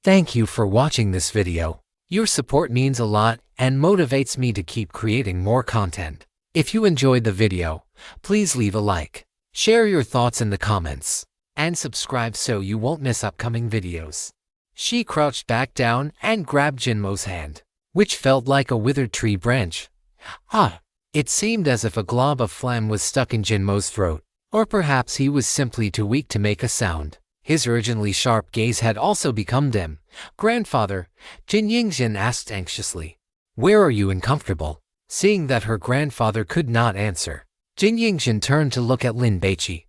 Thank you for watching this video. Your support means a lot and motivates me to keep creating more content. If you enjoyed the video, please leave a like, share your thoughts in the comments, and subscribe so you won't miss upcoming videos. She crouched back down and grabbed Jinmo's hand, which felt like a withered tree branch. It seemed as if a glob of phlegm was stuck in Jinmo's throat, or perhaps he was simply too weak to make a sound. His urgently sharp gaze had also become dim. "Grandfather," Jin Yingjin asked anxiously. "Where are you uncomfortable?" Seeing that her grandfather could not answer, Jin Yingjin turned to look at Lin Baici.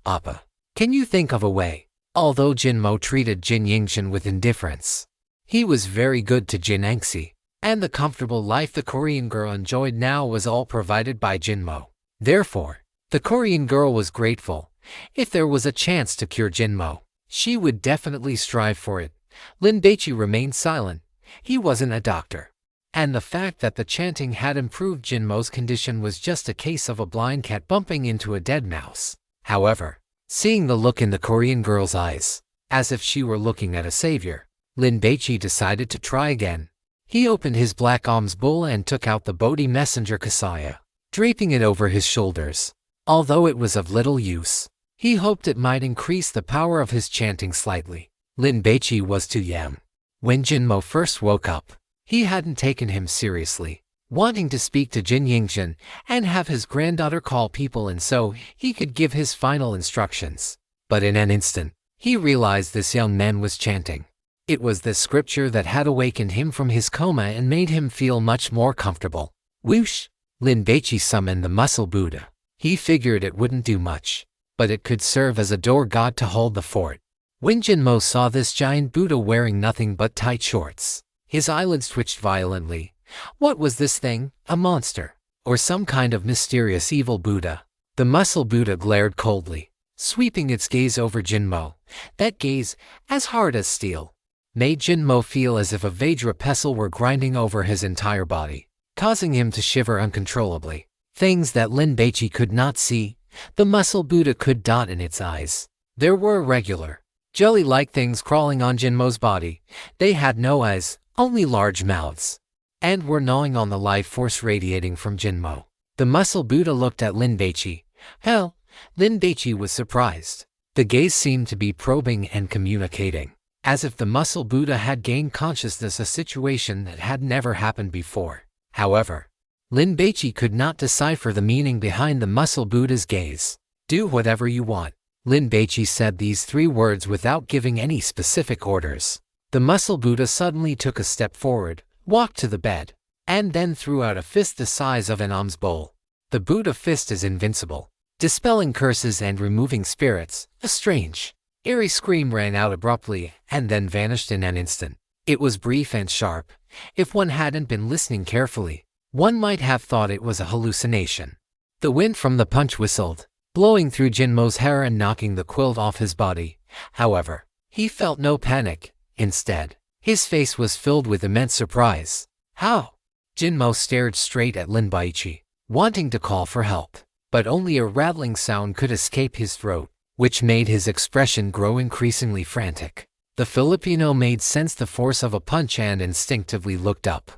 "Appa, can you think of a way?" Although Jinmo treated Jin Yingjin with indifference, he was very good to Jin Anxi, and the comfortable life the Korean girl enjoyed now was all provided by Jinmo. Therefore, the Korean girl was grateful. If there was a chance to cure Jinmo, she would definitely strive for it. Lin Baici remained silent. He wasn't a doctor, and the fact that the chanting had improved Jinmo's condition was just a case of a blind cat bumping into a dead mouse. However, seeing the look in the Korean girl's eyes, as if she were looking at a savior, Lin Baici decided to try again. He opened his black alms bowl and took out the Bodhi messenger Kasaya, draping it over his shoulders. Although it was of little use, he hoped it might increase the power of his chanting slightly. Lin Baici was too young. When Jinmo first woke up, he hadn't taken him seriously, wanting to speak to Jin Yingjin and have his granddaughter call people in so he could give his final instructions. But in an instant, he realized this young man was chanting. It was the scripture that had awakened him from his coma and made him feel much more comfortable. Whoosh! Lin Baici summoned the muscle Buddha. He figured it wouldn't do much, but it could serve as a door god to hold the fort. When Jinmo saw this giant Buddha wearing nothing but tight shorts, his eyelids twitched violently. What was this thing? A monster? Or some kind of mysterious evil Buddha? The muscle Buddha glared coldly, sweeping its gaze over Jinmo. That gaze, as hard as steel, made Jinmo feel as if a Vajra pestle were grinding over his entire body, causing him to shiver uncontrollably. Things that Lin Baici could not see, the muscle Buddha could dot in its eyes. There were irregular, jelly-like things crawling on Jinmo's body. They had no eyes, only large mouths, and were gnawing on the life force radiating from Jinmo. The muscle Buddha looked at Lin Baici. Hell, Lin Baici was surprised. The gaze seemed to be probing and communicating, as if the muscle Buddha had gained consciousness, a situation that had never happened before. However, Lin Baici could not decipher the meaning behind the muscle Buddha's gaze. "Do whatever you want." Lin Baici said these 3 words without giving any specific orders. The muscle Buddha suddenly took a step forward, walked to the bed, and then threw out a fist the size of an alms bowl. The Buddha fist is invincible, dispelling curses and removing spirits. A strange, eerie scream rang out abruptly and then vanished in an instant. It was brief and sharp. If one hadn't been listening carefully, one might have thought it was a hallucination. The wind from the punch whistled, blowing through Jinmo's hair and knocking the quilt off his body. However, he felt no panic. Instead, his face was filled with immense surprise. "How?" Jinmo stared straight at Lin Baici, wanting to call for help, but only a rattling sound could escape his throat, which made his expression grow increasingly frantic. The Filipino maid sensed the force of a punch and instinctively looked up,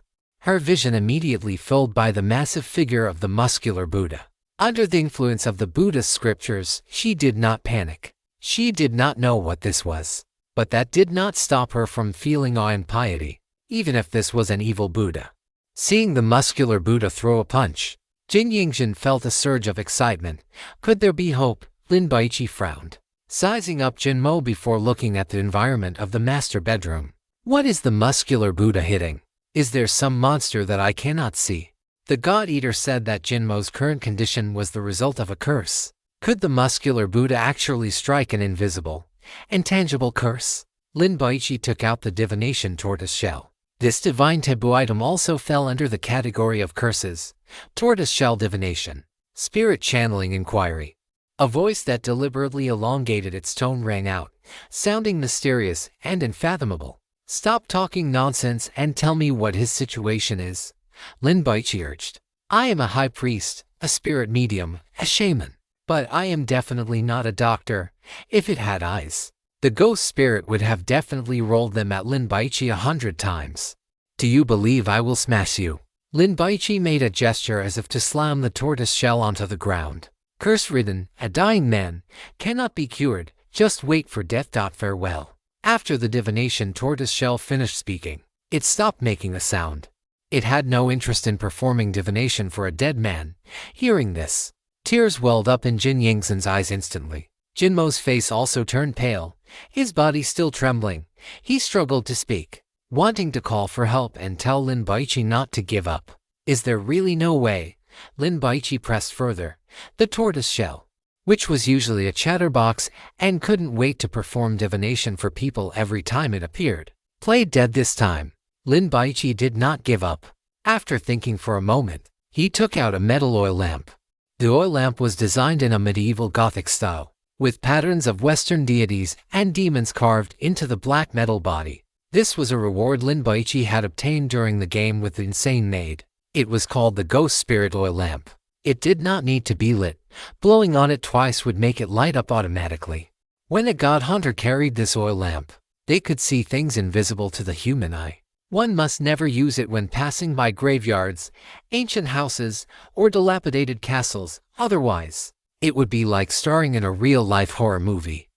her vision immediately filled by the massive figure of the muscular Buddha. Under the influence of the Buddhist scriptures, she did not panic. She did not know what this was, but that did not stop her from feeling awe and piety, even if this was an evil Buddha. Seeing the muscular Buddha throw a punch, Jin Yingjin felt a surge of excitement. Could there be hope? Lin Baici frowned, sizing up Jinmo before looking at the environment of the master bedroom. What is the muscular Buddha hitting? Is there some monster that I cannot see? The God Eater said that Jinmo's current condition was the result of a curse. Could the muscular Buddha actually strike an invisible, intangible curse? Lin Baici took out the divination tortoise shell. This divine taboo item also fell under the category of curses. Tortoise shell divination. Spirit channeling inquiry. A voice that deliberately elongated its tone rang out, sounding mysterious and unfathomable. "Stop talking nonsense and tell me what his situation is," Lin Baici urged. "I am a high priest, a spirit medium, a shaman, but I am definitely not a doctor. If it had eyes, the ghost spirit would have definitely rolled them at Lin Baici 100 times. Do you believe I will smash you? Lin Baici made a gesture as if to slam the tortoise shell onto the ground. Curse-ridden, a dying man, cannot be cured, just wait for death. Farewell. After the divination tortoise shell finished speaking, it stopped making a sound. It had no interest in performing divination for a dead man. Hearing this, tears welled up in Jin Yingxin's eyes instantly. Jinmo's face also turned pale, his body still trembling. He struggled to speak, wanting to call for help and tell Lin Baici not to give up. Is there really no way? Lin Baici pressed further. The tortoise shell, which was usually a chatterbox and couldn't wait to perform divination for people every time it appeared, played dead this time. Lin Baici did not give up. After thinking for a moment, he took out a metal oil lamp. The oil lamp was designed in a medieval Gothic style, with patterns of Western deities and demons carved into the black metal body. This was a reward Lin Baici had obtained during the game with the insane maid. It was called the Ghost Spirit Oil Lamp. It did not need to be lit. Blowing on it twice would make it light up automatically. When a god hunter carried this oil lamp, they could see things invisible to the human eye. One must never use it when passing by graveyards, ancient houses, or dilapidated castles, otherwise, it would be like starring in a real-life horror movie.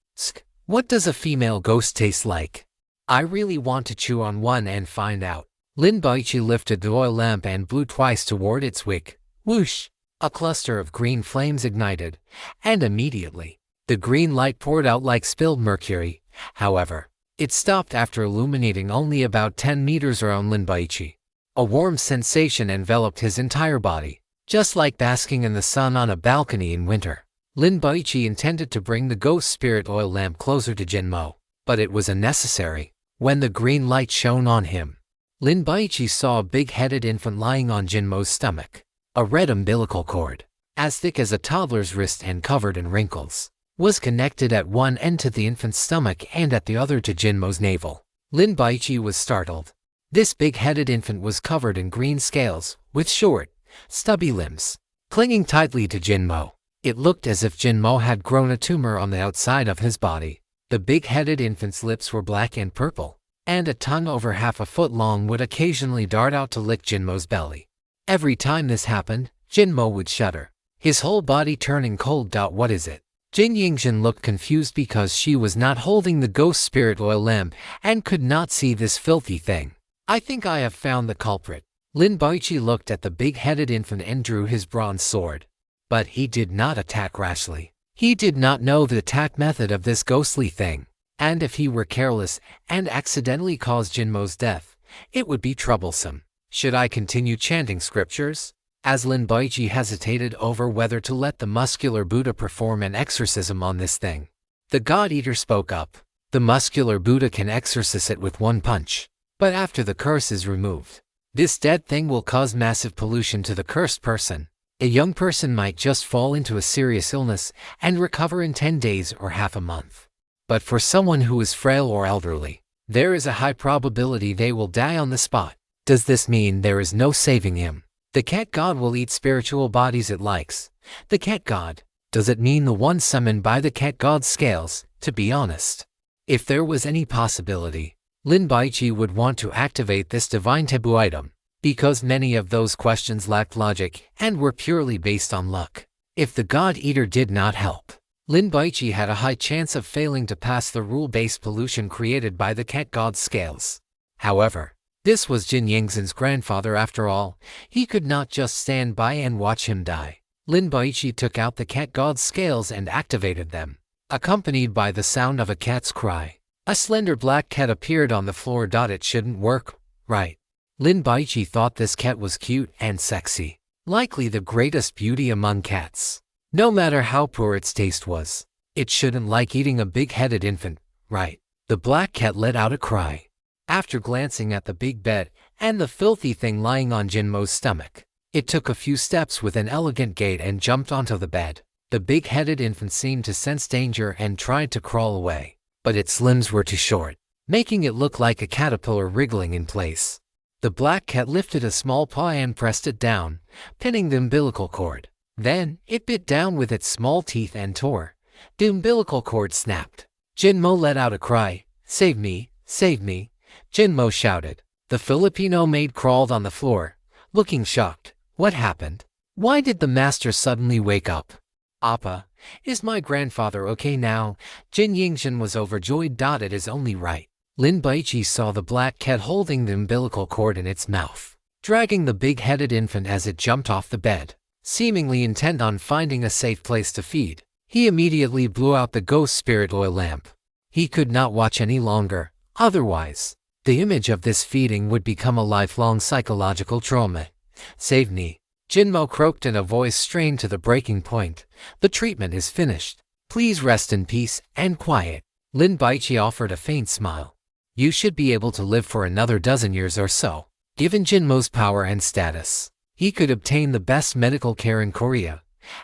What does a female ghost taste like? I really want to chew on one and find out. Lin Baici lifted the oil lamp and blew twice toward its wick. Whoosh! A cluster of green flames ignited, and immediately, the green light poured out like spilled mercury. However, it stopped after illuminating only about 10 meters around Lin Baici. A warm sensation enveloped his entire body, just like basking in the sun on a balcony in winter. Lin Baici intended to bring the ghost spirit oil lamp closer to Jinmo, but it was unnecessary. When the green light shone on him, Lin Baici saw a big-headed infant lying on Jinmo's stomach. A red umbilical cord, as thick as a toddler's wrist and covered in wrinkles, was connected at one end to the infant's stomach and at the other to Jinmo's navel. Lin Baici was startled. This big-headed infant was covered in green scales, with short, stubby limbs, clinging tightly to Jinmo. It looked as if Jinmo had grown a tumor on the outside of his body. The big-headed infant's lips were black and purple, and a tongue over half a foot long would occasionally dart out to lick Jinmo's belly. Every time this happened, Jinmo would shudder, his whole body turning cold. What is it? Jin Yingxin looked confused because she was not holding the ghost spirit oil lamp and could not see this filthy thing. I think I have found the culprit. Lin Baici looked at the big-headed infant and drew his bronze sword. But he did not attack rashly. He did not know the attack method of this ghostly thing, and if he were careless and accidentally caused Jinmo's death, it would be troublesome. Should I continue chanting scriptures? As Lin Baici hesitated over whether to let the muscular Buddha perform an exorcism on this thing, the God-Eater spoke up. The muscular Buddha can exorcise it with one punch, but after the curse is removed, this dead thing will cause massive pollution to the cursed person. A young person might just fall into a serious illness and recover in 10 days or half a month. But for someone who is frail or elderly, there is a high probability they will die on the spot. Does this mean there is no saving him? The cat god will eat spiritual bodies it likes. The cat god. Does it mean the one summoned by the cat god's scales? To be honest, if there was any possibility, Lin Baici would want to activate this divine taboo item, because many of those questions lacked logic and were purely based on luck. If the God-Eater did not help, Lin Baici had a high chance of failing to pass the rule-based pollution created by the cat god's scales. However, this was Jin Yingxin's grandfather after all. He could not just stand by and watch him die. Lin Baici took out the cat god's scales and activated them, accompanied by the sound of a cat's cry. A slender black cat appeared on the floor. It shouldn't work, right? Lin Baici thought this cat was cute and sexy, likely the greatest beauty among cats. No matter how poor its taste was, it shouldn't like eating a big-headed infant, right? The black cat let out a cry. After glancing at the big bed and the filthy thing lying on Jinmo's stomach, it took a few steps with an elegant gait and jumped onto the bed. The big-headed infant seemed to sense danger and tried to crawl away, but its limbs were too short, making it look like a caterpillar wriggling in place. The black cat lifted a small paw and pressed it down, pinning the umbilical cord. Then, it bit down with its small teeth and tore. The umbilical cord snapped. Jinmo let out a cry. "Save me! Save me!" Jinmo shouted. The Filipino maid crawled on the floor, looking shocked. What happened? Why did the master suddenly wake up? "Appa, is my grandfather okay now?" Jin Yingzhen was overjoyed. It is only right. Lin Baici saw the black cat holding the umbilical cord in its mouth, dragging the big-headed infant as it jumped off the bed, seemingly intent on finding a safe place to feed. He immediately blew out the ghost spirit oil lamp. He could not watch any longer, otherwise, the image of this feeding would become a lifelong psychological trauma. "Save me," Jinmo croaked in a voice strained to the breaking point. "The treatment is finished. Please rest in peace and quiet." Lin Baici offered a faint smile. "You should be able to live for another dozen years or so." Given Jinmo's power and status, he could obtain the best medical care in Korea.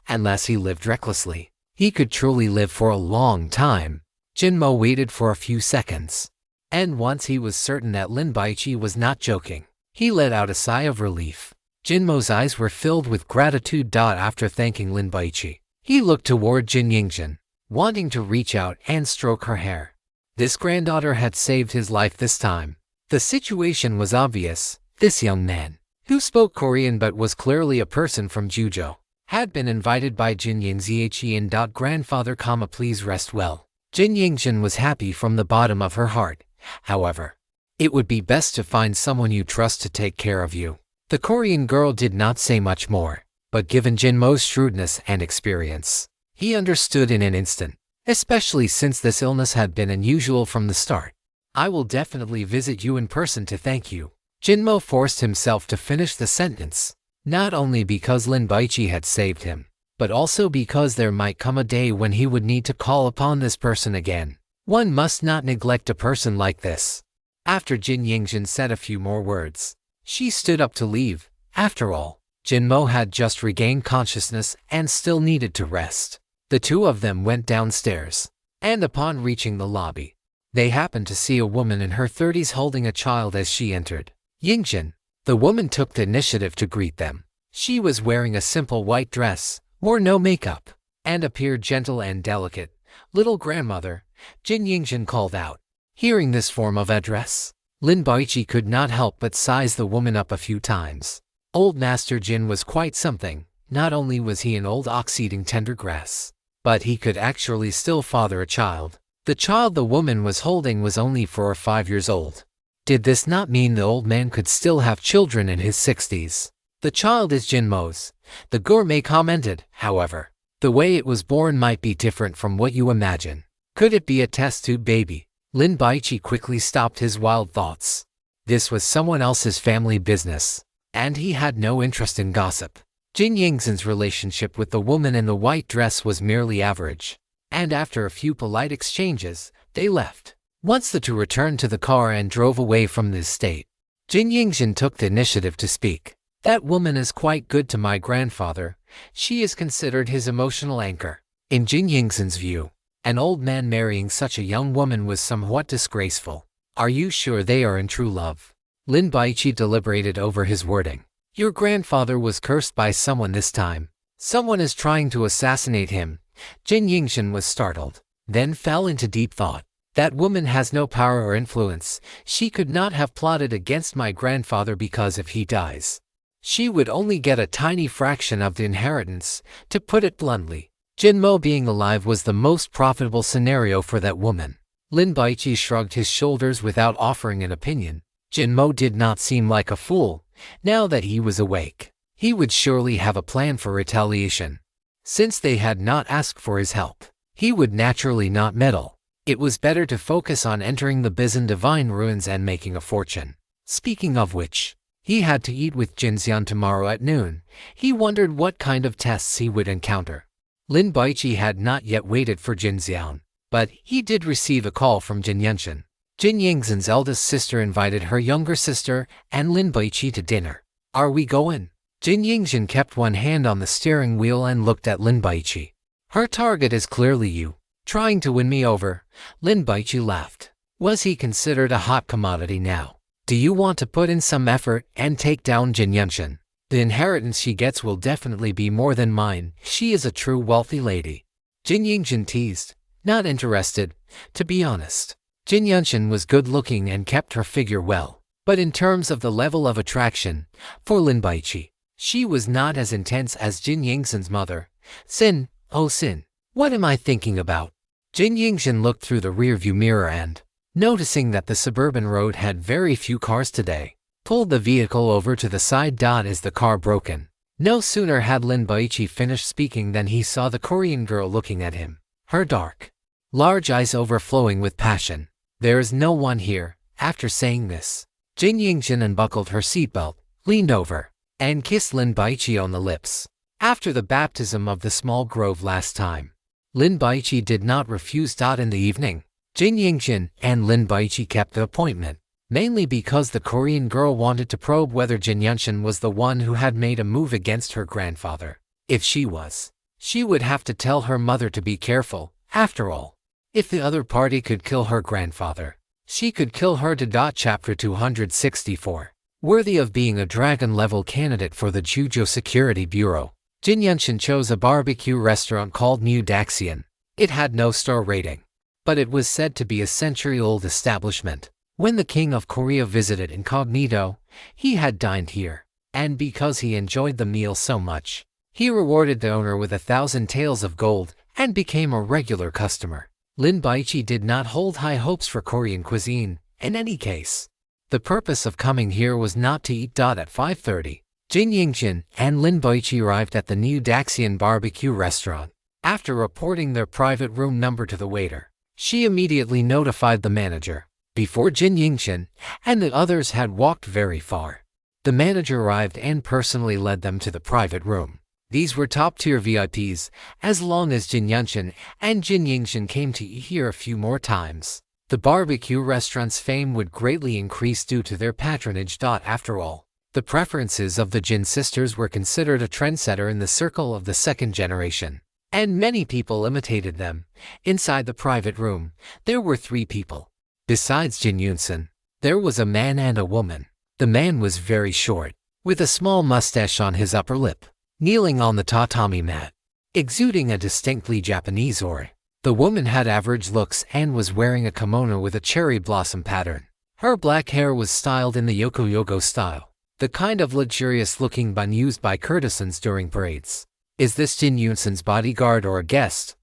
Unless he lived recklessly, he could truly live for a long time. Jinmo waited for a few seconds, and once he was certain that Lin Baici was not joking, he let out a sigh of relief. Jinmo's eyes were filled with gratitude. After thanking Lin Baici, he looked toward Jin Yingzhen, wanting to reach out and stroke her hair. This granddaughter had saved his life this time. The situation was obvious. This young man, who spoke Korean but was clearly a person from Juzhou, had been invited by Jin Yingzhen. Grandfather, please rest well. Jin Yingzhen was happy from the bottom of her heart. However, it would be best to find someone you trust to take care of you. The Korean girl did not say much more, but given Jinmo's shrewdness and experience, he understood in an instant, especially since this illness had been unusual from the start. "I will definitely visit you in person to thank you." Jinmo forced himself to finish the sentence, not only because Lin Baici had saved him, but also because there might come a day when he would need to call upon this person again. One must not neglect a person like this. After Jin Yingzhen said a few more words, she stood up to leave. After all, Jinmo had just regained consciousness and still needed to rest. The two of them went downstairs, and upon reaching the lobby, they happened to see a woman in her 30s holding a child as she entered. "Yingzhen." The woman took the initiative to greet them. She was wearing a simple white dress, wore no makeup, and appeared gentle and delicate. "Little grandmother," Jin Yingzhen called out. Hearing this form of address, Lin Baici could not help but size the woman up a few times. Old Master Jin was quite something. Not only was he an old ox eating tender grass, but he could actually still father a child. The child the woman was holding was only 4 or 5 years old. Did this not mean the old man could still have children in his 60s? "The child is Jinmo's," the gourmet commented. "However, the way it was born might be different from what you imagine. Could it be a test tube baby?" Lin Baici quickly stopped his wild thoughts. This was someone else's family business, and he had no interest in gossip. Jin Yingzhen's relationship with the woman in the white dress was merely average, and after a few polite exchanges, they left. Once the two returned to the car and drove away from the estate, Jin Yingzhen took the initiative to speak. "That woman is quite good to my grandfather. She is considered his emotional anchor." In Jin Yingzhen's view, an old man marrying such a young woman was somewhat disgraceful. "Are you sure they are in true love?" Lin Baici deliberated over his wording. "Your grandfather was cursed by someone this time. Someone is trying to assassinate him." Jin Yingzhen was startled, then fell into deep thought. "That woman has no power or influence. She could not have plotted against my grandfather because if he dies, she would only get a tiny fraction of the inheritance. To put it bluntly, Jinmo being alive was the most profitable scenario for that woman." Lin Baici shrugged his shoulders without offering an opinion. Jinmo did not seem like a fool. Now that he was awake, he would surely have a plan for retaliation. Since they had not asked for his help, he would naturally not meddle. It was better to focus on entering the Bizan Divine Ruins and making a fortune. Speaking of which, he had to eat with Jinxian tomorrow at noon. He wondered what kind of tests he would encounter. Lin Baici had not yet waited for Jinxian, but he did receive a call from Jin Yingzhen. Jin Yingzhen's eldest sister invited her younger sister and Lin Baici to dinner. "Are we going?" Jin Yingzhen kept one hand on the steering wheel and looked at Lin Baici. "Her target is clearly you. Trying to win me over." Lin Baici laughed. Was he considered a hot commodity now? "Do you want to put in some effort and take down Jin Yingzhen? The inheritance she gets will definitely be more than mine. She is a true wealthy lady." Jin Yingzhen teased. Not interested, to be honest. Jin Yunshin was good-looking and kept her figure well. But in terms of the level of attraction, for Lin Baici, she was not as intense as Jin Yingxin's mother. Sin, oh Sin, what am I thinking about? Jin Yingxin looked through the rearview mirror and, noticing that the suburban road had very few cars today, pulled the vehicle over to the side. As the car broken. No sooner had Lin Baici finished speaking than he saw the Korean girl looking at him, her dark, large eyes overflowing with passion. There is no one here. After saying this, Jin Yingxin unbuckled her seatbelt, leaned over, and kissed Lin Baici on the lips. After the baptism of the small grove last time, Lin Baici did not refuse. In the evening, Jin Yingxin and Lin Baici kept the appointment, mainly because the Korean girl wanted to probe whether Jin Yunshin was the one who had made a move against her grandfather. If she was, she would have to tell her mother to be careful. After all, if the other party could kill her grandfather, she could kill her. Chapter 264. Worthy of being a dragon-level candidate for the Chuzhou Security Bureau, Jin Yunshin chose a barbecue restaurant called New Daxian. It had no star rating, but it was said to be a century-old establishment. When the King of Korea visited incognito, he had dined here, and because he enjoyed the meal so much, he rewarded the owner with 1,000 taels of gold and became a regular customer. Lin Baici did not hold high hopes for Korean cuisine. In any case, the purpose of coming here was not to eat. At 5:30, Jin Yingxin and Lin Baici arrived at the New Daxian barbecue restaurant. After reporting their private room number to the waiter, she immediately notified the manager. Before Jin Yingxin and the others had walked very far, the manager arrived and personally led them to the private room. These were top-tier VIPs. As long as Jin Yunshin and Jin Yingxin came to eat here a few more times, the barbecue restaurant's fame would greatly increase due to their patronage. After all, the preferences of the Jin sisters were considered a trendsetter in the circle of the second generation, and many people imitated them. Inside the private room, there were 3 people. Besides Jin Yunshin, there was a man and a woman. The man was very short, with a small mustache on his upper lip, kneeling on the tatami mat, exuding a distinctly Japanese aura. The woman had average looks and was wearing a kimono with a cherry blossom pattern. Her black hair was styled in the yoko style, the kind of luxurious-looking bun used by courtesans during parades. Is this Jin Yunshin's bodyguard or a guest?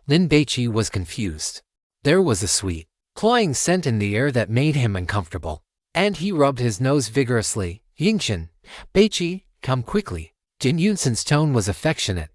Lin Baici was confused. There was a sweet, cloying scent in the air that made him uncomfortable, and he rubbed his nose vigorously. Yingxin, Baici, come quickly. Jin Yunshin's tone was affectionate.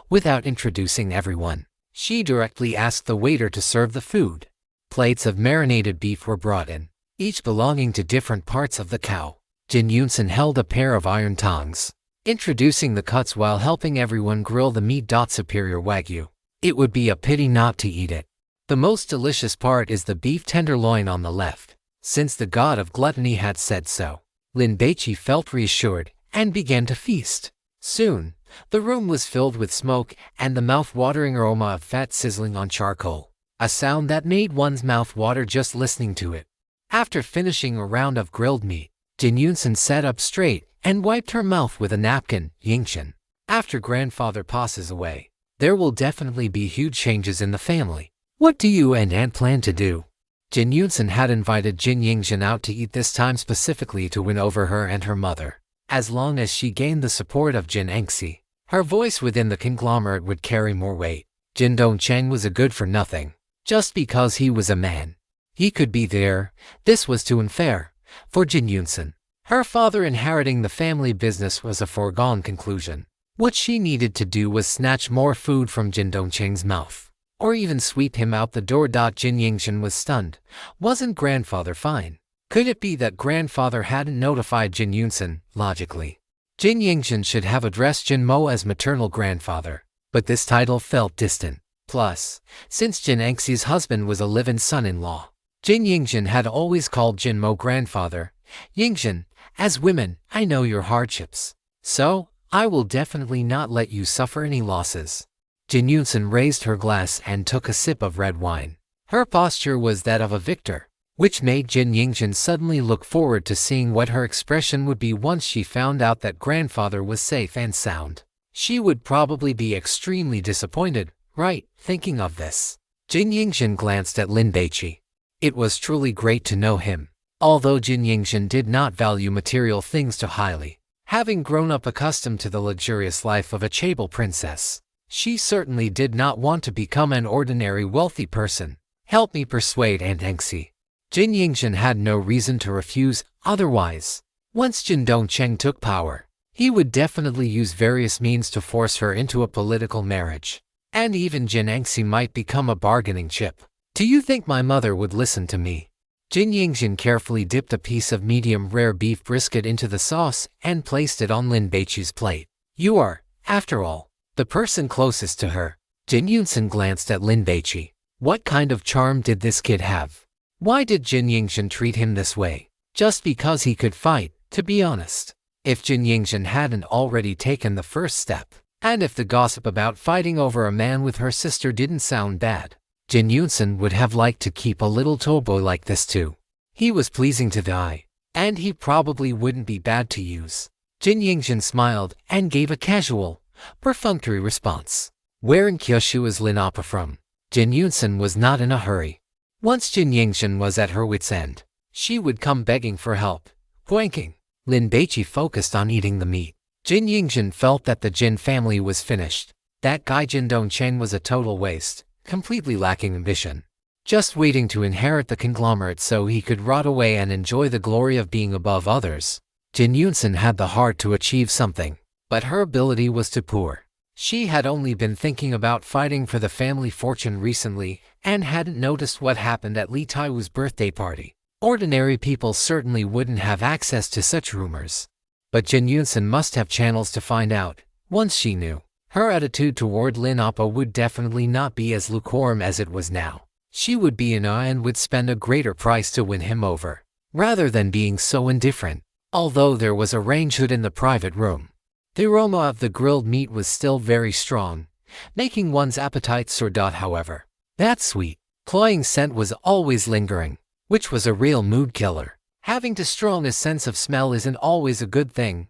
Without introducing everyone, she directly asked the waiter to serve the food. Plates of marinated beef were brought in, each belonging to different parts of the cow. Jin Yunshin held a pair of iron tongs, introducing the cuts while helping everyone grill the meat. Superior Wagyu. It would be a pity not to eat it. The most delicious part is the beef tenderloin on the left, since the god of gluttony had said so. Lin Baici felt reassured and began to feast. Soon, the room was filled with smoke and the mouth-watering aroma of fat sizzling on charcoal, a sound that made one's mouth water just listening to it. After finishing a round of grilled meat, Jin Yunshin sat up straight and wiped her mouth with a napkin. Yingxin, after grandfather passes away, there will definitely be huge changes in the family. What do you and Aunt plan to do? Jin Yunshin had invited Jin Yingxin out to eat this time specifically to win over her and her mother. As long as she gained the support of Jin Engxi, her voice within the conglomerate would carry more weight. Jin Dongcheng was a good-for-nothing. Just because he was a man, he could be there. This was too unfair for Jin Yunshin. Her father inheriting the family business was a foregone conclusion. What she needed to do was snatch more food from Jin Dongcheng's mouth, or even sweep him out the door. Jin Yingxin was stunned. Wasn't grandfather fine? Could it be that grandfather hadn't notified Jin Yunshin? Logically, Jin Yingxin should have addressed Jin Mo as maternal grandfather, but this title felt distant. Plus, since Jin Engxi's husband was a live-in son-in-law, Jin Yingxin had always called Jin Mo grandfather. Yingxin, as women, I know your hardships, so I will definitely not let you suffer any losses. Jin Yunshin raised her glass and took a sip of red wine. Her posture was that of a victor, which made Jin Yingxin suddenly look forward to seeing what her expression would be once she found out that grandfather was safe and sound. She would probably be extremely disappointed, right? Thinking of this, Jin Yingxin glanced at Lin Baici. It was truly great to know him. Although Jin Yingxin did not value material things too highly, having grown up accustomed to the luxurious life of a chaebol princess, she certainly did not want to become an ordinary wealthy person. Help me persuade Aunt Engxi. Jin Yingxin had no reason to refuse, otherwise, once Jin Dongcheng took power, he would definitely use various means to force her into a political marriage. And even Jin Engxi might become a bargaining chip. Do you think my mother would listen to me? Jin Yingxin carefully dipped a piece of medium-rare beef brisket into the sauce and placed it on Lin Baiqi's plate. You are, after all, the person closest to her. Jin Yunsen glanced at Lin Baici. What kind of charm did this kid have? Why did Jin Yingxin treat him this way? Just because he could fight, to be honest. If Jin Yingxin hadn't already taken the first step, and if the gossip about fighting over a man with her sister didn't sound bad, Jin Yunsen would have liked to keep a little toboy like this too. He was pleasing to the eye, and he probably wouldn't be bad to use. Jin Yingxin smiled and gave a casual, perfunctory response. Where in Kyushu is Lin Appa from? Jin Yunsen was not in a hurry. Once Jin Yingxin was at her wit's end, she would come begging for help, wanking. Lin Baici focused on eating the meat. Jin Yingxin felt that the Jin family was finished. That guy Jin Dongcheng was a total waste, completely lacking ambition. Just waiting to inherit the conglomerate so he could rot away and enjoy the glory of being above others. Jin Yunsen had the heart to achieve something, but her ability was too poor. She had only been thinking about fighting for the family fortune recently and hadn't noticed what happened at Li Taiwu's birthday party. Ordinary people certainly wouldn't have access to such rumors. But Jin Yunsen must have channels to find out. Once she knew, her attitude toward Lin Appa would definitely not be as lukewarm as it was now. She would be in awe and would spend a greater price to win him over, rather than being so indifferent. Although there was a range hood in the private room, the aroma of the grilled meat was still very strong, making one's appetite soar. However, that sweet, cloying scent was always lingering, which was a real mood killer. Having too strong a sense of smell isn't always a good thing.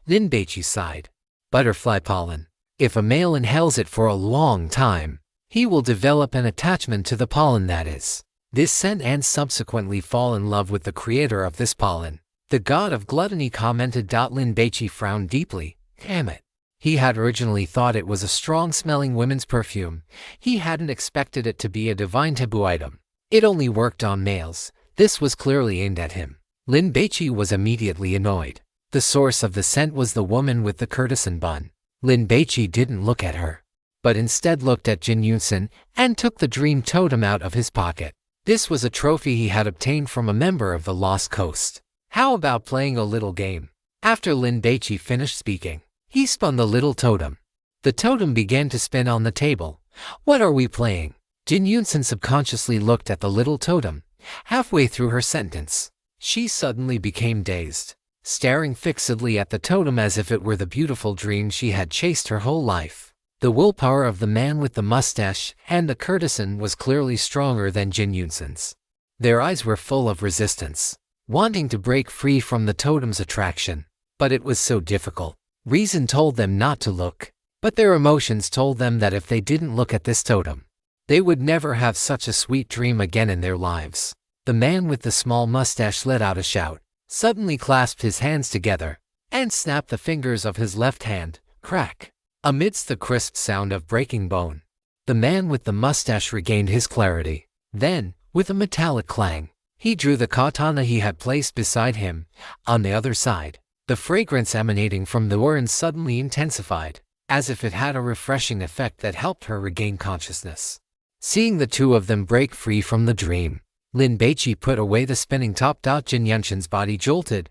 Lin Baici sighed. Butterfly pollen. If a male inhales it for a long time, he will develop an attachment to the pollen, that is, this scent, and subsequently fall in love with the creator of this pollen. The god of gluttony commented. Lin Baici frowned deeply. Damn it. He had originally thought it was a strong-smelling women's perfume. He hadn't expected it to be a divine taboo item. It only worked on males. This was clearly aimed at him. Lin Baici was immediately annoyed. The source of the scent was the woman with the courtesan bun. Lin Baici didn't look at her, but instead looked at Jin Yunsen and took the dream totem out of his pocket. This was a trophy he had obtained from a member of the Lost Coast. How about playing a little game? After Lin Baici finished speaking, he spun the little totem. The totem began to spin on the table. What are we playing? Jin Yunsen subconsciously looked at the little totem. Halfway through her sentence, she suddenly became dazed, staring fixedly at the totem as if it were the beautiful dream she had chased her whole life. The willpower of the man with the mustache and the courtesan was clearly stronger than Jin Yunsen's. Their eyes were full of resistance, wanting to break free from the totem's attraction, but it was so difficult. Reason told them not to look, but their emotions told them that if they didn't look at this totem, they would never have such a sweet dream again in their lives. The man with the small mustache let out a shout, suddenly clasped his hands together, and snapped the fingers of his left hand. Crack! Amidst the crisp sound of breaking bone, the man with the mustache regained his clarity. Then, with a metallic clang, he drew the katana he had placed beside him. On the other side, the fragrance emanating from the urn suddenly intensified, as if it had a refreshing effect that helped her regain consciousness. Seeing the two of them break free from the dream, Lin Baici put away the spinning top. Jin Yunsen's body jolted,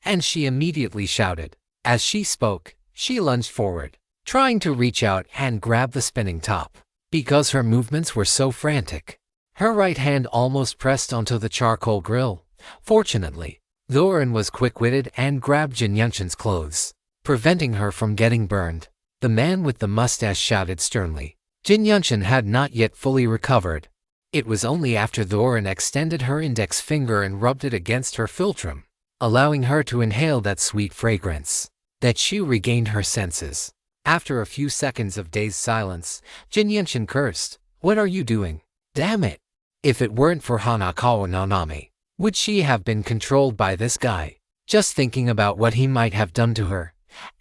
and she immediately shouted. As she spoke, she lunged forward, trying to reach out and grab the spinning top. Because her movements were so frantic, her right hand almost pressed onto the charcoal grill. Fortunately, the urn was quick-witted and grabbed Jin Yunsen's clothes, preventing her from getting burned. The man with the mustache shouted sternly. Jin Yunsen had not yet fully recovered. It was only after the urn extended her index finger and rubbed it against her philtrum, allowing her to inhale that sweet fragrance, that she regained her senses. After a few seconds of dazed silence, Jin Yunsen cursed. What are you doing? Damn it! If it weren't for Hanakawa Nanami, would she have been controlled by this guy? Just thinking about what he might have done to her.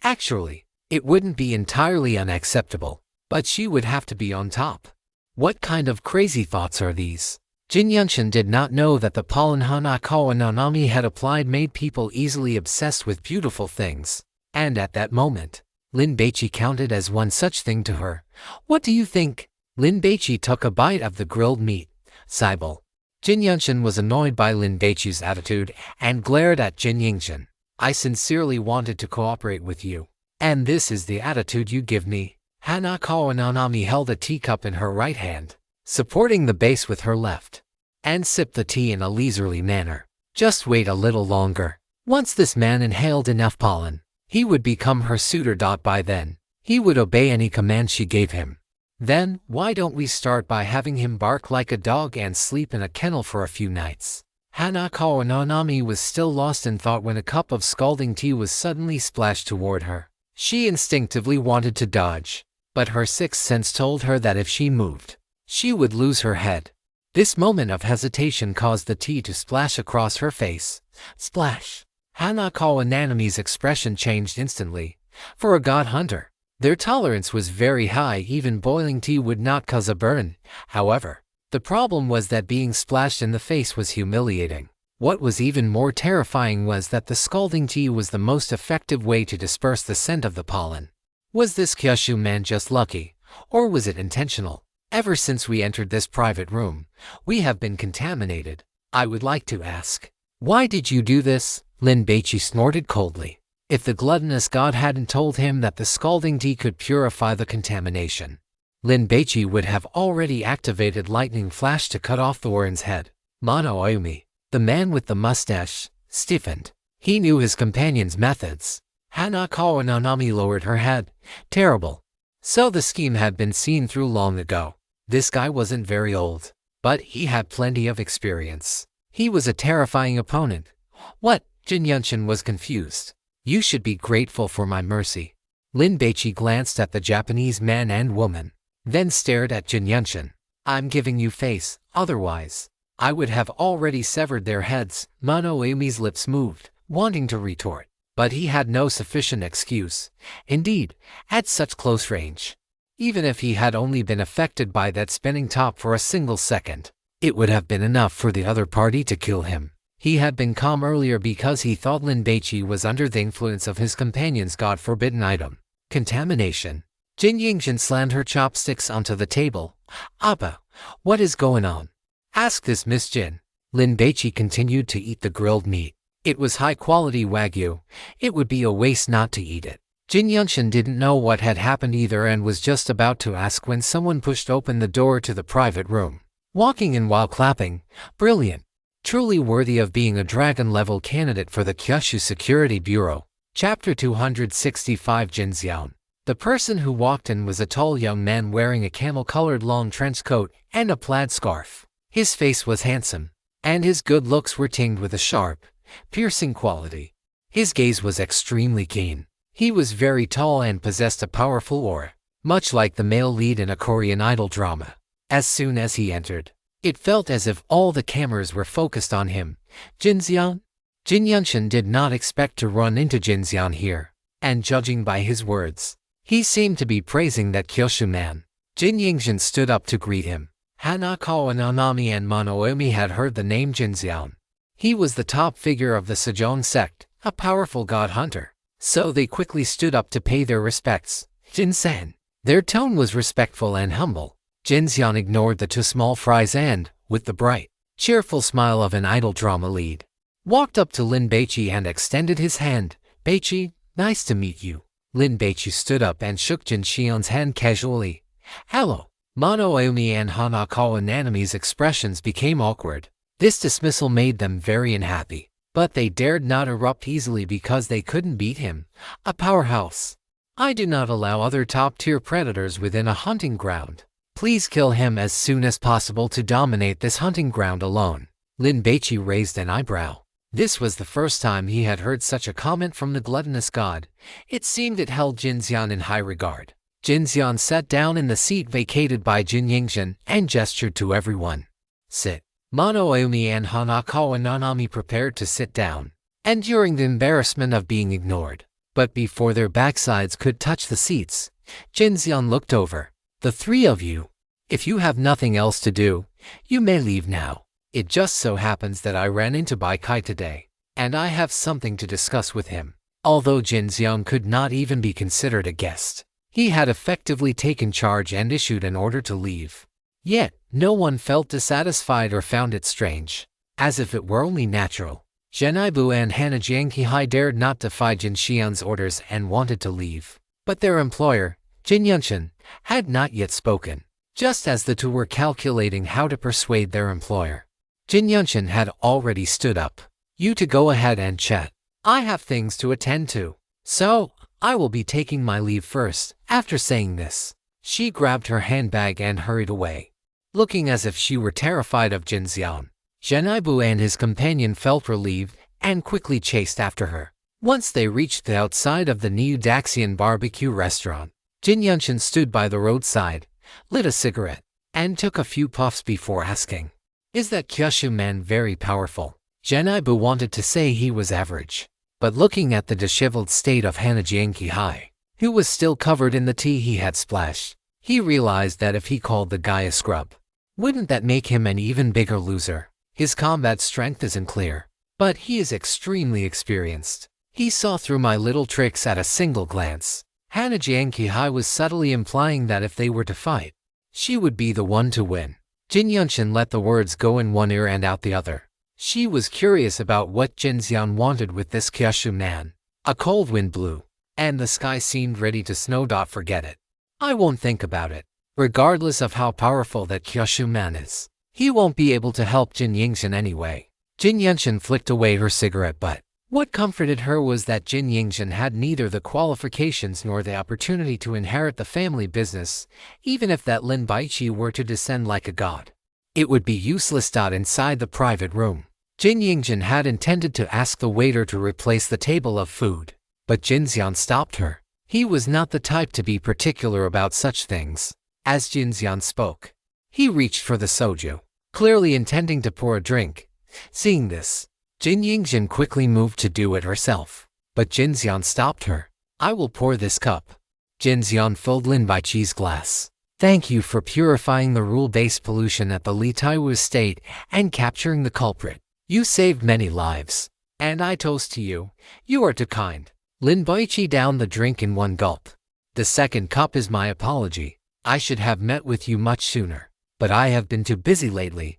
Actually, it wouldn't be entirely unacceptable, but she would have to be on top. What kind of crazy thoughts are these? Jin Yunshin did not know that the pollen Hanakawa Nanami had applied made people easily obsessed with beautiful things. And at that moment, Lin Baici counted as one such thing to her. What do you think? Lin Baici took a bite of the grilled meat. Sibel. Jin Yunshin was annoyed by Lin Baici's attitude and glared at Jin Yunshin. I sincerely wanted to cooperate with you. And this is the attitude you give me? Hanakawa Nanami held a teacup in her right hand, supporting the base with her left, and sipped the tea in a leisurely manner. Just wait a little longer. Once this man inhaled enough pollen, he would become her suitor. By then, he would obey any command she gave him. Then, why don't we start by having him bark like a dog and sleep in a kennel for a few nights? Hanakawa Nanami was still lost in thought when a cup of scalding tea was suddenly splashed toward her. She instinctively wanted to dodge, but her sixth sense told her that if she moved, she would lose her head. This moment of hesitation caused the tea to splash across her face. Splash! Hanakawa Nanami's expression changed instantly. For a god hunter, their tolerance was very high. Even boiling tea would not cause a burn. However, the problem was that being splashed in the face was humiliating. What was even more terrifying was that the scalding tea was the most effective way to disperse the scent of the pollen. Was this Kyushu man just lucky, or was it intentional? Ever since we entered this private room, we have been contaminated. I would like to ask, why did you do this? Lin Baici snorted coldly. If the gluttonous god hadn't told him that the scalding tea could purify the contamination, Lin Baici would have already activated lightning flash to cut off the Warren's head. Mono Ayumi, the man with the mustache, stiffened. He knew his companion's methods. Hanakawa Nanami lowered her head. Terrible. So the scheme had been seen through long ago. This guy wasn't very old, but he had plenty of experience. He was a terrifying opponent. What? Jin Yunshin was confused. You should be grateful for my mercy. Lin Baici glanced at the Japanese man and woman, then stared at Jin Yunshin. I'm giving you face, otherwise I would have already severed their heads. Mono Ayumi's lips moved, wanting to retort, but he had no sufficient excuse. Indeed, at such close range, even if he had only been affected by that spinning top for a single second, it would have been enough for the other party to kill him. He had been calm earlier because he thought Lin Baici was under the influence of his companion's god-forbidden item, contamination. Jin Yunshin slammed her chopsticks onto the table. Appa, what is going on? Ask this Miss Jin. Lin Baici continued to eat the grilled meat. It was high-quality wagyu. It would be a waste not to eat it. Jin Yunshin didn't know what had happened either and was just about to ask when someone pushed open the door to the private room, walking in while clapping. Brilliant. Truly worthy of being a dragon-level candidate for the Kyushu Security Bureau. Chapter 265 Jinxian. The person who walked in was a tall young man wearing a camel-colored long trench coat and a plaid scarf. His face was handsome, and his good looks were tinged with a sharp, piercing quality. His gaze was extremely keen. He was very tall and possessed a powerful aura, much like the male lead in a Korean idol drama. As soon as he entered, it felt as if all the cameras were focused on him. Jinxian? Jin Yunshin did not expect to run into Jinxian here, and judging by his words, he seemed to be praising that Kyushu man. Jin Yunshin stood up to greet him. Hanakawa Nanami and Mono Ayumi had heard the name Jinxian. He was the top figure of the Sejong sect, a powerful god hunter. So they quickly stood up to pay their respects. Jin-san. Their tone was respectful and humble. Jinxian ignored the two small fries and, with the bright, cheerful smile of an idol drama lead, walked up to Lin Baici and extended his hand. Baici, nice to meet you. Lin Baici stood up and shook Jinxian's hand casually. Hello. Mono Ayumi and Hanakawa Nanami's expressions became awkward. This dismissal made them very unhappy, but they dared not erupt easily because they couldn't beat him. A powerhouse. I do not allow other top-tier predators within a hunting ground. Please kill him as soon as possible to dominate this hunting ground alone. Lin Baici raised an eyebrow. This was the first time he had heard such a comment from the gluttonous god. It seemed it held Jinxian in high regard. Jin Xian sat down in the seat vacated by Jin Yingxin and gestured to everyone. Sit. Mono Ayumi and Hanakawa Nanami prepared to sit down, enduring the embarrassment of being ignored. But before their backsides could touch the seats, Jin Xian looked over. The three of you, if you have nothing else to do, you may leave now. It just so happens that I ran into Bai Kai today, and I have something to discuss with him. Although Jin Xian could not even be considered a guest, he had effectively taken charge and issued an order to leave. Yet, no one felt dissatisfied or found it strange, as if it were only natural. Zhenaibu and Hana Jiangqihai dared not defy Jin Xian's orders and wanted to leave. But their employer, Jin Yunxin, had not yet spoken. Just as the two were calculating how to persuade their employer, Jin Yunxin had already stood up. You to go ahead and chat. I have things to attend to. So, I will be taking my leave first. After saying this, she grabbed her handbag and hurried away, looking as if she were terrified of Jin Xian. Zhenaibu and his companion felt relieved and quickly chased after her. Once they reached the outside of the New Daxian barbecue restaurant, Jin Yunxin stood by the roadside, lit a cigarette, and took a few puffs before asking, "Is that Kyushu man very powerful?" Zhenaibu wanted to say he was average, but looking at the disheveled state of Hana Jiangqihai, who was still covered in the tea he had splashed, he realized that if he called the guy a scrub, wouldn't that make him an even bigger loser? His combat strength isn't clear, but he is extremely experienced. He saw through my little tricks at a single glance. Hana Jiangqihai was subtly implying that if they were to fight, she would be the one to win. Jin Yunxin let the words go in one ear and out the other. She was curious about what Jin Xian wanted with this Kyushu man. A cold wind blew, and the sky seemed ready to snow. Forget it. I won't think about it. Regardless of how powerful that Kyushu man is, he won't be able to help Jin Yingxin anyway. Jin Yunxin flicked away her cigarette butt. What comforted her was that Jin Yingxin had neither the qualifications nor the opportunity to inherit the family business, even if that Lin Baici were to descend like a god. It would be useless. Inside the private room, Jin Yingxin had intended to ask the waiter to replace the table of food, but Jin Xian stopped her. He was not the type to be particular about such things. As Jin Xian spoke, he reached for the soju, clearly intending to pour a drink. Seeing this, Jin Yingxin quickly moved to do it herself, but Jin Xian stopped her. I will pour this cup. Jin Xian filled Lin Baiqi's glass. Thank you for purifying the rule-based pollution at the Litaiwu estate and capturing the culprit. You saved many lives, and I toast to you. You are too kind. Lin Baici downed the drink in one gulp. The second cup is my apology. I should have met with you much sooner, but I have been too busy lately.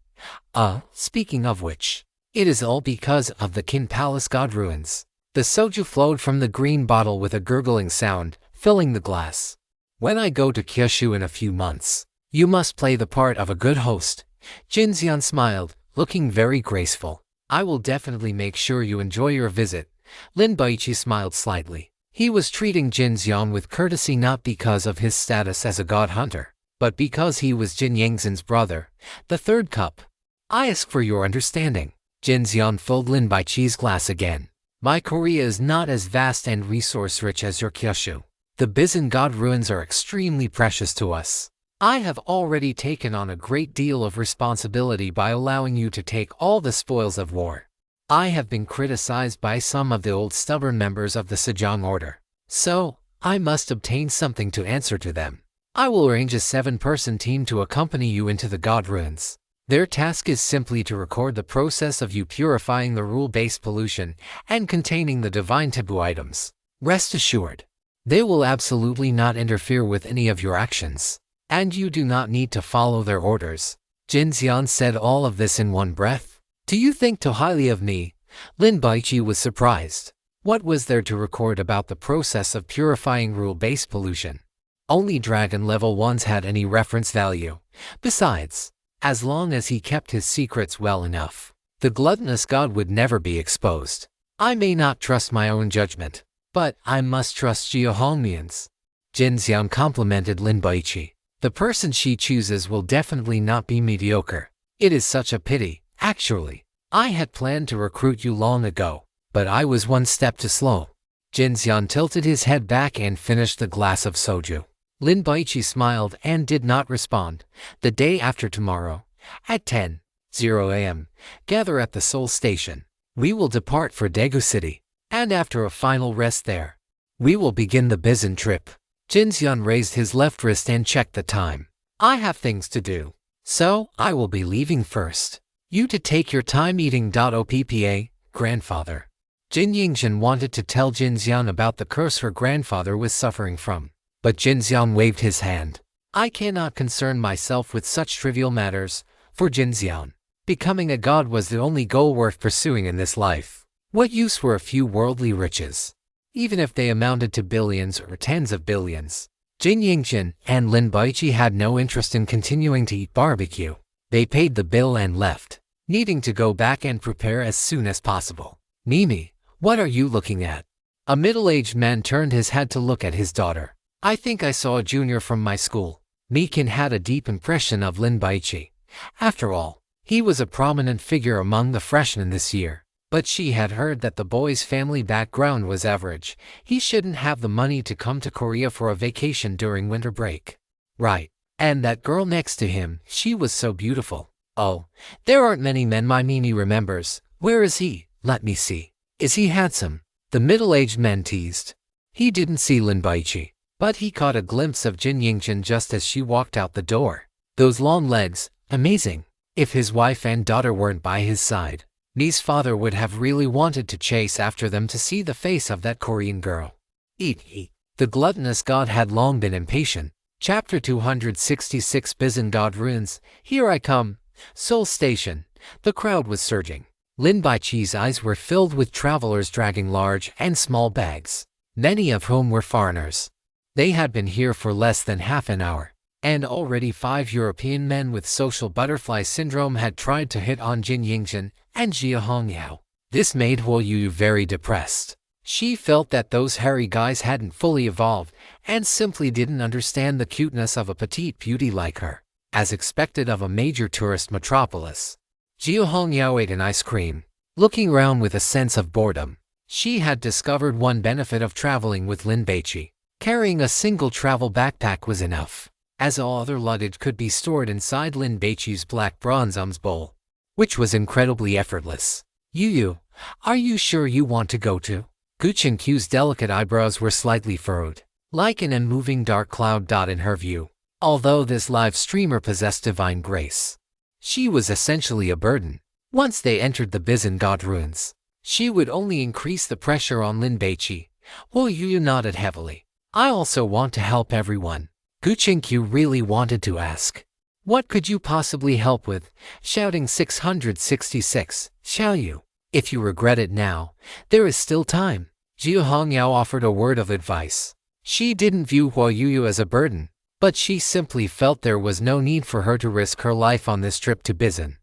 Speaking of which, it is all because of the Qin Palace God ruins. The soju flowed from the green bottle with a gurgling sound, filling the glass. When I go to Kyushu in a few months, you must play the part of a good host. Jin Xian smiled, looking very graceful. I will definitely make sure you enjoy your visit. Lin Baici smiled slightly. He was treating Jin Xian with courtesy not because of his status as a god hunter, but because he was Jin Yingxin's brother. The third cup. I ask for your understanding. Jin Xian filled Lin Baiqi's glass again. My Korea is not as vast and resource-rich as your Kyushu. The Bizen God ruins are extremely precious to us. I have already taken on a great deal of responsibility by allowing you to take all the spoils of war. I have been criticized by some of the old stubborn members of the Sejong Order, so I must obtain something to answer to them. I will arrange a 7-person team to accompany you into the God ruins. Their task is simply to record the process of you purifying the rule-based pollution and containing the divine taboo items. Rest assured, they will absolutely not interfere with any of your actions, and you do not need to follow their orders. Jin Xian said all of this in one breath. Do you think too highly of me? Lin Baici was surprised. What was there to record about the process of purifying rule-based pollution? Only dragon level 1s had any reference value. Besides, as long as he kept his secrets well enough, the gluttonous god would never be exposed. I may not trust my own judgment, but I must trust Jia Hongmian's. Jin Xian complimented Lin Baici. The person she chooses will definitely not be mediocre. It is such a pity, actually. I had planned to recruit you long ago, but I was one step too slow. Jin Xian tilted his head back and finished the glass of soju. Lin Baici smiled and did not respond. The day after tomorrow, at 10:00 a.m., gather at the Seoul station. We will depart for Daegu City, and after a final rest there, we will begin the Bizen trip. Jinseon raised his left wrist and checked the time. I have things to do, so I will be leaving first. You to take your time eating. Oppa, grandfather. Jin Yingjin wanted to tell Jinseon about the curse her grandfather was suffering from, but Jinseon waved his hand. I cannot concern myself with such trivial matters. For Jinseon, becoming a god was the only goal worth pursuing in this life. What use were a few worldly riches, even if they amounted to billions or tens of billions? Jin Yingjin and Lin Baici had no interest in continuing to eat barbecue. They paid the bill and left, needing to go back and prepare as soon as possible. Mimi, what are you looking at? A middle-aged man turned his head to look at his daughter. I think I saw a junior from my school. Mikin had a deep impression of Lin Baici. After all, he was a prominent figure among the freshmen this year. But she had heard that the boy's family background was average. He shouldn't have the money to come to Korea for a vacation during winter break. Right. And that girl next to him, she was so beautiful. Oh, there aren't many men my Mimi remembers. Where is he? Let me see. Is he handsome? The middle-aged man teased. He didn't see Lin Baici, but he caught a glimpse of Jin Yingjin just as she walked out the door. Those long legs, amazing. If his wife and daughter weren't by his side, Mi's father would have really wanted to chase after them to see the face of that Korean girl. Eat. The gluttonous god had long been impatient. Chapter 266 Bizen God Ruins. Here I come. Seoul Station. The crowd was surging. Lin Baiqi's eyes were filled with travelers dragging large and small bags, many of whom were foreigners. They had been here for less than half an hour, and already 5 European men with social butterfly syndrome had tried to hit on Jin Yingjin and Jia Hongyao. This made Huo Yu very depressed. She felt that those hairy guys hadn't fully evolved and simply didn't understand the cuteness of a petite beauty like her, as expected of a major tourist metropolis. Jia Hongyao ate an ice cream, looking around with a sense of boredom. She had discovered one benefit of traveling with Lin Baici. Carrying a single travel backpack was enough, as all other luggage could be stored inside Lin Baiqi's black bronze bowl, which was incredibly effortless. Yu, are you sure you want to go to? Gu Qingqiu's delicate eyebrows were slightly furrowed, like an unmoving dark cloud. In her view, although this live streamer possessed divine grace, she was essentially a burden. Once they entered the Bizen God Ruins, she would only increase the pressure on Lin Baici. Huo Yu nodded heavily. I also want to help everyone. Gu Qingqiu really wanted to ask, what could you possibly help with? Shouting 666, Xiao Yu. If you regret it now, there is still time. Jia Hongyao offered a word of advice. She didn't view Huo Yu as a burden, but she simply felt there was no need for her to risk her life on this trip to Bizen.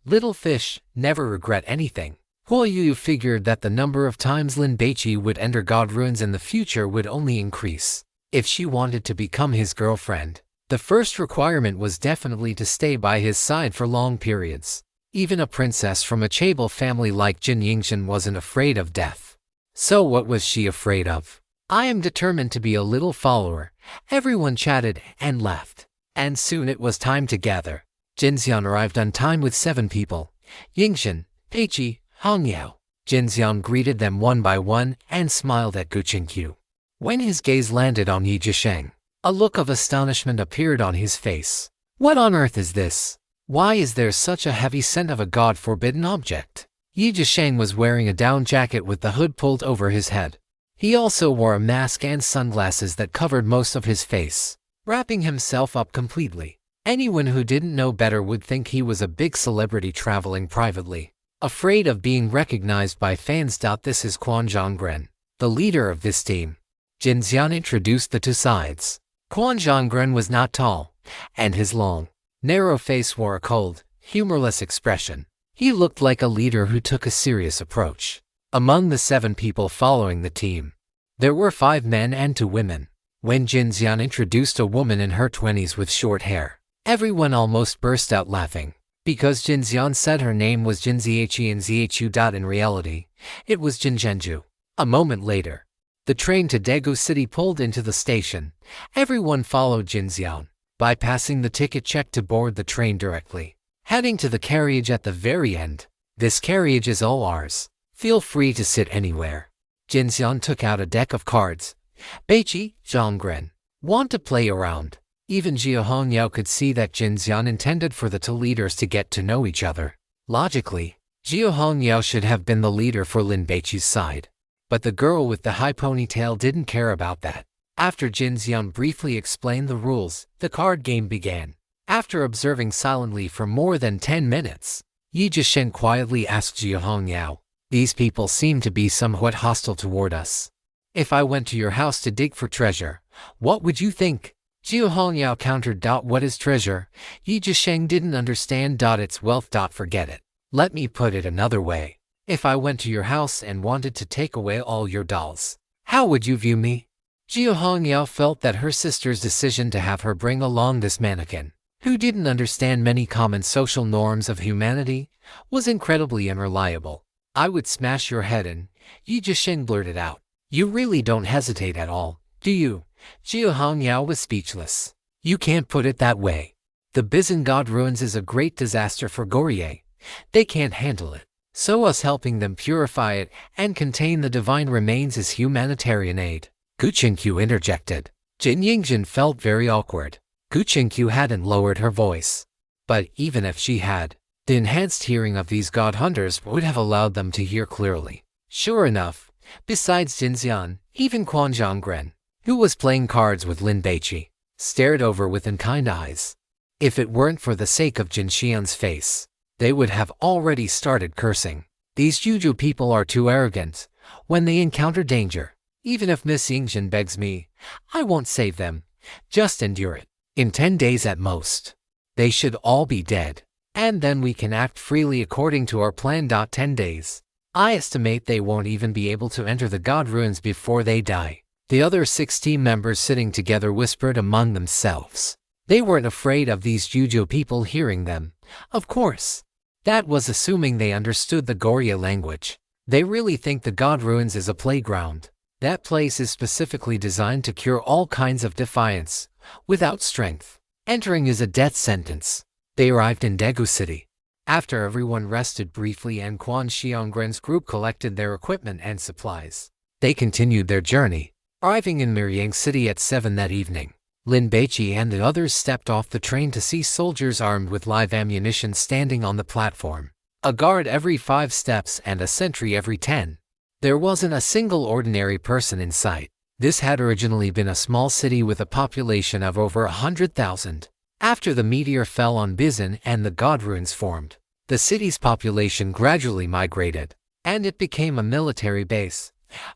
Little fish, never regret anything. Huo Yu figured that the number of times Lin Baici would enter God Ruins in the future would only increase. If she wanted to become his girlfriend, the first requirement was definitely to stay by his side for long periods. Even a princess from a chaebol family like Jin Yingjin wasn't afraid of death. So what was she afraid of? I am determined to be a little follower. Everyone chatted and laughed, and soon it was time to gather. Jinseon arrived on time with 7 people. Yingjin, Baici, Hongyao. Jinseon greeted them one by one and smiled at Gu Qingqiu. When his gaze landed on Yi Jisheng, a look of astonishment appeared on his face. What on earth is this? Why is there such a heavy scent of a god-forbidden object? Yi Jisheng was wearing a down jacket with the hood pulled over his head. He also wore a mask and sunglasses that covered most of his face, wrapping himself up completely. Anyone who didn't know better would think he was a big celebrity traveling privately, afraid of being recognized by fans. This is Quan Zhonggren, the leader of this team. Jinseon introduced the 2 sides. Quan Zhonggren was not tall, and his long, narrow face wore a cold, humorless expression. He looked like a leader who took a serious approach. Among the 7 people following the team, there were 5 men and 2 women. When Jinseon introduced a woman in her 20s with short hair, everyone almost burst out laughing, because Jinseon said her name was Jin Zhiqi and Zhichu. In reality, it was Jin Zhenju. A moment later, The train to Daegu City pulled into the station. Everyone followed Jinxian, bypassing the ticket check to board the train directly, heading to the carriage at the very end. This carriage is all ours. Feel free to sit anywhere. Jinxian took out a deck of cards. Baici, Zhonggren. Want to play around? Even Jia Hongyao could see that Jinxian intended for the two leaders to get to know each other. Logically, Jia Hongyao should have been the leader for Lin Baici's side. But the girl with the high ponytail didn't care about that. After Jinxian briefly explained the rules, the card game began. After observing silently for more than 10 minutes, Yi Jishen quietly asked Jia Hongyao, "These people seem to be somewhat hostile toward us. If I went to your house to dig for treasure, what would you think?" Jia Hongyao countered. "What is treasure?" Yi Jisheng didn't understand. "It's wealth. Forget it. Let me put it another way. If I went to your house and wanted to take away all your dolls, how would you view me?" Jia Hongyao felt that her sister's decision to have her bring along this mannequin, who didn't understand many common social norms of humanity, was incredibly unreliable. "I would smash your head in," Yi Jisheng blurted out. "You really don't hesitate at all, do you?" Jia Hongyao was speechless. "You can't put it that way. The Bizan God Ruins is a great disaster for Goryeo. They can't handle it. So us helping them purify it and contain the divine remains is humanitarian aid." Gu Qingqiu interjected. Jin Yingjin felt very awkward. Gu Qingqiu hadn't lowered her voice. But even if she had, the enhanced hearing of these god hunters would have allowed them to hear clearly. Sure enough, besides Jinxian, even Quan Zhonggren, who was playing cards with Lin Baici, stared over with unkind eyes. If it weren't for the sake of Jinxian's face, they would have already started cursing. These Juju people are too arrogant. When they encounter danger, even if Miss Yingjin begs me, I won't save them. Just endure it. In 10 days at most, they should all be dead. And then we can act freely according to our plan. 10 days. I estimate they won't even be able to enter the God Ruins before they die. The other 6 team members sitting together whispered among themselves. They weren't afraid of these Juju people hearing them. Of course. That was assuming they understood the Goryeo language. They really think the God Ruins is a playground. That place is specifically designed to cure all kinds of defiance. Without strength, entering is a death sentence. They arrived in Daegu City. After everyone rested briefly and Quan Xiongren's group collected their equipment and supplies, they continued their journey. Arriving in Miryang City at 7 that evening, Lin Baici and the others stepped off the train to see soldiers armed with live ammunition standing on the platform. A guard every 5 steps and a sentry every 10. There wasn't a single ordinary person in sight. This had originally been a small city with a population of over 100,000. After the meteor fell on Bizan and the God Ruins formed, the city's population gradually migrated, and it became a military base.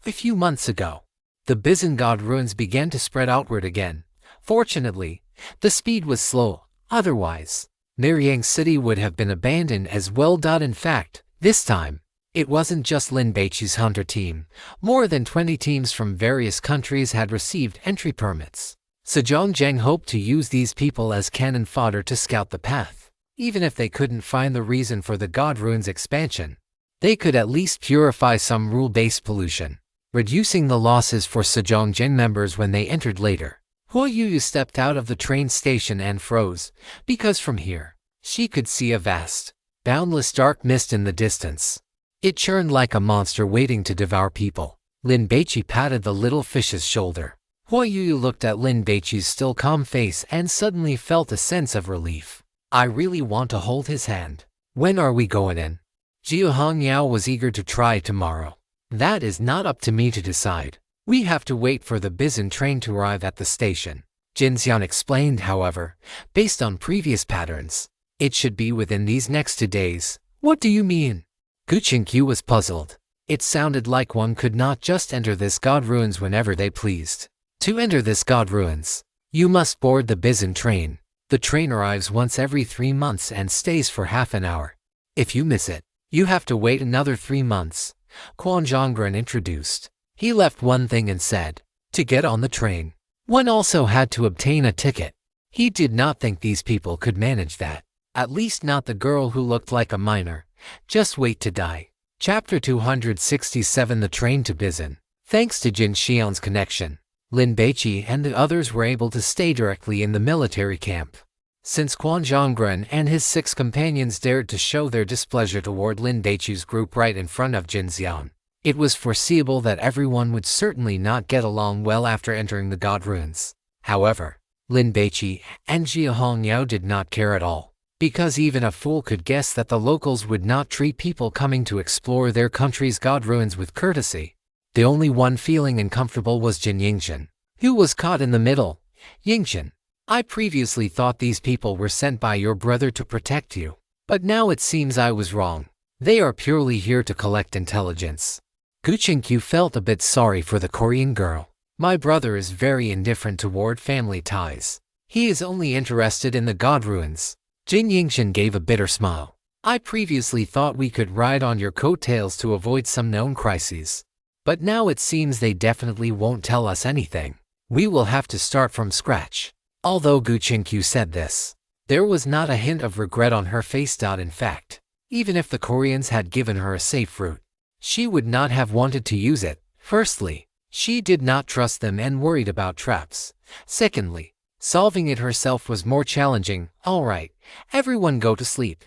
A few months ago, the Bizan God Ruins began to spread outward again. Fortunately, the speed was slow, otherwise, Miryang City would have been abandoned as well. In fact, this time, it wasn't just Lin Baici's hunter team. More than 20 teams from various countries had received entry permits. Sejong Zheng hoped to use these people as cannon fodder to scout the path. Even if they couldn't find the reason for the God Ruins expansion, they could at least purify some rule-based pollution, reducing the losses for Sejong Zheng members when they entered later. Hua Yuyu stepped out of the train station and froze, because from here, she could see a vast, boundless dark mist in the distance. It churned like a monster waiting to devour people. Lin Baici patted the little fish's shoulder. Hua Yuyu looked at Lin Baici's still calm face and suddenly felt a sense of relief. I really want to hold his hand. When are we going in? Jia Hongyao was eager to try tomorrow. That is not up to me to decide. We have to wait for the Bizan train to arrive at the station. Jinxian explained, however, based on previous patterns, it should be within these next 2 days. What do you mean? Gu Qingqiu was puzzled. It sounded like one could not just enter this God Ruins whenever they pleased. To enter this God Ruins, you must board the Bizan train. The train arrives once every 3 months and stays for half an hour. If you miss it, you have to wait another 3 months. Quan Zhonggren introduced. He left one thing and said, to get on the train, one also had to obtain a ticket. He did not think these people could manage that. At least not the girl who looked like a minor. Just wait to die. Chapter 267 The Train to Bizan. Thanks to Jin Xian's connection, Lin Baici and the others were able to stay directly in the military camp. Since Quan Zhonggren and his 6 companions dared to show their displeasure toward Lin Baici's group right in front of Jin Xian, it was foreseeable that everyone would certainly not get along well after entering the God Ruins. However, Lin Baici and Jia Hongyao did not care at all, because even a fool could guess that the locals would not treat people coming to explore their country's God Ruins with courtesy. The only one feeling uncomfortable was Jin Yingxin, who was caught in the middle. Yingxin, I previously thought these people were sent by your brother to protect you, but now it seems I was wrong. They are purely here to collect intelligence. Gu Qingqiu felt a bit sorry for the Korean girl. My brother is very indifferent toward family ties. He is only interested in the God Ruins. Jin Yingxin gave a bitter smile. I previously thought we could ride on your coattails to avoid some known crises. But now it seems they definitely won't tell us anything. We will have to start from scratch. Although Gu Qingqiu said this, there was not a hint of regret on her face. In fact, even if the Koreans had given her a safe route, she would not have wanted to use it. Firstly, she did not trust them and worried about traps. Secondly, solving it herself was more challenging. All right, everyone go to sleep.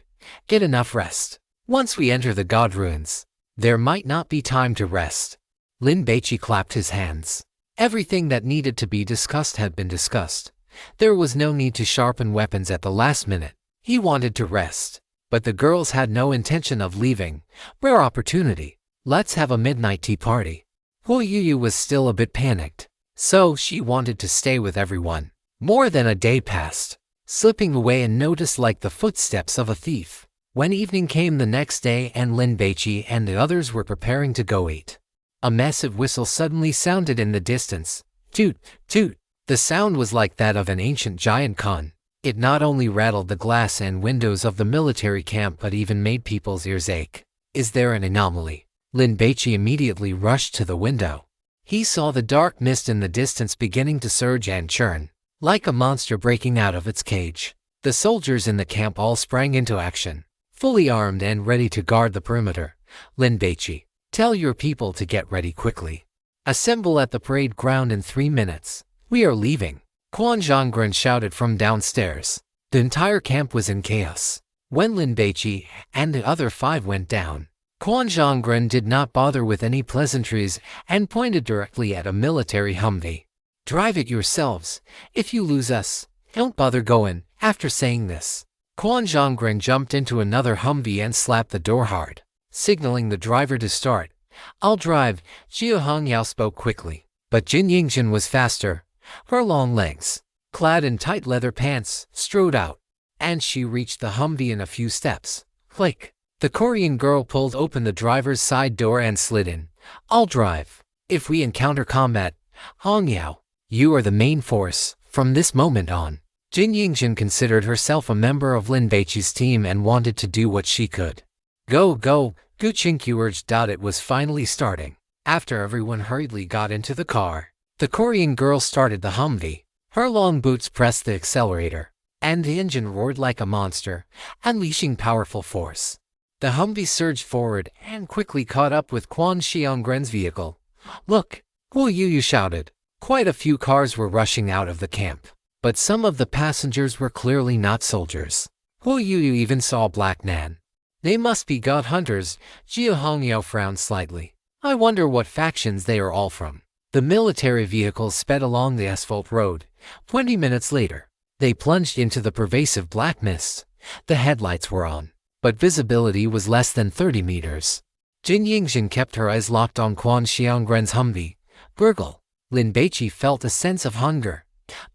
Get enough rest. Once we enter the God Ruins, there might not be time to rest. Lin Baici clapped his hands. Everything that needed to be discussed had been discussed. There was no need to sharpen weapons at the last minute. He wanted to rest, but the girls had no intention of leaving. Rare opportunity. Let's have a midnight tea party. Hu Yuyu was still a bit panicked, so she wanted to stay with everyone. More than a day passed, slipping away and noticed like the footsteps of a thief. When evening came the next day and Lin Baici and the others were preparing to go eat, a massive whistle suddenly sounded in the distance. Toot, toot. The sound was like that of an ancient giant con. It not only rattled the glass and windows of the military camp but even made people's ears ache. Is there an anomaly? Lin Baici immediately rushed to the window. He saw the dark mist in the distance beginning to surge and churn, like a monster breaking out of its cage. The soldiers in the camp all sprang into action, fully armed and ready to guard the perimeter. Lin Baici, tell your people to get ready quickly. Assemble at the parade ground in 3 minutes. We are leaving. Quan Zhonggren shouted from downstairs. The entire camp was in chaos. When Lin Baici and the other 5 went down, Quan Zhonggren did not bother with any pleasantries and pointed directly at a military Humvee. Drive it yourselves. If you lose us, don't bother going. After saying this, Quan Zhonggren jumped into another Humvee and slapped the door hard, signaling the driver to start. I'll drive, Jia Hongyao spoke quickly. But Jin Yingxin was faster. Her long legs, clad in tight leather pants, strode out, and she reached the Humvee in a few steps. Click. The Korean girl pulled open the driver's side door and slid in. I'll drive. If we encounter combat, Hongyao, you are the main force. From this moment on, Jin Yingxin considered herself a member of Lin Baici's team and wanted to do what she could. Go, go, Gu Qingqiu urged. It was finally starting. After everyone hurriedly got into the car, the Korean girl started the Humvee. Her long boots pressed the accelerator, and the engine roared like a monster, unleashing powerful force. The Humvee surged forward and quickly caught up with Quan Zhonggren's vehicle. Look! Hu Yuyu shouted. Quite a few cars were rushing out of the camp, but some of the passengers were clearly not soldiers. Hu Yuyu even saw Black Nan. They must be god hunters. Jia Hongyao frowned slightly. I wonder what factions they are all from. The military vehicles sped along the asphalt road. 20 minutes later, they plunged into the pervasive black mist. The headlights were on, but visibility was less than 30 meters. Jin Yingxin kept her eyes locked on Quan Zhonggren's Humvee. Gurgle. Lin Baici felt a sense of hunger.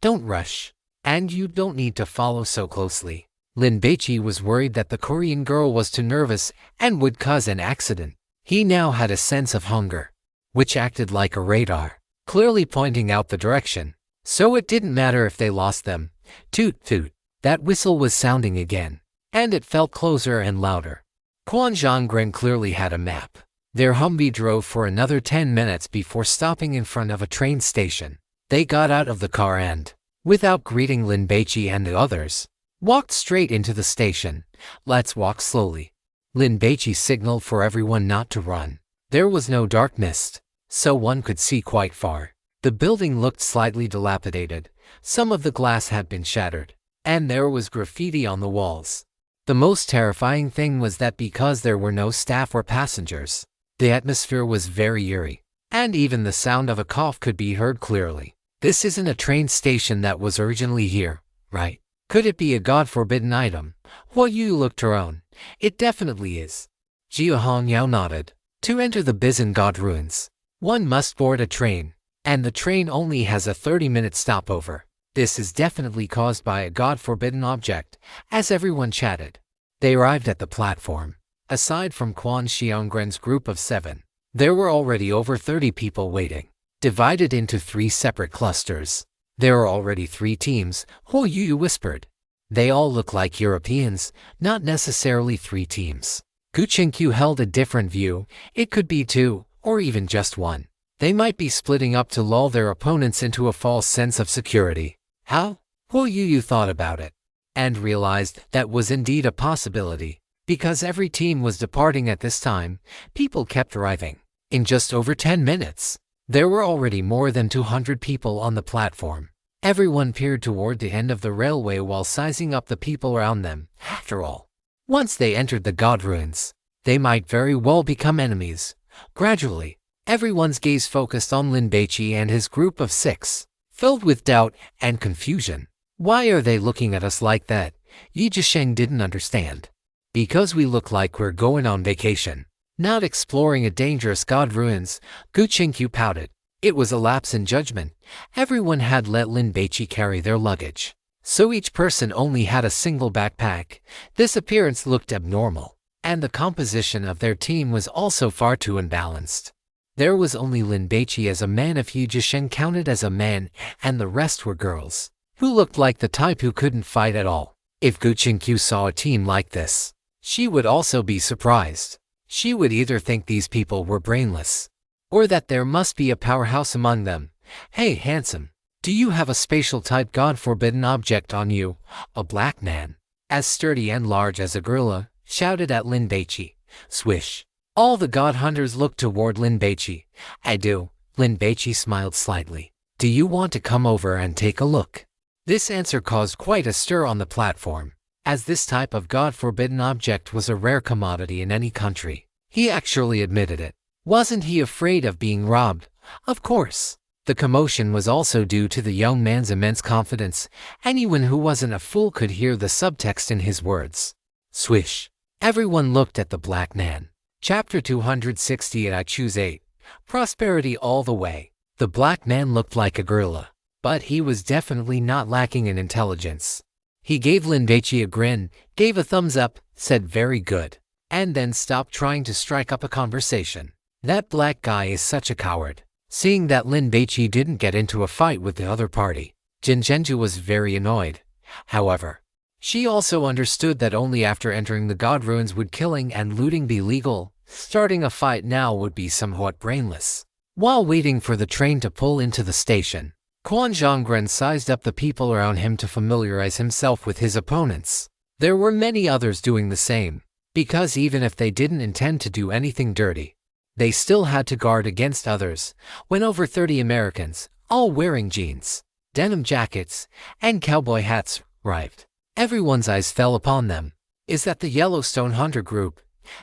Don't rush. And you don't need to follow so closely. Lin Baici was worried that the Korean girl was too nervous and would cause an accident. He now had a sense of hunger, which acted like a radar, clearly pointing out the direction. So it didn't matter if they lost them. Toot toot. That whistle was sounding again, and it felt closer and louder. Quan Zhonggren clearly had a map. Their Humvee drove for another 10 minutes before stopping in front of a train station. They got out of the car and, without greeting Lin Baici and the others, walked straight into the station. Let's walk slowly. Lin Baici signaled for everyone not to run. There was no dark mist, so one could see quite far. The building looked slightly dilapidated, some of the glass had been shattered, and there was graffiti on the walls. The most terrifying thing was that because there were no staff or passengers, the atmosphere was very eerie, and even the sound of a cough could be heard clearly. This isn't a train station that was originally here, right? Could it be a god-forbidden item? Well, you looked around. It definitely is. Jia Hongyao nodded. To enter the Bizan God ruins, one must board a train, and the train only has a 30-minute stopover. This is definitely caused by a god-forbidden object, as everyone chatted. They arrived at the platform. Aside from Quan Xiongren's group of 7, there were already over 30 people waiting, divided into 3 separate clusters. There are already 3 teams, Huo Yu whispered. They all look like Europeans, not necessarily 3 teams. Gu Qingqiu held a different view. It could be 2, or even just 1. They might be splitting up to lull their opponents into a false sense of security. How? Huo Yu thought about it, and realized that was indeed a possibility. Because every team was departing at this time, people kept arriving. In just over 10 minutes, there were already more than 200 people on the platform. Everyone peered toward the end of the railway while sizing up the people around them. After all, once they entered the god ruins, they might very well become enemies. Gradually, everyone's gaze focused on Lin Baici and his group of 6, filled with doubt and confusion. Why are they looking at us like that? Yi Zhisheng didn't understand. Because we look like we're going on vacation, not exploring a dangerous god ruins, Gu Qingqiu pouted. It was a lapse in judgment. Everyone had let Lin Baici carry their luggage, so each person only had a single backpack. This appearance looked abnormal, and the composition of their team was also far too imbalanced. There was only Lin Baici as a man if Yi Zhisheng counted as a man, and the rest were girls, who looked like the type who couldn't fight at all. If Gu Qingqiu saw a team like this, she would also be surprised. She would either think these people were brainless, or that there must be a powerhouse among them. Hey, handsome, do you have a spatial type god-forbidden object on you? A black man, as sturdy and large as a gorilla, shouted at Lin Baici. Swish. All the god hunters looked toward Lin Baici. I do. Lin Baici smiled slightly. Do you want to come over and take a look? This answer caused quite a stir on the platform, as this type of god-forbidden object was a rare commodity in any country. He actually admitted it. Wasn't he afraid of being robbed? Of course. The commotion was also due to the young man's immense confidence. Anyone who wasn't a fool could hear the subtext in his words. Swish. Everyone looked at the black man. Chapter 260 I Choose 8. Prosperity all the way. The black man looked like a gorilla, but he was definitely not lacking in intelligence. He gave Lin Baici a grin, gave a thumbs up, said very good, and then stopped trying to strike up a conversation. That black guy is such a coward. Seeing that Lin Baici didn't get into a fight with the other party, Jin Zhenju was very annoyed. However, she also understood that only after entering the god ruins would killing and looting be legal. Starting a fight now would be somewhat brainless. While waiting for the train to pull into the station, Quan Xiongren sized up the people around him to familiarize himself with his opponents. There were many others doing the same, because even if they didn't intend to do anything dirty, they still had to guard against others. When over 30 Americans, all wearing jeans, denim jackets, and cowboy hats, arrived, everyone's eyes fell upon them. Is that the Yellowstone Hunter group?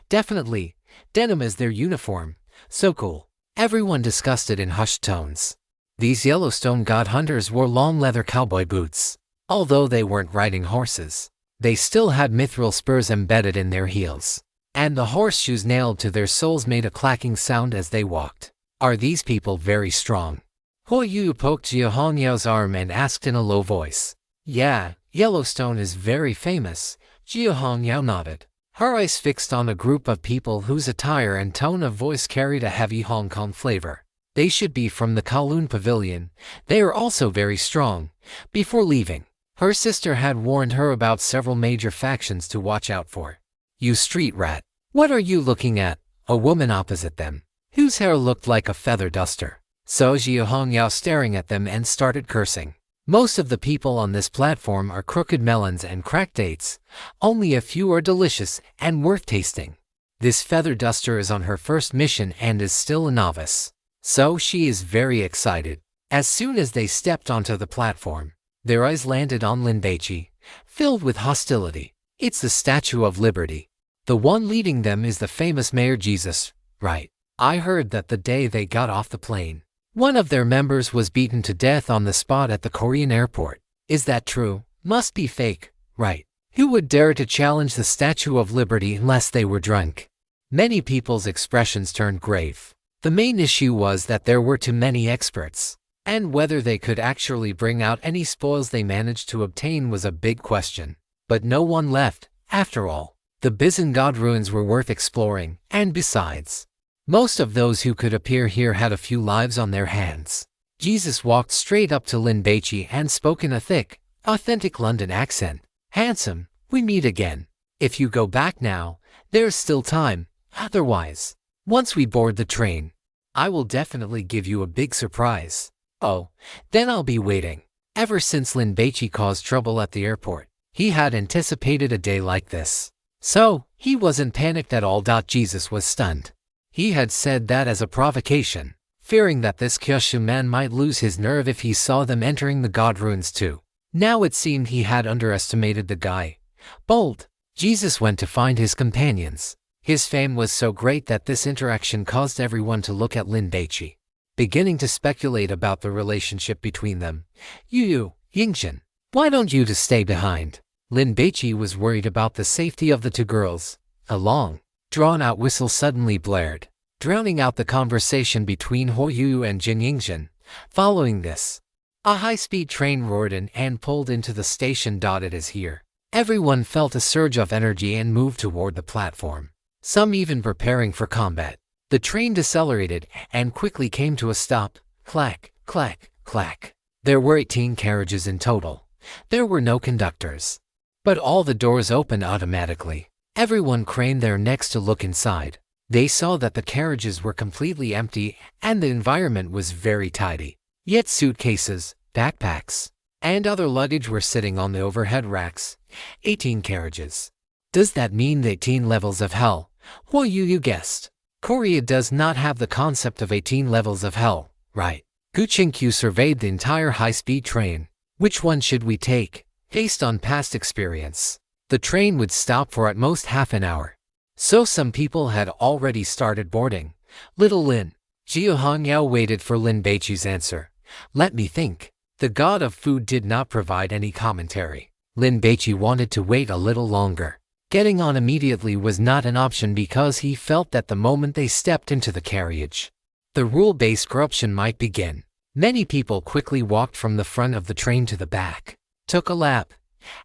Definitely. Denim is their uniform. So cool. Everyone discussed it in hushed tones. These Yellowstone god hunters wore long leather cowboy boots. Although they weren't riding horses, they still had mithril spurs embedded in their heels, and the horseshoes nailed to their soles made a clacking sound as they walked. Are these people very strong? Huo Yu poked Jia Hongyao's arm and asked in a low voice. Yeah, Yellowstone is very famous. Jia Hongyao nodded, her eyes fixed on a group of people whose attire and tone of voice carried a heavy Hong Kong flavor. They should be from the Kowloon Pavilion. They are also very strong. Before leaving, her sister had warned her about several major factions to watch out for. You street rat. What are you looking at? A woman opposite them, whose hair looked like a feather duster, saw Jia Hongyao staring at them and started cursing. Most of the people on this platform are crooked melons and cracked dates. Only a few are delicious and worth tasting. This feather duster is on her first mission and is still a novice. So she is very excited. As soon as they stepped onto the platform, their eyes landed on Lin Baici, filled with hostility. It's the Statue of Liberty. The one leading them is the famous Mayor Jesus, right? I heard that the day they got off the plane, one of their members was beaten to death on the spot at the Korean airport. Is that true? Must be fake, right? Who would dare to challenge the Statue of Liberty unless they were drunk? Many people's expressions turned grave. The main issue was that there were too many experts, and whether they could actually bring out any spoils they managed to obtain was a big question. But no one left, after all. The Bisengard ruins were worth exploring, and besides, most of those who could appear here had a few lives on their hands. Jesus walked straight up to Lin Baici and spoke in a thick, authentic London accent. Handsome, we meet again. If you go back now, there's still time. Otherwise, once we board the train, I will definitely give you a big surprise. Oh, then I'll be waiting. Ever since Lin Baici caused trouble at the airport, he had anticipated a day like this. So, he wasn't panicked at all. Jesus was stunned. He had said that as a provocation, fearing that this Kyushu man might lose his nerve if he saw them entering the god ruins too. Now it seemed he had underestimated the guy. Bold, Jesus went to find his companions. His fame was so great that this interaction caused everyone to look at Lin Baici, beginning to speculate about the relationship between them. Yingjin, why don't you just stay behind? Lin Baici was worried about the safety of the two girls. A long, drawn-out whistle suddenly blared, drowning out the conversation between Hoyu and Jin Yingjin. Following this, a high-speed train roared in and pulled into the station. It is here. Everyone felt a surge of energy and moved toward the platform, some even preparing for combat. The train decelerated and quickly came to a stop. Clack, clack, clack. There were 18 carriages in total. There were no conductors, but all the doors opened automatically. Everyone craned their necks to look inside. They saw that the carriages were completely empty and the environment was very tidy. Yet suitcases, backpacks, and other luggage were sitting on the overhead racks. 18 carriages. Does that mean the 18 levels of hell? Well, you guessed. Korea does not have the concept of 18 levels of hell, right? Guchinkyu surveyed the entire high-speed train. Which one should we take? Based on past experience, the train would stop for at most half an hour. So some people had already started boarding. Little Lin Jiuhongyao waited for Lin Baici's answer. Let me think. The god of food did not provide any commentary. Lin Baici wanted to wait a little longer. Getting on immediately was not an option because he felt that the moment they stepped into the carriage, the rule-based corruption might begin. Many people quickly walked from the front of the train to the back, took a lap,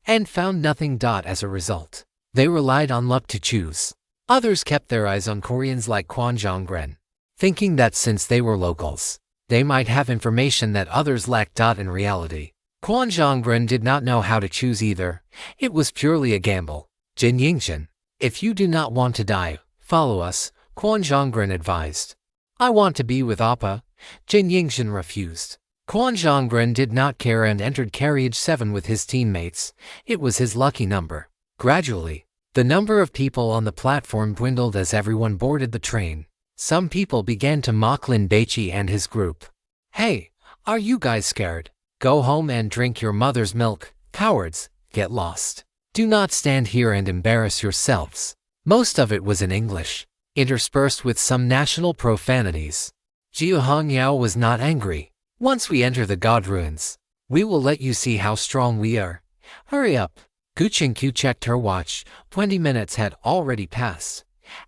and found nothing. As a result, they relied on luck to choose. Others kept their eyes on Koreans like Kwon Jong-gren, thinking that since they were locals, they might have information that others lacked. In reality, Kwon Jong-gren did not know how to choose either. It was purely a gamble. Jin Yingjin, if you do not want to die, follow us, Kwon Jong-gren advised. I want to be with Appa. Jin Yingjin refused. Kwon Jong-gren did not care and entered carriage 7 with his teammates. It was his lucky number. Gradually, the number of people on the platform dwindled as everyone boarded the train. Some people began to mock Lin Baici and his group. Hey, are you guys scared? Go home and drink your mother's milk. Cowards, get lost. Do not stand here and embarrass yourselves. Most of it was in English, interspersed with some national profanities. Jiuhongyao was not angry. Once we enter the god ruins, we will let you see how strong we are. Hurry up. Guchinkyu checked her watch. 20 minutes had already passed.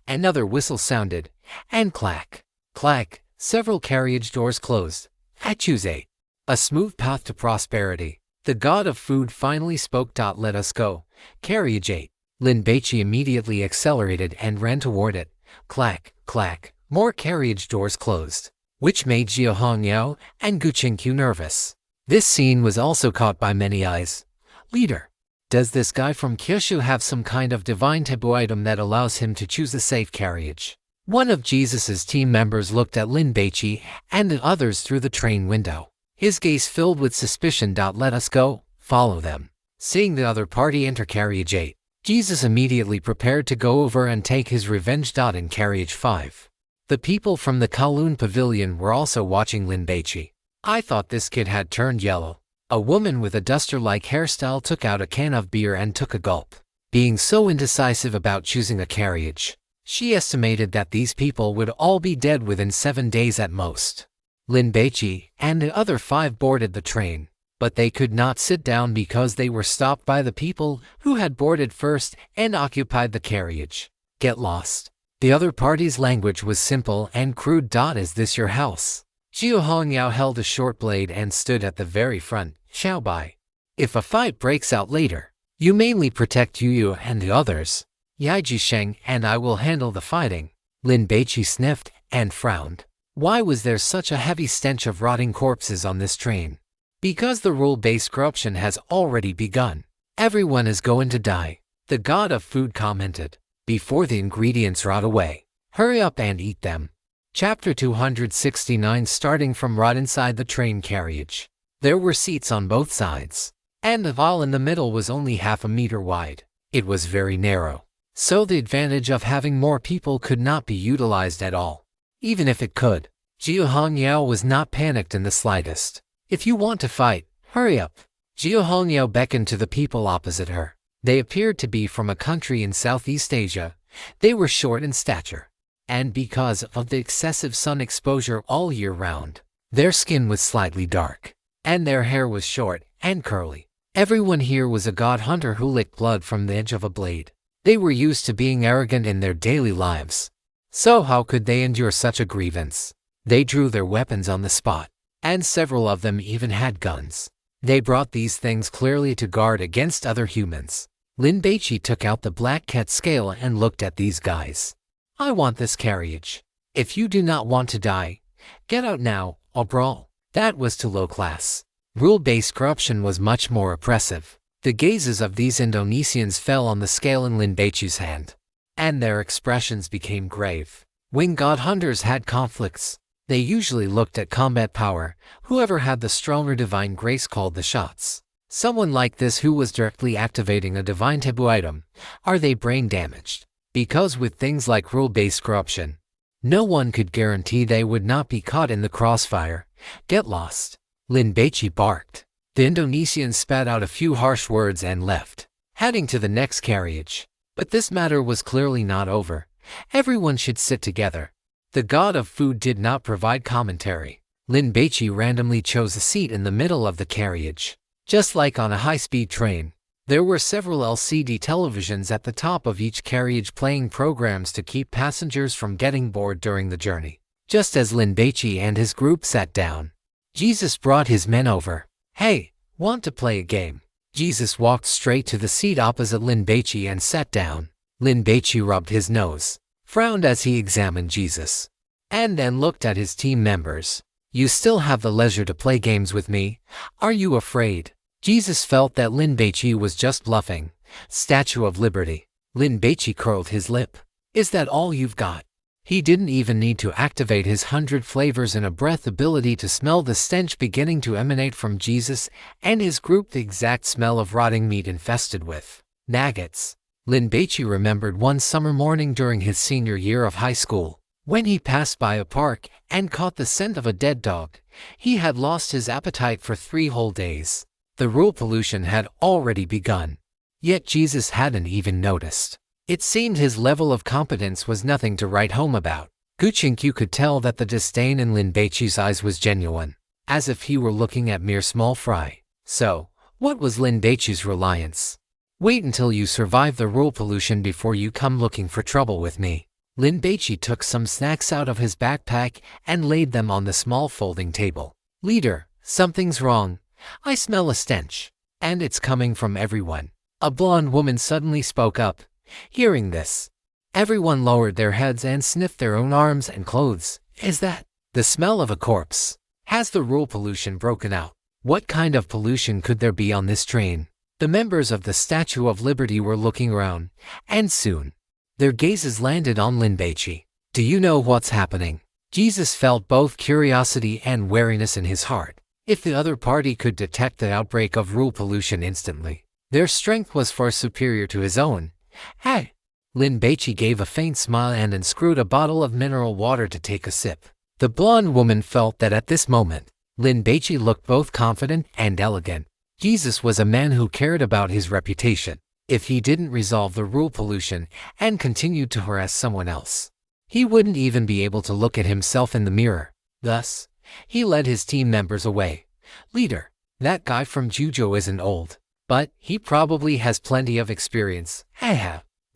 Another whistle sounded, and clack, clack, several carriage doors closed. I choose 8. A smooth path to prosperity. The god of food finally spoke. Let us go. Carriage 8. Lin Baici immediately accelerated and ran toward it. Clack, clack, more carriage doors closed, which made Jiuhongyao and Guchinkyu nervous. This scene was also caught by many eyes. Leader, does this guy from Kyushu have some kind of divine taboo item that allows him to choose a safe carriage? One of Jesus's team members looked at Lin Baici and the others through the train window. His gaze filled with suspicion. Let us go, follow them. Seeing the other party enter carriage 8, Jesus immediately prepared to go over and take his revenge. In carriage 5, The people from the Kowloon Pavilion were also watching Lin Baici. I thought this kid had turned yellow. A woman with a duster-like hairstyle took out a can of beer and took a gulp. Being so indecisive about choosing a carriage, she estimated that these people would all be dead within 7 days at most. Lin Baici and the other 5 boarded the train, but they could not sit down because they were stopped by the people who had boarded first and occupied the carriage. Get lost. The other party's language was simple and crude. Is this your house? Jiu Hongyao held a short blade and stood at the very front. Xiao Bai. If a fight breaks out later, you mainly protect Yu and the others. Yaiji Sheng and I will handle the fighting. Lin Baici sniffed and frowned. Why was there such a heavy stench of rotting corpses on this train? Because the rule-based corruption has already begun. Everyone is going to die, the god of food commented, before the ingredients rot away. Hurry up and eat them. Chapter 269. Starting from rot inside the train carriage. There were seats on both sides, and the aisle in the middle was only half a meter wide. It was very narrow, so the advantage of having more people could not be utilized at all. Even if it could, Jiu Hongyao was not panicked in the slightest. If you want to fight, hurry up. Jiu Hongyao beckoned to the people opposite her. They appeared to be from a country in Southeast Asia. They were short in stature, and because of the excessive sun exposure all year round, their skin was slightly dark, and their hair was short and curly. Everyone here was a god hunter who licked blood from the edge of a blade. They were used to being arrogant in their daily lives. So how could they endure such a grievance? They drew their weapons on the spot, and several of them even had guns. They brought these things clearly to guard against other humans. Lin Baici took out the black cat scale and looked at these guys. I want this carriage. If you do not want to die, get out now, or brawl. That was too low class. Rule-based corruption was much more oppressive. The gazes of these Indonesians fell on the scale in Lin Baici's hand, and their expressions became grave. When god hunters had conflicts, they usually looked at combat power. Whoever had the stronger divine grace called the shots. Someone like this who was directly activating a divine taboo item. Are they brain damaged? Because with things like rule-based corruption, no one could guarantee they would not be caught in the crossfire. Get lost. Lin Baici barked. The Indonesians spat out a few harsh words and left, heading to the next carriage. But this matter was clearly not over. Everyone should sit together. The god of food did not provide commentary. Lin Baici randomly chose a seat in the middle of the carriage. Just like on a high-speed train, there were several LCD televisions at the top of each carriage playing programs to keep passengers from getting bored during the journey. Just as Lin Baici and his group sat down, Jesus brought his men over. Hey, want to play a game? Jesus walked straight to the seat opposite Lin Baici and sat down. Lin Baici rubbed his nose, frowned as he examined Jesus, and then looked at his team members. You still have the leisure to play games with me? Are you afraid? Jesus felt that Lin Baici was just bluffing. Statue of Liberty. Lin Baici curled his lip. Is that all you've got? He didn't even need to activate his 100 flavors in a breath ability to smell the stench beginning to emanate from Jesus and his group, the exact smell of rotting meat infested with maggots. Lin Baici remembered one summer morning during his senior year of high school, when he passed by a park and caught the scent of a dead dog. He had lost his appetite for 3 whole days. The rule pollution had already begun, yet Jesus hadn't even noticed. It seemed his level of competence was nothing to write home about. Guchinkyu could tell that the disdain in Lin Baici's eyes was genuine, as if he were looking at mere small fry. So, what was Lin Baici's reliance? Wait until you survive the rule pollution before you come looking for trouble with me. Lin Baici took some snacks out of his backpack and laid them on the small folding table. Leader, something's wrong. I smell a stench, and it's coming from everyone. A blonde woman suddenly spoke up. Hearing this, everyone lowered their heads and sniffed their own arms and clothes. Is that the smell of a corpse? Has the rule pollution broken out? What kind of pollution could there be on this train? The members of the Statue of Liberty were looking around, and soon, their gazes landed on Lin Baici. Do you know what's happening? Jesus felt both curiosity and wariness in his heart. If the other party could detect the outbreak of rule pollution instantly, their strength was far superior to his own. Hey, Lin Baici gave a faint smile and unscrewed a bottle of mineral water to take a sip. The blonde woman felt that at this moment, Lin Baici looked both confident and elegant. Jesus was a man who cared about his reputation. If he didn't resolve the rule pollution and continued to harass someone else, he wouldn't even be able to look at himself in the mirror. Thus, he led his team members away. Leader, that guy from Jujo isn't old, but he probably has plenty of experience.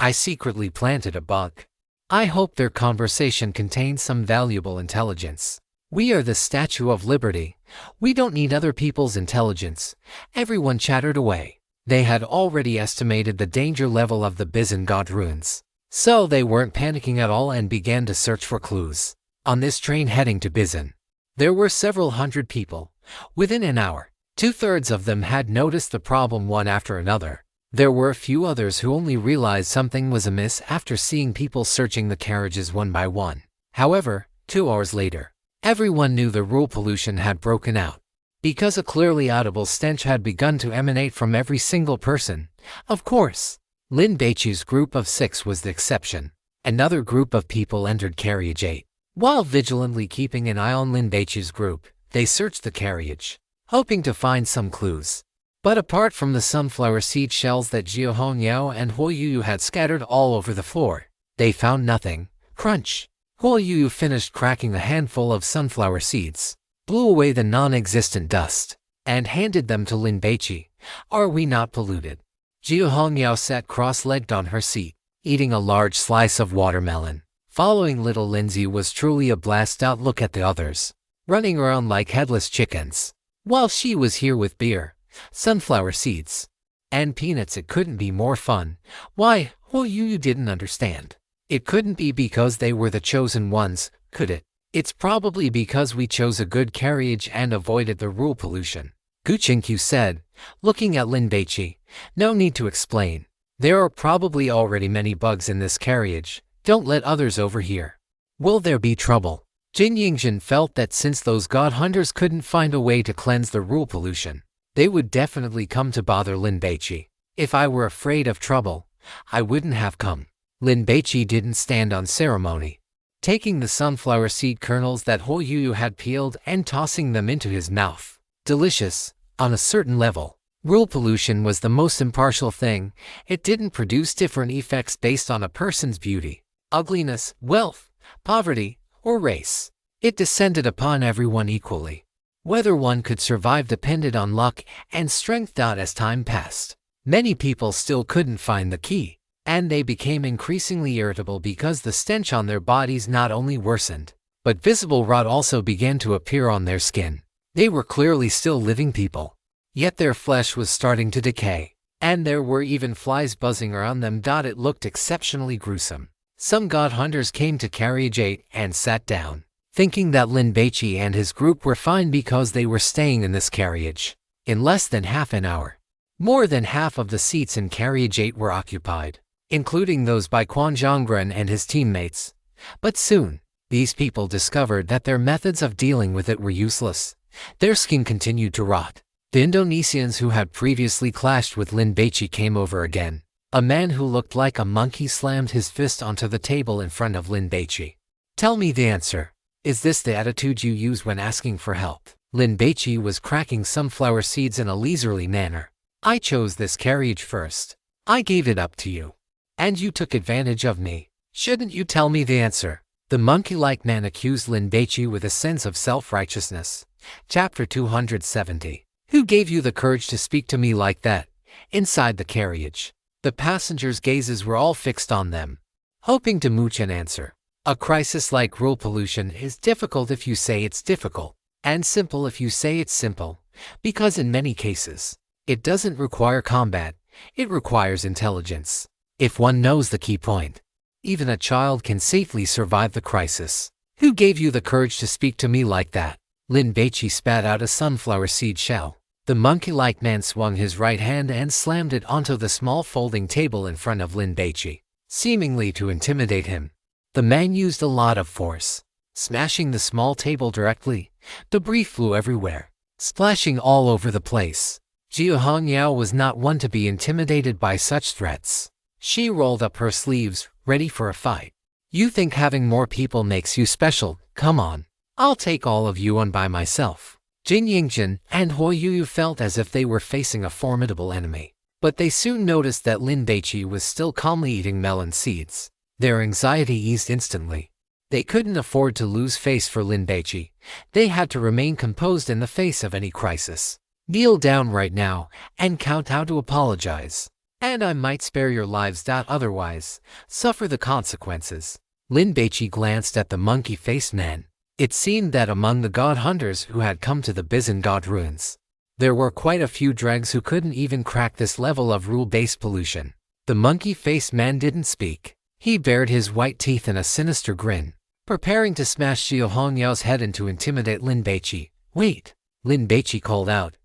I secretly planted a bug. I hope their conversation contains some valuable intelligence. We are the Statue of Liberty. We don't need other people's intelligence. Everyone chattered away. They had already estimated the danger level of the Bizengard ruins, so they weren't panicking at all and began to search for clues. On this train heading to Bizen, there were several hundred people. Within an hour, 2/3 of them had noticed the problem one after another. There were a few others who only realized something was amiss after seeing people searching the carriages one by one. However, 2 hours later, everyone knew the rule pollution had broken out, because a clearly audible stench had begun to emanate from every single person. Of course, Lin Baici's group of 6 was the exception. Another group of people entered carriage 8. While vigilantly keeping an eye on Lin Baici's group, they searched the carriage, hoping to find some clues. But apart from the sunflower seed shells that Jiao Hongyao and Huo Yuyu had scattered all over the floor, they found nothing. Crunch! Huo Yuyu finished cracking a handful of sunflower seeds, blew away the non-existent dust, and handed them to Lin Baici. Are we not polluted? Jiao Hongyao sat cross-legged on her seat, eating a large slice of watermelon. Following little Lindsay was truly a blast-out look at the others, running around like headless chickens. While she was here with beer, sunflower seeds, and peanuts, it couldn't be more fun. Why, Huo Yuyu didn't understand. It couldn't be because they were the chosen ones, could it? It's probably because we chose a good carriage and avoided the rule pollution, Gu Qingqiu said, looking at Lin Baici. No need to explain. There are probably already many bugs in this carriage. Don't let others overhear. Will there be trouble? Jin Yingjin felt that since those god hunters couldn't find a way to cleanse the rule pollution, they would definitely come to bother Lin Baici. If I were afraid of trouble, I wouldn't have come. Lin Baici didn't stand on ceremony, taking the sunflower seed kernels that Huo Yuyu had peeled and tossing them into his mouth. Delicious, on a certain level. Rule pollution was the most impartial thing. It didn't produce different effects based on a person's beauty, ugliness, wealth, poverty, or race. It descended upon everyone equally. Whether one could survive depended on luck and strength. As time passed, many people still couldn't find the key, and they became increasingly irritable because the stench on their bodies not only worsened, but visible rot also began to appear on their skin. They were clearly still living people, yet their flesh was starting to decay, and there were even flies buzzing around them. It looked exceptionally gruesome. Some god hunters came to carriage 8 and sat down, thinking that Lin Baici and his group were fine because they were staying in this carriage. In less than half an hour, more than half of the seats in carriage 8 were occupied, including those by Quan Zhonggren and his teammates. But soon, these people discovered that their methods of dealing with it were useless. Their skin continued to rot. The Indonesians who had previously clashed with Lin Baici came over again. A man who looked like a monkey slammed his fist onto the table in front of Lin Baici. Tell me the answer. Is this the attitude you use when asking for help? Lin Baici was cracking sunflower seeds in a leisurely manner. I chose this carriage first. I gave it up to you, and you took advantage of me. Shouldn't you tell me the answer? The monkey-like man accused Lin Baici with a sense of self-righteousness. Chapter 270. Who gave you the courage to speak to me like that? Inside the carriage, the passengers' gazes were all fixed on them, hoping to mooch an answer. A crisis like rule pollution is difficult if you say it's difficult, and simple if you say it's simple, because in many cases, it doesn't require combat, it requires intelligence. If one knows the key point, even a child can safely survive the crisis. Who gave you the courage to speak to me like that? Lin Baici spat out a sunflower seed shell. The monkey-like man swung his right hand and slammed it onto the small folding table in front of Lin Baici, seemingly to intimidate him. The man used a lot of force, smashing the small table directly. Debris flew everywhere, splashing all over the place. Jiao Hongyao was not one to be intimidated by such threats. She rolled up her sleeves, ready for a fight. You think having more people makes you special? Come on. I'll take all of you on by myself. Jin Yingjin and Hoi Yu felt as if they were facing a formidable enemy. But they soon noticed that Lin Baici was still calmly eating melon seeds. Their anxiety eased instantly. They couldn't afford to lose face for Lin Baici. They had to remain composed in the face of any crisis. Kneel down right now and count how to apologize. And I might spare your lives, otherwise suffer the consequences. Lin Baici glanced at the monkey-faced man. It seemed that among the god hunters who had come to the Bizan god ruins, there were quite a few dregs who couldn't even crack this level of rule-based pollution. The monkey-faced man didn't speak. He bared his white teeth in a sinister grin, preparing to smash Xiao Hongyao's head and to intimidate Lin Baici. Wait! Lin Baici called out.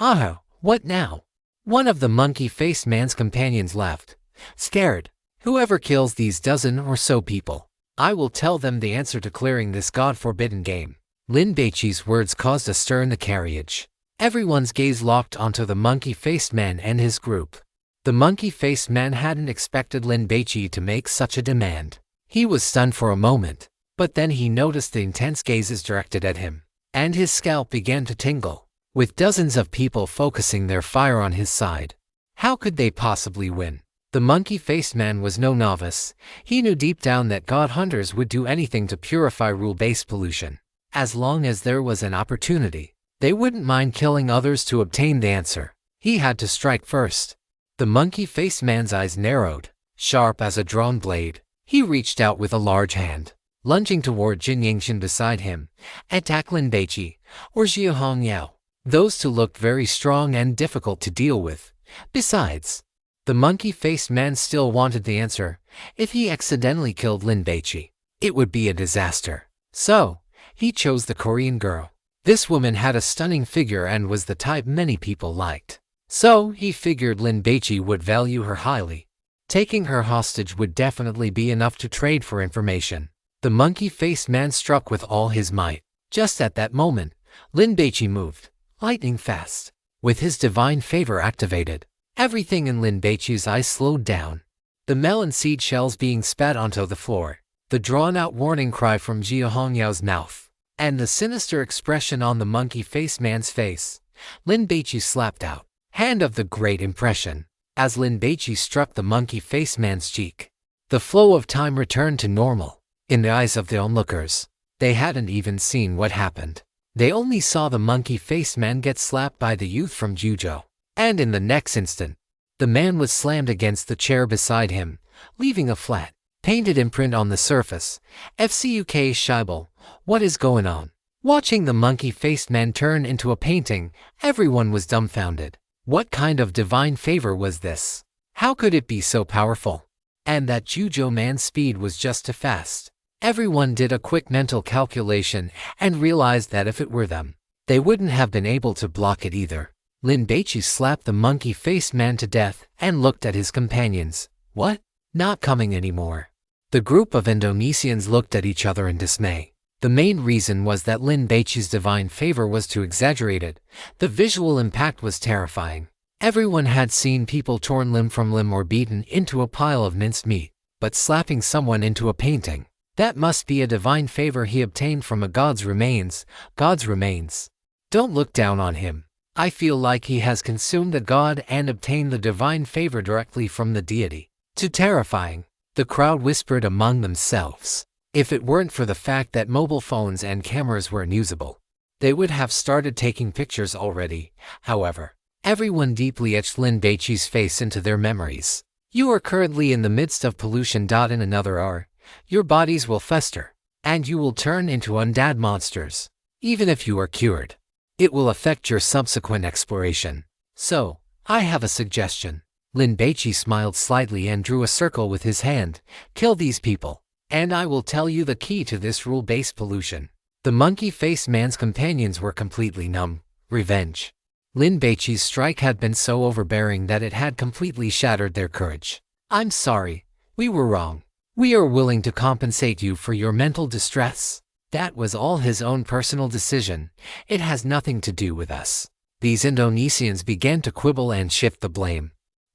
Ah, what now? One of the monkey-faced man's companions laughed. Scared. Whoever kills these dozen or so people, I will tell them the answer to clearing this god-forbidden game. Lin Baici's words caused a stir in the carriage. Everyone's gaze locked onto the monkey-faced man and his group. The monkey-faced man hadn't expected Lin Baici to make such a demand. He was stunned for a moment, but then he noticed the intense gazes directed at him, and his scalp began to tingle. With dozens of people focusing their fire on his side, how could they possibly win? The monkey-faced man was no novice. He knew deep down that god hunters would do anything to purify rule-based pollution. As long as there was an opportunity, they wouldn't mind killing others to obtain the answer. He had to strike first. The monkey-faced man's eyes narrowed, sharp as a drawn blade. He reached out with a large hand, lunging toward Jin Yingjin beside him. Attack Lin Baici or Xiao Hongyao. Those two looked very strong and difficult to deal with. Besides, the monkey-faced man still wanted the answer. If he accidentally killed Lin Baici, it would be a disaster. So, he chose the Korean girl. This woman had a stunning figure and was the type many people liked. So, he figured Lin Baici would value her highly. Taking her hostage would definitely be enough to trade for information. The monkey-faced man struck with all his might. Just at that moment, Lin Baici moved, lightning fast. With his divine favor activated, everything in Lin Baici's eyes slowed down. The melon seed shells being spat onto the floor, the drawn-out warning cry from Xiao Hongyao's mouth, and the sinister expression on the monkey-faced man's face. Lin Baici slapped out, Hand of the Great Impression, as Lin Baici struck the monkey-faced man's cheek. The flow of time returned to normal. In the eyes of the onlookers, they hadn't even seen what happened. They only saw the monkey-faced man get slapped by the youth from Juzhou. And in the next instant, the man was slammed against the chair beside him, leaving a flat, painted imprint on the surface. FCUK Scheibel, what is going on? Watching the monkey-faced man turn into a painting, everyone was dumbfounded. What kind of divine favor was this? How could it be so powerful? And that Juzhou man's speed was just too fast. Everyone did a quick mental calculation and realized that if it were them, they wouldn't have been able to block it either. Lin Baici slapped the monkey-faced man to death and looked at his companions. What? Not coming anymore. The group of Indonesians looked at each other in dismay. The main reason was that Lin Baici's divine favor was too exaggerated. The visual impact was terrifying. Everyone had seen people torn limb from limb or beaten into a pile of minced meat, but slapping someone into a painting, that must be a divine favor he obtained from a god's remains. God's remains. Don't look down on him. I feel like he has consumed a god and obtained the divine favor directly from the deity. Too terrifying, the crowd whispered among themselves. If it weren't for the fact that mobile phones and cameras were unusable, they would have started taking pictures already. However, everyone deeply etched Lin Baici's face into their memories. You are currently in the midst of pollution. In another hour, your bodies will fester, and you will turn into undead monsters. Even if you are cured, it will affect your subsequent exploration. So, I have a suggestion. Lin Baici smiled slightly and drew a circle with his hand. Kill these people, and I will tell you the key to this rule-based pollution. The monkey-faced man's companions were completely numb. Revenge. Lin Baici's strike had been so overbearing that it had completely shattered their courage. I'm sorry. We were wrong. We are willing to compensate you for your mental distress. That was all his own personal decision. It has nothing to do with us. These Indonesians began to quibble and shift the blame.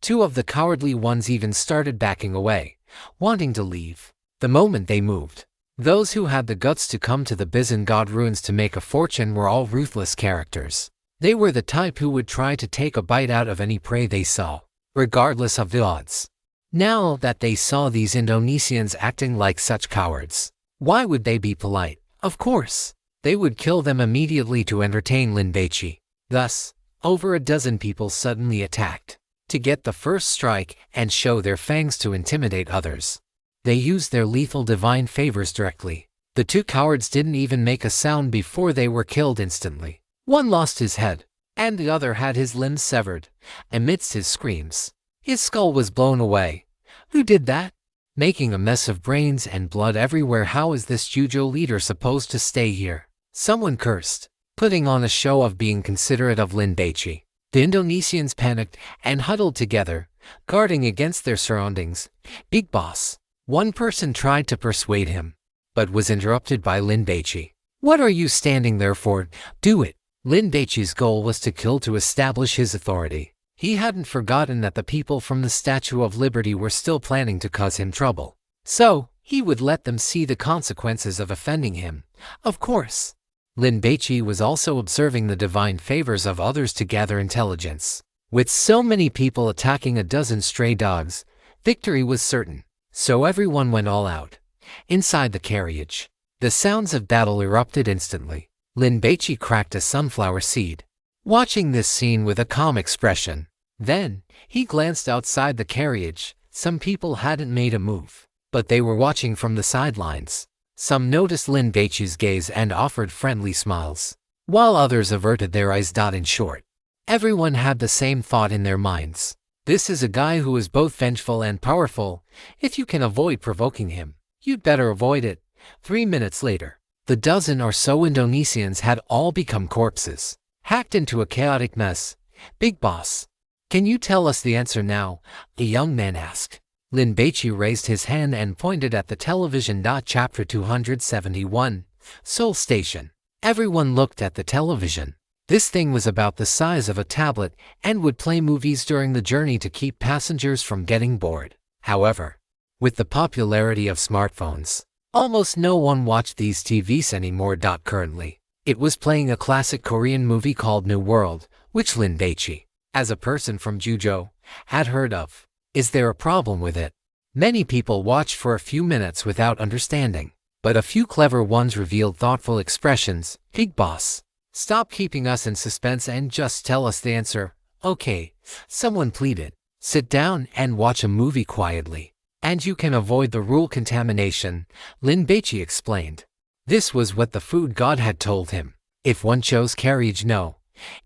Two of the cowardly ones even started backing away, wanting to leave. The moment they moved, those who had the guts to come to the Bizengod ruins to make a fortune were all ruthless characters. They were the type who would try to take a bite out of any prey they saw, regardless of the odds. Now that they saw these Indonesians acting like such cowards, why would they be polite? Of course, they would kill them immediately to entertain Lin Baici. Thus, over a dozen people suddenly attacked, to get the first strike and show their fangs to intimidate others. They used their lethal divine favors directly. The two cowards didn't even make a sound before they were killed instantly. One lost his head, and the other had his limbs severed. Amidst his screams, his skull was blown away. Who did that? Making a mess of brains and blood everywhere. How is this Jujo leader supposed to stay here? Someone cursed, putting on a show of being considerate of Lin Baici. The Indonesians panicked and huddled together, guarding against their surroundings. Big boss. One person tried to persuade him, but was interrupted by Lin Baici. What are you standing there for? Do it. Lin Baici's goal was to kill to establish his authority. He hadn't forgotten that the people from the Statue of Liberty were still planning to cause him trouble. So, he would let them see the consequences of offending him. Of course. Lin Baici was also observing the divine favors of others to gather intelligence. With so many people attacking a dozen stray dogs, victory was certain. So everyone went all out. Inside the carriage, the sounds of battle erupted instantly. Lin Baici cracked a sunflower seed, watching this scene with a calm expression. Then, he glanced outside the carriage. Some people hadn't made a move, but they were watching from the sidelines. Some noticed Lin Baici's gaze and offered friendly smiles, while others averted their eyes. In short, everyone had the same thought in their minds. This is a guy who is both vengeful and powerful. If you can avoid provoking him, you'd better avoid it. 3 minutes later, the dozen or so Indonesians had all become corpses, hacked into a chaotic mess. Big boss, can you tell us the answer now? A young man asked. Lin Baici raised his hand and pointed at the television. Chapter 271, Seoul Station. Everyone looked at the television. This thing was about the size of a tablet and would play movies during the journey to keep passengers from getting bored. However, with the popularity of smartphones, almost no one watched these TVs anymore. Currently, it was playing a classic Korean movie called New World, which Lin Baici, as a person from Jujo, had heard of. Is there a problem with it? Many people watched for a few minutes without understanding, but a few clever ones revealed thoughtful expressions. Big boss, stop keeping us in suspense and just tell us the answer. Okay, someone pleaded. Sit down and watch a movie quietly, and you can avoid the rule contamination, Lin Baici explained. This was what the food god had told him. If one chose carriage no,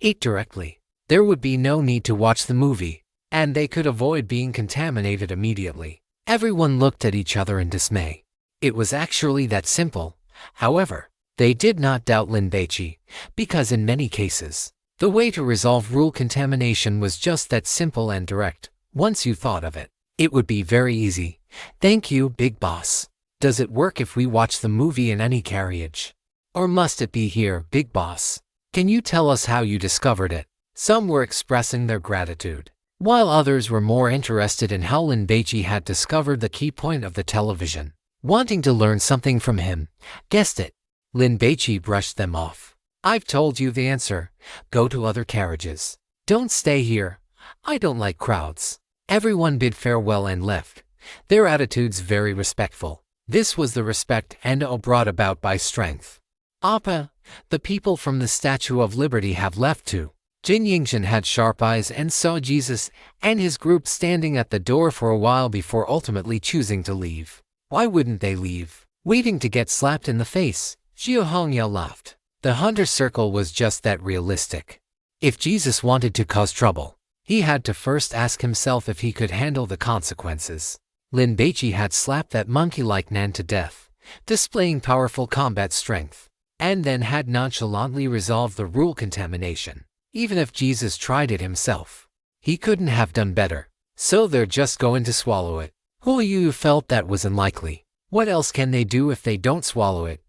ate directly, there would be no need to watch the movie, and they could avoid being contaminated immediately. Everyone looked at each other in dismay. It was actually that simple. However, they did not doubt Lin Baici, because in many cases, the way to resolve rule contamination was just that simple and direct. Once you thought of it, it would be very easy. Thank you, big boss. Does it work if we watch the movie in any carriage? Or must it be here, big boss? Can you tell us how you discovered it? Some were expressing their gratitude, while others were more interested in how Lin Baici had discovered the key point of the television, wanting to learn something from him. Guessed it. Lin Baici brushed them off. I've told you the answer. Go to other carriages. Don't stay here. I don't like crowds. Everyone bid farewell and left, their attitudes very respectful. This was the respect and awe brought about by strength. Appa, the people from the Statue of Liberty have left too. Jin Yingxin had sharp eyes and saw Jesus and his group standing at the door for a while before ultimately choosing to leave. Why wouldn't they leave? Waiting to get slapped in the face. Xiao Hongyao laughed. The hunter circle was just that realistic. If Jesus wanted to cause trouble, he had to first ask himself if he could handle the consequences. Lin Baici had slapped that monkey-like Nan to death, displaying powerful combat strength, and then had nonchalantly resolved the rule contamination. Even if Jesus tried it himself, he couldn't have done better. So they're just going to swallow it. Hu Yu felt that was unlikely. What else can they do if they don't swallow it?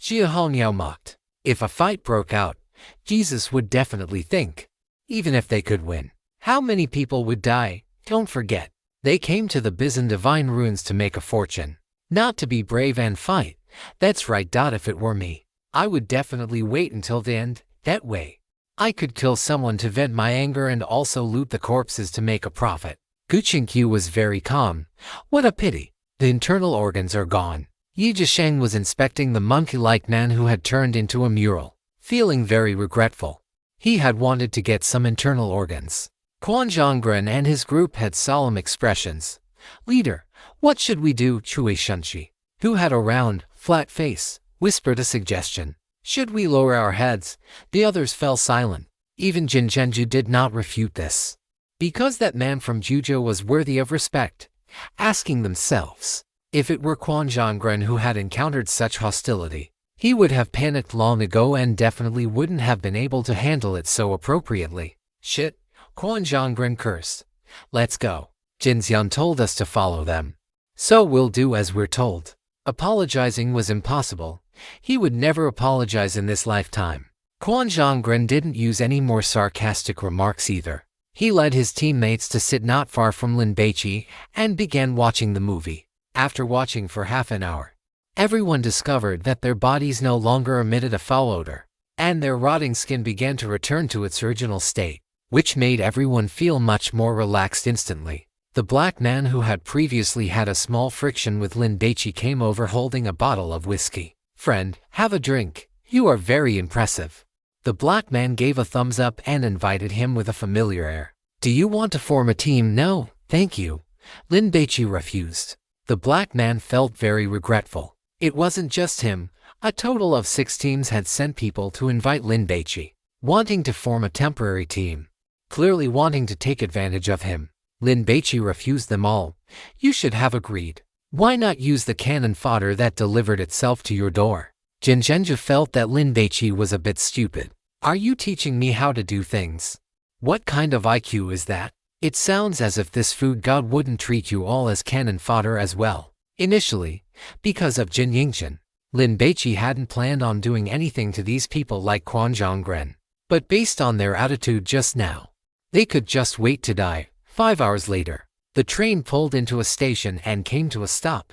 Jia Hongyao mocked. If a fight broke out, Jesus would definitely think. Even if they could win, how many people would die? Don't forget, they came to the Bizan Divine Ruins to make a fortune, not to be brave and fight. That's right. If it were me, I would definitely wait until the end. That way, I could kill someone to vent my anger and also loot the corpses to make a profit. Gu Qingqiu was very calm. What a pity. The internal organs are gone. Yi Zhisheng was inspecting the monkey-like man who had turned into a mural, feeling very regretful. He had wanted to get some internal organs. Quan Zhonggren and his group had solemn expressions. Leader, what should we do? Chui Shunshi, who had a round, flat face, whispered a suggestion. Should we lower our heads? The others fell silent. Even Jin Zhenju did not refute this, because that man from Juzhou was worthy of respect, asking themselves, if it were Quan Zhonggren who had encountered such hostility, he would have panicked long ago and definitely wouldn't have been able to handle it so appropriately. Shit, Quan Zhonggren cursed. Let's go. Jin Xian told us to follow them, so we'll do as we're told. Apologizing was impossible. He would never apologize in this lifetime. Quan Zhonggren didn't use any more sarcastic remarks either. He led his teammates to sit not far from Lin Baici and began watching the movie. After watching for half an hour, everyone discovered that their bodies no longer emitted a foul odor, and their rotting skin began to return to its original state, which made everyone feel much more relaxed instantly. The black man who had previously had a small friction with Lin Baici came over holding a bottle of whiskey. Friend, have a drink. You are very impressive. The black man gave a thumbs up and invited him with a familiar air. Do you want to form a team? No, thank you. Lin Baici refused. The black man felt very regretful. It wasn't just him. A total of 6 teams had sent people to invite Lin Baici, wanting to form a temporary team, clearly wanting to take advantage of him. Lin Baici refused them all. You should have agreed. Why not use the cannon fodder that delivered itself to your door? Jin Zhenju felt that Lin Baici was a bit stupid. Are you teaching me how to do things? What kind of IQ is that? It sounds as if this food god wouldn't treat you all as cannon fodder as well. Initially, because of Jin Yingzhen, Lin Baici hadn't planned on doing anything to these people like Quan Zhonggren. But based on their attitude just now, they could just wait to die. 5 hours later, the train pulled into a station and came to a stop.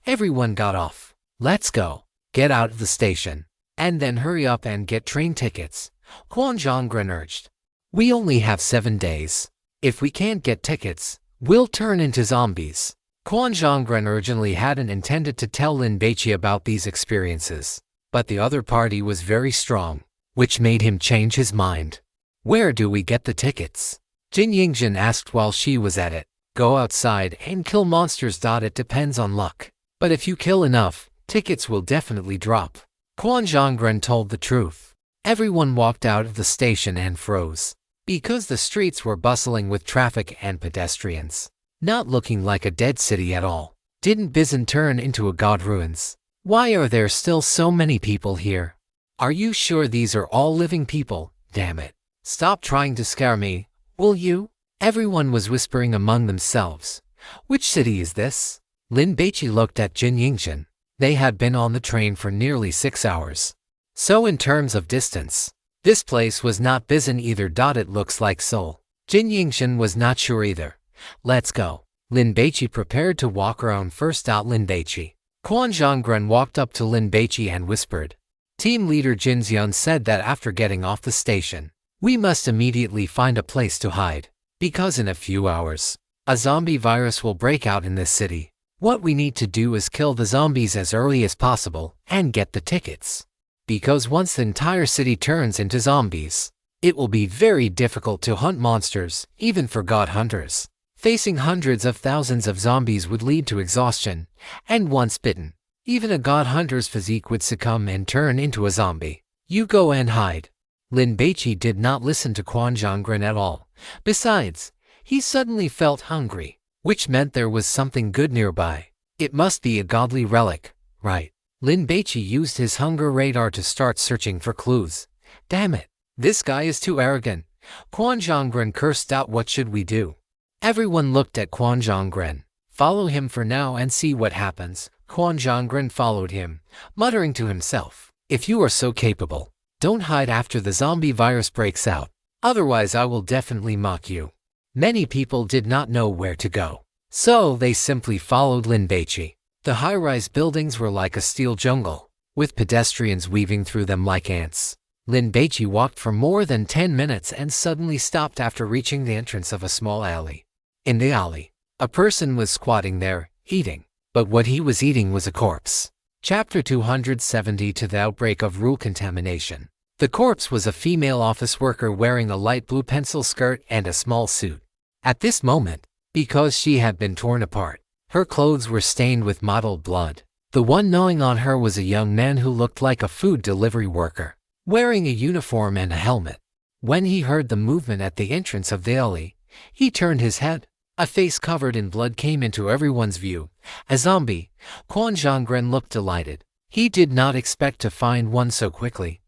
Everyone got off. Let's go. Get out of the station, and then hurry up and get train tickets, Quan Zhonggren urged. We only have 7 days. If we can't get tickets, we'll turn into zombies. Quan Zhonggren urgently hadn't intended to tell Lin Baici about these experiences, but the other party was very strong, which made him change his mind. Where do we get the tickets? Jin Yingzhen asked while she was at it. Go outside and kill monsters. It depends on luck, but if you kill enough, tickets will definitely drop. Quan Zhonggren told the truth. Everyone walked out of the station and froze, because the streets were bustling with traffic and pedestrians, not looking like a dead city at all. Didn't Bizan turn into a god ruins? Why are there still so many people here? Are you sure these are all living people? Damn it. Stop trying to scare me, will you? Everyone was whispering among themselves. Which city is this? Lin Baici looked at Jin Yingzhen. They had been on the train for nearly 6 hours. So in terms of distance, this place was not Bizan either. It looks like Seoul. Jin Yingzhen was not sure either. Let's go. Lin Baici prepared to walk around first. Lin Baici. Quan Zhonggren walked up to Lin Baici and whispered. Team leader Jin Xian said that after getting off the station, we must immediately find a place to hide, because in a few hours, a zombie virus will break out in this city. What we need to do is kill the zombies as early as possible and get the tickets. Because once the entire city turns into zombies, it will be very difficult to hunt monsters, even for god hunters. Facing hundreds of thousands of zombies would lead to exhaustion, and once bitten, even a god hunter's physique would succumb and turn into a zombie. You go and hide. Lin Baici did not listen to Quan Zhonggren at all. Besides, he suddenly felt hungry, which meant there was something good nearby. It must be a godly relic, right? Lin Baici used his hunger radar to start searching for clues. Damn it, this guy is too arrogant. Quan Zhonggren cursed out. What should we do? Everyone looked at Quan Zhonggren. Follow him for now and see what happens. Quan Zhonggren followed him, muttering to himself. If you are so capable, don't hide after the zombie virus breaks out. Otherwise I will definitely mock you. Many people did not know where to go, so they simply followed Lin Baici. The high-rise buildings were like a steel jungle, with pedestrians weaving through them like ants. Lin Baici walked for more than 10 minutes and suddenly stopped after reaching the entrance of a small alley. In the alley, a person was squatting there, eating. But what he was eating was a corpse. Chapter 270 to the outbreak of rule contamination. The corpse was a female office worker wearing a light blue pencil skirt and a small suit. At this moment, because she had been torn apart, her clothes were stained with mottled blood. The one gnawing on her was a young man who looked like a food delivery worker, wearing a uniform and a helmet. When he heard the movement at the entrance of the alley, he turned his head. A face covered in blood came into everyone's view. A zombie. Kwon Jong-gren looked delighted. He did not expect to find one so quickly.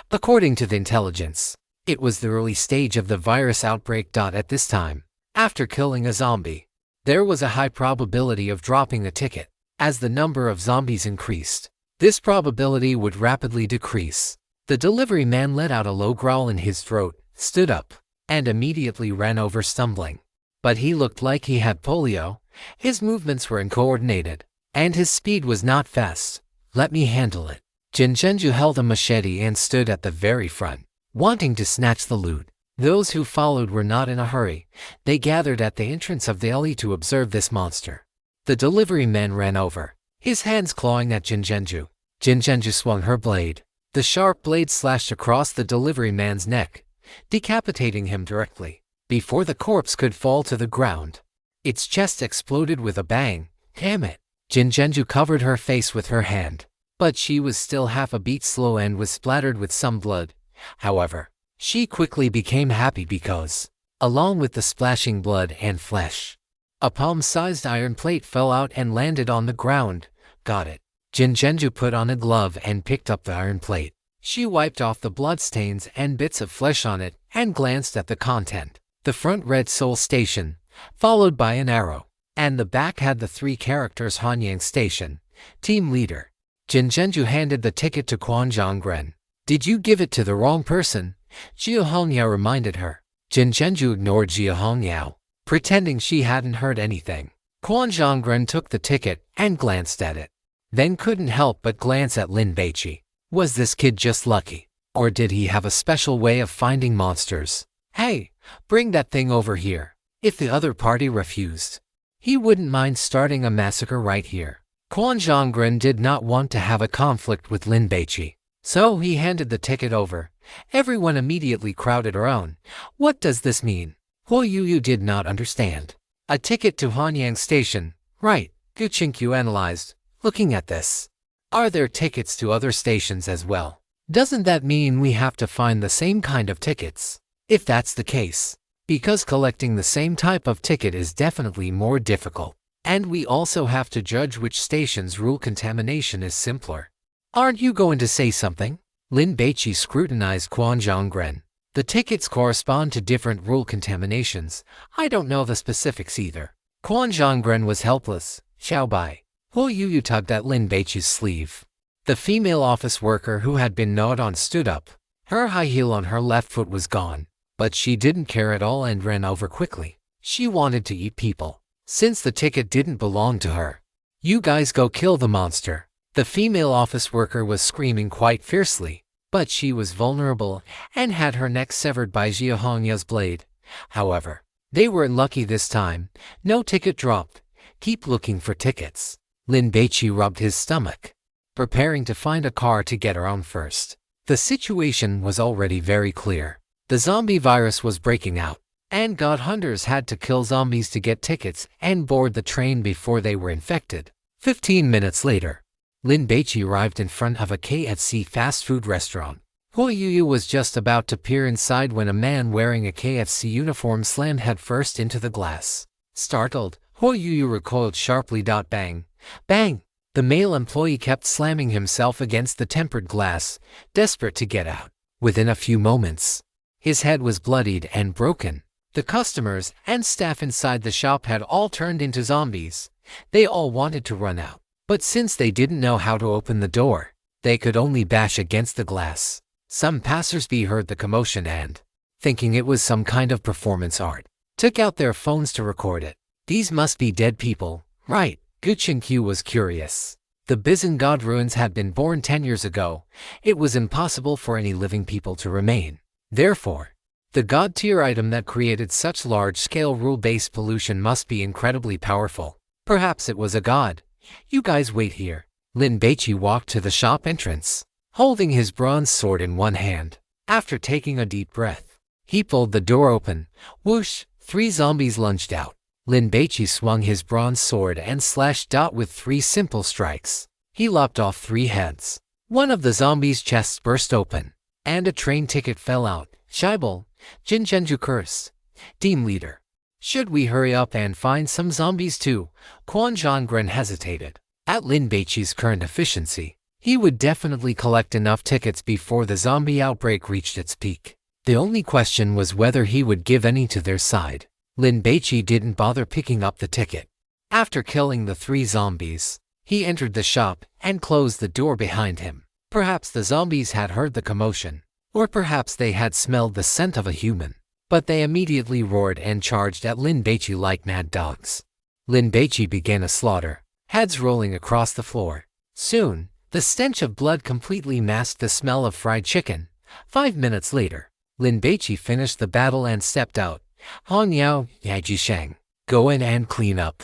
According to the intelligence, it was the early stage of the virus outbreak. At this time, after killing a zombie, there was a high probability of dropping a ticket. As the number of zombies increased, this probability would rapidly decrease. The delivery man let out a low growl in his throat, stood up, and immediately ran over stumbling. But he looked like he had polio. His movements were uncoordinated, and his speed was not fast. Let me handle it. Jin Zhenju held a machete and stood at the very front, wanting to snatch the loot. Those who followed were not in a hurry. They gathered at the entrance of the alley to observe this monster. The delivery man ran over, his hands clawing at Jin Zhenju. Jin Zhenju swung her blade. The sharp blade slashed across the delivery man's neck, decapitating him directly. Before the corpse could fall to the ground, its chest exploded with a bang. Damn it! Jin Zhenju covered her face with her hand, but she was still half a beat slow and was splattered with some blood. However, she quickly became happy because, along with the splashing blood and flesh, a palm-sized iron plate fell out and landed on the ground. Got it. Jin Zhenju put on a glove and picked up the iron plate. She wiped off the bloodstains and bits of flesh on it and glanced at the content. The front read Seoul Station, followed by an arrow, and the back had the 3 characters Hanyang Station, Team Leader. Jin Zhenju handed the ticket to Kwon Jong-gren. Did you give it to the wrong person? Jia Hongyao reminded her. Jin Zhenju ignored Jia Hongyao, pretending she hadn't heard anything. Kwon Jong-gren took the ticket and glanced at it, then couldn't help but glance at Lin Baici. Was this kid just lucky, or did he have a special way of finding monsters? Hey, bring that thing over here. If the other party refused, he wouldn't mind starting a massacre right here. Kwon Jong-gren did not want to have a conflict with Lin Baici, so he handed the ticket over. Everyone immediately crowded around. What does this mean? Huo Yuyu did not understand. A ticket to Hanyang Station, right? Gu Qinkyu analyzed, looking at this. Are there tickets to other stations as well? Doesn't that mean we have to find the same kind of tickets? If that's the case, because collecting the same type of ticket is definitely more difficult, and we also have to judge which station's rule contamination is simpler. Aren't you going to say something? Lin Baici scrutinized Kwon Jong-gren. The tickets correspond to different rule contaminations. I don't know the specifics either. Kwon Jong-gren was helpless. Xiao Bai. Huo Yuyu tugged at Lin Baici's sleeve. The female office worker who had been gnawed on stood up. Her high heel on her left foot was gone. But she didn't care at all and ran over quickly. She wanted to eat people, since the ticket didn't belong to her. You guys go kill the monster. The female office worker was screaming quite fiercely, but she was vulnerable and had her neck severed by Jia Hongya's blade. However, they were lucky this time. No ticket dropped. Keep looking for tickets. Lin Baici rubbed his stomach, preparing to find a car to get around first. The situation was already very clear. The zombie virus was breaking out, and god hunters had to kill zombies to get tickets and board the train before they were infected. 15 minutes later, Lin Baici arrived in front of a KFC fast food restaurant. Huo Yuyu was just about to peer inside when a man wearing a KFC uniform slammed headfirst into the glass. Startled, Huo Yuyu recoiled sharply. Bang! Bang! The male employee kept slamming himself against the tempered glass, desperate to get out. Within a few moments, his head was bloodied and broken. The customers and staff inside the shop had all turned into zombies. They all wanted to run out, but since they didn't know how to open the door, they could only bash against the glass. Some passersby heard the commotion and, thinking it was some kind of performance art, took out their phones to record it. These must be dead people, right? Guchenq was curious. The Bizen God ruins had been born 10 years ago. It was impossible for any living people to remain. Therefore, the God-tier item that created such large-scale rule-based pollution must be incredibly powerful. Perhaps it was a god. You guys wait here. Lin Baici walked to the shop entrance, holding his bronze sword in one hand. After taking a deep breath, he pulled the door open. Whoosh! 3 zombies lunged out. Lin Baici swung his bronze sword and slashed out with 3 simple strikes. He lopped off 3 heads. One of the zombies' chests burst open, and a train ticket fell out. Scheibel, Jinzhenju cursed. Team leader. Should we hurry up and find some zombies too? Quan Zhonggren hesitated. At Lin Baici's current efficiency, he would definitely collect enough tickets before the zombie outbreak reached its peak. The only question was whether he would give any to their side. Lin Baici didn't bother picking up the ticket. After killing the 3 zombies, he entered the shop and closed the door behind him. Perhaps the zombies had heard the commotion, or perhaps they had smelled the scent of a human. But they immediately roared and charged at Lin Baici like mad dogs. Lin Baici began a slaughter, heads rolling across the floor. Soon, the stench of blood completely masked the smell of fried chicken. 5 minutes later, Lin Baici finished the battle and stepped out. Hong Yao, Yaji Shang, go in and clean up.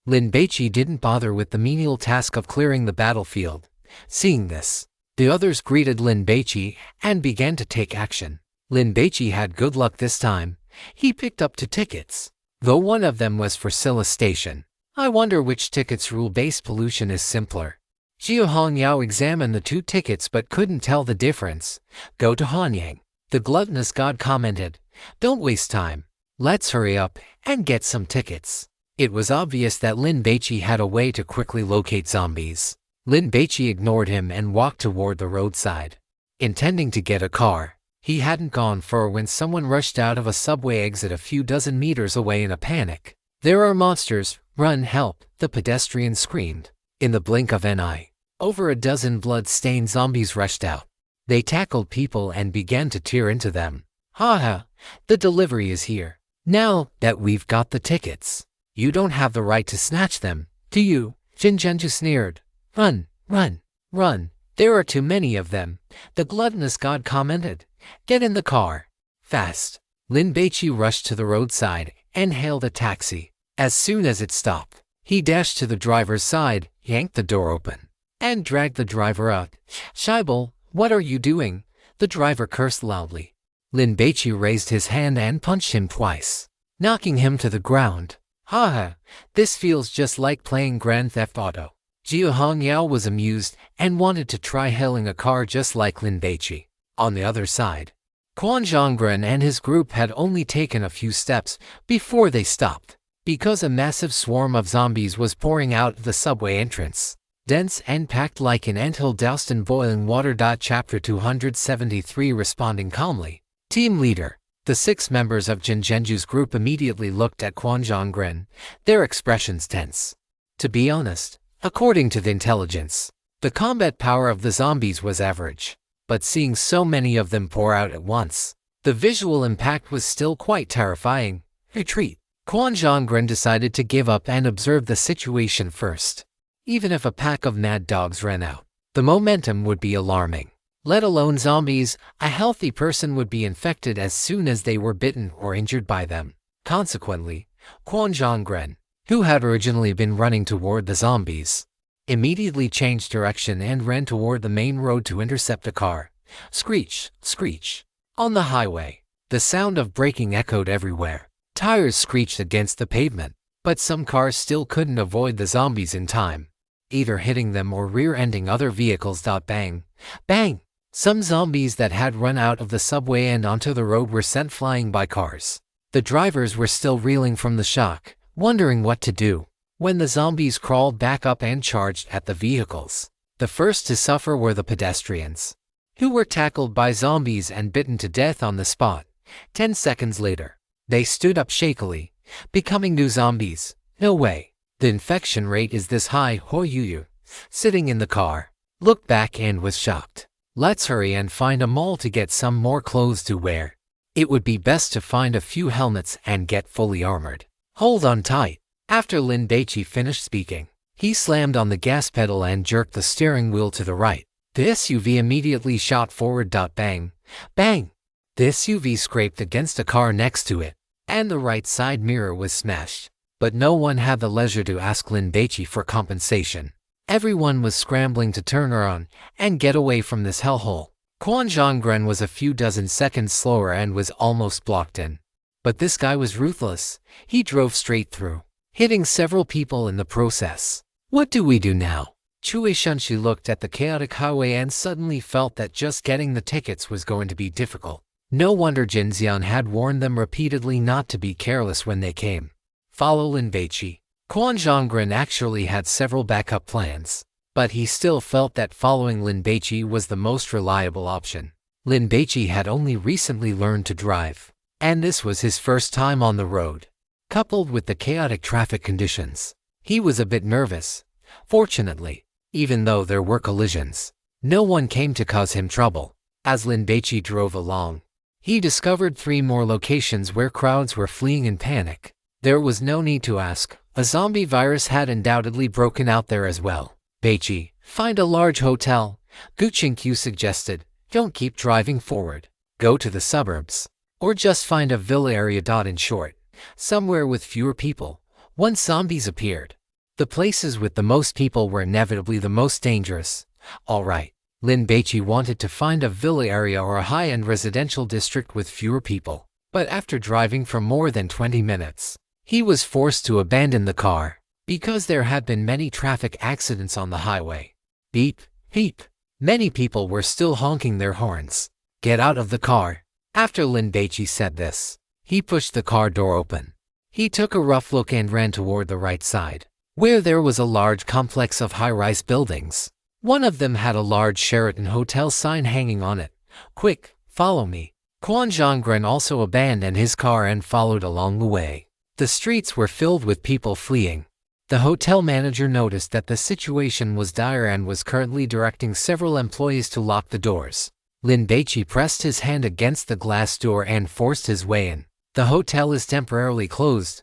Lin Baici didn't bother with the menial task of clearing the battlefield. Seeing this, the others greeted Lin Baici and began to take action. Lin Baici had good luck this time. He picked up 2 tickets, though one of them was for Silla Station. I wonder which ticket's rule-based pollution is simpler. Jiu Hongyao examined the 2 tickets but couldn't tell the difference. Go to Hanyang. The gluttonous god commented. Don't waste time. Let's hurry up and get some tickets. It was obvious that Lin Baici had a way to quickly locate zombies. Lin Baici ignored him and walked toward the roadside. Intending to get a car, he hadn't gone far when someone rushed out of a subway exit a few dozen meters away in a panic. There are monsters, run, help, the pedestrian screamed. In the blink of an eye, over a dozen blood-stained zombies rushed out. They tackled people and began to tear into them. Haha, the delivery is here. Now that we've got the tickets, you don't have the right to snatch them, do you? Jinzhenju sneered. Run, run, run. There are too many of them, the gluttonous god commented. Get in the car. Fast. Lin Baici rushed to the roadside and hailed a taxi. As soon as it stopped, he dashed to the driver's side, yanked the door open, and dragged the driver out. Scheibel, what are you doing? The driver cursed loudly. Lin Baici raised his hand and punched him twice, knocking him to the ground. Haha, this feels just like playing Grand Theft Auto. Jiu Hongyao was amused and wanted to try hailing a car just like Lin Baici. On the other side, Quan Zhonggren and his group had only taken a few steps before they stopped, because a massive swarm of zombies was pouring out of the subway entrance. Dense and packed like an anthill doused in boiling water. Chapter 273 Responding calmly. Team leader. The 6 members of Jinzhenju's group immediately looked at Quan Zhonggren, their expressions tense. To be honest, according to the intelligence, the combat power of the zombies was average, but seeing so many of them pour out at once, the visual impact was still quite terrifying. Retreat. Quan Zhonggren decided to give up and observe the situation first. Even if a pack of mad dogs ran out, the momentum would be alarming. Let alone zombies, a healthy person would be infected as soon as they were bitten or injured by them. Consequently, Quan Zhonggren, who had originally been running toward the zombies, immediately changed direction and ran toward the main road to intercept a car. Screech, screech. On the highway, the sound of braking echoed everywhere. Tires screeched against the pavement, but some cars still couldn't avoid the zombies in time, either hitting them or rear-ending other vehicles. Bang, bang. Some zombies that had run out of the subway and onto the road were sent flying by cars. The drivers were still reeling from the shock, wondering what to do, when the zombies crawled back up and charged at the vehicles. The first to suffer were the pedestrians, who were tackled by zombies and bitten to death on the spot. 10 seconds later, they stood up shakily, becoming new zombies. No way. The infection rate is this high. Ho Yu, sitting in the car, looked back and was shocked. Let's hurry and find a mall to get some more clothes to wear. It would be best to find a few helmets and get fully armored. Hold on tight. After Lin Baici finished speaking, he slammed on the gas pedal and jerked the steering wheel to the right. The SUV immediately shot forward. Bang! Bang! The SUV scraped against a car next to it, and the right side mirror was smashed. But no one had the leisure to ask Lin Baici for compensation. Everyone was scrambling to turn around and get away from this hellhole. Quan Zhonggren was a few dozen seconds slower and was almost blocked in. But this guy was ruthless. He drove straight through, hitting several people in the process. What do we do now? Chui Shunshi looked at the chaotic highway and suddenly felt that just getting the tickets was going to be difficult. No wonder Jin Xian had warned them repeatedly not to be careless when they came. Follow Lin Baici. Quan Zhonggren actually had several backup plans, but he still felt that following Lin Baici was the most reliable option. Lin Baici had only recently learned to drive, and this was his first time on the road. Coupled with the chaotic traffic conditions, he was a bit nervous. Fortunately, even though there were collisions, no one came to cause him trouble. As Lin Baici drove along, he discovered 3 more locations where crowds were fleeing in panic. There was no need to ask. A zombie virus had undoubtedly broken out there as well. Baici, find a large hotel, Gu Qingqiu suggested. Don't keep driving forward. Go to the suburbs. Or just find a villa area. In short, somewhere with fewer people. Once zombies appeared, the places with the most people were inevitably the most dangerous. Alright, Lin Baici wanted to find a villa area or a high-end residential district with fewer people. But after driving for more than 20 minutes, he was forced to abandon the car, because there had been many traffic accidents on the highway. Beep, beep. Many people were still honking their horns. Get out of the car. After Lin Baici said this, he pushed the car door open. He took a rough look and ran toward the right side, where there was a large complex of high-rise buildings. One of them had a large Sheraton Hotel sign hanging on it. Quick, follow me. Quan Zhonggren also abandoned his car and followed along the way. The streets were filled with people fleeing. The hotel manager noticed that the situation was dire and was currently directing several employees to lock the doors. Lin Baici pressed his hand against the glass door and forced his way in. The hotel is temporarily closed.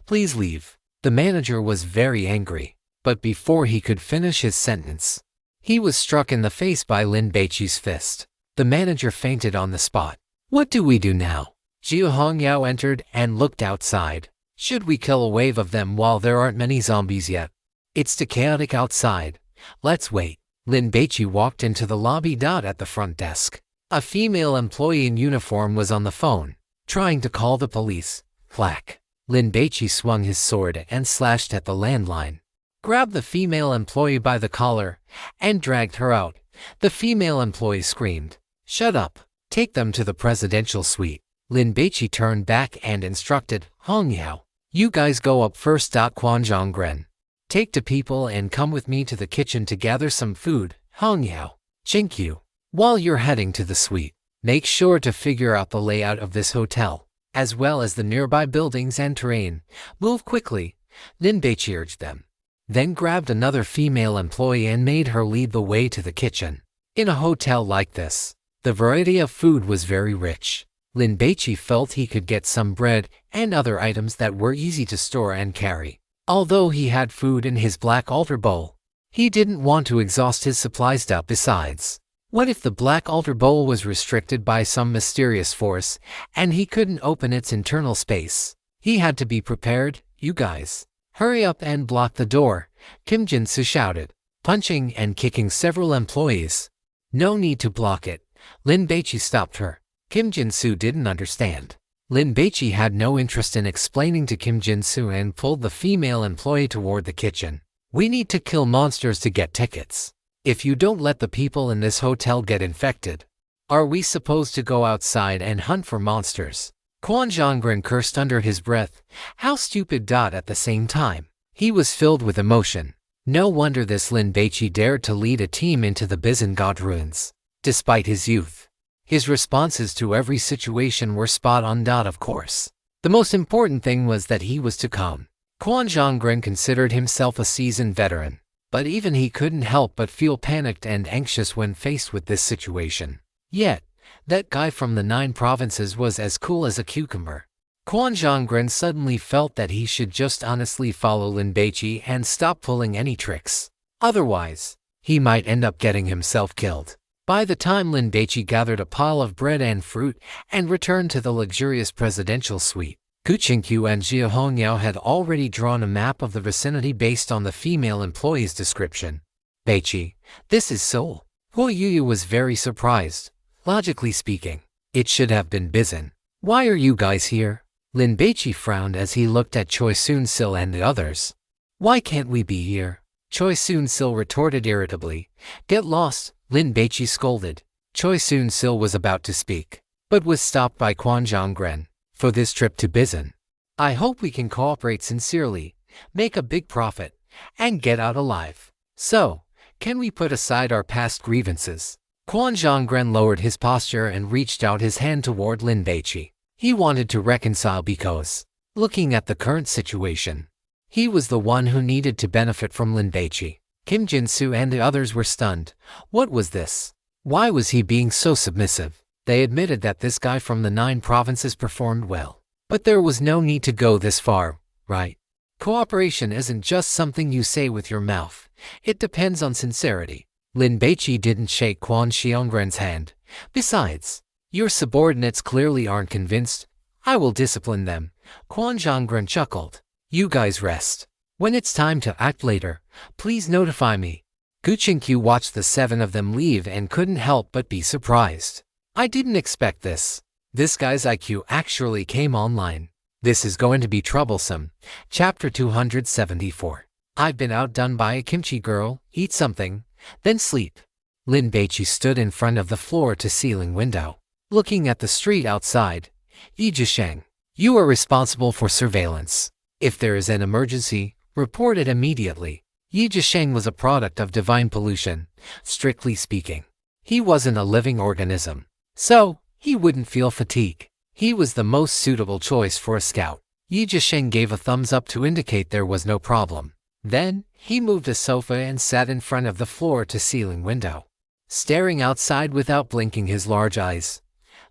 Please leave. The manager was very angry, but before he could finish his sentence, he was struck in the face by Lin Baici's fist. The manager fainted on the spot. What do we do now? Jiu Hongyao entered and looked outside. Should we kill a wave of them while there aren't many zombies yet? It's too chaotic outside. Let's wait. Lin Baici walked into the lobby. At the front desk, a female employee in uniform was on the phone, trying to call the police. Clack. Lin Baici swung his sword and slashed at the landline, grabbed the female employee by the collar, and dragged her out. The female employee screamed, "Shut up! Take them to the presidential suite." Lin Baici turned back and instructed, "Hongyao, you guys go up first. Quan Zhonggren, take the people and come with me to the kitchen to gather some food. Hongyao, Qingqiu, while you're heading to the suite, make sure to figure out the layout of this hotel, as well as the nearby buildings and terrain. Move quickly," Lin Baici urged them. Then grabbed another female employee and made her lead the way to the kitchen. In a hotel like this, the variety of food was very rich. Lin Baici felt he could get some bread and other items that were easy to store and carry. Although he had food in his black altar bowl, he didn't want to exhaust his supplies. Besides, what if the black altar bowl was restricted by some mysterious force and he couldn't open its internal space? He had to be prepared. "You guys, hurry up and block the door," Kim Jin-soo shouted, punching and kicking several employees. "No need to block it," Lin Baici stopped her. Kim Jin-soo didn't understand. Lin Baici had no interest in explaining to Kim Jin-soo and pulled the female employee toward the kitchen. "We need to kill monsters to get tickets. If you don't let the people in this hotel get infected, are we supposed to go outside and hunt for monsters?" Quan Zhonggren cursed under his breath. How stupid. At the same time, he was filled with emotion. No wonder this Lin Baici dared to lead a team into the Bizengod ruins. Despite his youth, his responses to every situation were spot on. Of course, the most important thing was that he was to come. Quan Zhonggren considered himself a seasoned veteran, but even he couldn't help but feel panicked and anxious when faced with this situation. Yet, That guy from the 9 provinces was as cool as a cucumber. Quan Zhongren suddenly felt that he should just honestly follow Lin Baici and stop pulling any tricks. Otherwise, he might end up getting himself killed. By the time Lin Baici gathered a pile of bread and fruit and returned to the luxurious presidential suite, Gu Qingqiu and Jia Hongyao had already drawn a map of the vicinity based on the female employee's description. Baici, this is Seoul. Huo Yuyu was very surprised. Logically speaking, it should have been Bizan. Why are you guys here? Lin Baici frowned as he looked at Choi Soon-sil and the others. Why can't we be here? Choi Soon-sil retorted irritably. Get lost, Lin Baici scolded. Choi Soon-sil was about to speak, but was stopped by Quan Zhongren. For this trip to Bizan, I hope we can cooperate sincerely, make a big profit, and get out alive. So, can we put aside our past grievances? Quan Zhongren lowered his posture and reached out his hand toward Lin Baici. He wanted to reconcile because, looking at the current situation, he was the one who needed to benefit from Lin Baici. Kim Jin-soo and the others were stunned. What was this? Why was he being so submissive? They admitted that this guy from the 9 provinces performed well. But there was no need to go this far, right? Cooperation isn't just something you say with your mouth. It depends on sincerity. Lin Baici didn't shake Quan Zhongren's hand. Besides, your subordinates clearly aren't convinced. I will discipline them. Quan Zhongren chuckled. You guys rest. When it's time to act later, please notify me. Gu Qingqiu watched the 7 of them leave and couldn't help but be surprised. I didn't expect this. This guy's IQ actually came online. This is going to be troublesome. Chapter 274. I've been outdone by a kimchi girl. Eat something, then sleep. Lin Baici stood in front of the floor-to-ceiling window, looking at the street outside. Yi Jisheng, you are responsible for surveillance. If there is an emergency, report it immediately. Yi Jisheng was a product of divine pollution. Strictly speaking, he wasn't a living organism, so he wouldn't feel fatigue. He was the most suitable choice for a scout. Yi Jisheng gave a thumbs up to indicate there was no problem. Then, he moved a sofa and sat in front of the floor-to-ceiling window, staring outside without blinking his large eyes.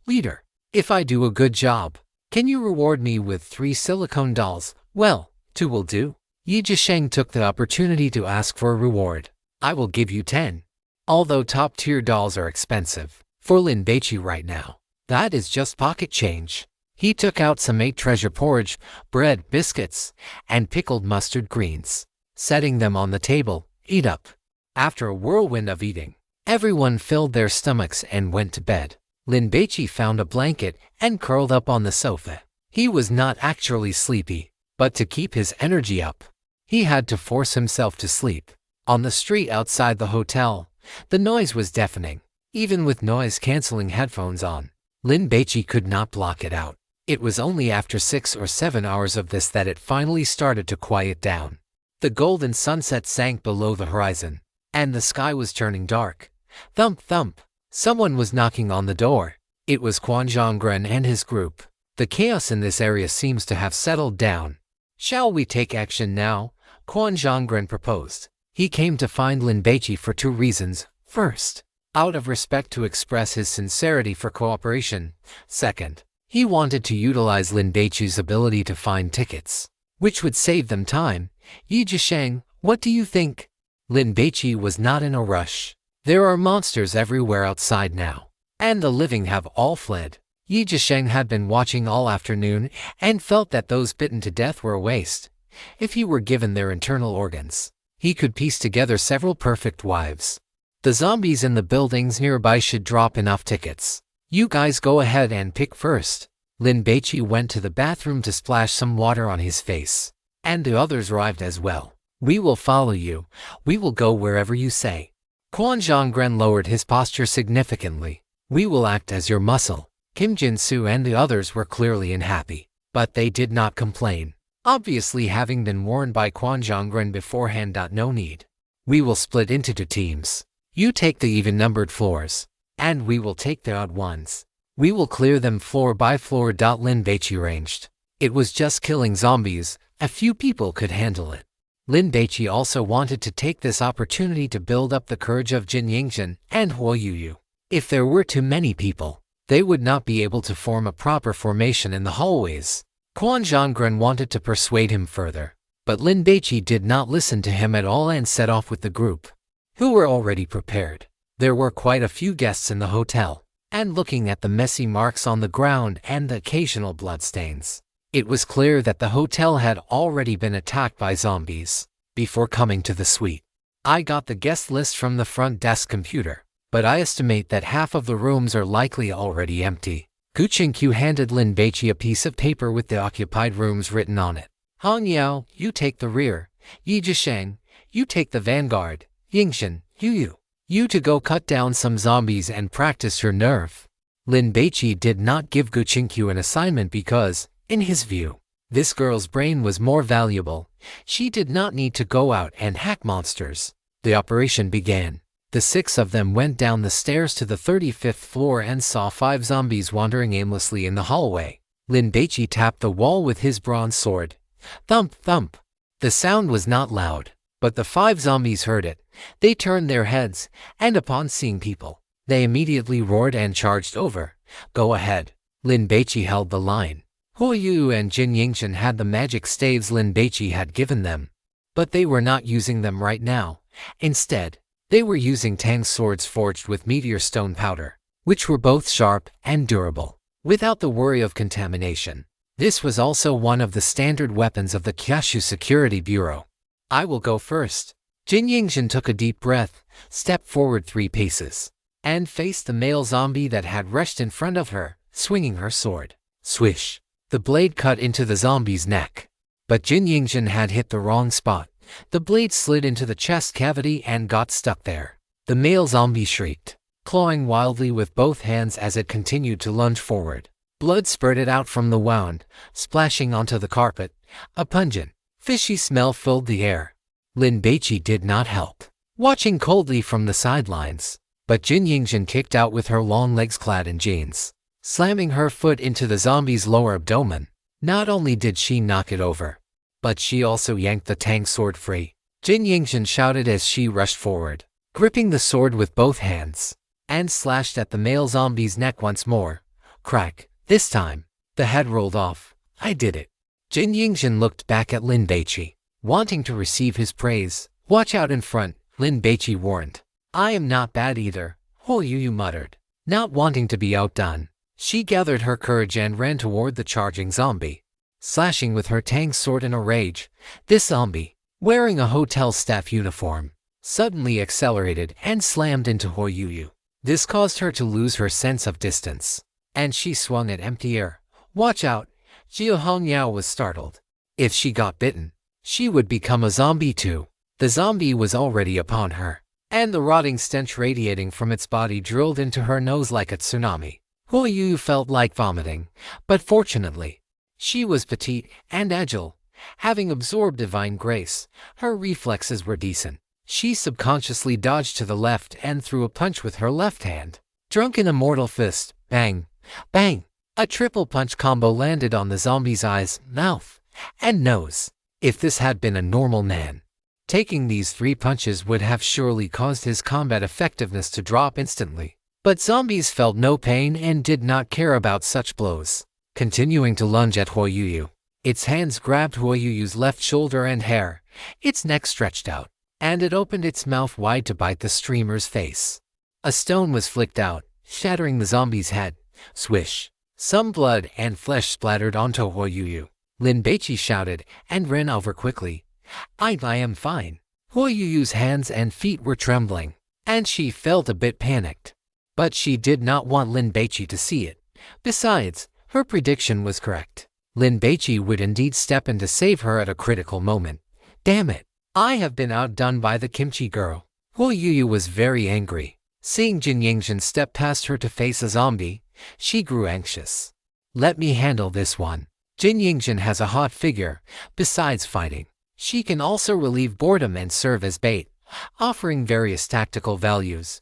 Leader, if I do a good job, can you reward me with 3 silicone dolls? Well, 2 will do. Yi Jisheng took the opportunity to ask for a reward. I will give you 10. Although top-tier dolls are expensive, for Lin Baici right now, that is just pocket change. He took out some 8 treasure porridge, bread, biscuits, and pickled mustard greens, setting them on the table. Eat up. After a whirlwind of eating, everyone filled their stomachs and went to bed. Lin Baici found a blanket and curled up on the sofa. He was not actually sleepy, but to keep his energy up, he had to force himself to sleep. On the street outside the hotel, the noise was deafening. Even with noise-canceling headphones on, Lin Baici could not block it out. It was only after 6 or 7 hours of this that it finally started to quiet down. The golden sunset sank below the horizon, and the sky was turning dark. Thump thump. Someone was knocking on the door. It was Quan Zhongren and his group. The chaos in this area seems to have settled down. Shall we take action now? Quan Zhongren proposed. He came to find Lin Baici for 2 reasons. First, out of respect to express his sincerity for cooperation. Second, he wanted to utilize Lin Baici's ability to find tickets, which would save them time. Yi Jisheng, what do you think? Lin Baici was not in a rush. There are monsters everywhere outside now, and the living have all fled. Yi Jisheng had been watching all afternoon and felt that those bitten to death were a waste. If he were given their internal organs, he could piece together several perfect wives. The zombies in the buildings nearby should drop enough tickets. You guys go ahead and pick first. Lin Baici went to the bathroom to splash some water on his face, and the others arrived as well. We will follow you. We will go wherever you say. Quan Zhongren lowered his posture significantly. We will act as your muscle. Kim Jin-soo and the others were clearly unhappy, but they did not complain. Obviously, having been warned by Quan Zhongren beforehand. No need. We will split into 2 teams. You take the even-numbered floors, and we will take the odd ones. We will clear them floor by floor. Lin Baici arranged. It was just killing zombies. A few people could handle it. Lin Baici also wanted to take this opportunity to build up the courage of Jin Yingzhen and Huo Yuyu. If there were too many people, they would not be able to form a proper formation in the hallways. Quan Zhongren wanted to persuade him further, but Lin Baici did not listen to him at all and set off with the group, who were already prepared. There were quite a few guests in the hotel, and looking at the messy marks on the ground and the occasional bloodstains, it was clear that the hotel had already been attacked by zombies before coming to the suite. I got the guest list from the front desk computer, but I estimate that half of the rooms are likely already empty. Gu Qingqiu handed Lin Baici a piece of paper with the occupied rooms written on it. Hong Yao, you take the rear. Yi Zhisheng, you take the vanguard. Yingshan, you to go cut down some zombies and practice your nerve. Lin Baici did not give Gu Qingqiu an assignment because, in his view, this girl's brain was more valuable. She did not need to go out and hack monsters. The operation began. The 6 of them went down the stairs to the 35th floor and saw 5 zombies wandering aimlessly in the hallway. Lin Baici tapped the wall with his bronze sword. Thump, thump. The sound was not loud, but the 5 zombies heard it. They turned their heads, and upon seeing people, they immediately roared and charged over. Go ahead. Lin Baici held the line. Huo Yu and Jin Yingshan had the magic staves Lin Baici had given them, but they were not using them right now. Instead, they were using Tang's swords forged with meteor stone powder, which were both sharp and durable, without the worry of contamination. This was also one of the standard weapons of the Kyushu Security Bureau. I will go first. Jin Yingshan took a deep breath, stepped forward 3 paces, and faced the male zombie that had rushed in front of her, swinging her sword. Swish! The blade cut into the zombie's neck. But Jin Yingshan had hit the wrong spot. The blade slid into the chest cavity and got stuck there. The male zombie shrieked, clawing wildly with both hands as it continued to lunge forward. Blood spurted out from the wound, splashing onto the carpet. A pungent, fishy smell filled the air. Lin Baici did not help, watching coldly from the sidelines. But Jin Yingshan kicked out with her long legs clad in jeans, slamming her foot into the zombie's lower abdomen. Not only did she knock it over, but she also yanked the Tang sword free. Jin Yingshan shouted as she rushed forward, gripping the sword with both hands, and slashed at the male zombie's neck once more. Crack! This time, the head rolled off. I did it. Jin Yingshan looked back at Lin Baici, wanting to receive his praise. Watch out in front, Lin Baici warned. I am not bad either, Huo Yu muttered, not wanting to be outdone. She gathered her courage and ran toward the charging zombie, slashing with her Tang sword in a rage. This zombie, wearing a hotel staff uniform, suddenly accelerated and slammed into Huo Yu. This caused her to lose her sense of distance, and she swung at empty air. Watch out! Jiu Hongyao was startled. If she got bitten, she would become a zombie too. The zombie was already upon her, and the rotting stench radiating from its body drilled into her nose like a tsunami. Huo Yu felt like vomiting, but fortunately, she was petite and agile. Having absorbed divine grace, her reflexes were decent. She subconsciously dodged to the left and threw a punch with her left hand. Drunk in a mortal fist, bang, bang! A triple punch combo landed on the zombie's eyes, mouth, and nose. If this had been a normal man, taking these 3 punches would have surely caused his combat effectiveness to drop instantly. But zombies felt no pain and did not care about such blows. Continuing to lunge at Huo Yu, its hands grabbed Huo Yu's left shoulder and hair, its neck stretched out, and it opened its mouth wide to bite the streamer's face. A stone was flicked out, shattering the zombie's head. Swish! Some blood and flesh splattered onto Huo Yu. Lin Baici shouted and ran over quickly. I am fine. Huo Yu's hands and feet were trembling, and she felt a bit panicked. But she did not want Lin Baici to see it. Besides, her prediction was correct. Lin Baici would indeed step in to save her at a critical moment. Damn it! I have been outdone by the kimchi girl. Huo Yu was very angry. Seeing Jin Yingshan step past her to face a zombie, she grew anxious. Let me handle this one. Jin Yingshan has a hot figure. Besides fighting, she can also relieve boredom and serve as bait, offering various tactical values.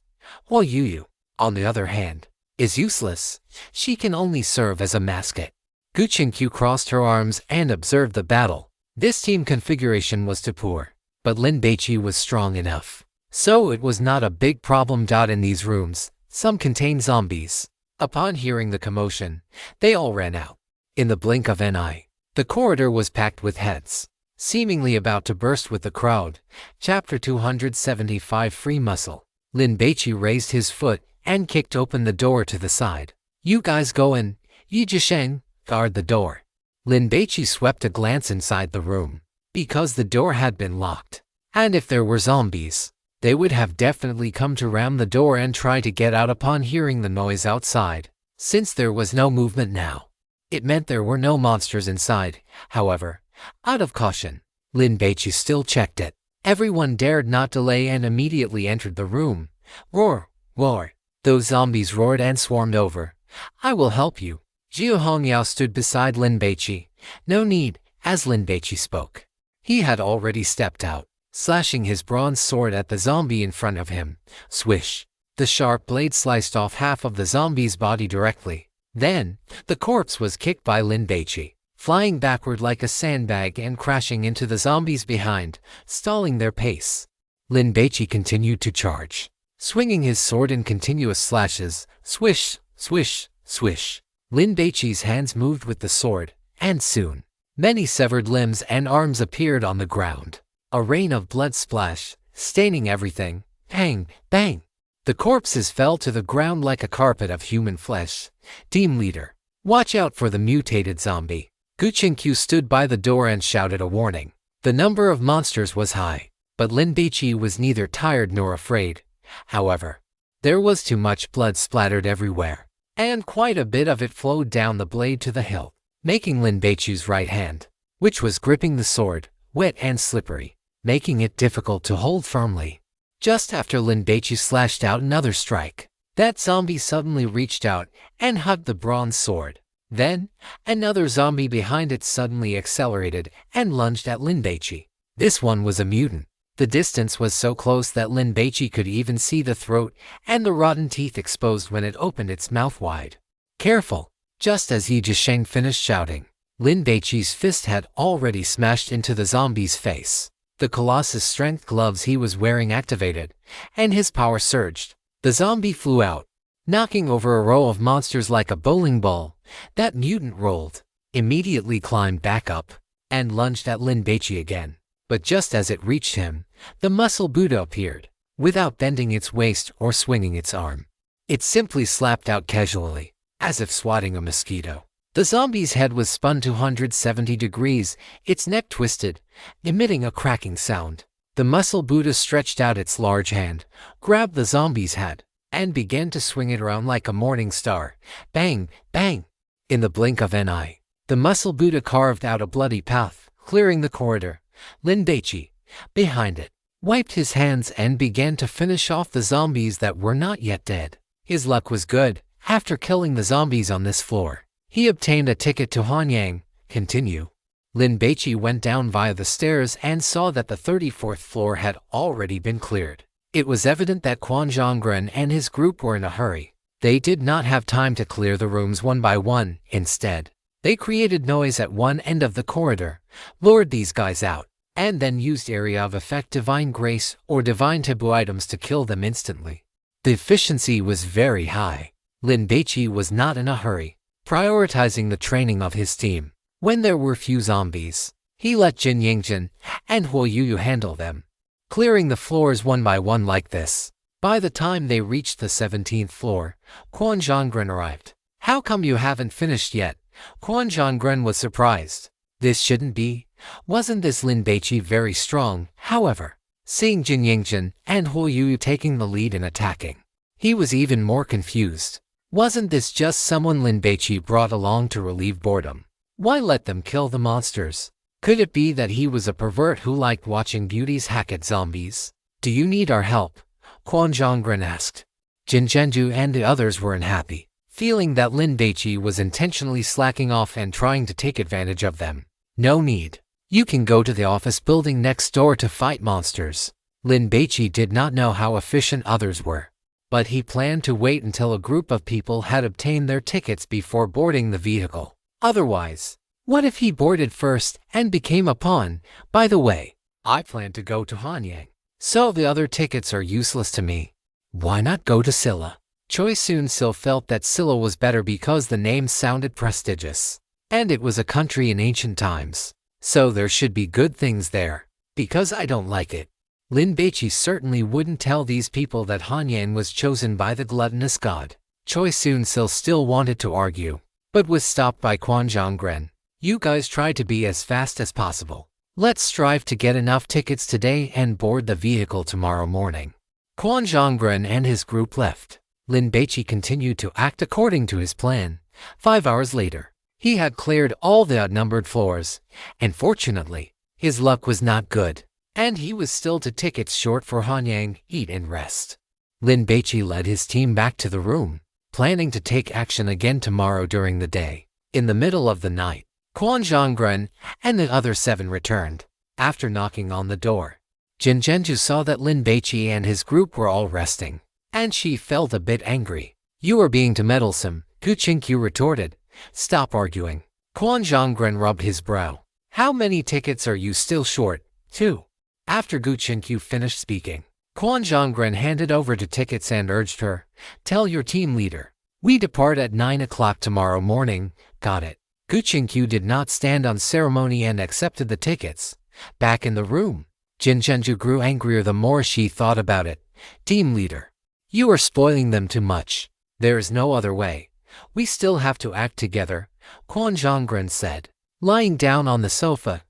Huo Yu, on the other hand, is useless. She can only serve as a mascot. Gu Qingqiu crossed her arms and observed the battle. This team configuration was too poor, but Lin Baici was strong enough, so it was not a big problem. In these rooms, some contained zombies, Upon hearing the commotion, they all ran out. In the blink of an eye, the corridor was packed with heads, seemingly about to burst with the crowd. Chapter 275 Free Muscle. Lin Baici raised his foot and kicked open the door to the side. You guys go in. Yi Jisheng, guard the door. Lin Baici swept a glance inside the room, because the door had been locked. And if there were zombies, they would have definitely come to ram the door and try to get out upon hearing the noise outside. Since there was no movement now, it meant there were no monsters inside. However, out of caution, Lin Baici still checked it. Everyone dared not delay and immediately entered the room. Roar, roar. Those zombies roared and swarmed over. I will help you. Jiu Hongyao stood beside Lin Baici. No need, as Lin Baici spoke. He had already stepped out, slashing his bronze sword at the zombie in front of him. Swish. The sharp blade sliced off half of the zombie's body directly. Then, the corpse was kicked by Lin Baici, flying backward like a sandbag and crashing into the zombies behind, stalling their pace. Lin Baici continued to charge, swinging his sword in continuous slashes. Swish, swish, swish. Lin Baici's hands moved with the sword, and soon, many severed limbs and arms appeared on the ground. A rain of blood splashed, staining everything. Bang, bang. The corpses fell to the ground like a carpet of human flesh. Team leader, watch out for the mutated zombie. Gu Qingqiu stood by the door and shouted a warning. The number of monsters was high, but Lin Baici was neither tired nor afraid. However, there was too much blood splattered everywhere, and quite a bit of it flowed down the blade to the hilt, making Lin Baici's right hand, which was gripping the sword, wet and slippery, making it difficult to hold firmly. Just after Lin Baici slashed out another strike, that zombie suddenly reached out and hugged the bronze sword. Then, another zombie behind it suddenly accelerated and lunged at Lin Baici. This one was a mutant. The distance was so close that Lin Baici could even see the throat and the rotten teeth exposed when it opened its mouth wide. Careful! Just as Yi Jisheng finished shouting, Lin Baici's fist had already smashed into the zombie's face. The Colossus strength gloves he was wearing activated, and his power surged. The zombie flew out, knocking over a row of monsters like a bowling ball. That mutant rolled, immediately climbed back up, and lunged at Lin Baici again. But just as it reached him, the muscle Buddha appeared, without bending its waist or swinging its arm. It simply slapped out casually, as if swatting a mosquito. The zombie's head was spun 270 degrees, its neck twisted, emitting a cracking sound. The muscle Buddha stretched out its large hand, grabbed the zombie's head, and began to swing it around like a morning star. Bang, bang! In the blink of an eye, the muscle Buddha carved out a bloody path, clearing the corridor. Lin Baici, behind it, wiped his hands and began to finish off the zombies that were not yet dead. His luck was good. After killing the zombies on this floor, he obtained a ticket to Hanyang. Continue. Lin Baici went down via the stairs and saw that the 34th floor had already been cleared. It was evident that Quan Zhonggren and his group were in a hurry. They did not have time to clear the rooms one by one. Instead, they created noise at one end of the corridor, lured these guys out, and then used area of effect divine grace or divine taboo items to kill them instantly. The efficiency was very high. Lin Baici was not in a hurry, prioritizing the training of his team. When there were few zombies, he let Jin Yingjin and Huo Yuyu handle them, clearing the floors one by one like this. By the time they reached the 17th floor, Quan Zhonggren arrived. How come you haven't finished yet? Quan Zhonggren was surprised. This shouldn't be. Wasn't this Lin Baici very strong? However, seeing Jin Yingjin and Huo Yuyu taking the lead in attacking, he was even more confused. Wasn't this just someone Lin Baici brought along to relieve boredom? Why let them kill the monsters? Could it be that he was a pervert who liked watching beauties hack at zombies? Do you need our help? Quan Zhonggren asked. Jin Zhenju and the others were unhappy, feeling that Lin Baici was intentionally slacking off and trying to take advantage of them. No need. You can go to the office building next door to fight monsters. Lin Baici did not know how efficient others were, but he planned to wait until a group of people had obtained their tickets before boarding the vehicle. Otherwise, what if he boarded first and became a pawn? By the way, I plan to go to Hanyang, so the other tickets are useless to me. Why not go to Silla? Choi Soon-sil felt that Silla was better because the name sounded prestigious. And it was a country in ancient times. So there should be good things there. Because I don't like it. Lin Baici certainly wouldn't tell these people that Hanyang was chosen by the gluttonous god. Choi Soon-sil still wanted to argue, but was stopped by Kwon Jong-gren. You guys try to be as fast as possible. Let's strive to get enough tickets today and board the vehicle tomorrow morning. Kwon Jong-gren and his group left. Lin Baici continued to act according to his plan. 5 hours later, he had cleared all the outnumbered floors, and fortunately, his luck was not good, and he was still 2 tickets short for Hanyang, eat and rest. Lin Baici led his team back to the room, planning to take action again tomorrow during the day. In the middle of the night, Kwon Jong-gren and the other 7 returned. After knocking on the door, Jin Zhenju saw that Lin Baici and his group were all resting, and she felt a bit angry. You are being too meddlesome, Gu Qinkyu retorted. Stop arguing. Kwon Jong-gren rubbed his brow. How many tickets are you still short? 2. After Gu Qinkyu finished speaking, Kwon Jong-gren handed over the tickets and urged her, tell your team leader. We depart at 9 o'clock tomorrow morning, got it. Gu Qinkyu did not stand on ceremony and accepted the tickets. Back in the room, Jin Zhenju grew angrier the more she thought about it. Team leader, you are spoiling them too much. There is no other way. We still have to act together, Kwon Jong-gren said, lying down on the sofa.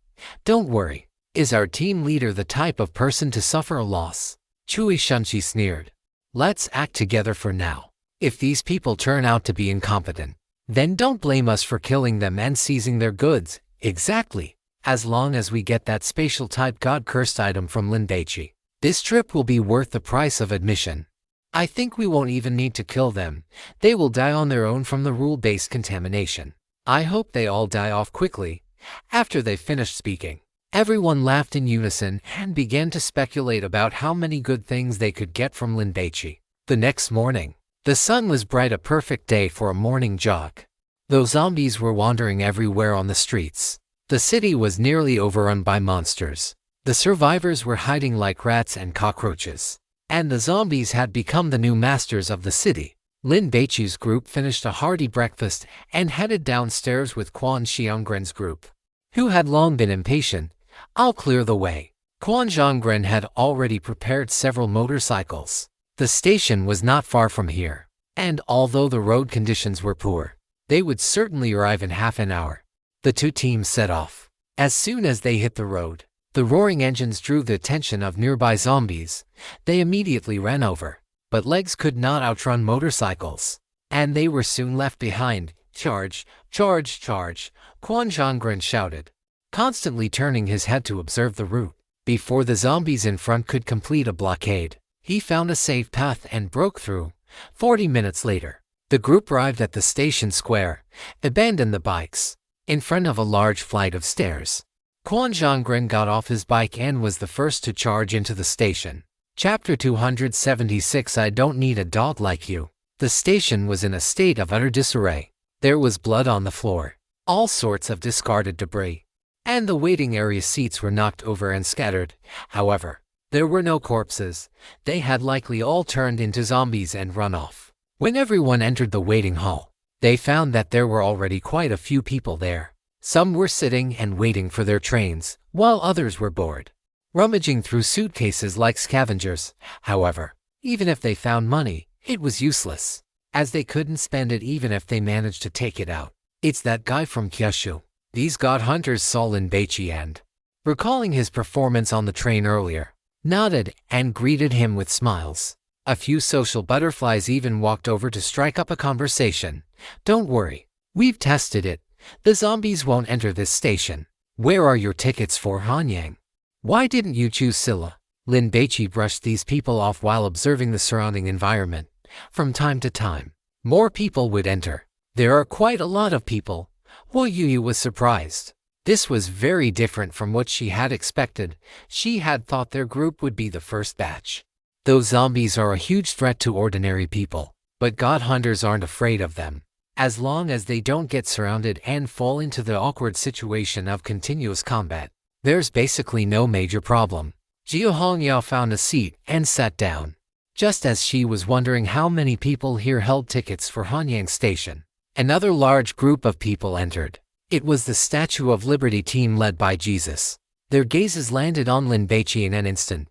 Don't worry. Is our team leader the type of person to suffer a loss? Chui Shunchi sneered. Let's act together for now. If these people turn out to be incompetent, then don't blame us for killing them and seizing their goods. Exactly. As long as we get that spatial type god-cursed item from Lin Baici, this trip will be worth the price of admission. I think we won't even need to kill them. They will die on their own from the rule-based contamination. I hope they all die off quickly. After they finished speaking, everyone laughed in unison and began to speculate about how many good things they could get from Lin Baici. The next morning, the sun was bright, a perfect day for a morning jog. Though zombies were wandering everywhere on the streets, the city was nearly overrun by monsters. The survivors were hiding like rats and cockroaches, and the zombies had become the new masters of the city. Lin Baici's group finished a hearty breakfast and headed downstairs with Kwon Jong-gren's group, who had long been impatient. I'll clear the way. Kwon Jong-gren had already prepared several motorcycles. The station was not far from here, and although the road conditions were poor, they would certainly arrive in half an hour. The 2 teams set off. As soon as they hit the road, the roaring engines drew the attention of nearby zombies. They immediately ran over, but legs could not outrun motorcycles, and they were soon left behind. Charge, charge, charge, Kwon Jong-gren shouted, constantly turning his head to observe the route. Before the zombies in front could complete a blockade, he found a safe path and broke through. 40 minutes later, the group arrived at the station square, abandoned the bikes, in front of a large flight of stairs. Kwon Jong-gren got off his bike and was the first to charge into the station. Chapter 276 I don't need a dog like you. The station was in a state of utter disarray. There was blood on the floor, all sorts of discarded debris, and the waiting area seats were knocked over and scattered. However, there were no corpses. They had likely all turned into zombies and run off. When everyone entered the waiting hall, they found that there were already quite a few people there. Some were sitting and waiting for their trains, while others were bored, rummaging through suitcases like scavengers. However, even if they found money, it was useless, as they couldn't spend it even if they managed to take it out. It's that guy from Kyushu. These god hunters saw Lin Baici and, recalling his performance on the train earlier, nodded and greeted him with smiles. A few social butterflies even walked over to strike up a conversation. Don't worry, we've tested it. The zombies won't enter this station. Where are your tickets for Hanyang? Why didn't you choose Silla? Lin Baici brushed these people off while observing the surrounding environment. From time to time, more people would enter. There are quite a lot of people. Huo Yuyu was surprised. This was very different from what she had expected. She had thought their group would be the first batch. Those zombies are a huge threat to ordinary people, but god hunters aren't afraid of them. As long as they don't get surrounded and fall into the awkward situation of continuous combat, there's basically no major problem. Jiao Hongyao found a seat and sat down. Just as she was wondering how many people here held tickets for Hanyang Station, another large group of people entered. It was the Statue of Liberty team led by Jesus. Their gazes landed on Lin Baici in an instant.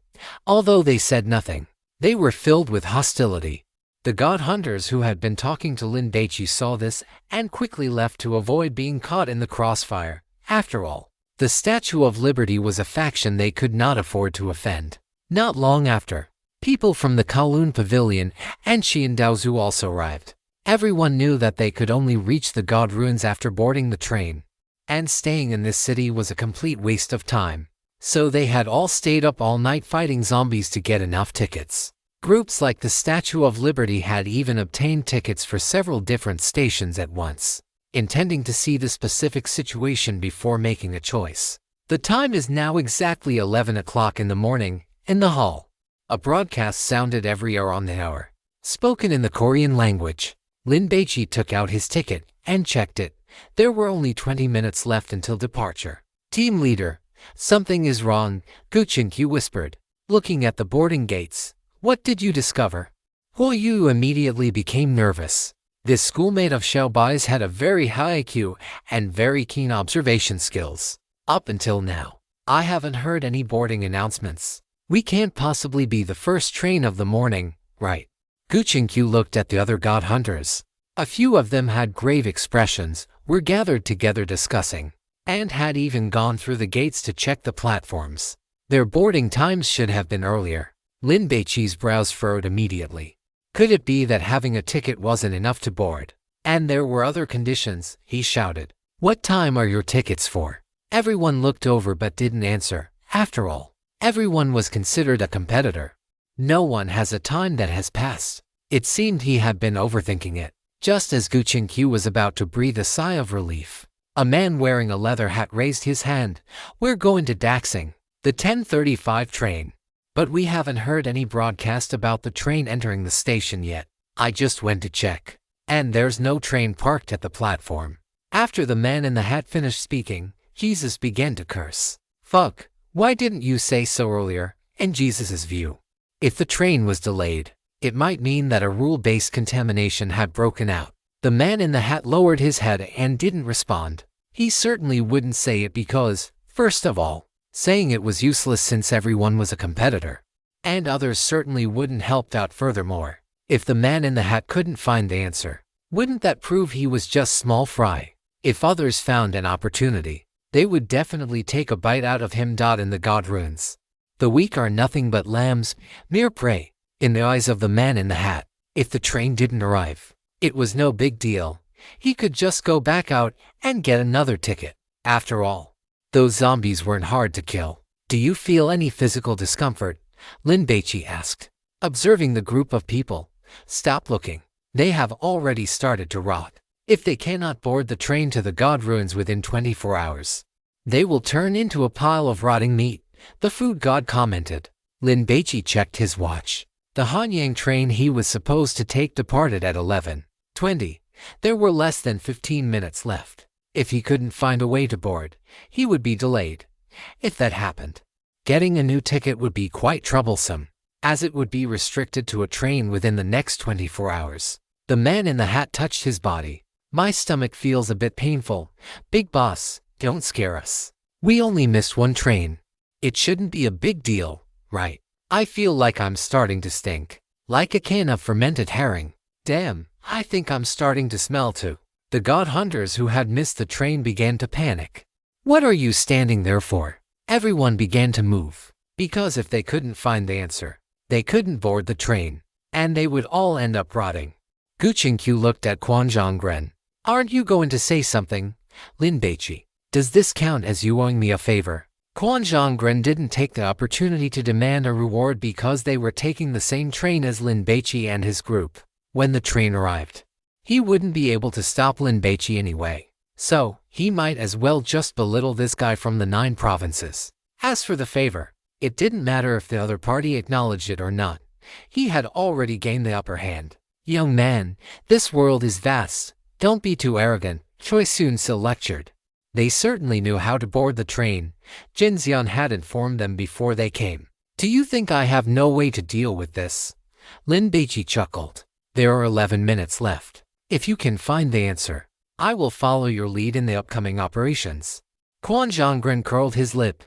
Although they said nothing, they were filled with hostility. The god hunters who had been talking to Lin Baici saw this and quickly left to avoid being caught in the crossfire. After all, the Statue of Liberty was a faction they could not afford to offend. Not long after, people from the Kowloon Pavilion and Xiandaozu also arrived. Everyone knew that they could only reach the God Ruins after boarding the train, and staying in this city was a complete waste of time. So they had all stayed up all night fighting zombies to get enough tickets. Groups like the Statue of Liberty had even obtained tickets for several different stations at once, intending to see the specific situation before making a choice. The time is now exactly 11 o'clock in the morning, in the hall. A broadcast sounded every hour on the hour, spoken in the Korean language. Lin Baici took out his ticket and checked it. There were only 20 minutes left until departure. Team leader, something is wrong, Gu Qinkyu whispered, looking at the boarding gates. What did you discover? Huo Yu immediately became nervous. This schoolmate of Xiaobai's had a very high IQ and very keen observation skills. Up until now, I haven't heard any boarding announcements. We can't possibly be the first train of the morning, right? Gu Qinkyu looked at the other god hunters. A few of them had grave expressions, were gathered together discussing, and had even gone through the gates to check the platforms. Their boarding times should have been earlier. Lin Baici's brows furrowed immediately. Could it be that having a ticket wasn't enough to board, and there were other conditions? He shouted. What time are your tickets for? Everyone looked over but didn't answer. After all, everyone was considered a competitor. No one has a time that has passed. It seemed he had been overthinking it. Just as Gu Qinkyu was about to breathe a sigh of relief, a man wearing a leather hat raised his hand. We're going to Daxing, the 10:35 train. But we haven't heard any broadcast about the train entering the station yet. I just went to check, and there's no train parked at the platform. After the man in the hat finished speaking, Jesus began to curse. Fuck, why didn't you say so earlier? In Jesus's view, if the train was delayed, it might mean that a rule-based contamination had broken out. The man in the hat lowered his head and didn't respond. He certainly wouldn't say it because, first of all, saying it was useless since everyone was a competitor, and others certainly wouldn't help out. Furthermore, if the man in the hat couldn't find the answer, wouldn't that prove he was just small fry? If others found an opportunity, they would definitely take a bite out of him. In the God Ruins, the weak are nothing but lambs, mere prey. In the eyes of the man in the hat, if the train didn't arrive, it was no big deal. He could just go back out and get another ticket. After all, those zombies weren't hard to kill. Do you feel any physical discomfort? Lin Baici asked, observing the group of people. Stop looking. They have already started to rot. If they cannot board the train to the God Ruins within 24 hours, they will turn into a pile of rotting meat, the food god commented. Lin Baici checked his watch. The Hanyang train he was supposed to take departed at 11:20. There were less than 15 minutes left. If he couldn't find a way to board, he would be delayed. If that happened, getting a new ticket would be quite troublesome, as it would be restricted to a train within the next 24 hours. The man in the hat touched his body. My stomach feels a bit painful. Big boss, don't scare us. We only missed one train. It shouldn't be a big deal, right? I feel like I'm starting to stink, like a can of fermented herring. Damn, I think I'm starting to smell too. The god hunters who had missed the train began to panic. What are you standing there for? Everyone began to move, because if they couldn't find the answer, they couldn't board the train, and they would all end up rotting. Gu Qinkyu looked at Quan Zhonggren. Aren't you going to say something? Lin Baici, does this count as you owing me a favor? Quan Zhonggren didn't take the opportunity to demand a reward because they were taking the same train as Lin Baici and his group. When the train arrived, he wouldn't be able to stop Lin Baici anyway, so he might as well just belittle this guy from the 9 provinces. As for the favor, it didn't matter if the other party acknowledged it or not. He had already gained the upper hand. Young man, this world is vast. Don't be too arrogant, Choi Soon-sil lectured. They certainly knew how to board the train. Jin Xian had informed them before they came. Do you think I have no way to deal with this? Lin Baici chuckled. There are 11 minutes left. If you can find the answer, I will follow your lead in the upcoming operations. Quan Zhonggren curled his lip.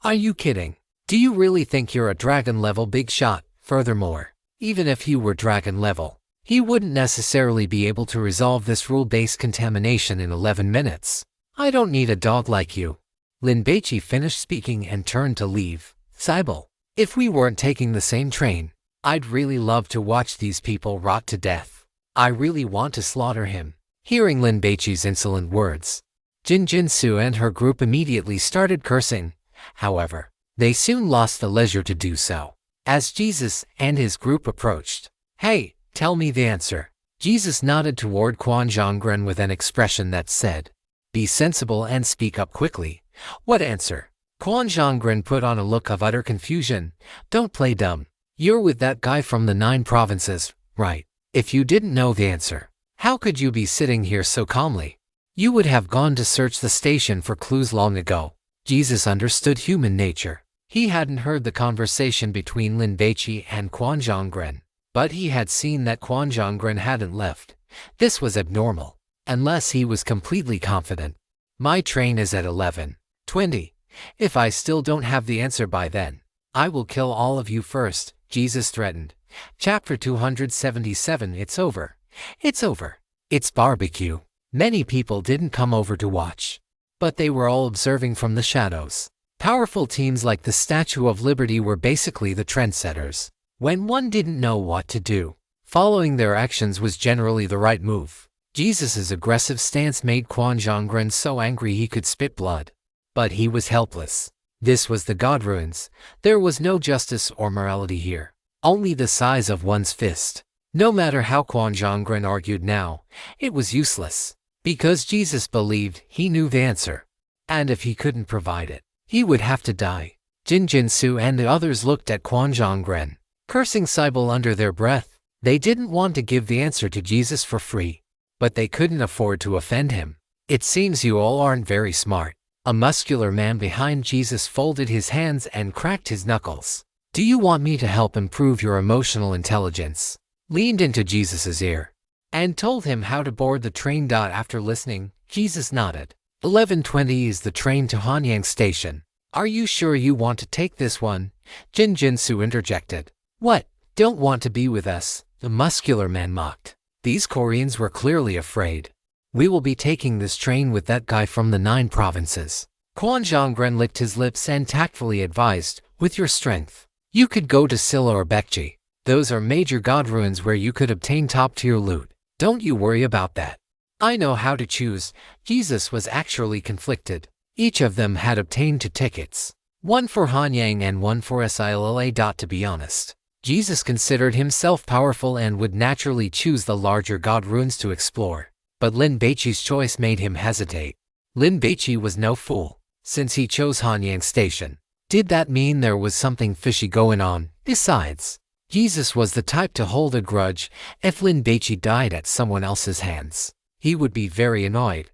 Are you kidding? Do you really think you're a dragon-level big shot? Furthermore, even if you were dragon-level, he wouldn't necessarily be able to resolve this rule-based contamination in 11 minutes. I don't need a dog like you. Lin Baici finished speaking and turned to leave. Cybele, if we weren't taking the same train, I'd really love to watch these people rot to death. I really want to slaughter him. Hearing Lin Baici's insolent words, Jin Jinsu and her group immediately started cursing. However, they soon lost the leisure to do so. As Jesus and his group approached, "Hey, tell me the answer." Jesus nodded toward Quan Zhonggren with an expression that said, "Be sensible and speak up quickly." What answer? Quan Zhonggren put on a look of utter confusion. Don't play dumb. You're with that guy from the 9 provinces, right? If you didn't know the answer, how could you be sitting here so calmly? You would have gone to search the station for clues long ago. Jesus understood human nature. He hadn't heard the conversation between Lin Baici and Quan Zhonggren, but he had seen that Quan Zhonggren hadn't left. This was abnormal, unless he was completely confident. My train is at 11:20. If I still don't have the answer by then, I will kill all of you first, Jesus threatened. Chapter 277. It's over. It's over. It's barbecue. Many people didn't come over to watch, but they were all observing from the shadows. Powerful teams like the Statue of Liberty were basically the trendsetters. When one didn't know what to do, following their actions was generally the right move. Jesus' aggressive stance made Quan Zhonggren so angry he could spit blood. But he was helpless. This was the God Ruins. There was no justice or morality here, only the size of one's fist. No matter how Quan Zhonggren argued now, it was useless, because Jesus believed he knew the answer. And if he couldn't provide it, he would have to die. Jin Jinsu and the others looked at Quan Zhonggren, cursing Cybele under their breath. They didn't want to give the answer to Jesus for free, but they couldn't afford to offend him. It seems you all aren't very smart. A muscular man behind Jesus folded his hands and cracked his knuckles. Do you want me to help improve your emotional intelligence? Leaned into Jesus' ear and told him how to board the train. After listening, Jesus nodded. 11:20 is the train to Hanyang Station. Are you sure you want to take this one? Jin Jinsu interjected. What? Don't want to be with us? The muscular man mocked. These Koreans were clearly afraid. We will be taking this train with that guy from the 9 provinces. Quan Zhonggren licked his lips and tactfully advised, with your strength, you could go to Silla or Baekji. Those are major god ruins where you could obtain top-tier loot. Don't you worry about that. I know how to choose. Jesus was actually conflicted. Each of them had obtained 2 tickets, one for Hanyang and one for Silla. To be honest, Jesus considered himself powerful and would naturally choose the larger god ruins to explore. But Lin Baici's choice made him hesitate. Lin Baici was no fool. Since he chose Hanyang Station, did that mean there was something fishy going on? Besides, Jesus was the type to hold a grudge. If Lin Baici died at someone else's hands, he would be very annoyed.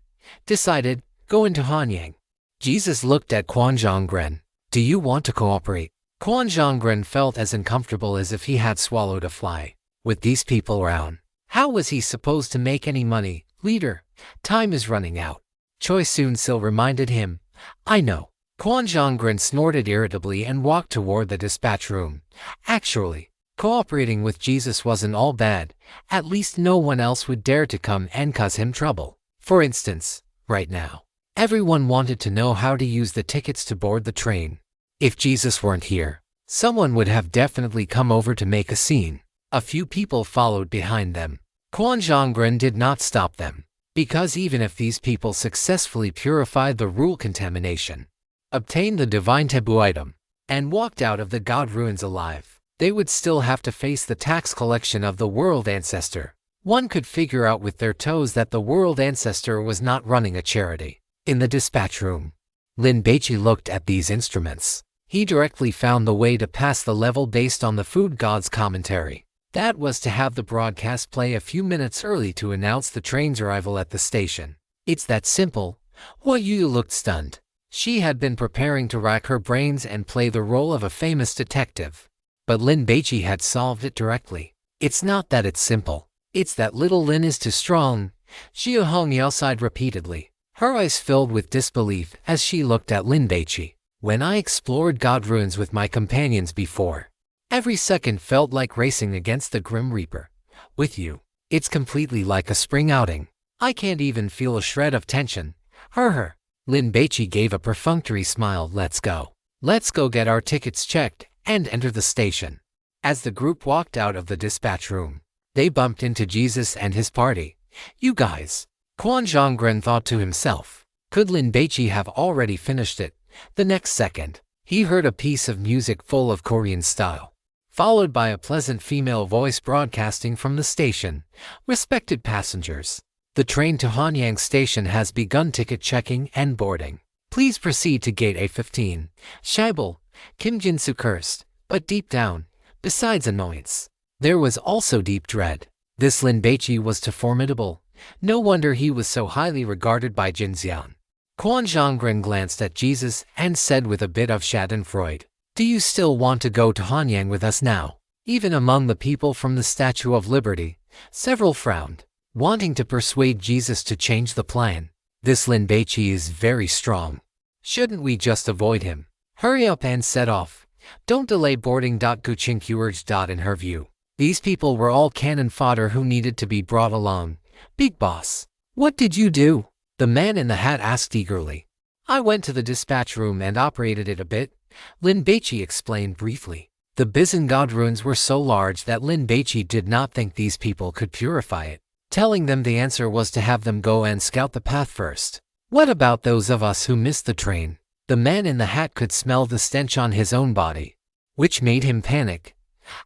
Decided, go into Hanyang. Jesus looked at Quan Zhonggren. Do you want to cooperate? Quan Zhonggren felt as uncomfortable as if he had swallowed a fly. With these people around, how was he supposed to make any money? Leader, time is running out. Choi Soon-sil reminded him. I know. Quan Zhonggren snorted irritably and walked toward the dispatch room. Actually, cooperating with Jesus wasn't all bad. At least no one else would dare to come and cause him trouble. For instance, right now, everyone wanted to know how to use the tickets to board the train. If Jesus weren't here, someone would have definitely come over to make a scene. A few people followed behind them. Quan Zhonggren did not stop them, because even if these people successfully purified the rule contamination, obtained the divine taboo item, and walked out of the god ruins alive, they would still have to face the tax collection of the world ancestor. One could figure out with their toes that the world ancestor was not running a charity. In the dispatch room, Lin Baici looked at these instruments. He directly found the way to pass the level based on the food god's commentary. That was to have the broadcast play a few minutes early to announce the train's arrival at the station. It's that simple. Hua Yu looked stunned. She had been preparing to rack her brains and play the role of a famous detective. But Lin Baici had solved it directly. It's not that it's simple. It's that little Lin is too strong. Xia Hongyao sighed repeatedly, her eyes filled with disbelief as she looked at Lin Baici. When I explored God ruins with my companions before, every second felt like racing against the Grim Reaper. With you, it's completely like a spring outing. I can't even feel a shred of tension. Her. Lin Baici gave a perfunctory smile. Let's go. Let's go get our tickets checked and enter the station. As the group walked out of the dispatch room, they bumped into Jesus and his party. You guys. Quan Zhonggren thought to himself. Could Lin Baici have already finished it? The next second, he heard a piece of music full of Korean style, followed by a pleasant female voice broadcasting from the station. Respected passengers, the train to Hanyang Station has begun ticket checking and boarding. Please proceed to gate A15. Shaibal, Kim Jin-soo cursed, but deep down, besides annoyance, there was also deep dread. This Lin Baici was too formidable. No wonder he was so highly regarded by Jinxian. Quan Zhonggren glanced at Jesus and said with a bit of schadenfreude, do you still want to go to Hanyang with us now? Even among the people from the Statue of Liberty, several frowned, wanting to persuade Jesus to change the plan. This Lin Baici is very strong. Shouldn't we just avoid him? Hurry up and set off. Don't delay boarding. Guqing urged. In her view, these people were all cannon fodder who needed to be brought along. Big boss, what did you do? The man in the hat asked eagerly. I went to the dispatch room and operated it a bit, Lin Baici explained briefly. The Bizengod ruins were so large that Lin Baici did not think these people could purify it, telling them the answer was to have them go and scout the path first. What about those of us who missed the train? The man in the hat could smell the stench on his own body, which made him panic.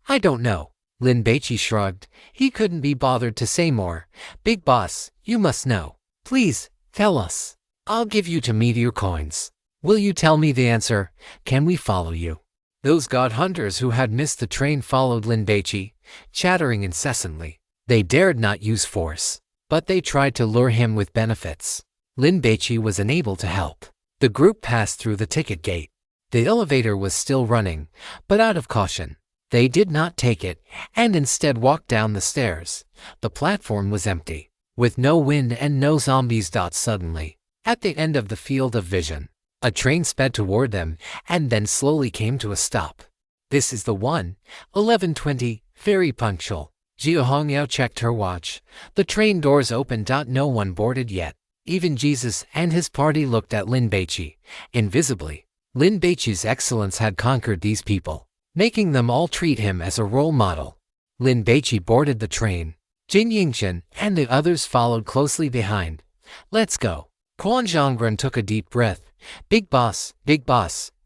I don't know. Lin Baici shrugged. He couldn't be bothered to say more. Big boss, you must know. Please, tell us. I'll give you 2 meteor coins. Will you tell me the answer? Can we follow you? Those god hunters who had missed the train followed Lin Baici, chattering incessantly. They dared not use force, but they tried to lure him with benefits. Lin Baici was unable to help. The group passed through the ticket gate. The elevator was still running, but out of caution, they did not take it and instead walked down the stairs. The platform was empty, with no wind and no zombies. Suddenly, at the end of the field of vision, a train sped toward them and then slowly came to a stop. This is the one, 11:20, very punctual. Xia Hongyao checked her watch. The train doors opened. No one boarded yet. Even Jesus and his party looked at Lin Baici. Invisibly, Lin Baici's excellence had conquered these people, making them all treat him as a role model. Lin Baici boarded the train. Jin Yingchen and the others followed closely behind. Let's go. Quan Zhonggren took a deep breath. Big boss,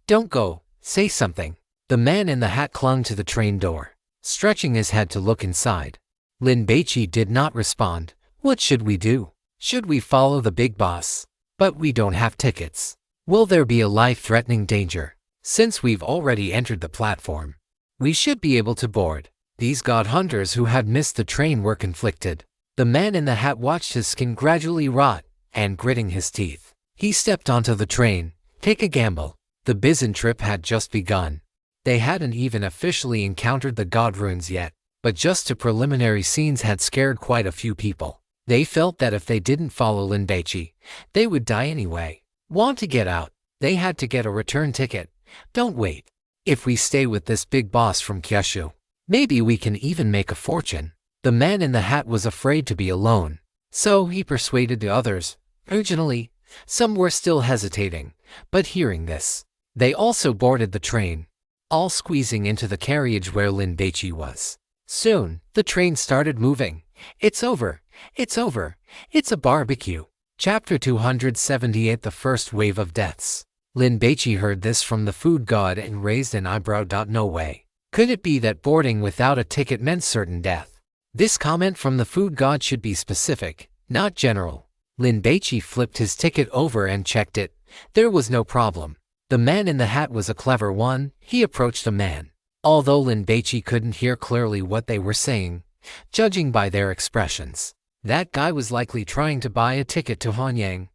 don't go. Say something. The man in the hat clung to the train door, stretching his head to look inside. Lin Baici did not respond. What should we do? Should we follow the big boss? But we don't have tickets. Will there be a life-threatening danger? Since we've already entered the platform, we should be able to board. These god hunters who had missed the train were conflicted. The man in the hat watched his skin gradually rot, and gritting his teeth, he stepped onto the train. Take a gamble. The Bizan trip had just begun. They hadn't even officially encountered the god ruins yet, but just the preliminary scenes had scared quite a few people. They felt that if they didn't follow Lin Baici, they would die anyway. Want to get out? They had to get a return ticket. Don't wait. If we stay with this big boss from Kyushu, maybe we can even make a fortune. The man in the hat was afraid to be alone, so he persuaded the others. Originally, some were still hesitating, but hearing this, they also boarded the train, all squeezing into the carriage where Lin Baici was. Soon, the train started moving. It's over. It's over. It's a barbecue. Chapter 278. The First Wave of Deaths. Lin Baici heard this from the food god and raised an eyebrow. No way. Could it be that boarding without a ticket meant certain death? This comment from the food god should be specific, not general. Lin Baici flipped his ticket over and checked it. There was no problem. The man in the hat was a clever one. He approached the man. Although Lin Baici couldn't hear clearly what they were saying, judging by their expressions, that guy was likely trying to buy a ticket to Hanyang.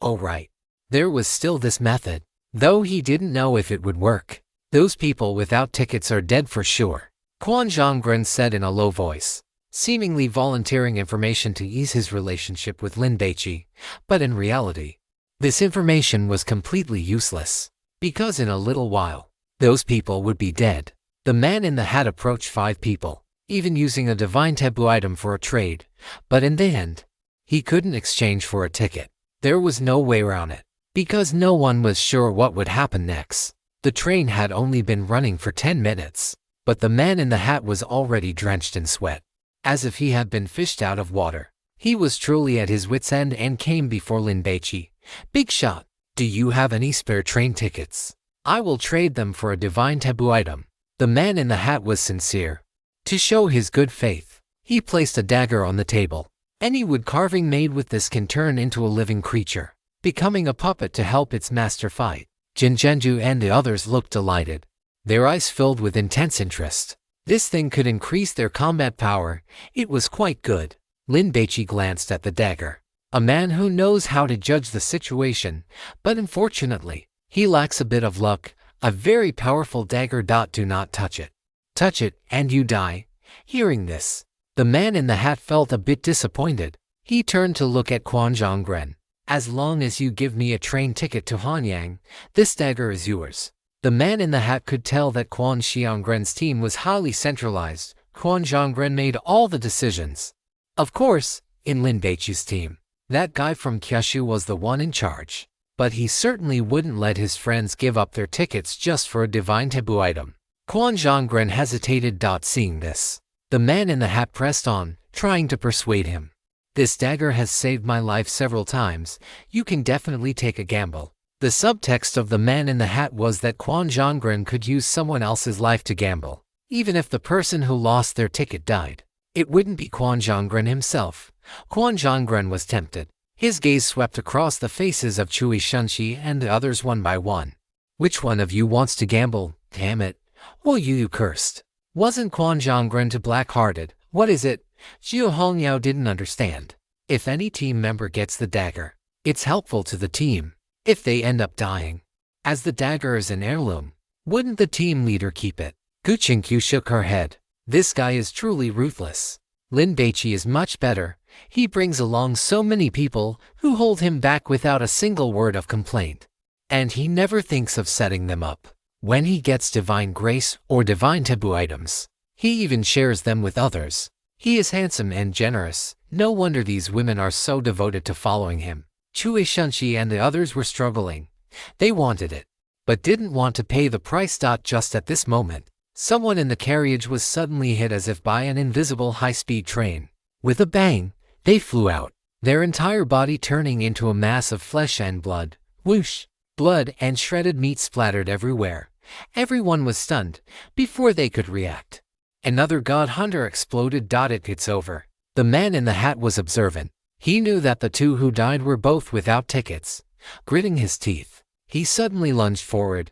Oh right. There was still this method, though he didn't know if it would work. Those people without tickets are dead for sure, Quan Zhonggren said in a low voice, seemingly volunteering information to ease his relationship with Lin Baici, but in reality, this information was completely useless, because in a little while, those people would be dead. The man in the hat approached 5 people, even using a divine taboo item for a trade, but in the end, he couldn't exchange for a ticket. There was no way around it, because no one was sure what would happen next. The train had only been running for 10 minutes, but the man in the hat was already drenched in sweat, as if he had been fished out of water. He was truly at his wit's end and came before Lin Baici. "Big shot, do you have any spare train tickets? I will trade them for a divine taboo item." The man in the hat was sincere. To show his good faith, he placed a dagger on the table. Any wood carving made with this can turn into a living creature, becoming a puppet to help its master fight. Jinzhenju and the others looked delighted, their eyes filled with intense interest. This thing could increase their combat power. It was quite good. Lin Baici glanced at the dagger. A man who knows how to judge the situation, but unfortunately, he lacks a bit of luck. A very powerful dagger. Do not touch it. Touch it, and you die. Hearing this, the man in the hat felt a bit disappointed. He turned to look at Quan Zhonggren. "As long as you give me a train ticket to Hanyang, this dagger is yours." The man in the hat could tell that Quan Zhonggren's team was highly centralized. Quan Zhonggren made all the decisions. Of course, in Lin Baici's team, that guy from Kyushu was the one in charge. But he certainly wouldn't let his friends give up their tickets just for a divine taboo item. Quan Zhonggren hesitated. Seeing this, the man in the hat pressed on, trying to persuade him. "This dagger has saved my life several times. You can definitely take a gamble." The subtext of the man in the hat was that Quan Zhonggren could use someone else's life to gamble. Even if the person who lost their ticket died, it wouldn't be Quan Zhonggren himself. Quan Zhonggren was tempted. His gaze swept across the faces of Chui Shunxi and the others one by one. "Which one of you wants to gamble? Damn it. Well, you cursed." Wasn't Quan Zhonggren too black-hearted? "What is it?" Xiao Hongyao didn't understand. If any team member gets the dagger, it's helpful to the team. If they end up dying, as the dagger is an heirloom, wouldn't the team leader keep it? Gu Qingqiu shook her head. "This guy is truly ruthless. Lin Baici is much better. He brings along so many people who hold him back without a single word of complaint. And he never thinks of setting them up. When he gets divine grace or divine taboo items, he even shares them with others. He is handsome and generous. No wonder these women are so devoted to following him." Chui Shunxi and the others were struggling. They wanted it, but didn't want to pay the price. Just at this moment, someone in the carriage was suddenly hit as if by an invisible high-speed train. With a bang, they flew out, their entire body turning into a mass of flesh and blood. Whoosh! Blood and shredded meat splattered everywhere. Everyone was stunned before they could react. Another god hunter exploded. It's over. The man in the hat was observant. He knew that the two who died were both without tickets. Gritting his teeth, he suddenly lunged forward,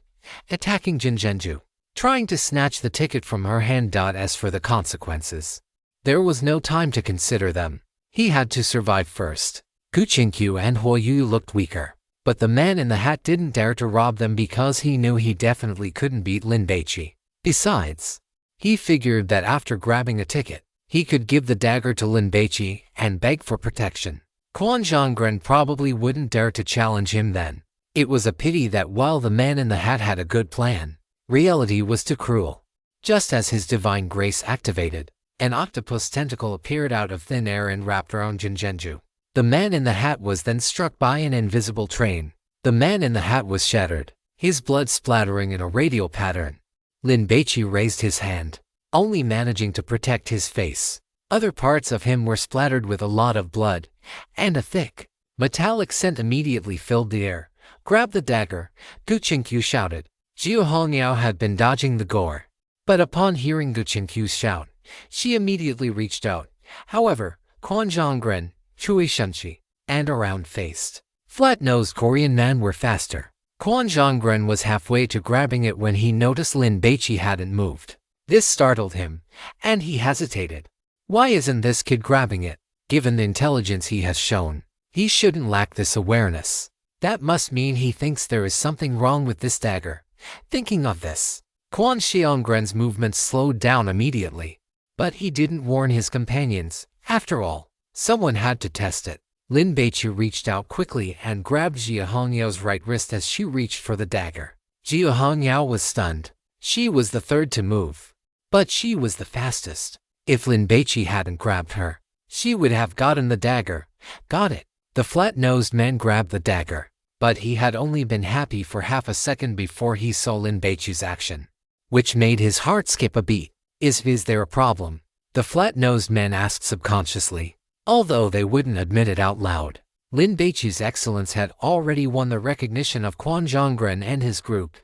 attacking Jinzhenju, trying to snatch the ticket from her hand. As for the consequences, there was no time to consider them. He had to survive first. Gu Qingqiu and Huo Yu looked weaker, but the man in the hat didn't dare to rob them because he knew he definitely couldn't beat Lin Baici. Besides, he figured that after grabbing a ticket, he could give the dagger to Lin Baici and beg for protection. Quan Zhonggren probably wouldn't dare to challenge him then. It was a pity that while the man in the hat had a good plan, reality was too cruel. Just as his divine grace activated, an octopus tentacle appeared out of thin air and wrapped around Jinzhenju. The man in the hat was then struck by an invisible train. The man in the hat was shattered, his blood splattering in a radial pattern. Lin Baici raised his hand, only managing to protect his face. Other parts of him were splattered with a lot of blood, and a thick, metallic scent immediately filled the air. "Grab the dagger," Gu Qingqiu shouted. Xiao Hongyao had been dodging the gore, but upon hearing Gu Qingqiu's shout, she immediately reached out. However, Quan Zhonggren, Chui Shunxi, and a round-faced, flat-nosed Korean man were faster. Quan Zhonggren was halfway to grabbing it when he noticed Lin Baici hadn't moved. This startled him, and he hesitated. Why isn't this kid grabbing it? Given the intelligence he has shown, he shouldn't lack this awareness. That must mean he thinks there is something wrong with this dagger. Thinking of this, Quan Xiongren's movements slowed down immediately. But he didn't warn his companions. After all, someone had to test it. Lin Baici reached out quickly and grabbed Jia Hongyao's right wrist as she reached for the dagger. Jia Hongyao was stunned. She was the third to move. But she was the fastest. If Lin Baici hadn't grabbed her, she would have gotten the dagger. Got it. The flat-nosed man grabbed the dagger. But he had only been happy for half a second before he saw Lin Baici's action, which made his heart skip a beat. Is there a problem? The flat-nosed man asked subconsciously, although they wouldn't admit it out loud. Lin Baici's excellence had already won the recognition of Quan Xiongren and his group.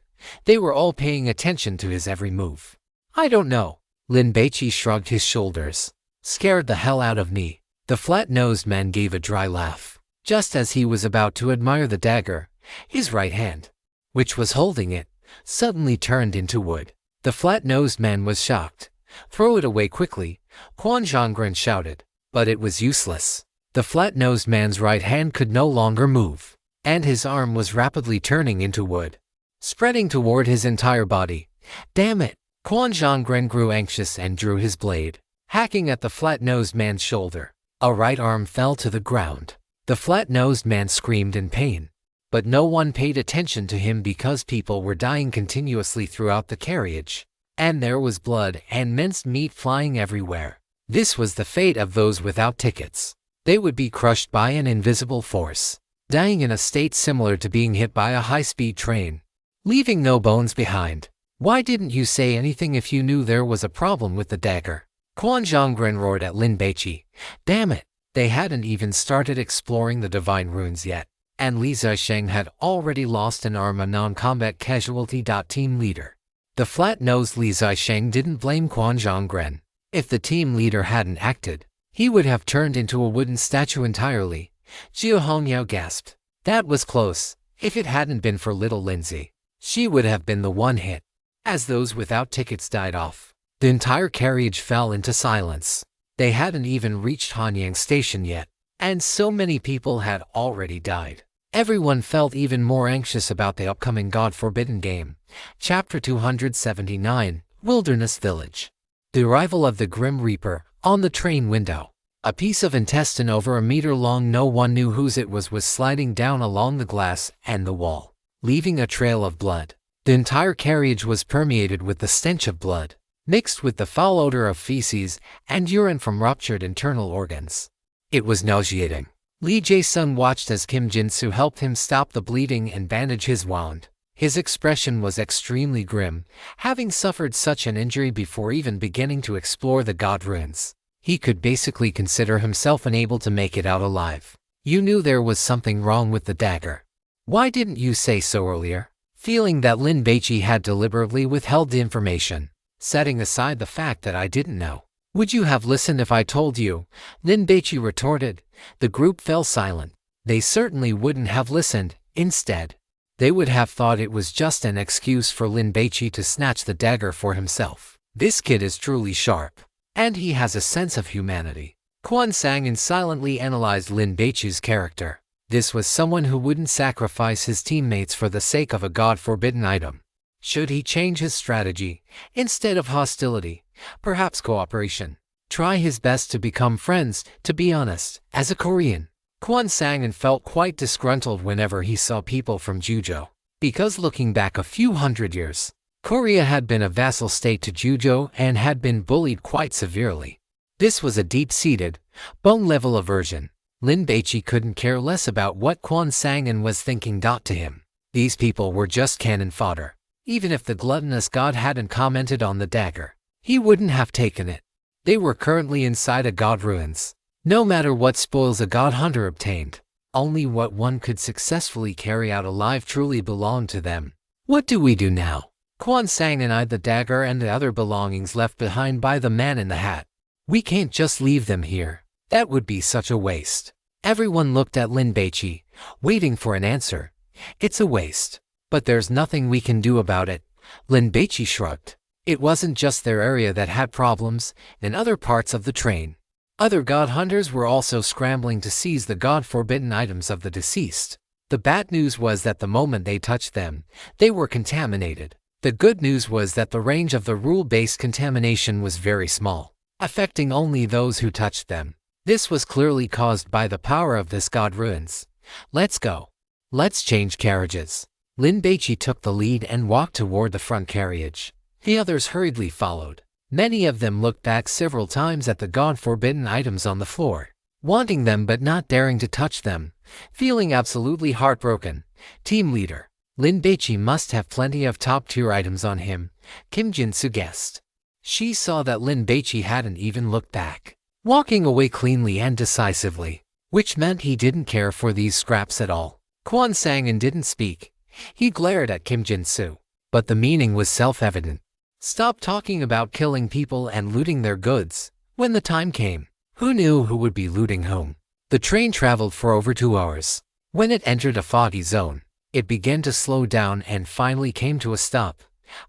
They were all paying attention to his every move. I don't know. Lin Baici shrugged his shoulders. Scared the hell out of me. The flat-nosed man gave a dry laugh. Just as he was about to admire the dagger, his right hand, which was holding it, suddenly turned into wood. The flat-nosed man was shocked. Throw it away quickly, Quan Xiongren shouted. But it was useless. The flat-nosed man's right hand could no longer move, and his arm was rapidly turning into wood, spreading toward his entire body. Damn it! Quan Xiongren grew anxious and drew his blade, hacking at the flat-nosed man's shoulder. A right arm fell to the ground. The flat-nosed man screamed in pain. But no one paid attention to him because people were dying continuously throughout the carriage, and there was blood and minced meat flying everywhere. This was the fate of those without tickets. They would be crushed by an invisible force, dying in a state similar to being hit by a high-speed train, leaving no bones behind. Why didn't you say anything if you knew there was a problem with the dagger? Quan Xiongren roared at Lin Baici. Damn it! They hadn't even started exploring the divine runes yet, and Li Zisheng had already lost an arm, a non-combat casualty. Team leader. The flat-nosed Li Zisheng didn't blame Quan Xiongren. If the team leader hadn't acted, he would have turned into a wooden statue entirely. Jia Hongyao gasped. That was close. If it hadn't been for little Lindsay, she would have been the one hit. As those without tickets died off, the entire carriage fell into silence. They hadn't even reached Hanyang Station yet, and so many people had already died. Everyone felt even more anxious about the upcoming God-forbidden game. Chapter 279, Wilderness Village. The arrival of the Grim Reaper. On the train window, a piece of intestine over a meter long, no one knew whose it was sliding down along the glass and the wall, leaving a trail of blood. The entire carriage was permeated with the stench of blood, mixed with the foul odor of feces and urine from ruptured internal organs. It was nauseating. Lee Jae-sung watched as Kim Jin-soo helped him stop the bleeding and bandage his wound. His expression was extremely grim, having suffered such an injury before even beginning to explore the god ruins. He could basically consider himself unable to make it out alive. You knew there was something wrong with the dagger. Why didn't you say so earlier? Feeling that Lin Baici had deliberately withheld the information, setting aside the fact that I didn't know. Would you have listened if I told you? Lin Baici retorted. The group fell silent. They certainly wouldn't have listened. Instead, they would have thought it was just an excuse for Lin Baici to snatch the dagger for himself. This kid is truly sharp, and he has a sense of humanity. Kwon Sang-in silently analyzed Lin Baici's character. This was someone who wouldn't sacrifice his teammates for the sake of a god-forbidden item. Should he change his strategy? Instead of hostility, perhaps cooperation. Try his best to become friends. To be honest, as a Korean, Kwon Sang-in felt quite disgruntled whenever he saw people from Juzhou. Because looking back a few hundred years, Korea had been a vassal state to Juzhou and had been bullied quite severely. This was a deep-seated, bone-level aversion. Lin Baici couldn't care less about what Kwon Sang-in was thinking. To him, these people were just cannon fodder. Even if the gluttonous god hadn't commented on the dagger, he wouldn't have taken it. They were currently inside a god ruins. No matter what spoils a god hunter obtained, only what one could successfully carry out alive truly belonged to them. What do we do now? Kwon Sang-in eyed the dagger and the other belongings left behind by the man in the hat. We can't just leave them here. That would be such a waste. Everyone looked at Lin Baici, waiting for an answer. It's a waste. But there's nothing we can do about it. Lin Baici shrugged. It wasn't just their area that had problems. In other parts of the train, other god hunters were also scrambling to seize the god-forbidden items of the deceased. The bad news was that the moment they touched them, they were contaminated. The good news was that the range of the rule-based contamination was very small, affecting only those who touched them. This was clearly caused by the power of this god ruins. Let's go. Let's change carriages. Lin Baici took the lead and walked toward the front carriage. The others hurriedly followed. Many of them looked back several times at the god-forbidden items on the floor, wanting them but not daring to touch them, feeling absolutely heartbroken. Team leader, Lin Baici must have plenty of top-tier items on him, Kim Jin-soo guessed. She saw that Lin Baici hadn't even looked back, walking away cleanly and decisively, which meant he didn't care for these scraps at all. Kwon Sang-in didn't speak. He glared at Kim Jin-soo, but the meaning was self-evident. Stop talking about killing people and looting their goods. When the time came, who knew who would be looting whom? The train traveled for over 2 hours. When it entered a foggy zone, it began to slow down and finally came to a stop.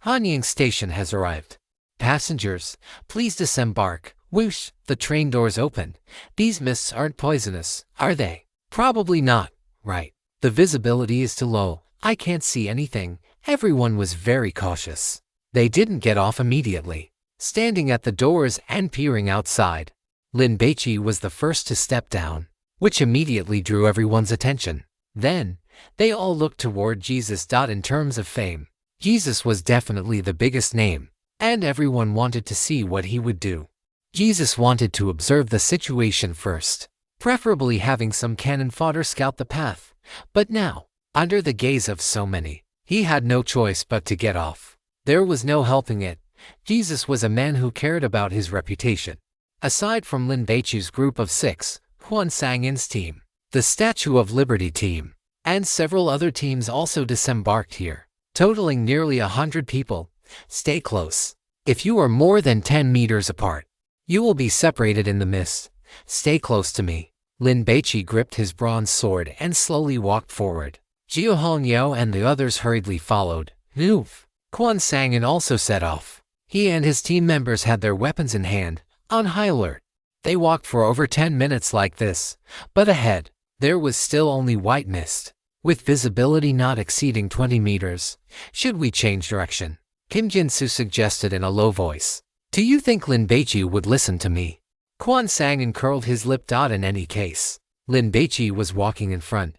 Hanyang Station has arrived. Passengers, please disembark. Whoosh, the train doors opened. These mists aren't poisonous, are they? Probably not, right? The visibility is too low. I can't see anything. Everyone was very cautious. They didn't get off immediately, standing at the doors and peering outside. Lin Baici was the first to step down, which immediately drew everyone's attention. Then, they all looked toward Jesus. In terms of fame, Jesus was definitely the biggest name, and everyone wanted to see what he would do. Jesus wanted to observe the situation first, preferably having some cannon fodder scout the path. But now, under the gaze of so many, he had no choice but to get off. There was no helping it. Jesus was a man who cared about his reputation. Aside from Lin Baici's group of 6, Kwon Sang-in's team, the Statue of Liberty team, and several other teams also disembarked here, totaling nearly 100 people. Stay close. If you are more than 10 meters apart, you will be separated in the mist. Stay close to me. Lin Baici gripped his bronze sword and slowly walked forward. Jiu Hongyao and the others hurriedly followed. Move! Kwon Sang-in also set off. He and his team members had their weapons in hand, on high alert. They walked for over 10 minutes like this, but ahead, there was still only white mist, with visibility not exceeding 20 meters. Should we change direction? Kim Jin-soo suggested in a low voice. Do you think Lin Baici would listen to me? Kwon Sang-in curled his lip. In any case, Lin Baici was walking in front.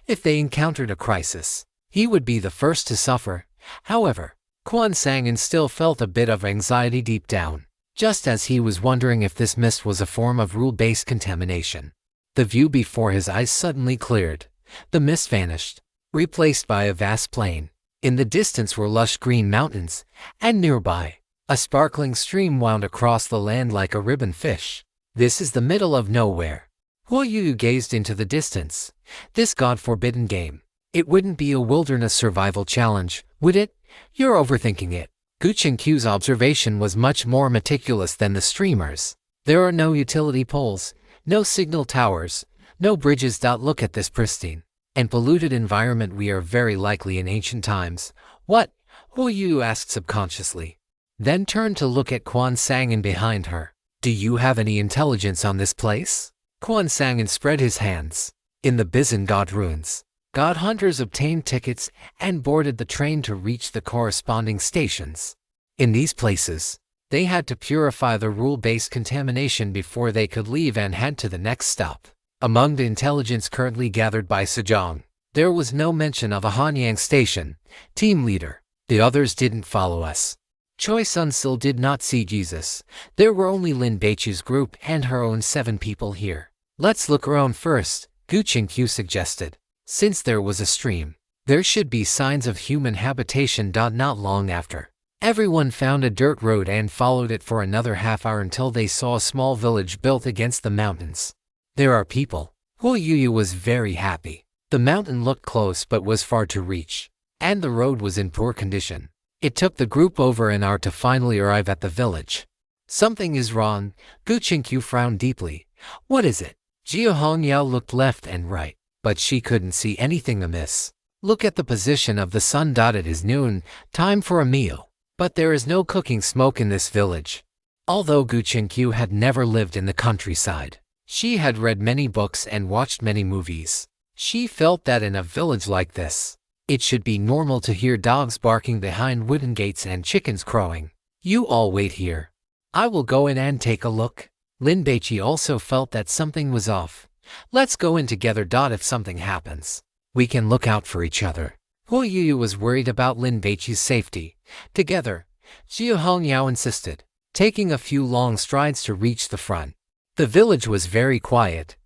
If they encountered a crisis, he would be the first to suffer. However, Kwon Sang-in still felt a bit of anxiety deep down, just as he was wondering if this mist was a form of rule-based contamination. The view before his eyes suddenly cleared. The mist vanished, replaced by a vast plain. In the distance were lush green mountains, and nearby, a sparkling stream wound across the land like a ribbon fish. This is the middle of nowhere. Huo Yu gazed into the distance. This god-forbidden game. It wouldn't be a wilderness survival challenge, would it? You're overthinking it. Gu Qingqiu's observation was much more meticulous than the streamer's. There are no utility poles, no signal towers, no bridges. Look at this pristine and polluted environment. We are very likely in ancient times. What? Huo Yu asked subconsciously. Then turned to look at Kwon Sang-in behind her. Do you have any intelligence on this place? Kwon Sang-in spread his hands. In the Bizan God ruins, God hunters obtained tickets and boarded the train to reach the corresponding stations. In these places, they had to purify the rule-based contamination before they could leave and head to the next stop. Among the intelligence currently gathered by Sejong, there was no mention of a Hanyang station. Team leader, the others didn't follow us. Choi Sun-sil did not see Jesus. There were only Lin Baichi's group and her own 7 people here. Let's look around first, Gu Qingqiu suggested. Since there was a stream, there should be signs of human habitation. Not long after, everyone found a dirt road and followed it for another half hour until they saw a small village built against the mountains. There are people. Huo Yu was very happy. The mountain looked close but was far to reach, and the road was in poor condition. It took the group over an hour to finally arrive at the village. Something is wrong. Gu Qingqiu frowned deeply. What is it? Jiu Hongyao looked left and right, but she couldn't see anything amiss. Look at the position of the sun. It is noon, time for a meal. But there is no cooking smoke in this village. Although Gu Qingqiu had never lived in the countryside, she had read many books and watched many movies. She felt that in a village like this, It should be normal to hear dogs barking behind wooden gates and chickens crowing. You all wait here. I will go in and take a look. Lin Baici also felt that something was off. Let's go in together. If something happens, we can look out for each other. Huo Yu was worried about Lin Baici's safety. Together, Jiu Hongyao insisted, taking a few long strides to reach the front. The village was very quiet.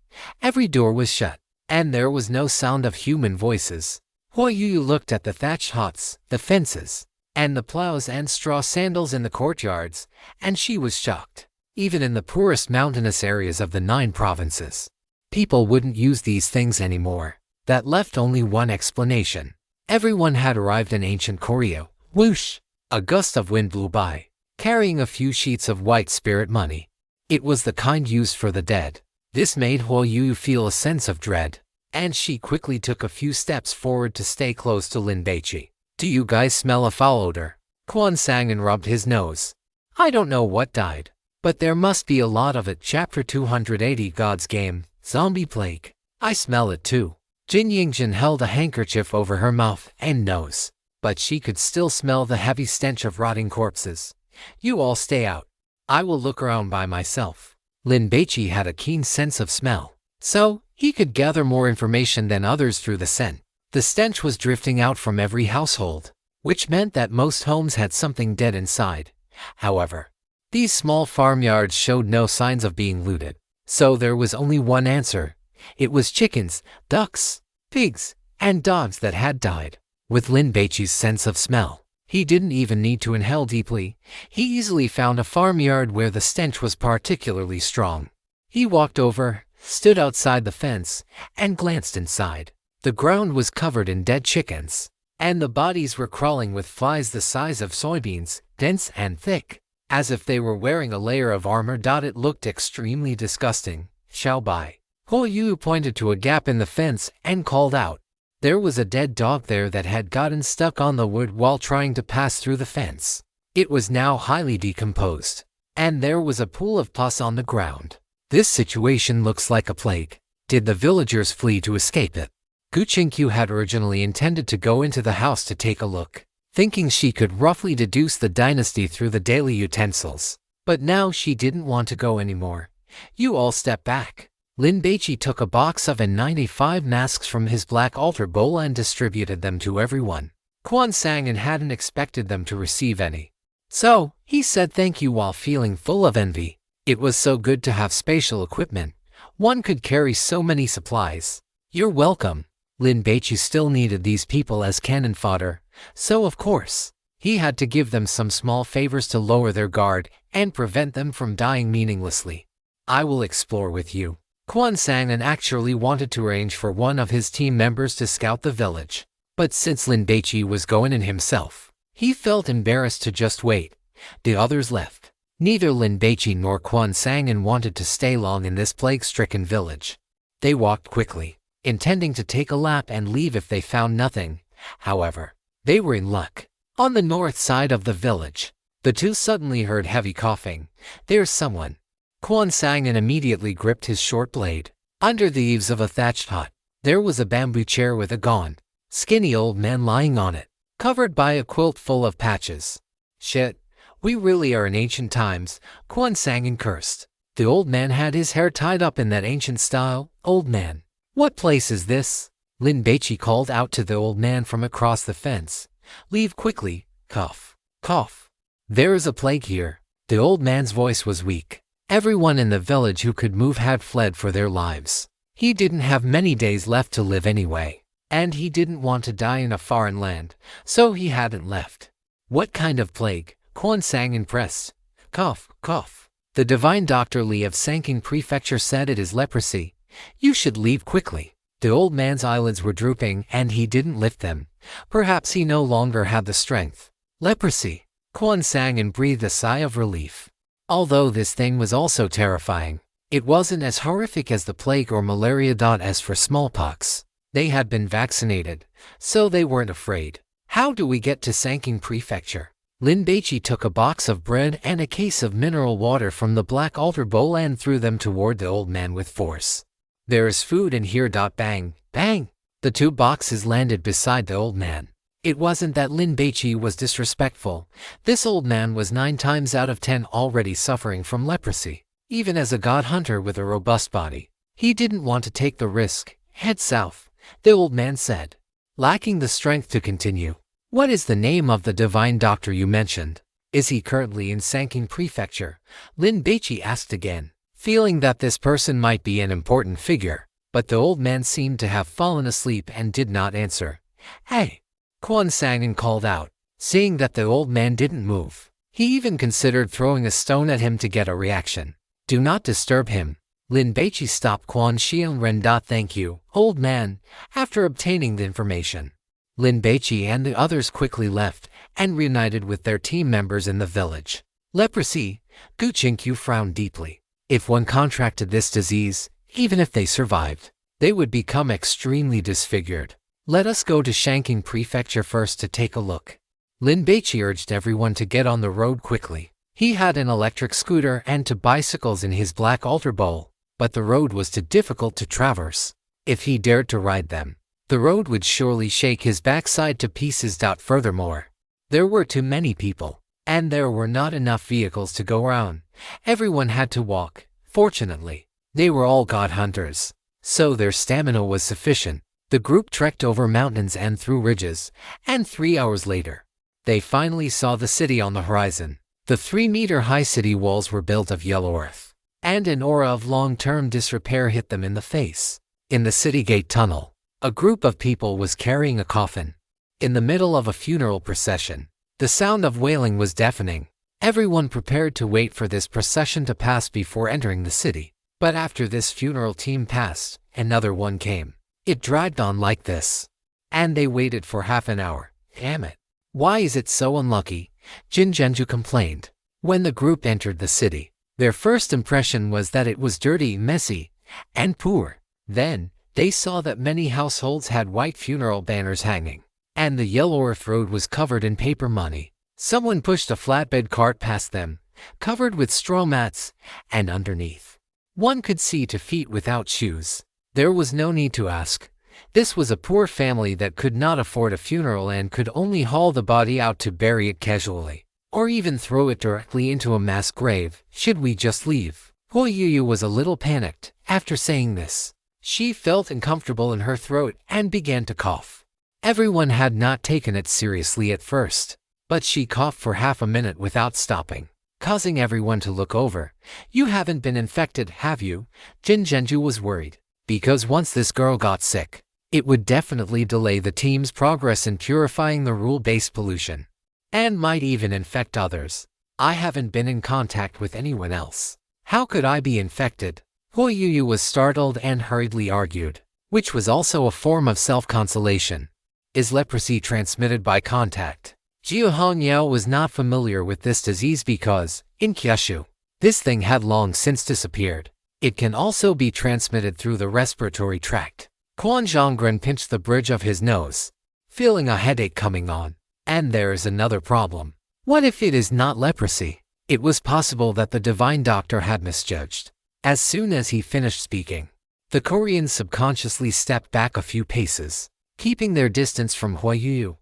Every door was shut, and there was no sound of human voices. Huo Yu looked at the thatched huts, the fences, and the plows and straw sandals in the courtyards, and she was shocked. Even in the poorest mountainous areas of the 9 provinces, people wouldn't use these things anymore. That left only one explanation. Everyone had arrived in ancient Korea. Whoosh! A gust of wind blew by, carrying a few sheets of white spirit money. It was the kind used for the dead. This made Huo Yu feel a sense of dread, and she quickly took a few steps forward to stay close to Lin Baici. Do you guys smell a foul odor? Quan sang and rubbed his nose. I don't know what died, but there must be a lot of it. Chapter 280 God's Game, Zombie Plague. I smell it too. Jin Yingjin held a handkerchief over her mouth and nose, but she could still smell the heavy stench of rotting corpses. You all stay out. I will look around by myself. Lin Baici had a keen sense of smell, so he could gather more information than others through the scent. The stench was drifting out from every household, which meant that most homes had something dead inside. However, these small farmyards showed no signs of being looted, so there was only one answer. It was chickens, ducks, pigs, and dogs that had died. With Lin Baici's sense of smell, he didn't even need to inhale deeply. He easily found a farmyard where the stench was particularly strong. He walked over, stood outside the fence, and glanced inside. The ground was covered in dead chickens, and the bodies were crawling with flies the size of soybeans, dense and thick, as if they were wearing a layer of armor. It looked extremely disgusting. Xiao Bai. Huo Yu pointed to a gap in the fence and called out. There was a dead dog there that had gotten stuck on the wood while trying to pass through the fence. It was now highly decomposed, and there was a pool of pus on the ground. This situation looks like a plague. Did the villagers flee to escape it? Gu Qingqiu had originally intended to go into the house to take a look, thinking she could roughly deduce the dynasty through the daily utensils. But now she didn't want to go anymore. You all step back. Lin Baici took a box of N95 masks from his black altar bowl and distributed them to everyone. Quan sang and hadn't expected them to receive any, so he said thank you while feeling full of envy. It was so good to have spatial equipment. One could carry so many supplies. You're welcome. Lin Baici still needed these people as cannon fodder, so of course, he had to give them some small favors to lower their guard and prevent them from dying meaninglessly. I will explore with you. Quan sang and actually wanted to arrange for one of his team members to scout the village, but since Lin Baici was going in himself, he felt embarrassed to just wait. The others left. Neither Lin Baici nor Quan sang wanted to stay long in this plague-stricken village. They walked quickly, intending to take a lap and leave if they found nothing. However, they were in luck. On the north side of the village, the two suddenly heard heavy coughing. There's someone. Quan sang and immediately gripped his short blade. Under the eaves of a thatched hut, there was a bamboo chair with a gaunt, skinny old man lying on it, covered by a quilt full of patches. Shit, we really are in ancient times, Quan sang and cursed. The old man had his hair tied up in that ancient style. Old man, what place is this? Lin Baici called out to the old man from across the fence. Leave quickly, cough, cough. There is a plague here. The old man's voice was weak. Everyone in the village who could move had fled for their lives. He didn't have many days left to live anyway, and he didn't want to die in a foreign land, so he hadn't left. What kind of plague? Quan sang and pressed. Cough, cough. The divine Dr. Li of Sanking Prefecture said it is leprosy. You should leave quickly. The old man's eyelids were drooping and he didn't lift them. Perhaps he no longer had the strength. Leprosy. Quan sang and breathed a sigh of relief. Although this thing was also terrifying, it wasn't as horrific as the plague or malaria. As for smallpox, they had been vaccinated, so they weren't afraid. How do we get to Sanking Prefecture? Lin Baici took a box of bread and a case of mineral water from the black altar bowl and threw them toward the old man with force. There is food in here. Bang, bang. The 2 boxes landed beside the old man. It wasn't that Lin Baici was disrespectful. This old man was 9 times out of 10 already suffering from leprosy. Even as a god hunter with a robust body, he didn't want to take the risk. Head south, the old man said, lacking the strength to continue. What is the name of the divine doctor you mentioned? Is he currently in Sanking Prefecture? Lin Baici asked again, feeling that this person might be an important figure. But the old man seemed to have fallen asleep and did not answer. Hey! Quan sang and called out, seeing that the old man didn't move. He even considered throwing a stone at him to get a reaction. Do not disturb him. Lin Baici stopped Quan Xianren. Thank you, old man. After obtaining the information, Lin Baici and the others quickly left and reunited with their team members in the village. Leprosy, Gu Qingqiu frowned deeply. If one contracted this disease, even if they survived, they would become extremely disfigured. Let us go to Shanking Prefecture first to take a look. Lin Baici urged everyone to get on the road quickly. He had an electric scooter and 2 bicycles in his black altar bowl, but the road was too difficult to traverse. If he dared to ride them, the road would surely shake his backside to pieces. Furthermore, there were too many people, and there were not enough vehicles to go around. Everyone had to walk. Fortunately, they were all god hunters, so their stamina was sufficient. The group trekked over mountains and through ridges, and 3 hours later, they finally saw the city on the horizon. The 3-meter-high city walls were built of yellow earth, and an aura of long-term disrepair hit them in the face. In the city gate tunnel, a group of people was carrying a coffin. In the middle of a funeral procession, the sound of wailing was deafening. Everyone prepared to wait for this procession to pass before entering the city. But after this funeral team passed, another one came. It dragged on like this, and they waited for half an hour. Damn it. Why is it so unlucky? Jin Zhenju complained. When the group entered the city, their first impression was that it was dirty, messy, and poor. Then, they saw that many households had white funeral banners hanging, and the yellow earth road was covered in paper money. Someone pushed a flatbed cart past them, covered with straw mats, and underneath, one could see 2 feet without shoes. There was no need to ask. This was a poor family that could not afford a funeral and could only haul the body out to bury it casually, or even throw it directly into a mass grave. Should we just leave? Hu Yuyu was a little panicked. After saying this, she felt uncomfortable in her throat and began to cough. Everyone had not taken it seriously at first, but she coughed for half a minute without stopping, causing everyone to look over. You haven't been infected, have you? Jin Zhenju was worried, because once this girl got sick, it would definitely delay the team's progress in purifying the rule-based pollution, and might even infect others. I haven't been in contact with anyone else. How could I be infected? Hu Yuyu was startled and hurriedly argued, which was also a form of self-consolation. Is leprosy transmitted by contact? Jiu Hongyao was not familiar with this disease because, in Kyushu, this thing had long since disappeared. It can also be transmitted through the respiratory tract. Quan Zhonggren pinched the bridge of his nose, feeling a headache coming on. And there is another problem. What if it is not leprosy? It was possible that the divine doctor had misjudged. As soon as he finished speaking, the Koreans subconsciously stepped back a few paces, keeping their distance from Hu Yuyu.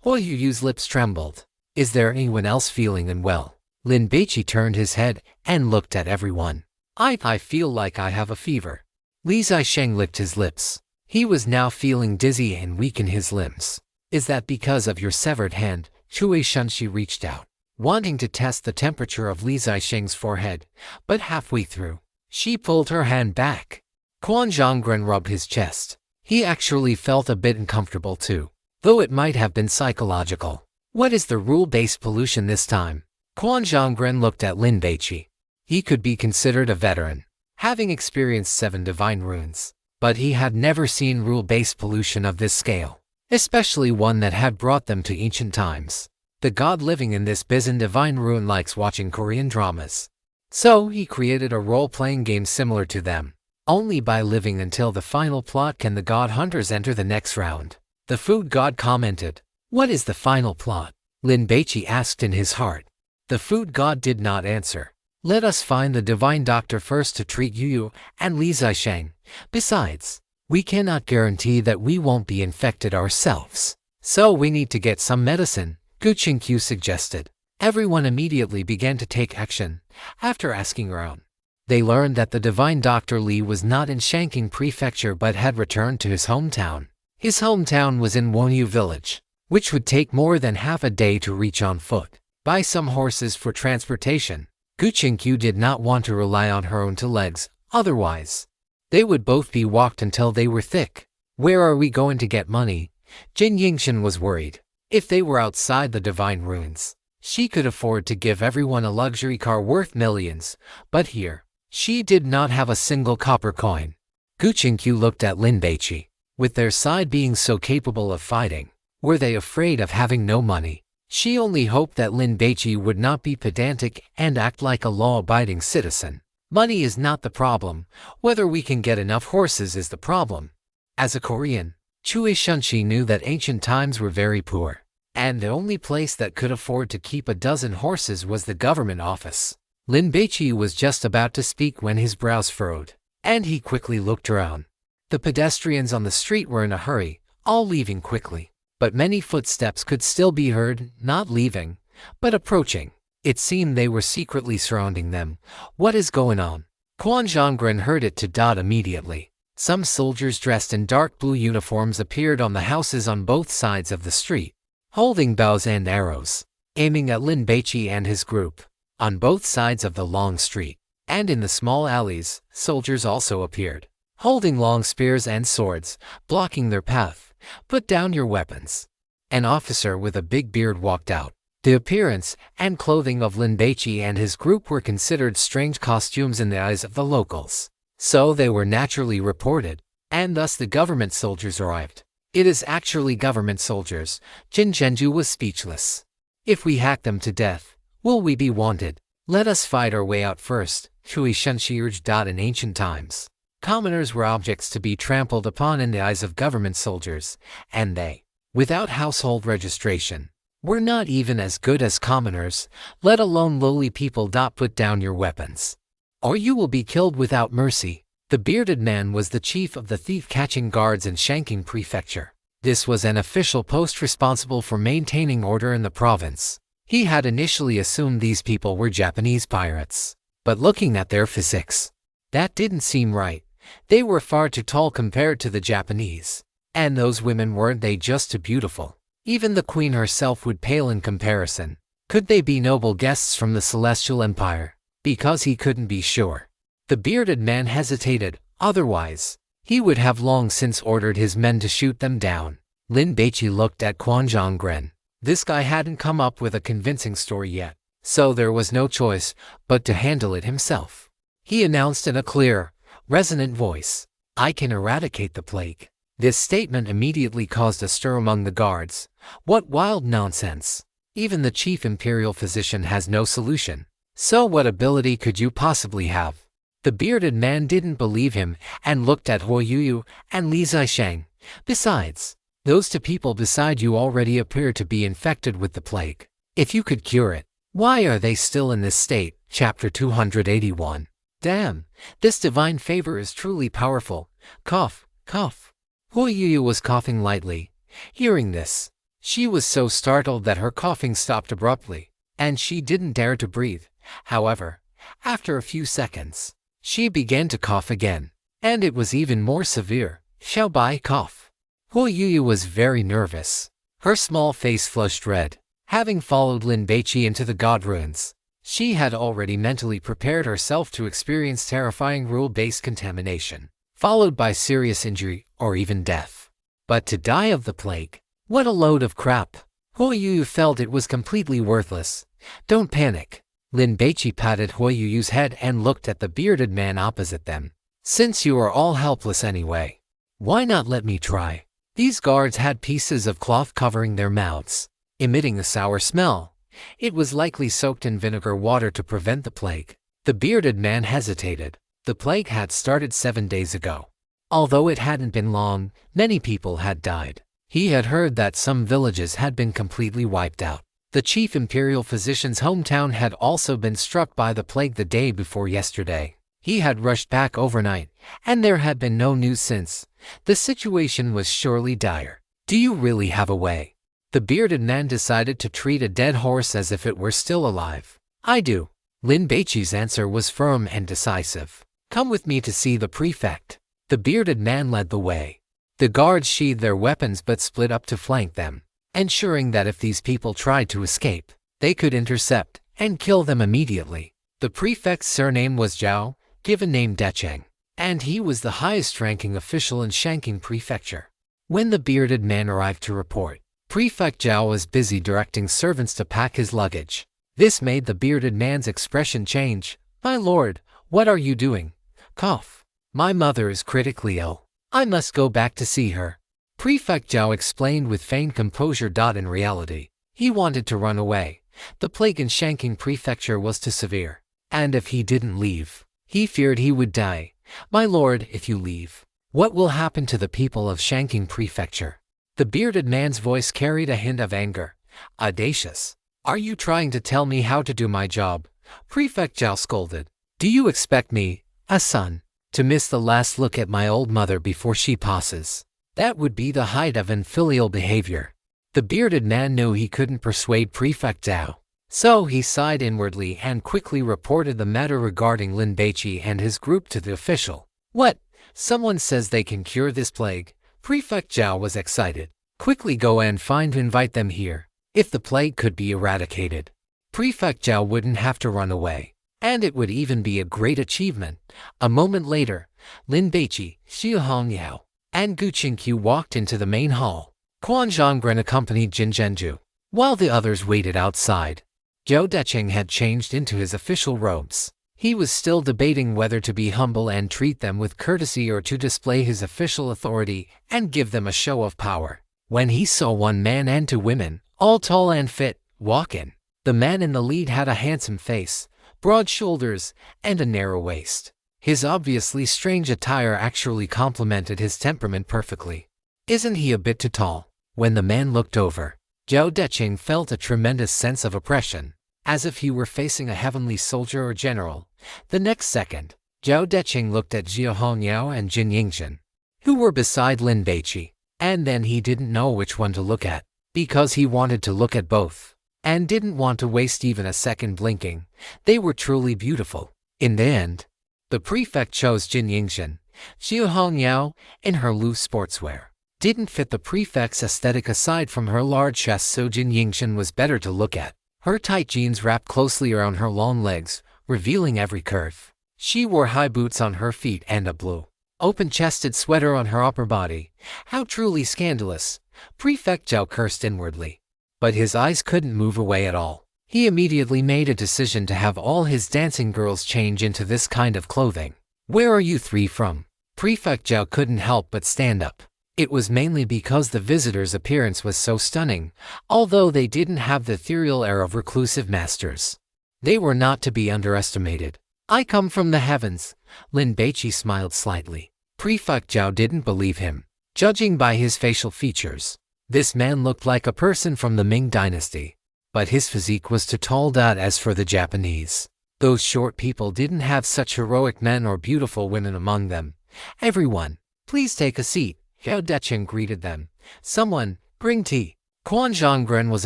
Hu Yuyu's lips trembled. Is there anyone else feeling unwell? Lin Baici turned his head and looked at everyone. I feel like I have a fever. Li Zisheng licked his lips. He was now feeling dizzy and weak in his limbs. Is that because of your severed hand? Chui Shunshi reached out, wanting to test the temperature of Li Zisheng's forehead, but halfway through, she pulled her hand back. Quan Zhonggren rubbed his chest. He actually felt a bit uncomfortable too, though it might have been psychological. What is the rule-based pollution this time? Quan Zhonggren looked at Lin Baici. He could be considered a veteran, having experienced 7 divine runes, but he had never seen rule-based pollution of this scale, especially one that had brought them to ancient times. The god living in this Bizan divine rune likes watching Korean dramas, so he created a role-playing game similar to them. Only by living until the final plot can the god hunters enter the next round. The food god commented. What is the final plot? Lin Baici asked in his heart. The food god did not answer. Let us find the divine doctor first to treat Yuyu and Li Zisheng. Besides, We cannot guarantee that we won't be infected ourselves. So we need to get some medicine, Gu Qingqiu suggested. Everyone immediately began to take action. After asking around, they learned that the divine Dr. Li was not in Shanking Prefecture but had returned to his hometown. His hometown was in Wonyu village, which would take more than half a day to reach on foot. Buy some horses for transportation. Gu Qingqiu did not want to rely on her own two legs, otherwise they would both be walked until they were thick. Where are we going to get money? Jin Yingshan was worried. If they were outside the divine ruins, she could afford to give everyone a luxury car worth millions, but here, she did not have a single copper coin. Gu Qingqiu looked at Lin Baici. With their side being so capable of fighting, were they afraid of having no money? She only hoped that Lin Baici would not be pedantic and act like a law-abiding citizen. Money is not the problem, whether we can get enough horses is the problem. As a Korean, Chui Shunshi knew that ancient times were very poor, and the only place that could afford to keep a dozen horses was the government office. Lin Baici was just about to speak when his brows furrowed, and he quickly looked around. The pedestrians on the street were in a hurry, all leaving quickly, but many footsteps could still be heard, not leaving, but approaching. It seemed they were secretly surrounding them. What is going on? Quan Zhonggren heard it to dot immediately. Some soldiers dressed in dark blue uniforms appeared on the houses on both sides of the street, holding bows and arrows, aiming at Lin Baici and his group. On both sides of the long street, and in the small alleys, soldiers also appeared, holding long spears and swords, blocking their path. Put down your weapons. An officer with a big beard walked out. The appearance and clothing of Lin Baici and his group were considered strange costumes in the eyes of the locals. So they were naturally reported, and thus the government soldiers arrived. It is actually government soldiers. Jin Zhenju was speechless. If we hack them to death, will we be wanted? Let us fight our way out first, Chui Shunshi urged. In ancient times, commoners were objects to be trampled upon in the eyes of government soldiers, and they, without household registration, were not even as good as commoners, let alone lowly people. Put down your weapons, or you will be killed without mercy. The bearded man was the chief of the thief-catching guards in Shanking Prefecture. This was an official post responsible for maintaining order in the province. He had initially assumed these people were Japanese pirates, but looking at their physiques, that didn't seem right. They were far too tall compared to the Japanese, and those women weren't they just too beautiful? Even the queen herself would pale in comparison. Could they be noble guests from the Celestial Empire? Because he couldn't be sure. The bearded man hesitated, otherwise, he would have long since ordered his men to shoot them down. Lin Baici looked at Quan Zhonggren. This guy hadn't come up with a convincing story yet, so there was no choice but to handle it himself. He announced in a clear, resonant voice, "I can eradicate the plague." This statement immediately caused a stir among the guards. What wild nonsense! Even the chief imperial physician has no solution. So what ability could you possibly have? The bearded man didn't believe him and looked at Huo Yuyu and Li Zisheng. Besides, those two people beside you already appear to be infected with the plague. If you could cure it, why are they still in this state? Chapter 281. Damn, this divine favor is truly powerful. Cough, cough. Huo Yuyu was coughing lightly. Hearing this, she was so startled that her coughing stopped abruptly, and she didn't dare to breathe. However, after a few seconds, she began to cough again, and it was even more severe. Xiao Bai cough. Huo Yuyu was very nervous. Her small face flushed red. Having followed Lin Baici into the god ruins, she had already mentally prepared herself to experience terrifying rule-based contamination, followed by serious injury or even death. But to die of the plague, what a load of crap. Huo Yuyu felt it was completely worthless. Don't panic. Lin Baici patted Huo Yuyu's head and looked at the bearded man opposite them. Since you are all helpless anyway, why not let me try? These guards had pieces of cloth covering their mouths, emitting a sour smell. It was likely soaked in vinegar water to prevent the plague. The bearded man hesitated. The plague had started 7 days ago. Although it hadn't been long, many people had died. He had heard that some villages had been completely wiped out. The chief imperial physician's hometown had also been struck by the plague the day before yesterday. He had rushed back overnight, and there had been no news since. The situation was surely dire. Do you really have a way? The bearded man decided to treat a dead horse as if it were still alive. I do. Lin Baici's answer was firm and decisive. Come with me to see the prefect. The bearded man led the way. The guards sheathed their weapons but split up to flank them, ensuring that if these people tried to escape, they could intercept and kill them immediately. The prefect's surname was Zhao, given name Decheng, and he was the highest-ranking official in Shanking Prefecture. When the bearded man arrived to report, Prefect Zhao was busy directing servants to pack his luggage. This made the bearded man's expression change. My lord, what are you doing? Cough. My mother is critically ill. I must go back to see her. Prefect Zhao explained with feigned composure. In reality, he wanted to run away. The plague in Shanking Prefecture was too severe, and if he didn't leave, he feared he would die. My lord, if you leave, what will happen to the people of Shanking Prefecture? The bearded man's voice carried a hint of anger. Audacious. Are you trying to tell me how to do my job? Prefect Zhao scolded. Do you expect me, a son, to miss the last look at my old mother before she passes? That would be the height of unfilial behavior. The bearded man knew he couldn't persuade Prefect Zhao, so he sighed inwardly and quickly reported the matter regarding Lin Baici and his group to the official. What? Someone says they can cure this plague? Prefect Zhao was excited. Quickly go and invite them here. If the plague could be eradicated, Prefect Zhao wouldn't have to run away, and it would even be a great achievement. A moment later, Lin Baici, Xie Hongyao, and Gu Qingqiu walked into the main hall. Quan Zhonggren accompanied Jin Zhenju, while the others waited outside. Zhao Decheng had changed into his official robes. He was still debating whether to be humble and treat them with courtesy or to display his official authority and give them a show of power, when he saw one man and two women, all tall and fit, walk in. The man in the lead had a handsome face, broad shoulders, and a narrow waist. His obviously strange attire actually complemented his temperament perfectly. Isn't he a bit too tall? When the man looked over, Zhao Decheng felt a tremendous sense of oppression, as if he were facing a heavenly soldier or general. The next second, Zhao Decheng looked at Xie Hongyao and Jin Yingzhen, who were beside Lin Baici, and then he didn't know which one to look at, because he wanted to look at both, and didn't want to waste even a second blinking. They were truly beautiful. In the end, the prefect chose Jin Yingzhen. Xie Hongyao, in her loose sportswear, didn't fit the prefect's aesthetic aside from her large chest, so Jin Yingzhen was better to look at. Her tight jeans wrapped closely around her long legs, revealing every curve. She wore high boots on her feet and a blue, open-chested sweater on her upper body. How truly scandalous! Prefect Zhao cursed inwardly, but his eyes couldn't move away at all. He immediately made a decision to have all his dancing girls change into this kind of clothing. Where are you three from? Prefect Zhao couldn't help but stand up. It was mainly because the visitors' appearance was so stunning, although they didn't have the ethereal air of reclusive masters. They were not to be underestimated. I come from the heavens. Lin Baici smiled slightly. Prefect Zhao didn't believe him. Judging by his facial features, this man looked like a person from the Ming dynasty, but his physique was too tall. As for the Japanese, those short people didn't have such heroic men or beautiful women among them. Everyone, please take a seat. Zhao Decheng greeted them. Someone, bring tea. Quan Zhonggren was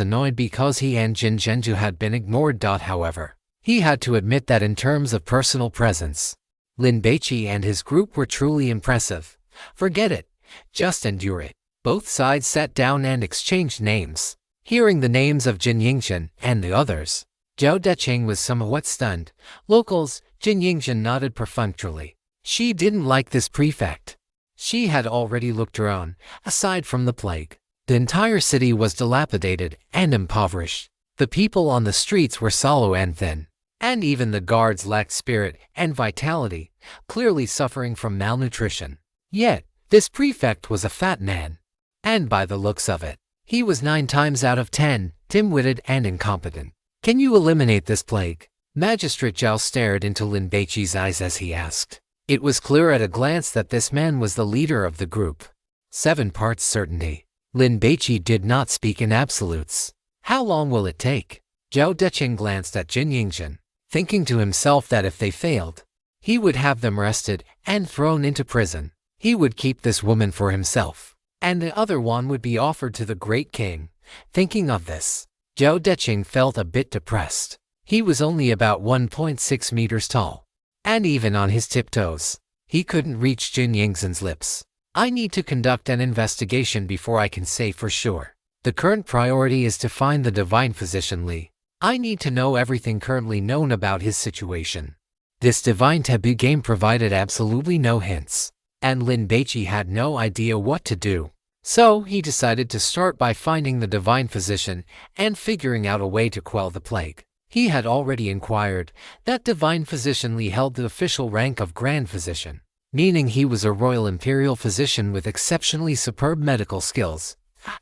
annoyed because he and Jin Zhenju had been ignored. However, he had to admit that in terms of personal presence, Lin Baici and his group were truly impressive. Forget it. Just endure it. Both sides sat down and exchanged names. Hearing the names of Jin Yingzhen and the others, Zhao Decheng was somewhat stunned. Locals, Jin Yingzhen nodded perfunctorily. She didn't like this prefect. She had already looked around. Aside from the plague, the entire city was dilapidated and impoverished. The people on the streets were sallow and thin, and even the guards lacked spirit and vitality, clearly suffering from malnutrition. Yet, this prefect was a fat man, and by the looks of it, he was 9 times out of 10, dim-witted and incompetent. Can you eliminate this plague? Magistrate Zhao stared into Lin Baici's eyes as he asked. It was clear at a glance that this man was the leader of the group. 7 parts certainty. Lin Baici did not speak in absolutes. How long will it take? Zhao Decheng glanced at Jin Yingzhen, thinking to himself that if they failed, He would have them arrested and thrown into prison. He would keep this woman for himself, and the other one would be offered to the great king. Thinking of this, Zhao Deqing felt a bit depressed. He was only about 1.6 meters tall, and even on his tiptoes, he couldn't reach Jin Yingzhen's lips. I need to conduct an investigation before I can say for sure. The current priority is to find the divine physician Li. I need to know everything currently known about his situation. This divine taboo game provided absolutely no hints, and Lin Baici had no idea what to do. So he decided to start by finding the divine physician and figuring out a way to quell the plague. He had already inquired that divine physician Li held the official rank of Grand Physician, meaning he was a royal imperial physician with exceptionally superb medical skills.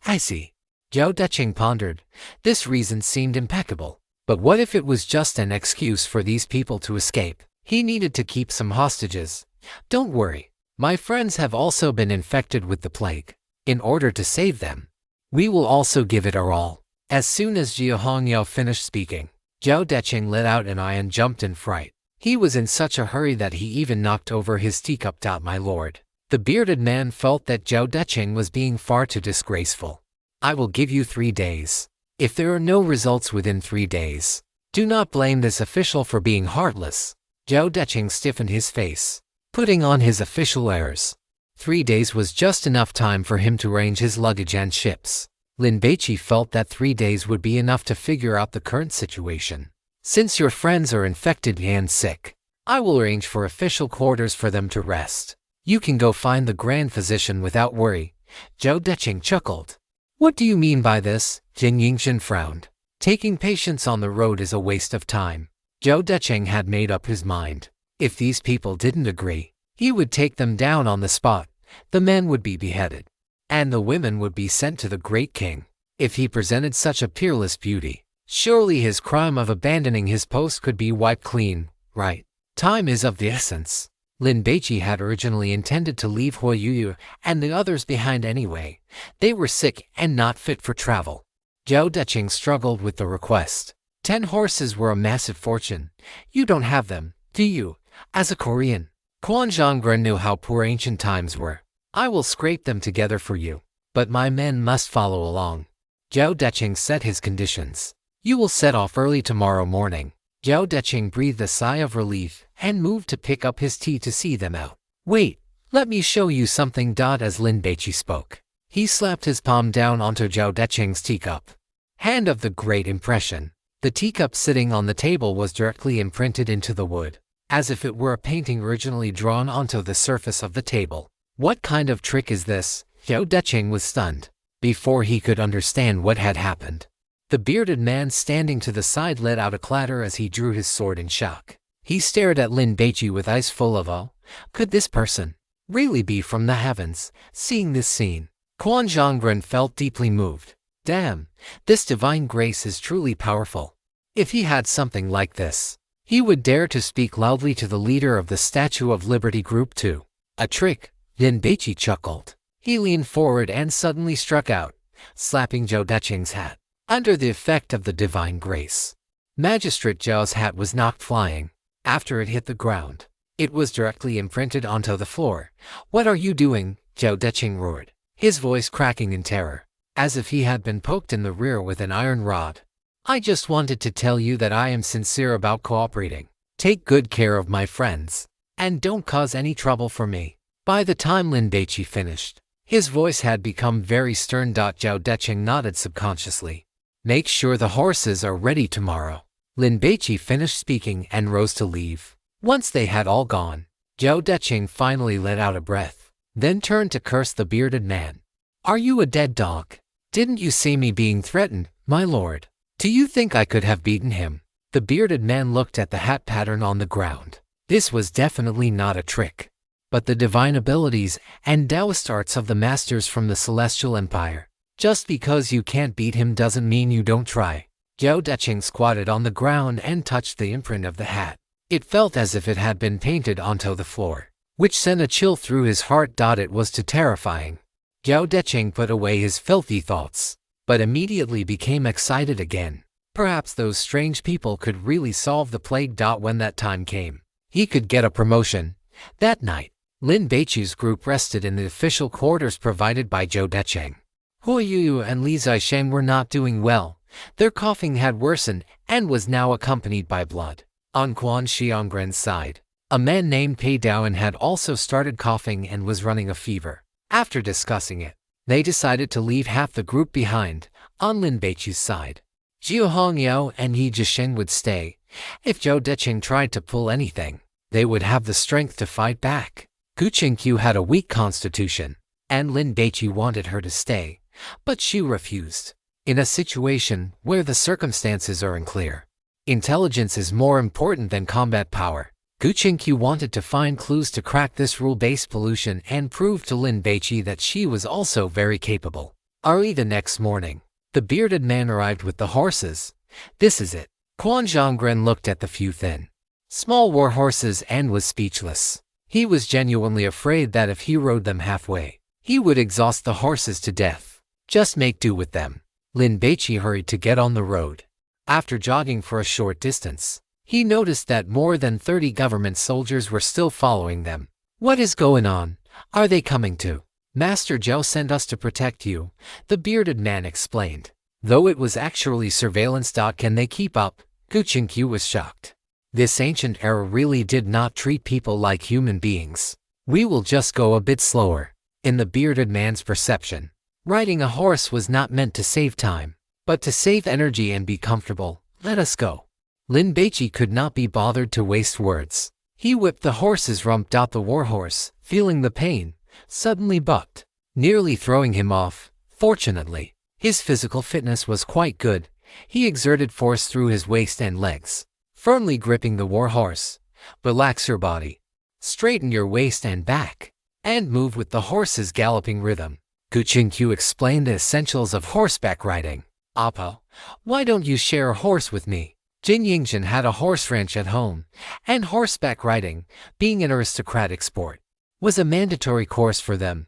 I see. Zhao Deqing pondered. This reason seemed impeccable. But what if it was just an excuse for these people to escape? He needed to keep some hostages. Don't worry. My friends have also been infected with the plague. In order to save them, we will also give it our all. As soon as Jia Hongyao finished speaking, Zhao Deqing let out an eye and jumped in fright. He was in such a hurry that he even knocked over his teacup. My lord. The bearded man felt that Zhao Deqing was being far too disgraceful. I will give you 3 days. If there are no results within 3 days, do not blame this official for being heartless. Zhao Deqing stiffened his face, putting on his official airs. 3 days was just enough time for him to arrange his luggage and ships. Lin Baici felt that 3 days would be enough to figure out the current situation. Since your friends are infected and sick, I will arrange for official quarters for them to rest. You can go find the Grand Physician without worry. Zhao Deqing chuckled. What do you mean by this? Jin Yingzhen frowned. Taking patients on the road is a waste of time. Zhao Deqing had made up his mind. If these people didn't agree, he would take them down on the spot. The men would be beheaded, and the women would be sent to the great king. If he presented such a peerless beauty, surely his crime of abandoning his post could be wiped clean, right? Time is of the essence. Lin Baici had originally intended to leave Huoyu and the others behind anyway. They were sick and not fit for travel. Zhao Deqing struggled with the request. 10 horses were a massive fortune. You don't have them, do you? As a Korean, Quan Zhonggren knew how poor ancient times were. I will scrape them together for you, but my men must follow along. Zhao Deqing set his conditions. You will set off early tomorrow morning. Zhao Deqing breathed a sigh of relief and moved to pick up his tea to see them out. Wait, let me show you something. As Lin Baici spoke, he slapped his palm down onto Zhao Deqing's teacup. Hand of the great impression. The teacup sitting on the table was directly imprinted into the wood, as if it were a painting originally drawn onto the surface of the table. What kind of trick is this? Zhao Deqing was stunned before he could understand what had happened. The bearded man standing to the side let out a clatter as he drew his sword in shock. He stared at Lin Baici with eyes full of awe. Could this person really be from the heavens? Seeing this scene, Quan Zhonggren felt deeply moved. Damn, this divine grace is truly powerful. If he had something like this, he would dare to speak loudly to the leader of the Statue of Liberty Group too. A trick, Lin Baici chuckled. He leaned forward and suddenly struck out, slapping Zhao Deqing's hat. Under the effect of the divine grace, Magistrate Zhao's hat was knocked flying. After it hit the ground, it was directly imprinted onto the floor. What are you doing? Zhao Deqing roared, his voice cracking in terror, as if he had been poked in the rear with an iron rod. I just wanted to tell you that I am sincere about cooperating. Take good care of my friends, and don't cause any trouble for me. By the time Lin Baici finished, his voice had become very stern. Zhao Deqing nodded subconsciously. Make sure the horses are ready tomorrow. Lin Baici finished speaking and rose to leave. Once they had all gone, Zhao Deqing finally let out a breath, then turned to curse the bearded man. Are you a dead dog? Didn't you see me being threatened, my lord? Do you think I could have beaten him? The bearded man looked at the hat pattern on the ground. This was definitely not a trick, but the divine abilities and Taoist arts of the masters from the Celestial Empire. Just because you can't beat him doesn't mean you don't try. Zhao Deqing squatted on the ground and touched the imprint of the hat. It felt as if it had been painted onto the floor, which sent a chill through his heart. It was too terrifying. Zhao Deqing put away his filthy thoughts, but immediately became excited again. Perhaps those strange people could really solve the plague. When that time came, he could get a promotion. That night, Lin Baici's group rested in the official quarters provided by Zhou Decheng. Hu Yu and Li Zisheng were not doing well. Their coughing had worsened and was now accompanied by blood. On Quan Xiangren's side, a man named Pei Daoan had also started coughing and was running a fever. After discussing it, they decided to leave half the group behind. On Lin Baici's side, Jiu Hongyao and Yi Zhisheng would stay. If Zhou Decheng tried to pull anything, they would have the strength to fight back. Gu Qingqiu had a weak constitution, and Lin Baici wanted her to stay, but she refused. In a situation where the circumstances are unclear, intelligence is more important than combat power. Gu Qingqiu wanted to find clues to crack this rule-based pollution and prove to Lin Baici that she was also very capable. Early the next morning, the bearded man arrived with the horses. This is it. Quan Zhongren looked at the few thin, small war horses and was speechless. He was genuinely afraid that if he rode them halfway, he would exhaust the horses to death. Just make do with them. Lin Baici hurried to get on the road. After jogging for a short distance, he noticed that more than 30 government soldiers were still following them. What is going on? Are they coming too? Master Zhou sent us to protect you, the bearded man explained. Though it was actually surveillance. Can they keep up? Gu Qingqiu was shocked. This ancient era really did not treat people like human beings. We will just go a bit slower. In the bearded man's perception, riding a horse was not meant to save time, but to save energy and be comfortable. Let us go. Lin Baici could not be bothered to waste words. He whipped the horse's rump. The warhorse, feeling the pain, suddenly bucked, nearly throwing him off. Fortunately, his physical fitness was quite good. He exerted force through his waist and legs, firmly gripping the warhorse. Relax your body, straighten your waist and back, and move with the horse's galloping rhythm. Gu Qingqiu explained the essentials of horseback riding. Appa, why don't you share a horse with me? Jin Yingzhen had a horse ranch at home, and horseback riding, being an aristocratic sport, was a mandatory course for them.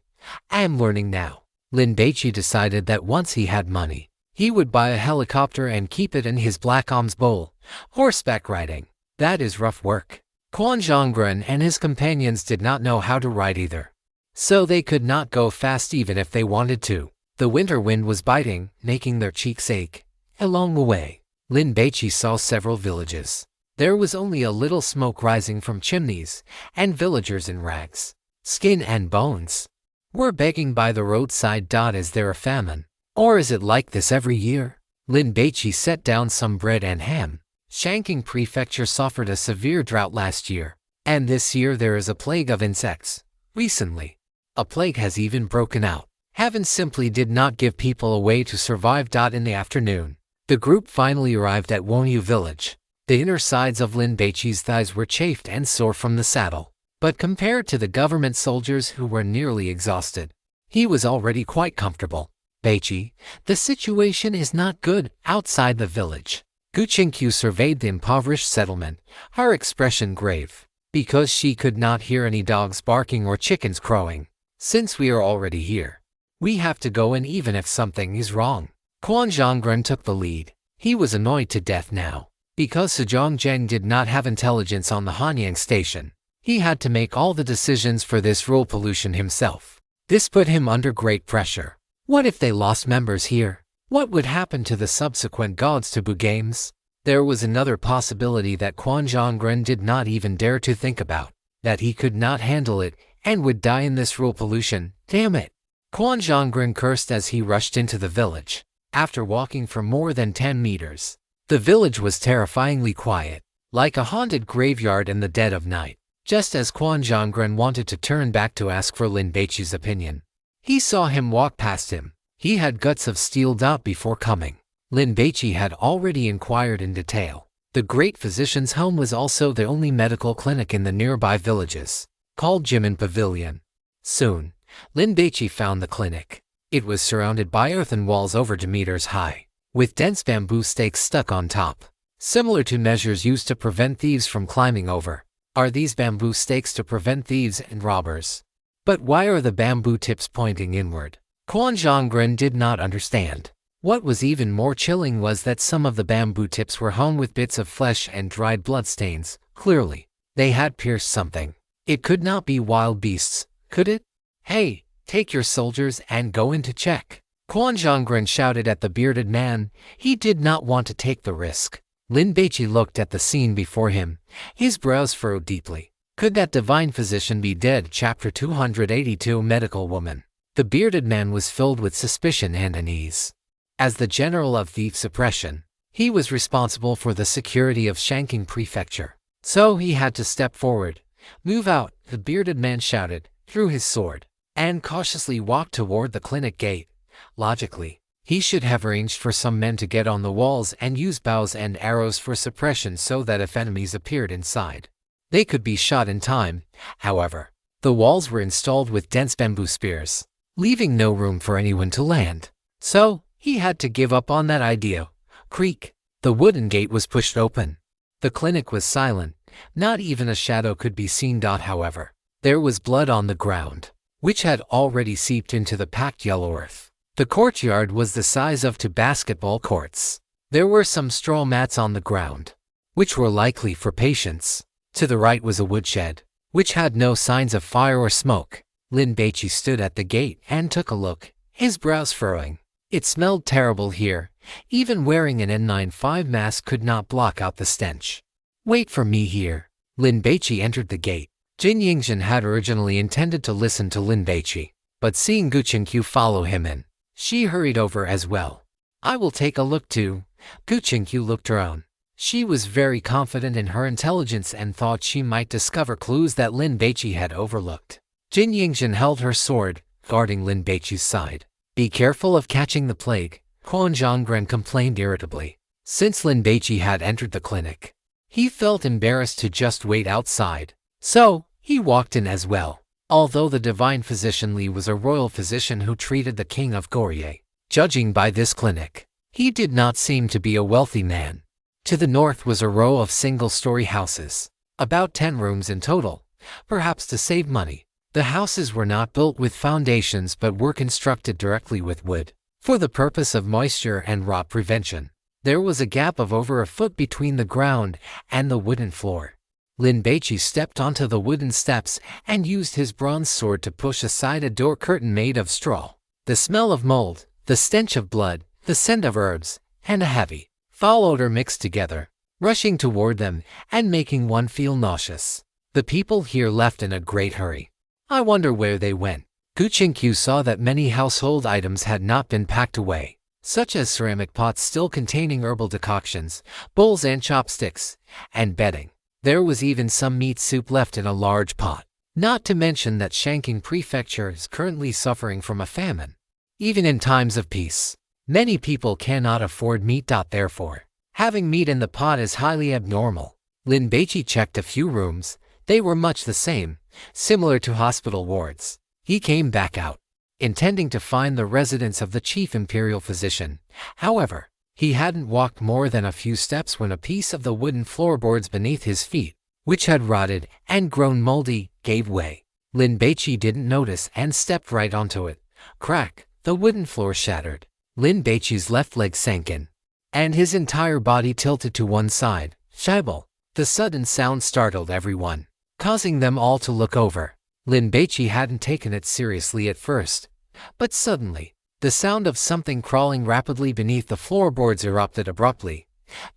I am learning now. Lin Baici decided that once he had money, he would buy a helicopter and keep it in his black alms bowl. Horseback riding, that is rough work. Quan Zhongren and his companions did not know how to ride either, so they could not go fast even if they wanted to. The winter wind was biting, making their cheeks ache. Along the way, Lin Baici saw several villages. There was only a little smoke rising from chimneys, and villagers in rags, skin and bones, were begging by the roadside. Is there a famine? Or is it like this every year? Lin Baici set down some bread and ham. Shanking Prefecture suffered a severe drought last year, and this year there is a plague of insects. Recently, a plague has even broken out. Heaven simply did not give people a way to survive. In the afternoon, the group finally arrived at Wonyu village. The inner sides of Lin Baici's thighs were chafed and sore from the saddle, but compared to the government soldiers who were nearly exhausted, he was already quite comfortable. Baici, the situation is not good outside the village. Gu Qingqiu surveyed the impoverished settlement, her expression grave, because she could not hear any dogs barking or chickens crowing. Since we are already here, we have to go in even if something is wrong. Quan Zhongren took the lead. He was annoyed to death now, because Sejong Zheng did not have intelligence on the Hanyang station. He had to make all the decisions for this rule pollution himself. This put him under great pressure. What if they lost members here? What would happen to the subsequent God's Taboo games? There was another possibility that Quan Zhongren did not even dare to think about, that he could not handle it and would die in this rule pollution. Damn it! Quan Zhongren cursed as he rushed into the village. After walking for more than 10 meters, the village was terrifyingly quiet, like a haunted graveyard in the dead of night. Just as Quan Zhongren wanted to turn back to ask for Lin Baici's opinion, he saw him walk past him. He had guts of steel. Before coming, Lin Baici had already inquired in detail. The great physician's home was also the only medical clinic in the nearby villages, called Jimin Pavilion. Soon, Lin Baici found the clinic. It was surrounded by earthen walls over 2 meters high, with dense bamboo stakes stuck on top, similar to measures used to prevent thieves from climbing over. Are these bamboo stakes to prevent thieves and robbers? But why are the bamboo tips pointing inward? Quan Zhongren did not understand. What was even more chilling was that some of the bamboo tips were hung with bits of flesh and dried bloodstains. Clearly, They had pierced something. It could not be wild beasts, could it? Hey, take your soldiers and go in to check. Quan Zhonggren shouted at the bearded man. He did not want to take the risk. Lin Baici looked at the scene before him. His brows furrowed deeply. Could that divine physician be dead? Chapter 282 Medical Woman. The bearded man was filled with suspicion and unease. As the general of thief suppression, he was responsible for the security of Shanking Prefecture. So he had to step forward. Move out, the bearded man shouted, drew his sword, and cautiously walked toward the clinic gate. Logically, he should have arranged for some men to get on the walls and use bows and arrows for suppression so that if enemies appeared inside, they could be shot in time. However, the walls were installed with dense bamboo spears, leaving no room for anyone to land. So, he had to give up on that idea. Creak. The wooden gate was pushed open. The clinic was silent. Not even a shadow could be seen. However, there was blood on the ground, which had already seeped into the packed yellow earth. The courtyard was the size of 2 basketball courts. There were some straw mats on the ground, which were likely for patients. To the right was a woodshed, which had no signs of fire or smoke. Lin Baici stood at the gate and took a look, his brows furrowing. It smelled terrible here. Even wearing an N95 mask could not block out the stench. Wait for me here. Lin Baici entered the gate. Jin Yingzhen had originally intended to listen to Lin Baici, but seeing Gu Qingqiu follow him in, she hurried over as well. I will take a look too. Gu Qingqiu looked around. She was very confident in her intelligence and thought she might discover clues that Lin Baici had overlooked. Jin Yingzhen held her sword, guarding Lin Baici's side. Be careful of catching the plague, Quan Zhonggren complained irritably. Since Lin Baici had entered the clinic, he felt embarrassed to just wait outside. So, he walked in as well. Although the divine physician Li was a royal physician who treated the king of Goryeo, judging by this clinic, he did not seem to be a wealthy man. To the north was a row of single-story houses, about 10 rooms in total, perhaps to save money. The houses were not built with foundations but were constructed directly with wood, for the purpose of moisture and rot prevention. There was a gap of over a foot between the ground and the wooden floor. Lin Baici stepped onto the wooden steps and used his bronze sword to push aside a door curtain made of straw. The smell of mold, the stench of blood, the scent of herbs, and a heavy, foul odor mixed together, rushing toward them and making one feel nauseous. The people here left in a great hurry. I wonder where they went. Gu Qingqiu saw that many household items had not been packed away, such as ceramic pots still containing herbal decoctions, bowls and chopsticks, and bedding. There was even some meat soup left in a large pot. Not to mention that Shanking Prefecture is currently suffering from a famine. Even in times of peace, many people cannot afford meat. Therefore, having meat in the pot is highly abnormal. Lin Baici checked a few rooms. They were much the same, similar to hospital wards. He came back out, intending to find the residence of the chief imperial physician. However, he hadn't walked more than a few steps when a piece of the wooden floorboards beneath his feet, which had rotted and grown moldy, gave way. Lin Baici didn't notice and stepped right onto it. Crack! The wooden floor shattered. Lin Baici's left leg sank in, and his entire body tilted to one side. Scheibel! The sudden sound startled everyone, causing them all to look over. Lin Baici hadn't taken it seriously at first, but suddenly, the sound of something crawling rapidly beneath the floorboards erupted abruptly.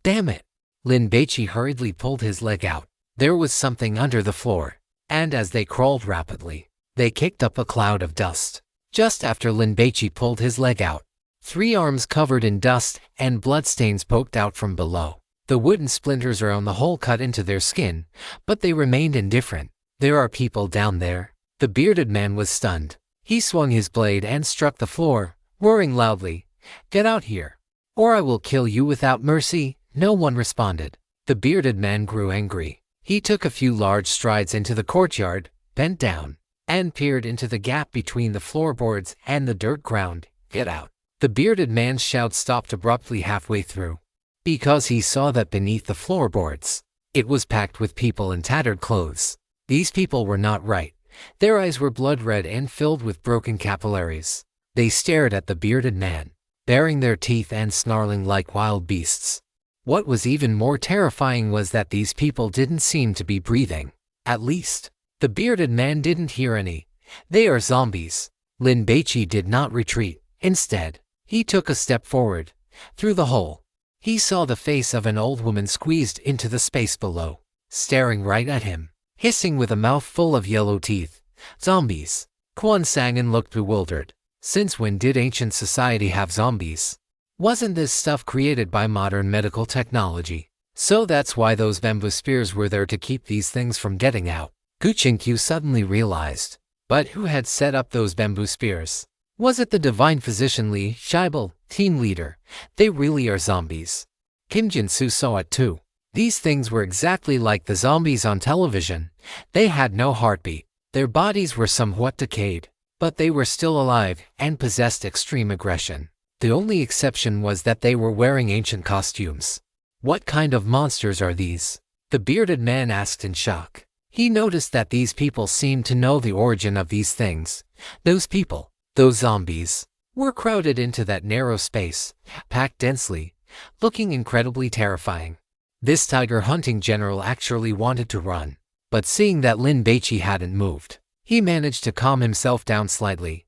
Damn it! Lin Baici hurriedly pulled his leg out. There was something under the floor, and as they crawled rapidly, they kicked up a cloud of dust. Just after Lin Baici pulled his leg out, 3 arms covered in dust and bloodstains poked out from below. The wooden splinters around the hole cut into their skin, but they remained indifferent. There are people down there. The bearded man was stunned. He swung his blade and struck the floor, roaring loudly, "Get out here, or I will kill you without mercy." No one responded. The bearded man grew angry. He took a few large strides into the courtyard, bent down, and peered into the gap between the floorboards and the dirt ground. "Get out!" The bearded man's shout stopped abruptly halfway through, because he saw that beneath the floorboards, it was packed with people in tattered clothes. These people were not right. Their eyes were blood-red and filled with broken capillaries. They stared at the bearded man, baring their teeth and snarling like wild beasts. What was even more terrifying was that these people didn't seem to be breathing. At least, the bearded man didn't hear any. They are zombies. Lin Baici did not retreat. Instead, he took a step forward. Through the hole, he saw the face of an old woman squeezed into the space below, staring right at him, hissing with a mouth full of yellow teeth. Zombies. Quan Sangan looked bewildered. Since when did ancient society have zombies? Wasn't this stuff created by modern medical technology? So that's why those bamboo spears were there to keep these things from getting out. Gu Qingqiu suddenly realized. But who had set up those bamboo spears? Was it the divine physician Li Shaibal, team leader? They really are zombies. Kim Jin-soo saw it too. These things were exactly like the zombies on television. They had no heartbeat. Their bodies were somewhat decayed, but they were still alive and possessed extreme aggression. The only exception was that they were wearing ancient costumes. What kind of monsters are these? The bearded man asked in shock. He noticed that these people seemed to know the origin of these things. Those people, those zombies, were crowded into that narrow space, packed densely, looking incredibly terrifying. This tiger hunting general actually wanted to run, but seeing that Lin Baici hadn't moved, he managed to calm himself down slightly.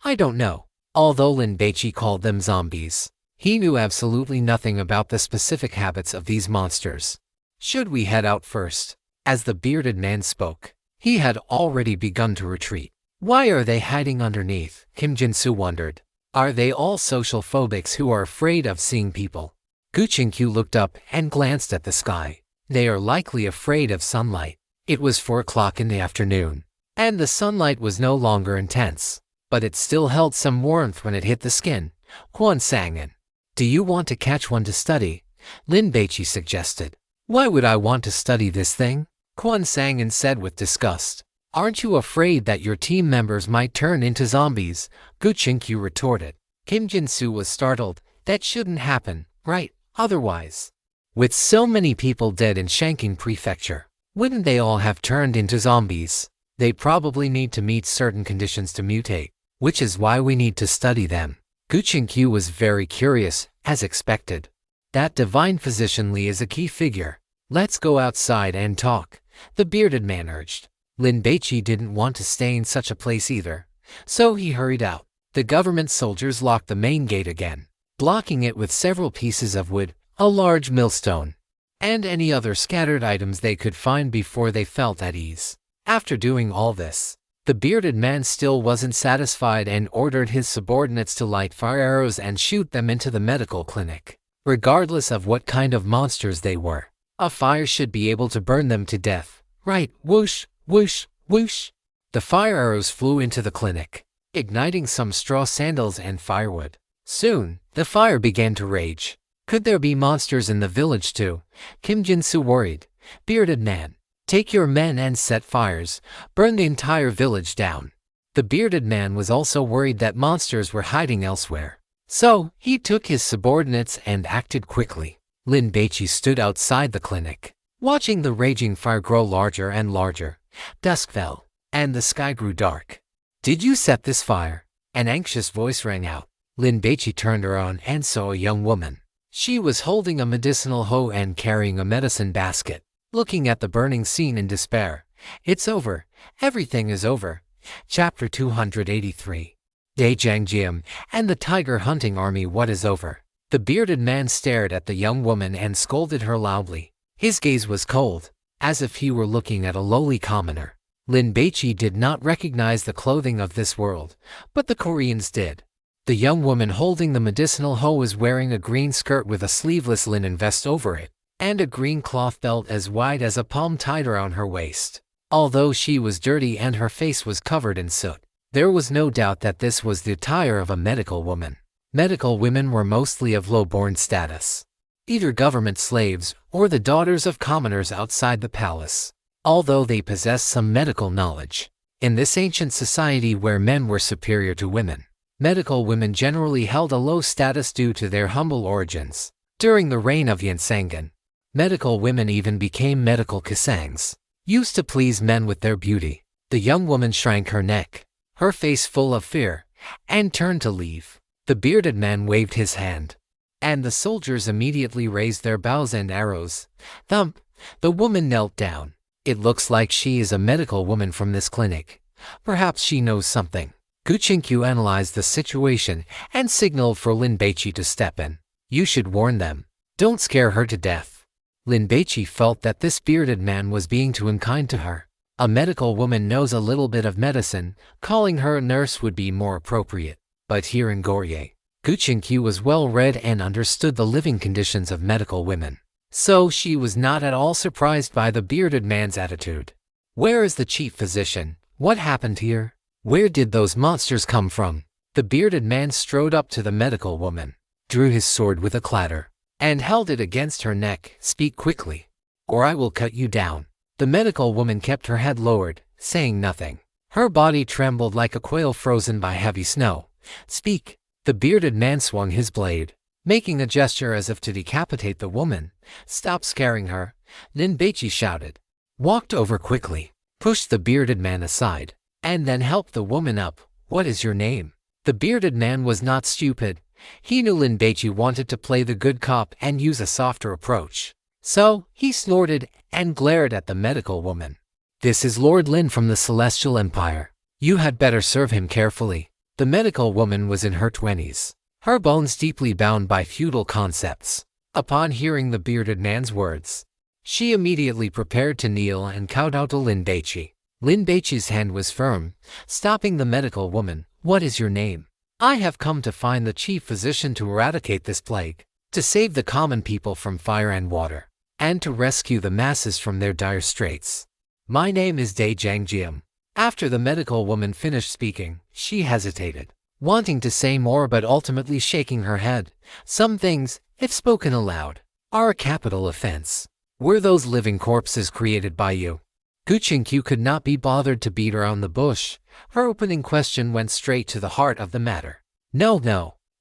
I don't know. Although Lin Baici called them zombies, he knew absolutely nothing about the specific habits of these monsters. Should we head out first? As the bearded man spoke, he had already begun to retreat. Why are they hiding underneath? Kim Jin-soo wondered. Are they all social phobics who are afraid of seeing people? Gu Qingqiu looked up and glanced at the sky. They are likely afraid of sunlight. It was 4 o'clock in the afternoon, and the sunlight was no longer intense, but it still held some warmth when it hit the skin. Quan Sangan. Do you want to catch one to study? Lin Baici suggested. Why would I want to study this thing? Quan Sangan said with disgust. Aren't you afraid that your team members might turn into zombies? Gu Qingqiu retorted. Kim Jin-soo was startled. That shouldn't happen, right? Otherwise, with so many people dead in Shanking Prefecture, wouldn't they all have turned into zombies? They probably need to meet certain conditions to mutate, which is why we need to study them. Gu Qingqiu was very curious, as expected. That divine physician Li is a key figure. Let's go outside and talk, the bearded man urged. Lin Baici didn't want to stay in such a place either, so he hurried out. The government soldiers locked the main gate again, blocking it with several pieces of wood, a large millstone, and any other scattered items they could find before they felt at ease. After doing all this, the bearded man still wasn't satisfied and ordered his subordinates to light fire arrows and shoot them into the medical clinic. Regardless of what kind of monsters they were, a fire should be able to burn them to death. Right, whoosh, whoosh, whoosh. The fire arrows flew into the clinic, igniting some straw sandals and firewood. Soon, the fire began to rage. Could there be monsters in the village too? Kim Jin-soo worried. Bearded man, take your men and set fires, burn the entire village down. The bearded man was also worried that monsters were hiding elsewhere. So, he took his subordinates and acted quickly. Lin Baici stood outside the clinic, watching the raging fire grow larger and larger. Dusk fell, and the sky grew dark. Did you set this fire? An anxious voice rang out. Lin Baici turned around and saw a young woman. She was holding a medicinal hoe and carrying a medicine basket, looking at the burning scene in despair. It's over. Everything is over. Chapter 283. Daejangjiam and the tiger hunting army. What is over? The bearded man stared at the young woman and scolded her loudly. His gaze was cold, as if he were looking at a lowly commoner. Lin Baici did not recognize the clothing of this world, but the Koreans did. The young woman holding the medicinal hoe was wearing a green skirt with a sleeveless linen vest over it, and a green cloth belt as wide as a palm tied around her waist. Although she was dirty and her face was covered in soot, there was no doubt that this was the attire of a medical woman. Medical women were mostly of low-born status, either government slaves or the daughters of commoners outside the palace, although they possessed some medical knowledge. In this ancient society where men were superior to women, medical women generally held a low status due to their humble origins. During the reign of Yansangan, medical women even became medical kasangs, used to please men with their beauty. The young woman shrank her neck, her face full of fear, and turned to leave. The bearded man waved his hand. and the soldiers immediately raised their bows and arrows. Thump! The woman knelt down. It looks like she is a medical woman from this clinic. Perhaps she knows something. Guqinkyu analyzed the situation and signaled for Lin Baici to step in. You should warn them. Don't scare her to death. Lin Baici felt that this bearded man was being too unkind to her. A medical woman knows a little bit of medicine, calling her a nurse would be more appropriate. But here in Goryeo, Guqinkyu was well read and understood the living conditions of medical women. So she was not at all surprised by the bearded man's attitude. Where is the chief physician? What happened here? Where did those monsters come from? The bearded man strode up to the medical woman, drew his sword with a clatter, and held it against her neck. Speak quickly, or I will cut you down. The medical woman kept her head lowered, saying nothing. Her body trembled like a quail frozen by heavy snow. Speak. The bearded man swung his blade, making a gesture as if to decapitate the woman. Stop scaring her, Lin Baici shouted. Walked over quickly, pushed the bearded man aside, and then helped the woman up. What is your name? The bearded man was not stupid. He knew Lin Baici wanted to play the good cop and use a softer approach. So, he snorted and glared at the medical woman. This is Lord Lin from the Celestial Empire. You had better serve him carefully. The medical woman was in her 20s, her bones deeply bound by feudal concepts. Upon hearing the bearded man's words, she immediately prepared to kneel and kowtow to Lin Baici. Lin Baici's hand was firm, stopping the medical woman. What is your name? I have come to find the chief physician to eradicate this plague, to save the common people from fire and water, and to rescue the masses from their dire straits. My name is Dai Jiangjiam. After the medical woman finished speaking, she hesitated, wanting to say more but ultimately shaking her head. Some things, if spoken aloud, are a capital offense. Were those living corpses created by you? Guqinkyu could not be bothered to beat around the bush. Her opening question went straight to the heart of the matter. No.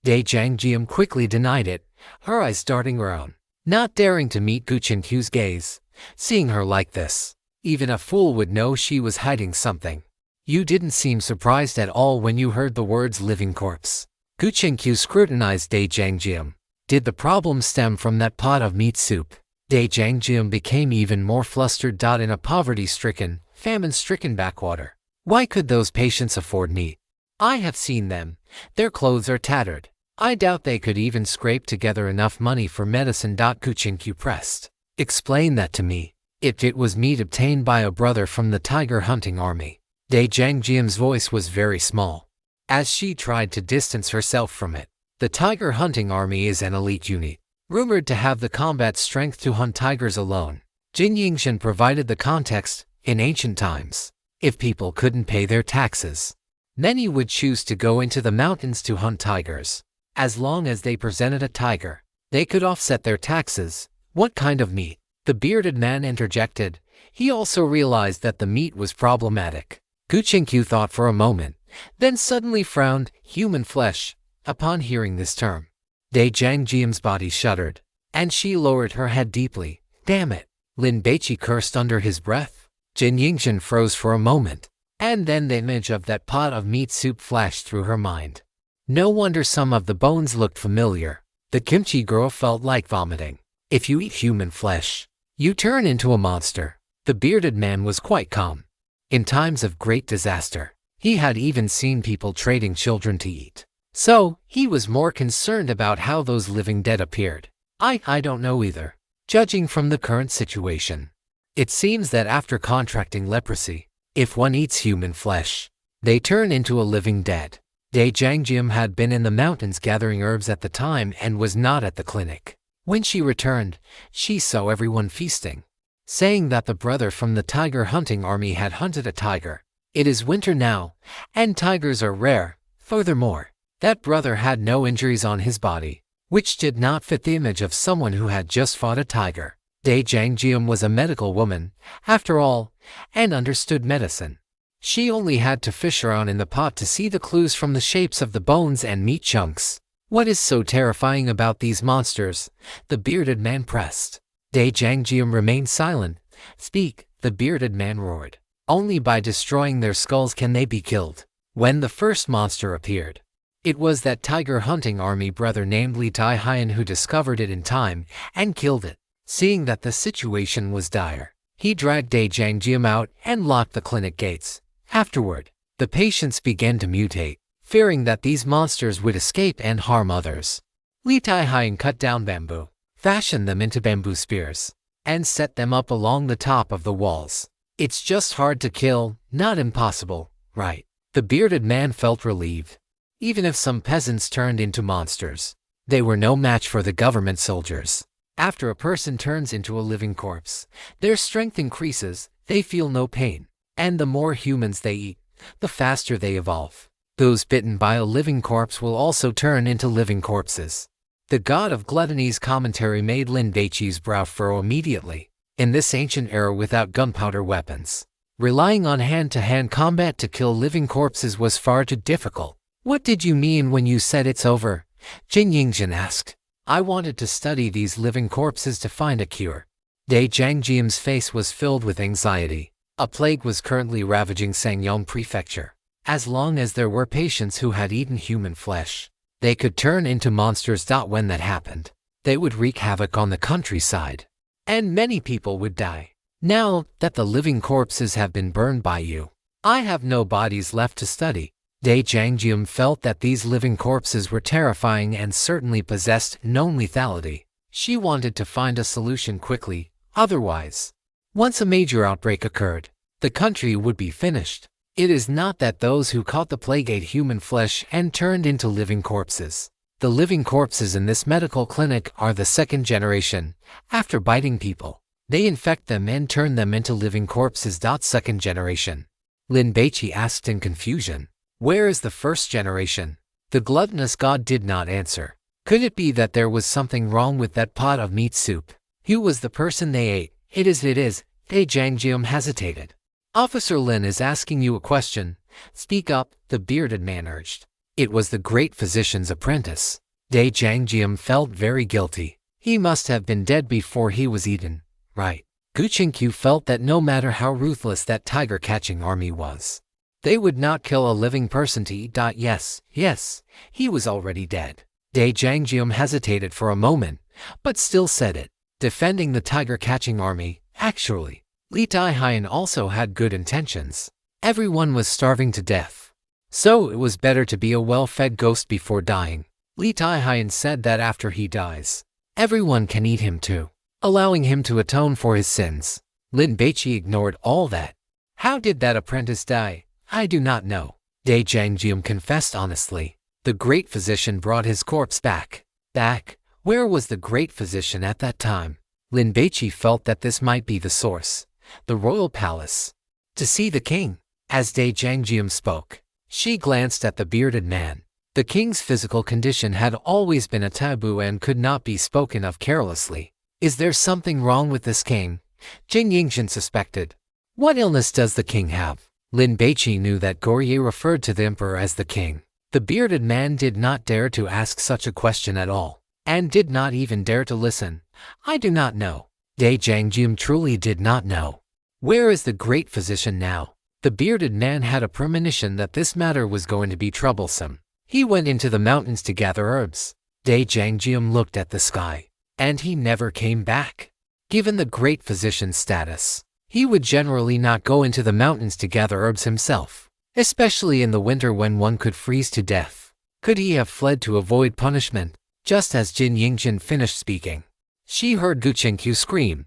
Dai Jiangjiam quickly denied it, her eyes darting around, not daring to meet Guqinkyu's gaze. Seeing her like this, even a fool would know she was hiding something. You didn't seem surprised at all when you heard the words living corpse. Guqinkyu scrutinized Dai Jiangjiam. Did the problem stem from that pot of meat soup? Dai Jiangjiam became even more flustered. In a poverty-stricken, famine-stricken backwater, why could those patients afford meat? I have seen them. Their clothes are tattered. I doubt they could even scrape together enough money for medicine. Guqinkyu pressed. Explain that to me. If it was meat obtained by a brother from the tiger hunting army. Dai Jiangjiam's voice was very small, as she tried to distance herself from it. The tiger hunting army is an elite unit, rumored to have the combat strength to hunt tigers alone. Jin Yingshan provided the context. In ancient times, if people couldn't pay their taxes, many would choose to go into the mountains to hunt tigers. As long as they presented a tiger, they could offset their taxes. What kind of meat? The bearded man interjected. He also realized that the meat was problematic. Guqinkyu thought for a moment, then suddenly frowned. Human flesh. Upon hearing this term, Dai Jiangjiam's body shuddered, and she lowered her head deeply. Damn it! Lin Baici cursed under his breath. Jin Yingshan froze for a moment, and then the image of that pot of meat soup flashed through her mind. No wonder some of the bones looked familiar. The kimchi girl felt like vomiting. If you eat human flesh, you turn into a monster. The bearded man was quite calm. In times of great disaster, he had even seen people trading children to eat. So, he was more concerned about how those living dead appeared. I don't know either. Judging from the current situation, it seems that after contracting leprosy, if one eats human flesh, they turn into a living dead. Dai Jiangjiam had been in the mountains gathering herbs at the time and was not at the clinic. When she returned, she saw everyone feasting, saying that the brother from the tiger hunting army had hunted a tiger. It is winter now, and tigers are rare. Furthermore, that brother had no injuries on his body, which did not fit the image of someone who had just fought a tiger. Dai Jiangjiam was a medical woman, after all, and understood medicine. She only had to fish around in the pot to see the clues from the shapes of the bones and meat chunks. What is so terrifying about these monsters? The bearded man pressed. Dai Jiangjiam remained silent. Speak, the bearded man roared. Only by destroying their skulls can they be killed. When the first monster appeared, It was that tiger hunting army brother named Li Tai-hyun who discovered it in time and killed it. Seeing that the situation was dire, he dragged Dae Jang-jeom out and locked the clinic gates. Afterward, the patients began to mutate, fearing that these monsters would escape and harm others. Li Tai-hyun cut down bamboo, fashioned them into bamboo spears, and set them up along the top of the walls. It's just hard to kill, not impossible, right? The bearded man felt relieved. Even if some peasants turned into monsters, they were no match for the government soldiers. After a person turns into a living corpse, their strength increases, they feel no pain, and the more humans they eat, the faster they evolve. Those bitten by a living corpse will also turn into living corpses. The god of gluttony's commentary made Lin Baici's brow furrow immediately. In this ancient era without gunpowder weapons, relying on hand-to-hand combat to kill living corpses was far too difficult. What did you mean when you said it's over? Jin Yingjin asked. I wanted to study these living corpses to find a cure. Dae Jang-jeom's face was filled with anxiety. A plague was currently ravaging Sangyong Prefecture. As long as there were patients who had eaten human flesh, they could turn into monsters. When that happened, they would wreak havoc on the countryside, and many people would die. Now that the living corpses have been burned by you, I have no bodies left to study. Dae Jang-jeom felt that these living corpses were terrifying and certainly possessed known lethality. She wanted to find a solution quickly, otherwise, once a major outbreak occurred, the country would be finished. It is not that those who caught the plague ate human flesh and turned into living corpses. The living corpses in this medical clinic are the second generation. After biting people, they infect them and turn them into living corpses. Second generation? Lin Baici asked in confusion. Where is the first generation? The gluttonous god did not answer. Could it be that there was something wrong with that pot of meat soup? Who was the person they ate? It is. Dae Jang-jeom hesitated. Officer Lin is asking you a question. Speak up, the bearded man urged. It was the great physician's apprentice. Dae Jang-jeom felt very guilty. He must have been dead before he was eaten, right? Gu Qingqiu felt that no matter how ruthless that tiger-catching army was, they would not kill a living person to eat. Yes, he was already dead. Dae Jang-jeom hesitated for a moment, but still said it. Defending the tiger-catching army, actually. Li Tai-hyun also had good intentions. Everyone was starving to death, so it was better to be a well-fed ghost before dying. Li Tai-hyun said that after he dies, everyone can eat him too, allowing him to atone for his sins. Lin Baici ignored all that. How did that apprentice die? I do not know. Dae Jang-jeom confessed honestly. The great physician brought his corpse back. Where was the great physician at that time? Lin Baici felt that this might be the source. The royal palace. To see the king. As Dae Jang-jeom spoke, she glanced at the bearded man. The king's physical condition had always been a taboo and could not be spoken of carelessly. Is there something wrong with this king? Jin Yingjin suspected. What illness does the king have? Lin Baici knew that Goryeo referred to the emperor as the king. The bearded man did not dare to ask such a question at all, and did not even dare to listen. I do not know. Dae Jang-jeom truly did not know. Where is the great physician now? The bearded man had a premonition that this matter was going to be troublesome. He went into the mountains to gather herbs. Dae Jang-jeom looked at the sky, and he never came back. Given the great physician's status, he would generally not go into the mountains to gather herbs himself, especially in the winter when one could freeze to death. Could he have fled to avoid punishment? Just as Jin Yingjin finished speaking, she heard Gu Qingqiu scream,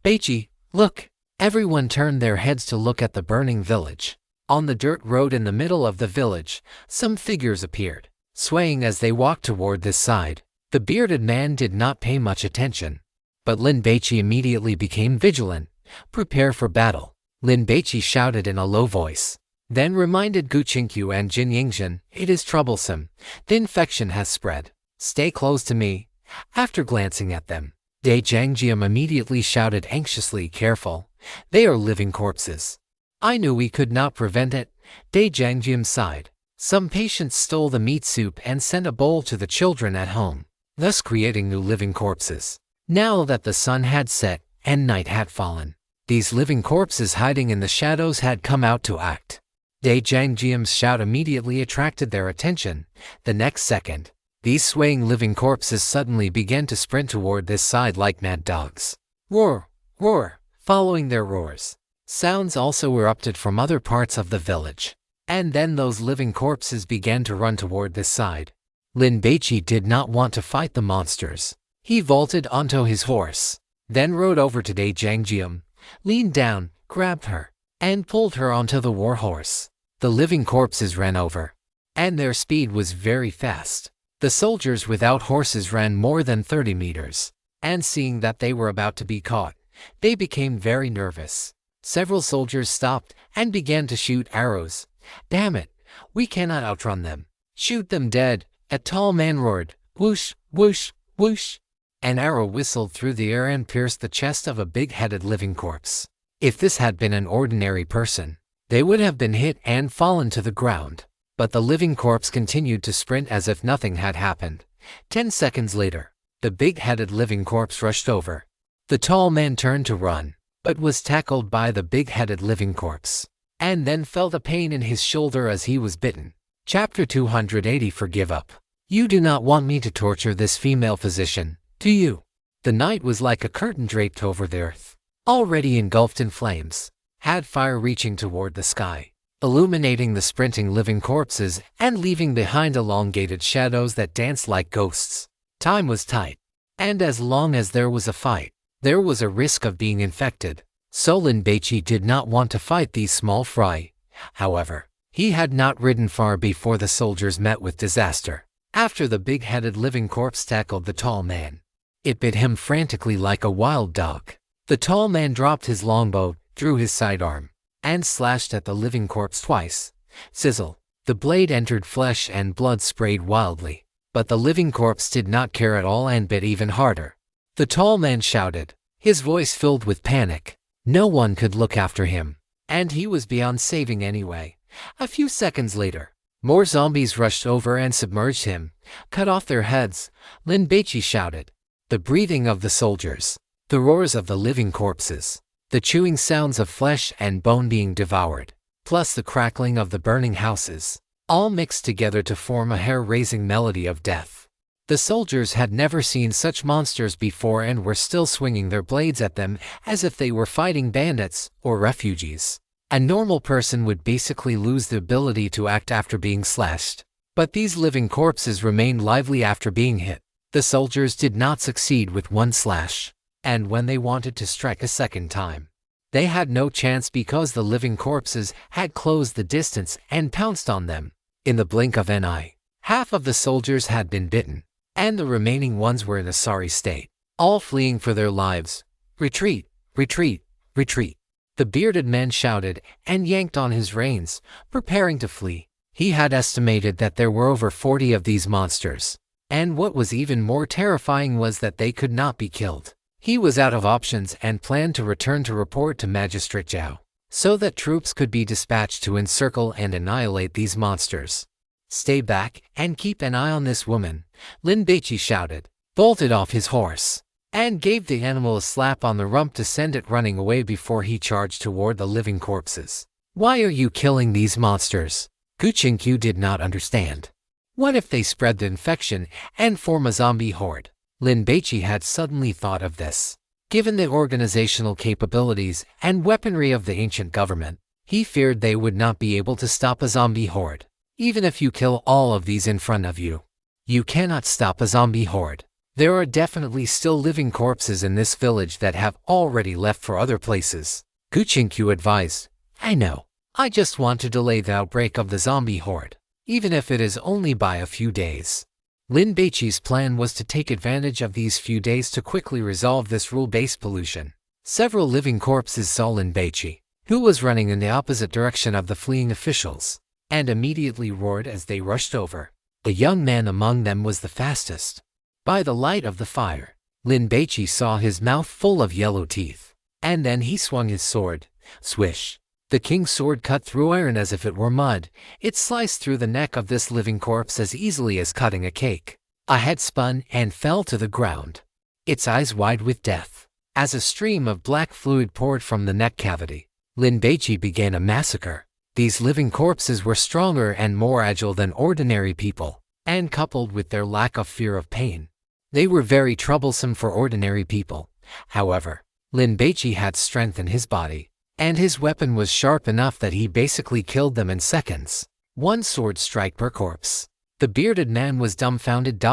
Baici, look! Everyone turned their heads to look at the burning village. On the dirt road in the middle of the village, some figures appeared, swaying as they walked toward this side. The bearded man did not pay much attention, but Lin Baici immediately became vigilant. Prepare for battle. Lin Baici shouted in a low voice, then reminded Gu Qingqiu and Jin Yingjin, it is troublesome. The infection has spread. Stay close to me. After glancing at them, Dae Jang-jeom immediately shouted anxiously, careful. They are living corpses. I knew we could not prevent it. Dae Jang-jeom sighed. Some patients stole the meat soup and sent a bowl to the children at home, thus creating new living corpses. Now that the sun had set and night had fallen, these living corpses hiding in the shadows had come out to act. Dai Jiangjiam's shout immediately attracted their attention. The next second, these swaying living corpses suddenly began to sprint toward this side like mad dogs. Roar! Roar! Following their roars, sounds also erupted from other parts of the village. And then those living corpses began to run toward this side. Lin Baici did not want to fight the monsters. He vaulted onto his horse, then rode over to Dai Jiangjiam, leaned down, grabbed her, and pulled her onto the war horse. The living corpses ran over, and their speed was very fast. The soldiers without horses ran more than 30 meters, and seeing that they were about to be caught, they became very nervous. Several soldiers stopped and began to shoot arrows. Damn it, we cannot outrun them. Shoot them dead, a tall man roared. Whoosh, whoosh, whoosh. An arrow whistled through the air and pierced the chest of a big-headed living corpse. If this had been an ordinary person, they would have been hit and fallen to the ground. But the living corpse continued to sprint as if nothing had happened. 10 seconds later, the big-headed living corpse rushed over. The tall man turned to run, but was tackled by the big-headed living corpse, and then felt a pain in his shoulder as he was bitten. Chapter 280 Forgive Up. You do not want me to torture this female physician, do you? The night was like a curtain draped over the earth, already engulfed in flames, had fire reaching toward the sky, illuminating the sprinting living corpses and leaving behind elongated shadows that danced like ghosts. Time was tight, and as long as there was a fight, there was a risk of being infected. So Lin Baici did not want to fight these small fry. However, he had not ridden far before the soldiers met with disaster. After the big-headed living corpse tackled the tall man, it bit him frantically like a wild dog. The tall man dropped his longbow, drew his sidearm, and slashed at the living corpse twice. Sizzle! The blade entered flesh and blood sprayed wildly. But the living corpse did not care at all and bit even harder. The tall man shouted, his voice filled with panic. No one could look after him, and he was beyond saving anyway. A few seconds later, more zombies rushed over and submerged him, cut off their heads. Lin Baici shouted. The breathing of the soldiers, the roars of the living corpses, the chewing sounds of flesh and bone being devoured, plus the crackling of the burning houses, all mixed together to form a hair-raising melody of death. The soldiers had never seen such monsters before and were still swinging their blades at them as if they were fighting bandits or refugees. A normal person would basically lose the ability to act after being slashed. But these living corpses remained lively after being hit. The soldiers did not succeed with one slash, and when they wanted to strike a second time, they had no chance because the living corpses had closed the distance and pounced on them. In the blink of an eye, half of the soldiers had been bitten, and the remaining ones were in a sorry state, all fleeing for their lives. Retreat! Retreat! Retreat! The bearded man shouted and yanked on his reins, preparing to flee. He had estimated that there were over 40 of these monsters, and what was even more terrifying was that they could not be killed. He was out of options and planned to return to report to Magistrate Zhao, so that troops could be dispatched to encircle and annihilate these monsters. Stay back and keep an eye on this woman, Lin Baici shouted, bolted off his horse, and gave the animal a slap on the rump to send it running away before he charged toward the living corpses. Why are you killing these monsters? Gu Qingqiu did not understand. What if they spread the infection and form a zombie horde? Lin Baici had suddenly thought of this. Given the organizational capabilities and weaponry of the ancient government, he feared they would not be able to stop a zombie horde. Even if you kill all of these in front of you, you cannot stop a zombie horde. There are definitely still living corpses in this village that have already left for other places. Gu Qingqiu advised. I know. I just want to delay the outbreak of the zombie horde, even if it is only by a few days. Lin Baici's plan was to take advantage of these few days to quickly resolve this rule-based pollution. Several living corpses saw Lin Baici, who was running in the opposite direction of the fleeing officials, and immediately roared as they rushed over. The young man among them was the fastest. By the light of the fire, Lin Baici saw his mouth full of yellow teeth, and then he swung his sword. Swish! The king's sword cut through iron as if it were mud. It sliced through the neck of this living corpse as easily as cutting a cake. A head spun and fell to the ground, its eyes wide with death. As a stream of black fluid poured from the neck cavity, Lin Baici began a massacre. These living corpses were stronger and more agile than ordinary people, and coupled with their lack of fear of pain, they were very troublesome for ordinary people. However, Lin Baici had strength in his body, and his weapon was sharp enough that he basically killed them in seconds. One sword strike per corpse. The bearded man was dumbfounded.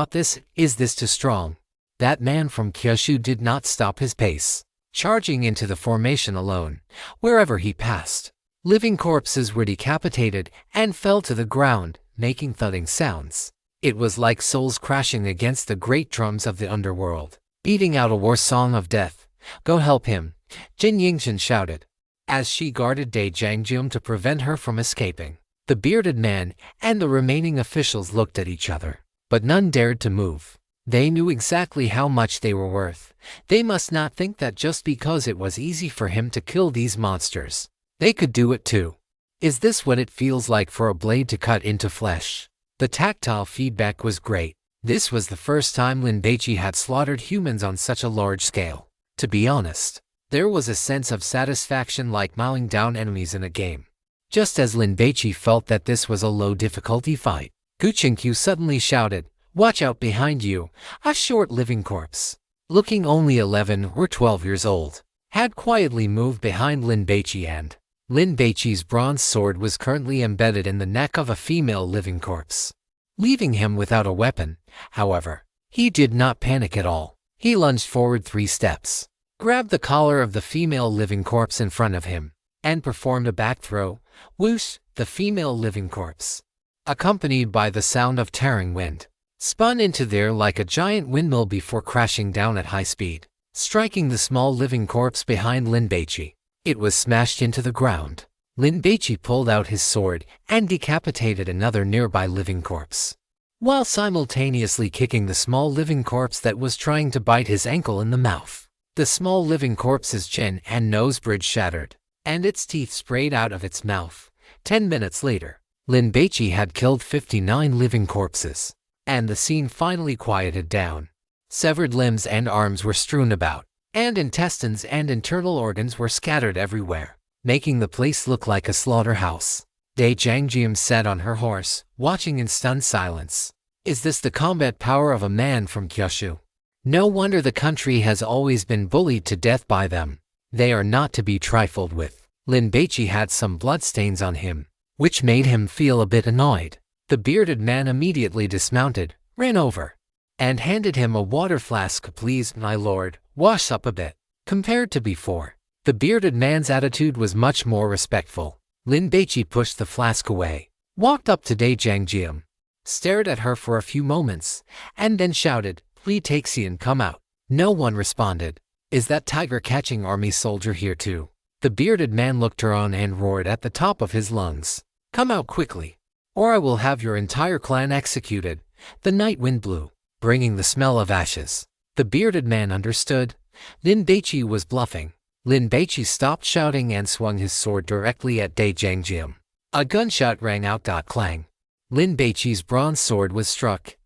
Is this too strong? That man from Kyushu did not stop his pace, charging into the formation alone. Wherever he passed, living corpses were decapitated and fell to the ground, making thudding sounds. It was like souls crashing against the great drums of the underworld, beating out a war song of death. Go help him, Jin Yingchen shouted, as she guarded Dai Jiangjium to prevent her from escaping. The bearded man and the remaining officials looked at each other, but none dared to move. They knew exactly how much they were worth. They must not think that just because it was easy for him to kill these monsters, they could do it too. Is this what it feels like for a blade to cut into flesh? The tactile feedback was great. This was the first time Lin Baici had slaughtered humans on such a large scale. To be honest, there was a sense of satisfaction like mowing down enemies in a game. Just as Lin Baici felt that this was a low-difficulty fight, Gu Qingqiu suddenly shouted, "Watch out behind you, a short living corpse," looking only 11 or 12 years old, had quietly moved behind Lin Baici, and Lin Baici's bronze sword was currently embedded in the neck of a female living corpse, leaving him without a weapon. However, he did not panic at all. He lunged forward 3 steps, grabbed the collar of the female living corpse in front of him, and performed a back throw. Whoosh! The female living corpse, accompanied by the sound of tearing wind, spun into the air like a giant windmill before crashing down at high speed, striking the small living corpse behind Lin Baici. It was smashed into the ground. Lin Baici pulled out his sword and decapitated another nearby living corpse, while simultaneously kicking the small living corpse that was trying to bite his ankle in the mouth. The small living corpse's chin and nose bridge shattered, and its teeth sprayed out of its mouth. 10 minutes later, Lin Baici had killed 59 living corpses, and the scene finally quieted down. Severed limbs and arms were strewn about, and intestines and internal organs were scattered everywhere, making the place look like a slaughterhouse. Dai Jiangjium sat on her horse, watching in stunned silence. Is this the combat power of a man from Kyushu? No wonder the country has always been bullied to death by them. They are not to be trifled with. Lin Baici had some bloodstains on him, which made him feel a bit annoyed. The bearded man immediately dismounted, ran over, and handed him a water flask. Please, my lord, wash up a bit. Compared to before, the bearded man's attitude was much more respectful. Lin Baici pushed the flask away, walked up to Dai Jiangjium, stared at her for a few moments, and then shouted, "Li Taxian, come out." No one responded. Is that tiger-catching army soldier here too? The bearded man looked her on and roared at the top of his lungs, "Come out quickly, or I will have your entire clan executed." The night wind blew, bringing the smell of ashes. The bearded man understood. Lin Baici was bluffing. Lin Baici stopped shouting and swung his sword directly at Dai Jiangjium. A gunshot rang out. Clang. Lin Baici's bronze sword was struck.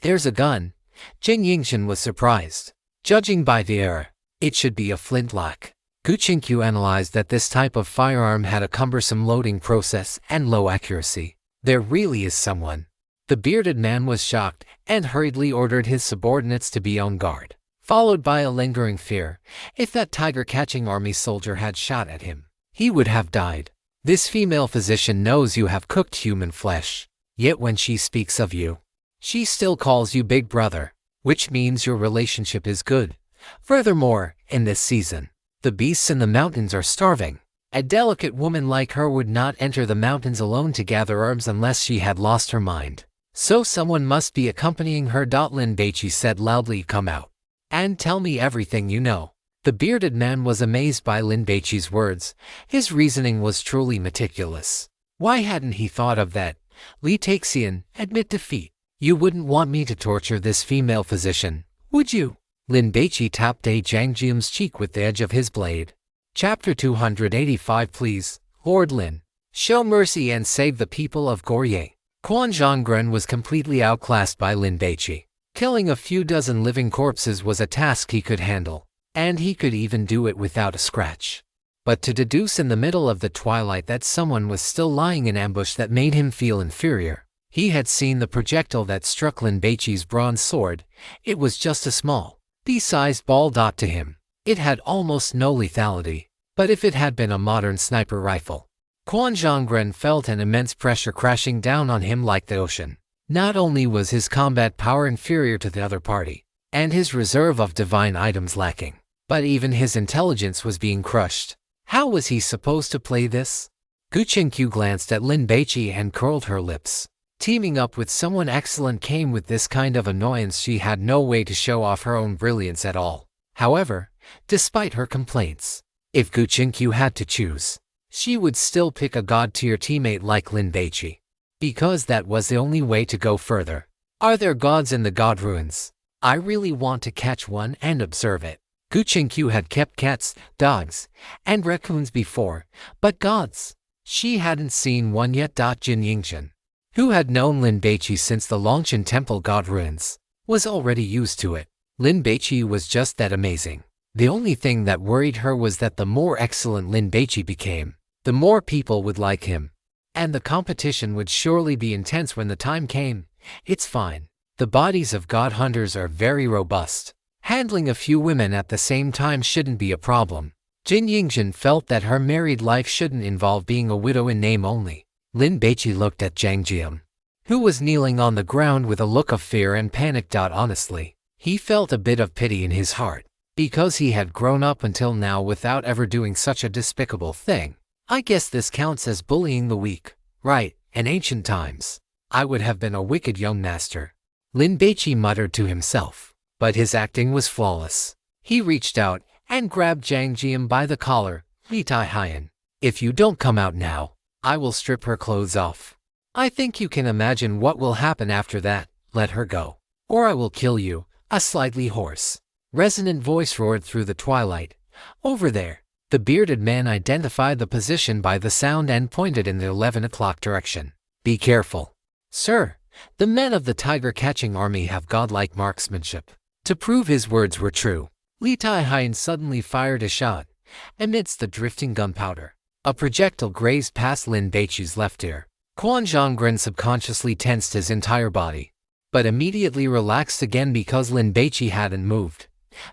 There's a gun. Jin Yingchen was surprised. Judging by the era, it should be a flintlock. Gu Qingqiu analyzed that this type of firearm had a cumbersome loading process and low accuracy. There really is someone. The bearded man was shocked and hurriedly ordered his subordinates to be on guard, followed by a lingering fear. If that tiger-catching army soldier had shot at him, he would have died. This female physician knows you have cooked human flesh, yet when she speaks of you, she still calls you big brother, which means your relationship is good. Furthermore, in this season, the beasts in the mountains are starving. A delicate woman like her would not enter the mountains alone to gather herbs unless she had lost her mind. So someone must be accompanying her. Lin Baici said loudly, "Come out and tell me everything you know." The bearded man was amazed by Lin Baici's words. His reasoning was truly meticulous. Why hadn't he thought of that? Li Taxian, admit defeat. You wouldn't want me to torture this female physician, would you? Lin Baici tapped Dai Jiangjium's cheek with the edge of his blade. Chapter 285. Please, Lord Lin, show mercy and save the people of Goryeo. Quan Zhonggren was completely outclassed by Lin Baici. Killing a few dozen living corpses was a task he could handle, and he could even do it without a scratch. but to deduce in the middle of the twilight that someone was still lying in ambush that made him feel inferior. He had seen the projectile that struck Lin Baici's bronze sword. It was just a small, pea-sized ball dot to him. It had almost no lethality, but if it had been a modern sniper rifle. Quan Zhongren felt an immense pressure crashing down on him like the ocean. Not only was his combat power inferior to the other party, and his reserve of divine items lacking, but even his intelligence was being crushed. How was he supposed to play this? Gu Qingqiu glanced at Lin Baici and curled her lips. Teaming up with someone excellent came with this kind of annoyance. She had no way to show off her own brilliance at all. However, despite her complaints, if Gu Qingqiu had to choose, she would still pick a god-tier teammate like Lin Baici, because that was the only way to go further. Are there gods in the god ruins? I really want to catch one and observe it. Gu Qingqiu had kept cats, dogs, and raccoons before, but gods, she hadn't seen one yet. Jin Yingzhen, who had known Lin Baici since the Longchen Temple god ruins, was already used to it. Lin Baici was just that amazing. The only thing that worried her was that the more excellent Lin Baici became, the more people would like him. And the competition would surely be intense when the time came. It's fine. The bodies of god hunters are very robust. Handling a few women at the same time shouldn't be a problem. Jin Yingzhen felt that her married life shouldn't involve being a widow in name only. Lin Baici looked at Zhang Jian, who was kneeling on the ground with a look of fear and panic. Honestly, he felt a bit of pity in his heart, because he had grown up until now without ever doing such a despicable thing. I guess this counts as bullying the weak, right? In ancient times, I would have been a wicked young master. Lin Baici muttered to himself, but his acting was flawless. He reached out and grabbed Zhang Jian by the collar. Li Tai Haiyan, if you don't come out now, I will strip her clothes off. I think you can imagine what will happen after that. Let her go, or I will kill you. A slightly hoarse, resonant voice roared through the twilight. Over there. The bearded man identified the position by the sound and pointed in the 11 o'clock direction. Be careful. Sir, the men of the tiger-catching army have godlike marksmanship. To prove his words were true, Li Tai Haiyan suddenly fired a shot. Amidst the drifting gunpowder, a projectile grazed past Lin Baici's left ear. Quan Zhongren subconsciously tensed his entire body, but immediately relaxed again because Lin Baici hadn't moved.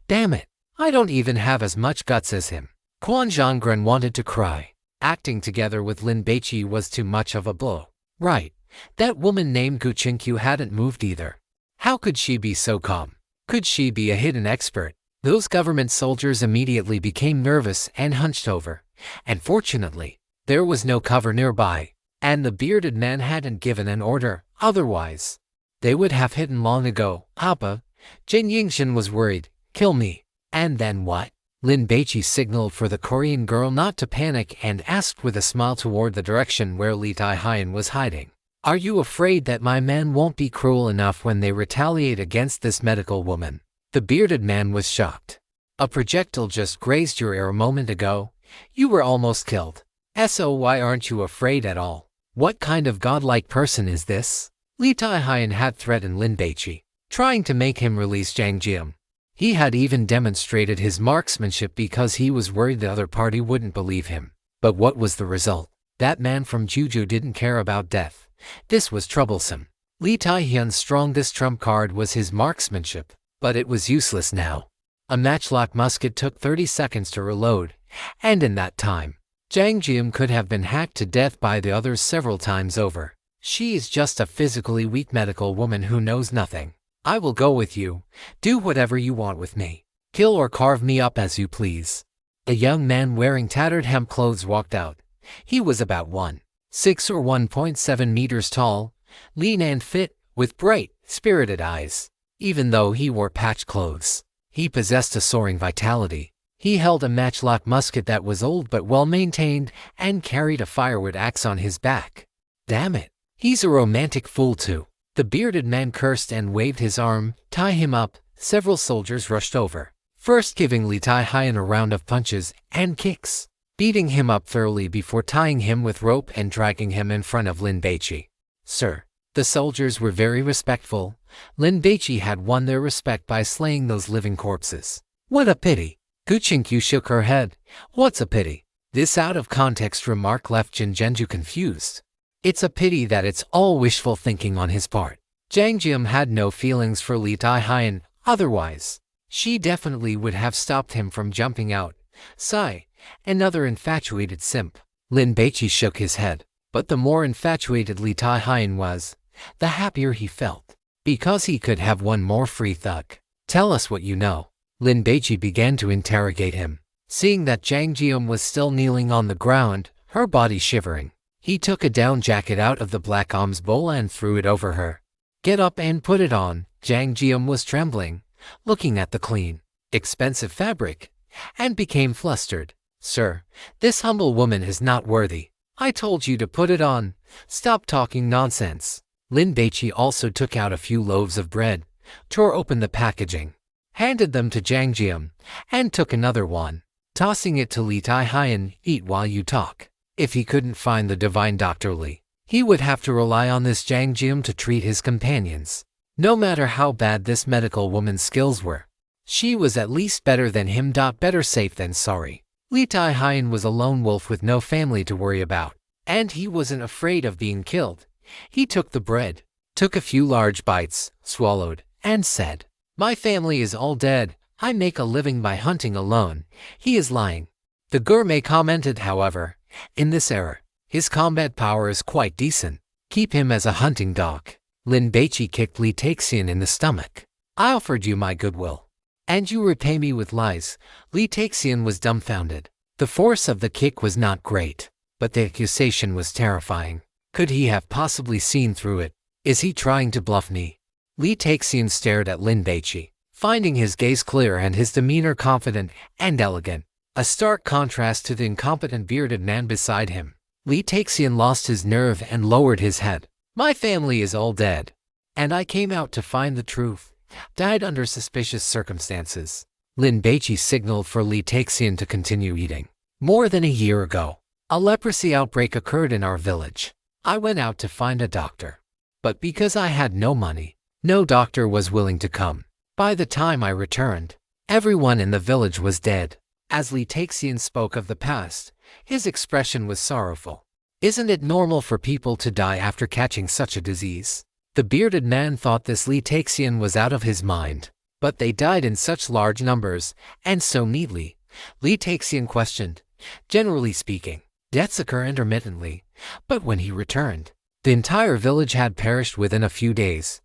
Damn it, I don't even have as much guts as him. Quan Zhongren wanted to cry. Acting together with Lin Baici was too much of a blow. Right, that woman named Gu Qingqiu hadn't moved either. How could she be so calm? Could she be a hidden expert? Those government soldiers immediately became nervous and hunched over. And fortunately, there was no cover nearby, and the bearded man hadn't given an order. Otherwise, they would have hidden long ago. Appa, Jin Yingzhen was worried. Kill me. And then what? Lin Baici signaled for the Korean girl not to panic and asked with a smile toward the direction where Li Tai Haiyan was hiding. Are you afraid that my men won't be cruel enough when they retaliate against this medical woman? The bearded man was shocked. A projectile just grazed your ear a moment ago. You were almost killed. So why aren't you afraid at all? What kind of godlike person is this? Li Tai Haiyan had threatened Lin Baici, trying to make him release Zhang Jian. He had even demonstrated his marksmanship because he was worried the other party wouldn't believe him. But what was the result? That man from Juju didn't care about death. This was troublesome. Li Tai Haiyan's strongest trump card was his marksmanship, but it was useless now. A matchlock musket took 30 seconds to reload, and in that time, Zhang Jian could have been hacked to death by the others several times over. She is just a physically weak medical woman who knows nothing. I will go with you. Do whatever you want with me. Kill or carve me up as you please. A young man wearing tattered hemp clothes walked out. He was about 1.6 or 1.7 meters tall, lean and fit, with bright, spirited eyes. Even though he wore patched clothes, he possessed a soaring vitality. He held a matchlock musket that was old but well-maintained and carried a firewood axe on his back. Damn it, he's a romantic fool too. The bearded man cursed and waved his arm. Tie him up. Several soldiers rushed over, first giving Li Tai Haiyan a round of punches and kicks, beating him up thoroughly before tying him with rope and dragging him in front of Lin Baici. Sir, the soldiers were very respectful. Lin Baici had won their respect by slaying those living corpses. What a pity. Gu Qingqiu shook her head. What's a pity? This out-of-context remark left Jin Zhenju confused. It's a pity that it's all wishful thinking on his part. Zhang Jiam had no feelings for Li Taihan, otherwise she definitely would have stopped him from jumping out. Sigh, another infatuated simp. Lin Baici shook his head, but the more infatuated Li Taihan was, the happier he felt, because he could have one more free thug. Tell us what you know. Lin Baici began to interrogate him. Seeing that Zhang Jiam was still kneeling on the ground, her body shivering, he took a down jacket out of the black alms bowl and threw it over her. Get up and put it on. Zhang Jiam was trembling, looking at the clean, expensive fabric, and became flustered. Sir, this humble woman is not worthy. I told you to put it on. Stop talking nonsense. Lin Baici also took out a few loaves of bread, tore open the packaging, handed them to Zhang Jiam, and took another one, tossing it to Li Taihan. Eat while you talk. If he couldn't find the divine Dr. Li, he would have to rely on this Zhang Jiam to treat his companions. No matter how bad this medical woman's skills were, she was at least better than him. Better safe than sorry. Li Taihan was a lone wolf with no family to worry about, and he wasn't afraid of being killed. He took the bread, took a few large bites, swallowed, and said, "My family is all dead. I make a living by hunting alone." He is lying. The gourmet commented, however, in this era, his combat power is quite decent. Keep him as a hunting dog. Lin Baici kicked Li Taixian in the stomach. I offered you my goodwill, and you repay me with lies. Li Taixian was dumbfounded. The force of the kick was not great, but the accusation was terrifying. Could he have possibly seen through it? Is he trying to bluff me? Li Taixian stared at Lin Baici, finding his gaze clear and his demeanor confident and elegant, a stark contrast to the incompetent bearded man beside him. Li Taixian lost his nerve and lowered his head. My family is all dead, and I came out to find the truth. Died under suspicious circumstances. Lin Baici signaled for Li Taixian to continue eating. More than a year ago, a leprosy outbreak occurred in our village. I went out to find a doctor, but because I had no money, no doctor was willing to come. By the time I returned, everyone in the village was dead. As Li Taixian spoke of the past, his expression was sorrowful. Isn't it normal for people to die after catching such a disease? The bearded man thought this Li Taixian was out of his mind, but they died in such large numbers, and so neatly. Li Taixian questioned. Generally speaking, deaths occur intermittently, but when he returned, the entire village had perished within a few days,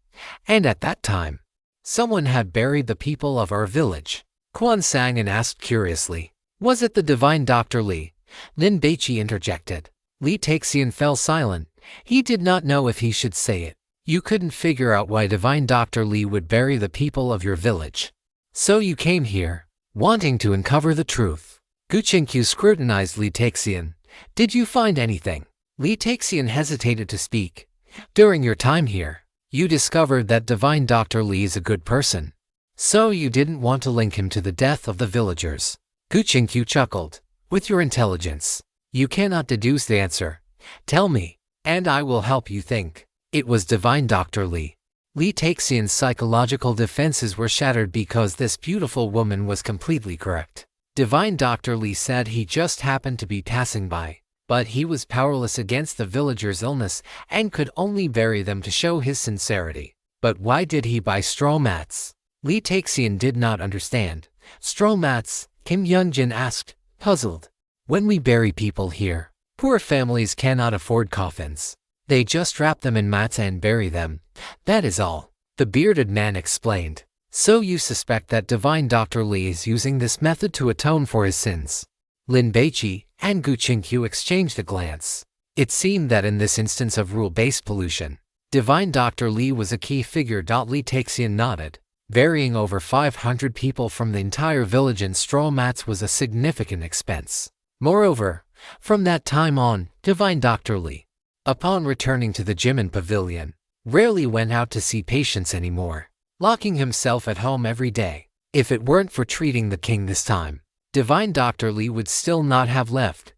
and at that time, someone had buried the people of our village. Quan sang and asked curiously, was it the divine Dr. Li? Lin Baici interjected. Li Taixian fell silent. He did not know if he should say it. You couldn't figure out why divine Dr. Li would bury the people of your village. So you came here, wanting to uncover the truth. Gu Qingqiu scrutinized Li Taixian. Did you find anything? Li Taixian hesitated to speak. During your time here, you discovered that divine Dr. Li is a good person. So you didn't want to link him to the death of the villagers. Gu Qingqiu chuckled. With your intelligence, you cannot deduce the answer. Tell me, and I will help you think. It was divine Dr. Li. Li Taixian's psychological defenses were shattered because this beautiful woman was completely correct. Divine Dr. Li said he just happened to be passing by, but he was powerless against the villagers' illness and could only bury them to show his sincerity. But why did he buy straw mats? Li Taixian did not understand. Straw mats? Kim Youngjin asked, puzzled. When we bury people here, poor families cannot afford coffins. They just wrap them in mats and bury them. That is all. The bearded man explained. So you suspect that divine Dr. Li is using this method to atone for his sins? Lin Baici and Gu Qingqiu exchanged a glance. It seemed that in this instance of rule-based pollution, divine Dr. Li was a key figure. Li Taixian nodded. Burying over 500 people from the entire village in straw mats was a significant expense. Moreover, from that time on, divine Dr. Li, upon returning to the Jimin Pavilion, rarely went out to see patients anymore, locking himself at home every day. If it weren't for treating the king this time, divine Dr. Li would still not have left.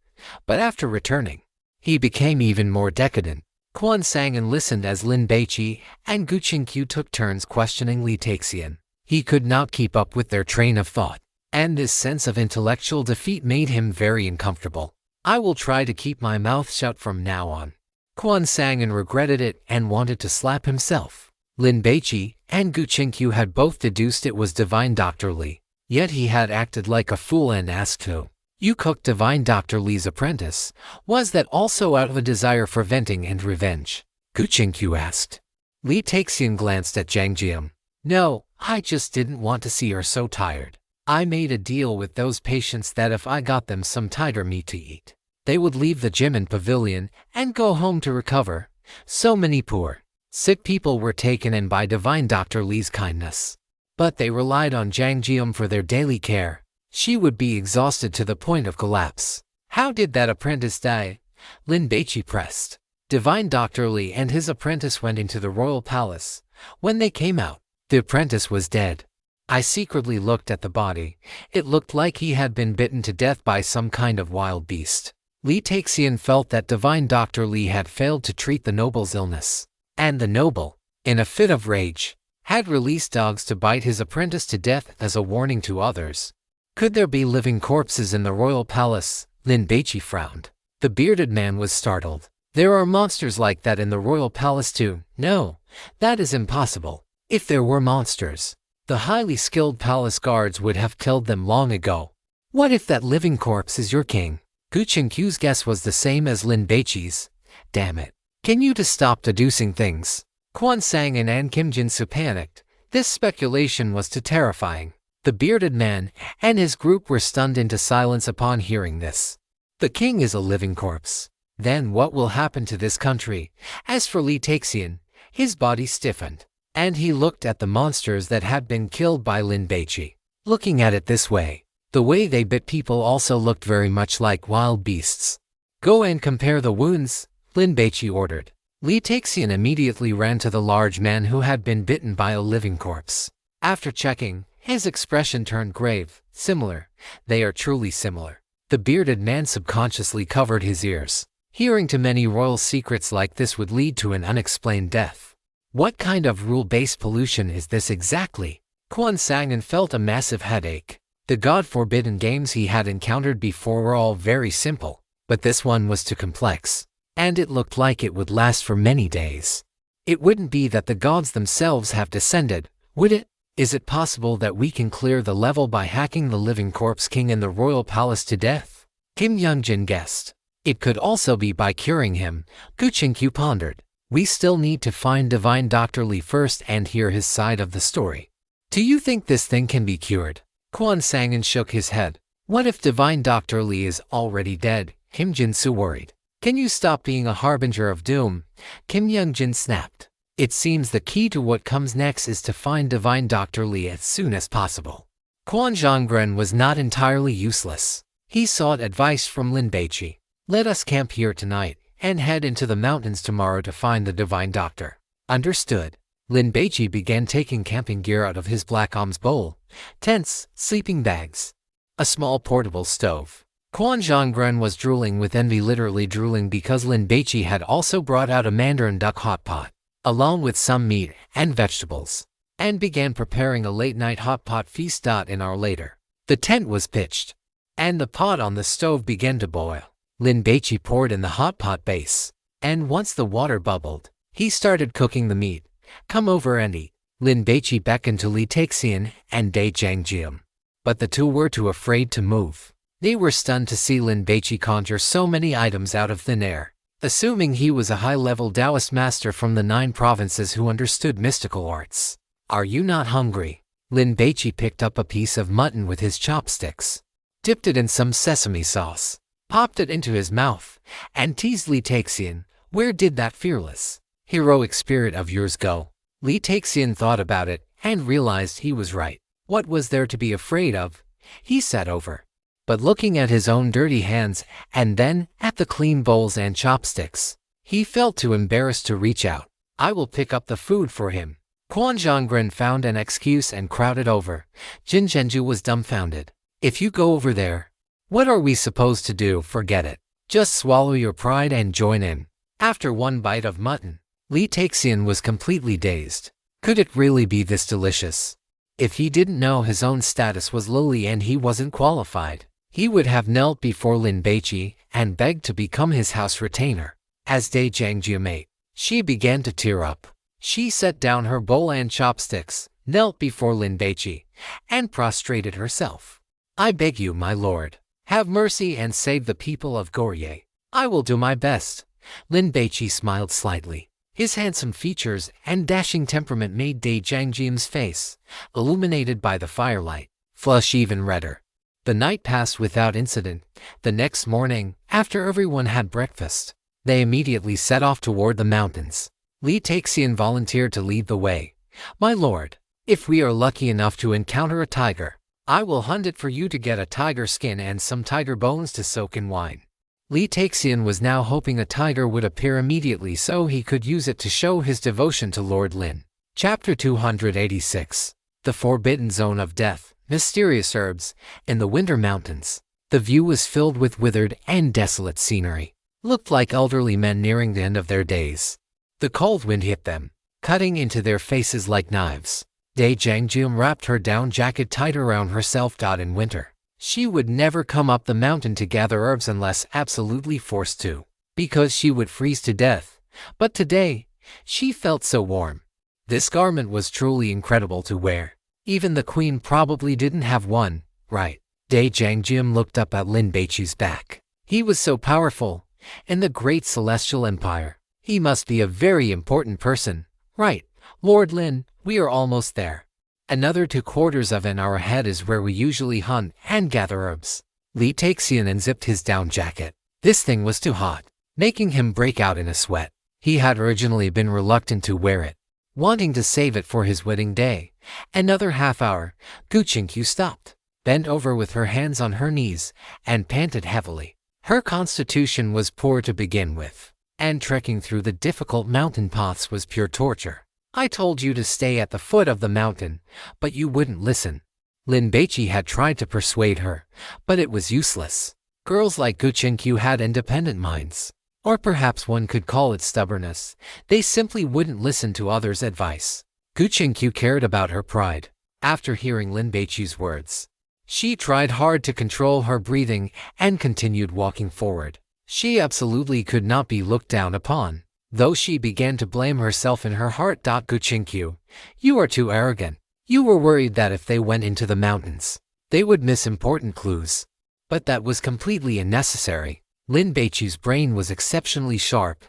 But after returning, he became even more decadent. Quan sang and listened as Lin Baici and Gu Qingqiu took turns questioning Li Taixian. He could not keep up with their train of thought. and this sense of intellectual defeat made him very uncomfortable. I will try to keep my mouth shut from now on. Quan sang and regretted it and wanted to slap himself. Lin Baici and Gu Qingqiu had both deduced it was Divine Dr. Li, yet he had acted like a fool and asked who. You cooked Divine Dr. Li's apprentice. Was that also out of a desire for venting and revenge? Gu Qingqiu asked. Li Taixian glanced at Zhang Jian. No, I just didn't want to see her so tired. I made a deal with those patients that if I got them some tighter meat to eat, they would leave the gym and pavilion and go home to recover. So many poor, sick people were taken in by Divine Dr. Li's kindness. But they relied on Zhang Jian for their daily care. She would be exhausted to the point of collapse. How did that apprentice die? Lin Baici pressed. Divine Dr. Li and his apprentice went into the royal palace. When they came out, the apprentice was dead. I secretly looked at the body. It looked like he had been bitten to death by some kind of wild beast. Li Taixian felt that Divine Dr. Li had failed to treat the noble's illness. And the noble, in a fit of rage, had released dogs to bite his apprentice to death as a warning to others. Could there be living corpses in the royal palace? Lin Baici frowned. The bearded man was startled. There are monsters like that in the royal palace too. No, that is impossible. If there were monsters, the highly skilled palace guards would have killed them long ago. What if that living corpse is your king? Gu Qingqiu's guess was the same as Lin Baici's. Damn it. Can you just stop deducing things? Quan Sang and An Kim Jinsu panicked. This speculation was too terrifying. The bearded man and his group were stunned into silence upon hearing this. The king is a living corpse. Then what will happen to this country? As for Li Taixian, his body stiffened, and he looked at the monsters that had been killed by Lin Baici. Looking at it this way, the way they bit people also looked very much like wild beasts. Go and compare the wounds, Lin Baici ordered. Li Taixian immediately ran to the large man who had been bitten by a living corpse. After checking, his expression turned grave. Similar. They are truly similar. The bearded man subconsciously covered his ears. Hearing too many royal secrets like this would lead to an unexplained death. What kind of rule-based pollution is this exactly? Quan Sang felt a massive headache. The God-forbidden games he had encountered before were all very simple, but this one was too complex, and it looked like it would last for many days. It wouldn't be that the gods themselves have descended, would it? Is it possible that we can clear the level by hacking the living corpse king in the royal palace to death? Kim Youngjin guessed. It could also be by curing him. Gu Qingqiu pondered. We still need to find Divine Dr. Li first and hear his side of the story. Do you think this thing can be cured? Quan Sang shook his head. What if Divine Dr. Li is already dead? Kim Jinsu worried. Can you stop being a harbinger of doom? Kim Youngjin snapped. It seems the key to what comes next is to find Divine Dr. Li as soon as possible. Quan Zhonggren was not entirely useless. He sought advice from Lin Baici. Let us camp here tonight and head into the mountains tomorrow to find the Divine Doctor. Understood. Lin Baici began taking camping gear out of his black arms bowl, tents, sleeping bags, a small portable stove. Quan Zhonggren was drooling with envy, literally drooling, because Lin Baici had also brought out a mandarin duck hot pot, along with some meat and vegetables, and began preparing a late-night hot pot feast. An hour later, the tent was pitched, and the pot on the stove began to boil. Lin Baici poured in the hot pot base, and once the water bubbled, he started cooking the meat. Come over and eat. Lin Baici beckoned to Li Taixian and Dai Zhangjian, but the two were too afraid to move. They were stunned to see Lin Baici conjure so many items out of thin air, assuming he was a high-level Taoist master from the 9 provinces who understood mystical arts. Are you not hungry? Lin Baici picked up a piece of mutton with his chopsticks, dipped it in some sesame sauce, popped it into his mouth, and teased Li Taixian. Where did that fearless, heroic spirit of yours go? Li Taixian thought about it and realized he was right. What was there to be afraid of? He sat over, but looking at his own dirty hands and then at the clean bowls and chopsticks, he felt too embarrassed to reach out. I will pick up the food for him. Quan Zhonggren found an excuse and crowded over. Jin Zhenju was dumbfounded. If you go over there, what are we supposed to do? Forget it. Just swallow your pride and join in. After one bite of mutton, Li Taixian was completely dazed. Could it really be this delicious? If he didn't know his own status was lowly and he wasn't qualified, he would have knelt before Lin Baici and begged to become his house retainer. As Dai Jiangjim ate, she began to tear up. She set down her bowl and chopsticks, knelt before Lin Baici, and prostrated herself. "I beg you, my lord, have mercy and save the people of Goryeo. I will do my best." Lin Baici smiled slightly. His handsome features and dashing temperament made Dai Jiangjim's face, illuminated by the firelight, flush even redder. The night passed without incident. The next morning, after everyone had breakfast, they immediately set off toward the mountains. Li Taxian volunteered to lead the way. "My lord, if we are lucky enough to encounter a tiger, I will hunt it for you to get a tiger skin and some tiger bones to soak in wine." Li Taxian was now hoping a tiger would appear immediately so he could use it to show his devotion to Lord Lin. Chapter 286. The Forbidden Zone of Death. Mysterious herbs. In the Winter Mountains, the view was filled with withered and desolate scenery. Looked like elderly men nearing the end of their days. The cold wind hit them, cutting into their faces like knives. Dai Jiangjim wrapped her down jacket tight around herself. In winter, she would never come up the mountain to gather herbs unless absolutely forced to, because she would freeze to death. But today, she felt so warm. This garment was truly incredible to wear. Even the queen probably didn't have one, right? Dai Jiangjim looked up at Lin Baici's back. He was so powerful. In the great celestial empire, he must be a very important person, right? "Lord Lin, we are almost there. Another 2/4 of an hour ahead is where we usually hunt and gather herbs." Li Taxian unzipped his down jacket. This thing was too hot, making him break out in a sweat. He had originally been reluctant to wear it, wanting to save it for his wedding day. Another half hour, Gu Qingqiu stopped, bent over with her hands on her knees, and panted heavily. Her constitution was poor to begin with, and trekking through the difficult mountain paths was pure torture. "I told you to stay at the foot of the mountain, but you wouldn't listen." Lin Baici had tried to persuade her, but it was useless. Girls like Gu Qingqiu had independent minds, or perhaps one could call it stubbornness. They simply wouldn't listen to others' advice. Gu Qingqiu cared about her pride. After hearing Lin Baici's words, she tried hard to control her breathing and continued walking forward. She absolutely could not be looked down upon, though she began to blame herself in her heart. "Gu Qingqiu, you are too arrogant. You were worried that if they went into the mountains, they would miss important clues. But that was completely unnecessary." Lin Baici's brain was exceptionally sharp.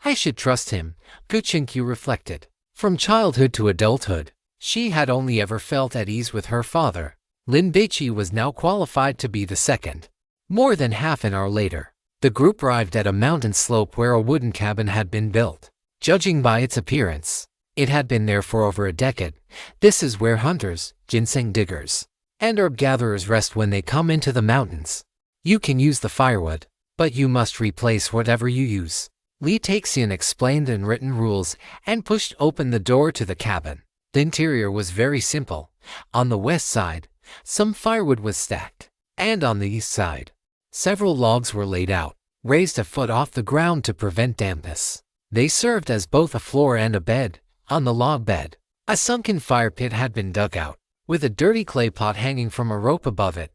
"I should trust him," Gu Qingqiu reflected. From childhood to adulthood, she had only ever felt at ease with her father. Lin Baici was now qualified to be the second. More than half an hour later, the group arrived at a mountain slope where a wooden cabin had been built. Judging by its appearance, it had been there for over a decade. This is where hunters, ginseng diggers, and herb gatherers rest when they come into the mountains. "You can use the firewood, but you must replace whatever you use." Li Taxian explained in written rules and pushed open the door to the cabin. The interior was very simple. On the west side, some firewood was stacked, and on the east side, several logs were laid out, raised a foot off the ground to prevent dampness. They served as both a floor and a bed. On the log bed, a sunken fire pit had been dug out, with a dirty clay pot hanging from a rope above it.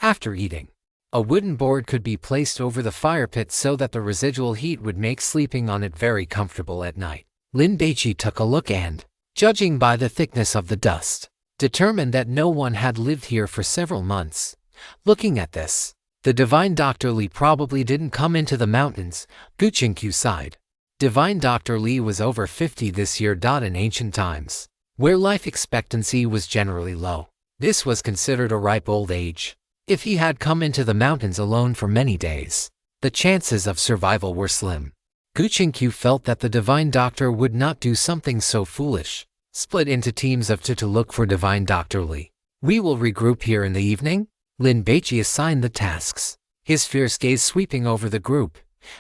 After eating, a wooden board could be placed over the fire pit so that the residual heat would make sleeping on it very comfortable at night. Lin Baici took a look and, judging by the thickness of the dust, determined that no one had lived here for several months. Looking at this, the divine Dr. Li probably didn't come into the mountains. Gu Qingqiu sighed. Divine Dr. Li was over 50 this year. In ancient times, where life expectancy was generally low, this was considered a ripe old age. If he had come into the mountains alone for many days, the chances of survival were slim. Gu Qingqiu felt that the divine doctor would not do something so foolish. Split into teams of two to look for divine Dr. Li. "We will regroup here in the evening." Lin Baici assigned the tasks, his fierce gaze sweeping over the group.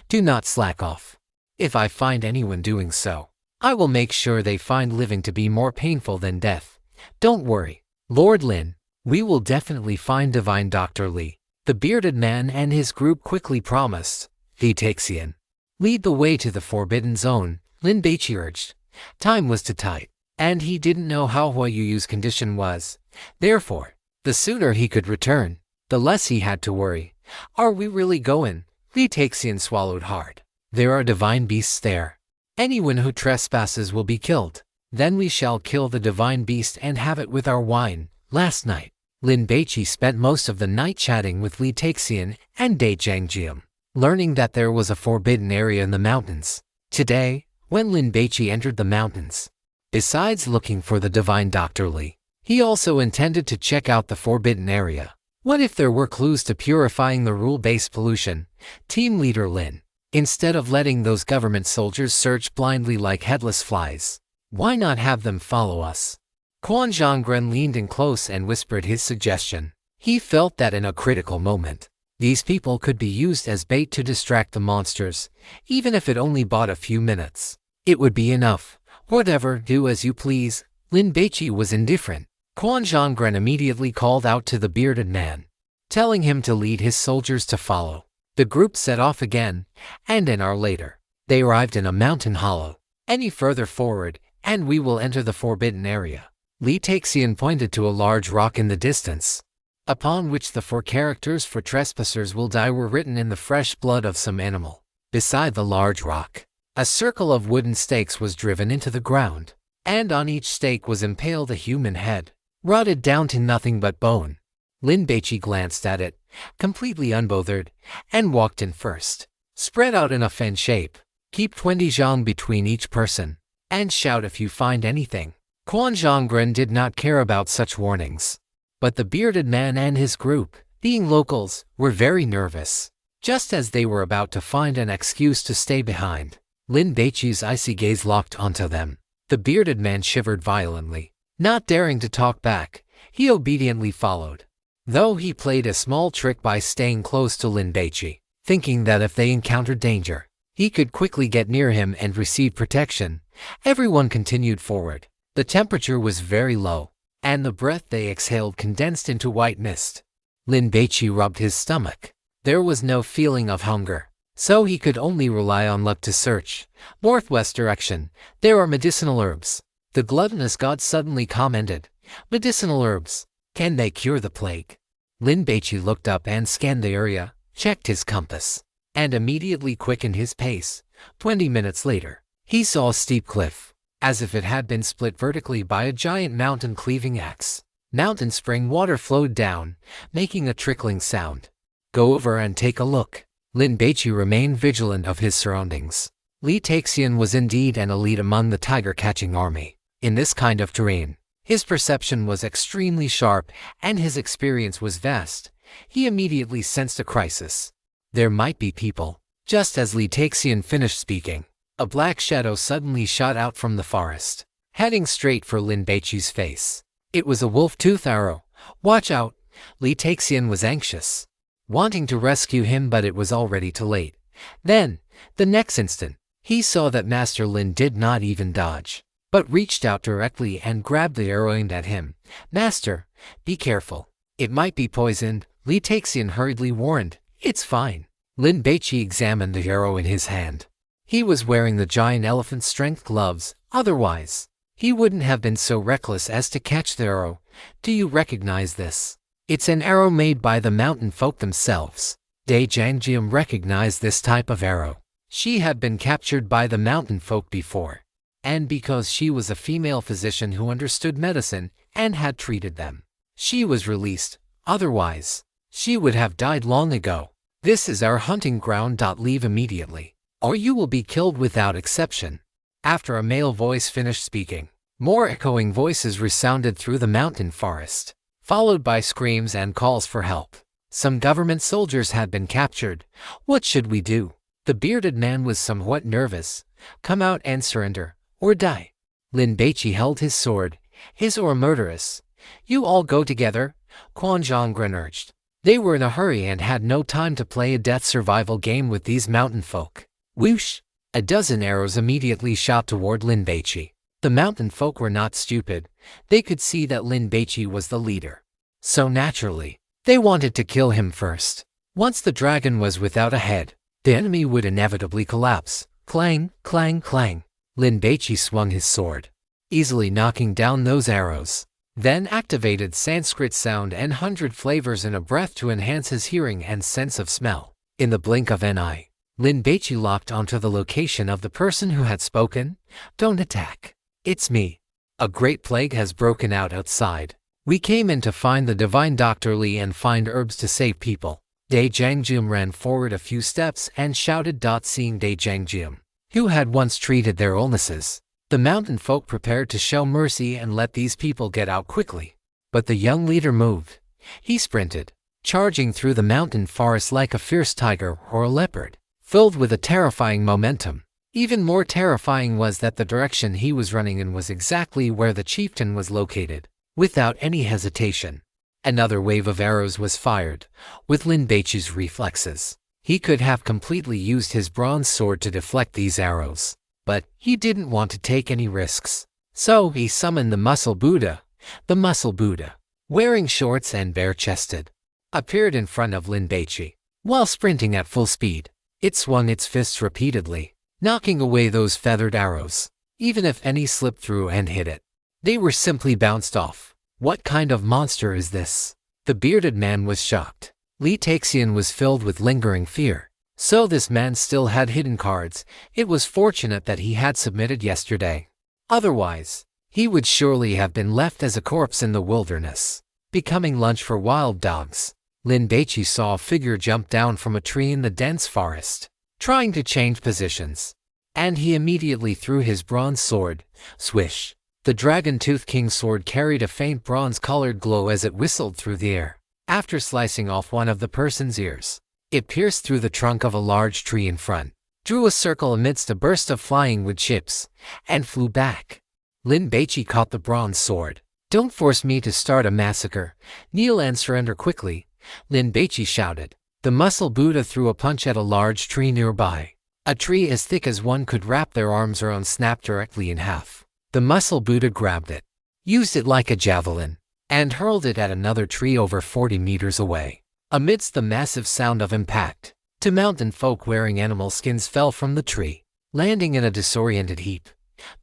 "Do not slack off. If I find anyone doing so, I will make sure they find living to be more painful than death. Don't worry, Lord Lin, we will definitely find divine Dr. Li." The bearded man and his group quickly promised. Li Taxian, lead the way to the forbidden zone, Lin Baici urged. Time was too tight. and he didn't know how Hua Yu's condition was. Therefore, the sooner he could return, the less he had to worry. Are we really going? Li Taxian swallowed hard. There are divine beasts there. Anyone who trespasses will be killed. Then we shall kill the divine beast and have it with our wine. Last night, Lin Baici spent most of the night chatting with Li Taxian and Dai Zhangjian, learning that there was a forbidden area in the mountains. Today, when Lin Baici entered the mountains, besides looking for the divine Dr. Li, he also intended to check out the forbidden area. What if there were clues to purifying the rule-based pollution? Team leader Lin, instead of letting those government soldiers search blindly like headless flies, why not have them follow us? Quan Zhonggren leaned in close and whispered his suggestion. He felt that in a critical moment, these people could be used as bait to distract the monsters, even if it only bought a few minutes. It would be enough. Whatever, do as you please. Lin Baici was indifferent. Quan Zhonggren immediately called out to the bearded man, telling him to lead his soldiers to follow. The group set off again, and an hour later, they arrived in a mountain hollow. Any further forward, and we will enter the forbidden area. Li Taxian pointed to a large rock in the distance, upon which the 4 characters for trespassers will die were written in the fresh blood of some animal. Beside the large rock, a circle of wooden stakes was driven into the ground, and on each stake was impaled a human head, rotted down to nothing but bone. Lin Baici glanced at it, completely unbothered, and walked in first. Spread out in a fan shape. Keep 20 zhang between each person, and shout if you find anything. Quan Zhonggren did not care about such warnings. But the bearded man and his group, being locals, were very nervous. Just as they were about to find an excuse to stay behind, Lin Baici's icy gaze locked onto them. The bearded man shivered violently. Not daring to talk back, he obediently followed, though he played a small trick by staying close to Lin Baici, thinking that if they encountered danger, he could quickly get near him and receive protection. Everyone continued forward. The temperature was very low, and the breath they exhaled condensed into white mist. Lin Baici rubbed his stomach. There was no feeling of hunger, so he could only rely on luck to search. Northwest direction, there are medicinal herbs. The gluttonous god suddenly commented. Medicinal herbs. Can they cure the plague? Lin Baici looked up and scanned the area, checked his compass, and immediately quickened his pace. 20 minutes later, he saw a steep cliff, as if it had been split vertically by a giant mountain-cleaving axe. Mountain spring water flowed down, making a trickling sound. Go over and take a look. Lin Baici remained vigilant of his surroundings. Li Taxian was indeed an elite among the tiger-catching army. In this kind of terrain, his perception was extremely sharp and his experience was vast. He immediately sensed a crisis. There might be people. Just as Li Taxian finished speaking, a black shadow suddenly shot out from the forest, heading straight for Lin Baici's face. It was a wolf-tooth arrow. Watch out! Li Taxian was anxious, wanting to rescue him, but it was already too late. Then, the next instant, he saw that Master Lin did not even dodge, but reached out directly and grabbed the arrow aimed at him. Master, be careful. It might be poisoned, Li Taxian hurriedly warned. It's fine. Lin Baici examined the arrow in his hand. He was wearing the giant elephant strength gloves, otherwise, he wouldn't have been so reckless as to catch the arrow. Do you recognize this? It's an arrow made by the mountain folk themselves. Dai Zhangjian recognized this type of arrow. She had been captured by the mountain folk before, and because she was a female physician who understood medicine and had treated them, she was released. Otherwise, she would have died long ago. This is our hunting ground. Leave immediately, or you will be killed without exception. After a male voice finished speaking, more echoing voices resounded through the mountain forest, followed by screams and calls for help. Some government soldiers had been captured. What should we do? The bearded man was somewhat nervous. Come out and surrender, or die. Lin Baici held his sword. His or murderous. You all go together, Quan Zhonggren urged. They were in a hurry and had no time to play a death survival game with these mountain folk. Whoosh! A dozen arrows immediately shot toward Lin Baici. The mountain folk were not stupid. They could see that Lin Baici was the leader. So naturally, they wanted to kill him first. Once the dragon was without a head, the enemy would inevitably collapse. Clang, clang, clang. Lin Baici swung his sword. easily knocking down those arrows. Then activated Sanskrit sound and 100 flavors in a breath to enhance his hearing and sense of smell. In the blink of an eye, Lin Baici locked onto the location of the person who had spoken. "Don't attack. It's me. A great plague has broken out outside. We came in to find the divine Dr. Li and find herbs to save people." Dai Jiangjum ran forward a few steps and shouted. Seeing Dai Jiangjum, who had once treated their illnesses, the mountain folk prepared to show mercy and let these people get out quickly. But the young leader moved. He sprinted, charging through the mountain forest like a fierce tiger or a leopard, filled with a terrifying momentum. Even more terrifying was that the direction he was running in was exactly where the chieftain was located. Without any hesitation, another wave of arrows was fired. With Lin Baici's reflexes, he could have completely used his bronze sword to deflect these arrows. But he didn't want to take any risks. So he summoned the Muscle Buddha. The Muscle Buddha, wearing shorts and bare-chested, appeared in front of Lin Baici. While sprinting at full speed, it swung its fists repeatedly, knocking away those feathered arrows. Even if any slipped through and hit it, they were simply bounced off. What kind of monster is this? The bearded man was shocked. Li Taxian was filled with lingering fear. So this man still had hidden cards. It was fortunate that he had submitted yesterday. Otherwise, he would surely have been left as a corpse in the wilderness, becoming lunch for wild dogs. Lin Baici saw a figure jump down from a tree in the dense forest, trying to change positions, and he immediately threw his bronze sword. Swish! The Dragon-Tooth King's sword carried a faint bronze-colored glow as it whistled through the air. After slicing off one of the person's ears, it pierced through the trunk of a large tree in front, drew a circle amidst a burst of flying wood chips, and flew back. Lin Baici caught the bronze sword. "Don't force me to start a massacre. Kneel and surrender quickly," Lin Baici shouted. The Muscle Buddha threw a punch at a large tree nearby. A tree as thick as one could wrap their arms around snapped directly in half. The Muscle Buddha grabbed it, used it like a javelin, and hurled it at another tree over 40 meters away. Amidst the massive sound of impact, two mountain folk wearing animal skins fell from the tree, landing in a disoriented heap.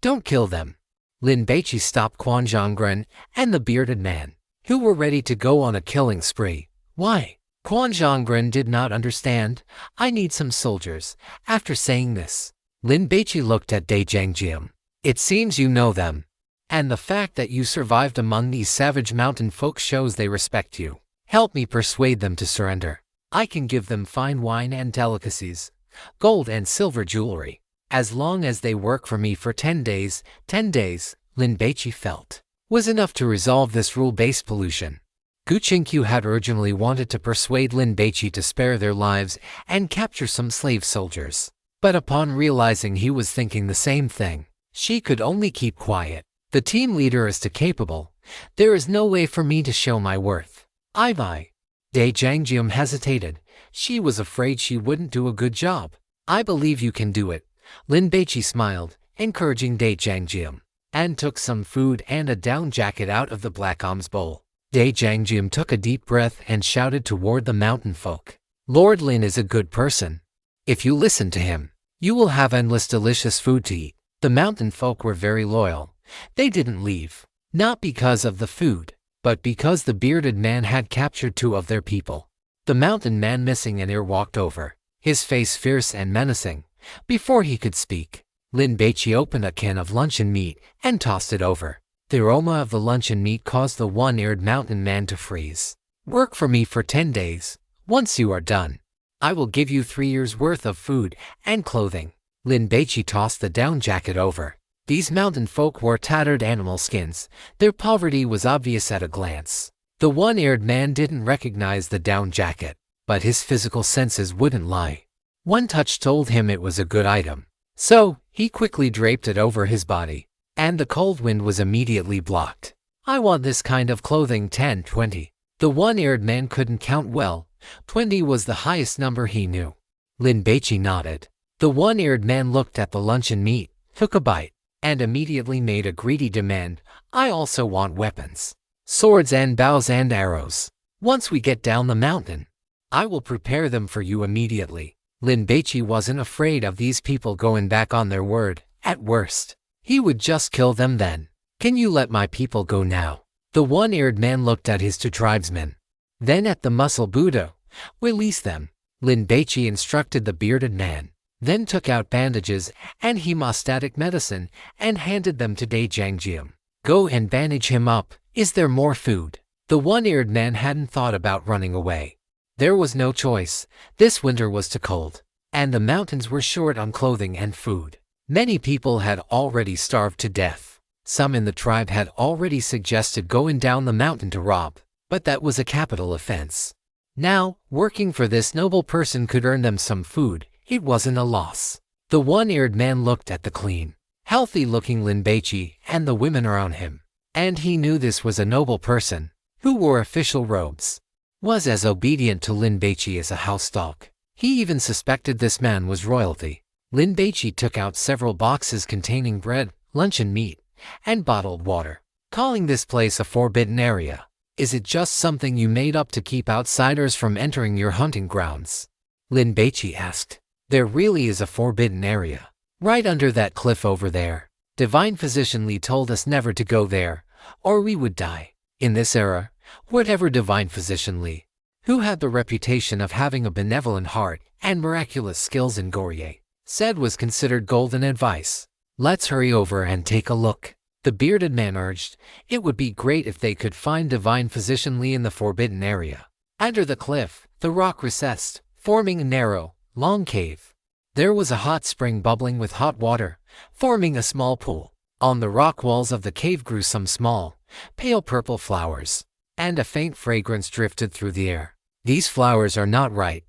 "Don't kill them." Lin Baici stopped Quan Zhonggren and the bearded man, who were ready to go on a killing spree. "Why?" Quan Zhonggren did not understand. "I need some soldiers." After saying this, Lin Baici looked at Dai Jiangjum. "It seems you know them, and the fact that you survived among these savage mountain folk shows they respect you. Help me persuade them to surrender. I can give them fine wine and delicacies, gold and silver jewelry, as long as they work for me for 10 days. 10 days, Lin Baici felt, was enough to resolve this rule-based pollution. Gu Qingqiu had urgently wanted to persuade Lin Baici to spare their lives and capture some slave soldiers. But upon realizing he was thinking the same thing, she could only keep quiet. "The team leader is too capable. There is no way for me to show my worth." Dai Jiangjum hesitated. She was afraid she wouldn't do a good job. "I believe you can do it." Lin Baici smiled, encouraging Dai Jiangjum, and took some food and a down jacket out of the black alms bowl. Dai Jiangjum took a deep breath and shouted toward the mountain folk. "Lord Lin is a good person. If you listen to him, you will have endless delicious food to eat." The mountain folk were very loyal. They didn't leave, not because of the food, but because the bearded man had captured 2 of their people. The mountain man missing an ear walked over, his face fierce and menacing. Before he could speak, Lin Baici opened a can of luncheon meat and tossed it over. The aroma of the luncheon meat caused the one-eared mountain man to freeze. "Work for me for 10 days. Once you are done, I will give you 3 years' worth of food and clothing." Lin Baici tossed the down jacket over. These mountain folk wore tattered animal skins. Their poverty was obvious at a glance. The one-eared man didn't recognize the down jacket, but his physical senses wouldn't lie. One touch told him it was a good item. So, he quickly draped it over his body, and the cold wind was immediately blocked. "I want this kind of clothing. 10, 20. The one-eared man couldn't count well. 20 was the highest number he knew. Lin Baici nodded. The one-eared man looked at the luncheon meat, took a bite, and immediately made a greedy demand. "I also want weapons. Swords and bows and arrows. Once we get down the mountain, I will prepare them for you immediately." Lin Baici wasn't afraid of these people going back on their word. At worst, he would just kill them then. Can you let my people go now? The one-eared man looked at his two tribesmen, then at the muscle Buddha. Release them. Lin Baici instructed the bearded man, then took out bandages and hemostatic medicine and handed them to Dai Jiangjiam. Go and bandage him up. Is there more food? The one-eared man hadn't thought about running away. There was no choice. This winter was too cold, and the mountains were short on clothing and food. Many people had already starved to death. Some in the tribe had already suggested going down the mountain to rob, but that was a capital offense. Now, working for this noble person could earn them some food. It wasn't a loss. The one-eared man looked at the clean, healthy-looking Lin Baici and the women around him, and he knew this was a noble person who wore official robes, was as obedient to Lin Baici as a house dog. He even suspected this man was royalty. Lin Baici took out several boxes containing bread, luncheon meat, and bottled water, calling this place a forbidden area. Is it just something you made up to keep outsiders from entering your hunting grounds? Lin Baici asked. There really is a forbidden area, right under that cliff over there. Divine Physician Li told us never to go there, or we would die. In this era, whatever Divine Physician Li, who had the reputation of having a benevolent heart and miraculous skills in Goryeo, said was considered golden advice. Let's hurry over and take a look. The bearded man urged. It would be great if they could find Divine Physician Li in the forbidden area. Under the cliff, the rock recessed, forming a narrow, long cave. There was a hot spring bubbling with hot water, forming a small pool. On the rock walls of the cave grew some small, pale purple flowers, and a faint fragrance drifted through the air. These flowers are not right.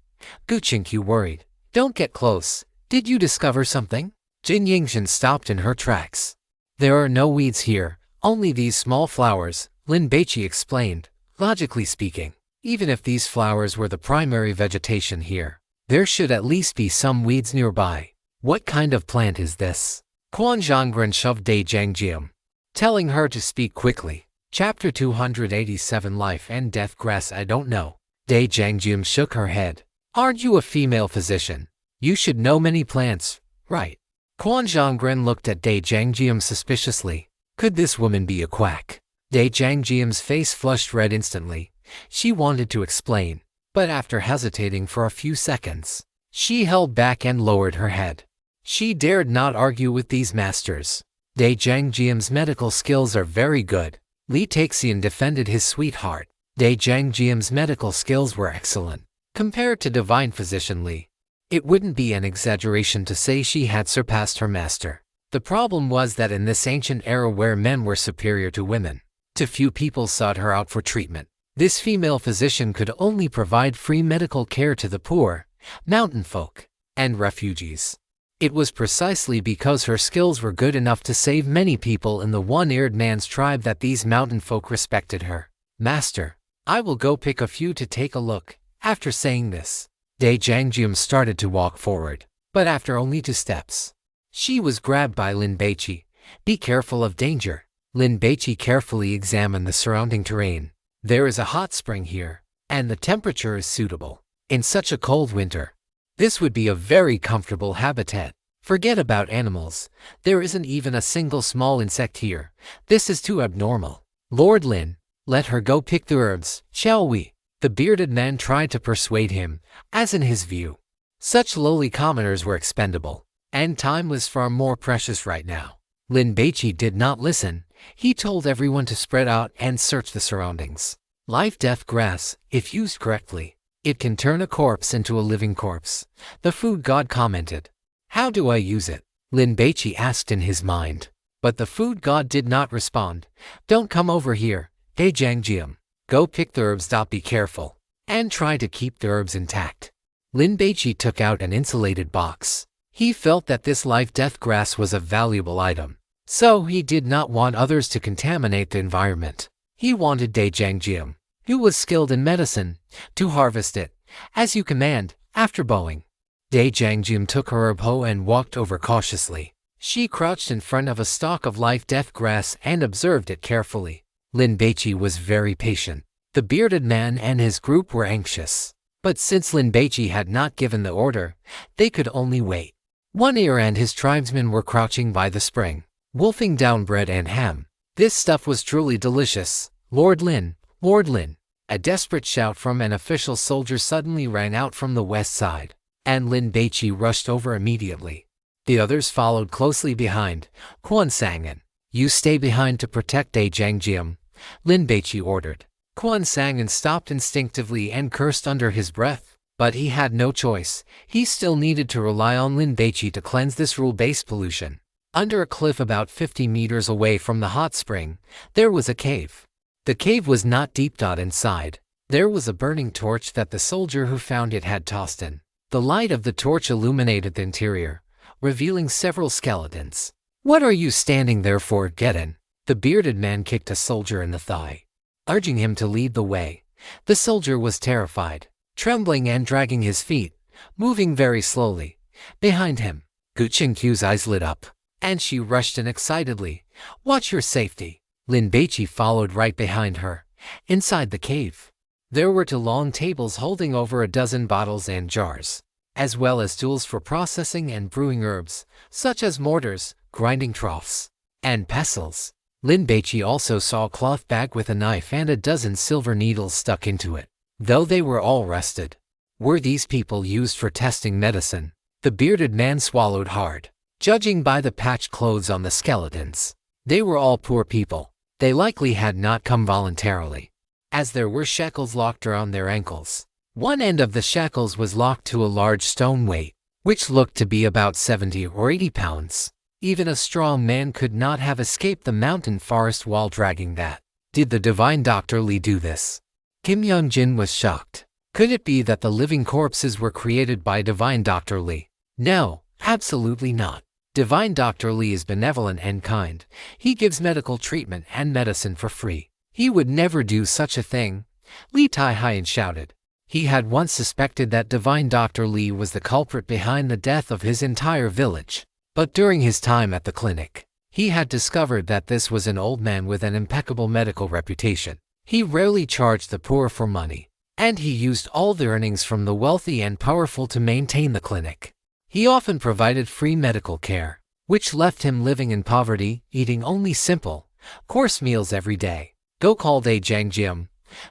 Gu Qingqiu worried. Don't get close. Did you discover something? Jin Yingxian stopped in her tracks. There are no weeds here, only these small flowers, Lin Baici explained. Logically speaking, even if these flowers were the primary vegetation here, there should at least be some weeds nearby. What kind of plant is this? Quan Zhongren shoved Dai Jiangjiam, telling her to speak quickly. Chapter 287 Life and Death Grass. I don't know. Dai Jiangjiam shook her head. Aren't you a female physician? You should know many plants, right? Quan Zhongren looked at Dai Jiangjiam suspiciously. Could this woman be a quack? Dai Jiangjiam's face flushed red instantly. She wanted to explain, but after hesitating for a few seconds, she held back and lowered her head. She dared not argue with these masters. Dai Jiangjiam's medical skills are very good. Li Taxian defended his sweetheart. Dai Jiangjiam's medical skills were excellent. Compared to Divine Physician Li, it wouldn't be an exaggeration to say she had surpassed her master. The problem was that in this ancient era where men were superior to women, too few people sought her out for treatment. This female physician could only provide free medical care to the poor, mountain folk, and refugees. It was precisely because her skills were good enough to save many people in the one-eared man's tribe that these mountain folk respected her. Master, I will go pick a few to take a look. After saying this, Dai Jiangjiam started to walk forward, but after only 2 steps, she was grabbed by Lin Baici. Be careful of danger. Lin Baici carefully examined the surrounding terrain. There is a hot spring here, and the temperature is suitable. In such a cold winter, this would be a very comfortable habitat. Forget about animals. There isn't even a single small insect here. This is too abnormal. Lord Lin, let her go pick the herbs, shall we? The bearded man tried to persuade him, as in his view, such lowly commoners were expendable, and time was far more precious right now. Lin Baici did not listen. He told everyone to spread out and search the surroundings. Life-death grass, if used correctly, it can turn a corpse into a living corpse, the food god commented. How do I use it? Lin Baici asked in his mind. But the food god did not respond. Don't come over here, Dai Jiangjiam. Go pick the herbs. Be careful, and try to keep the herbs intact. Lin Baici took out an insulated box. He felt that this life-death grass was a valuable item, so he did not want others to contaminate the environment. He wanted Dai Jiangjiam, who was skilled in medicine, to harvest it, as you command, after bowing. Dai Jiangjiam took her herb hoe and walked over cautiously. She crouched in front of a stalk of life-death grass and observed it carefully. Lin Baici was very patient. The bearded man and his group were anxious, but since Lin Baici had not given the order, they could only wait. One Ear and his tribesmen were crouching by the spring, wolfing down bread and ham. This stuff was truly delicious. Lord Lin, Lord Lin. A desperate shout from an official soldier suddenly rang out from the west side, and Lin Baici rushed over immediately. The others followed closely behind. Quan Sangan, you stay behind to protect a Jiang, Lin Baici ordered. Quan Sangan stopped instinctively and cursed under his breath, but he had no choice. He still needed to rely on Lin Baici to cleanse this rule-based pollution. Under a cliff about 50 meters away from the hot spring, there was a cave. The cave was not deep. Inside, there was a burning torch that the soldier who found it had tossed in. The light of the torch illuminated the interior, revealing several skeletons. What are you standing there for? Get in. The bearded man kicked a soldier in the thigh, urging him to lead the way. The soldier was terrified, trembling and dragging his feet, moving very slowly. Behind him, Gu Qingqiu's eyes lit up, and she rushed in excitedly. Watch your safety. Lin Baici followed right behind her. Inside the cave, there were 2 long tables holding over a dozen bottles and jars, as well as tools for processing and brewing herbs, such as mortars, grinding troughs, and pestles. Lin Baici also saw a cloth bag with a knife and a dozen silver needles stuck into it, though they were all rusted. Were these people used for testing medicine? The bearded man swallowed hard. Judging by the patched clothes on the skeletons, they were all poor people. They likely had not come voluntarily, as there were shackles locked around their ankles. One end of the shackles was locked to a large stone weight, which looked to be about 70 or 80 pounds. Even a strong man could not have escaped the mountain forest while dragging that. Did the divine Dr. Li do this? Kim Young-jin was shocked. Could it be that the living corpses were created by divine Dr. Li? No, absolutely not. Divine Dr. Li is benevolent and kind. He gives medical treatment and medicine for free. He would never do such a thing. Li Tai-Hien shouted. He had once suspected that divine Dr. Li was the culprit behind the death of his entire village. But during his time at the clinic, he had discovered that this was an old man with an impeccable medical reputation. He rarely charged the poor for money, and he used all the earnings from the wealthy and powerful to maintain the clinic. He often provided free medical care, which left him living in poverty, eating only simple, coarse meals every day. Go call Dai Jiang,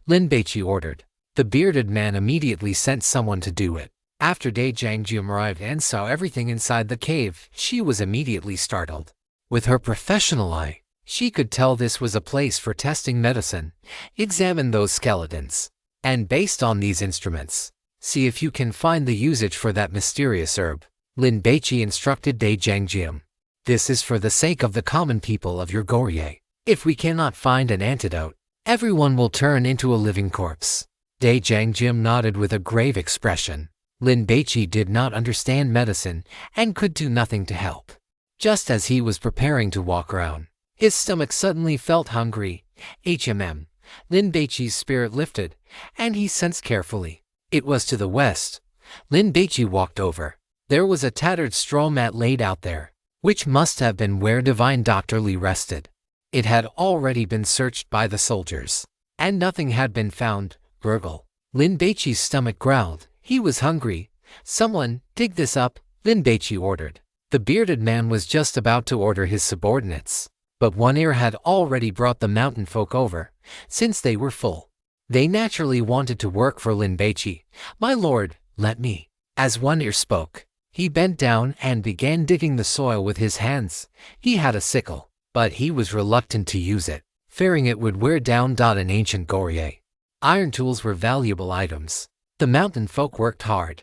Lin Baici ordered. The bearded man immediately sent someone to do it. After Dai Jiang arrived and saw everything inside the cave, she was immediately startled. With her professional eye, she could tell this was a place for testing medicine. Examine those skeletons, and based on these instruments, see if you can find the usage for that mysterious herb. Lin Baici instructed Dai Jiang. This is for the sake of the common people of your Goryeo. If we cannot find an antidote, everyone will turn into a living corpse. Dai Jiang nodded with a grave expression. Lin Baici did not understand medicine and could do nothing to help. Just as he was preparing to walk around, his stomach suddenly felt hungry. Lin Baici's spirit lifted, and he sensed carefully. It was to the west. Lin Baici walked over. There was a tattered straw mat laid out there, which must have been where divine Dr. Li rested. It had already been searched by the soldiers, and nothing had been found. Gurgle. Lin Baici's stomach growled. He was hungry. Someone, dig this up, Lin Baici ordered. The bearded man was just about to order his subordinates, but One Ear had already brought the mountain folk over, since they were full. They naturally wanted to work for Lin Baici. My lord, let me. As One Ear spoke, he bent down and began digging the soil with his hands. He had a sickle, but he was reluctant to use it, fearing it would wear down. In ancient Goryeo, iron tools were valuable items. The mountain folk worked hard.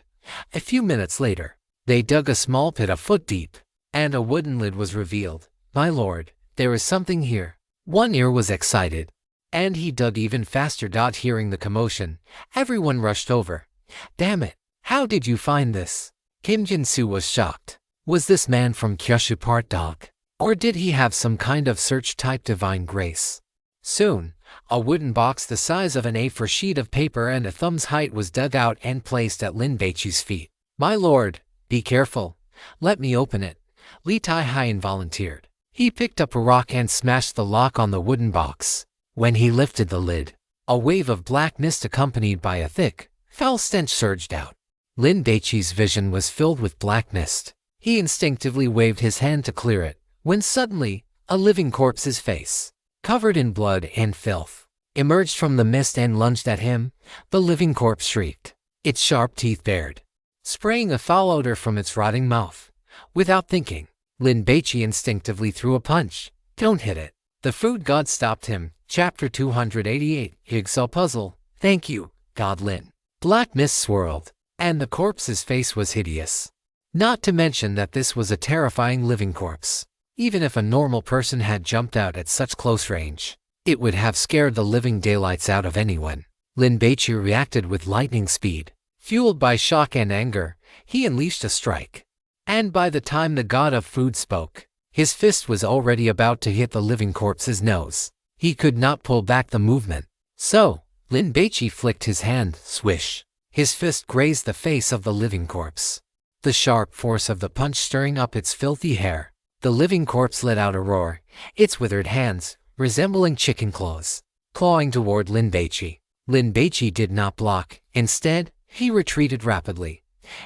A few minutes later, they dug a small pit a foot deep, and a wooden lid was revealed. My lord, there is something here. One Ear was excited, and he dug even faster. Hearing the commotion, everyone rushed over. Damn it, how did you find this? Kim Jin-soo was shocked. Was this man from Kyushu part dog? Or did he have some kind of search-type divine grace? Soon, a wooden box the size of an A4 sheet of paper and a thumb's height was dug out and placed at Lin Baici's feet. My lord, be careful. Let me open it. Li Tai-Hien volunteered. He picked up a rock and smashed the lock on the wooden box. When he lifted the lid, a wave of black mist accompanied by a thick, foul stench surged out. Lin Baici's vision was filled with black mist. He instinctively waved his hand to clear it, when suddenly, a living corpse's face covered in blood and filth, emerged from the mist and lunged at him. The living corpse shrieked, its sharp teeth bared, spraying a foul odor from its rotting mouth. Without thinking, Lin Baici instinctively threw a punch. Don't hit it. The food god stopped him. Chapter 288, Jigsaw Puzzle. Thank you, God Lin. Black mist swirled, and the corpse's face was hideous. Not to mention that this was a terrifying living corpse. Even if a normal person had jumped out at such close range, it would have scared the living daylights out of anyone. Lin Baici reacted with lightning speed. Fueled by shock and anger, he unleashed a strike. And by the time the god of food spoke, his fist was already about to hit the living corpse's nose. He could not pull back the movement. So, Lin Baici flicked his hand, swish. His fist grazed the face of the living corpse, the sharp force of the punch stirring up its filthy hair. The living corpse let out a roar, its withered hands, resembling chicken claws, clawing toward Lin Baici. Lin Baici did not block. Instead, he retreated rapidly.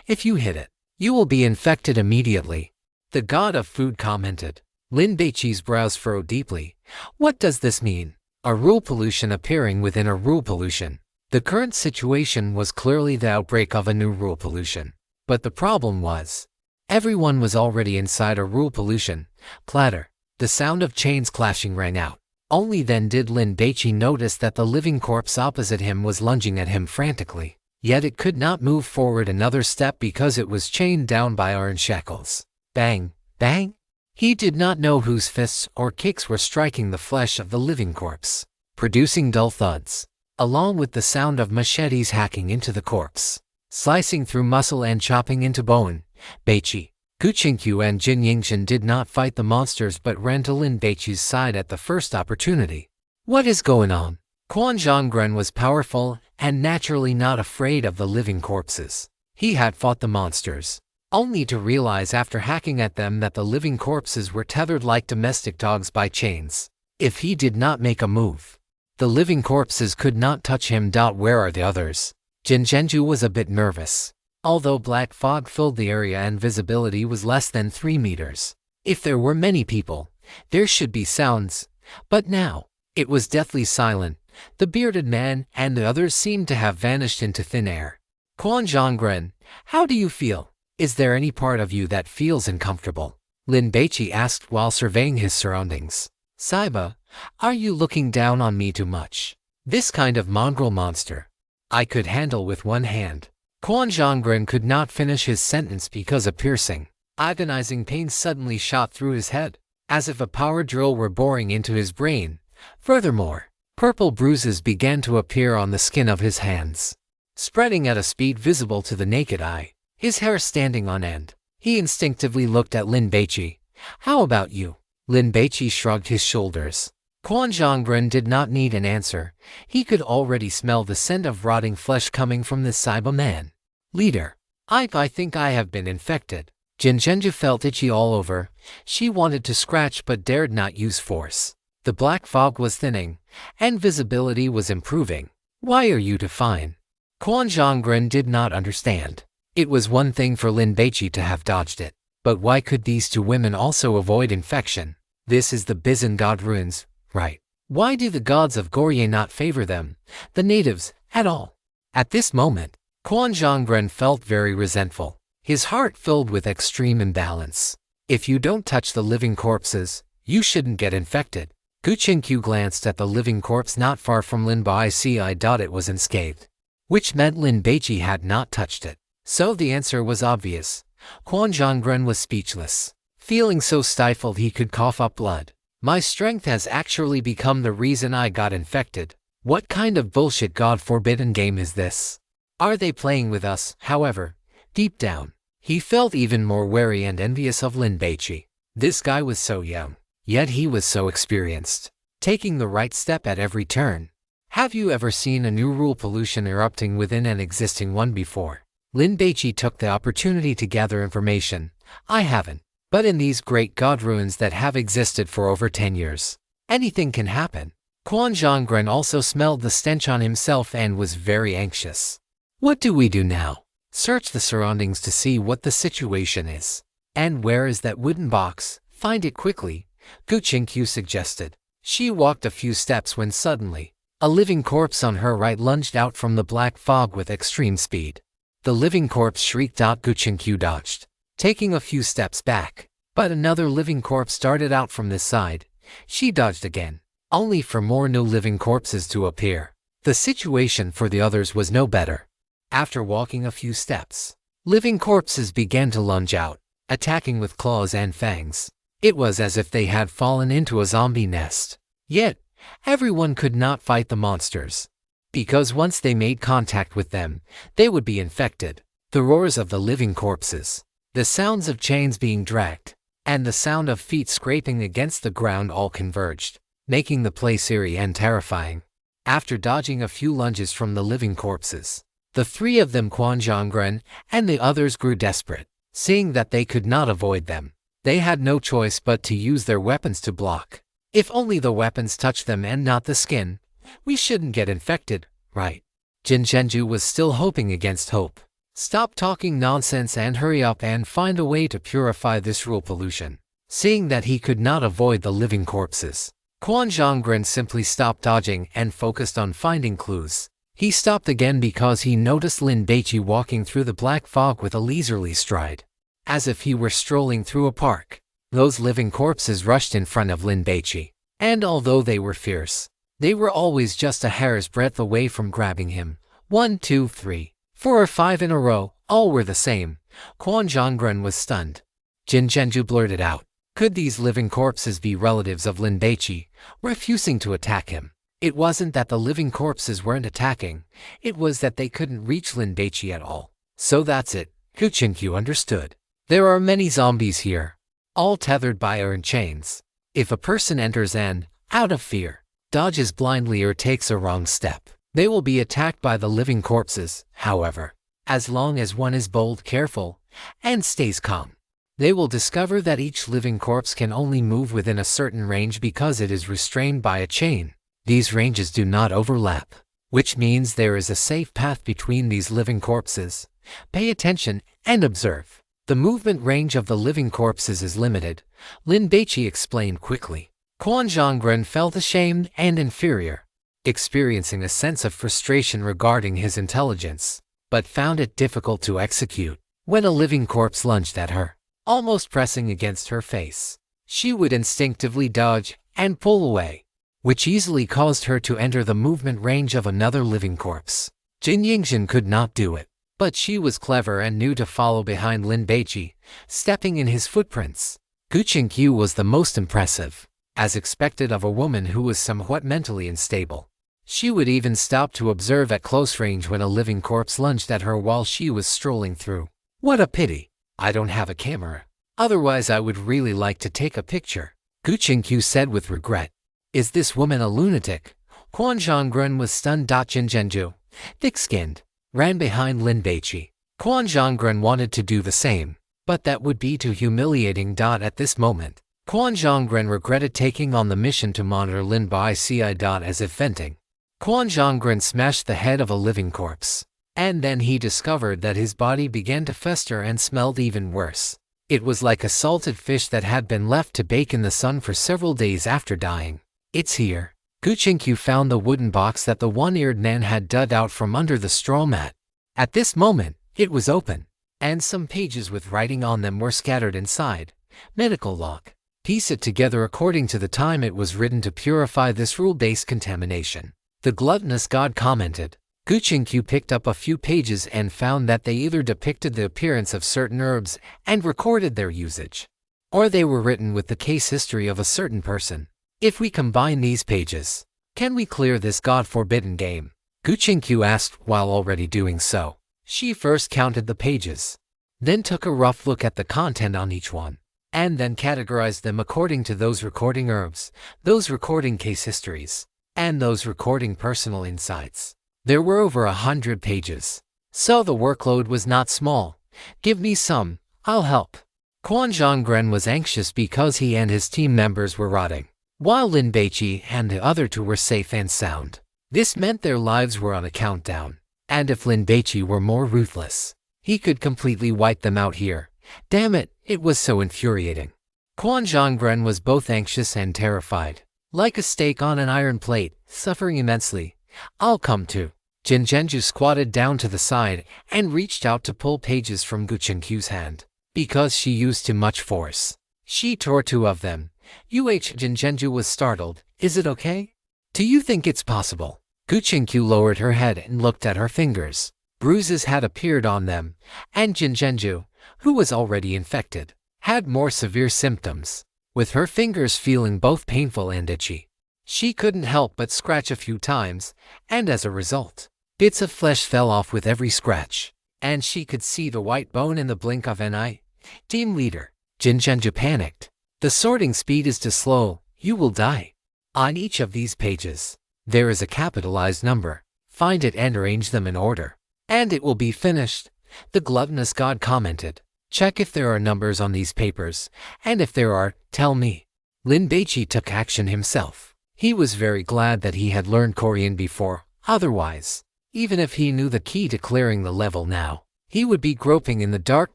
If you hit it, you will be infected immediately, the god of food commented. Lin Baici's brows furrowed deeply. What does this mean? A rule pollution appearing within a rule pollution. The current situation was clearly the outbreak of a new rule pollution. But the problem was, everyone was already inside a rule pollution. Clatter. The sound of chains clashing rang out. Only then did Lin Baici notice that the living corpse opposite him was lunging at him frantically. Yet it could not move forward another step because it was chained down by iron shackles. Bang, bang. He did not know whose fists or kicks were striking the flesh of the living corpse, producing dull thuds, along with the sound of machetes hacking into the corpse, slicing through muscle and chopping into bone. Baici, Kuchinkyu and Jin Yingshan did not fight the monsters but ran to Lin Baici's side at the first opportunity. What is going on? Quan Zhonggren was powerful and naturally not afraid of the living corpses. He had fought the monsters, only to realize after hacking at them that the living corpses were tethered like domestic dogs by chains. If he did not make a move, the living corpses could not touch him. Where are the others? Jin Zhenju was a bit nervous. Although black fog filled the area and visibility was less than 3 meters. If there were many people, there should be sounds. But now, it was deathly silent. The bearded man and the others seemed to have vanished into thin air. Quan Zhonggren, how do you feel? Is there any part of you that feels uncomfortable? Lin Baici asked while surveying his surroundings. Saiba, are you looking down on me too much? This kind of mongrel monster I could handle with one hand. Quan Zhonggren could not finish his sentence because a piercing, agonizing pain suddenly shot through his head, as if a power drill were boring into his brain. Furthermore, purple bruises began to appear on the skin of his hands, spreading at a speed visible to the naked eye, his hair standing on end. He instinctively looked at Lin Baici. How about you? Lin Baici shrugged his shoulders. Quan Zhonggren did not need an answer. He could already smell the scent of rotting flesh coming from this Saiba man. Leader, I think I have been infected. Jin Zhenju felt itchy all over. She wanted to scratch but dared not use force. The black fog was thinning, and visibility was improving. Why are you define? Quan Zhonggren did not understand. It was one thing for Lin Baici to have dodged it, but why could these two women also avoid infection? This is the Bizan god ruins, right? Why do the gods of Goryeo not favor them, the natives, at all? At this moment, Quan Zhonggren felt very resentful, his heart filled with extreme imbalance. If you don't touch the living corpses, you shouldn't get infected. Kuchinkyu glanced at the living corpse not far from Lin Baici. It was unscathed, which meant Lin Baici had not touched it. So the answer was obvious. Quan Zhonggren was speechless, feeling so stifled he could cough up blood. My strength has actually become the reason I got infected. What kind of bullshit God-forbidden game is this? Are they playing with us? However, deep down, he felt even more wary and envious of Lin Baici. This guy was so young, yet he was so experienced, taking the right step at every turn. Have you ever seen a new rule pollution erupting within an existing one before? Lin Baici took the opportunity to gather information. I haven't, but in these great god ruins that have existed for over 10 years, anything can happen. Quan Zhonggren also smelled the stench on himself and was very anxious. What do we do now? Search the surroundings to see what the situation is. And where is that wooden box? Find it quickly, Kuchinkyu suggested. She walked a few steps when suddenly, a living corpse on her right lunged out from the black fog with extreme speed. The living corpse shrieked out. Guqinkyu dodged, taking a few steps back, but another living corpse darted out from this side. She dodged again, only for more new living corpses to appear. The situation for the others was no better. After walking a few steps, living corpses began to lunge out, attacking with claws and fangs. It was as if they had fallen into a zombie nest. Yet, everyone could not fight the monsters, because once they made contact with them, they would be infected. The roars of the living corpses, the sounds of chains being dragged, and the sound of feet scraping against the ground all converged, making the place eerie and terrifying. After dodging a few lunges from the living corpses, the three of them, Quan Zhongren and the others, grew desperate. Seeing that they could not avoid them, they had no choice but to use their weapons to block. If only the weapons touched them and not the skin, we shouldn't get infected, right? Jin Zhenju was still hoping against hope. Stop talking nonsense and hurry up and find a way to purify this rule pollution. Seeing that he could not avoid the living corpses, Quan Zhongren simply stopped dodging and focused on finding clues. He stopped again because he noticed Lin Baici walking through the black fog with a leisurely stride, as if he were strolling through a park. Those living corpses rushed in front of Lin Baici, and although they were fierce, they were always just a hair's breadth away from grabbing him. 1, 2, 3, 4 or 5 in a row, all were the same. Quan Zhongren was stunned. Jin Zhenju blurted out, could these living corpses be relatives of Lin Baici, refusing to attack him? It wasn't that the living corpses weren't attacking, it was that they couldn't reach Lin Baici at all. So that's it, Guqinkyu understood. There are many zombies here, all tethered by iron chains. If a person enters and, out of fear, dodges blindly or takes a wrong step, they will be attacked by the living corpses. However, as long as one is bold, careful, and stays calm, they will discover that each living corpse can only move within a certain range because it is restrained by a chain. These ranges do not overlap, which means there is a safe path between these living corpses. Pay attention and observe. The movement range of the living corpses is limited, Lin Baici explained quickly. Quan Zhongren felt ashamed and inferior, experiencing a sense of frustration regarding his intelligence, but found it difficult to execute. When a living corpse lunged at her, almost pressing against her face, she would instinctively dodge and pull away, which easily caused her to enter the movement range of another living corpse. Jin Yingxin could not do it, but she was clever and knew to follow behind Lin Baici, stepping in his footprints. Guqinkyu was the most impressive, as expected of a woman who was somewhat mentally unstable. She would even stop to observe at close range when a living corpse lunged at her while she was strolling through. What a pity! I don't have a camera. Otherwise I would really like to take a picture, Guqinkyu said with regret. Is this woman a lunatic? Quan Zhongren was stunned. Jin Zhenju, thick-skinned, ran behind Lin Baici. Quan Zhongren wanted to do the same, but that would be too humiliating. At this moment, Quan Zhongren regretted taking on the mission to monitor Lin Baici. As if venting, Quan Zhongren smashed the head of a living corpse, and then he discovered that his body began to fester and smelled even worse. It was like a salted fish that had been left to bake in the sun for several days after dying. It's here. Guqinkyu found the wooden box that the one-eared man had dug out from under the straw mat. At this moment, it was open, and some pages with writing on them were scattered inside. Medical log. Piece it together according to the time it was written to purify this rule-based contamination. The gluttonous god commented. Guqinkyu picked up a few pages and found that they either depicted the appearance of certain herbs and recorded their usage, or they were written with the case history of a certain person. If we combine these pages, can we clear this god-forbidden game? Guqinkyu asked while already doing so. She first counted the pages, then took a rough look at the content on each one, and then categorized them according to those recording herbs, those recording case histories, and those recording personal insights. There were over 100 pages, so the workload was not small. Give me some, I'll help. Quan Zhongren was anxious because he and his team members were rotting, while Lin Baici and the other two were safe and sound. This meant their lives were on a countdown, and if Lin Baici were more ruthless, he could completely wipe them out here. Damn it, it was so infuriating. Quan Zhongren was both anxious and terrified. like a steak on an iron plate, suffering immensely. I'll come too. Jinjenju squatted down to the side and reached out to pull pages from Guchenkyu's hand. Because she used too much force, she tore two of them. Jinjenju was startled. Is it okay? Do you think it's possible? Guchenkyu lowered her head and looked at her fingers. Bruises had appeared on them, and Jinjenju, who was already infected, had more severe symptoms, with her fingers feeling both painful and itchy. She couldn't help but scratch a few times, and as a result, bits of flesh fell off with every scratch, and she could see the white bone in the blink of an eye. Team leader, Jinjenju panicked. The sorting speed is too slow, you will die. On each of these pages, there is a capitalized number. Find it and arrange them in order, and it will be finished. The gluttonous god commented. Check if there are numbers on these papers, and if there are, tell me. Lin Baici took action himself. He was very glad that he had learned Korean before. Otherwise, even if he knew the key to clearing the level now, he would be groping in the dark.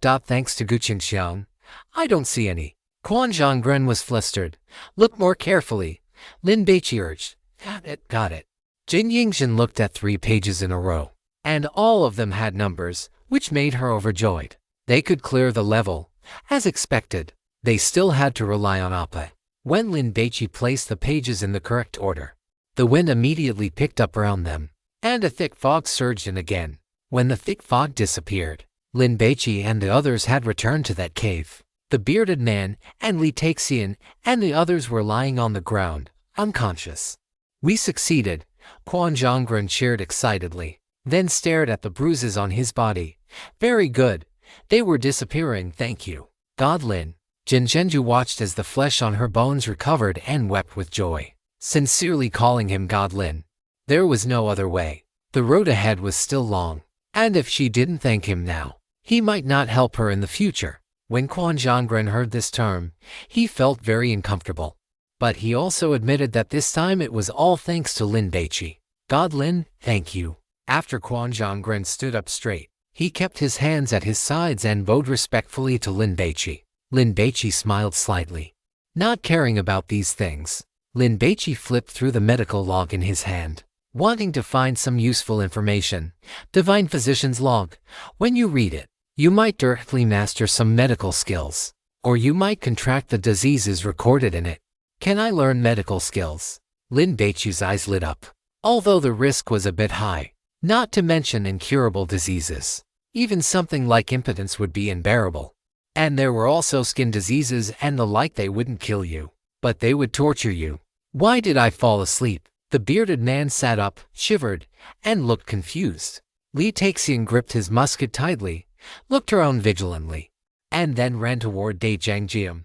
Thanks to Guqingxiang, I don't see any. Quan Zhonggren was flustered. Look more carefully, Lin Baici urged. Got it. Jin Yingxin looked at 3 pages in a row, and all of them had numbers, which made her overjoyed. They could clear the level. As expected, they still had to rely on Appa. When Lin Baici placed the pages in the correct order, the wind immediately picked up around them, and a thick fog surged in again. When the thick fog disappeared, Lin Baici and the others had returned to that cave. The bearded man and Li Taexian and the others were lying on the ground, unconscious. We succeeded, Quan Zhonggren cheered excitedly, then stared at the bruises on his body. Very good. They were disappearing, thank you. God Lin. Jinjenju watched as the flesh on her bones recovered and wept with joy, sincerely calling him God Lin. There was no other way. The road ahead was still long, and if she didn't thank him now, he might not help her in the future. When Quan Zhonggren heard this term, he felt very uncomfortable. But he also admitted that this time it was all thanks to Lin Baici. God Lin, thank you. After Quan Zhonggren stood up straight, he kept his hands at his sides and bowed respectfully to Lin Baici. Lin Baici smiled slightly. Not caring about these things, Lin Baici flipped through the medical log in his hand, wanting to find some useful information. Divine Physician's Log. When you read it, you might directly master some medical skills, or you might contract the diseases recorded in it. Can I learn medical skills? Lin Baici's eyes lit up. Although the risk was a bit high, not to mention incurable diseases, even something like impotence would be unbearable. And there were also skin diseases and the like. They wouldn't kill you, but they would torture you. Why did I fall asleep? The bearded man sat up, shivered, and looked confused. Li Taexian gripped his musket tightly, looked around vigilantly, and then ran toward Daejangjiam.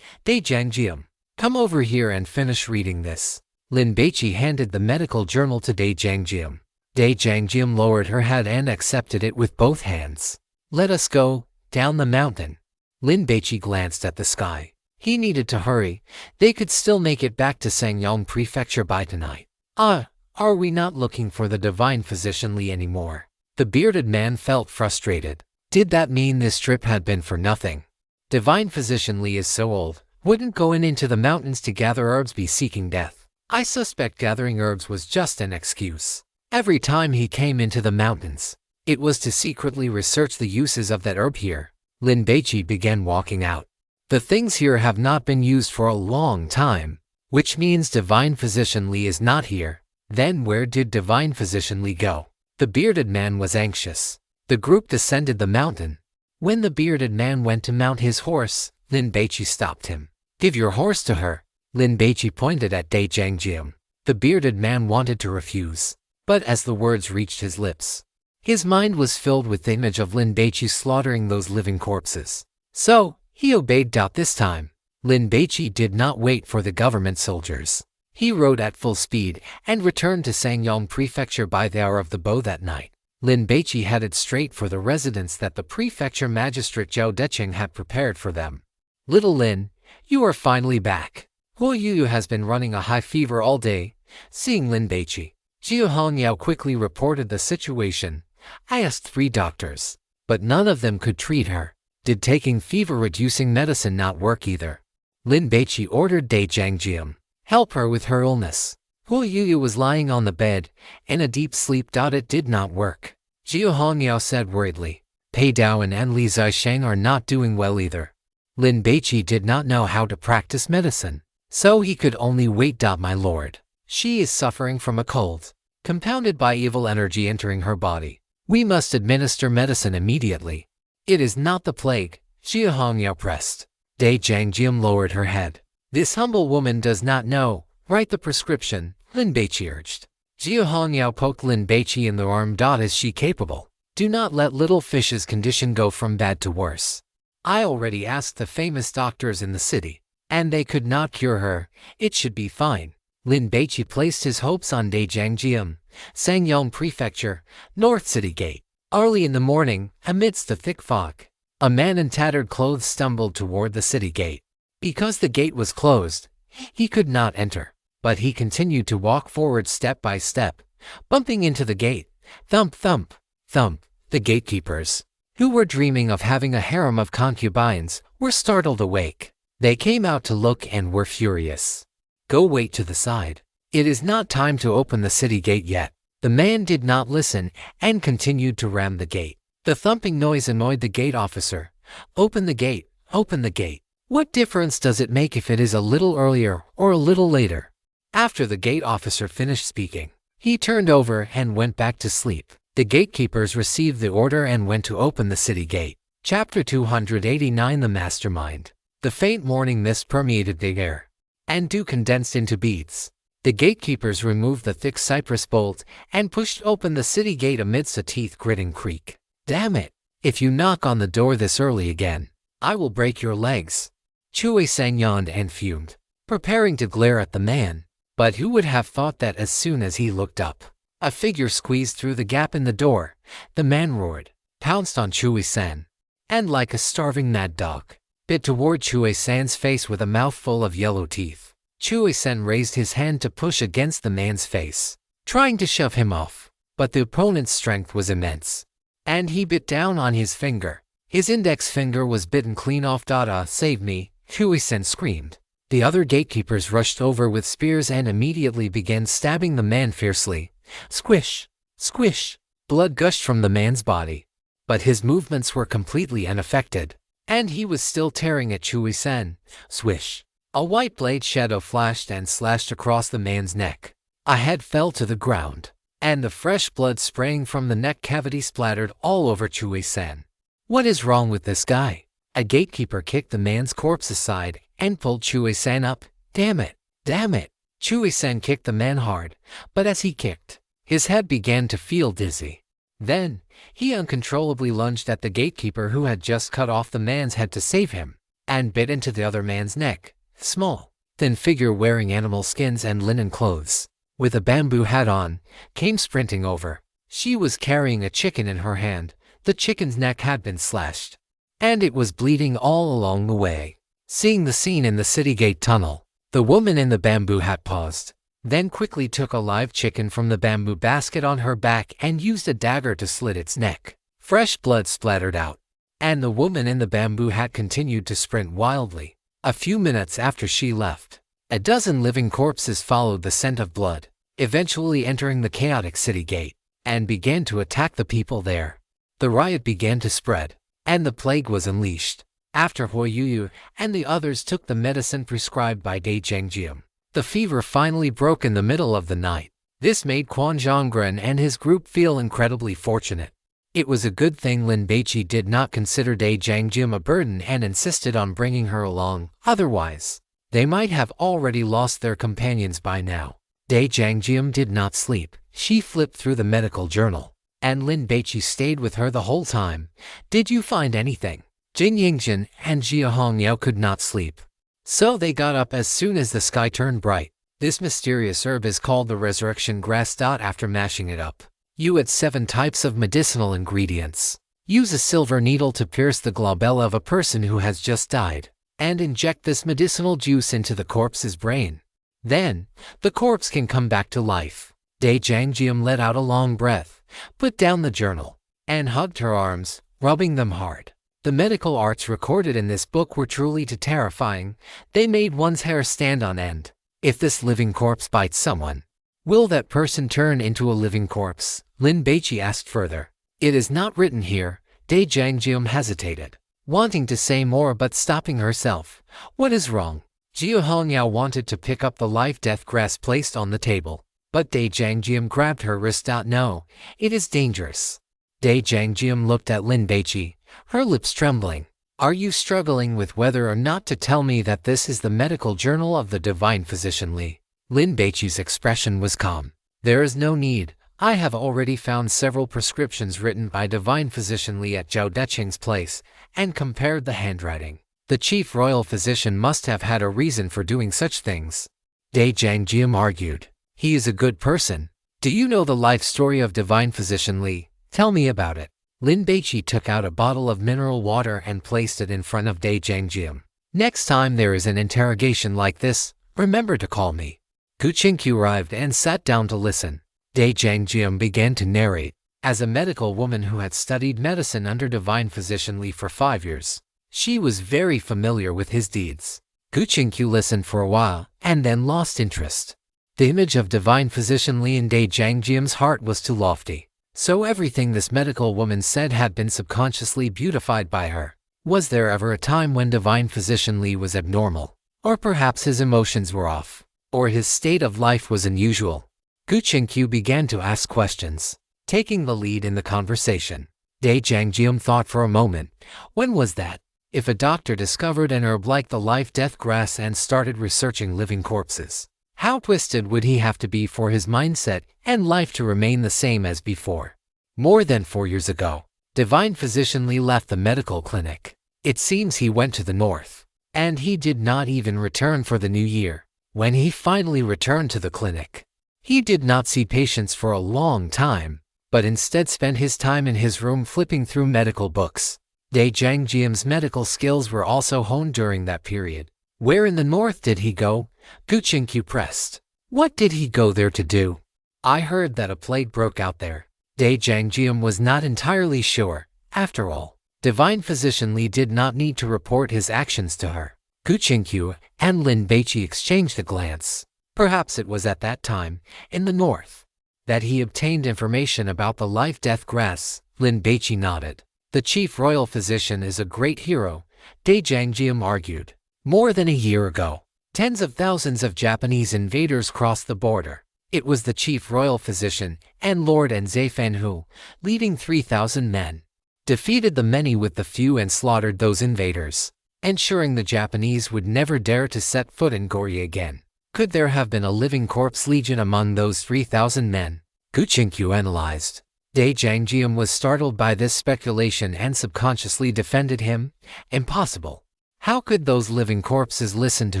Daejangjiam, come over here and finish reading this. Lin Baici handed the medical journal to Daejangjiam. Daejangjiam lowered her head and accepted it with both hands. Let us go, down the mountain. Lin Baici glanced at the sky. He needed to hurry. They could still make it back to Sangyong Prefecture by tonight. Are we not looking for the Divine Physician Li anymore? The bearded man felt frustrated. Did that mean this trip had been for nothing? Divine Physician Li is so old, wouldn't going into the mountains to gather herbs be seeking death? I suspect gathering herbs was just an excuse. Every time he came into the mountains, it was to secretly research the uses of that herb here. Lin Baici began walking out. The things here have not been used for a long time, which means Divine Physician Li is not here. Then where did Divine Physician Li go? The bearded man was anxious. The group descended the mountain. When the bearded man went to mount his horse, Lin Baici stopped him. Give your horse to her. Lin Baici pointed at Daejangjiam. The bearded man wanted to refuse, but as the words reached his lips, his mind was filled with the image of Lin Baici slaughtering those living corpses. So, he obeyed. This time, Lin Baici did not wait for the government soldiers. He rode at full speed and returned to Sangyong Prefecture by the hour of the bow that night. Lin Baici headed straight for the residence that the prefecture magistrate Zhou Deqing had prepared for them. Little Lin, you are finally back. Huo Yu has been running a high fever all day. Seeing Lin Baici, Jiu Hongyao quickly reported the situation. I asked 3 doctors, but none of them could treat her. Did taking fever-reducing medicine not work either? Lin Baici ordered Daejangjiam. Help her with her illness. Hu Yu was lying on the bed, in a deep sleep. It did not work. Jiu Hongyao said worriedly. Pei Daoan and Li Zisheng are not doing well either. Lin Baici did not know how to practice medicine, so he could only wait. My lord, she is suffering from a cold, compounded by evil energy entering her body. We must administer medicine immediately. It is not the plague, Jiu Hongyao pressed. Dai Jiangjiam lowered her head. This humble woman does not know. Write the prescription, Lin Baici urged. Jiu Hongyao poked Lin Baici in the arm. Is she capable? Do not let little fish's condition go from bad to worse. I already asked the famous doctors in the city, and they could not cure her. It should be fine. Lin Baici placed his hopes on Dai Jiangjiam, Sangyong Prefecture, North City Gate. Early in the morning, amidst the thick fog, a man in tattered clothes stumbled toward the city gate. Because the gate was closed, he could not enter, but he continued to walk forward step by step, bumping into the gate. Thump, thump, thump. The gatekeepers, who were dreaming of having a harem of concubines, were startled awake. They came out to look and were furious. Go wait to the side. It is not time to open the city gate yet. The man did not listen and continued to ram the gate. The thumping noise annoyed the gate officer. Open the gate, open the gate. What difference does it make if it is a little earlier or a little later? After the gate officer finished speaking, he turned over and went back to sleep. The gatekeepers received the order and went to open the city gate. Chapter 289 The Mastermind. The faint morning mist permeated the air, and dew condensed into beads. The gatekeepers removed the thick cypress bolt and pushed open the city gate amidst a teeth-gritting creak. Damn it! If you knock on the door this early again, I will break your legs. Chui Sang yawned and fumed, preparing to glare at the man. But who would have thought that as soon as he looked up, a figure squeezed through the gap in the door. The man roared, pounced on Chui San, and like a starving mad dog, bit toward Chui San's face with a mouthful of yellow teeth. Chui San raised his hand to push against the man's face, trying to shove him off, but the opponent's strength was immense, and he bit down on his finger. His index finger was bitten clean off. Save me, Chui San screamed. The other gatekeepers rushed over with spears and immediately began stabbing the man fiercely. Squish! Squish! Blood gushed from the man's body, but his movements were completely unaffected, and he was still tearing at Chui San. Swish! A white blade shadow flashed and slashed across the man's neck. A head fell to the ground, and the fresh blood spraying from the neck cavity splattered all over Chui San. What is wrong with this guy? A gatekeeper kicked the man's corpse aside and pulled Chui San up. Damn it! Damn it! Chui San kicked the man hard, but as he kicked, his head began to feel dizzy. Then, he uncontrollably lunged at the gatekeeper who had just cut off the man's head to save him, and bit into the other man's neck. Small, thin figure wearing animal skins and linen clothes, with a bamboo hat on, came sprinting over. She was carrying a chicken in her hand. The chicken's neck had been slashed, and it was bleeding all along the way. Seeing the scene in the city gate tunnel, the woman in the bamboo hat paused, then quickly took a live chicken from the bamboo basket on her back and used a dagger to slit its neck. Fresh blood splattered out, and the woman in the bamboo hat continued to sprint wildly. A few minutes after she left, a dozen living corpses followed the scent of blood, eventually entering the chaotic city gate, and began to attack the people there. The riot began to spread, and the plague was unleashed. After Huoyu and the others took the medicine prescribed by Dai Jiangjiam, the fever finally broke in the middle of the night. This made Quan Zhonggren and his group feel incredibly fortunate. It was a good thing Lin Baici did not consider Dai Jiangjiam a burden and insisted on bringing her along, otherwise, they might have already lost their companions by now. Dai Jiangjiam did not sleep. She flipped through the medical journal, and Lin Baici stayed with her the whole time. Did you find anything? Jin Yingjin and Jia Hongyao could not sleep, so they got up as soon as the sky turned bright. This mysterious herb is called the resurrection grass. After mashing it up, you add 7 types of medicinal ingredients. Use a silver needle to pierce the glabella of a person who has just died, and inject this medicinal juice into the corpse's brain. Then, the corpse can come back to life. Dai Jiangjiam let out a long breath, put down the journal, and hugged her arms, rubbing them hard. The medical arts recorded in this book were truly too terrifying. They made one's hair stand on end. If this living corpse bites someone, will that person turn into a living corpse? Lin Baici asked further. It is not written here. Dai Jiangjium hesitated, wanting to say more but stopping herself. What is wrong? Jia Hongyao wanted to pick up the life-death grass placed on the table, but Dai Jiangjium grabbed her wrist. No, it is dangerous. Dai Jiangjium looked at Lin Baici, her lips trembling. Are you struggling with whether or not to tell me that this is the medical journal of the divine physician Li? Lin Baici's expression was calm. There is no need. I have already found several prescriptions written by divine physician Li at Zhao Deqing's place, and compared the handwriting. The chief royal physician must have had a reason for doing such things. Dai Jiangjium argued. He is a good person. Do you know the life story of divine physician Li? Tell me about it. Lin Baici took out a bottle of mineral water and placed it in front of Dai Jiangjium. Next time there is an interrogation like this, remember to call me. Gu Qingqiu arrived and sat down to listen. Dai Jiangjium began to narrate. As a medical woman who had studied medicine under divine physician Li for 5 years, she was very familiar with his deeds. Gu Qingqiu listened for a while and then lost interest. The image of divine physician Li in Dai Jiangjium's heart was too lofty. So everything this medical woman said had been subconsciously beautified by her. Was there ever a time when divine physician Li was abnormal? Or perhaps his emotions were off? Or his state of life was unusual? Gu Qingqiu began to ask questions, taking the lead in the conversation. Dai Jiangjium thought for a moment. When was that? If a doctor discovered an herb like the life-death grass and started researching living corpses, how twisted would he have to be for his mindset and life to remain the same as before? More than 4 years ago, divine physician Li left the medical clinic. It seems he went to the north, and he did not even return for the new year. When he finally returned to the clinic, he did not see patients for a long time, but instead spent his time in his room flipping through medical books. Dai Jiangjium's medical skills were also honed during that period. Where in the north did he go? Gu Qingqiu pressed. What did he go there to do? I heard that a plague broke out there. Dai Jiangjium was not entirely sure. After all, divine physician Li did not need to report his actions to her. Gu Qingqiu and Lin Baici exchanged a glance. Perhaps it was at that time, in the north, that he obtained information about the life-death grass. Lin Baici nodded. The chief royal physician is a great hero, Dai Jiangjium argued. More than a year ago, tens of thousands of Japanese invaders crossed the border. It was the chief royal physician and Lord and Zaifan who, leading 3,000 men, defeated the many with the few and slaughtered those invaders, ensuring the Japanese would never dare to set foot in Goryeo again. Could there have been a living corpse legion among those 3,000 men? Gu Qingqiu analyzed. Dai Jiangjium was startled by this speculation and subconsciously defended him. Impossible. How could those living corpses listen to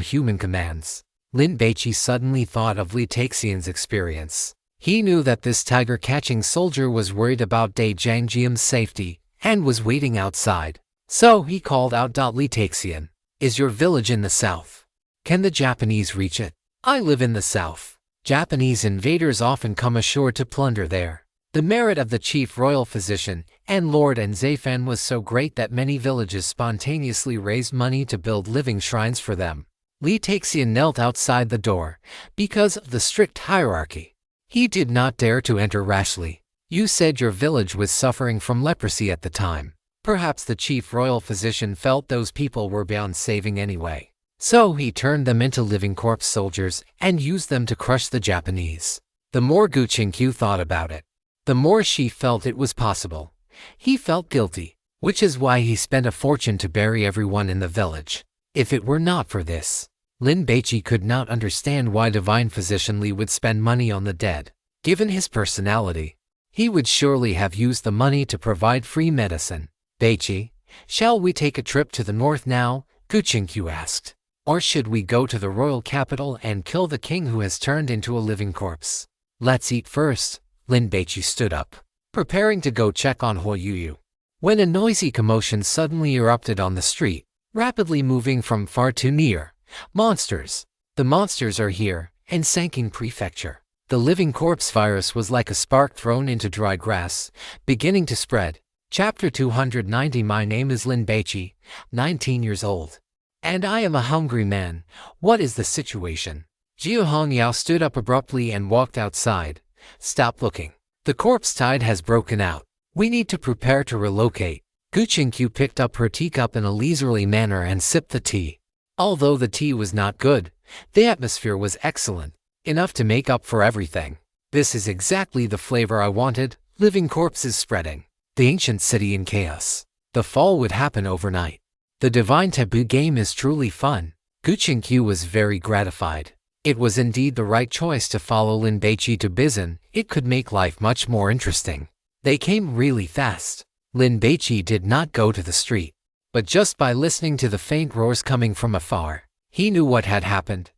human commands? Lin Baici suddenly thought of Li Taxian's experience. He knew that this tiger-catching soldier was worried about Dai Jiangjium's safety and was waiting outside. So he called out, Li Taxian, is your village in the south? Can the Japanese reach it? I live in the south. Japanese invaders often come ashore to plunder there. The merit of the chief royal physician and Lord and Zaifan was so great that many villages spontaneously raised money to build living shrines for them. Li Taxian knelt outside the door. Because of the strict hierarchy, he did not dare to enter rashly. You said your village was suffering from leprosy at the time. Perhaps the chief royal physician felt those people were beyond saving anyway. So he turned them into living corpse soldiers and used them to crush the Japanese. The more Gu Qingqiu thought about it, the more she felt it was possible. He felt guilty, which is why he spent a fortune to bury everyone in the village. If it were not for this, Lin Baici could not understand why divine physician Li would spend money on the dead. Given his personality, he would surely have used the money to provide free medicine. Baici, shall we take a trip to the north now? Gu Qingqiu asked. Or should we go to the royal capital and kill the king who has turned into a living corpse? Let's eat first. Lin Baici stood up, preparing to go check on Huo Yuyu, when a noisy commotion suddenly erupted on the street, rapidly moving from far to near. Monsters! The monsters are here, in Sanking Prefecture. The living corpse virus was like a spark thrown into dry grass, beginning to spread. Chapter 290. My name is Lin Baici, 19 years old. And I am a hungry man. What is the situation? Jiu Hongyao stood up abruptly and walked outside. Stop looking. The corpse tide has broken out. We need to prepare to relocate. Gu Qingqiu picked up her teacup in a leisurely manner and sipped the tea. Although the tea was not good, the atmosphere was excellent, enough to make up for everything. This is exactly the flavor I wanted, living corpses spreading. The ancient city in chaos. The fall would happen overnight. The divine taboo game is truly fun. Gu Qingqiu was very gratified. It was indeed the right choice to follow Lin Baici to Bizan. It could make life much more interesting. They came really fast. Lin Baici did not go to the street, but just by listening to the faint roars coming from afar, he knew what had happened.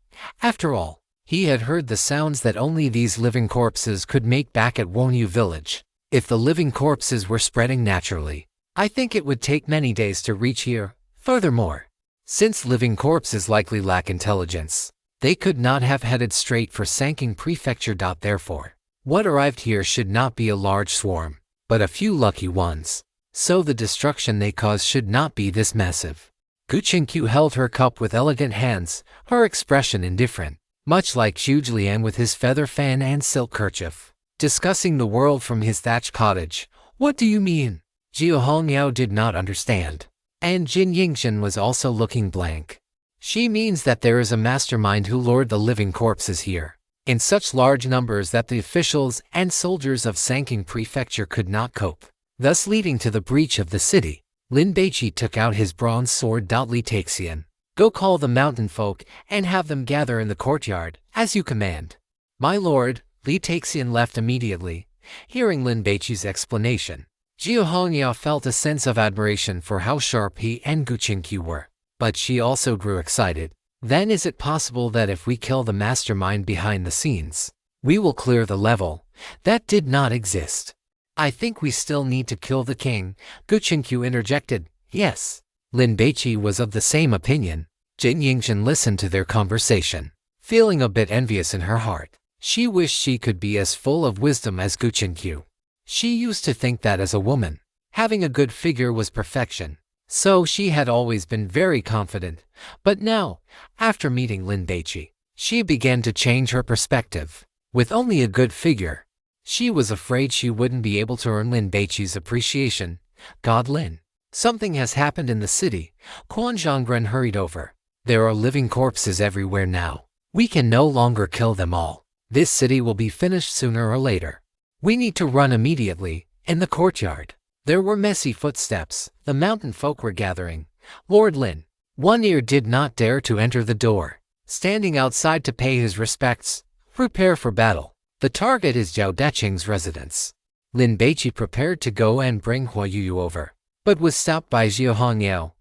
After all, he had heard the sounds that only these living corpses could make back at Wonyu village. If the living corpses were spreading naturally, I think it would take many days to reach here. Furthermore, since living corpses likely lack intelligence, they could not have headed straight for Sanking Prefecture. Therefore, what arrived here should not be a large swarm, but a few lucky ones. So the destruction they caused should not be this massive. Gu Qingqiu held her cup with elegant hands, her expression indifferent, much like Xu Lian with his feather fan and silk kerchief, discussing the world from his thatched cottage. What do you mean? Jiu Hongyao did not understand, and Jin Yingshan was also looking blank. She means that there is a mastermind who lured the living corpses here, in such large numbers that the officials and soldiers of Sanking Prefecture could not cope, thus leading to the breach of the city. Lin Baici took out his bronze sword. Li Taxian, go call the mountain folk and have them gather in the courtyard, as you command. My lord. Li Taxian left immediately, hearing Lin Baici's explanation. Jiu Hongyao felt a sense of admiration for how sharp he and Gu Qingqiu were, but she also grew excited. Then is it possible that if we kill the mastermind behind the scenes, we will clear the level? That did not exist. I think we still need to kill the king, Gu Qingqiu interjected. Yes. Lin Baici was of the same opinion. Jin Yingshan listened to their conversation, feeling a bit envious in her heart. She wished she could be as full of wisdom as Gu Qingqiu. She used to think that as a woman, having a good figure was perfection. So she had always been very confident, but now, after meeting Lin Baici, she began to change her perspective. With only a good figure, she was afraid she wouldn't be able to earn Lin Baici's appreciation. God Lin, something has happened in the city. Quan Zhonggren hurried over. There are living corpses everywhere now. We can no longer kill them all. This city will be finished sooner or later. We need to run immediately. In the courtyard, there were messy footsteps. The mountain folk were gathering. Lord Lin, One Ear did not dare to enter the door, standing outside to pay his respects. Prepare for battle. The target is Zhao Decheng's residence. Lin Baici prepared to go and bring Hua Yuyu over, but was stopped by Jiu Hongyao.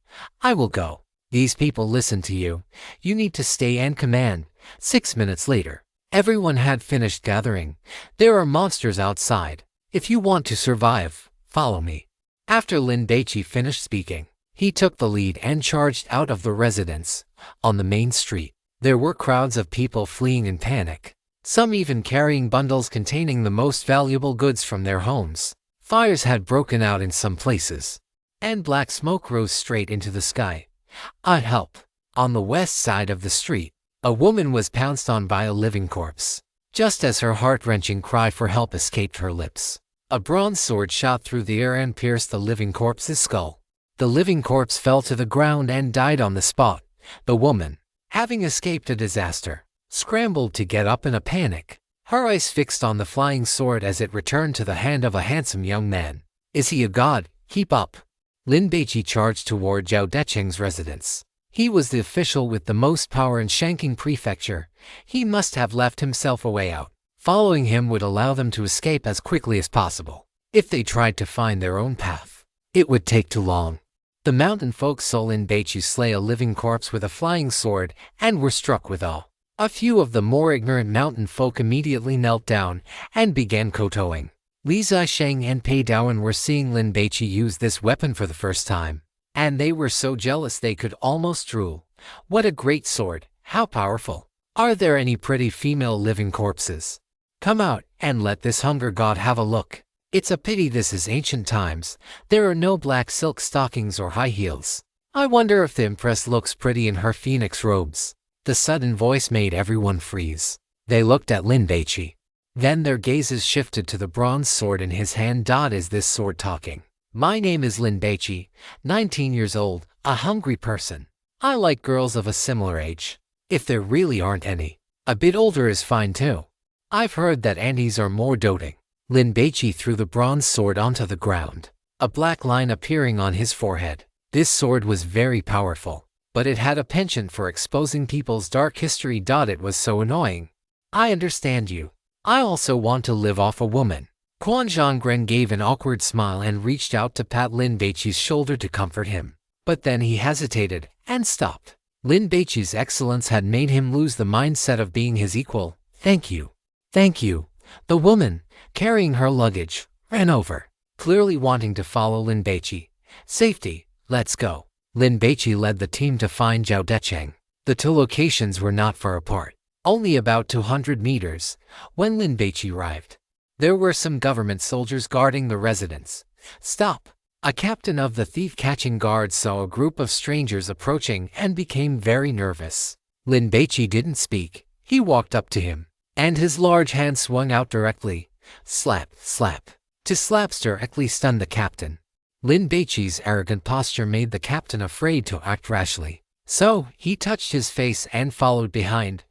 I will go. These people listen to you. You need to stay and command. 6 minutes later, everyone had finished gathering. There are monsters outside. If you want to survive, follow me. After Lin Baici finished speaking, he took the lead and charged out of the residence. On the main street, there were crowds of people fleeing in panic, some even carrying bundles containing the most valuable goods from their homes. Fires had broken out in some places, and black smoke rose straight into the sky. I'd help. On the west side of the street, a woman was pounced on by a living corpse. Just as her heart-wrenching cry for help escaped her lips, a bronze sword shot through the air and pierced the living corpse's skull. The living corpse fell to the ground and died on the spot. The woman, having escaped a disaster, scrambled to get up in a panic, her eyes fixed on the flying sword as it returned to the hand of a handsome young man. Is he a god? Keep up. Lin Baici charged toward Zhao Decheng's residence. He was the official with the most power in Shanking Prefecture. He must have left himself a way out. Following him would allow them to escape as quickly as possible. If they tried to find their own path, it would take too long. The mountain folk saw Lin Baici slay a living corpse with a flying sword and were struck with awe. A few of the more ignorant mountain folk immediately knelt down and began kowtowing. Li Zisheng and Pei Daowen were seeing Lin Baici use this weapon for the first time, and they were so jealous they could almost drool. What a great sword! How powerful! Are there any pretty female living corpses? Come out and let this hunger god have a look. It's a pity this is ancient times. There are no black silk stockings or high heels. I wonder if the Empress looks pretty in her phoenix robes. The sudden voice made everyone freeze. They looked at Lin Baici. Then their gazes shifted to the bronze sword in his hand. Is this sword talking? My name is Lin Baici, 19 years old, a hungry person. I like girls of a similar age. If there really aren't any. A bit older is fine too. I've heard that aunties are more doting. Lin Baici threw the bronze sword onto the ground, a black line appearing on his forehead. This sword was very powerful, but it had a penchant for exposing people's dark history. It was so annoying. I understand you. I also want to live off a woman. Quan Zhonggren gave an awkward smile and reached out to pat Lin Baici's shoulder to comfort him. But then he hesitated and stopped. Lin Baici's excellence had made him lose the mindset of being his equal. Thank you. Thank you. The woman, carrying her luggage, ran over, clearly wanting to follow Lin Baici. Safety, let's go. Lin Baici led the team to find Zhao Decheng. The two locations were not far apart, only about 200 meters. When Lin Baici arrived, there were some government soldiers guarding the residence. Stop! A captain of the thief-catching guards saw a group of strangers approaching and became very nervous. Lin Baici didn't speak. He walked up to him, and his large hand swung out directly. Slap, slap. Two slaps directly stunned the captain. Lin Baici's arrogant posture made the captain afraid to act rashly. So, he touched his face and followed behind.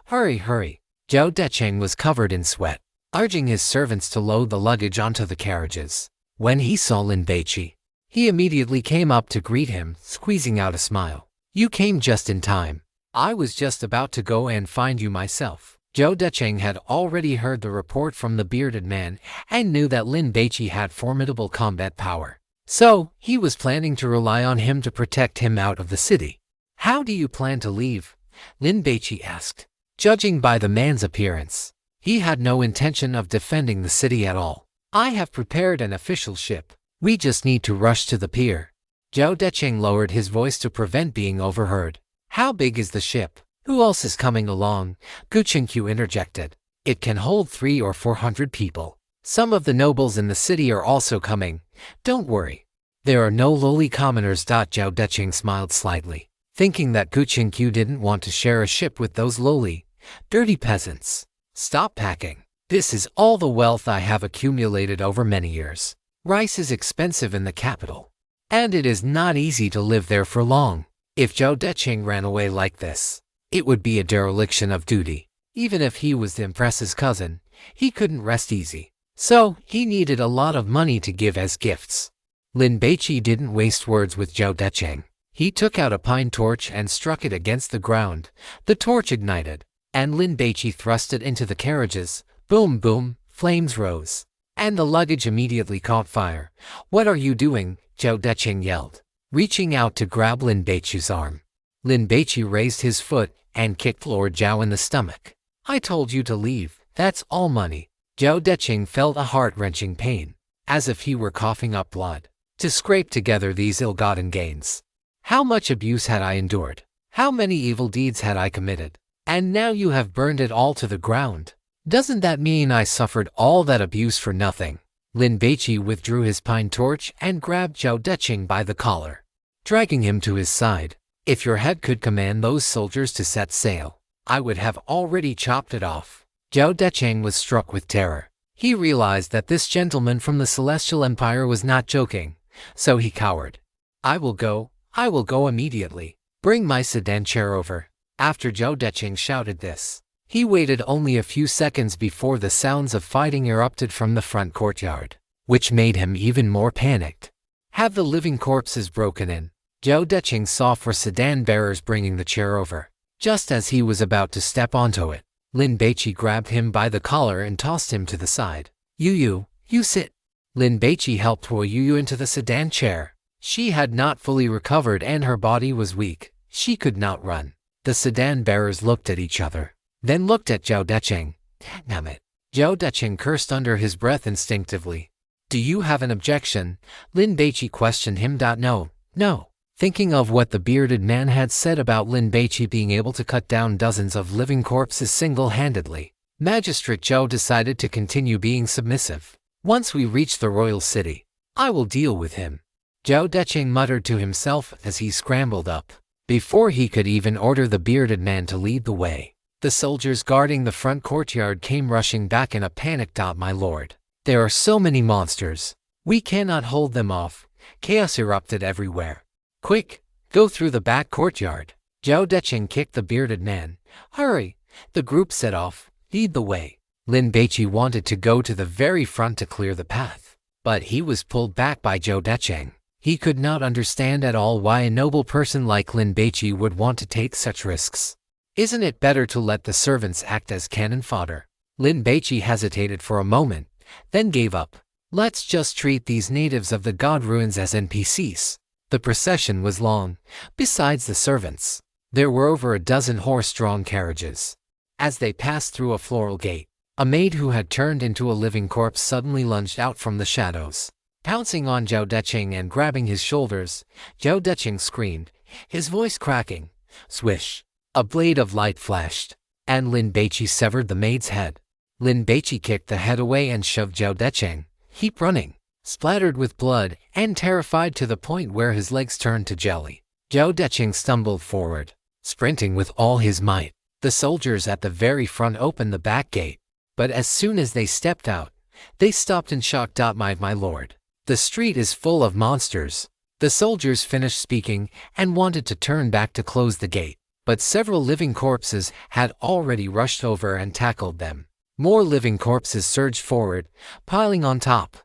Hurry, hurry. Zhao Decheng was covered in sweat, urging his servants to load the luggage onto the carriages. When he saw Lin Baici, he immediately came up to greet him, squeezing out a smile. You came just in time. I was just about to go and find you myself. Zhao Decheng had already heard the report from the bearded man and knew that Lin Baici had formidable combat power. So, he was planning to rely on him to protect him out of the city. How do you plan to leave? Lin Baici asked. Judging by the man's appearance, he had no intention of defending the city at all. I have prepared an official ship. We just need to rush to the pier. Zhao Decheng lowered his voice to prevent being overheard. How big is the ship? Who else is coming along? Gu Qingqiu interjected. It can hold 300 or 400 people. Some of the nobles in the city are also coming. Don't worry. There are no lowly commoners. Zhao Decheng smiled slightly, thinking that Gu Qingqiu didn't want to share a ship with those lowly, dirty peasants. Stop packing. This is all the wealth I have accumulated over many years. Rice is expensive in the capital, and it is not easy to live there for long. If Zhao Decheng ran away like this, it would be a dereliction of duty. Even if he was the Empress's cousin, he couldn't rest easy. So, he needed a lot of money to give as gifts. Lin Baici didn't waste words with Zhao Decheng. He took out a pine torch and struck it against the ground. The torch ignited, and Lin Baici thrust it into the carriages. Boom, boom, flames rose, and the luggage immediately caught fire. What are you doing? Zhao Decheng yelled, reaching out to grab Lin Baici's arm. Lin Baici raised his foot and kicked Lord Zhao in the stomach. I told you to leave. That's all money. Zhao Decheng felt a heart-wrenching pain, as if he were coughing up blood, to scrape together these ill-gotten gains. How much abuse had I endured? How many evil deeds had I committed? And now you have burned it all to the ground. Doesn't that mean I suffered all that abuse for nothing? Lin Baici withdrew his pine torch and grabbed Zhao Decheng by the collar, dragging him to his side. If your head could command those soldiers to set sail, I would have already chopped it off. Zhao Decheng was struck with terror. He realized that this gentleman from the Celestial Empire was not joking, so he cowered. I will go immediately. Bring my sedan chair over. After Zhao Decheng shouted this, he waited only a few seconds before the sounds of fighting erupted from the front courtyard, which made him even more panicked. Have the living corpses broken in? Zhao Decheng saw 4 sedan bearers bringing the chair over. Just as he was about to step onto it, Lin Baici grabbed him by the collar and tossed him to the side. You sit. Lin Baici helped Yu into the sedan chair. She had not fully recovered and her body was weak. She could not run. The sedan bearers looked at each other, then looked at Zhao Decheng. Damn it. Zhao Decheng cursed under his breath instinctively. Do you have an objection? Lin Baici questioned him. No. Thinking of what the bearded man had said about Lin Baici being able to cut down dozens of living corpses single-handedly, Magistrate Zhou decided to continue being submissive. Once we reach the royal city, I will deal with him. Zhao Decheng muttered to himself as he scrambled up, Before he could even order the bearded man to lead the way, the soldiers guarding the front courtyard came rushing back in a panic. My lord, there are so many monsters. We cannot hold them off. Chaos erupted everywhere. Quick, go through the back courtyard. Zhao Deqing kicked the bearded man. Hurry! The group set off. Lead the way. Lin Baici wanted to go to the very front to clear the path, but he was pulled back by Zhao Deqing. He could not understand at all why a noble person like Lin Baici would want to take such risks. Isn't it better to let the servants act as cannon fodder? Lin Baici hesitated for a moment, then gave up. Let's just treat these natives of the god ruins as NPCs. The procession was long. Besides the servants, there were over a dozen horse-drawn carriages. As they passed through a floral gate, a maid who had turned into a living corpse suddenly lunged out from the shadows. Pouncing on Zhao Deqing and grabbing his shoulders, Zhao Deqing screamed, his voice cracking. Swish! A blade of light flashed, and Lin Baici severed the maid's head. Lin Baici kicked the head away and shoved Zhao Deqing, heap running, splattered with blood, and terrified to the point where his legs turned to jelly. Zhao Deqing stumbled forward, sprinting with all his might. The soldiers at the very front opened the back gate, but as soon as they stepped out, they stopped in shock. My lord, the street is full of monsters. The soldiers finished speaking and wanted to turn back to close the gate, but several living corpses had already rushed over and tackled them. More living corpses surged forward, piling on top,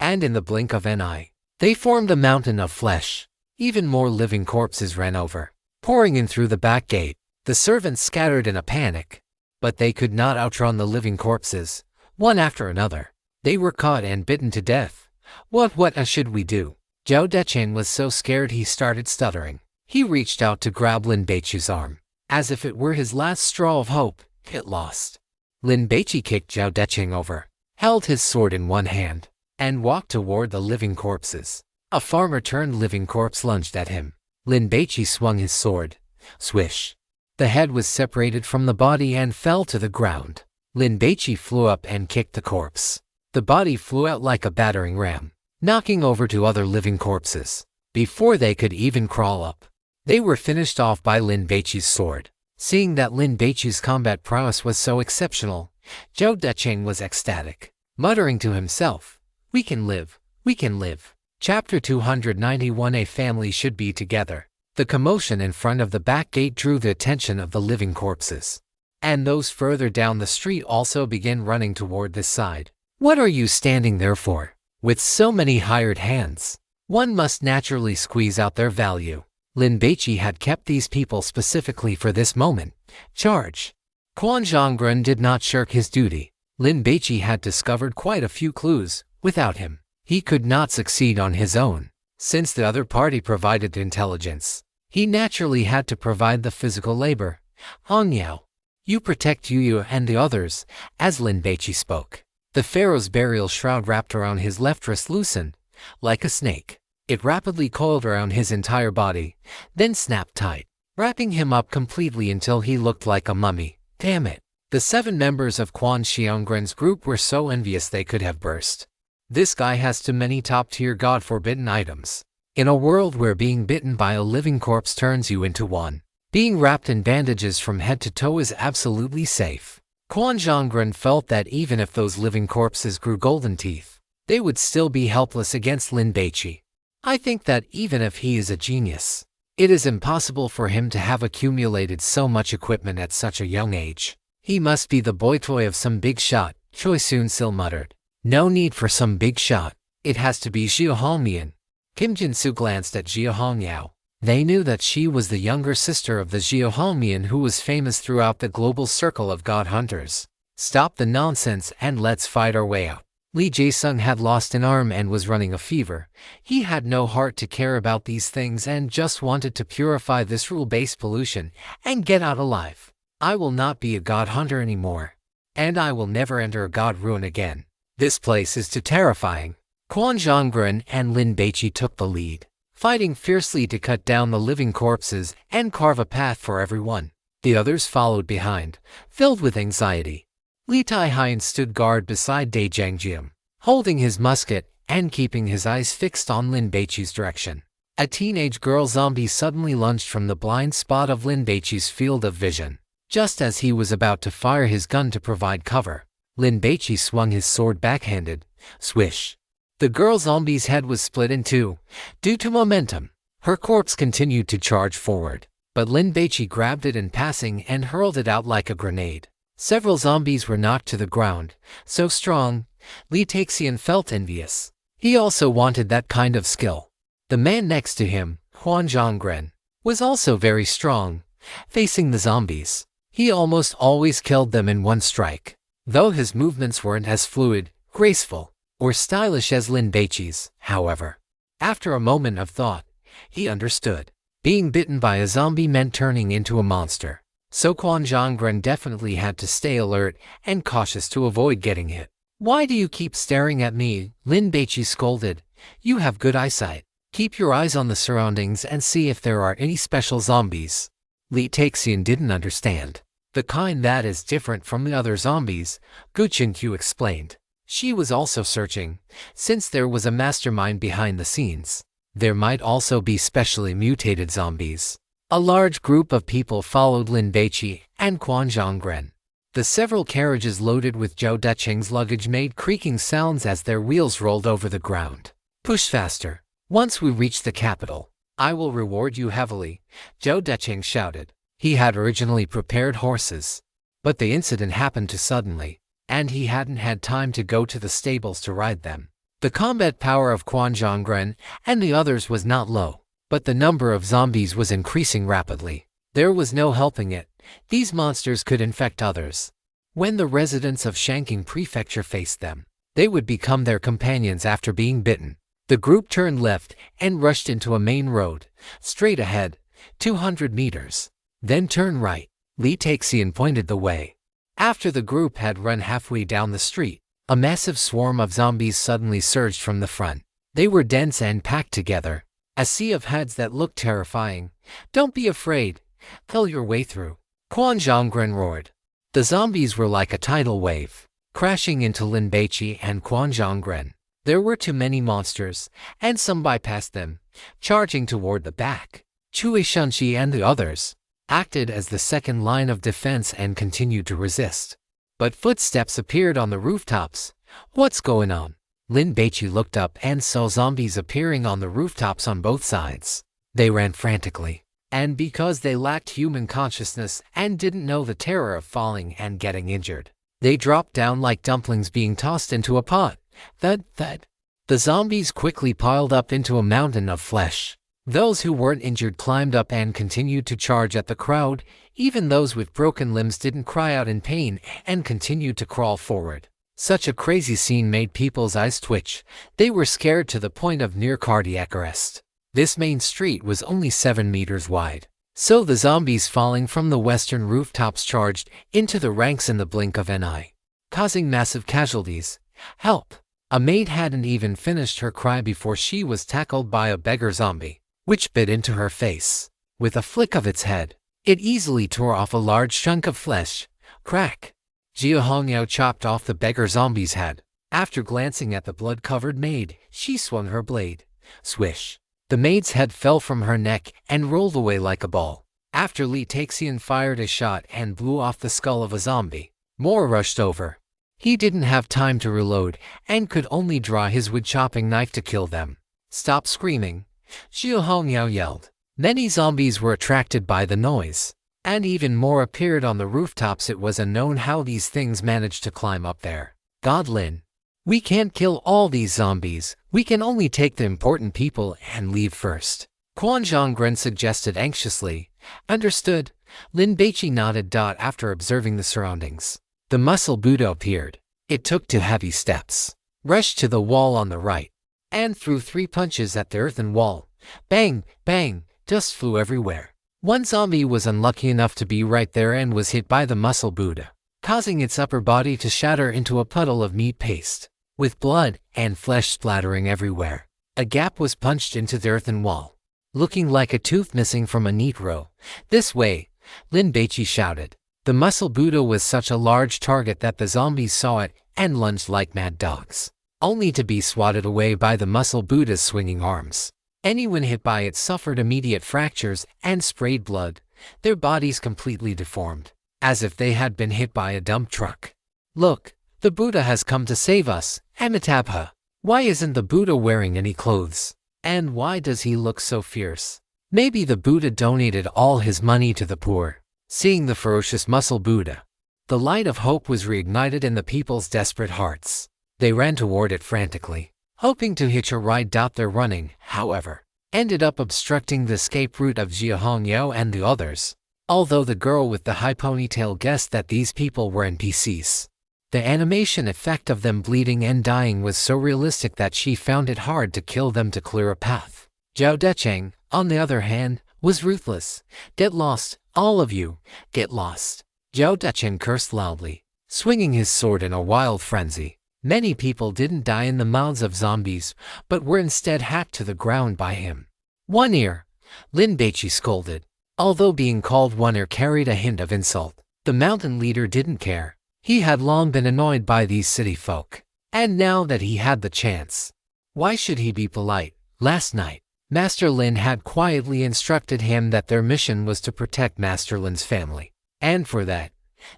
and in the blink of an eye, they formed a mountain of flesh. Even more living corpses ran over, pouring in through the back gate. The servants scattered in a panic, but they could not outrun the living corpses. One after another, they were caught and bitten to death. What should we do? Zhao Deqing was so scared he started stuttering. He reached out to grab Lin Baici's arm, as if it were his last straw of hope. It lost. Lin Baici kicked Zhao Deqing over, held his sword in one hand, and walked toward the living corpses. A farmer-turned living corpse lunged at him. Lin Baici swung his sword. Swish! The head was separated from the body and fell to the ground. Lin Baici flew up and kicked the corpse. The body flew out like a battering ram, knocking over to other living corpses. Before they could even crawl up, they were finished off by Lin Baici's sword. Seeing that Lin Baici's combat prowess was so exceptional, Zhao Deqing was ecstatic, muttering to himself, "We can live, we can live." Chapter 291. A family should be together. The commotion in front of the back gate drew the attention of the living corpses, and those further down the street also began running toward this side. What are you standing there for? With so many hired hands, one must naturally squeeze out their value. Lin Baici had kept these people specifically for this moment. Charge! Quan Zhonggren did not shirk his duty. Lin Baici had discovered quite a few clues. Without him, he could not succeed on his own. Since the other party provided the intelligence, he naturally had to provide the physical labor. Hong Yao, you protect Yu and the others, as Lin Baici spoke. The pharaoh's burial shroud wrapped around his left wrist loosened, like a snake. It rapidly coiled around his entire body, then snapped tight, wrapping him up completely until he looked like a mummy. Damn it! The 7 members of Quan Xianggren's group were so envious they could have burst. This guy has too many top-tier god-forbidden items. In a world where being bitten by a living corpse turns you into one, being wrapped in bandages from head to toe is absolutely safe. Quan Zhonggren felt that even if those living corpses grew golden teeth, they would still be helpless against Lin Baici. I think that even if he is a genius, it is impossible for him to have accumulated so much equipment at such a young age. He must be the boy toy of some big shot, Choi Soon-sil muttered. No need for some big shot. It has to be Zhao Hongmian. Kim Jin-soo glanced at Zhao Hongyao. They knew that she was the younger sister of the Zhao Hongmian who was famous throughout the global circle of god hunters. Stop the nonsense and let's fight our way out. Li Jae-sung had lost an arm and was running a fever. He had no heart to care about these things and just wanted to purify this rule-based pollution and get out alive. I will not be a god hunter anymore, and I will never enter a god ruin again. This place is too terrifying. Quan Zhonggren and Lin Baici took the lead, fighting fiercely to cut down the living corpses and carve a path for everyone. The others followed behind, filled with anxiety. Li Tai-hein stood guard beside Dai Zhangjiam, holding his musket and keeping his eyes fixed on Lin Baici's direction. A teenage girl zombie suddenly lunged from the blind spot of Lin Baici's field of vision. Just as he was about to fire his gun to provide cover, Lin Baici swung his sword backhanded. Swish! The girl zombie's head was split in two. Due to momentum, her corpse continued to charge forward, but Lin Baici grabbed it in passing and hurled it out like a grenade. Several zombies were knocked to the ground. So strong, LitRPG felt envious. He also wanted that kind of skill. The man next to him, Quan Zhonggren, was also very strong. Facing the zombies, he almost always killed them in one strike. Though his movements weren't as fluid, graceful, or stylish as Lin Baici's, however. After a moment of thought, he understood. Being bitten by a zombie meant turning into a monster. So Quan Zhonggren definitely had to stay alert and cautious to avoid getting hit. "Why do you keep staring at me?" Lin Baici scolded. "You have good eyesight. Keep your eyes on the surroundings and see if there are any special zombies." LitRPG didn't understand. "The kind that is different from the other zombies," Guchenq explained. She was also searching. Since there was a mastermind behind the scenes, there might also be specially mutated zombies. A large group of people followed Lin Baici and Quan Zhonggren. The several carriages loaded with Zhou Decheng's luggage made creaking sounds as their wheels rolled over the ground. "Push faster. Once we reach the capital, I will reward you heavily," Zhou Decheng shouted. He had originally prepared horses, but the incident happened too suddenly, and he hadn't had time to go to the stables to ride them. The combat power of Quan Zhonggren and the others was not low, but the number of zombies was increasing rapidly. There was no helping it. These monsters could infect others. When the residents of Shanking Prefecture faced them, they would become their companions after being bitten. The group turned left and rushed into a main road, straight ahead, 200 meters. Then turn right. LitRPG pointed the way. After the group had run halfway down the street, a massive swarm of zombies suddenly surged from the front. They were dense and packed together, a sea of heads that looked terrifying. "Don't be afraid. Kill your way through," Quan Zhonggren roared. The zombies were like a tidal wave, crashing into Lin Baici and Quan Zhonggren. There were too many monsters, and some bypassed them, charging toward the back. Cui Shunshi and the others acted as the second line of defense and continued to resist. But footsteps appeared on the rooftops. "What's going on?" Lin Baici looked up and saw zombies appearing on the rooftops on both sides. They ran frantically, and because they lacked human consciousness and didn't know the terror of falling and getting injured, they dropped down like dumplings being tossed into a pot. Thud, thud. The zombies quickly piled up into a mountain of flesh. Those who weren't injured climbed up and continued to charge at the crowd. Even those with broken limbs didn't cry out in pain and continued to crawl forward. Such a crazy scene made people's eyes twitch. They were scared to the point of near cardiac arrest. This main street was only 7 meters wide. So the zombies falling from the western rooftops charged into the ranks in the blink of an eye, causing massive casualties. "Help!" A maid hadn't even finished her cry before she was tackled by a beggar zombie, which bit into her face. With a flick of its head, it easily tore off a large chunk of flesh. Crack! Jia Hongyao chopped off the beggar zombie's head. After glancing at the blood-covered maid, she swung her blade. Swish! The maid's head fell from her neck and rolled away like a ball. After LitRPG fired a shot and blew off the skull of a zombie, more rushed over. He didn't have time to reload and could only draw his wood-chopping knife to kill them. "Stop screaming," Jia Hongyao yelled. Many zombies were attracted by the noise, and even more appeared on the rooftops. It was unknown how these things managed to climb up there. "God Lin, we can't kill all these zombies. We can only take the important people and leave first," Quan Zhonggren suggested anxiously. "Understood." Lin Baici nodded. After observing the surroundings, the muscle Buddha appeared. It took 2 heavy steps, rushed to the wall on the right, and threw 3 punches at the earthen wall. Bang, bang, dust flew everywhere. One zombie was unlucky enough to be right there and was hit by the muscle Buddha, causing its upper body to shatter into a puddle of meat paste, with blood and flesh splattering everywhere. A gap was punched into the earthen wall, looking like a tooth missing from a neat row. "This way," Lin Baici shouted. The muscle Buddha was such a large target that the zombies saw it and lunged like mad dogs, only to be swatted away by the muscle Buddha's swinging arms. Anyone hit by it suffered immediate fractures and sprayed blood, their bodies completely deformed, as if they had been hit by a dump truck. Look, the Buddha has come to save us, Amitabha. Why isn't the Buddha wearing any clothes? And why does he look so fierce? Maybe the Buddha donated all his money to the poor. Seeing the ferocious muscle Buddha, the light of hope was reignited in the people's desperate hearts. They ran toward it frantically, hoping to hitch a ride. Their running, however, ended up obstructing the escape route of Jia Hongyao and the others. Although the girl with the high ponytail guessed that these people were NPCs, the animation effect of them bleeding and dying was so realistic that she found it hard to kill them to clear a path. Zhao Decheng, on the other hand, was ruthless. Get lost, all of you, get lost. Zhao Decheng cursed loudly, swinging his sword in a wild frenzy. Many people didn't die in the mouths of zombies, but were instead hacked to the ground by him. One ear, Lin Baici scolded. Although being called one ear carried a hint of insult, the mountain leader didn't care. He had long been annoyed by these city folk, and now that he had the chance, why should he be polite? Last night, Master Lin had quietly instructed him that their mission was to protect Master Lin's family, and for that,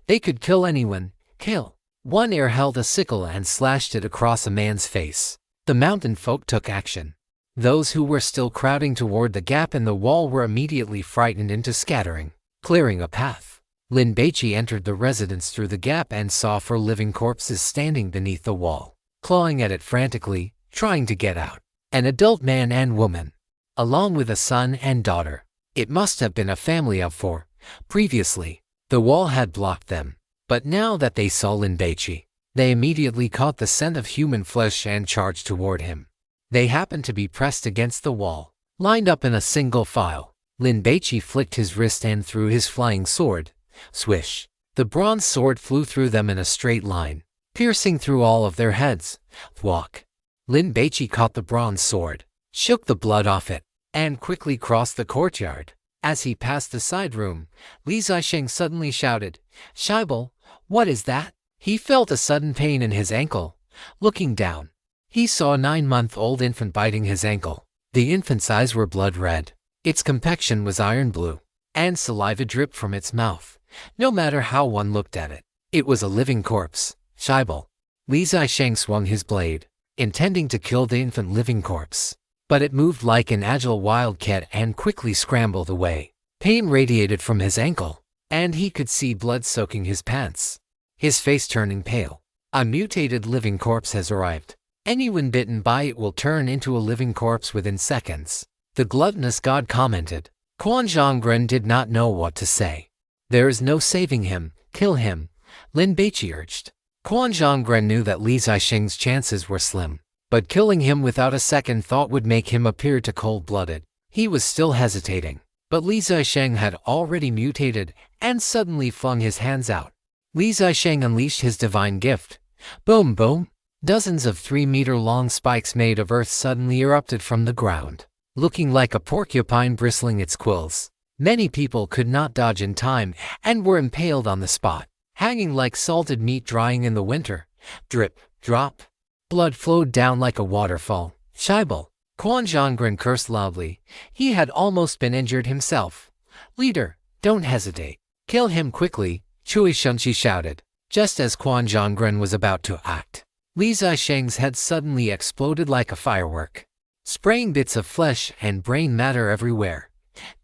they could kill anyone. Kill. One ear held a sickle and slashed it across a man's face. The mountain folk took action. Those who were still crowding toward the gap in the wall were immediately frightened into scattering, clearing a path. Lin Baici entered the residence through the gap and saw 4 living corpses standing beneath the wall, clawing at it frantically, trying to get out. An adult man and woman, along with a son and daughter. It must have been a family of 4. Previously, the wall had blocked them, but now that they saw Lin Baici, they immediately caught the scent of human flesh and charged toward him. They happened to be pressed against the wall, lined up in a single file. Lin Baici flicked his wrist and threw his flying sword. Swish! The bronze sword flew through them in a straight line, piercing through all of their heads. Thwack! Lin Baici caught the bronze sword, shook the blood off it, and quickly crossed the courtyard. As he passed the side room, Li Zisheng suddenly shouted, "Scheibel, what is that?" He felt a sudden pain in his ankle. Looking down, he saw a 9-month-old infant biting his ankle. The infant's eyes were blood red. Its complexion was iron blue, and saliva dripped from its mouth. No matter how one looked at it, it was a living corpse. Scheibel. Li Zisheng swung his blade, intending to kill the infant living corpse, but it moved like an agile wildcat and quickly scrambled away. Pain radiated from his ankle, and he could see blood soaking his pants, his face turning pale. A mutated living corpse has arrived. Anyone bitten by it will turn into a living corpse within seconds. The gluttonous god commented. Quan Zhonggren did not know what to say. There is no saving him. Kill him, Lin Baici urged. Quan Zhonggren knew that Li Zisheng's chances were slim, but killing him without a second thought would make him appear too cold-blooded. He was still hesitating, but Li Zisheng had already mutated and suddenly flung his hands out. Li Zisheng unleashed his divine gift. Boom, boom! Dozens of 3-meter-long spikes made of earth suddenly erupted from the ground, looking like a porcupine bristling its quills. Many people could not dodge in time and were impaled on the spot, hanging like salted meat drying in the winter. Drip, drop. Blood flowed down like a waterfall. Scheibel. Quan Zhonggren cursed loudly. He had almost been injured himself. Leader, don't hesitate. Kill him quickly, Chui Shunchi shouted. Just as Quan Zhonggren was about to act, Li Zisheng's head suddenly exploded like a firework, spraying bits of flesh and brain matter everywhere.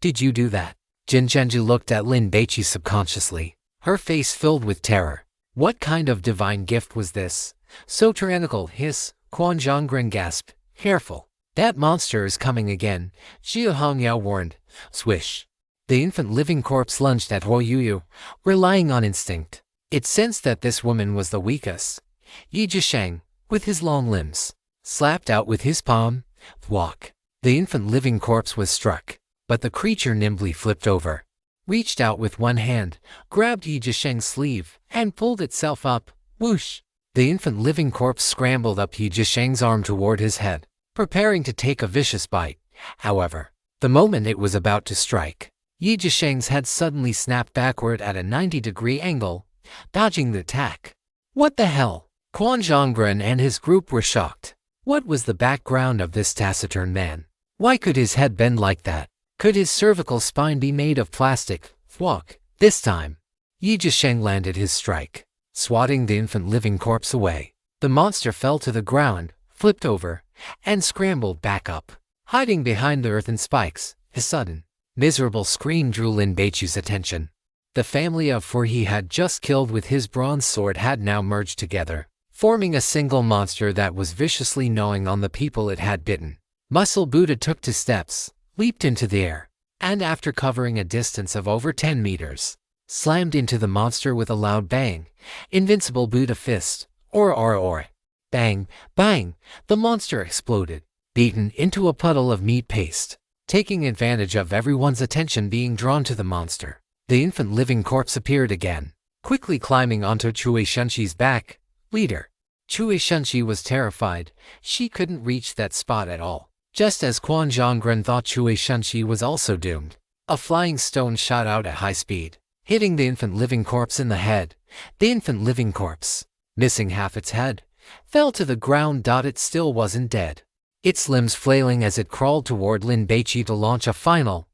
Did you do that? Jin Zhenju looked at Lin Baici subconsciously, her face filled with terror. What kind of divine gift was this? So tyrannical. Hiss. Quan Zhonggren gasped. Careful. That monster is coming again, Jia Hongyao warned. Swish. The infant living corpse lunged at Huo Yuyu, relying on instinct. It sensed that this woman was the weakest. Yi Zisheng, with his long limbs, slapped out with his palm. Thwack. The infant living corpse was struck, but the creature nimbly flipped over, reached out with one hand, grabbed Yi Zisheng's sleeve, and pulled itself up. Whoosh! The infant living corpse scrambled up Yi Zisheng's arm toward his head, preparing to take a vicious bite. However, the moment it was about to strike, Yi Zisheng's head suddenly snapped backward at a 90-degree angle, dodging the attack. What the hell? Quan Zhonggren and his group were shocked. What was the background of this taciturn man? Why could his head bend like that? Could his cervical spine be made of plastic? Walk. This time, Yi Zhisheng landed his strike, swatting the infant living corpse away. The monster fell to the ground, flipped over, and scrambled back up, hiding behind the earthen spikes. A sudden, miserable scream drew Lin Baici's attention. The family of four he had just killed with his bronze sword had now merged together, forming a single monster that was viciously gnawing on the people it had bitten. Muscle Buddha took 2 steps, leaped into the air, and after covering a distance of over 10 meters, slammed into the monster with a loud bang. Invincible Buddha fist. Or. Bang, bang, the monster exploded, beaten into a puddle of meat paste. Taking advantage of everyone's attention being drawn to the monster, the infant living corpse appeared again, quickly climbing onto Cui Shunxi's back. Leader. Cui Shunxi was terrified. She couldn't reach that spot at all. Just as Quan Zhonggren thought Cui Shunxi was also doomed, a flying stone shot out at high speed, hitting the infant living corpse in the head. The infant living corpse, missing half its head, fell to the ground. It still wasn't dead, its limbs flailing as it crawled toward Lin Baici to launch a final,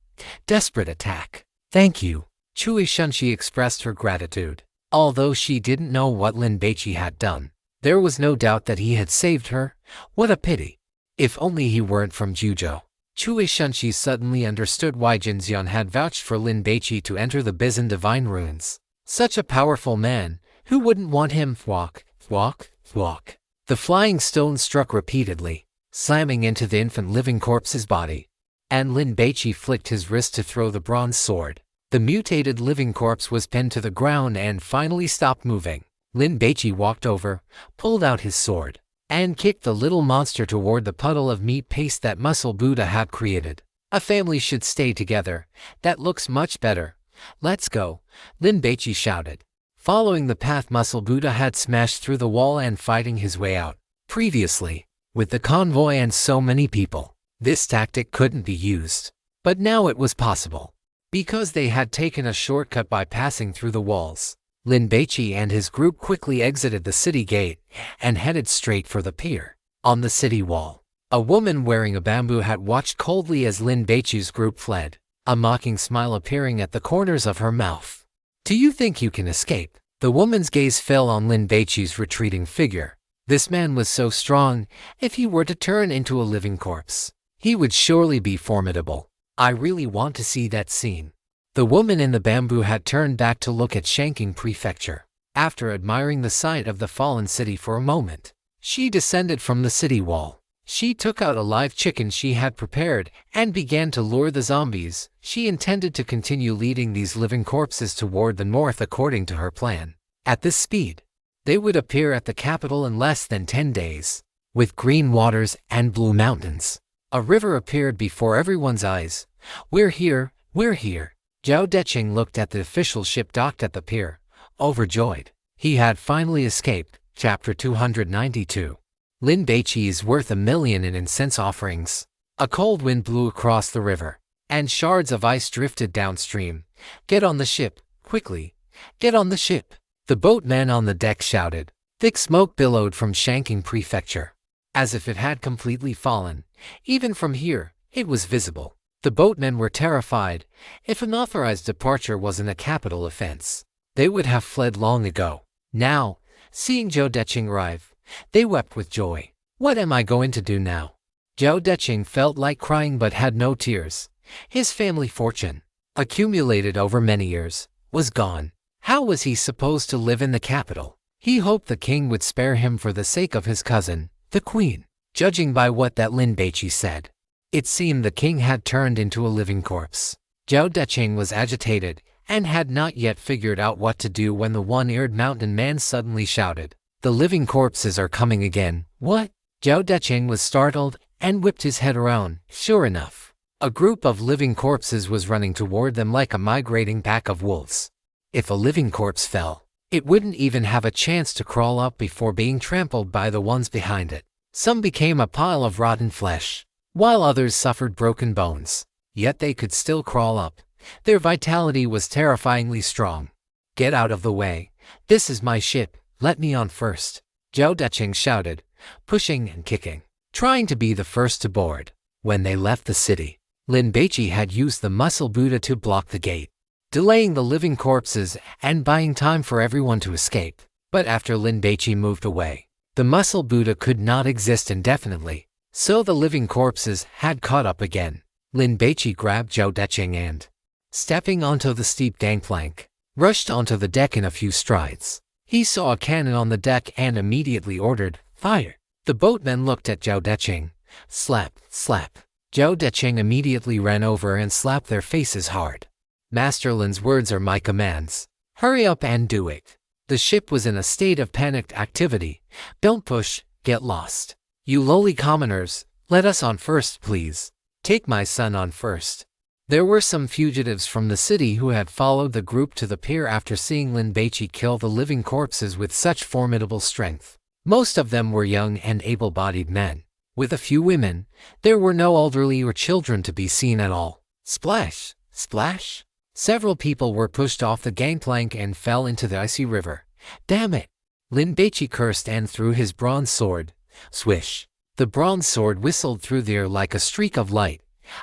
desperate attack. Thank you. Cui Shunxi expressed her gratitude. Although she didn't know what Lin Baici had done, there was no doubt that he had saved her. What a pity. If only he weren't from Juzhou. Cui Shunxi suddenly understood why Jinxian had vouched for Lin Baici to enter the Bizan Divine Ruins. Such a powerful man, who wouldn't want him? Thwack, thwack, thwack. The flying stone struck repeatedly, slamming into the infant living corpse's body, and Lin Baici flicked his wrist to throw the bronze sword. The mutated living corpse was pinned to the ground and finally stopped moving. Lin Baici walked over, pulled out his sword, and kicked the little monster toward the puddle of meat paste that Muscle Buddha had created. A family should stay together. That looks much better. Let's go, Lin Baici shouted, following the path Muscle Buddha had smashed through the wall and fighting his way out. Previously, with the convoy and so many people, this tactic couldn't be used. But now it was possible, because they had taken a shortcut by passing through the walls. Lin Baici and his group quickly exited the city gate and headed straight for the pier. On the city wall, a woman wearing a bamboo hat watched coldly as Lin Baici's group fled, a mocking smile appearing at the corners of her mouth. Do you think you can escape? The woman's gaze fell on Lin Baici's retreating figure. This man was so strong. If he were to turn into a living corpse, he would surely be formidable. I really want to see that scene. The woman in the bamboo hat turned back to look at Shanking Prefecture. After admiring the sight of the fallen city for a moment, she descended from the city wall. She took out a live chicken she had prepared and began to lure the zombies. She intended to continue leading these living corpses toward the north according to her plan. At this speed, they would appear at the capital in less than 10 days, with green waters and blue mountains. A river appeared before everyone's eyes. We're here, we're here. Zhao Deqing looked at the official ship docked at the pier, overjoyed. He had finally escaped. Chapter 292. Lin Baici is worth $1 million in incense offerings. A cold wind blew across the river, and shards of ice drifted downstream. Get on the ship, quickly. Get on the ship. The boatman on the deck shouted. Thick smoke billowed from Shanking Prefecture, as if it had completely fallen. Even from here, it was visible. The boatmen were terrified. If unauthorized departure wasn't a capital offense, they would have fled long ago. Now, seeing Zhao Deqing arrive, they wept with joy. What am I going to do now? Zhao Deqing felt like crying but had no tears. His family fortune, accumulated over many years, was gone. How was he supposed to live in the capital? He hoped the king would spare him for the sake of his cousin, the queen. Judging by what that Lin Baici said, it seemed the king had turned into a living corpse. Zhao Deqing was agitated and had not yet figured out what to do when the one-eared mountain man suddenly shouted, "The living corpses are coming again." What? Zhao Deqing was startled and whipped his head around. Sure enough, a group of living corpses was running toward them like a migrating pack of wolves. If a living corpse fell, it wouldn't even have a chance to crawl up before being trampled by the ones behind it. Some became a pile of rotten flesh, while others suffered broken bones. Yet they could still crawl up. Their vitality was terrifyingly strong. Get out of the way. This is my ship. Let me on first. Zhao Deqing shouted, pushing and kicking, trying to be the first to board. When they left the city, Lin Baici had used the muscle Buddha to block the gate, delaying the living corpses and buying time for everyone to escape. But after Lin Baici moved away, the muscle Buddha could not exist indefinitely, so the living corpses had caught up again. Lin Baici grabbed Zhao Deqing and, stepping onto the steep gangplank, rushed onto the deck in a few strides. He saw a cannon on the deck and immediately ordered, "Fire!" The boatmen looked at Zhao Deqing. Slap, slap. Zhao Deqing immediately ran over and slapped their faces hard. "Master Lin's words are my commands. Hurry up and do it." The ship was in a state of panicked activity. "Don't push, get lost. You lowly commoners, let us on first, please. Take my son on first." There were some fugitives from the city who had followed the group to the pier after seeing Lin Baici kill the living corpses with such formidable strength. Most of them were young and able-bodied men. With a few women, there were no elderly or children to be seen at all. Splash! Splash! Several people were pushed off the gangplank and fell into the icy river. "Damn it!" Lin Baici cursed and threw his bronze sword. Swish! The bronze sword whistled through the air like a streak of light.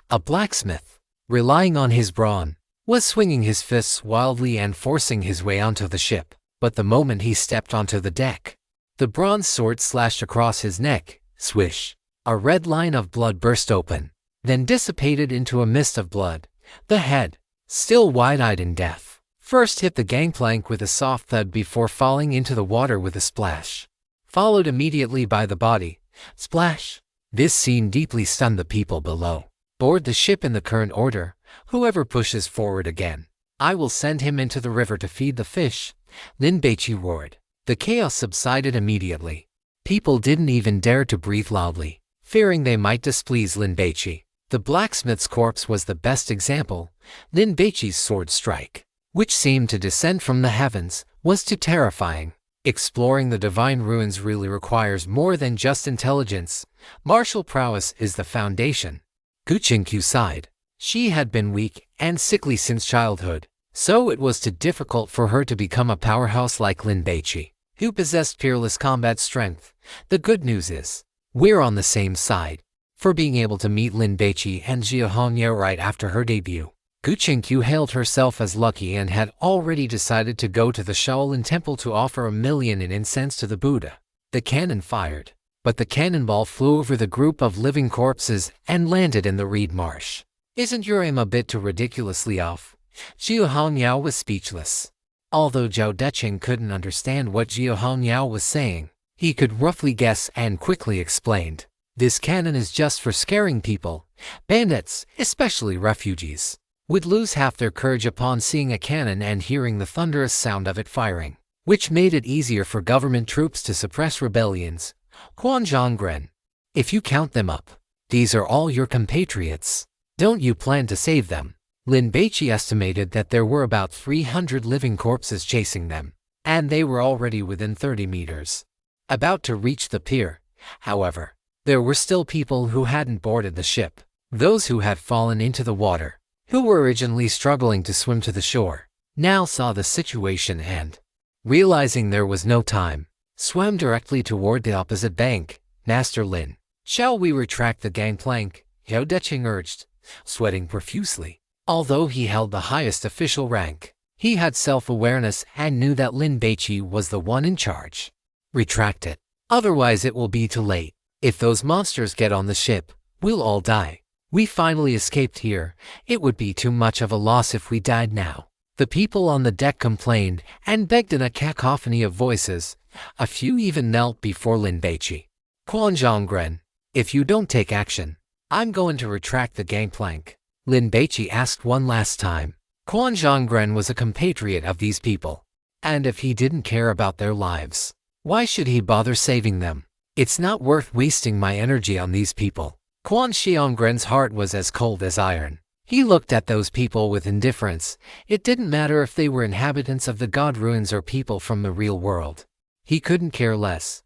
A blacksmith, relying on his brawn, was swinging his fists wildly and forcing his way onto the ship. But the moment he stepped onto the deck, the bronze sword slashed across his neck. Swish! A red line of blood burst open, then dissipated into a mist of blood. The head, still wide-eyed in death, first hit the gangplank with a soft thud before falling into the water with a splash, followed immediately by the body. Splash! This scene deeply stunned the people below. "Board the ship in the current order. Whoever pushes forward again, I will send him into the river to feed the fish," Lin Baici roared. The chaos subsided immediately. People didn't even dare to breathe loudly, fearing they might displease Lin Baici. The blacksmith's corpse was the best example. Lin Baici's sword strike, which seemed to descend from the heavens, was too terrifying. Exploring the divine ruins really requires more than just intelligence. Martial prowess is the foundation. Gu Qingqiu sighed. She had been weak and sickly since childhood, so it was too difficult for her to become a powerhouse like Lin Baici, who possessed peerless combat strength. The good news is, we're on the same side. For being able to meet Lin Baici and Jia Hongya right after her debut, Gu Qingqiu hailed herself as lucky and had already decided to go to the Shaolin Temple to offer 1,000,000 in incense to the Buddha. The cannon fired, but the cannonball flew over the group of living corpses and landed in the reed marsh. "Isn't your aim a bit too ridiculously off?" Jia Hongya was speechless. Although Zhao Deqing couldn't understand what Jia Hongya was saying, he could roughly guess and quickly explained. "This cannon is just for scaring people. Bandits, especially refugees, would lose half their courage upon seeing a cannon and hearing the thunderous sound of it firing, which made it easier for government troops to suppress rebellions." Quan Zhonggren, "If you count them up, these are all your compatriots. Don't you plan to save them?" Lin Baici estimated that there were about 300 living corpses chasing them, and they were already within 30 meters. About to reach the pier, however, there were still people who hadn't boarded the ship. Those who had fallen into the water, who were originally struggling to swim to the shore, now saw the situation and, realizing there was no time, swam directly toward the opposite bank. "Master Lin, shall we retract the gangplank?" Zhao Deqing urged, sweating profusely. Although he held the highest official rank, he had self-awareness and knew that Lin Baici was the one in charge. "Retract it. Otherwise it will be too late. If those monsters get on the ship, we'll all die. We finally escaped here. It would be too much of a loss if we died now." The people on the deck complained and begged in a cacophony of voices. A few even knelt before Lin Baici. "Quan Zhonggren, if you don't take action, I'm going to retract the gangplank," Lin Baici asked one last time. Quan Zhonggren was a compatriot of these people, and if he didn't care about their lives, why should he bother saving them? "It's not worth wasting my energy on these people." Quan Zhonggren's heart was as cold as iron. He looked at those people with indifference. It didn't matter if they were inhabitants of the god ruins or people from the real world. He couldn't care less.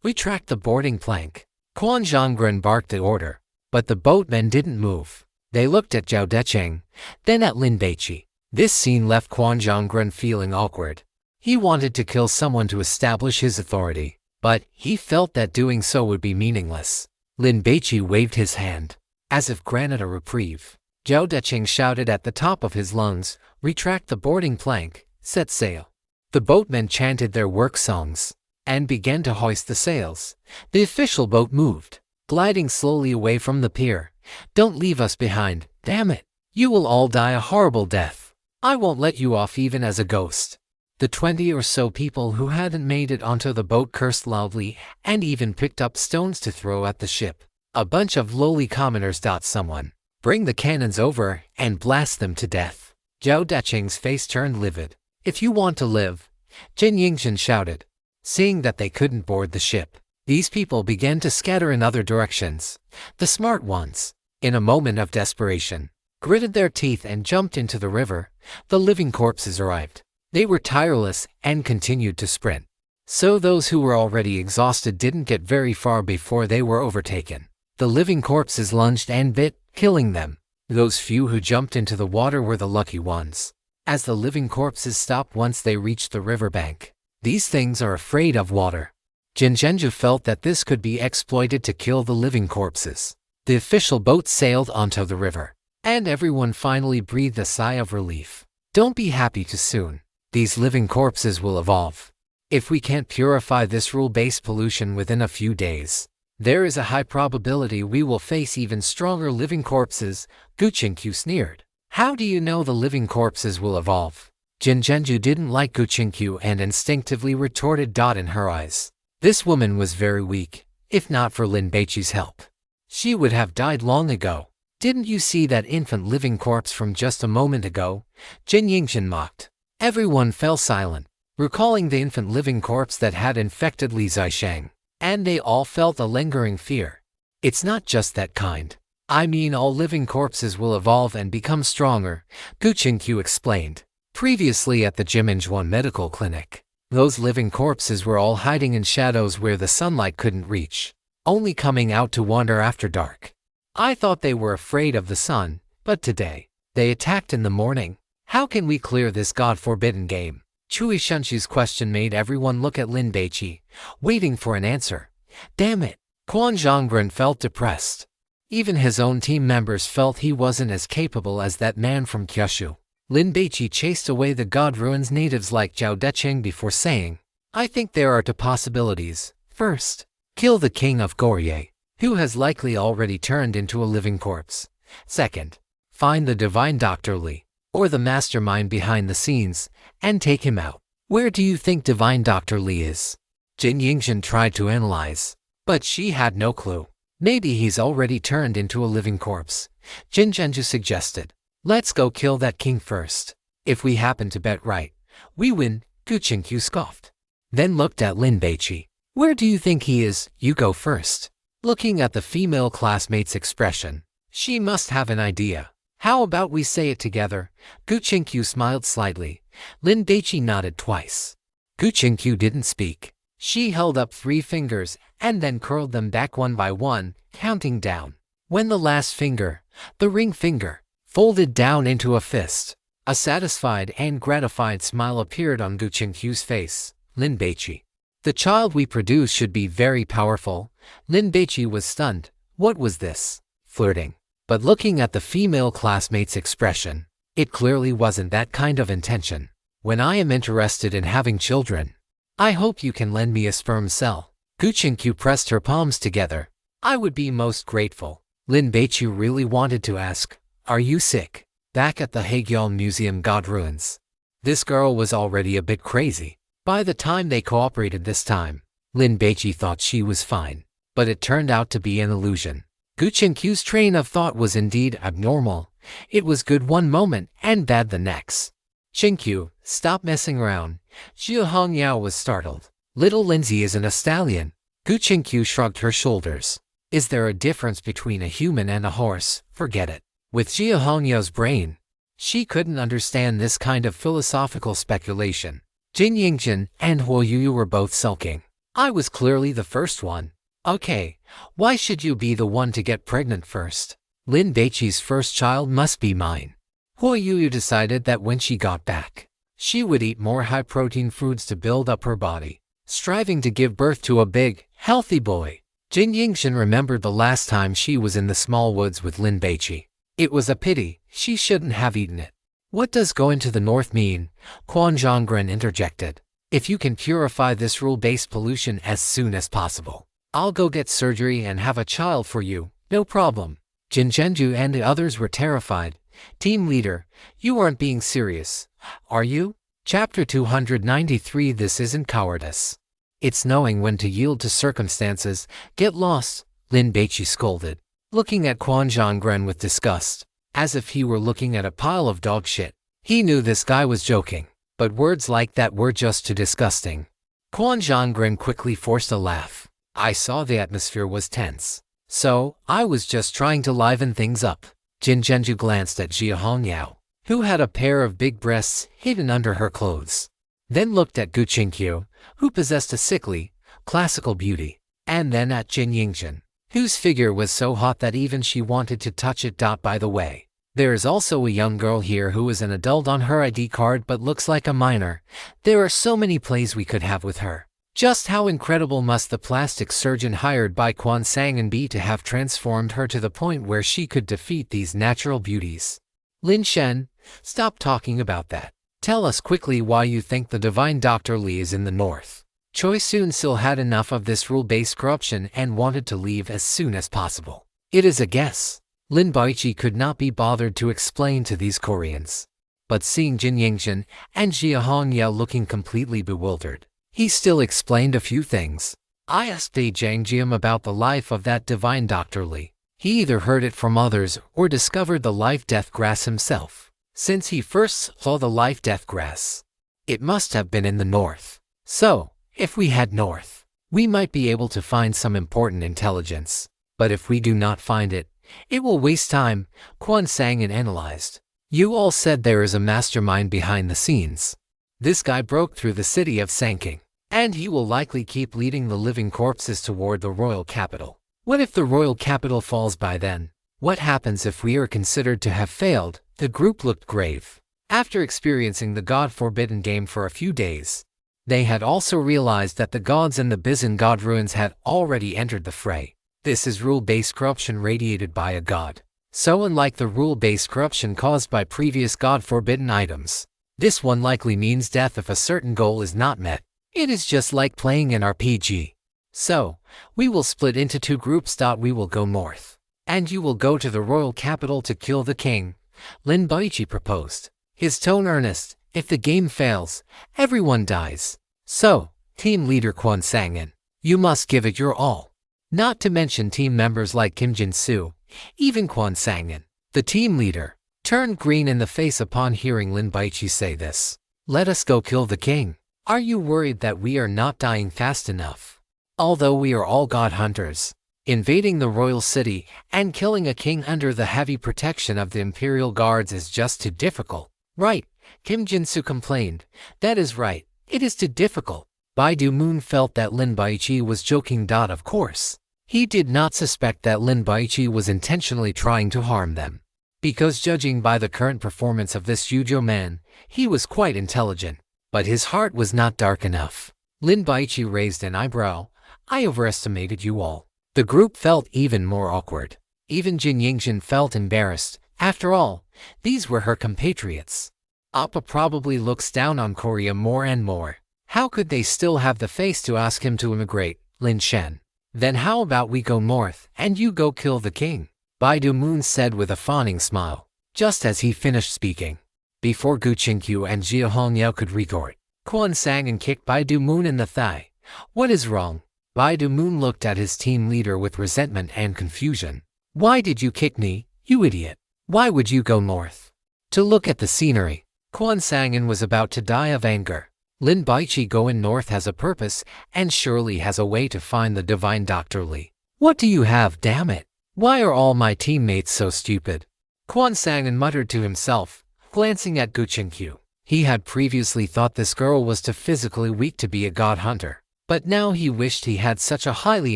"Retract the boarding plank." Quan Zhonggren barked the order, but the boatmen didn't move. They looked at Zhao Deqing, then at Lin Baici. This scene left Quan Zhonggren feeling awkward. He wanted to kill someone to establish his authority, but he felt that doing so would be meaningless. Lin Baici waved his hand. As if granted a reprieve, Zhao Deqing shouted at the top of his lungs, "Retract the boarding plank, set sail." The boatmen chanted their work songs and began to hoist the sails. The official boat moved, gliding slowly away from the pier. "Don't leave us behind, damn it. You will all die a horrible death. I won't let you off even as a ghost." The 20 or so people who hadn't made it onto the boat cursed loudly and even picked up stones to throw at the ship. A bunch of lowly commoners. Someone bring the cannons over and blast them to death. Zhao Deqing's face turned livid. "If you want to live," Jin Yingzhen shouted. Seeing that they couldn't board the ship, these people began to scatter in other directions. The smart ones, in a moment of desperation, gritted their teeth and jumped into the river. The living corpses arrived. They were tireless and continued to sprint. So those who were already exhausted didn't get very far before they were overtaken. The living corpses lunged and bit, killing them. Those few who jumped into the water were the lucky ones, as the living corpses stopped once they reached the riverbank. These things are afraid of water. Jin Zhenju felt that this could be exploited to kill the living corpses. The official boat sailed onto the river, and everyone finally breathed a sigh of relief. Don't be happy too soon. These living corpses will evolve. If we can't purify this rule-based pollution within a few days, there is a high probability we will face even stronger living corpses, Gu Qingqiu sneered. How do you know the living corpses will evolve? Jin Zhenju didn't like Gu Qingqiu and instinctively retorted. In her eyes, this woman was very weak. If not for Lin Baici's help, she would have died long ago. Didn't you see that infant living corpse from just a moment ago? Jin Yingzhen mocked. Everyone fell silent, recalling the infant living corpse that had infected Li Zisheng, and they all felt a lingering fear. It's not just that kind. I mean, all living corpses will evolve and become stronger, Gu Qingqiu explained. Previously at the Jiminjuan Medical Clinic, those living corpses were all hiding in shadows where the sunlight couldn't reach, only coming out to wander after dark. I thought they were afraid of the sun, but today, they attacked in the morning. How can we clear this god-forbidden game? Chui Shenshu's question made everyone look at Lin Baici, waiting for an answer. Damn it! Quan Zhongbren felt depressed. Even his own team members felt he wasn't as capable as that man from Kyushu. Lin Baici chased away the God Ruins natives like Zhao Deqing before saying, "I think there are two possibilities. First, kill the king of Goryeo, who has likely already turned into a living corpse. Second, find the divine Dr. Li, or the mastermind behind the scenes, and take him out." Where do you think divine Dr. Li is? Jin Yingzhen tried to analyze, but she had no clue. Maybe he's already turned into a living corpse, Jin Zhenju suggested. Let's go kill that king first. If we happen to bet right, we win, Gu Qingqiu scoffed. Then looked at Lin Baici. Where do you think he is? You go first. Looking at the female classmate's expression, she must have an idea. How about we say it together? Gu Qingqiu smiled slightly. Lin Baici nodded twice. Gu Qingqiu didn't speak. She held up 3 fingers and then curled them back one by one, counting down. When the last finger, the ring finger, folded down into a fist, a satisfied and gratified smile appeared on Gu Qingqiu's face. Lin Baici, the child we produce should be very powerful. Lin Baici was stunned. What was this? Flirting. But looking at the female classmate's expression, it clearly wasn't that kind of intention. When I am interested in having children, I hope you can lend me a sperm cell. Gu Qingqiu pressed her palms together. I would be most grateful. Lin Baici really wanted to ask, are you sick? Back at the Haegyeol Museum God Ruins, this girl was already a bit crazy. By the time they cooperated this time, Lin Baici thought she was fine, but it turned out to be an illusion. Gu Qingqiu's train of thought was indeed abnormal. It was good one moment and bad the next. Qingqiu, stop messing around. Xie Hongyao was startled. Little Lindsay isn't a stallion. Gu Qingqiu shrugged her shoulders. Is there a difference between a human and a horse? Forget it. With Xie Hongyao's brain, she couldn't understand this kind of philosophical speculation. Jin Yingzhen and Huo Yuyu were both sulking. I was clearly the first one. Okay, why should you be the one to get pregnant first? Lin Baici's first child must be mine. Huo Yuyu decided that when she got back, she would eat more high-protein foods to build up her body, striving to give birth to a big, healthy boy. Jin Yingxin remembered the last time she was in the small woods with Lin Baici. It was a pity, she shouldn't have eaten it. What does go into the north mean? Quan Zhonggren interjected. If you can purify this rule-based pollution as soon as possible, I'll go get surgery and have a child for you, no problem. Jin Zhenju and the others were terrified. Team leader, you aren't being serious, are you? Chapter 293. This isn't cowardice. It's knowing when to yield to circumstances. Get lost, Lin Baici scolded, looking at Quan Zhonggren with disgust, as if he were looking at a pile of dog shit. He knew this guy was joking, but words like that were just too disgusting. Quan Zhonggren quickly forced a laugh. I saw the atmosphere was tense, so I was just trying to liven things up. Jin Zhenju glanced at Jia Hongyao, who had a pair of big breasts hidden under her clothes, then looked at Gu Qingqiu, who possessed a sickly, classical beauty, and then at Jin Yingxin, whose figure was so hot that even she wanted to touch it. By the way, there is also a young girl here who is an adult on her ID card but looks like a minor. There are so many plays we could have with her. Just how incredible must the plastic surgeon hired by Quan Sangin be to have transformed her to the point where she could defeat these natural beauties? Lin Shen, stop talking about that. Tell us quickly why you think the divine Dr. Li is in the north. Choi Soon-sil had enough of this rule-based corruption and wanted to leave as soon as possible. It is a guess. Lin Baici could not be bothered to explain to these Koreans. But seeing Jin Yingxin and Jia Hongyao looking completely bewildered, he still explained a few things. I asked A. Zhangjiam about the life of that divine Dr. Li. He either heard it from others or discovered the life-death grass himself. Since he first saw the life-death grass, it must have been in the north. So, if we head north, we might be able to find some important intelligence. But if we do not find it, it will waste time, Quan Sangin analyzed. You all said there is a mastermind behind the scenes. This guy broke through the city of Sanking, and he will likely keep leading the living corpses toward the royal capital. What if the royal capital falls by then? What happens if we are considered to have failed? The group looked grave. After experiencing the God-forbidden game for a few days, they had also realized that the gods and the Bizan god ruins had already entered the fray. This is rule-based corruption radiated by a god. So unlike the rule-based corruption caused by previous god-forbidden items, this one likely means death if a certain goal is not met. It is just like playing an RPG. So, we will split into two groups. We will go north, and you will go to the royal capital to kill the king, Lin Baici proposed, his tone earnest. If the game fails, everyone dies. So, team leader Quan Sangin, you must give it your all. Not to mention team members like Kim Jin-soo, even Quan Sangin, the team leader, turned green in the face upon hearing Lin Baici say this. Let us go kill the king. Are you worried that we are not dying fast enough? Although we are all god hunters, invading the royal city and killing a king under the heavy protection of the imperial guards is just too difficult. Right, Kim Jin-soo complained. That is right, it is too difficult. Baidu Moon felt that Lin Baici was joking. Of course, he did not suspect that Lin Baici was intentionally trying to harm them, because judging by the current performance of this Yuzhou man, he was quite intelligent. But his heart was not dark enough. Lin Baici raised an eyebrow. I overestimated you all. The group felt even more awkward. Even Jin Yingxin felt embarrassed. After all, these were her compatriots. Appa probably looks down on Korea more and more. How could they still have the face to ask him to immigrate? Lin Shen. Then how about we go north, and you go kill the king? Baidu Moon said with a fawning smile, just as he finished speaking. Before Gu Qingqiu and Jia Hongyao could retort, Quan Sangin kicked Baidu Moon in the thigh. What is wrong? Baidu Moon looked at his team leader with resentment and confusion. Why did you kick me, you idiot? Why would you go north? To look at the scenery. Quan Sangin was about to die of anger. Lin Baici going north has a purpose, and surely has a way to find the divine Dr. Li. What do you have, damn it? Why are all my teammates so stupid? Quan Sangin muttered to himself, glancing at Gu Qingqiu. He had previously thought this girl was too physically weak to be a god hunter, but now he wished he had such a highly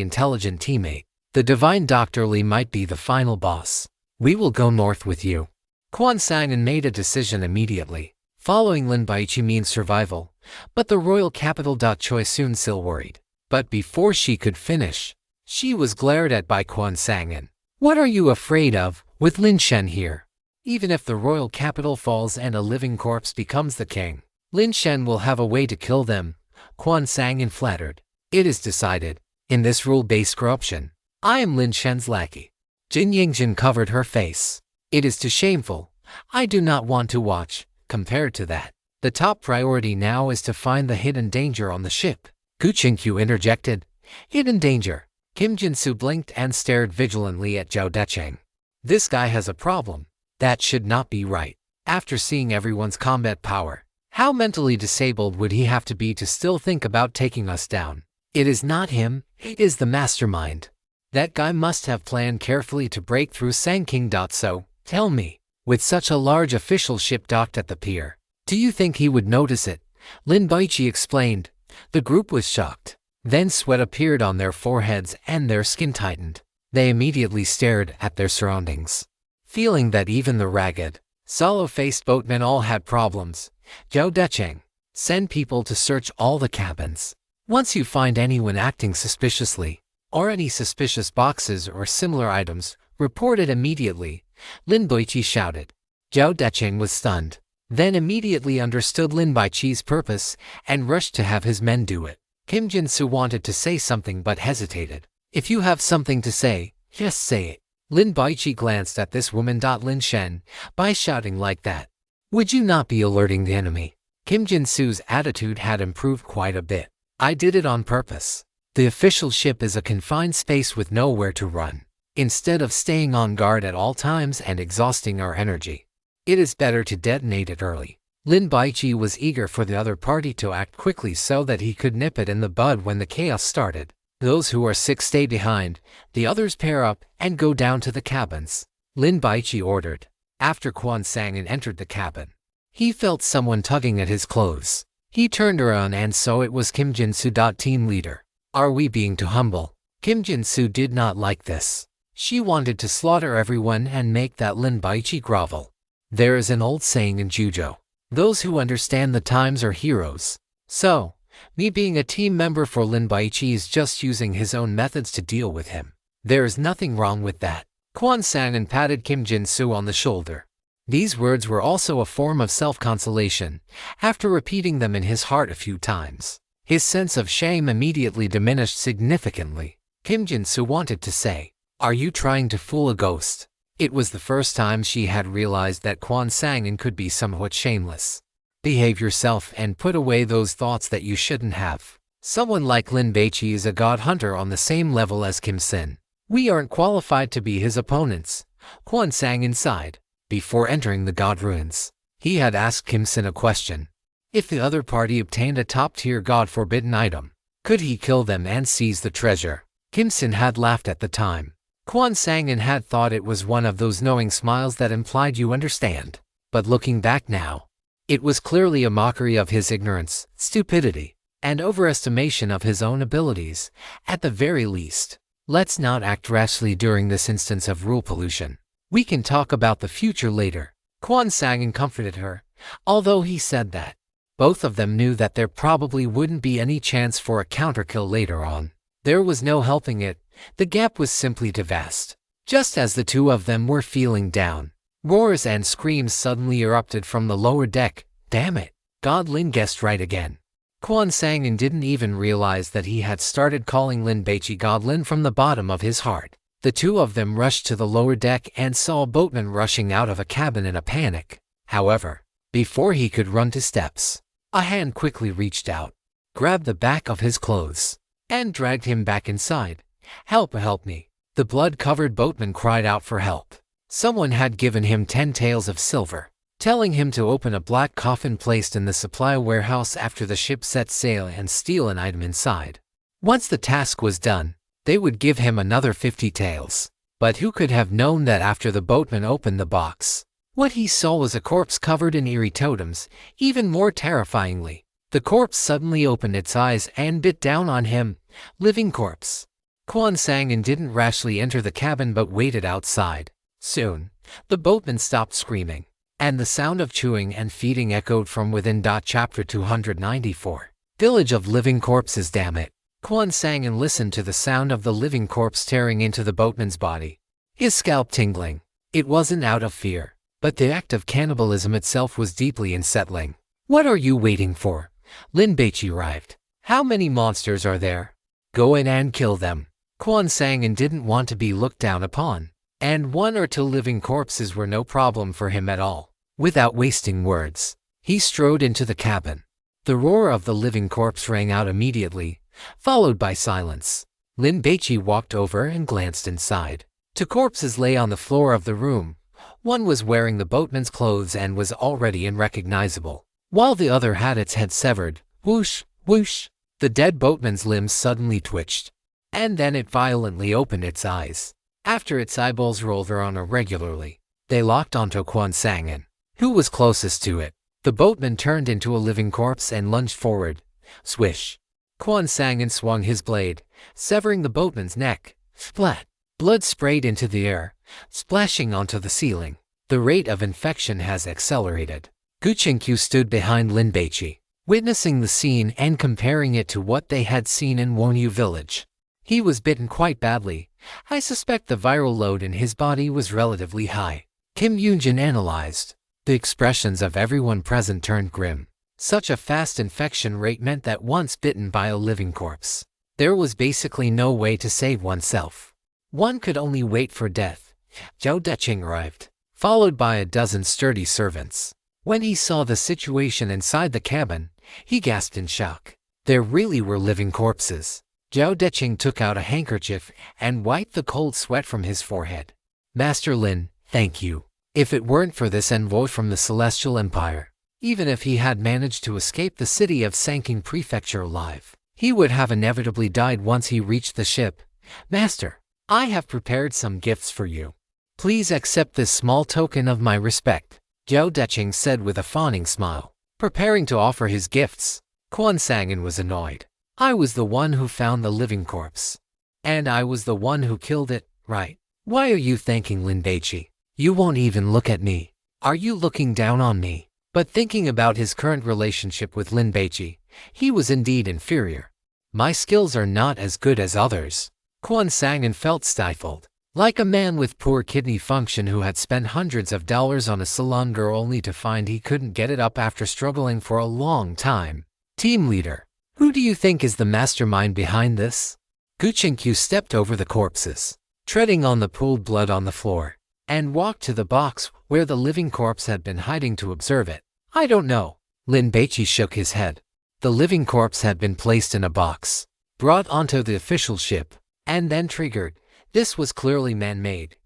intelligent teammate. The divine Dr. Li might be the final boss. We will go north with you. Quan Sangin made a decision immediately. Following Lin Baici means survival, but the royal capital. Choi Soon-sil worried. But before she could finish, She was glared at by Quan Sangin. What are you afraid of, with Lin Shen here? Even if the royal capital falls and a living corpse becomes the king, Lin Shen will have a way to kill them, Quan Sangin flattered. It is decided. In this rule-based corruption, I am Lin Shen's lackey. Jin Yingjin covered her face. It is too shameful. I do not want to watch. Compared to that, the top priority now is to find the hidden danger on the ship. Gu Qingqiu interjected. Hidden danger. Kim Jin-soo blinked and stared vigilantly at Zhao Decheng. This guy has a problem. That should not be right. After seeing everyone's combat power, how mentally disabled would he have to be to still think about taking us down? It is not him, it is the mastermind. That guy must have planned carefully to break through Sangking. So, tell me, with such a large official ship docked at the pier, do you think he would notice it? Lin Baici explained. The group was shocked. Then sweat appeared on their foreheads and their skin tightened. They immediately stared at their surroundings. Feeling that even the ragged, sallow-faced boatmen all had problems, Zhao Decheng, send people to search all the cabins. Once you find anyone acting suspiciously, or any suspicious boxes or similar items, report it immediately, Lin Baici shouted. Zhao Decheng was stunned, then immediately understood Lin Baici's purpose and rushed to have his men do it. Kim Jin-soo wanted to say something but hesitated. If you have something to say, just say it. Lin Baici glanced at this woman. Lin Shen, by shouting like that, would you not be alerting the enemy? Kim Jin-soo's attitude had improved quite a bit. I did it on purpose. The official ship is a confined space with nowhere to run. Instead of staying on guard at all times and exhausting our energy, it is better to detonate it early. Lin Baici was eager for the other party to act quickly so that he could nip it in the bud when the chaos started. Those who are sick stay behind, the others pair up and go down to the cabins, Lin Baici ordered. After Quan Sangin entered the cabin, he felt someone tugging at his clothes. He turned around and saw it was Kim Jin-soo. Team leader. Are we being too humble? Kim Jin-soo did not like this. She wanted to slaughter everyone and make that Lin Baici grovel. There is an old saying in Jujo. Those who understand the times are heroes. So, me being a team member for Lin Baici is just using his own methods to deal with him. There is nothing wrong with that. Quan Sangin patted Kim Jin-soo on the shoulder. These words were also a form of self-consolation. After repeating them in his heart a few times, his sense of shame immediately diminished significantly. Kim Jin-soo wanted to say, are you trying to fool a ghost? It was the first time she had realized that Quan Sangin could be somewhat shameless. Behave yourself and put away those thoughts that you shouldn't have. Someone like Lin Baici is a god hunter on the same level as Kim Sin. We aren't qualified to be his opponents. Quan Sangin sighed. Before entering the god ruins, he had asked Kim Sin a question. If the other party obtained a top-tier god-forbidden item, could he kill them and seize the treasure? Kim Sin had laughed at the time. Quan Sangin had thought it was one of those knowing smiles that implied you understand. But looking back now, it was clearly a mockery of his ignorance, stupidity, and overestimation of his own abilities. At the very least, let's not act rashly during this instance of rule pollution. We can talk about the future later. Quan Sangin comforted her, although he said that both of them knew that there probably wouldn't be any chance for a counterkill later on. There was no helping it. The gap was simply too vast. Just as the two of them were feeling down, roars and screams suddenly erupted from the lower deck. Damn it! God Lin guessed right again. Quan Sangin didn't even realize that he had started calling Lin Baici God Lin from the bottom of his heart. The two of them rushed to the lower deck and saw a boatman rushing out of a cabin in a panic. However, before he could run to steps, a hand quickly reached out, grabbed the back of his clothes, and dragged him back inside. Help me. The blood-covered boatman cried out for help. Someone had given him 10 taels of silver, telling him to open a black coffin placed in the supply warehouse after the ship set sail and steal an item inside. Once the task was done, they would give him another 50 taels. But who could have known that after the boatman opened the box, what he saw was a corpse covered in eerie totems. Even more terrifyingly, the corpse suddenly opened its eyes and bit down on him. Living corpse. Quan Sangin didn't rashly enter the cabin but waited outside. Soon, the boatman stopped screaming, and the sound of chewing and feeding echoed from within. Chapter 294. Village of Living Corpses. Damn it. Quan sang and listened to the sound of the living corpse tearing into the boatman's body. His scalp tingling. It wasn't out of fear, but the act of cannibalism itself was deeply unsettling. What are you waiting for? Lin Baici arrived. How many monsters are there? Go in and kill them. Quan sang and didn't want to be looked down upon, and 1 or 2 living corpses were no problem for him at all. Without wasting words, he strode into the cabin. The roar of the living corpse rang out immediately, followed by silence. Lin Baici walked over and glanced inside. 2 corpses lay on the floor of the room. One was wearing the boatman's clothes and was already unrecognizable, while the other had its head severed. Whoosh, whoosh. The dead boatman's limbs suddenly twitched, and then it violently opened its eyes. After its eyeballs rolled around irregularly, they locked onto Quan Sangan, who was closest to it. The boatman turned into a living corpse and lunged forward. Swish. Quan Sangan swung his blade, severing the boatman's neck. Splat. Blood sprayed into the air, splashing onto the ceiling. The rate of infection has accelerated. Gu Qingqiu stood behind Lin Baici, witnessing the scene and comparing it to what they had seen in Wonyu village. He was bitten quite badly. I suspect the viral load in his body was relatively high. Kim Yoonjin analyzed. The expressions of everyone present turned grim. Such a fast infection rate meant that once bitten by a living corpse, there was basically no way to save oneself. One could only wait for death. Zhao Deqing arrived, followed by a dozen sturdy servants. When he saw the situation inside the cabin, he gasped in shock. There really were living corpses. Zhao Deqing took out a handkerchief and wiped the cold sweat from his forehead. Master Lin, thank you. If it weren't for this envoy from the Celestial Empire, even if he had managed to escape the city of Sanking Prefecture alive, he would have inevitably died once he reached the ship. Master, I have prepared some gifts for you. Please accept this small token of my respect, Zhao Deqing said with a fawning smile. Preparing to offer his gifts, Quan Sangan was annoyed. I was the one who found the living corpse. And I was the one who killed it, right? Why are you thanking Lin Baici? You won't even look at me. Are you looking down on me? But thinking about his current relationship with Lin Baici, he was indeed inferior. My skills are not as good as others. Quan Sangan felt stifled, like a man with poor kidney function who had spent hundreds of dollars on a salon girl only to find he couldn't get it up after struggling for a long time. Team leader, who do you think is the mastermind behind this? Gu Qingqiu stepped over the corpses, treading on the pooled blood on the floor, and walked to the box where the living corpse had been hiding to observe it. I don't know. Lin Baici shook his head. The living corpse had been placed in a box, brought onto the official ship, and then triggered. This was clearly man-made.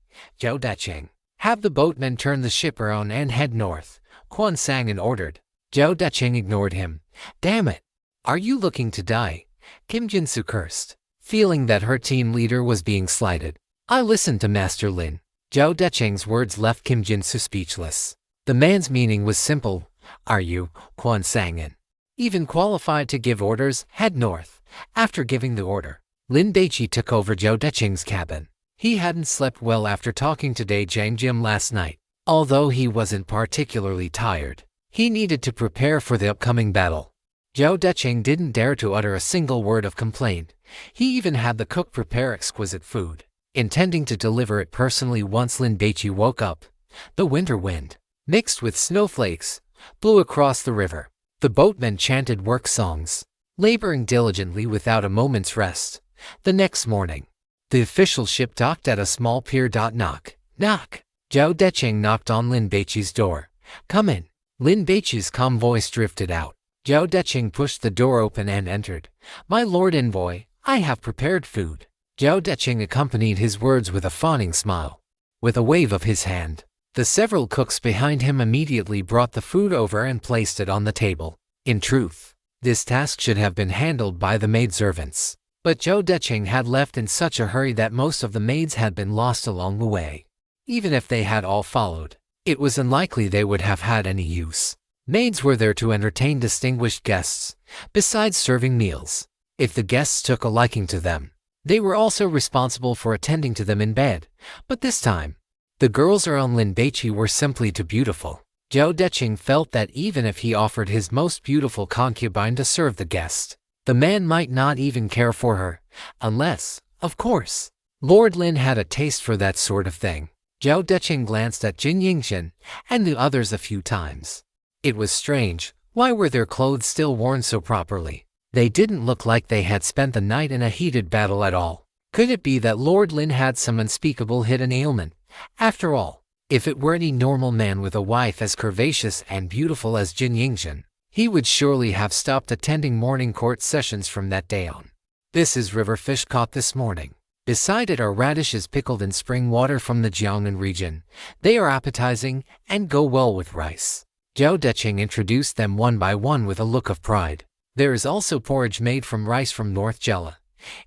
Zhao Deqing, have the boatmen turn the ship around and head north, Quan Sangan ordered. Zhao Deqing ignored him. Damn it. Are you looking to die? Kim Jinsu cursed, feeling that her team leader was being slighted. I listened to Master Lin. Zhao Deqing's words left Kim Jinsu speechless. The man's meaning was simple. Are you, Quan Sangan, even qualified to give orders? Head north. After giving the order, Lin Baici took over Zhao Deqing's cabin. He hadn't slept well after talking to Dai Jiang Jim last night. Although he wasn't particularly tired, he needed to prepare for the upcoming battle. Zhao Deqing didn't dare to utter a single word of complaint. He even had the cook prepare exquisite food, intending to deliver it personally once Lin Baici woke up. The winter wind, mixed with snowflakes, blew across the river. The boatmen chanted work songs, laboring diligently without a moment's rest. The next morning, the official ship docked at a small pier. Knock, knock. Zhao Deqing knocked on Lin Baici's door. Come in. Lin Baici's calm voice drifted out. Zhao Deqing pushed the door open and entered. My lord envoy, I have prepared food. Zhao Deqing accompanied his words with a fawning smile. With a wave of his hand, the several cooks behind him immediately brought the food over and placed it on the table. In truth, this task should have been handled by the maidservants. But Zhao Deqing had left in such a hurry that most of the maids had been lost along the way. Even if they had all followed, it was unlikely they would have had any use. Maids were there to entertain distinguished guests, besides serving meals. If the guests took a liking to them, they were also responsible for attending to them in bed. But this time, the girls around Lin Baici were simply too beautiful. Zhao Deqing felt that even if he offered his most beautiful concubine to serve the guest, The man might not even care for her, unless, of course, Lord Lin had a taste for that sort of thing. Zhao Deqing glanced at Jin Yingxian and the others a few times. It was strange. Why were their clothes still worn so properly? They didn't look like they had spent the night in a heated battle at all. Could it be that Lord Lin had some unspeakable hidden ailment? After all, if it were any normal man with a wife as curvaceous and beautiful as Jin Yingxian, he would surely have stopped attending morning court sessions from that day on. This is river fish caught this morning. Beside it are radishes pickled in spring water from the Jiangnan region. They are appetizing and go well with rice. Zhao Deqing introduced them one by one with a look of pride. There is also porridge made from rice from North Jela.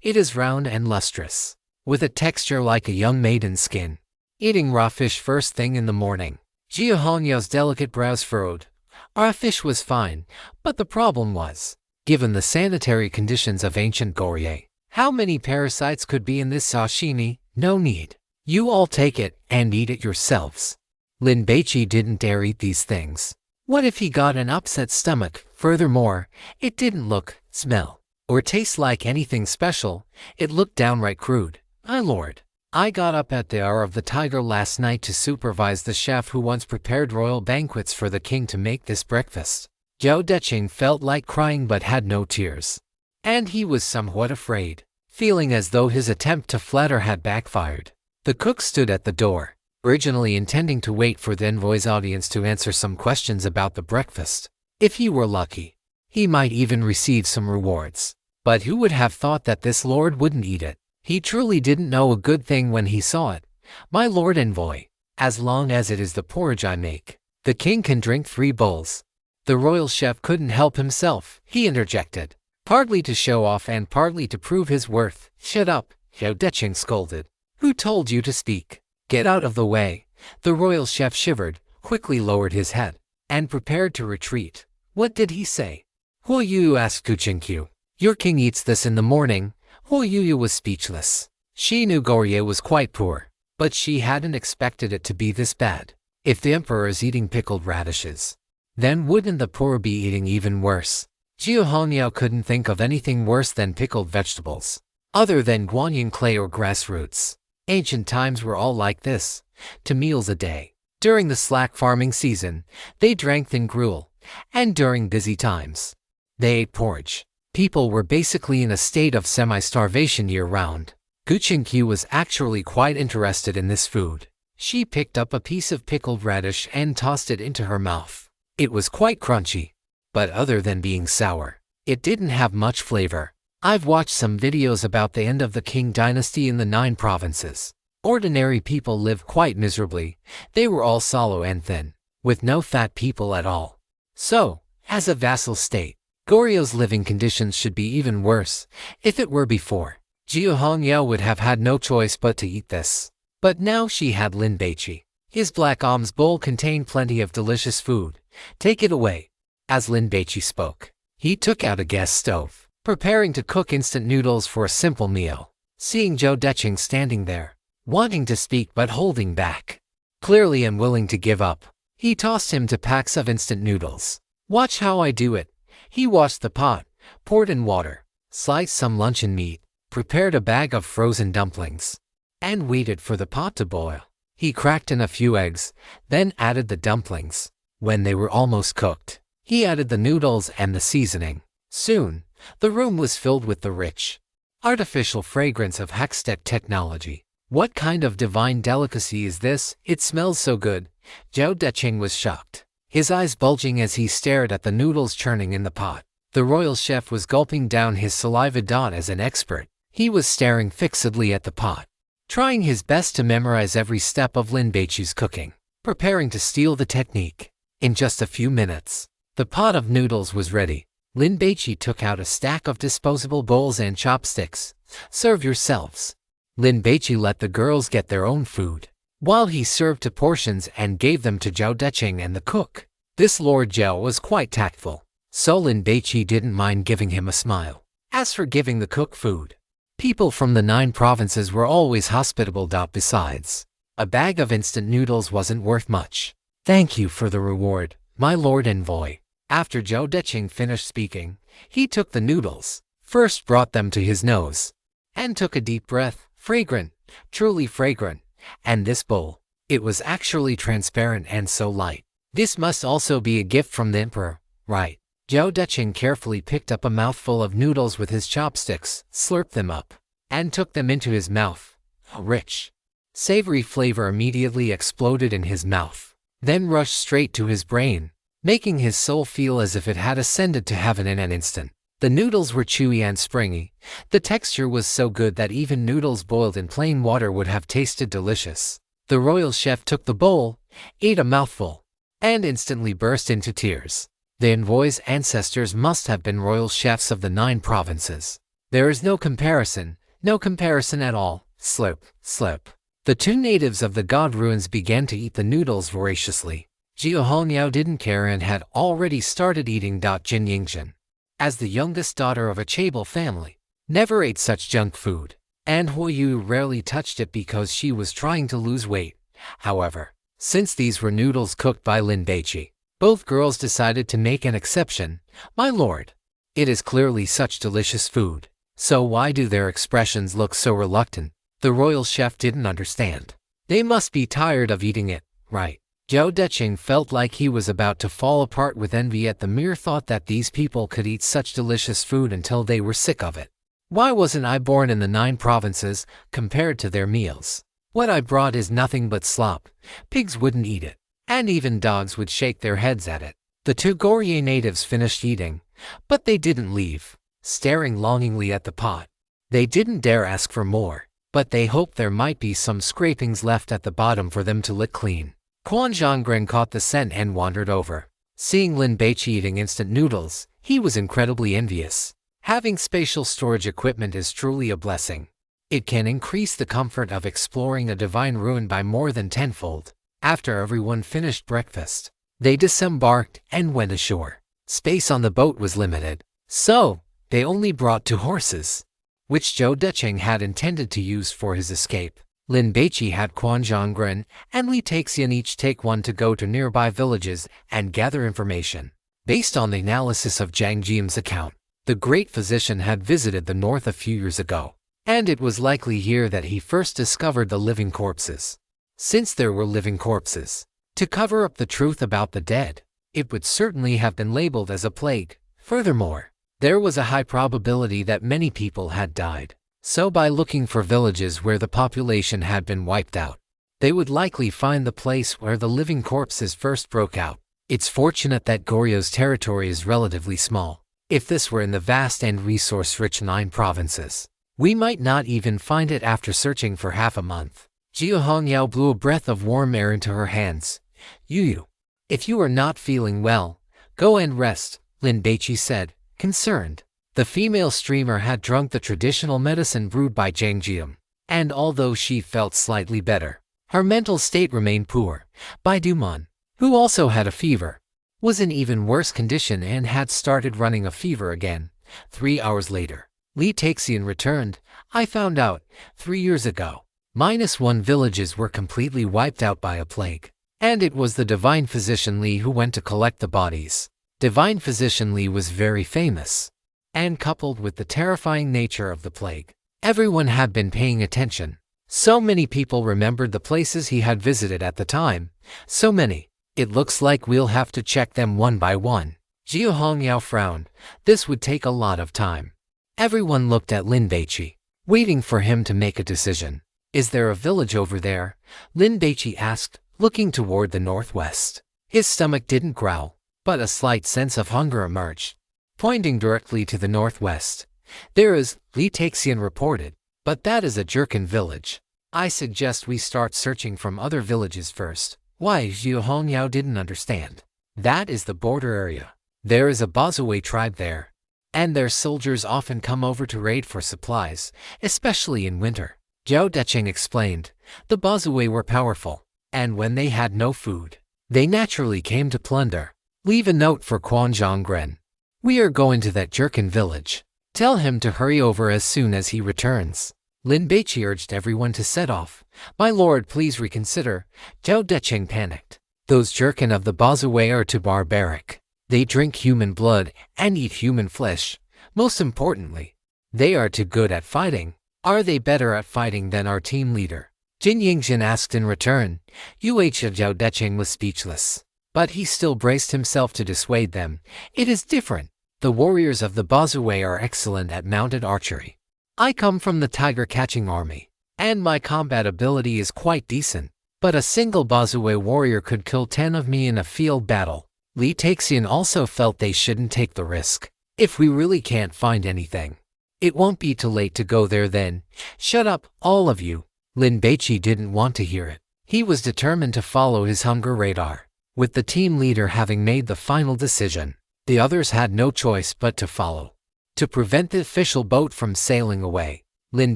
It is round and lustrous, with a texture like a young maiden's skin. Eating raw fish first thing in the morning. Jia Hongyao's delicate brows furrowed. Our fish was fine, but the problem was, given the sanitary conditions of ancient Goryeo, how many parasites could be in this sashimi? No need. You all take it and eat it yourselves. Lin Baici didn't dare eat these things. What if he got an upset stomach? Furthermore, it didn't look, smell, or taste like anything special. It looked downright crude. My lord, I got up at the hour of the tiger last night to supervise the chef who once prepared royal banquets for the king to make this breakfast. Zhao Deqing felt like crying but had no tears. And he was somewhat afraid, feeling as though his attempt to flatter had backfired. The cook stood at the door, originally intending to wait for the envoy's audience to answer some questions about the breakfast. If he were lucky, he might even receive some rewards. But who would have thought that this lord wouldn't eat it? He truly didn't know a good thing when he saw it. My lord envoy, as long as it is the porridge I make, the king can drink 3 bowls. The royal chef couldn't help himself, he interjected, partly to show off and partly to prove his worth. Shut up, Zhao Deqing scolded. Who told you to speak? Get out of the way. The royal chef shivered, quickly lowered his head, and prepared to retreat. What did he say? Huo Yu asked Kuchingqiu. Your king eats this in the morning. Huo Yu was speechless. She knew Goryeo was quite poor, but she hadn't expected it to be this bad. If the emperor is eating pickled radishes, then wouldn't the poor be eating even worse? Jia Hongniao couldn't think of anything worse than pickled vegetables, other than guanyin clay or grass roots. Ancient times were all like this, 2 meals a day. During the slack farming season, they drank thin gruel, and during busy times, they ate porridge. People were basically in a state of semi-starvation year-round. Kuchingqiu was actually quite interested in this food. She picked up a piece of pickled radish and tossed it into her mouth. It was quite crunchy, but other than being sour, it didn't have much flavor. I've watched some videos about the end of the Qing dynasty in the 9 provinces. Ordinary people lived quite miserably. They were all sallow and thin, with no fat people at all. So, as a vassal state, Goryeo's living conditions should be even worse. If it were before, Jia Hongniao would have had no choice but to eat this. But now she had Lin Baici. His black alms bowl contained plenty of delicious food. Take it away. As Lin Baici spoke, he took out a gas stove, preparing to cook instant noodles for a simple meal. Seeing Zhao Deqing standing there, wanting to speak but holding back, clearly unwilling to give up, he tossed him 2 packs of instant noodles. Watch how I do it. He washed the pot, poured in water, sliced some luncheon meat, prepared a bag of frozen dumplings, and waited for the pot to boil. He cracked in a few eggs, then added the dumplings. When they were almost cooked, he added the noodles and the seasoning. Soon, the room was filled with the rich, artificial fragrance of Hextech technology. What kind of divine delicacy is this? It smells so good. Zhao Deqing was shocked, his eyes bulging as he stared at the noodles churning in the pot. The royal chef was gulping down his saliva. As an expert, he was staring fixedly at the pot, trying his best to memorize every step of Lin Baici's cooking, preparing to steal the technique. In just a few minutes, the pot of noodles was ready. Lin Baici took out a stack of disposable bowls and chopsticks. Serve yourselves. Lin Baici let the girls get their own food, while he served 2 portions and gave them to Zhao Deqing and the cook. This Lord Zhao was quite tactful, so Lin Baici didn't mind giving him a smile. As for giving the cook food, people from the 9 provinces were always hospitable. Besides, a bag of instant noodles wasn't worth much. Thank you for the reward, my lord envoy. After Zhao Deqing finished speaking, he took the noodles, first brought them to his nose, and took a deep breath. Fragrant, truly fragrant, and this bowl, it was actually transparent and so light. This must also be a gift from the emperor, right? Zhao Deqing carefully picked up a mouthful of noodles with his chopsticks, slurped them up, and took them into his mouth. A rich, savory flavor immediately exploded in his mouth, then rushed straight to his brain, making his soul feel as if it had ascended to heaven in an instant. The noodles were chewy and springy. The texture was so good that even noodles boiled in plain water would have tasted delicious. The royal chef took the bowl, ate a mouthful, and instantly burst into tears. The envoy's ancestors must have been royal chefs of the 9 provinces. There is no comparison at all. Slurp, slurp. The 2 natives of the god ruins began to eat the noodles voraciously. Jiao Hongyao didn't care and had already started eating. Jin Yingzhen, as the youngest daughter of a chaebol family, never ate such junk food, and Huoyu rarely touched it because she was trying to lose weight. However, since these were noodles cooked by Lin Baici, both girls decided to make an exception. My lord, it is clearly such delicious food, so why do their expressions look so reluctant? The royal chef didn't understand. They must be tired of eating it, right? Zhao Deqing felt like he was about to fall apart with envy at the mere thought that these people could eat such delicious food until they were sick of it. Why wasn't I born in the 9 provinces compared to their meals? What I brought is nothing but slop. Pigs wouldn't eat it, and even dogs would shake their heads at it. The 2 Goryeo natives finished eating, but they didn't leave, staring longingly at the pot. They didn't dare ask for more, but they hoped there might be some scrapings left at the bottom for them to lick clean. Quan Zhonggren caught the scent and wandered over. Seeing Lin Baici eating instant noodles, he was incredibly envious. Having spatial storage equipment is truly a blessing. It can increase the comfort of exploring a divine ruin by more than tenfold. After everyone finished breakfast, they disembarked and went ashore. Space on the boat was limited, so they only brought 2 horses, which Zhao Deqing had intended to use for his escape. Lin Baici had Quan Zhonggren and Li Taxian each take one to go to nearby villages and gather information. Based on the analysis of Zhang Jiam's account, the great physician had visited the north a few years ago, and it was likely here that he first discovered the living corpses. Since there were living corpses, to cover up the truth about the dead, it would certainly have been labeled as a plague. Furthermore, there was a high probability that many people had died. So by looking for villages where the population had been wiped out, they would likely find the place where the living corpses first broke out. It's fortunate that Goryeo's territory is relatively small. If this were in the vast and resource-rich 9 provinces, we might not even find it after searching for half a month. Jiao Hongyao blew a breath of warm air into her hands. Yu, if you are not feeling well, go and rest, Lin Baici said, concerned. The female streamer had drunk the traditional medicine brewed by Zhang Jiam, and although she felt slightly better, her mental state remained poor. Bai Duman, who also had a fever, was in even worse condition and had started running a fever again. 3 hours later, Li Taxian returned. I found out, 3 years ago, -1 villages were completely wiped out by a plague, and it was the divine physician Li who went to collect the bodies. Divine physician Li was very famous, and coupled with the terrifying nature of the plague, everyone had been paying attention. So many people remembered the places he had visited at the time. So many, it looks like we'll have to check them one by one. Jiao Hongyao frowned. This would take a lot of time. Everyone looked at Lin Baici, waiting for him to make a decision. Is there a village over there? Lin Baici asked, looking toward the northwest. His stomach didn't growl, but a slight sense of hunger emerged. Pointing directly to the northwest, there is, Li Taxian reported, but that is a Jurchen village. I suggest we start searching from other villages first. Why? Jiao Hongyao didn't understand. That is the border area. There is a Bazaway tribe there, and their soldiers often come over to raid for supplies, especially in winter. Zhao Deqing explained. The Bazaway were powerful, and when they had no food, they naturally came to plunder. Leave a note for Quan Zhonggren. We are going to that Jurchen village. Tell him to hurry over as soon as he returns. Lin Baici urged everyone to set off. My lord, please reconsider. Zhao Deqing panicked. Those Jurchen of the Bazaway are too barbaric. They drink human blood and eat human flesh. Most importantly, They are too good at fighting. Are they better at fighting than our team leader? Jin Yingjin asked in return. Zhao Decheng was speechless. But he still braced himself to dissuade them. It is different. The warriors of the Bazue are excellent at mounted archery. I come from the tiger-catching army, and my combat ability is quite decent. But a single Bazue warrior could kill 10 of me in a field battle. Li Taxian also felt they shouldn't take the risk. If we really can't find anything, it won't be too late to go there then. Shut up, all of you. Lin Baici didn't want to hear it. He was determined to follow his hunger radar. With the team leader having made the final decision, the others had no choice but to follow. To prevent the official boat from sailing away, Lin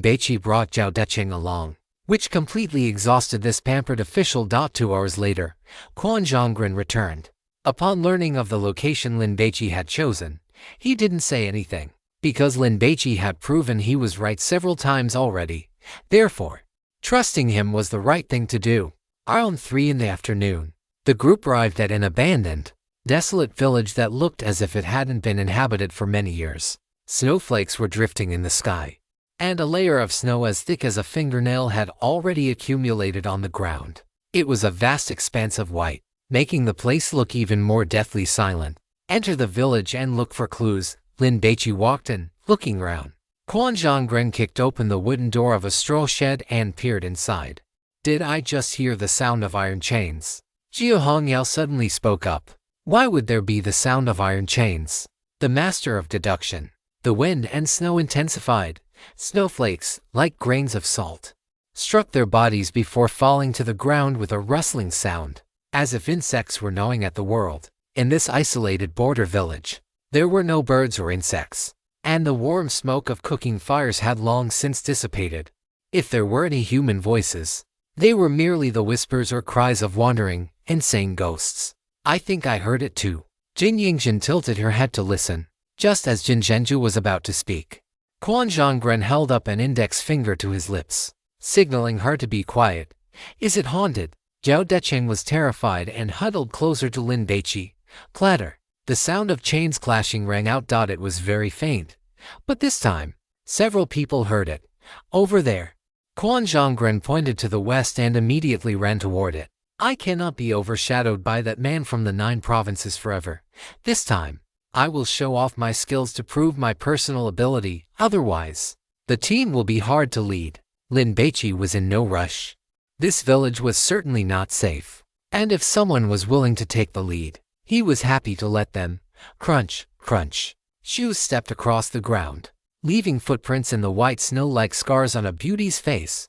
Baici brought Zhao Decheng along, which completely exhausted this pampered official. 2 hours later, Quan Zhonggren returned. Upon learning of the location Lin Baici had chosen, he didn't say anything, because Lin Baici had proven he was right several times already. Therefore, trusting him was the right thing to do. Around 3 in the afternoon, the group arrived at an abandoned, desolate village that looked as if it hadn't been inhabited for many years. Snowflakes were drifting in the sky, and a layer of snow as thick as a fingernail had already accumulated on the ground. It was a vast expanse of white, making the place look even more deathly silent. Enter the village and look for clues. Lin Baici walked in, looking round. Quan Zhonggren kicked open the wooden door of a straw shed and peered inside. Did I just hear the sound of iron chains? Jiao Hongyao suddenly spoke up. Why would there be the sound of iron chains? The master of deduction. The wind and snow intensified. Snowflakes, like grains of salt, struck their bodies before falling to the ground with a rustling sound, as if insects were gnawing at the world. In this isolated border village, there were no birds or insects, and the warm smoke of cooking fires had long since dissipated. If there were any human voices, they were merely the whispers or cries of wandering, insane ghosts. I think I heard it too. Jin Yingjin tilted her head to listen, just as Jin Zhenju was about to speak. Quan Zhonggren held up an index finger to his lips, signaling her to be quiet. Is it haunted? Zhao Decheng was terrified and huddled closer to Lin Baici. Clatter. The sound of chains clashing rang out. It was very faint, but this time, several people heard it. Over there. Quan Zhonggren pointed to the west and immediately ran toward it. I cannot be overshadowed by that man from the 9 provinces forever. This time, I will show off my skills to prove my personal ability. Otherwise, the team will be hard to lead. Lin Baici was in no rush. This village was certainly not safe, and if someone was willing to take the lead, he was happy to let them. Crunch, crunch. Shoes stepped across the ground, leaving footprints in the white snow like scars on a beauty's face.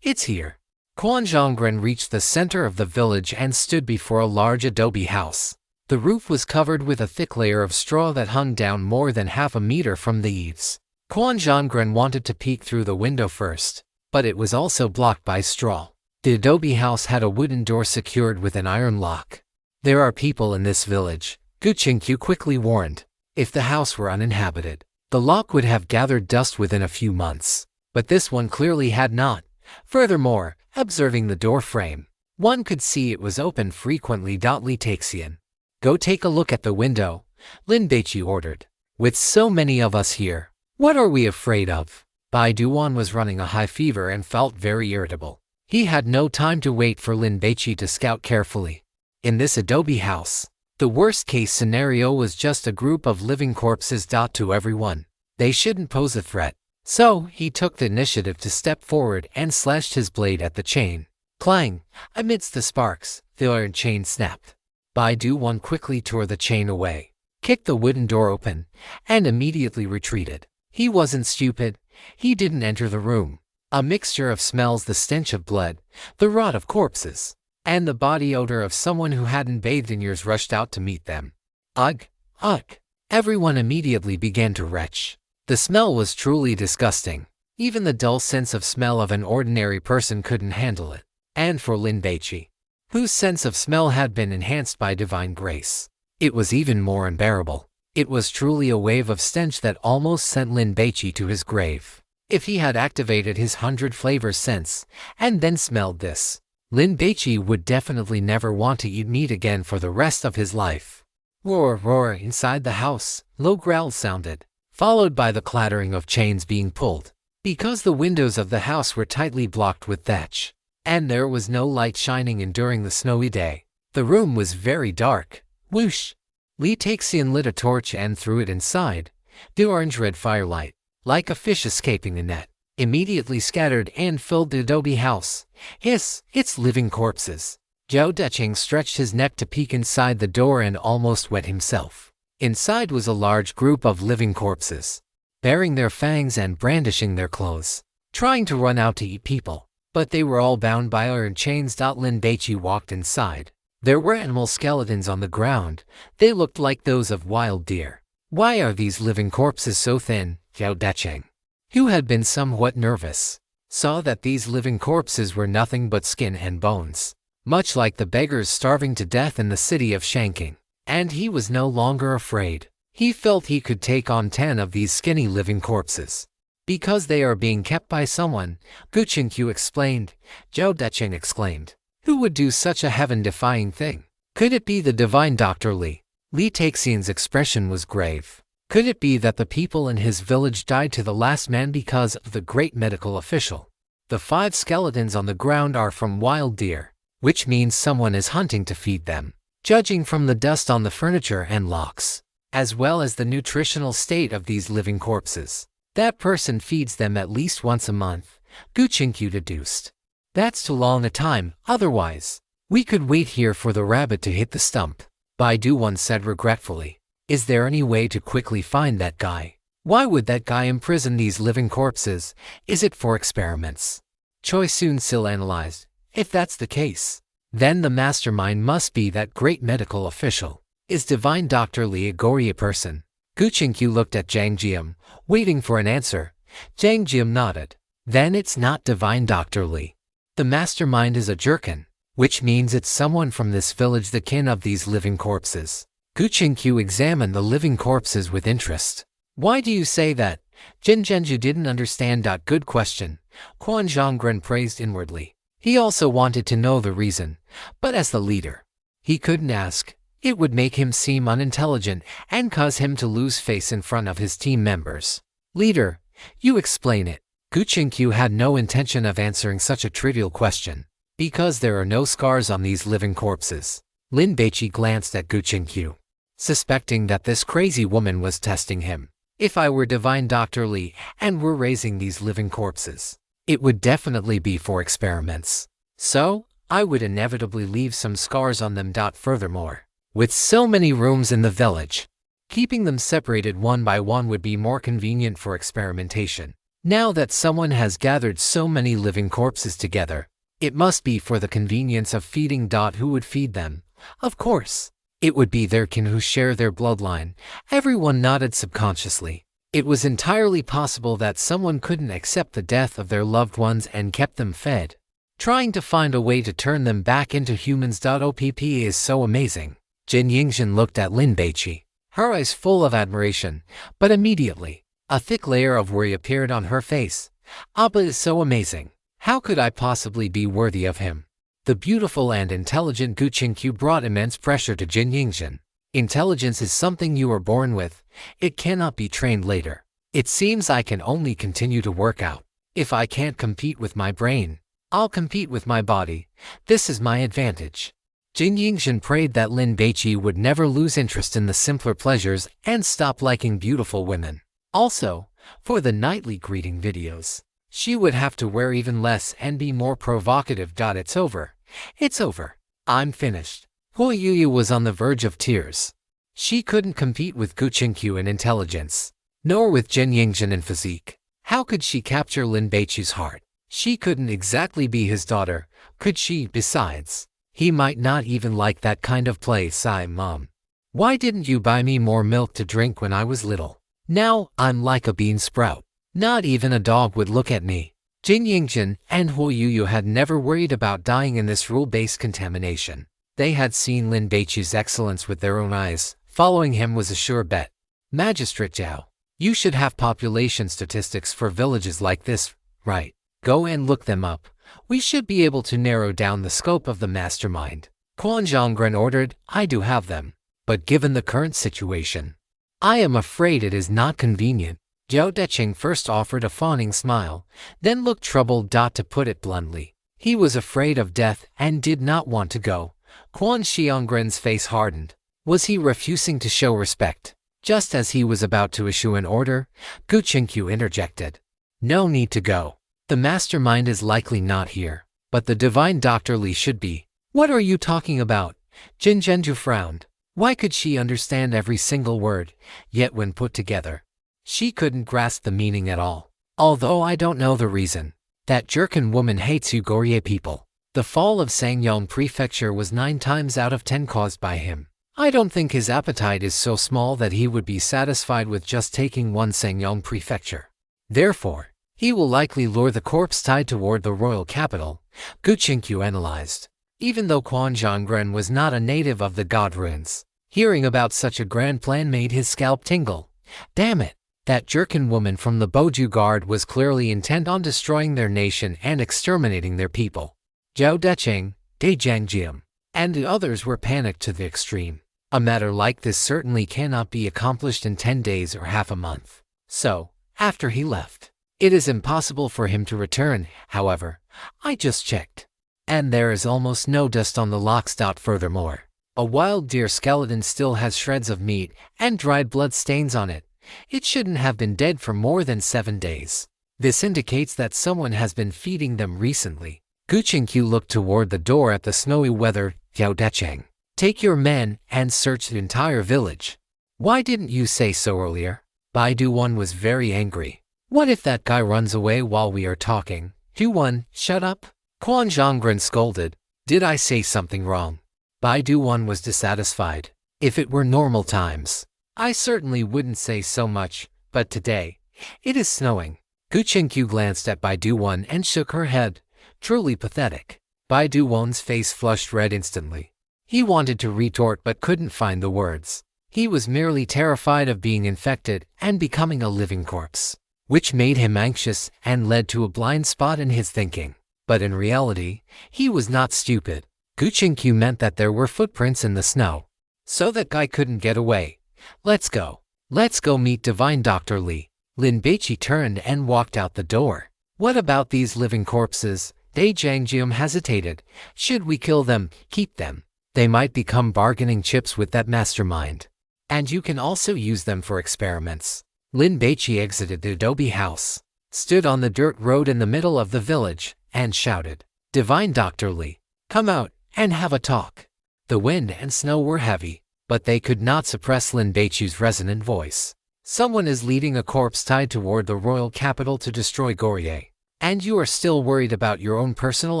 It's here. Quan Zhonggren reached the center of the village and stood before a large adobe house. The roof was covered with a thick layer of straw that hung down more than half a meter from the eaves. Quan Zhonggren wanted to peek through the window first, but it was also blocked by straw. The adobe house had a wooden door secured with an iron lock. There are people in this village, Gu Qingqiu quickly warned. If the house were uninhabited, the lock would have gathered dust within a few months. But this one clearly had not. Furthermore, observing the door frame, one could see it was open frequently. Li Taxian. Go take a look at the window, Lin Baici ordered. With so many of us here, what are we afraid of? Bai Duan was running a high fever and felt very irritable. He had no time to wait for Lin Baici to scout carefully. In this adobe house, the worst-case scenario was just a group of living corpses. To everyone, they shouldn't pose a threat. So, he took the initiative to step forward and slashed his blade at the chain. Clang! Amidst the sparks, the iron chain snapped. Bai Duan quickly tore the chain away, kicked the wooden door open, and immediately retreated. He wasn't stupid. He didn't enter the room. A mixture of smells, the stench of blood, the rot of corpses, and the body odor of someone who hadn't bathed in years rushed out to meet them. Ugh! Ugh! Everyone immediately began to retch. The smell was truly disgusting. Even the dull sense of smell of an ordinary person couldn't handle it. And for Lin Baici, whose sense of smell had been enhanced by divine grace, it was even more unbearable. It was truly a wave of stench that almost sent Lin Baici to his grave. If he had activated his 100 flavor sense and then smelled this, Lin Baici would definitely never want to eat meat again for the rest of his life. Roar, roar! Inside the house, low growls sounded. followed by the clattering of chains being pulled. Because the windows of the house were tightly blocked with thatch, and there was no light shining in during the snowy day, the room was very dark. Whoosh! Li Baici lit a torch and threw it inside. The orange-red firelight, like a fish escaping a net, immediately scattered and filled the adobe house. Hiss! It's living corpses. Zhao Decheng stretched his neck to peek inside the door and almost wet himself. Inside was a large group of living corpses, baring their fangs and brandishing their claws, trying to run out to eat people. But they were all bound by iron chains. Lin Baici walked inside. There were animal skeletons on the ground. They looked like those of wild deer. Why are these living corpses so thin? Zhao Decheng, who had been somewhat nervous, saw that these living corpses were nothing but skin and bones, much like the beggars starving to death in the city of Shanking. And he was no longer afraid. He felt he could take on 10 of these skinny living corpses. Because they are being kept by someone, Gu Qingqiu explained. Zhao Decheng exclaimed. Who would do such a heaven-defying thing? Could it be the divine Dr. Li? Li Baici's expression was grave. Could it be that the people in his village died to the last man because of the great medical official? The 5 skeletons on the ground are from wild deer, which means someone is hunting to feed them. Judging from the dust on the furniture and locks, as well as the nutritional state of these living corpses, that person feeds them at least once a month, Gu Qingqiu deduced. That's too long a time, otherwise, we could wait here for the rabbit to hit the stump. Baidu once said regretfully. Is there any way to quickly find that guy? Why would that guy imprison these living corpses? Is it for experiments? Choi Soon-sil analyzed. If that's the case, then the mastermind must be that great medical official. Is divine Dr. Li a gory person? Gu Qingqiu looked at Zhang Jiam, waiting for an answer. Zhang Jiam nodded. Then it's not divine Dr. Li. The mastermind is a jerkin, which means it's someone from this village, the kin of these living corpses. Gu Qingqiu examined the living corpses with interest. Why do you say that? Jin Zhenju didn't understand. Good question, Quan Zhonggren praised inwardly. He also wanted to know the reason, but as the leader, he couldn't ask. It would make him seem unintelligent and cause him to lose face in front of his team members. Leader, you explain it. Gu Qingqiu had no intention of answering such a trivial question. Because there are no scars on these living corpses. Lin Baici glanced at Gu Qingqiu, suspecting that this crazy woman was testing him. If I were divine Dr. Li and were raising these living corpses, it would definitely be for experiments. So, I would inevitably leave some scars on them. Furthermore, with so many rooms in the village, keeping them separated one by one would be more convenient for experimentation. Now that someone has gathered so many living corpses together, it must be for the convenience of feeding. Who would feed them? Of course, it would be their kin who share their bloodline. Everyone nodded subconsciously. It was entirely possible that someone couldn't accept the death of their loved ones and kept them fed, trying to find a way to turn them back into humans. OPP is so amazing. Jin Yingxin looked at Lin Baici, her eyes full of admiration, but immediately, a thick layer of worry appeared on her face. Abba is so amazing. How could I possibly be worthy of him? The beautiful and intelligent Gu Qingqiu brought immense pressure to Jin Yingxin. Intelligence is something you are born with. It cannot be trained later. It seems I can only continue to work out. If I can't compete with my brain, I'll compete with my body. This is my advantage. Jin Yingxin prayed that Lin Baici would never lose interest in the simpler pleasures and stop liking beautiful women. Also, for the nightly greeting videos, she would have to wear even less and be more provocative. It's over. It's over. I'm finished. Hu Yuyu was on the verge of tears. She couldn't compete with Gu Qingqiu in intelligence, nor with Jin Yingxin in physique. How could she capture Lin Baici's heart? She couldn't exactly be his daughter, could she? Besides, he might not even like that kind of play. Sigh, Mom. Why didn't you buy me more milk to drink when I was little? Now, I'm like a bean sprout. Not even a dog would look at me. Jin Yingxin and Hu Yuyu had never worried about dying in this rule-based contamination. They had seen Lin Baici's excellence with their own eyes. Following him was a sure bet. Magistrate Zhao, you should have population statistics for villages like this, right? Go and look them up. We should be able to narrow down the scope of the mastermind. Quan Zhonggren ordered. I do have them, but given the current situation, I am afraid it is not convenient. Zhao Decheng first offered a fawning smile, then looked troubled. To put it bluntly, he was afraid of death and did not want to go. Quan Xiongren's face hardened. Was he refusing to show respect? Just as he was about to issue an order, Gu Qingqiu interjected. No need to go. The mastermind is likely not here, but the divine Dr. Li should be. What are you talking about? Jin Zhenju frowned. Why could she understand every single word, yet when put together, she couldn't grasp the meaning at all? Although I don't know the reason. That Jurchen woman hates you Goryeo people. The fall of Sangyong Prefecture was 9 times out of 10 caused by him. I don't think his appetite is so small that he would be satisfied with just taking one Sangyong Prefecture. Therefore, he will likely lure the corpse tied toward the royal capital, Gu Qingqiu analyzed. Even though Quan Zhongren was not a native of the God Ruins, hearing about such a grand plan made his scalp tingle. Damn it! That Jurchen woman from the Boju Guard was clearly intent on destroying their nation and exterminating their people. Zhao Decheng, Dai Jiangjiam, and the others were panicked to the extreme. A matter like this certainly cannot be accomplished in 10 days or half a month. So, after he left, it is impossible for him to return. However, I just checked, and there is almost no dust on the locks. Furthermore, a wild deer skeleton still has shreds of meat and dried blood stains on it. It shouldn't have been dead for more than 7 days. This indicates that someone has been feeding them recently. Gu Qingqiu looked toward the door at the snowy weather. Zhao Decheng, take your men and search the entire village. Why didn't you say so earlier? Baidu Wan was very angry. What if that guy runs away while we are talking? Du Wan, shut up. Quan Zhongren scolded. Did I say something wrong? Baidu Wan was dissatisfied. If it were normal times, I certainly wouldn't say so much, but today, it is snowing. Gu Qingqiu glanced at Baidu Wan and shook her head. Truly pathetic. Baidu Wan's face flushed red instantly. He wanted to retort but couldn't find the words. He was merely terrified of being infected and becoming a living corpse, which made him anxious and led to a blind spot in his thinking. But in reality, he was not stupid. Gu Qingqiu meant that there were footprints in the snow, so that guy couldn't get away. Let's go. Let's go meet Divine Dr. Li. Lin Baici turned and walked out the door. What about these living corpses? Dai Jiangjiam hesitated. Should we kill them, keep them? They might become bargaining chips with that mastermind. And you can also use them for experiments. Lin Baici exited the adobe house, stood on the dirt road in the middle of the village, and shouted, Divine Dr. Li, come out and have a talk. The wind and snow were heavy, but they could not suppress Lin Baici's resonant voice. Someone is leading a corpse tied toward the royal capital to destroy Goryeo. And you are still worried about your own personal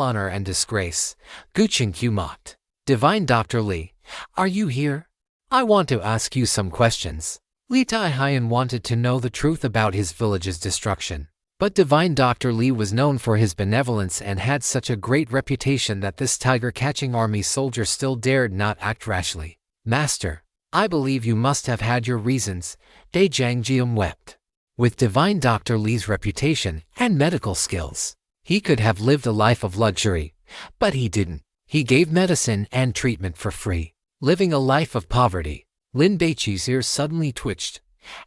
honor and disgrace. Gu Qingqiu mocked. Divine Dr. Li, are you here? I want to ask you some questions. Li Taihan wanted to know the truth about his village's destruction. But Divine Dr. Li was known for his benevolence and had such a great reputation that this tiger-catching army soldier still dared not act rashly. Master, I believe you must have had your reasons. Dai Jiangjiam wept. With Divine Dr. Li's reputation and medical skills, he could have lived a life of luxury, but he didn't. He gave medicine and treatment for free, living a life of poverty. Lin Baici's ears suddenly twitched,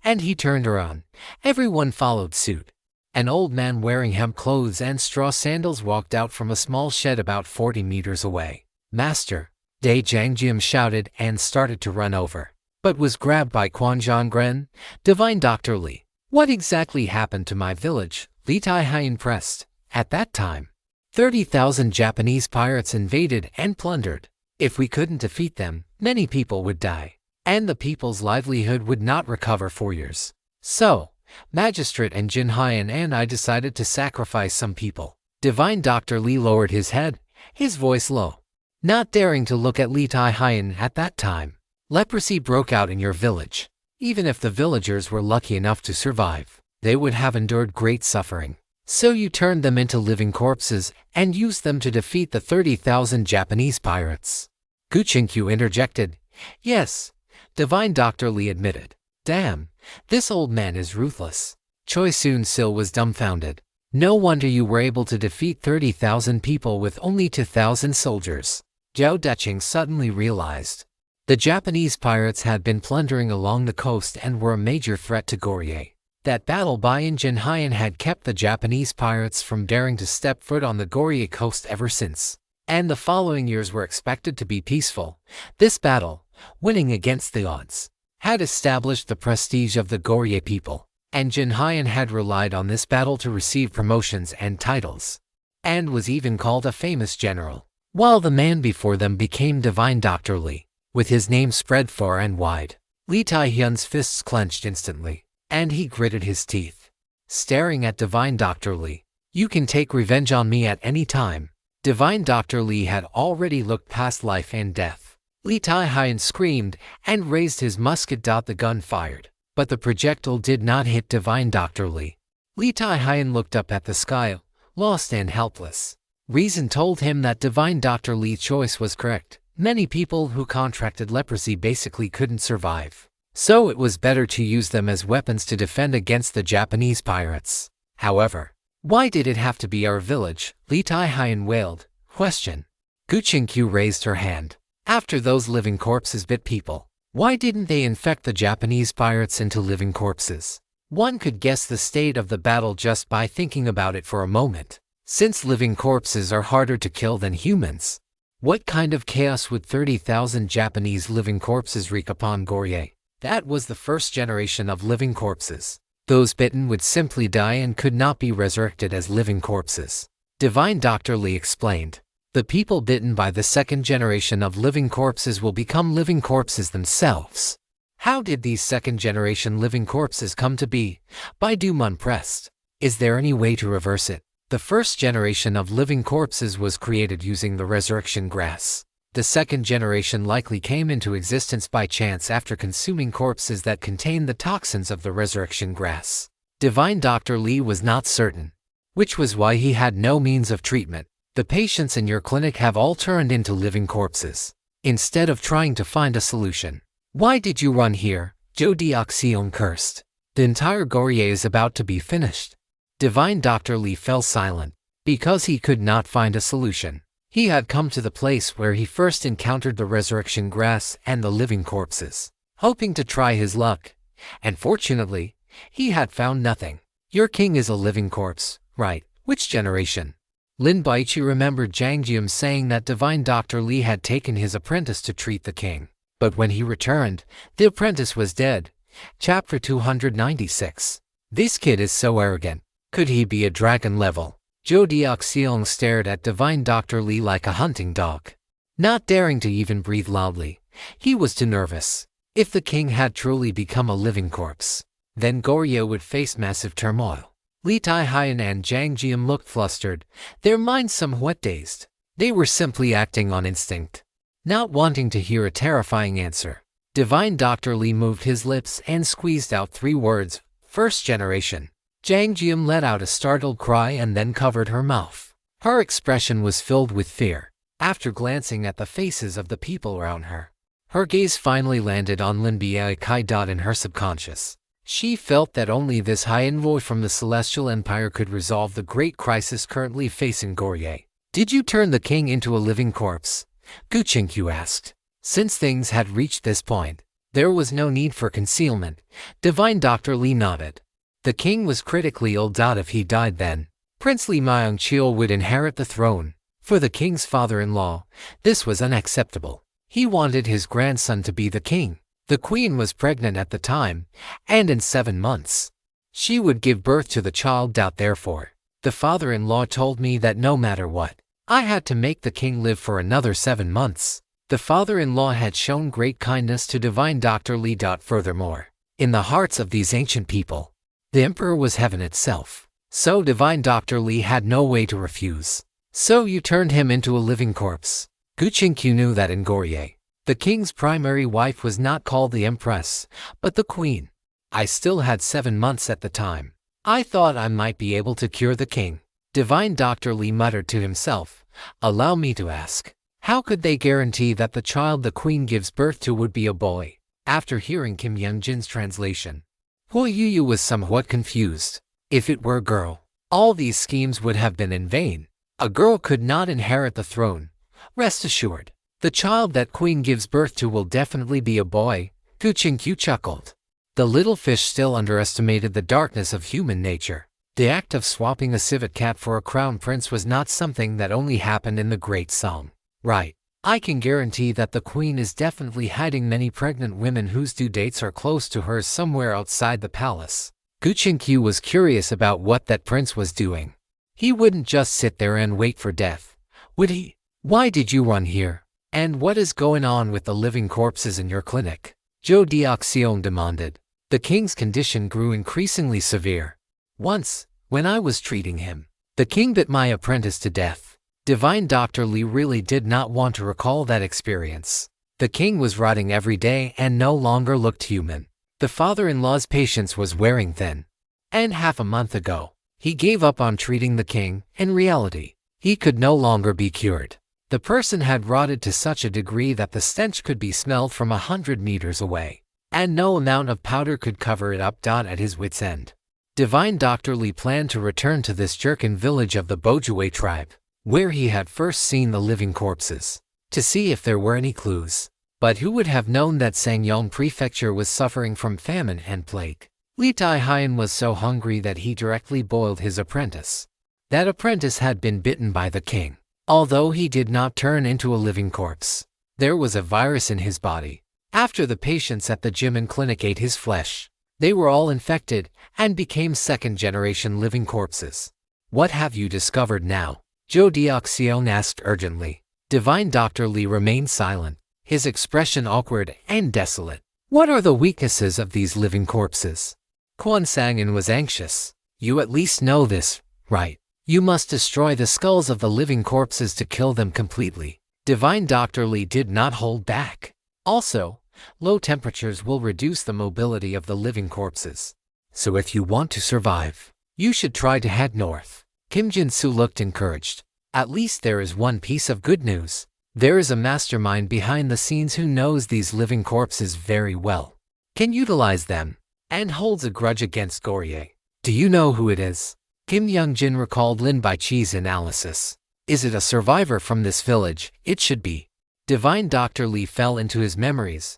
and he turned around. Everyone followed suit. An old man wearing hemp clothes and straw sandals walked out from a small shed about 40 meters away. Master, Dai Jiangjiam shouted and started to run over, but was grabbed by Quan Zhongren. Divine Dr. Li, what exactly happened to my village? Li Taihan pressed. At that time, 30,000 Japanese pirates invaded and plundered. If we couldn't defeat them, many people would die, and the people's livelihood would not recover for years. So, Magistrate and Jin Haiyan and I decided to sacrifice some people. Divine Dr. Li lowered his head, his voice low, not daring to look at Li Taihan at that time. Leprosy broke out in your village. Even if the villagers were lucky enough to survive, they would have endured great suffering. So you turned them into living corpses and used them to defeat the 30,000 Japanese pirates. Gu Qingqiu interjected. Yes, Divine Dr. Li admitted. Damn, this old man is ruthless. Choi Soon-sil was dumbfounded. No wonder you were able to defeat 30,000 people with only 2,000 soldiers. Zhao Decheng suddenly realized. The Japanese pirates had been plundering along the coast and were a major threat to Goryeo. That battle by Jinhyan had kept the Japanese pirates from daring to step foot on the Goryeo coast ever since, and the following years were expected to be peaceful. This battle, winning against the odds, had established the prestige of the Goryeo people, and Jinhyan had relied on this battle to receive promotions and titles, and was even called a famous general, while the man before them became Divine Dr. Li, with his name spread far and wide. Li Taihyun's fists clenched instantly, and he gritted his teeth, staring at Divine Dr. Li. "You can take revenge on me at any time." Divine Dr. Li had already looked past life and death. Li Taihyun screamed and raised his musket. The gun fired, but the projectile did not hit Divine Dr. Li. Li Taihyun looked up at the sky, lost and helpless. Reason told him that Divine Dr. Li's choice was correct. Many people who contracted leprosy basically couldn't survive, so it was better to use them as weapons to defend against the Japanese pirates. However, why did it have to be our village? Li Taihyun wailed. Question. Gu Qingqiu raised her hand. After those living corpses bit people, why didn't they infect the Japanese pirates into living corpses? One could guess the state of the battle just by thinking about it for a moment. Since living corpses are harder to kill than humans, what kind of chaos would 30,000 Japanese living corpses wreak upon Goryeo? That was the first generation of living corpses. Those bitten would simply die and could not be resurrected as living corpses. Divine Dr. Li explained. The people bitten by the second generation of living corpses will become living corpses themselves. How did these second-generation living corpses come to be? By doom unpressed. Is there any way to reverse it? The first generation of living corpses was created using the resurrection grass. The second generation likely came into existence by chance after consuming corpses that contained the toxins of the resurrection grass. Divine Dr. Li was not certain, which was why he had no means of treatment. The patients in your clinic have all turned into living corpses. Instead of trying to find a solution, why did you run here? Zhou Diaxiong cursed. The entire Goryeo is about to be finished. Divine Dr. Li fell silent, because he could not find a solution. He had come to the place where he first encountered the resurrection grass and the living corpses, hoping to try his luck, and fortunately, he had found nothing. Your king is a living corpse, right? Which generation? Lin Baici remembered Zhang Jiam saying that Divine Dr. Li had taken his apprentice to treat the king, but when he returned, the apprentice was dead. Chapter 296. This kid is so arrogant. Could he be a dragon level? Zhou Diaxiong stared at Divine Dr. Li like a hunting dog, not daring to even breathe loudly. He was too nervous. If the king had truly become a living corpse, then Goryeo would face massive turmoil. Li Taihyun and Zhang Jiam looked flustered, their minds somewhat dazed. They were simply acting on instinct, not wanting to hear a terrifying answer. Divine Dr. Li moved his lips and squeezed out 3 words, first generation. Zhang Jiam let out a startled cry and then covered her mouth. Her expression was filled with fear. After glancing at the faces of the people around her, her gaze finally landed on Lin Baici. In her subconscious, she felt that only this high envoy from the Celestial Empire could resolve the great crisis currently facing Goryeo. Did you turn the king into a living corpse? Gu Qingqiu asked. Since things had reached this point, there was no need for concealment. Divine Dr. Li nodded. The king was critically ill. If he died then, Princely Myongchil would inherit the throne. For the king's father-in-law, this was unacceptable. He wanted his grandson to be the king. The queen was pregnant at the time, and in 7 months, she would give birth to the child. Therefore, the father-in-law told me that no matter what, I had to make the king live for another 7 months. The father-in-law had shown great kindness to Divine Dr. Li. Furthermore, in the hearts of these ancient people, the emperor was heaven itself. So Divine Dr. Li had no way to refuse. So you turned him into a living corpse. Gu Qingqiu knew that in Goryeo, the king's primary wife was not called the empress, but the queen. I still had 7 months at the time. I thought I might be able to cure the king. Divine Dr. Li muttered to himself. Allow me to ask, how could they guarantee that the child the queen gives birth to would be a boy? After hearing Kim Youngjin's translation, Hu Yuyu was somewhat confused. If it were a girl, all these schemes would have been in vain. A girl could not inherit the throne, rest assured. The child that queen gives birth to will definitely be a boy, Gu Qingqiu chuckled. The little fish still underestimated the darkness of human nature. The act of swapping a civet cat for a crown prince was not something that only happened in the great song. Right. I can guarantee that the queen is definitely hiding many pregnant women whose due dates are close to hers somewhere outside the palace. Gu Qingqiu was curious about what that prince was doing. He wouldn't just sit there and wait for death, would he? Why did you run here? And what is going on with the living corpses in your clinic? Zhou Diaxiong demanded. The king's condition grew increasingly severe. Once, when I was treating him, the king bit my apprentice to death. Divine Dr. Li really did not want to recall that experience. The king was rotting every day and no longer looked human. The father-in-law's patience was wearing thin. And half a month ago, he gave up on treating the king. In reality, he could no longer be cured. The person had rotted to such a degree that the stench could be smelled from 100 meters away, and no amount of powder could cover it up. At his wit's end, Divine Dr. Li planned to return to this Jurchen village of the Bojue tribe, where he had first seen the living corpses, to see if there were any clues. But who would have known that Sangyong Prefecture was suffering from famine and plague? Li Taihan was so hungry that he directly boiled his apprentice. That apprentice had been bitten by the king. Although he did not turn into a living corpse, there was a virus in his body. After the patients at the gym and clinic ate his flesh, they were all infected and became second-generation living corpses. What have you discovered now? Zhou Diaxiong asked urgently. Divine Dr. Li remained silent, his expression awkward and desolate. What are the weaknesses of these living corpses? Quan Sangin was anxious. You at least know this, right? You must destroy the skulls of the living corpses to kill them completely. Divine Dr. Li did not hold back. Also, low temperatures will reduce the mobility of the living corpses. So if you want to survive, you should try to head north. Kim Jin-soo looked encouraged. At least there is one piece of good news. There is a mastermind behind the scenes who knows these living corpses very well, can utilize them, and holds a grudge against Goryeo. Do you know who it is? Kim Young-jin recalled Lin Baici's analysis. Is it a survivor from this village? It should be. Divine Dr. Li fell into his memories.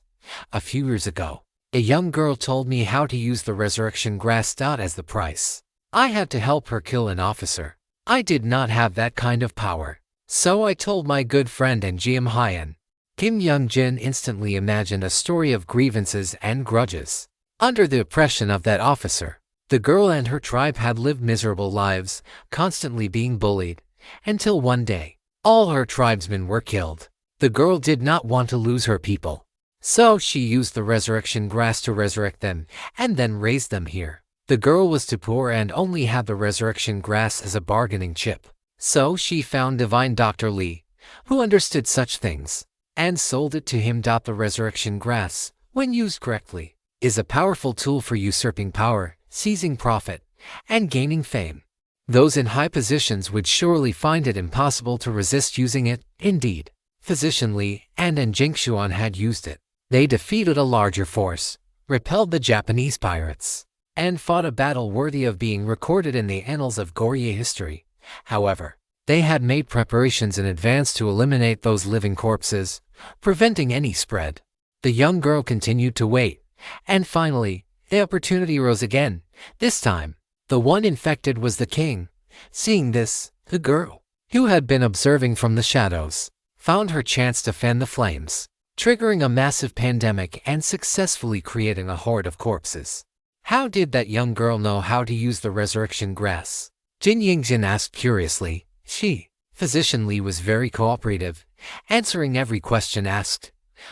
A few years ago, a young girl told me how to use the resurrection grass. As the price, I had to help her kill an officer. I did not have that kind of power, so I told my good friend and Jiam Hyan. Kim Young-jin instantly imagined a story of grievances and grudges. Under the oppression of that officer, the girl and her tribe had lived miserable lives, constantly being bullied, until one day, all her tribesmen were killed. The girl did not want to lose her people, so she used the resurrection grass to resurrect them and then raised them here. The girl was too poor and only had the resurrection grass as a bargaining chip, so she found Divine Dr. Li, who understood such things, and sold it to him. The resurrection grass, when used correctly, is a powerful tool for usurping power, seizing profit, and gaining fame. Those in high positions would surely find it impossible to resist using it. Indeed, Physician Li and Jingshuan had used it. They defeated a larger force, repelled the Japanese pirates, and fought a battle worthy of being recorded in the annals of Goryeo history. However, they had made preparations in advance to eliminate those living corpses, preventing any spread. The young girl continued to wait, and finally, the opportunity rose again. This time, the one infected was the king. Seeing this, the girl, who had been observing from the shadows, found her chance to fan the flames, triggering a massive pandemic and successfully creating a horde of corpses. How did that young girl know how to use the resurrection grass? Jin Yingjin asked curiously. Physician Li was very cooperative, answering every question asked.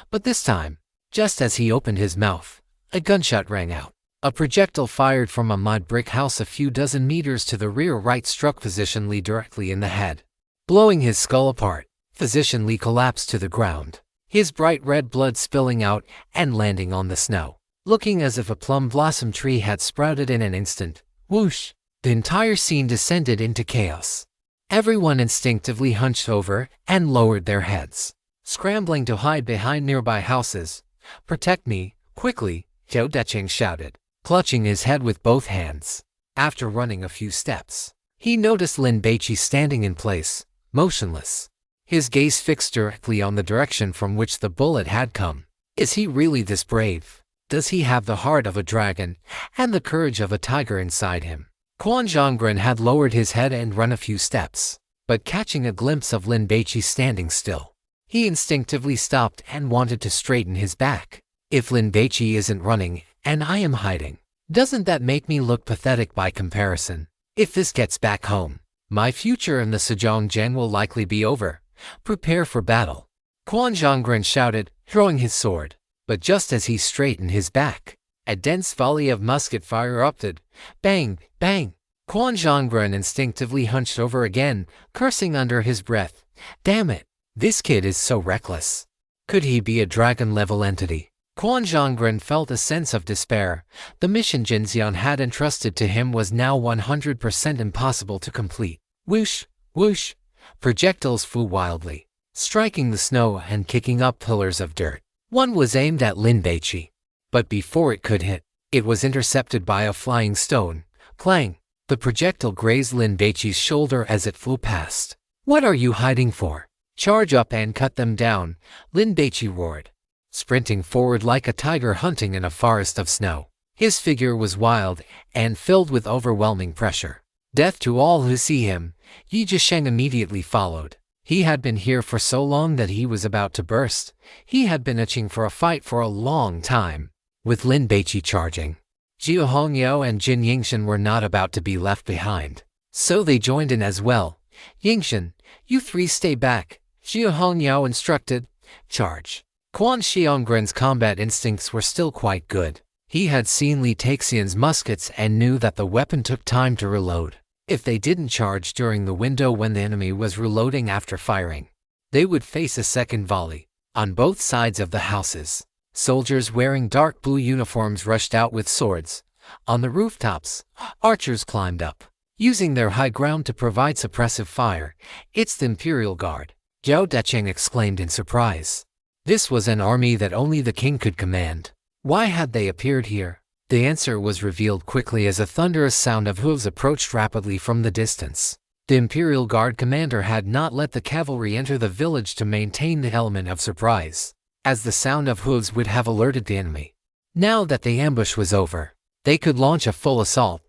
But this time, just as he opened his mouth, a gunshot rang out. A projectile fired from a mud brick house a few dozen meters to the rear right struck Physician Li directly in the head, blowing his skull apart. Physician Li collapsed to the ground, his bright red blood spilling out and landing on the snow, looking as if a plum blossom tree had sprouted in an instant. Whoosh! The entire scene descended into chaos. Everyone instinctively hunched over and lowered their heads, scrambling to hide behind nearby houses. Protect me, quickly, Zhou Decheng shouted, clutching his head with both hands. After running a few steps, he noticed Lin Baici standing in place, motionless. his gaze fixed directly on the direction from which the bullet had come. Is he really this brave? Does he have the heart of a dragon and the courage of a tiger inside him? Quan Zhonggren had lowered his head and run a few steps, but catching a glimpse of Lin Baici standing still, he instinctively stopped and wanted to straighten his back. If Lin Baici isn't running and I am hiding, doesn't that make me look pathetic by comparison? If this gets back home, my future in the Sejongjian will likely be over. Prepare for battle. Quan Zhonggren shouted, throwing his sword. But just as he straightened his back, a dense volley of musket fire erupted. Bang, bang. Quan Zhonggren instinctively hunched over again, cursing under his breath. Damn it, this kid is so reckless. Could he be a dragon-level entity? Quan Zhonggren felt a sense of despair. The mission Jinxian had entrusted to him was now 100% impossible to complete. Whoosh, whoosh. Projectiles flew wildly, striking the snow and kicking up pillars of dirt. One was aimed at Lin Baici, but before it could hit, it was intercepted by a flying stone. Clang! The projectile grazed Lin Baici's shoulder as it flew past. What are you hiding for? Charge up and cut them down, Lin Baici roared, sprinting forward like a tiger hunting in a forest of snow. His figure was wild and filled with overwhelming pressure. Death to all who see him. Yi Zhisheng immediately followed. He had been here for so long that he was about to burst. He had been itching for a fight for a long time. With Lin Baici charging, Jiu Hongyao and Jin Yingshan were not about to be left behind. So they joined in as well. Yingshan, you three stay back, Jiu Hongyao instructed. Charge. Quan Zhonggren's combat instincts were still quite good. He had seen Li Taxian's muskets and knew that the weapon took time to reload. If they didn't charge during the window when the enemy was reloading after firing, they would face a second volley. On both sides of the houses, soldiers wearing dark blue uniforms rushed out with swords. On the rooftops, archers climbed up, using their high ground to provide suppressive fire. It's the Imperial Guard, Zhao Decheng exclaimed in surprise. This was an army that only the king could command. Why had they appeared here? The answer was revealed quickly as a thunderous sound of hooves approached rapidly from the distance. The Imperial Guard commander had not let the cavalry enter the village to maintain the element of surprise, as the sound of hooves would have alerted the enemy. Now that the ambush was over, they could launch a full assault,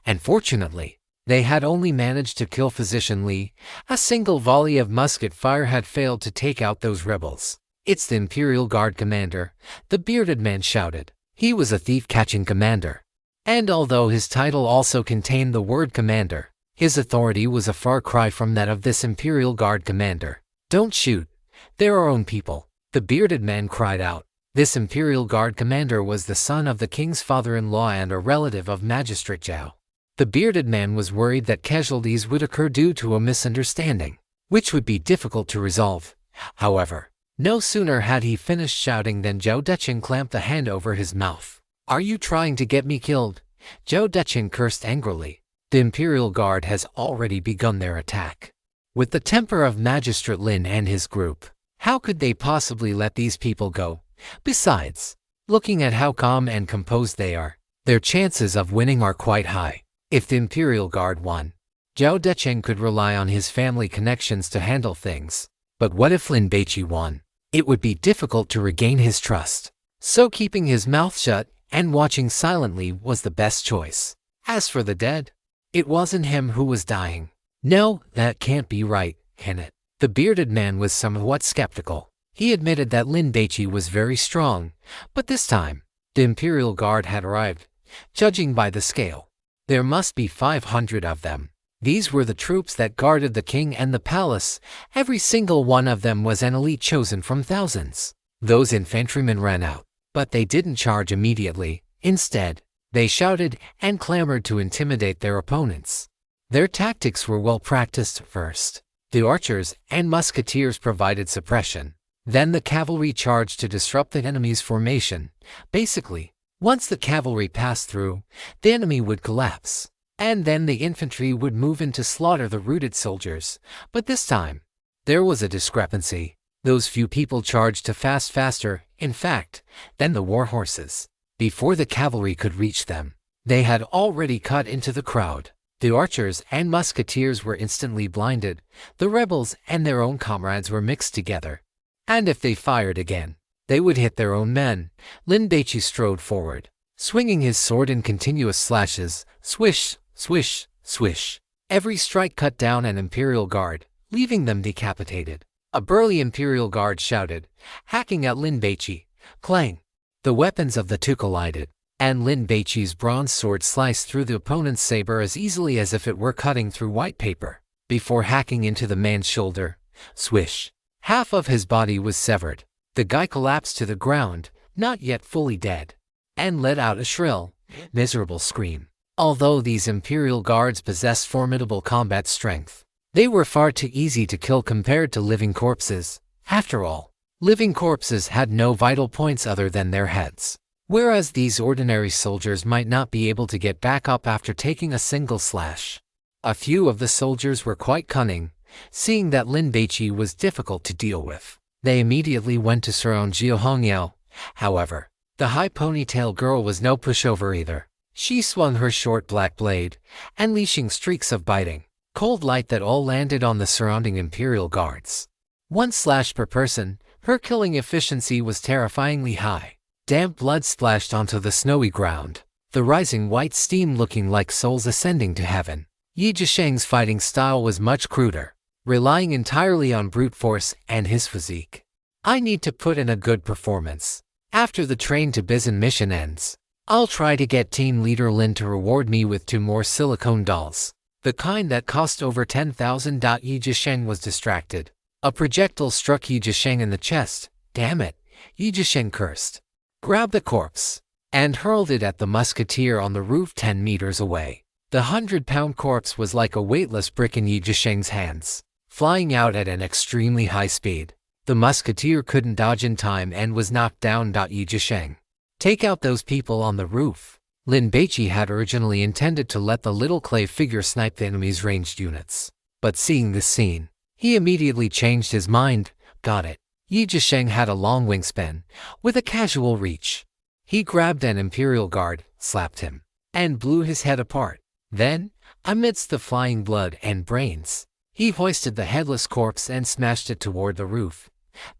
and fortunately, they had only managed to kill Physician Li. A single volley of musket fire had failed to take out those rebels. It's the Imperial Guard commander, the bearded man shouted. He was a thief-catching commander. And although his title also contained the word commander, his authority was a far cry from that of this Imperial Guard commander. Don't shoot. They're our own people, the bearded man cried out. This Imperial Guard commander was the son of the king's father-in-law and a relative of Magistrate Zhao. The bearded man was worried that casualties would occur due to a misunderstanding, which would be difficult to resolve. However, no sooner had he finished shouting than Zhao Decheng clamped a hand over his mouth. Are you trying to get me killed? Zhao Decheng cursed angrily. The Imperial Guard has already begun their attack. With the temper of Magistrate Lin and his group, how could they possibly let these people go? Besides, looking at how calm and composed they are, their chances of winning are quite high. If the Imperial Guard won, Zhao Decheng could rely on his family connections to handle things. But what if Lin Baici won? It would be difficult to regain his trust. So keeping his mouth shut and watching silently was the best choice. As for the dead, it wasn't him who was dying. No, that can't be right, can it? The bearded man was somewhat skeptical. He admitted that Lin Baici was very strong, but this time, the Imperial Guard had arrived. Judging by the scale, there must be 500 of them. These were the troops that guarded the king and the palace. Every single one of them was an elite chosen from thousands. Those infantrymen ran out, but they didn't charge immediately. Instead, they shouted and clamored to intimidate their opponents. Their tactics were well practiced. First, the archers and musketeers provided suppression. Then the cavalry charged to disrupt the enemy's formation. Basically, once the cavalry passed through, the enemy would collapse. And then the infantry would move in to slaughter the routed soldiers. But this time, there was a discrepancy. Those few people charged to faster, in fact, than the war horses. Before the cavalry could reach them, they had already cut into the crowd. The archers and musketeers were instantly blinded. The rebels and their own comrades were mixed together. And if they fired again, they would hit their own men. Lin Baici strode forward, swinging his sword in continuous slashes. Swish, swish, swish. Every strike cut down an Imperial Guard, leaving them decapitated. A burly Imperial Guard shouted, hacking at Lin Baici. Clang! The weapons of the two collided, and Lin Baici's bronze sword sliced through the opponent's saber as easily as if it were cutting through white paper. Before hacking into the man's shoulder, swish! Half of his body was severed. The guy collapsed to the ground, not yet fully dead, and let out a shrill, miserable scream. Although these Imperial Guards possessed formidable combat strength, they were far too easy to kill compared to living corpses. After all, living corpses had no vital points other than their heads, whereas these ordinary soldiers might not be able to get back up after taking a single slash. A few of the soldiers were quite cunning, seeing that Lin Baici was difficult to deal with. They immediately went to surround Jiao Hongyao. However, the high ponytail girl was no pushover either. She swung her short black blade, unleashing streaks of biting, cold light that all landed on the surrounding Imperial Guards. One slash per person, her killing efficiency was terrifyingly high. Damp blood splashed onto the snowy ground, the rising white steam looking like souls ascending to heaven. Yi Zhisheng's fighting style was much cruder, relying entirely on brute force and his physique. I need to put in a good performance. After the Train to Bizen mission ends, I'll try to get team leader Lin to reward me with 2 more silicone dolls, the kind that cost over 10,000. Yi Zhisheng was distracted. A projectile struck Yi Zhisheng in the chest. Damn it, Yi Zhisheng cursed, grabbed the corpse, and hurled it at the musketeer on the roof 10 meters away. The 100-pound corpse was like a weightless brick in Yi Zhisheng's hands, flying out at an extremely high speed. The musketeer couldn't dodge in time and was knocked down. Yi Zhisheng, take out those people on the roof. Lin Baici had originally intended to let the little clay figure snipe the enemy's ranged units, but seeing this scene, he immediately changed his mind. Got it. Yi Zhisheng had a long wingspan, with a casual reach. He grabbed an Imperial Guard, slapped him, and blew his head apart. Then, amidst the flying blood and brains, he hoisted the headless corpse and smashed it toward the roof.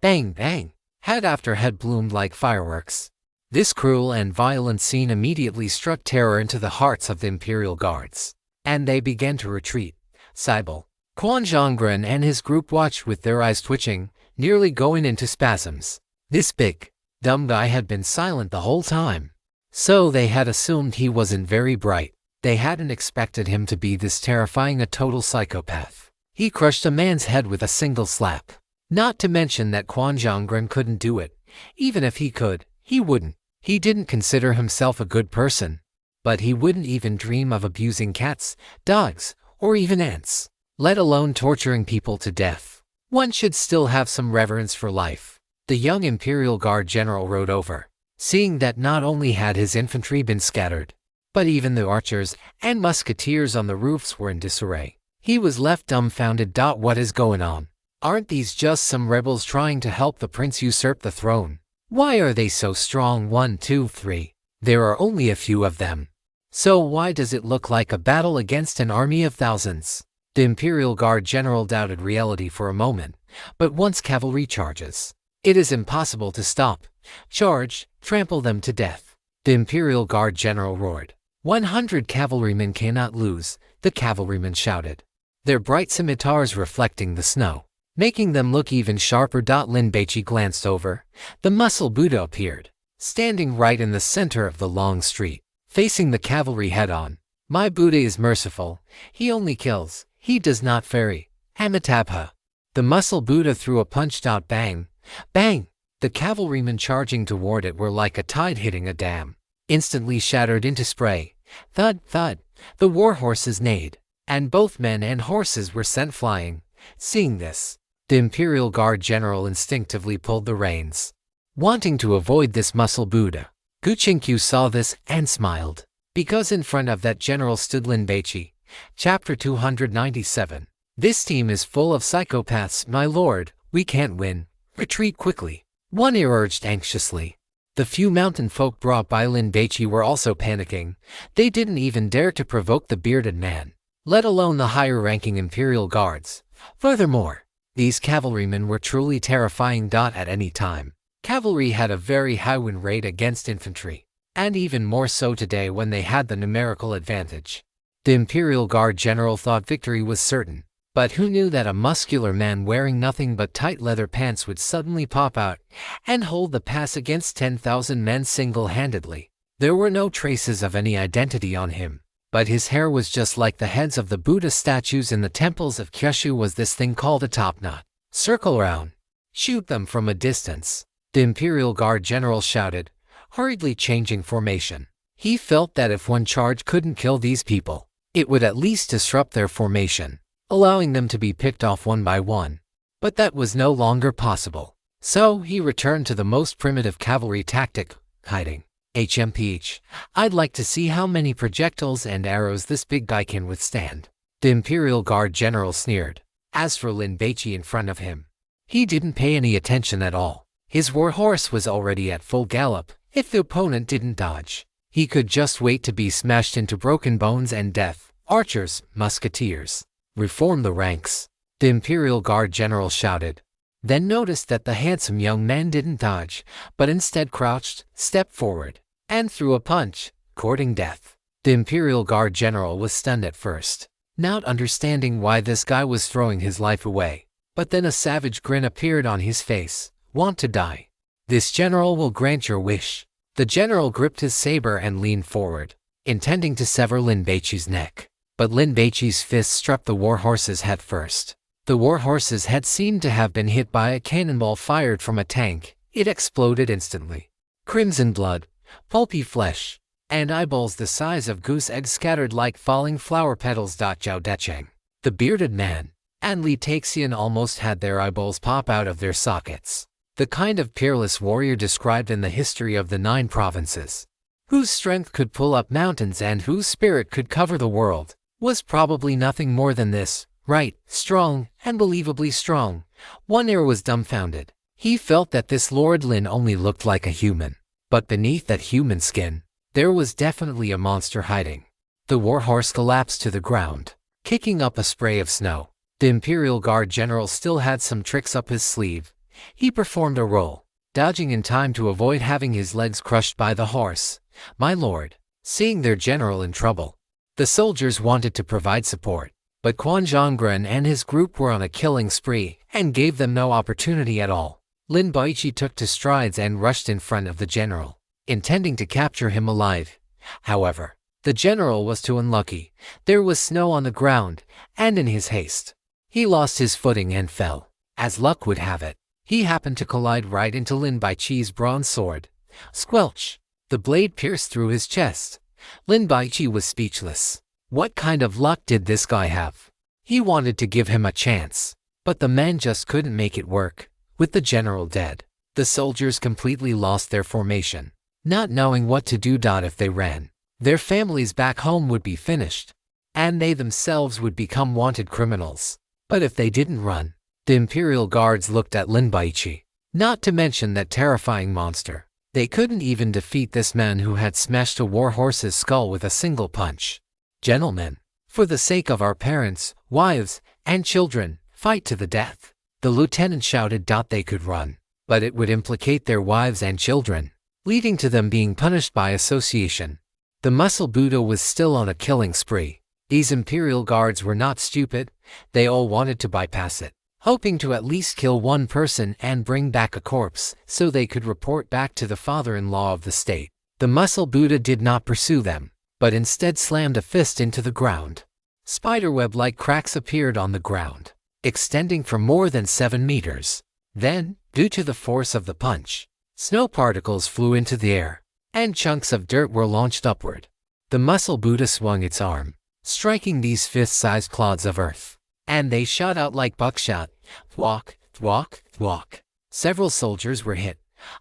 Bang, bang! Head after head bloomed like fireworks. This cruel and violent scene immediately struck terror into the hearts of the Imperial Guards, and they began to retreat. Saibal, Quan Zhonggren and his group watched with their eyes twitching, nearly going into spasms. This big, dumb guy had been silent the whole time, so they had assumed he wasn't very bright. They hadn't expected him to be this terrifying, a total psychopath. He crushed a man's head with a single slap. Not to mention that Quan Zhonggren couldn't do it. Even if he could, he wouldn't. He didn't consider himself a good person, but he wouldn't even dream of abusing cats, dogs, or even ants, let alone torturing people to death. One should still have some reverence for life. The young Imperial Guard general rode over, seeing that not only had his infantry been scattered, but even the archers and musketeers on the roofs were in disarray. He was left dumbfounded. What is going on? Aren't these just some rebels trying to help the prince usurp the throne? Why are they so strong? 1, 2, 3. There are only a few of them. So why does it look like a battle against an army of thousands? The Imperial Guard general doubted reality for a moment, but once cavalry charges, it is impossible to stop. Charge, trample them to death. The Imperial Guard general roared. 100 cavalrymen cannot lose, the cavalrymen shouted, their bright scimitars reflecting the snow, making them look even sharper. Lin Baici glanced over. The muscle Buddha appeared, standing right in the center of the long street, facing the cavalry head-on. My Buddha is merciful. He only kills. He does not ferry. Amitabha. The muscle Buddha threw a punch. Bang. Bang. The cavalrymen charging toward it were like a tide hitting a dam, instantly shattered into spray. Thud, thud. The war horses neighed, and both men and horses were sent flying. Seeing this, the Imperial Guard general instinctively pulled the reins, wanting to avoid this muscle Buddha. Gu Qingqiu saw this and smiled, because in front of that general stood Lin Baici. Chapter 297. This team is full of psychopaths, my lord. We can't win. Retreat quickly. One ear urged anxiously. The few mountain folk brought by Lin Baici were also panicking. They didn't even dare to provoke the bearded man. let alone the higher-ranking Imperial Guards. Furthermore, these cavalrymen were truly terrifying. At any time, cavalry had a very high win rate against infantry, and even more so today when they had the numerical advantage. The Imperial Guard general thought victory was certain, but who knew that a muscular man wearing nothing but tight leather pants would suddenly pop out and hold the pass against 10,000 men single-handedly. There were no traces of any identity on him, but his hair was just like the heads of the Buddha statues in the temples of Kyushu. Was this thing called a top knot? Circle around. Shoot them from a distance, the Imperial Guard general shouted, hurriedly changing formation. He felt that if one charge couldn't kill these people, it would at least disrupt their formation, allowing them to be picked off one by one. But that was no longer possible. So he returned to the most primitive cavalry tactic, hiding. HMPH, I'd like to see how many projectiles and arrows this big guy can withstand, the Imperial Guard general sneered. As for Lin Baici in front of him, he didn't pay any attention at all. His warhorse was already at full gallop. If the opponent didn't dodge, he could just wait to be smashed into broken bones and death. Archers, musketeers, reform the ranks, the Imperial Guard general shouted. Then noticed that the handsome young man didn't dodge, but instead crouched, stepped forward, and threw a punch, courting death. The Imperial Guard general was stunned at first, not understanding why this guy was throwing his life away. But then a savage grin appeared on his face. Want to die? This general will grant your wish. The general gripped his saber and leaned forward, intending to sever Lin Baici's neck. But Lin Baici's fist struck the warhorse's head first. The warhorse's head seemed to have been hit by a cannonball fired from a tank. It exploded instantly. Crimson blood, pulpy flesh, and eyeballs the size of goose eggs scattered like falling flower petals. Zhao Decheng, the bearded man, and Li Taxian almost had their eyeballs pop out of their sockets. The kind of peerless warrior described in the history of the 9 provinces, whose strength could pull up mountains and whose spirit could cover the world, was probably nothing more than this. Right, strong, unbelievably strong. One ear was dumbfounded. He felt that this Lord Lin only looked like a human, but beneath that human skin, there was definitely a monster hiding. The warhorse collapsed to the ground, kicking up a spray of snow. The Imperial Guard general still had some tricks up his sleeve. He performed a roll, dodging in time to avoid having his legs crushed by the horse. My lord, seeing their general in trouble, the soldiers wanted to provide support, but Quan Zhonggren and his group were on a killing spree and gave them no opportunity at all. Lin Baici took to strides and rushed in front of the general, intending to capture him alive. However, the general was too unlucky. There was snow on the ground, and in his haste, he lost his footing and fell. As luck would have it, he happened to collide right into Lin Baici's bronze sword. Squelch! The blade pierced through his chest. Lin Baici was speechless. What kind of luck did this guy have? He wanted to give him a chance, but the man just couldn't make it work. With the general dead, the soldiers completely lost their formation, not knowing what to do. If they ran, their families back home would be finished, and they themselves would become wanted criminals. But if they didn't run, the Imperial Guards looked at Lin Baici. Not to mention that terrifying monster. They couldn't even defeat this man who had smashed a warhorse's skull with a single punch. Gentlemen, for the sake of our parents, wives, and children, fight to the death. The lieutenant shouted. They could run, but it would implicate their wives and children, leading to them being punished by association. The muscle Buddha was still on a killing spree. These Imperial Guards were not stupid. They all wanted to bypass it, hoping to at least kill one person and bring back a corpse so they could report back to the father-in-law of the state. The muscle Buddha did not pursue them, but instead slammed a fist into the ground. Spiderweb-like cracks appeared on the ground, extending for more than 7 meters. Then, due to the force of the punch, snow particles flew into the air, and chunks of dirt were launched upward. The muscle Buddha swung its arm, striking these fist-sized clods of earth, and they shot out like buckshot. Thwack, thwack, thwack. Several soldiers were hit.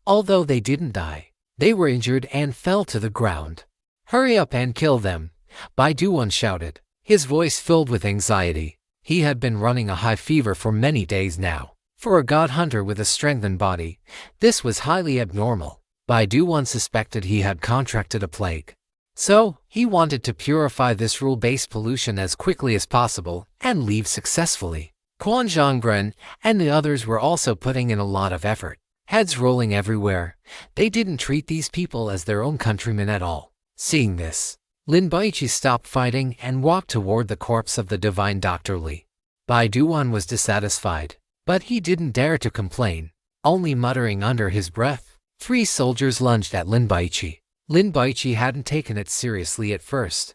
Although they didn't die, they were injured and fell to the ground. Hurry up and kill them, Baiduan shouted, his voice filled with anxiety. He had been running a high fever for many days now. For a god hunter with a strengthened body, this was highly abnormal. Baiduan suspected he had contracted a plague. So, he wanted to purify this rule-based pollution as quickly as possible and leave successfully. Quan Zhonggren and the others were also putting in a lot of effort, heads rolling everywhere. They didn't treat these people as their own countrymen at all. Seeing this, Lin Baici stopped fighting and walked toward the corpse of the divine Dr. Li. Bai Duan was dissatisfied, but he didn't dare to complain, only muttering under his breath. 3 soldiers lunged at Lin Baici. Lin Baici hadn't taken it seriously at first,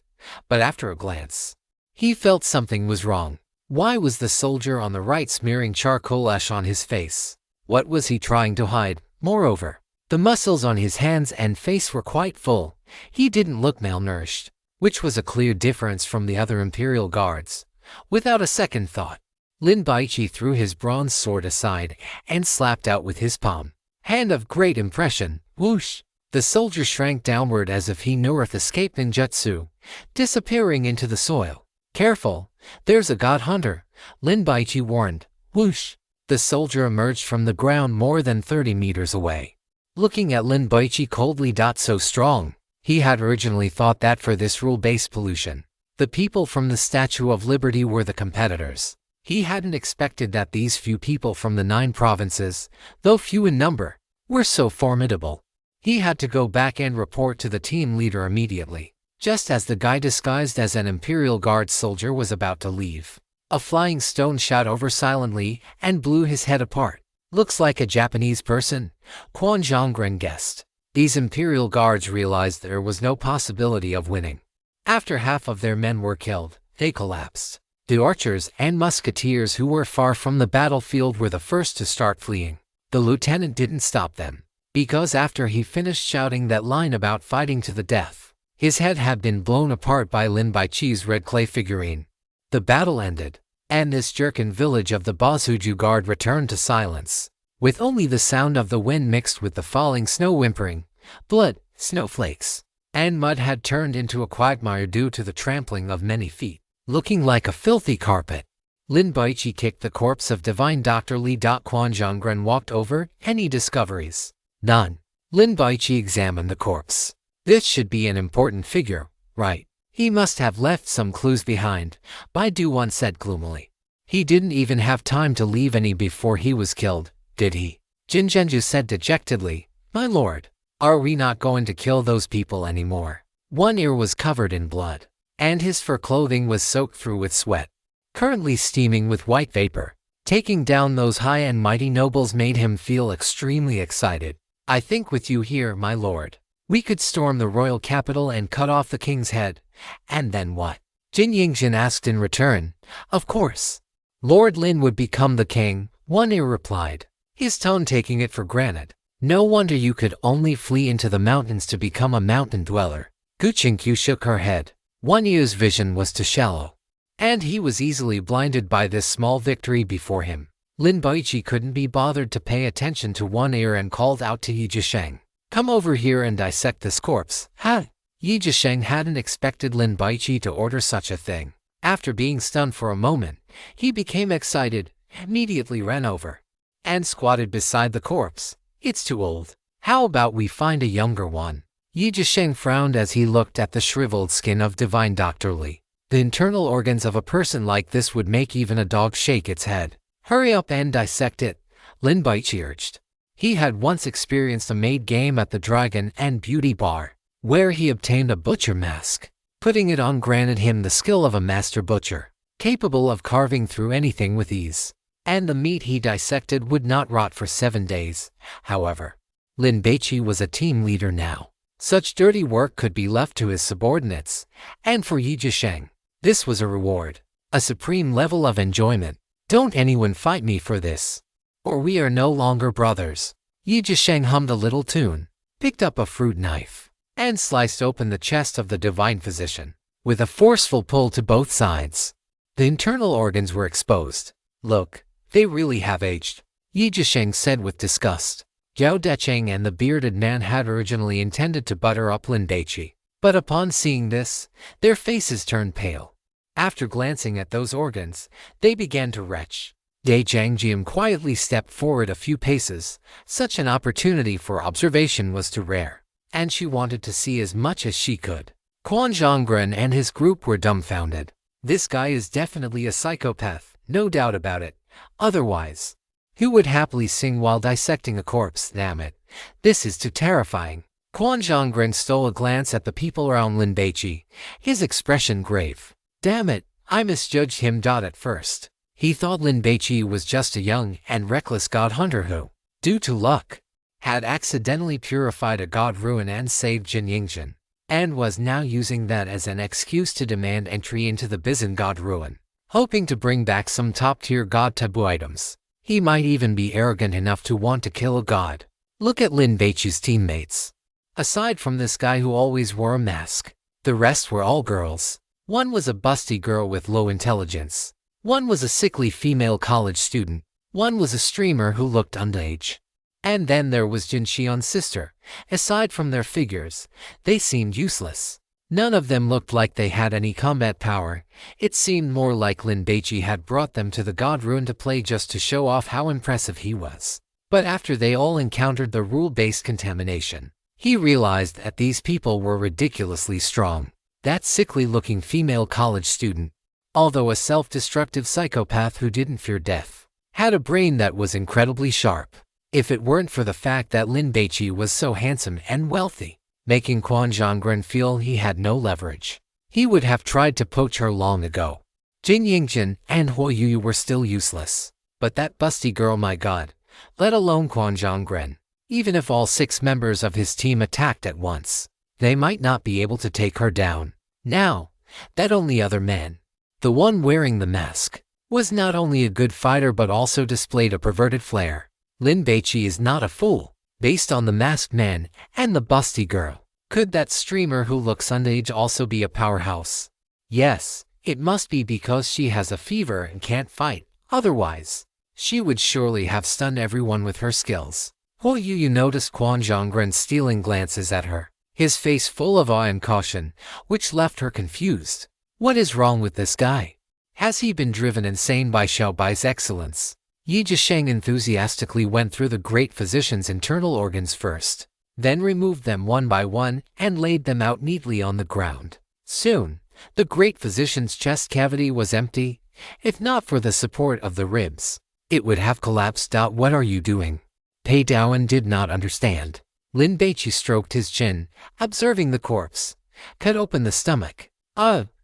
but after a glance, he felt something was wrong. Why was the soldier on the right smearing charcoal ash on his face? What was he trying to hide? Moreover, the muscles on his hands and face were quite full. He didn't look malnourished, which was a clear difference from the other Imperial guards. Without a second thought, Lin Baici threw his bronze sword aside and slapped out with his palm. Hand of great impression, whoosh! The soldier shrank downward as if he knew Earth escaped ninjutsu, disappearing into the soil. Careful, there's a god hunter, Lin Baici warned. Whoosh! The soldier emerged from the ground more than 30 meters away, looking at Lin Baici coldly. So strong. He had originally thought that for this rule-based pollution, the people from the Statue of Liberty were the competitors. He hadn't expected that these few people from the 9 provinces, though few in number, were so formidable. He had to go back and report to the team leader immediately, just as the guy disguised as an Imperial Guard soldier was about to leave. A flying stone shot over silently and blew his head apart. Looks like a Japanese person, Quan Zhonggren guessed. These Imperial Guards realized there was no possibility of winning. After half of their men were killed, they collapsed. The archers and musketeers who were far from the battlefield were the first to start fleeing. The lieutenant didn't stop them, because after he finished shouting that line about fighting to the death, his head had been blown apart by Lin Baici's red clay figurine. The battle ended, and this Jurchen village of the Bazuju Guard returned to silence, with only the sound of the wind mixed with the falling snow whimpering. Blood, snowflakes, and mud had turned into a quagmire due to the trampling of many feet, looking like a filthy carpet. Lin Baici kicked the corpse of divine Dr. Li. Quan Zhonggren walked over. Any discoveries? None. Lin Baici examined the corpse. This should be an important figure, right? He must have left some clues behind, Bai Duan said gloomily. He didn't even have time to leave any before he was killed, did he? Jin Zhenju said dejectedly. My lord, are we not going to kill those people anymore? One ear was covered in blood, and his fur clothing was soaked through with sweat, currently steaming with white vapor. Taking down those high and mighty nobles made him feel extremely excited. I think with you here, my lord, we could storm the royal capital and cut off the king's head. And then what? Jin Yingjin asked in return. Of course, Lord Lin would become the king, One Ear replied, his tone taking it for granted. No wonder you could only flee into the mountains to become a mountain dweller. Gu Qingqiu shook her head. One Ear's vision was too shallow, and he was easily blinded by this small victory before him. Lin Baici couldn't be bothered to pay attention to One Ear and called out to Yi Zhisheng. Come over here and dissect this corpse. Ha! Yi Zhisheng hadn't expected Lin Baici to order such a thing. After being stunned for a moment, he became excited, immediately ran over, and squatted beside the corpse. It's too old. How about we find a younger one? Yi Zhisheng frowned as he looked at the shriveled skin of divine Dr. Li. The internal organs of a person like this would make even a dog shake its head. Hurry up and dissect it, Lin Baici urged. He had once experienced a maid game at the Dragon and Beauty Bar, where he obtained a butcher mask. Putting it on granted him the skill of a master butcher, capable of carving through anything with ease. And the meat he dissected would not rot for 7 days. However, Lin Baici was a team leader now. Such dirty work could be left to his subordinates, and for Yi Zhisheng, this was a reward, a supreme level of enjoyment. Don't anyone fight me for this, or we are no longer brothers. Yi Zhisheng hummed a little tune, picked up a fruit knife, and sliced open the chest of the divine physician, with a forceful pull to both sides. The internal organs were exposed. Look, they really have aged, Yi Zhisheng said with disgust. Yao Decheng and the bearded man had originally intended to butter up Lin Baici, but upon seeing this, their faces turned pale. After glancing at those organs, they began to retch. Dai Zhangjian quietly stepped forward a few paces. Such an opportunity for observation was too rare, and she wanted to see as much as she could. Quan Zhonggren and his group were dumbfounded. This guy is definitely a psychopath, no doubt about it. Otherwise, who would happily sing while dissecting a corpse? Damn it. This is too terrifying. Quan Zhonggren stole a glance at the people around Lin Baici, his expression grave. Damn it, I misjudged him. At first, he thought Lin Baici was just a young and reckless god hunter who, due to luck, had accidentally purified a god ruin and saved Jin Yingjin, and was now using that as an excuse to demand entry into the Bizan god ruin, hoping to bring back some top-tier god taboo items. He might even be arrogant enough to want to kill a god. Look at Lin Baici's teammates. Aside from this guy who always wore a mask, the rest were all girls. One was a busty girl with low intelligence. One was a sickly female college student. One was a streamer who looked underage. And then there was Jin Xion's sister. Aside from their figures, they seemed useless. None of them looked like they had any combat power. It seemed more like Lin Baici had brought them to the god ruin to play just to show off how impressive he was. But after they all encountered the rule-based contamination, he realized that these people were ridiculously strong. That sickly-looking female college student, although a self-destructive psychopath who didn't fear death, had a brain that was incredibly sharp. If it weren't for the fact that Lin Baici was so handsome and wealthy, making Quan Zhonggren feel he had no leverage, he would have tried to poach her long ago. Jin Yingjin and Huo Yuyu were still useless. But that busty girl, my god, let alone Quan Zhonggren. Even if all 6 members of his team attacked at once, they might not be able to take her down. Now, that only other man, the one wearing the mask, was not only a good fighter but also displayed a perverted flair. Lin Baici is not a fool. Based on the masked man and the busty girl, could that streamer who looks underage also be a powerhouse? Yes, it must be because she has a fever and can't fight. Otherwise, she would surely have stunned everyone with her skills. Huo Yuyu noticed Quan Zhonggren stealing glances at her, his face full of awe and caution, which left her confused. What is wrong with this guy? Has he been driven insane by Xiao Bai's excellence? Yi Zhisheng enthusiastically went through the great physician's internal organs first, then removed them one by one and laid them out neatly on the ground. Soon, the great physician's chest cavity was empty. If not for the support of the ribs, it would have collapsed. What are you doing? Pei Daoan did not understand. Lin Baici stroked his chin, observing the corpse. Cut open the stomach.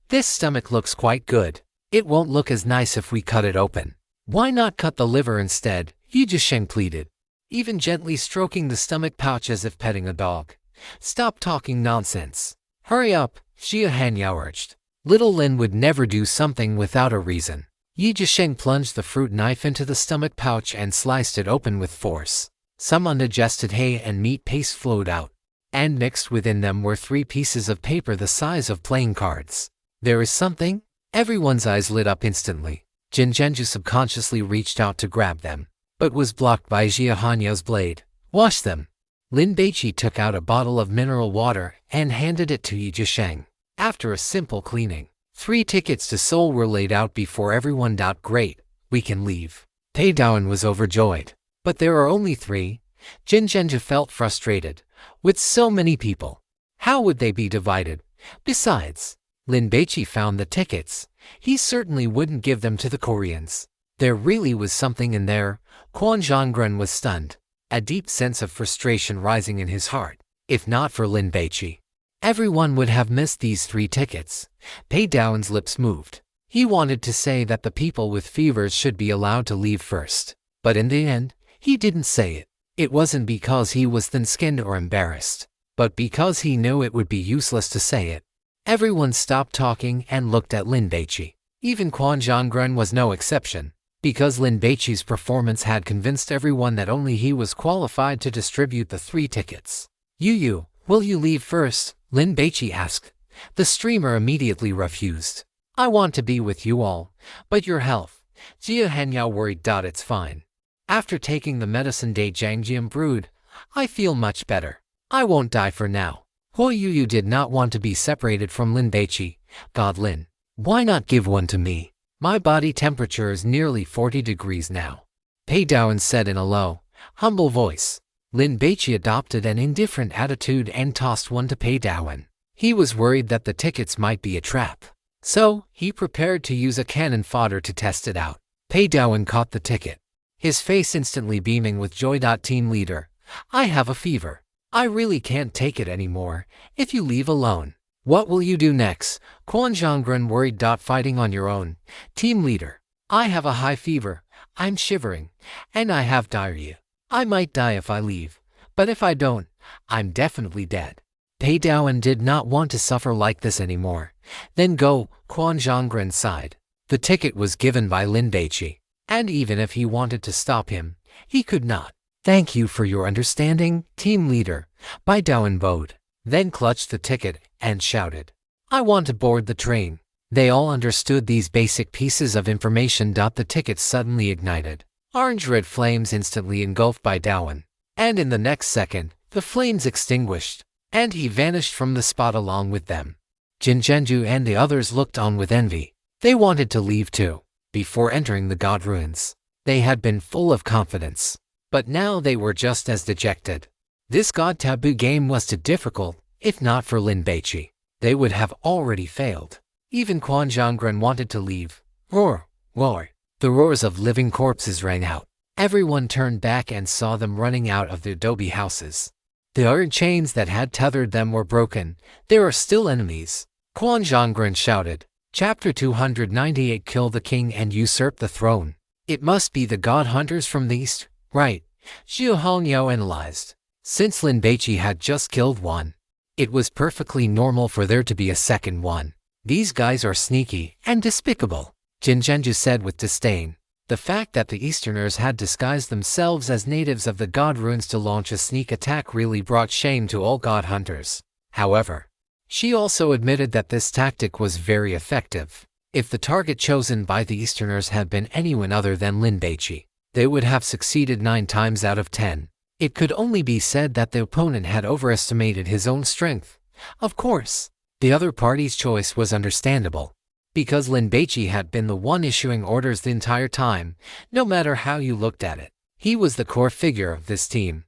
This stomach looks quite good. It won't look as nice if we cut it open. Why not cut the liver instead? Yi Zhisheng pleaded, even gently stroking the stomach pouch as if petting a dog. Stop talking nonsense. Hurry up, Xia Hanyao urged. Little Lin would never do something without a reason. Yi Zhisheng plunged the fruit knife into the stomach pouch and sliced it open with force. Some undigested hay and meat paste flowed out, and mixed within them were 3 pieces of paper the size of playing cards. There is something? Everyone's eyes lit up instantly. Jin Zhenju subconsciously reached out to grab them, but was blocked by Xia Hanyao's blade. Wash them. Lin Baici took out a bottle of mineral water and handed it to Yi Zhisheng. After a simple cleaning, 3 tickets to Seoul were laid out before everyone. Great, we can leave. Pei Daoan was overjoyed. But there are only 3. Jin Zhenju felt frustrated. With so many people, how would they be divided? Besides, Lin Baici found the tickets. He certainly wouldn't give them to the Koreans. There really was something in there. Quan Zhonggren was stunned, a deep sense of frustration rising in his heart. If not for Lin Baici, everyone would have missed these 3 tickets. Pei Daoan's lips moved. He wanted to say that the people with fevers should be allowed to leave first. But in the end, he didn't say it. It wasn't because he was thin-skinned or embarrassed, but because he knew it would be useless to say it. Everyone stopped talking and looked at Lin Baici. Even Quan Zhonggren was no exception, because Lin Baici's performance had convinced everyone that only he was qualified to distribute the 3 tickets. Yuyu, will you leave first? Lin Baici asked. The streamer immediately refused. I want to be with you all, but your health. Xia Hanyao worried. It's fine. After taking the medicine Dai Jiangjian brewed, I feel much better. I won't die for now. Huo Yuyu did not want to be separated from Lin Baici. God Lin, why not give one to me? My body temperature is nearly 40 degrees now. Pei Daoan said in a low, humble voice. Lin Baici adopted an indifferent attitude and tossed one to Pei Daoan. He was worried that the tickets might be a trap. So, he prepared to use a cannon fodder to test it out. Pei Dawen caught the ticket, his face instantly beaming with joy. Team leader, I have a fever. I really can't take it anymore if you leave alone. What will you do next? Quan Zhongren worried. Fighting on your own. Team leader, I have a high fever, I'm shivering, and I have diarrhea. I might die if I leave, but if I don't, I'm definitely dead. Pei Dawen did not want to suffer like this anymore. Then go, Quan Zhongren sighed. The ticket was given by Lin Baici, and even if he wanted to stop him, he could not. Thank you for your understanding, team leader. Pei Dawen bowed, then clutched the ticket and shouted, I want to board the train. They all understood these basic pieces of information. The ticket suddenly ignited. Orange-red flames instantly engulfed Pei Dawen, and in the next second, the flames extinguished, and he vanished from the spot along with them. Jin Zhenju and the others looked on with envy. They wanted to leave too. Before entering the god ruins, they had been full of confidence, but now they were just as dejected. This god taboo game was too difficult. If not for Lin Baici, they would have already failed. Even Quan Zhongren wanted to leave. Roar, roar. The roars of living corpses rang out. Everyone turned back and saw them running out of the adobe houses. The iron chains that had tethered them were broken. There are still enemies. Quan Zhongren shouted. Chapter 298. Kill the king and usurp the throne. It must be the god hunters from the east, right? Zhu Hongyao analyzed. Since Lin Baici had just killed one, it was perfectly normal for there to be a second one. These guys are sneaky and despicable, Jin Zhenju said with disdain. The fact that the Easterners had disguised themselves as natives of the god ruins to launch a sneak attack really brought shame to all god hunters. However, she also admitted that this tactic was very effective. If the target chosen by the Easterners had been anyone other than Lin Baici, they would have succeeded 9 times out of 10. It could only be said that the opponent had overestimated his own strength. Of course, the other party's choice was understandable, because Lin Baici had been the one issuing orders the entire time. No matter how you looked at it, he was the core figure of this team.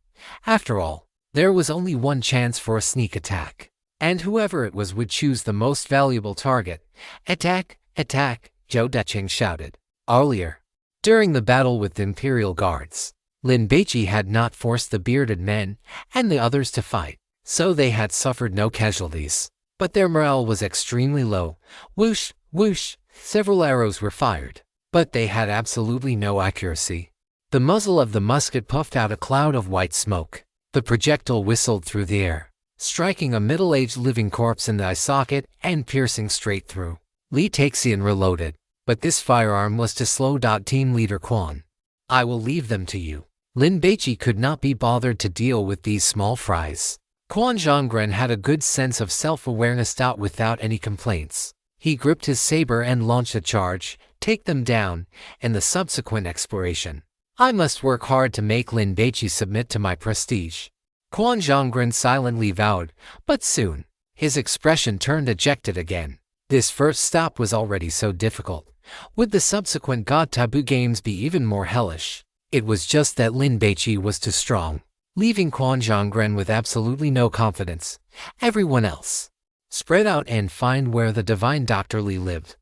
After all, there was only one chance for a sneak attack, and whoever it was would choose the most valuable target. Attack, attack, Zhou Decheng shouted. Earlier, during the battle with the Imperial Guards, Lin Baici had not forced the bearded men and the others to fight, so they had suffered no casualties. But their morale was extremely low. Whoosh, whoosh, several arrows were fired, but they had absolutely no accuracy. The muzzle of the musket puffed out a cloud of white smoke. The projectile whistled through the air, striking a middle-aged living corpse in the eye socket and piercing straight through. Li Taxian reloaded, but this firearm was to slow. Team leader Quan, I will leave them to you. Lin Baici could not be bothered to deal with these small fries. Quan Zhongren had a good sense of self-awareness. Without any complaints, he gripped his saber and launched a charge. Take them down. In the subsequent exploration, I must work hard to make Lin Baici submit to my prestige. Quan Zhongren silently vowed, but soon, his expression turned dejected again. This first stop was already so difficult. Would the subsequent god taboo games be even more hellish? It was just that Lin Baici was too strong, leaving Quan Zhongren with absolutely no confidence. Everyone else, spread out and find where the divine Dr. Li lived,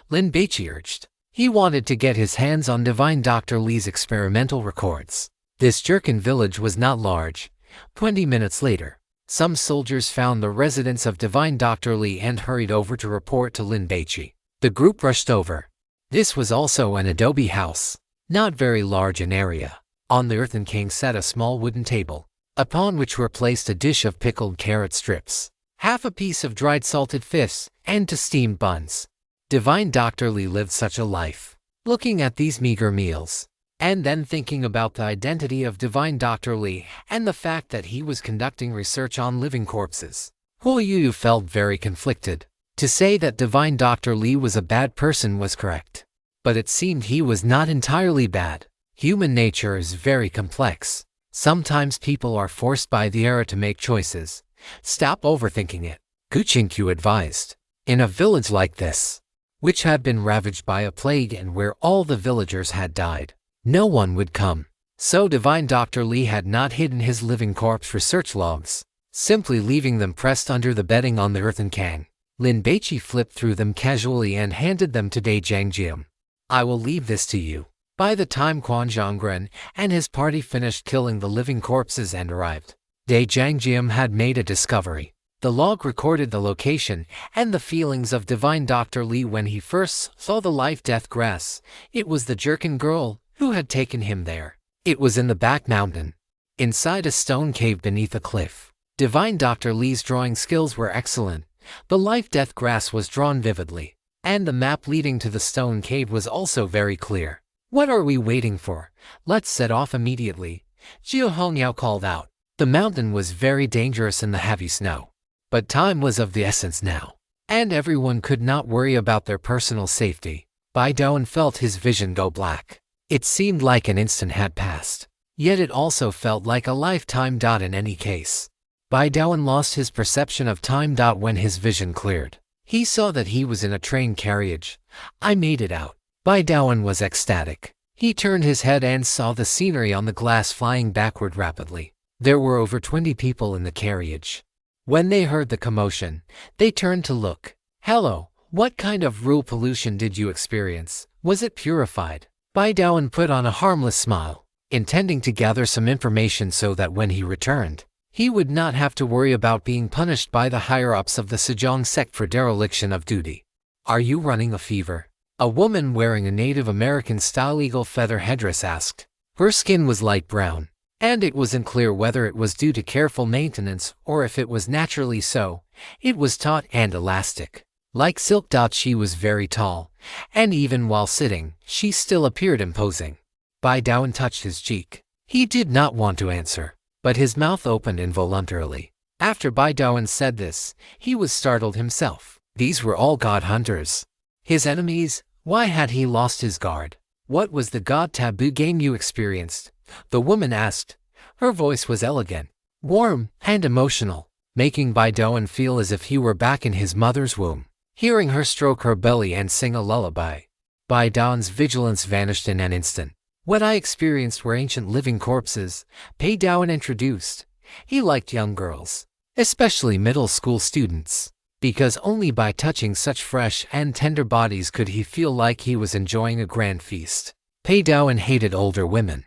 Lin Baici urged. He wanted to get his hands on divine Dr. Li's experimental records. This Jurchen village was not large. 20 minutes later, some soldiers found the residence of divine Dr. Li and hurried over to report to Lin Baici. The group rushed over. This was also an adobe house, not very large in area. On the earthen king sat a small wooden table, upon which were placed a dish of pickled carrot strips, half a piece of dried salted fish, and 2 steamed buns. Divine Dr. Li lived such a life. Looking at these meager meals, and then thinking about the identity of divine Dr. Li and the fact that he was conducting research on living corpses, Hu Yu felt very conflicted. To say that divine Dr. Li was a bad person was correct, but it seemed he was not entirely bad. Human nature is very complex. Sometimes people are forced by the era to make choices. Stop overthinking it, Gu Qingqiu advised. In a village like this, which had been ravaged by a plague and where all the villagers had died, no one would come. So divine Dr. Li had not hidden his living corpse research logs. simply leaving them pressed under the bedding on the earthen can. Lin Baici flipped through them casually and handed them to Dai Jiangjim. I will leave this to you. By the time Quan Zhongren and his party finished killing the living corpses and arrived, Dai Jiangjim had made a discovery. The log recorded the location and the feelings of Divine Dr. Li when he first saw the life-death grass. It was the Jerkin girl who had taken him there. It was in the back mountain, inside a stone cave beneath a cliff. Divine Dr. Li's drawing skills were excellent. The life-death grass was drawn vividly, and the map leading to the stone cave was also very clear. What are we waiting for? Let's set off immediately, Jiu Hongyao called out. The mountain was very dangerous in the heavy snow, but time was of the essence now, and everyone could not worry about their personal safety. Bai Douyin felt his vision go black. It seemed like an instant had passed, yet it also felt like a lifetime. In any case, Bai Douyin lost his perception of time. When his vision cleared, he saw that he was in a train carriage. I made it out. Bai Douyin was ecstatic. He turned his head and saw the scenery on the glass flying backward rapidly. There were over 20 people in the carriage. When they heard the commotion, they turned to look. Hello, what kind of rule pollution did you experience? Was it purified? Bai Douyin put on a harmless smile, intending to gather some information so that when he returned, he would not have to worry about being punished by the higher-ups of the Sejong sect for dereliction of duty. Are you running a fever? A woman wearing a Native American-style eagle feather headdress asked. Her skin was light brown, and it wasn't clear whether it was due to careful maintenance or if it was naturally so. It was taut and elastic, like silk. She was very tall, and even while sitting, she still appeared imposing. Bai Douyin touched his cheek. He did not want to answer, but his mouth opened involuntarily. After Bai Douyin said this, he was startled himself. These were all god hunters. His enemies. Why had he lost his guard? What was the god taboo game you experienced? The woman asked. Her voice was elegant, warm, and emotional, making Bai Douyin feel as if he were back in his mother's womb. Hearing her stroke her belly and sing a lullaby, Bai Douyin's vigilance vanished in an instant. What I experienced were ancient living corpses, Bai Douyin introduced. He liked young girls, especially middle school students, because only by touching such fresh and tender bodies could he feel like he was enjoying a grand feast. Bai Douyin hated older women,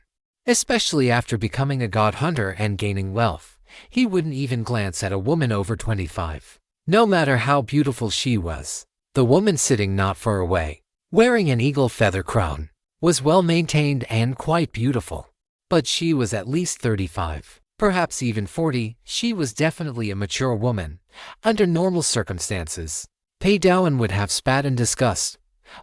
especially after becoming a god hunter and gaining wealth. He wouldn't even glance at a woman over 25, no matter how beautiful she was. The woman sitting not far away, wearing an eagle feather crown, was well maintained and quite beautiful. But she was at least 35, perhaps even 40. She was definitely a mature woman. Under normal circumstances, Bai Douyin would have spat in disgust,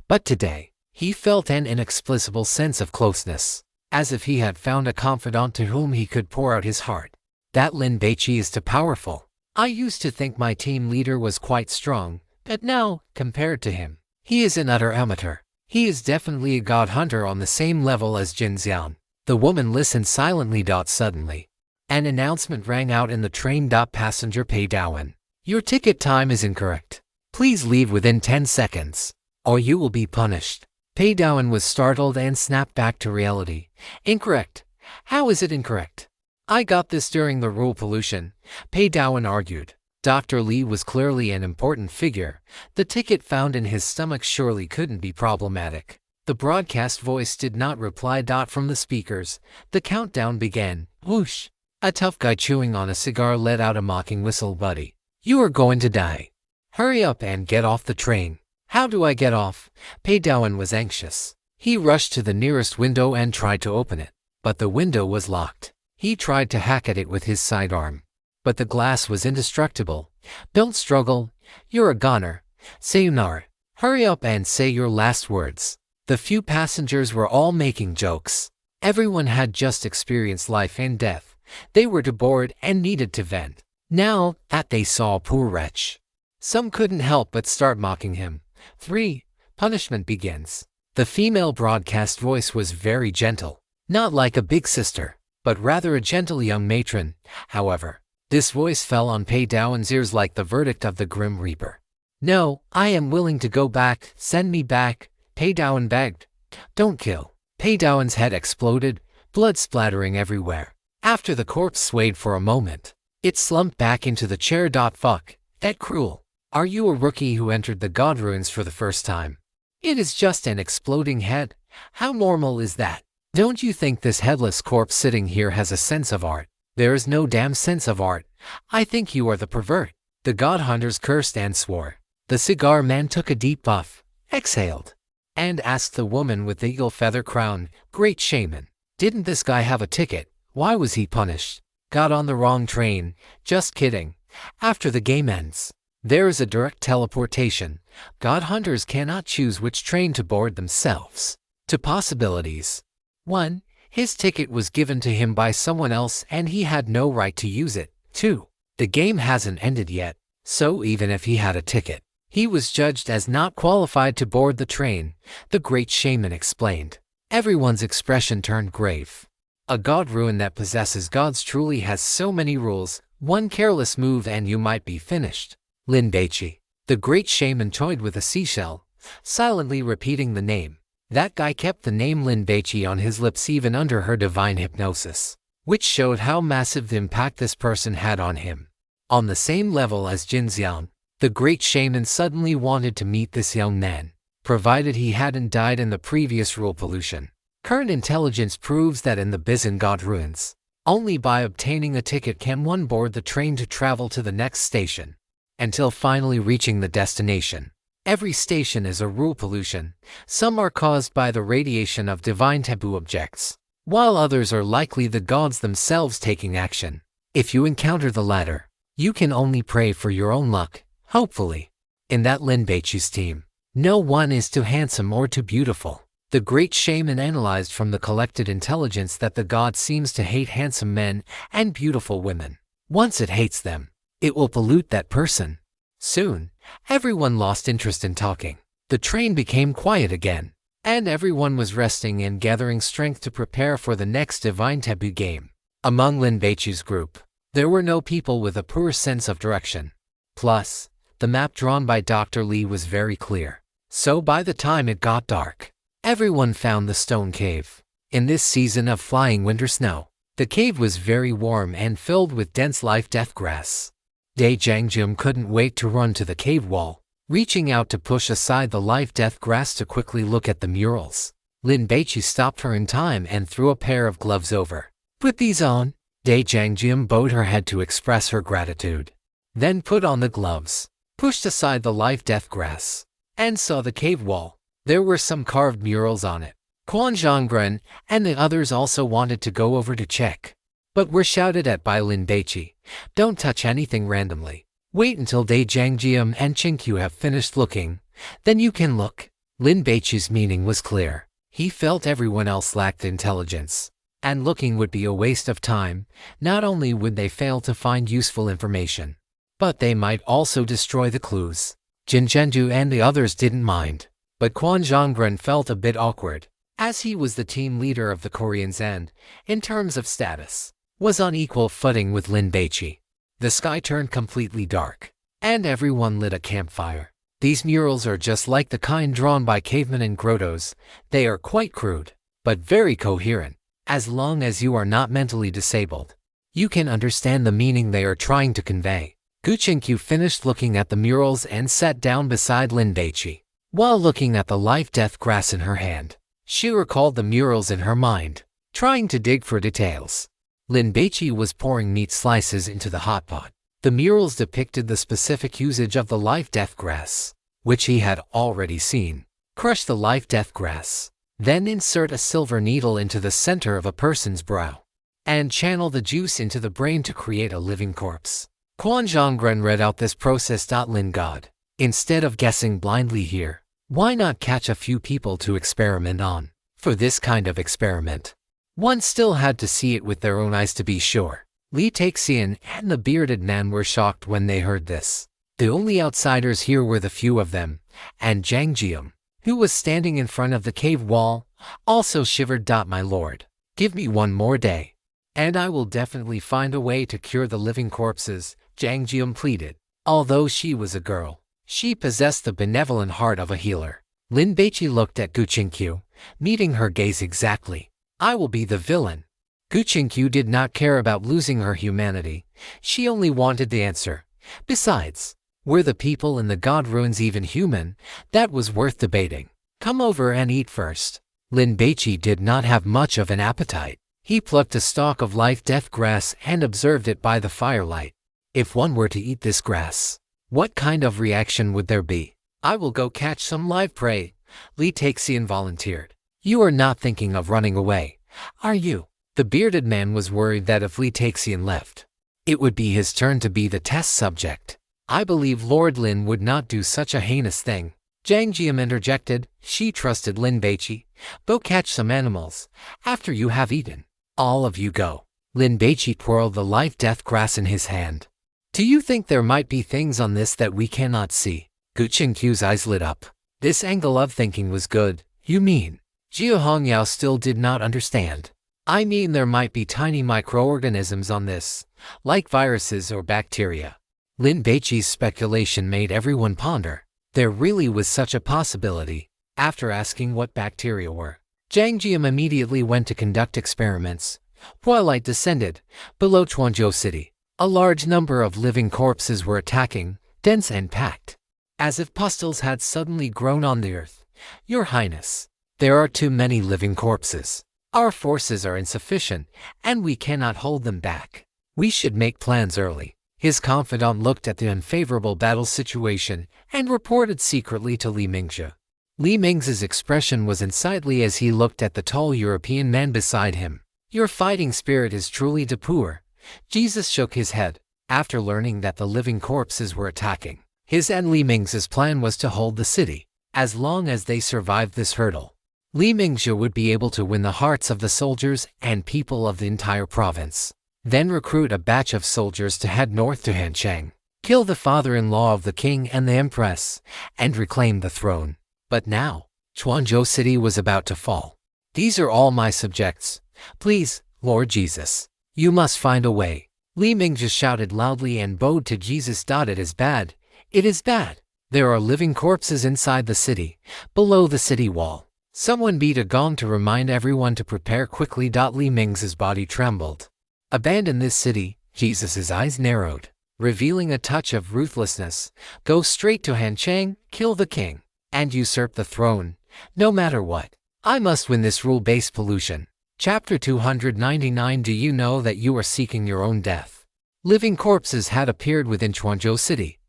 but today, he felt an inexplicable sense of closeness, as if he had found a confidant to whom he could pour out his heart. That Lin Baici is too powerful. I used to think my team leader was quite strong, but now, compared to him, he is an utter amateur. He is definitely a god hunter on the same level as Jin Xian. The woman listened silently. Suddenly, an announcement rang out in the train. Passenger Bai Douyin, your ticket time is incorrect. Please leave within 10 seconds, or you will be punished. Bai Douyin was startled and snapped back to reality. Incorrect? How is it incorrect? I got this during the rule pollution, Bai Douyin argued. Dr. Li was clearly an important figure. The ticket found in his stomach surely couldn't be problematic. The broadcast voice did not reply. From the speakers, the countdown began. Whoosh! A tough guy chewing on a cigar let out a mocking whistle. Buddy, you are going to die. Hurry up and get off the train. How do I get off? Bai Douyin was anxious. He rushed to the nearest window and tried to open it, but the window was locked. He tried to hack at it with his sidearm, but the glass was indestructible. Don't struggle. You're a goner. Sayonara. Hurry up and say your last words. The few passengers were all making jokes. Everyone had just experienced life and death. They were too bored and needed to vent. Now that they saw a poor wretch, some couldn't help but start mocking him. 3. Punishment begins. The female broadcast voice was very gentle, not like a big sister, but rather a gentle young matron. However, this voice fell on Bai Douyin's ears like the verdict of the Grim Reaper. No, I am willing to go back. Send me back, Bai Douyin begged. Don't kill. Bai Douyin's head exploded, blood splattering everywhere. After the corpse swayed for a moment, It slumped back into the chair. Fuck, that cruel. Are you a rookie who entered the god ruins for the first time? It is just an exploding head. How normal is that? Don't you think this headless corpse sitting here has a sense of art? There is no damn sense of art. I think you are the pervert. The god hunters cursed and swore. The cigar man took a deep puff, exhaled, and asked the woman with the eagle feather crown, "Great shaman, didn't this guy have a ticket? Why was he punished? Got on the wrong train. Just kidding. After the game ends, there is a direct teleportation. God hunters cannot choose which train to board themselves. Two possibilities. 1. His ticket was given to him by someone else and he had no right to use it. 2. The game hasn't ended yet, so even if he had a ticket, he was judged as not qualified to board the train, the great shaman explained. Everyone's expression turned grave. A god ruin that possesses gods truly has so many rules. One careless move and you might be finished. Lin Baici. The great shaman toyed with a seashell, silently repeating the name. That guy kept the name Lin Baici on his lips even under her divine hypnosis, which showed how massive the impact this person had on him. On the same level as Jin Xiang, the great shaman suddenly wanted to meet this young man, provided he hadn't died in the previous rule pollution. Current intelligence proves that in the Bizen God ruins, only by obtaining a ticket can one board the train to travel to the next station, until finally reaching the destination. Every station is a rule pollution. Some are caused by the radiation of divine taboo objects, while others are likely the gods themselves taking action. If you encounter the latter, you can only pray for your own luck, hopefully. In that Lin Baici's team, no one is too handsome or too beautiful. The great shaman analyzed from the collected intelligence that the god seems to hate handsome men and beautiful women. Once it hates them, it will pollute that person. Soon, everyone lost interest in talking. The train became quiet again, and everyone was resting and gathering strength to prepare for the next divine taboo game. Among Lin Baici's group, there were no people with a poor sense of direction. Plus, the map drawn by Dr. Lee was very clear. So by the time it got dark, everyone found the stone cave. In this season of flying winter snow, the cave was very warm and filled with dense life-death grass. Dai Jiangjum couldn't wait to run to the cave wall, reaching out to push aside the life-death grass to quickly look at the murals. Lin Baici stopped her in time and threw a pair of gloves over. "Put these on." Dai Jiangjum bowed her head to express her gratitude, then put on the gloves, pushed aside the life-death grass, and saw the cave wall. There were some carved murals on it. Quan Zhonggren and the others also wanted to go over to check, but were shouted at by Lin Baici. "Don't touch anything randomly. Wait until Dai Jiangjum and Qingqiu have finished looking, then you can look." Lin Baici's meaning was clear. He felt everyone else lacked intelligence, and looking would be a waste of time. Not only would they fail to find useful information, but they might also destroy the clues. Jin Zhenju and the others didn't mind, but Quan Zhonggren felt a bit awkward, as he was the team leader of the Koreans and, in terms of status, was on equal footing with Lin Baici. The sky turned completely dark, and everyone lit a campfire. These murals are just like the kind drawn by cavemen and grottos. They are quite crude, but very coherent. As long as you are not mentally disabled, you can understand the meaning they are trying to convey. Gu Qingqiu finished looking at the murals and sat down beside Lin Baici. While looking at the life-death grass in her hand, she recalled the murals in her mind, trying to dig for details. Lin Baici was pouring meat slices into the hot pot. The murals depicted the specific usage of the life-death grass, which he had already seen. Crush the life-death grass, then insert a silver needle into the center of a person's brow, and channel the juice into the brain to create a living corpse. Quan Zhonggren read out this process. Lin God, instead of guessing blindly here, why not catch a few people to experiment on? For this kind of experiment, one still had to see it with their own eyes to be sure. Li Taexian and the bearded man were shocked when they heard this. The only outsiders here were the few of them, and Zhang Jiam, who was standing in front of the cave wall, also shivered. "My lord, give me one more day, and I will definitely find a way to cure the living corpses," Zhang Jiam pleaded. Although she was a girl, she possessed the benevolent heart of a healer. Lin Baici looked at Gu Qingqiu, meeting her gaze exactly. "I will be the villain. Guqinkyu did not care about losing her humanity. She only wanted the answer. Besides, were the people in the god ruins even human? That was worth debating. Come over and eat first. Lin Baici did not have much of an appetite. He plucked a stalk of life-death grass and observed it by the firelight. If one were to eat this grass, what kind of reaction would there be? I will go catch some live prey, Li Taxian volunteered. You are not thinking of running away, are you? The bearded man was worried that if Li Taxian left, it would be his turn to be the test subject. I believe Lord Lin would not do such a heinous thing. Zhang Jiam interjected. She trusted Lin Baici. Go catch some animals. After you have eaten, all of you go. Lin Baici twirled the life-death grass in his hand. Do you think there might be things on this that we cannot see? Guqinkyu's eyes lit up. This angle of thinking was good. You mean? Jia Hongyao still did not understand. I mean there might be tiny microorganisms on this, like viruses or bacteria. Lin Baici's speculation made everyone ponder. There really was such a possibility. After asking what bacteria were, Zhang Jiam immediately went to conduct experiments. Twilight descended. Below Chuanzhou City, a large number of living corpses were attacking, dense and packed, as if pustules had suddenly grown on the earth. Your Highness, there are too many living corpses. Our forces are insufficient, and we cannot hold them back. We should make plans early. His confidant looked at the unfavorable battle situation and reported secretly to Li Mingzhi. Li Mingzhi's expression was unsightly as he looked at the tall European man beside him. Your fighting spirit is truly poor. Jesus shook his head. After learning that the living corpses were attacking, his and Li Mingzhi's plan was to hold the city. As long as they survived this hurdle, Li Mingzhi would be able to win the hearts of the soldiers and people of the entire province. Then recruit a batch of soldiers to head north to Hancheng, kill the father-in-law of the king and the empress, and reclaim the throne. But now, Chuanzhou City was about to fall. These are all my subjects. Please, Lord Jesus, you must find a way. Li Mingzhi shouted loudly and bowed to Jesus. It is bad. It is bad. There are living corpses inside the city, below the city wall. Someone beat a gong to remind everyone to prepare quickly. Li Mingzhi's body trembled. Abandon this city. Jesus' eyes narrowed, revealing a touch of ruthlessness. Go straight to Hancheng, kill the king, and usurp the throne, no matter what. I must win this rule-based pollution. Chapter 299. Do you know that you are seeking your own death? Living corpses had appeared within Chuanzhou City.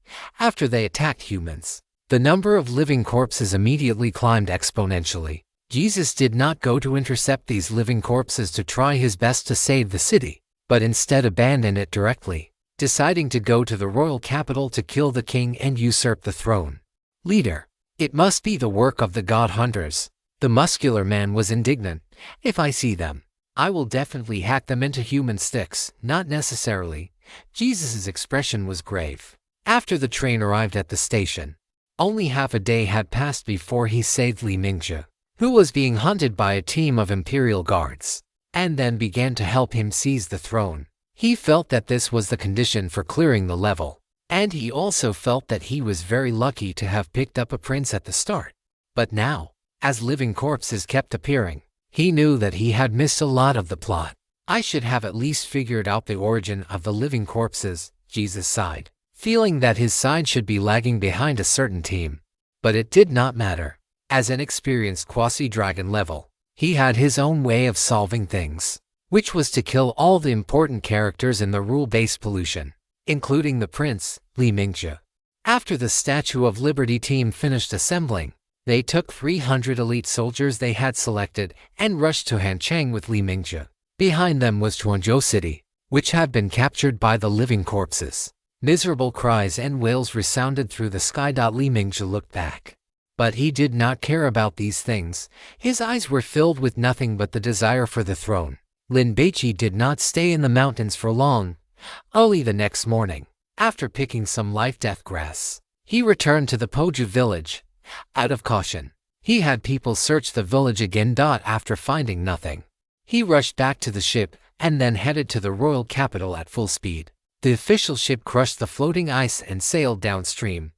After they attacked humans, the number of living corpses immediately climbed exponentially. Jesus did not go to intercept these living corpses to try his best to save the city, but instead abandoned it directly, deciding to go to the royal capital to kill the king and usurp the throne. Leader, it must be the work of the god hunters. The muscular man was indignant. If I see them, I will definitely hack them into human sticks. Not necessarily. Jesus' expression was grave. After the train arrived at the station, only half a day had passed before he saved Li Mingzhi, who was being hunted by a team of imperial guards, and then began to help him seize the throne. He felt that this was the condition for clearing the level, and he also felt that he was very lucky to have picked up a prince at the start. But now, as living corpses kept appearing, he knew that he had missed a lot of the plot. I should have at least figured out the origin of the living corpses, Jesus sighed, feeling that his side should be lagging behind a certain team. But it did not matter. As an experienced quasi-dragon level, he had his own way of solving things, which was to kill all the important characters in the rule-based pollution, including the prince, Li Mingzhi. After the Statue of Liberty team finished assembling, they took 300 elite soldiers they had selected and rushed to Hancheng with Li Mingzhi. Behind them was Chuanzhou City, which had been captured by the living corpses. Miserable cries and wails resounded through the sky. Li Mingzhi looked back, but he did not care about these things. His eyes were filled with nothing but the desire for the throne. Lin Baici did not stay in the mountains for long. Early the next morning, after picking some life-death grass, he returned to the Poju village. Out of caution, he had people search the village again. After finding nothing, he rushed back to the ship and then headed to the royal capital at full speed. The official ship crushed the floating ice and sailed downstream.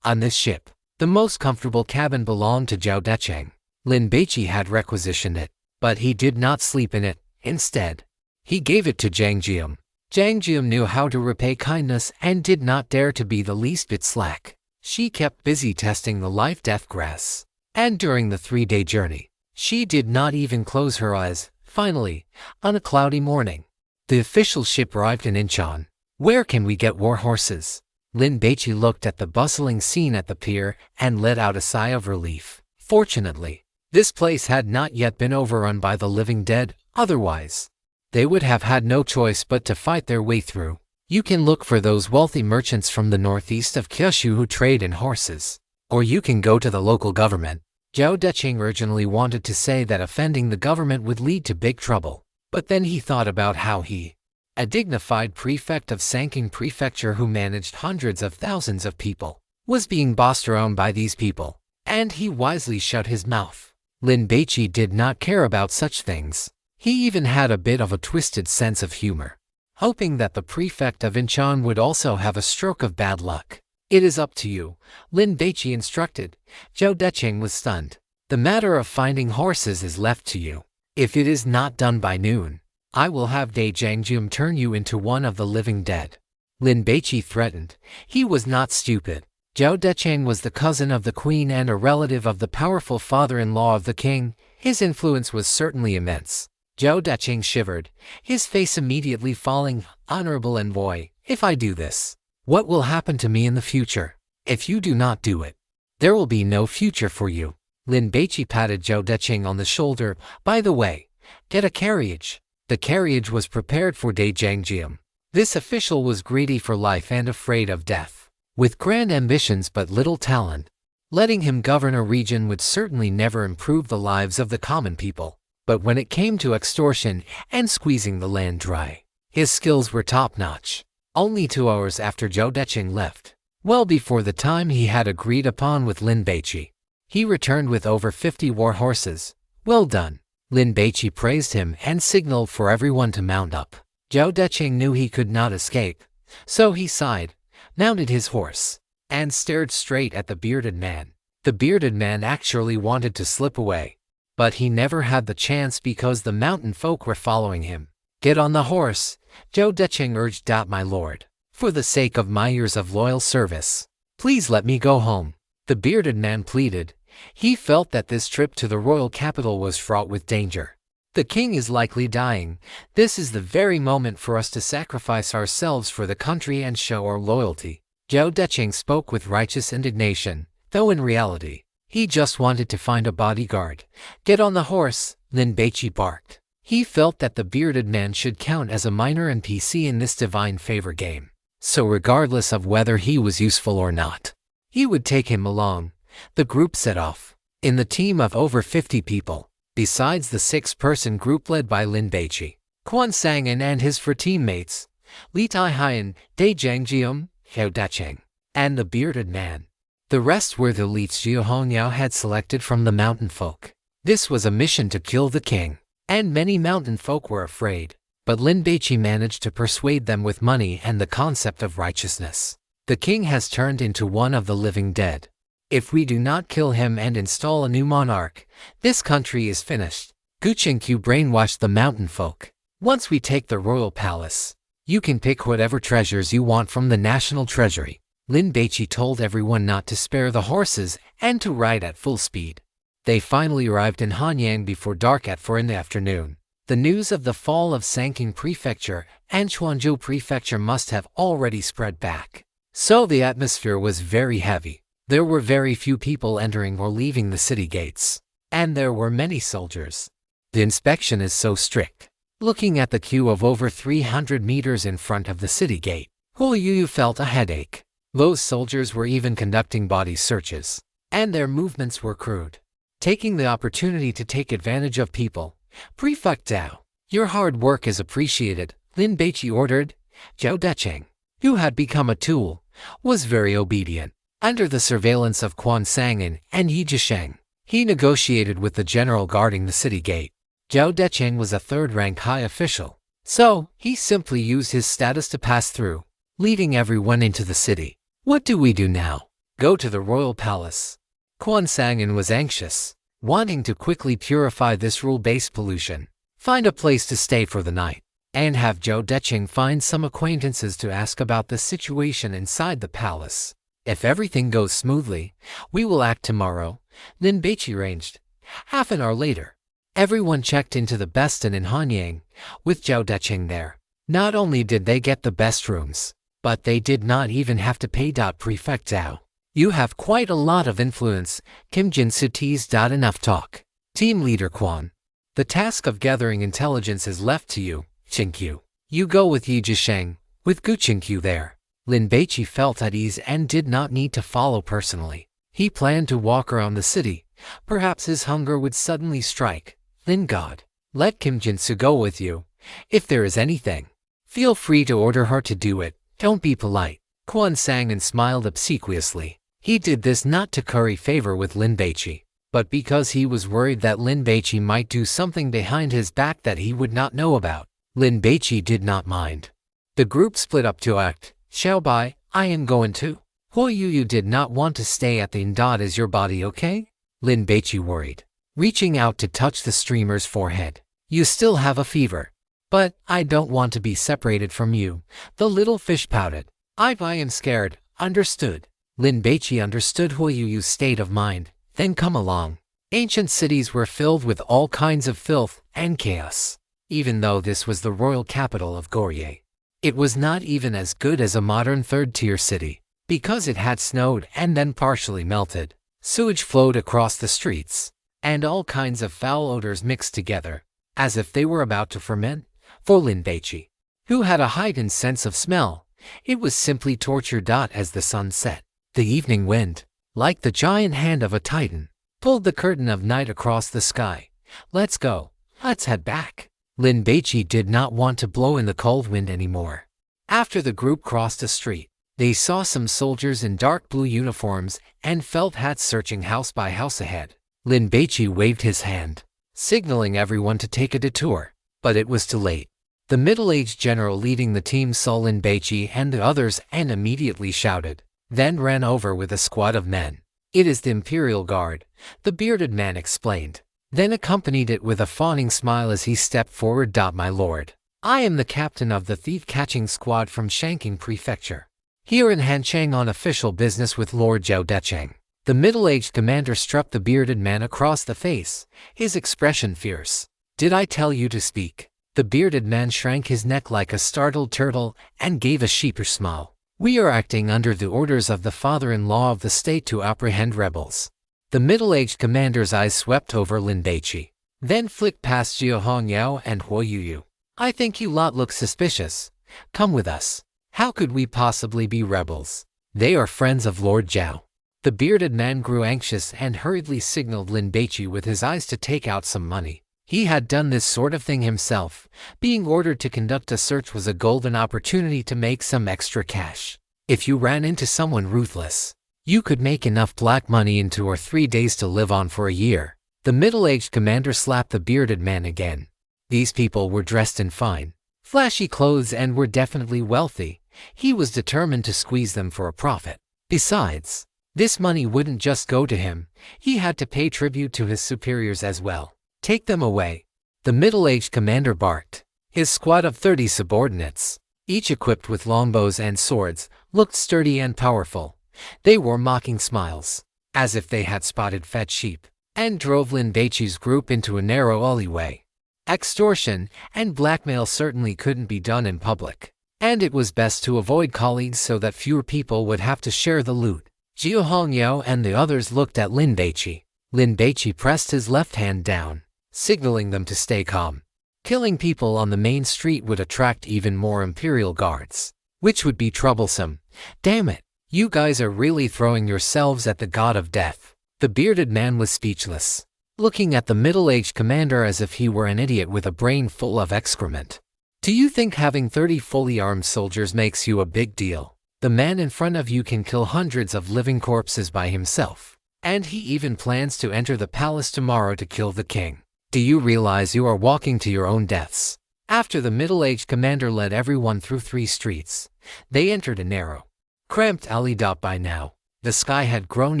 On this ship, the most comfortable cabin belonged to Zhao Decheng. Lin Baici had requisitioned it, but he did not sleep in it. Instead, He gave it to Zhang Jium. Zhang Jium knew how to repay kindness and did not dare to be the least bit slack. She kept busy testing the life-death grass. And during the 3-day journey, she did not even close her eyes. Finally, on a cloudy morning, the official ship arrived in Incheon. Where can we get war horses? Lin Baici looked at the bustling scene at the pier and let out a sigh of relief. Fortunately, this place had not yet been overrun by the living dead, otherwise, they would have had no choice but to fight their way through. You can look for those wealthy merchants from the northeast of Kyushu who trade in horses. Or you can go to the local government. Zhao Deqing originally wanted to say that offending the government would lead to big trouble, but then he thought about how he, a dignified prefect of Sanking Prefecture who managed hundreds of thousands of people, was being bossed around by these people, and he wisely shut his mouth. Lin Baici did not care about such things. He even had a bit of a twisted sense of humor, hoping that the prefect of Incheon would also have a stroke of bad luck. It is up to you, Lin Baici instructed. Zhao Deqing was stunned. The matter of finding horses is left to you. If it is not done by noon, I will have Zhang Jium turn you into one of the living dead. Lin Baici threatened. He was not stupid. Zhao Deqing was the cousin of the queen and a relative of the powerful father-in-law of the king. His influence was certainly immense. Zhao Deqing shivered, his face immediately falling. Honorable envoy, if I do this, what will happen to me in the future? If you do not do it, there will be no future for you. Lin Baici patted Zhao Deqing on the shoulder. By the way, get a carriage. The carriage was prepared for Zhang Jium. This official was greedy for life and afraid of death, with grand ambitions but little talent. Letting him govern a region would certainly never improve the lives of the common people. But when it came to extortion and squeezing the land dry, his skills were top-notch. Only 2 hours after Zhao Deqing left, well before the time he had agreed upon with Lin Baici, he returned with over 50 war horses. Well done. Lin Baici praised him and signaled for everyone to mount up. Zhao Deqing knew he could not escape, so he sighed, mounted his horse, and stared straight at the bearded man. The bearded man actually wanted to slip away, but he never had the chance because the mountain folk were following him. Get on the horse, Zhao Deqing urged. My lord, for the sake of my years of loyal service, please let me go home. The bearded man pleaded. He felt that this trip to the royal capital was fraught with danger. The king is likely dying. This is the very moment for us to sacrifice ourselves for the country and show our loyalty. Zhao Deqing spoke with righteous indignation, though in reality, he just wanted to find a bodyguard. Get on the horse, Lin Baici barked. He felt that the bearded man should count as a minor NPC in this divine favor game. So regardless of whether he was useful or not, he would take him along. The group set off. In the team of over 50 people, besides the 6-person group led by Lin Baici, Quan Sangin and his 4 teammates, Li Taihan, Zhang Jium, Zhao Deqing, and the bearded man. The rest were the elites Zhou Hongyao had selected from the mountain folk. This was a mission to kill the king, and many mountain folk were afraid, but Lin Baici managed to persuade them with money and the concept of righteousness. The king has turned into one of the living dead. If we do not kill him and install a new monarch, this country is finished. Gu Qingqiu brainwashed the mountain folk. Once we take the royal palace, you can pick whatever treasures you want from the national treasury. Lin Baici told everyone not to spare the horses and to ride at full speed. They finally arrived in Hanyang before dark at 4 in the afternoon. The news of the fall of Sanking Prefecture and Quanzhou Prefecture must have already spread back. So the atmosphere was very heavy. There were very few people entering or leaving the city gates, and there were many soldiers. The inspection is so strict. Looking at the queue of over 300 meters in front of the city gate, Hu Yu felt a headache. Those soldiers were even conducting body searches, and their movements were crude. Taking the opportunity to take advantage of people. Prefect Zhao, your hard work is appreciated, Lin Baici ordered. Zhao Deqing, who had become a tool, was very obedient. Under the surveillance of Quan Sangin and Yi Zhisheng, he negotiated with the general guarding the city gate. Zhao Deqing was a 3rd-rank high official, so he simply used his status to pass through, leading everyone into the city. What do we do now? Go to the royal palace. Quan Sangin was anxious, wanting to quickly purify this rule-based pollution. Find a place to stay for the night. and have Zhou Decheng find some acquaintances to ask about the situation inside the palace. If everything goes smoothly, we will act tomorrow, Lin Baici arranged. Half an hour later, everyone checked into the best inn in Hanyang, with Zhou Decheng there. Not only did they get the best rooms, but they did not even have to pay. Prefect Zhao, you have quite a lot of influence, Kim Jin-su teased. Enough talk. Team leader Quan, the task of gathering intelligence is left to you, Qingqiu. You go with Yi Zhisheng, with Gu Qingqiu there. Lin Baici felt at ease and did not need to follow personally. He planned to walk around the city. Perhaps his hunger would suddenly strike. Lin God, let Kim Jin-su go with you. If there is anything, feel free to order her to do it. Don't be polite. Quan sang and smiled obsequiously. He did this not to curry favor with Lin Baici, but because he was worried that Lin Baici might do something behind his back that he would not know about. Lin Baici did not mind. The group split up to act. Xiaobai, I am going too. Huo Yuyu did not want to stay at the inn. Is your body okay? Lin Baici worried, reaching out to touch the streamer's forehead. You still have a fever. But I don't want to be separated from you, the little fish pouted. I am scared. Understood. Lin Baici understood Huo Yuyu's state of mind. Then come along. Ancient cities were filled with all kinds of filth and chaos. Even though this was the royal capital of Goryeo, it was not even as good as a modern third-tier city, because it had snowed and then partially melted. Sewage flowed across the streets, and all kinds of foul odors mixed together, as if they were about to ferment. For Lin Baici, who had a heightened sense of smell, it was simply torture. As the sun set, the evening wind, like the giant hand of a titan, pulled the curtain of night across the sky. Let's go. Let's head back. Lin Baici did not want to blow in the cold wind anymore. After the group crossed a street, they saw some soldiers in dark blue uniforms and felt hats searching house by house ahead. Lin Baici waved his hand, signaling everyone to take a detour, but it was too late. The middle-aged general leading the team saw Lin Baici and the others and immediately shouted, then ran over with a squad of men. It is the Imperial Guard, the bearded man explained, then accompanied it with a fawning smile as he stepped forward. My lord, I am the captain of the thief-catching squad from Shanking Prefecture, here in Hanchang on official business with Lord Zhou Decheng. The middle-aged commander struck the bearded man across the face, his expression fierce. Did I tell you to speak? The bearded man shrank his neck like a startled turtle and gave a sheepish smile. We are acting under the orders of the father-in-law of the state to apprehend rebels. The middle-aged commander's eyes swept over Lin Baici, then flicked past Jiao Hongyao and Huo Yuyu. I think you lot look suspicious. Come with us. How could we possibly be rebels? They are friends of Lord Zhao. The bearded man grew anxious and hurriedly signaled Lin Baici with his eyes to take out some money. He had done this sort of thing himself. Being ordered to conduct a search was a golden opportunity to make some extra cash. If you ran into someone ruthless, you could make enough black money in 2 or 3 days to live on for a year. The middle-aged commander slapped the bearded man again. These people were dressed in fine, flashy clothes and were definitely wealthy. He was determined to squeeze them for a profit. Besides, this money wouldn't just go to him. He had to pay tribute to his superiors as well. Take them away. The middle-aged commander barked. His squad of 30 subordinates, each equipped with longbows and swords, looked sturdy and powerful. They wore mocking smiles, as if they had spotted fat sheep, and drove Lin Baici's group into a narrow alleyway. Extortion and blackmail certainly couldn't be done in public, and it was best to avoid colleagues so that fewer people would have to share the loot. Jiao Hongyao and the others looked at Lin Baici. Lin Baici pressed his left hand down, signaling them to stay calm. Killing people on the main street would attract even more Imperial Guards, which would be troublesome. Damn it, you guys are really throwing yourselves at the god of death. The bearded man was speechless, looking at the middle-aged commander as if he were an idiot with a brain full of excrement. Do you think having 30 fully armed soldiers makes you a big deal? The man in front of you can kill hundreds of living corpses by himself, and he even plans to enter the palace tomorrow to kill the king. Do you realize you are walking to your own deaths? After the middle-aged commander led everyone through 3 streets, they entered a narrow, cramped alley. By now, the sky had grown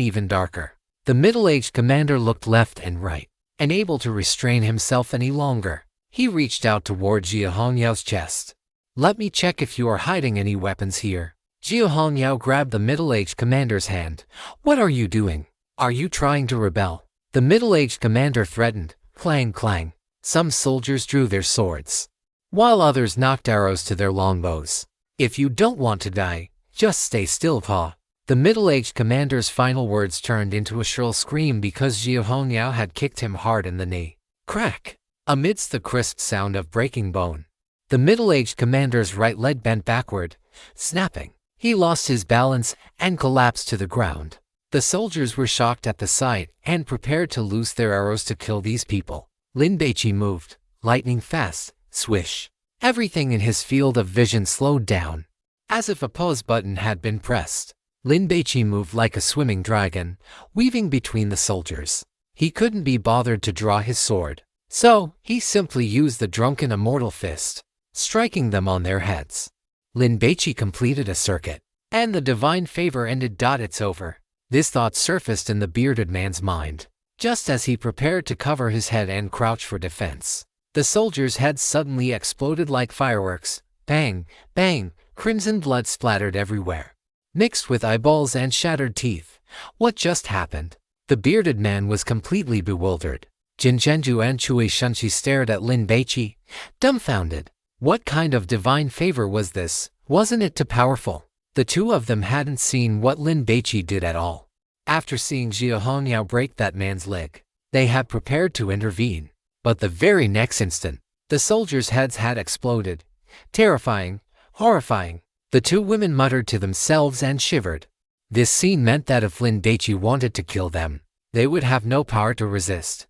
even darker. The middle-aged commander looked left and right, unable to restrain himself any longer. He reached out toward Jia Hongyao's chest. "Let me check if you are hiding any weapons here." Jia Hongyao grabbed the middle-aged commander's hand. "What are you doing? Are you trying to rebel?" The middle-aged commander threatened. Clang clang. Some soldiers drew their swords, while others knocked arrows to their longbows. "If you don't want to die, just stay still, Pa." The middle-aged commander's final words turned into a shrill scream because Jia Hongyao had kicked him hard in the knee. Crack! Amidst the crisp sound of breaking bone, the middle-aged commander's right leg bent backward, snapping. He lost his balance and collapsed to the ground. The soldiers were shocked at the sight and prepared to loose their arrows to kill these people. Lin Baici moved, lightning fast, swish. Everything in his field of vision slowed down, as if a pause button had been pressed. Lin Baici moved like a swimming dragon, weaving between the soldiers. He couldn't be bothered to draw his sword, so he simply used the drunken immortal fist, striking them on their heads. Lin Baici completed a circuit, and the divine favor ended. It's over. This thought surfaced in the bearded man's mind, just as he prepared to cover his head and crouch for defense. The soldiers' heads suddenly exploded like fireworks. Bang, bang, crimson blood splattered everywhere, mixed with eyeballs and shattered teeth. What just happened? The bearded man was completely bewildered. Jinzhenju and Chui Shunshi stared at Lin Baici, dumbfounded. What kind of divine favor was this? Wasn't it too powerful? The two of them hadn't seen what Lin Baici did at all. After seeing Jia Hongyao break that man's leg, they had prepared to intervene. But the very next instant, the soldiers' heads had exploded. Terrifying, horrifying. The two women muttered to themselves and shivered. This scene meant that if Lin Baici wanted to kill them, they would have no power to resist.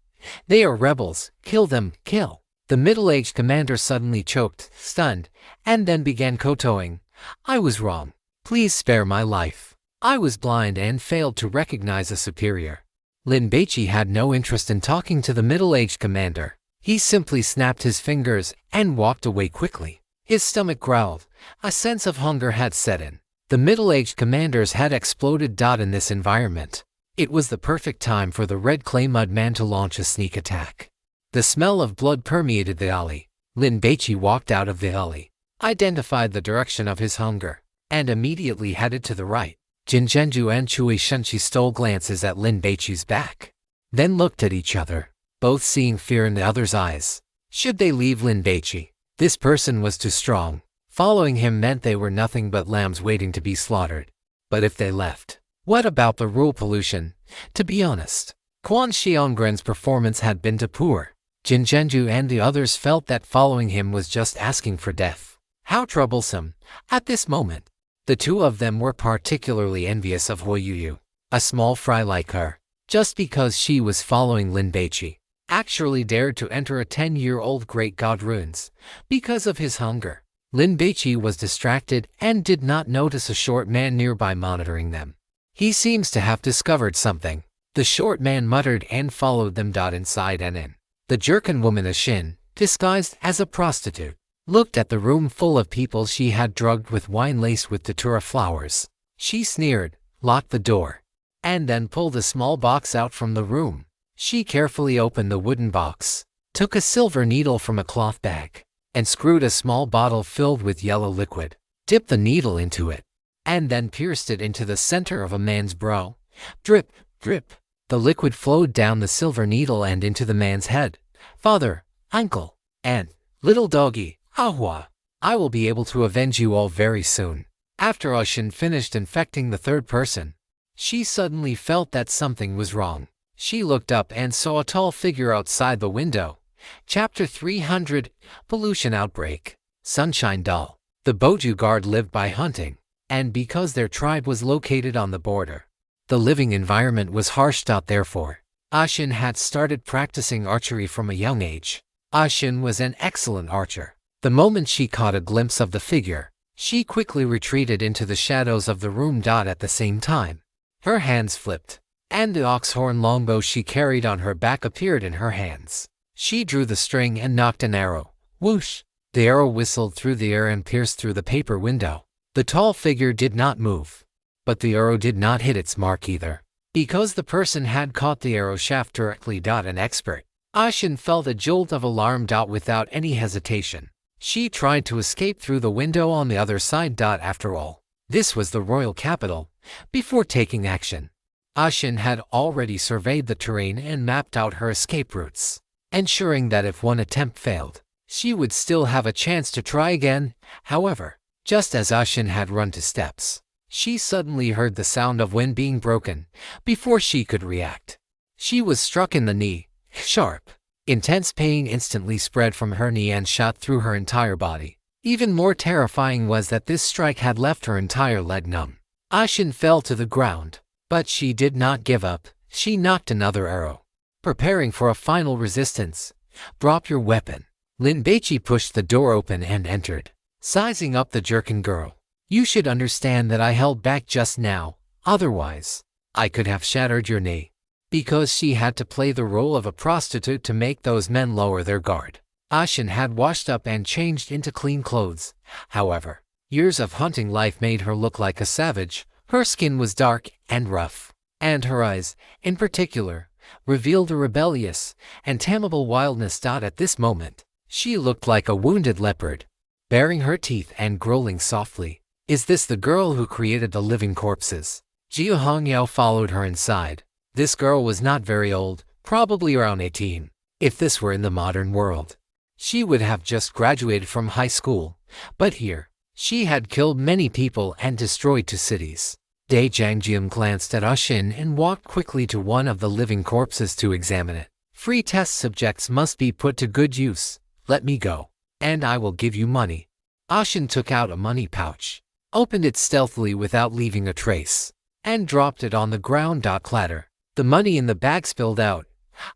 They are rebels. Kill them, kill. The middle-aged commander suddenly choked, stunned, and then began kowtowing. "I was wrong. Please spare my life. I was blind and failed to recognize a superior." Lin Baici had no interest in talking to the middle-aged commander. He simply snapped his fingers and walked away quickly. His stomach growled. A sense of hunger had set in. The middle-aged commanders had exploded. In this environment, it was the perfect time for the red clay mud man to launch a sneak attack. The smell of blood permeated the alley. Lin Baici walked out of the alley, identified the direction of his hunger, and immediately headed to the right. Jinzhenju and Chui Shunshi stole glances at Lin Baici's back, then looked at each other, both seeing fear in the other's eyes. Should they leave Lin Baici? This person was too strong. Following him meant they were nothing but lambs waiting to be slaughtered. But if they left, what about the rule pollution? To be honest, Quan Xiongren's performance had been too poor. Jinzhenju and the others felt that following him was just asking for death. How troublesome. At this moment, the two of them were particularly envious of Huoyuyu, a small fry like her, just because she was following Lin Baici, actually dared to enter a 10-year-old great god ruins because of his hunger. Lin Baici was distracted and did not notice a short man nearby monitoring them. He seems to have discovered something. The short man muttered and followed them. Inside and in. The jerkin woman Ashin, disguised as a prostitute, looked at the room full of people she had drugged with wine laced with datura flowers. She sneered, locked the door, and then pulled a small box out from the room. She carefully opened the wooden box, took a silver needle from a cloth bag, and screwed a small bottle filled with yellow liquid, dipped the needle into it, and then pierced it into the center of a man's brow. Drip, drip. The liquid flowed down the silver needle and into the man's head. "Father, uncle, and little doggy, Ahua, I will be able to avenge you all very soon." After Ashin finished infecting the third person, she suddenly felt that something was wrong. She looked up and saw a tall figure outside the window. Chapter 300, Pollution Outbreak. Sunshine Doll. The Boju Guard lived by hunting, and because their tribe was located on the border, the living environment was harsh. Therefore, Ashin had started practicing archery from a young age. Ashin was an excellent archer. The moment she caught a glimpse of the figure, she quickly retreated into the shadows of the room. At the same time, her hands flipped, and the ox horn longbow she carried on her back appeared in her hands. She drew the string and knocked an arrow. Whoosh! The arrow whistled through the air and pierced through the paper window. The tall figure did not move, but the arrow did not hit its mark either, because the person had caught the arrow shaft directly. An expert. Ashin felt a jolt of alarm. Without any hesitation, she tried to escape through the window on the other side. After all, this was the royal capital. Before taking action, Ashin had already surveyed the terrain and mapped out her escape routes, ensuring that if one attempt failed, she would still have a chance to try again. However, just as Ashin had run to steps, she suddenly heard the sound of wind being broken. Before she could react, she was struck in the knee. Sharp, intense pain instantly spread from her knee and shot through her entire body. Even more terrifying was that this strike had left her entire leg numb. Ashin fell to the ground, but she did not give up. She knocked another arrow, preparing for a final resistance. "Drop your weapon." Lin Baici pushed the door open and entered, sizing up the jerkin girl. "You should understand that I held back just now, otherwise I could have shattered your knee." Because she had to play the role of a prostitute to make those men lower their guard, Ashin had washed up and changed into clean clothes. However, years of hunting life made her look like a savage. Her skin was dark and rough, and her eyes, in particular, revealed a rebellious and tameable wildness. At this moment, she looked like a wounded leopard, baring her teeth and growling softly. "Is this the girl who created the living corpses?" Jiu Hongyao followed her inside. This girl was not very old, probably around 18. If this were in the modern world, she would have just graduated from high school. But here, she had killed many people and destroyed 2 cities. Jiangjian glanced at Ashin and walked quickly to one of the living corpses to examine it. "Free test subjects must be put to good use. Let me go, and I will give you money." Ashin took out a money pouch, opened it stealthily without leaving a trace, and dropped it on the ground. Clatter. The money in the bag spilled out.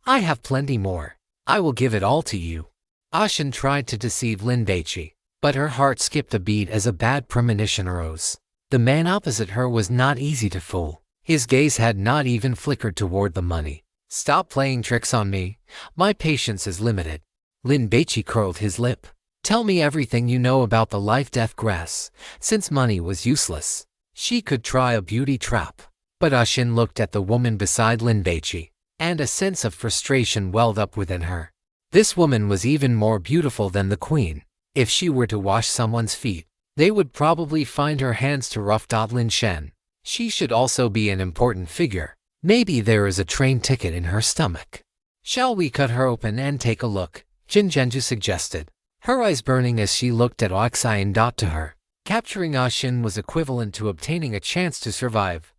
"I have plenty more. I will give it all to you." Ashin tried to deceive Lin Baici, but her heart skipped a beat as a bad premonition arose. The man opposite her was not easy to fool. His gaze had not even flickered toward the money. "Stop playing tricks on me. My patience is limited." Lin Baici curled his lip. "Tell me everything you know about the life-death grass." Since money was useless, she could try a beauty trap. But Ashin looked at the woman beside Lin Baici, and a sense of frustration welled up within her. This woman was even more beautiful than the queen. If she were to wash someone's feet, they would probably find her hands too rough. Lin Shen. She should also be an important figure. Maybe there is a train ticket in her stomach. "Shall we cut her open and take a look?" Jin Zhenju suggested, her eyes burning as she looked at Oxian. To her, capturing Ashin was equivalent to obtaining a chance to survive.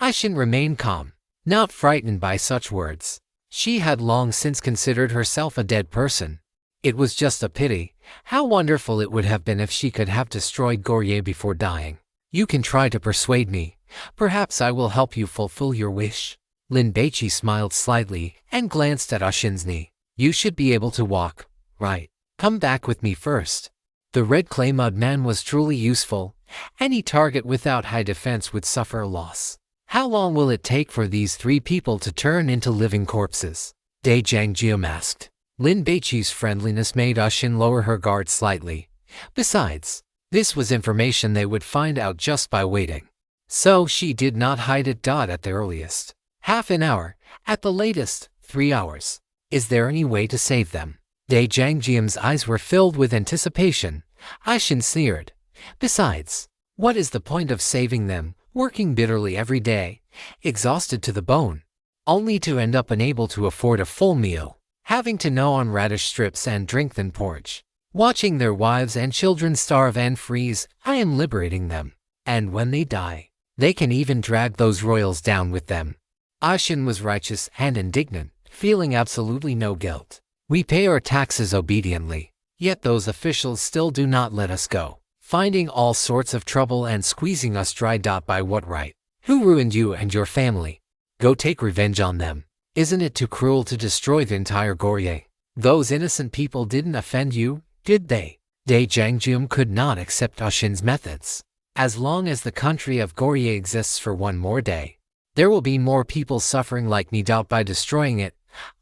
Ashin remained calm, not frightened by such words. She had long since considered herself a dead person. It was just a pity. How wonderful it would have been if she could have destroyed Goryeo before dying. "You can try to persuade me. Perhaps I will help you fulfill your wish." Lin Baici smiled slightly and glanced at Ashin's knee. "You should be able to walk, right? Come back with me first." The red clay mud man was truly useful. Any target without high defense would suffer a loss. "How long will it take for these 3 people to turn into living corpses?" Jiangjian asked. Lin Baici's friendliness made Ashin lower her guard slightly. Besides, this was information they would find out just by waiting. So she did not hide it. At the earliest, half an hour. At the latest, 3 hours. Is there any way to save them? Jiangjian's eyes were filled with anticipation. Ashin sneered. Besides, what is the point of saving them? Working bitterly every day, exhausted to the bone, only to end up unable to afford a full meal, having to gnaw on radish strips and drink thin porridge, watching their wives and children starve and freeze. I am liberating them, and when they die, they can even drag those royals down with them. Ashin was righteous and indignant, feeling absolutely no guilt. "We pay our taxes obediently, yet those officials still do not let us go, finding all sorts of trouble and squeezing us dry. By what right? Who ruined you and your family? Go take revenge on them. Isn't it too cruel to destroy the entire Goryeo? Those innocent people didn't offend you, did they?" Jiangjian could not accept Ashin's methods. As long as the country of Goryeo exists for one more day, there will be more people suffering like me. By destroying it,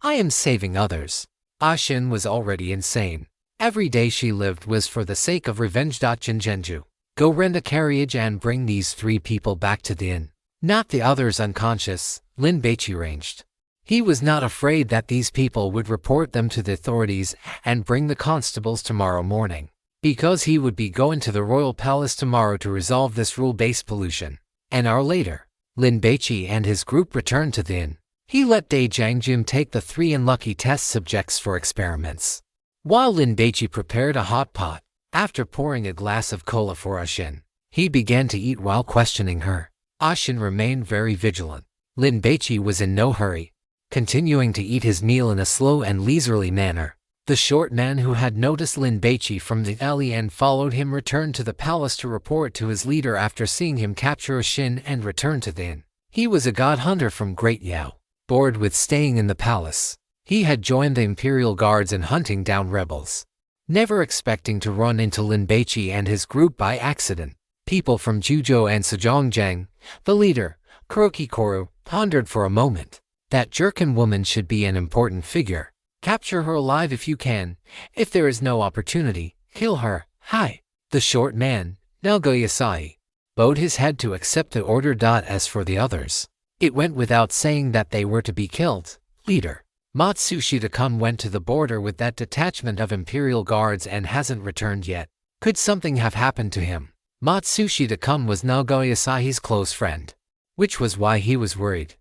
I am saving others. Ashin was already insane. Every day she lived was for the sake of revenge. Jinzhenju, go rent a carriage and bring these 3 people back to the inn. Knock the others unconscious. Lin Baici arranged. He was not afraid that these people would report them to the authorities and bring the constables tomorrow morning, because he would be going to the royal palace tomorrow to resolve this rule-based pollution. An hour later, Lin Baici and his group returned to the inn. He let Dai Jiangjun take the 3 unlucky test subjects for experiments, while Lin Baici prepared a hot pot. After pouring a glass of cola for Ashin, he began to eat while questioning her. Ashin remained very vigilant. Lin Baici was in no hurry, continuing to eat his meal in a slow and leisurely manner. The short man who had noticed Lin Baici from the alley and followed him returned to the palace to report to his leader after seeing him capture Ashin and return to the inn. He was a god hunter from Great Yao. Bored with staying in the palace, he had joined the imperial guards in hunting down rebels. Never expecting to run into Lin Baici and his group by accident, people from Juzhou and Sejongjiang, the leader, Kuroki Koru, pondered for a moment. That Jerkin woman should be an important figure. Capture her alive if you can. If there is no opportunity, kill her. Hi. The short man, Nagoyasai, bowed his head to accept the order. As for the others, it went without saying that they were to be killed. Leader, Matsushita-kun went to the border with that detachment of imperial guards and hasn't returned yet. Could something have happened to him? Matsushita-kun was Nagoyasai's close friend, which was why he was worried.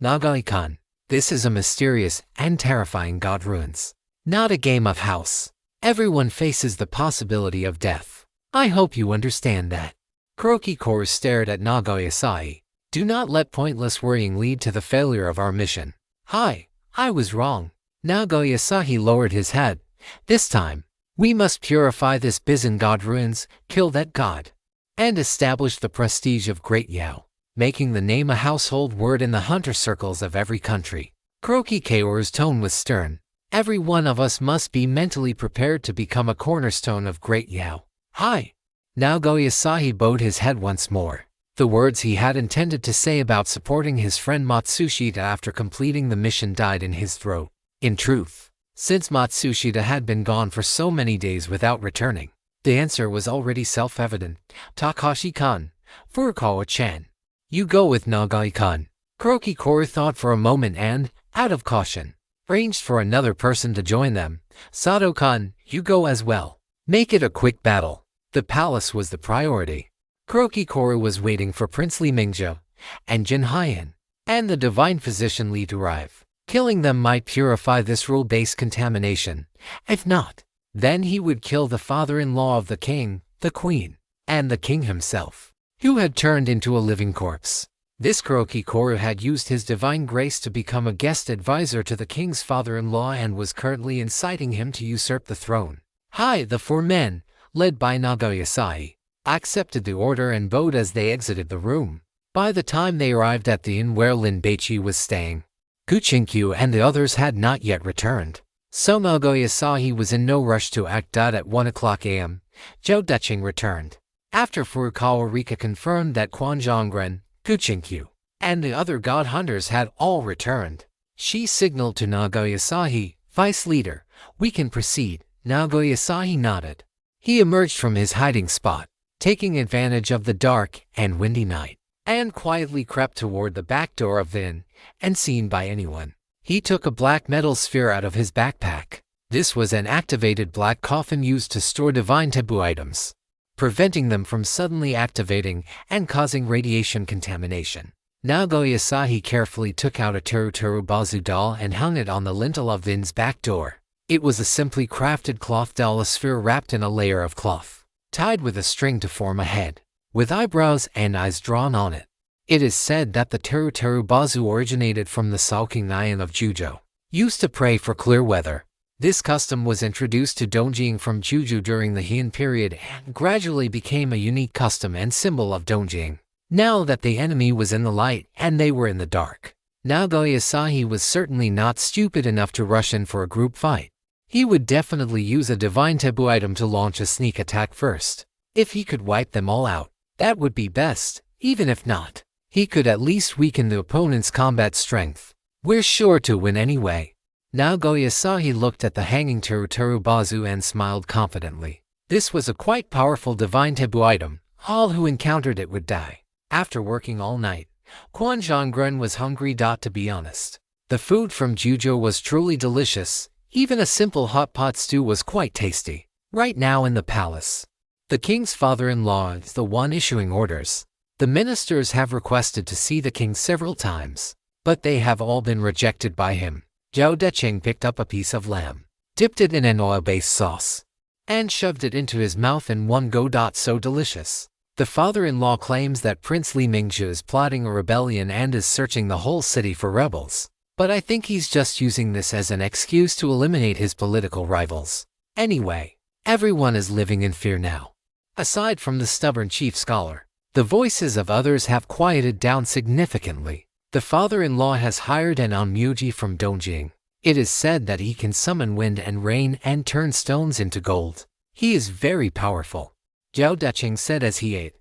Nagai-kun, this is a mysterious and terrifying god ruins, not a game of house. Everyone faces the possibility of death. I hope you understand that. Kuroki Koru stared at Nagoyasai. Do not let pointless worrying lead to the failure of our mission. Hi, I was wrong. Nagoyasai lowered his head. This time, we must purify this Bizan god ruins, kill that god, and establish the prestige of Great Yao, making the name a household word in the hunter circles of every country. Kuroki Koru's tone was stern. Every one of us must be mentally prepared to become a cornerstone of Great Yao. Hi. Nagoyasai bowed his head once more. The words he had intended to say about supporting his friend Matsushita after completing the mission died in his throat. In truth, since Matsushita had been gone for so many days without returning, the answer was already self-evident. Takashi-kun, Furukawa-chan, you go with Nagai-kun. Kuroki Koru thought for a moment and, out of caution, arranged for another person to join them. Sato-kun, you go as well. Make it a quick battle. The palace was the priority. Kuroki Koru was waiting for Princely Mingzhou and Jin Haiyan and the divine physician Li to arrive. Killing them might purify this rule-based contamination. If not, then he would kill the father-in-law of the king, the queen, and the king himself, who had turned into a living corpse. This Kuroki Koru had used his divine grace to become a guest advisor to the king's father-in-law and was currently inciting him to usurp the throne. The 4 men, led by Nagoyasai, accepted the order and bowed as they exited the room. By the time they arrived at the inn where Lin Baici was staying, Kuchinkyu and the others had not yet returned. So Nagoyasai was in no rush to act. At 1:00 a.m., Zhou Deqing returned. After Furukawa Rika confirmed that Quan Zhongren, Kuchinkyu, and the other god hunters had all returned, she signaled to Nagoyasai, Vice Leader, we can proceed. Nagoyasai nodded. He emerged from his hiding spot, taking advantage of the dark and windy night, and quietly crept toward the back door of the inn, unseen by anyone. He took a black metal sphere out of his backpack. This was an activated black coffin used to store divine taboo items, preventing them from suddenly activating and causing radiation contamination. Nagoyasai carefully took out a Teru Bazu doll and hung it on the lintel of the inn's back door. It was a simply crafted cloth doll, a sphere wrapped in a layer of cloth, tied with a string to form a head, with eyebrows and eyes drawn on it. It is said that the Teru Bazu originated from the Salking Nyan of Juzhou, used to pray for clear weather. This custom was introduced to Dongjing from Juzhou during the Heian period and gradually became a unique custom and symbol of Dongjing. Now that the enemy was in the light and they were in the dark, Nagoyasai was certainly not stupid enough to rush in for a group fight. He would definitely use a divine taboo item to launch a sneak attack first. If he could wipe them all out, that would be best. Even if not, he could at least weaken the opponent's combat strength. We're sure to win anyway. Nagoyasai looked at the hanging Teru Bazu and smiled confidently. This was a quite powerful divine taboo item. All who encountered it would die. After working all night, Quan Zhongren was hungry. To be honest, The food from Jujo was truly delicious. Even a simple hot pot stew was quite tasty. Right now in the palace, the king's father-in-law is the one issuing orders. The ministers have requested to see the king several times, but they have all been rejected by him. Zhao Decheng picked up a piece of lamb, dipped it in an oil-based sauce, and shoved it into his mouth in one go. So delicious. The father-in-law claims that Prince Li Mingzhi is plotting a rebellion and is searching the whole city for rebels. But I think he's just using this as an excuse to eliminate his political rivals. Anyway, everyone is living in fear now. Aside from the stubborn chief scholar, the voices of others have quieted down significantly. The father-in-law has hired an Onmyoji from Dongjing. It is said that he can summon wind and rain and turn stones into gold. He is very powerful. Zhao Decheng said as he ate.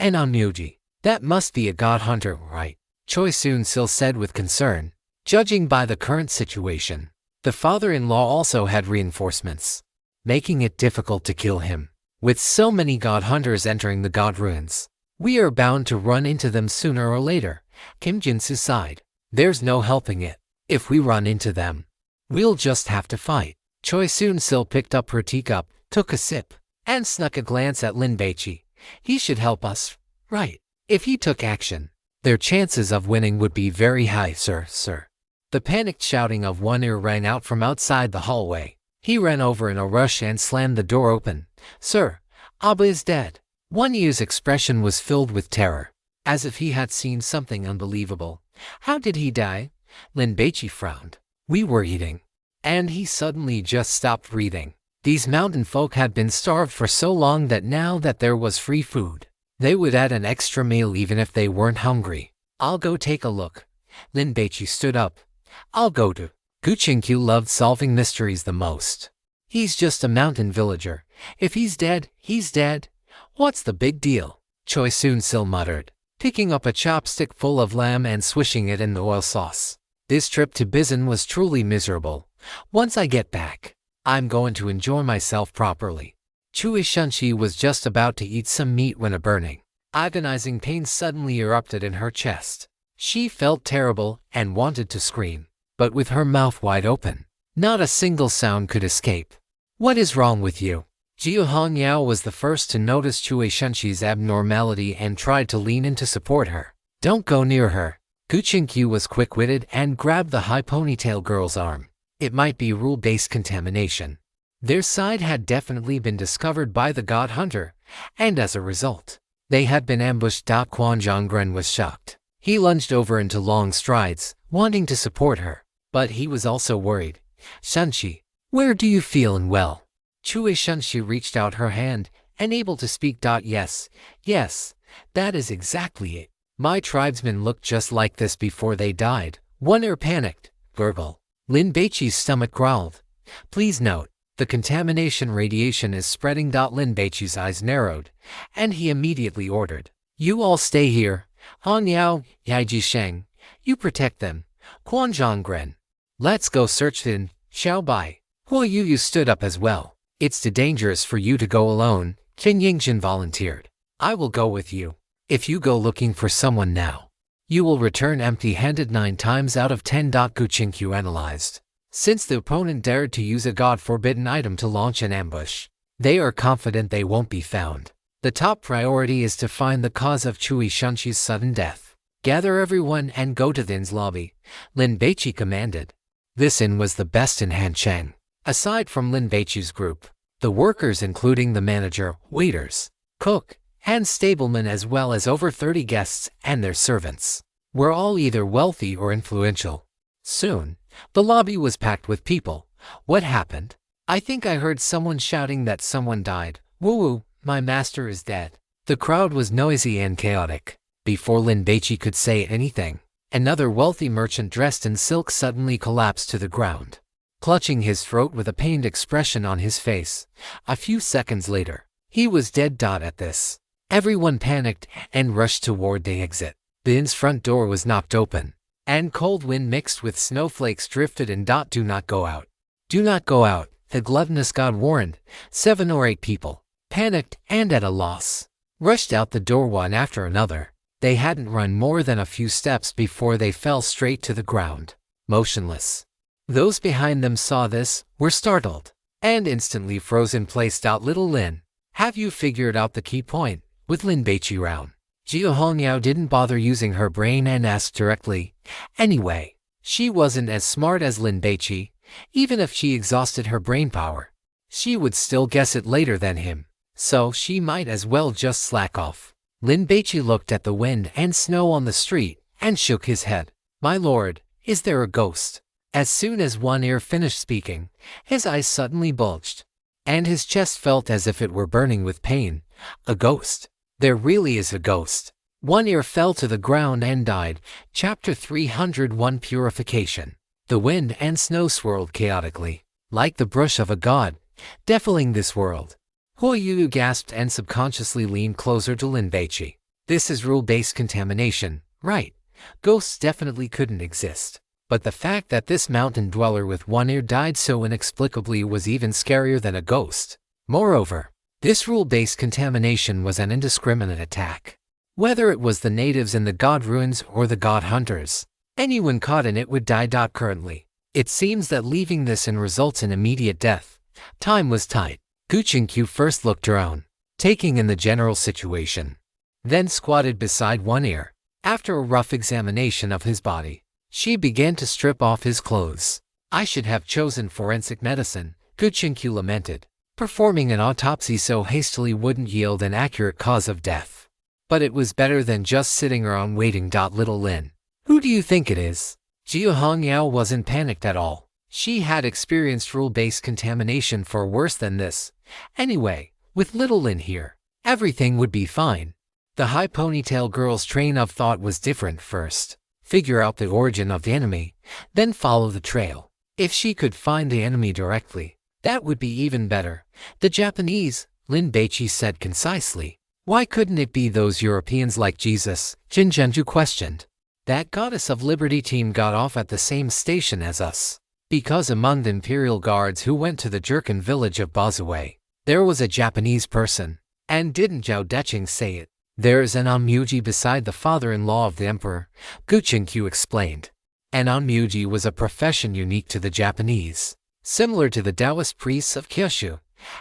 An Onmyoji. That must be a god hunter, right? Choi Soon-sil said with concern. Judging by the current situation, the father-in-law also had reinforcements, making it difficult to kill him. With so many god hunters entering the god ruins, we are bound to run into them sooner or later. Kim Jin-soo sighed. There's no helping it. If we run into them, we'll just have to fight. Choi Soon-sil picked up her teacup, took a sip, and snuck a glance at Lin Baici. He should help us, right? If he took action, their chances of winning would be very high, sir. The panicked shouting of one ear rang out from outside the hallway. He ran over in a rush and slammed the door open. Sir, Abba is dead. One ear's expression was filled with terror, as if he had seen something unbelievable. How did he die? Lin Baici frowned. We were eating, and he suddenly just stopped breathing. These mountain folk had been starved for so long that now that there was free food, they would add an extra meal even if they weren't hungry. I'll go take a look. Lin Baici stood up. I'll go too. Gu Qingqiu loved solving mysteries the most. He's just a mountain villager. If he's dead, he's dead. What's the big deal? Choi Soon-sil muttered, picking up a chopstick full of lamb and swishing it in the oil sauce. This trip to Bizen was truly miserable. Once I get back, I'm going to enjoy myself properly. Chui Shunshi was just about to eat some meat when a burning, agonizing pain suddenly erupted in her chest. She felt terrible and wanted to scream, but with her mouth wide open, not a single sound could escape. What is wrong with you? Jiu Hongyao was the first to notice Chui Shunshi's abnormality and tried to lean in to support her. Don't go near her. Gu Qingqiu was quick-witted and grabbed the high ponytail girl's arm. It might be rule-based contamination. Their side had definitely been discovered by the god hunter, and as a result, they had been ambushed. Quan Zhonggren was shocked. He lunged over into long strides, wanting to support her, but he was also worried. Shunshi, where do you feel unwell? Chui Shunshi reached out her hand, unable to speak. Yes, that is exactly it. My tribesmen looked just like this before they died. One ear panicked. Gurgle. Lin Baichi's stomach growled. Please note, the contamination radiation is spreading. Lin Baichi's eyes narrowed, and he immediately ordered. You all stay here. Han Yao, Yaiji Sheng, you protect them. Quan Zhonggren. Let's go search Lin. Xiao Bai. Huo Yu stood up as well. It's too dangerous for you to go alone. Qin Yingjin volunteered. I will go with you. If you go looking for someone now, you will return empty-handed 9 times out of 10. Gu Qingqiu analyzed. Since the opponent dared to use a god-forbidden item to launch an ambush, they are confident they won't be found. The top priority is to find the cause of Chui Shunshi's sudden death. Gather everyone and go to the inn's lobby, Lin Baici commanded. This inn was the best in Hancheng. Aside from Lin Baichi's group, the workers including the manager, waiters, cook, and stablemen as well as over 30 guests and their servants, were all either wealthy or influential. Soon, the lobby was packed with people. What happened? I think I heard someone shouting that someone died. Woo-woo, my master is dead. The crowd was noisy and chaotic. Before Lin Baici could say anything, another wealthy merchant dressed in silk suddenly collapsed to the ground, clutching his throat with a pained expression on his face. A few seconds later, he was dead. At this, everyone panicked and rushed toward the exit. The inn's front door was knocked open, and cold wind mixed with snowflakes drifted in. Do not go out. Do not go out, the gluttonous god warned. 7 or 8 people, panicked and at a loss, rushed out the door one after another. They hadn't run more than a few steps before they fell straight to the ground. motionless. Those behind them saw this, were startled, and instantly froze in place. Little Lin, have you figured out the key point? With Lin Baici round, Jia Hongyao didn't bother using her brain and asked directly. Anyway, she wasn't as smart as Lin Baici. Even if she exhausted her brain power, she would still guess it later than him, so she might as well just slack off. Lin Baici looked at the wind and snow on the street and shook his head. My lord, is there a ghost? As soon as One Ear finished speaking, his eyes suddenly bulged, and his chest felt as if it were burning with pain. A ghost? There really is a ghost. One Ear fell to the ground and died. Chapter 301 Purification. The wind and snow swirled chaotically, like the brush of a god, defiling this world. Huoyu gasped and subconsciously leaned closer to Lin Baici. This is rule-based contamination, right? Ghosts definitely couldn't exist. But the fact that this mountain dweller with one ear died so inexplicably was even scarier than a ghost. Moreover, this rule-based contamination was an indiscriminate attack. Whether it was the natives in the god ruins or the god hunters, anyone caught in it would die. Currently, it seems that leaving this in results in immediate death. Time was tight. Gu Qingqiu first looked around, taking in the general situation, then squatted beside One Ear. After a rough examination of his body, she began to strip off his clothes. I should have chosen forensic medicine, Gu Qingqiu lamented. Performing an autopsy so hastily wouldn't yield an accurate cause of death. But it was better than just sitting around waiting. Little Lin, who do you think it is? Jia Hongyao wasn't panicked at all. She had experienced rule-based contamination for worse than this. Anyway, with Little Lin here, everything would be fine. The high ponytail girl's train of thought was different. First, figure out the origin of the enemy, then follow the trail. If she could find the enemy directly, that would be even better. The Japanese, Lin Baici said concisely. Why couldn't it be those Europeans like Jesus? Jin Zhenju questioned. That goddess of liberty team got off at the same station as us. Because among the imperial guards who went to the Jurchen village of Bazue, there was a Japanese person. And didn't Zhao Decheng say it? There is an Onmuji beside the father-in-law of the emperor, Gu Qingqiu explained. An Onmuji was a profession unique to the Japanese, similar to the Taoist priests of Kyushu.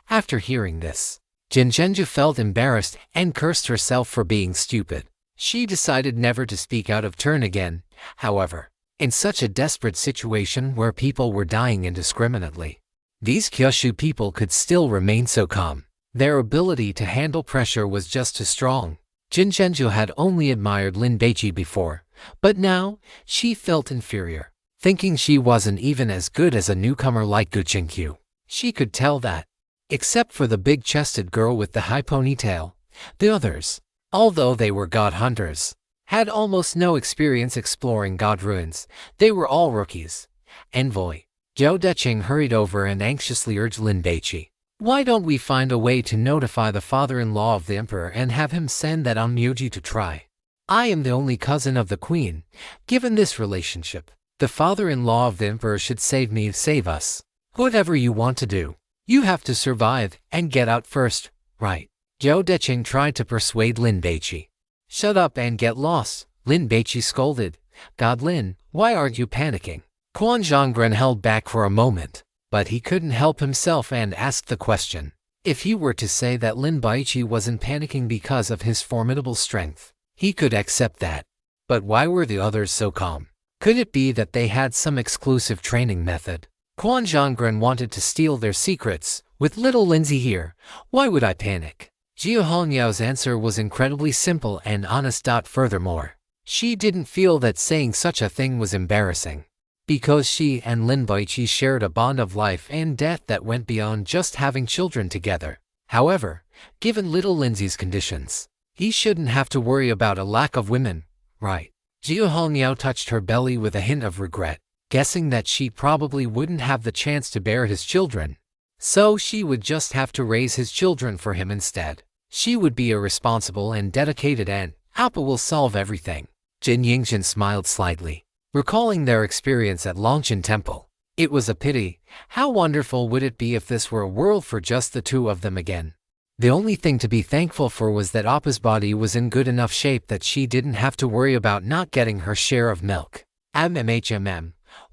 After hearing this, Jin Zhenju felt embarrassed and cursed herself for being stupid. She decided never to speak out of turn again. However, in such a desperate situation where people were dying indiscriminately, these Kyushu people could still remain so calm. Their ability to handle pressure was just too strong. Jin Zhenju had only admired Lin Baici before, but now she felt inferior, thinking she wasn't even as good as a newcomer like Gu Qingqiu. She could tell that. Except for the big-chested girl with the high ponytail, the others, although they were god hunters, had almost no experience exploring god ruins. They were all rookies. Envoy Zhao Decheng hurried over and anxiously urged Lin Baici. Why don't we find a way to notify the father-in-law of the emperor and have him send that Onmuji to try? I am the only cousin of the queen. Given this relationship, the father-in-law of the emperor should save me, save us. Whatever you want to do, you have to survive and get out first, right? Zhao Decheng tried to persuade Lin Baici. Shut up and get lost, Lin Baici scolded. God Lin, why aren't you panicking? Quan Zhonggren held back for a moment, but he couldn't help himself and asked the question. If he were to say that Lin Baici wasn't panicking because of his formidable strength, he could accept that. But why were the others so calm? Could it be that they had some exclusive training method? Quan Zhonggren wanted to steal their secrets. With little Lindsay here, why would I panic? Jia Hongyao's answer was incredibly simple and honest. Furthermore, she didn't feel that saying such a thing was embarrassing, because she and Lin Baici shared a bond of life and death that went beyond just having children together. However, given little Lindsay's conditions, he shouldn't have to worry about a lack of women, right? Jia Hongyao touched her belly with a hint of regret, guessing that she probably wouldn't have the chance to bear his children. So she would just have to raise his children for him instead. She would be irresponsible and dedicated, and Appa will solve everything. Jin Yingxin smiled slightly, recalling their experience at Longchen Temple. It was a pity. How wonderful would it be if this were a world for just the two of them again? The only thing to be thankful for was that Appa's body was in good enough shape that she didn't have to worry about not getting her share of milk.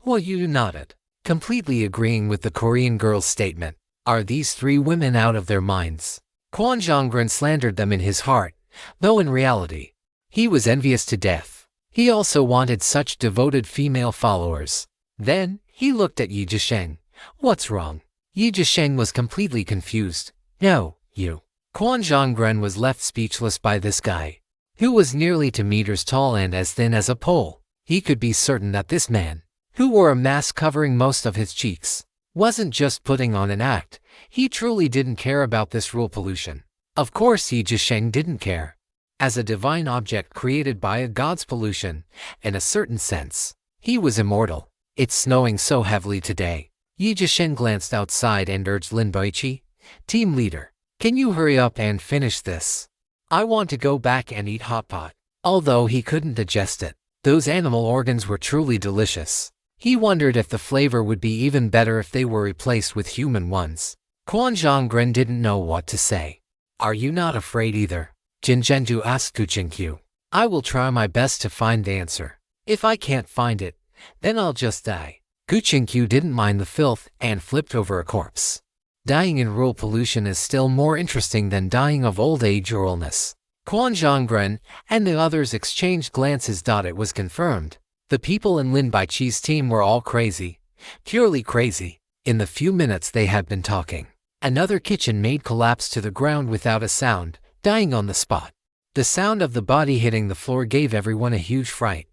Well, you nodded, completely agreeing with the Korean girl's statement. Are these three women out of their minds? Kwon Jong-gren slandered them in his heart, though in reality, he was envious to death. He also wanted such devoted female followers. Then, he looked at Yi Jisheng. What's wrong? Yi Jisheng was completely confused. No, you. Kwon Jong-gren was left speechless by this guy, who was nearly 2 meters tall and as thin as a pole. He could be certain that this man, who wore a mask covering most of his cheeks, wasn't just putting on an act. He truly didn't care about this rule pollution. Of course Yi Jisheng didn't care. As a divine object created by a god's pollution, in a certain sense, he was immortal. It's snowing so heavily today. Yi Jisheng glanced outside and urged Lin Baici, team leader, can you hurry up and finish this? I want to go back and eat hot pot. Although he couldn't digest it, those animal organs were truly delicious. He wondered if the flavor would be even better if they were replaced with human ones. Kwon Jong-gren didn't know what to say. Are you not afraid either? Jin Zhenju asked Gu Qingqiu. I will try my best to find the answer. If I can't find it, then I'll just die. Gu Qingqiu didn't mind the filth and flipped over a corpse. Dying in rule pollution is still more interesting than dying of old age or illness. Kwon Jong-gren and the others exchanged glances. It was confirmed. The people in Lin Baici's team were all crazy. Purely crazy. In the few minutes they had been talking, another kitchen maid collapsed to the ground without a sound, dying on the spot. The sound of the body hitting the floor gave everyone a huge fright.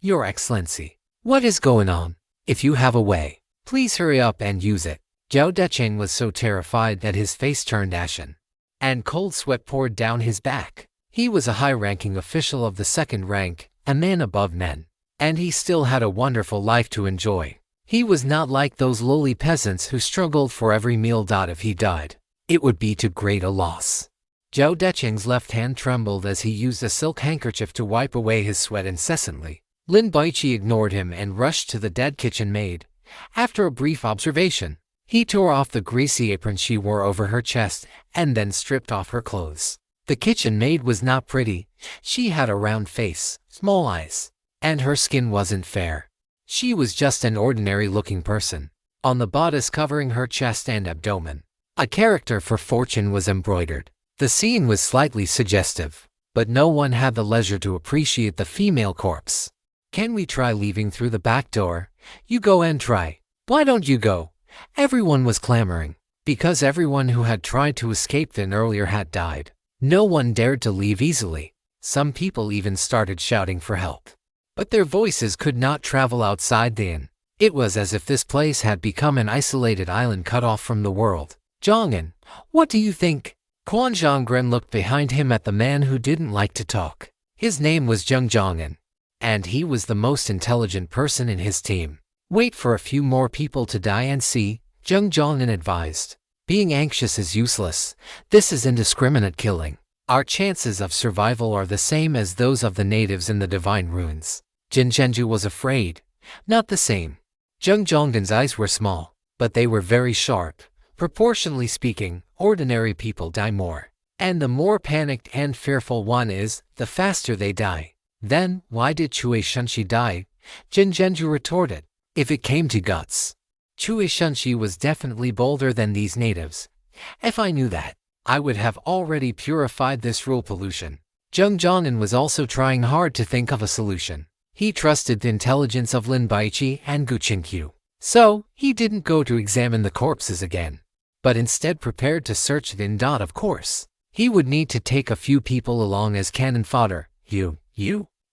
Your Excellency, what is going on? If you have a way, please hurry up and use it. Zhao Decheng was so terrified that his face turned ashen, and cold sweat poured down his back. He was a high-ranking official of the second rank, a man above men, and he still had a wonderful life to enjoy. He was not like those lowly peasants who struggled for every meal. If he died, it would be too great a loss. Zhao Decheng's left hand trembled as he used a silk handkerchief to wipe away his sweat incessantly. Lin Baici ignored him and rushed to the dead kitchen maid. After a brief observation, he tore off the greasy apron she wore over her chest and then stripped off her clothes. The kitchen maid was not pretty. She had a round face, small eyes, and her skin wasn't fair. She was just an ordinary-looking person. On the bodice covering her chest and abdomen, a character for fortune was embroidered. The scene was slightly suggestive, but no one had the leisure to appreciate the female corpse. Can we try leaving through the back door? You go and try. Why don't you go? Everyone was clamoring, because everyone who had tried to escape then earlier had died. No one dared to leave easily. Some people even started shouting for help, but their voices could not travel outside the inn. It was as if this place had become an isolated island cut off from the world. Jong-in, what do you think? Kwon Jong-gren looked behind him at the man who didn't like to talk. His name was Jong-in, and he was the most intelligent person in his team. Wait for a few more people to die and see, Jong-in advised. Being anxious is useless. This is indiscriminate killing. Our chances of survival are the same as those of the natives in the divine ruins. Jin Zhenju was afraid. Not the same. Jong-in's eyes were small, but they were very sharp. Proportionally speaking, ordinary people die more. And the more panicked and fearful one is, the faster they die. Then, why did Chui Shunshi die? Jin Zhenju retorted. If it came to guts, Chui Shunshi was definitely bolder than these natives. If I knew that, I would have already purified this rule pollution. Jong-in was also trying hard to think of a solution. He trusted the intelligence of Lin Baici and Gu Qingqiu, so he didn't go to examine the corpses again, but instead prepared to search the inn. Of course, he would need to take a few people along as cannon fodder. You,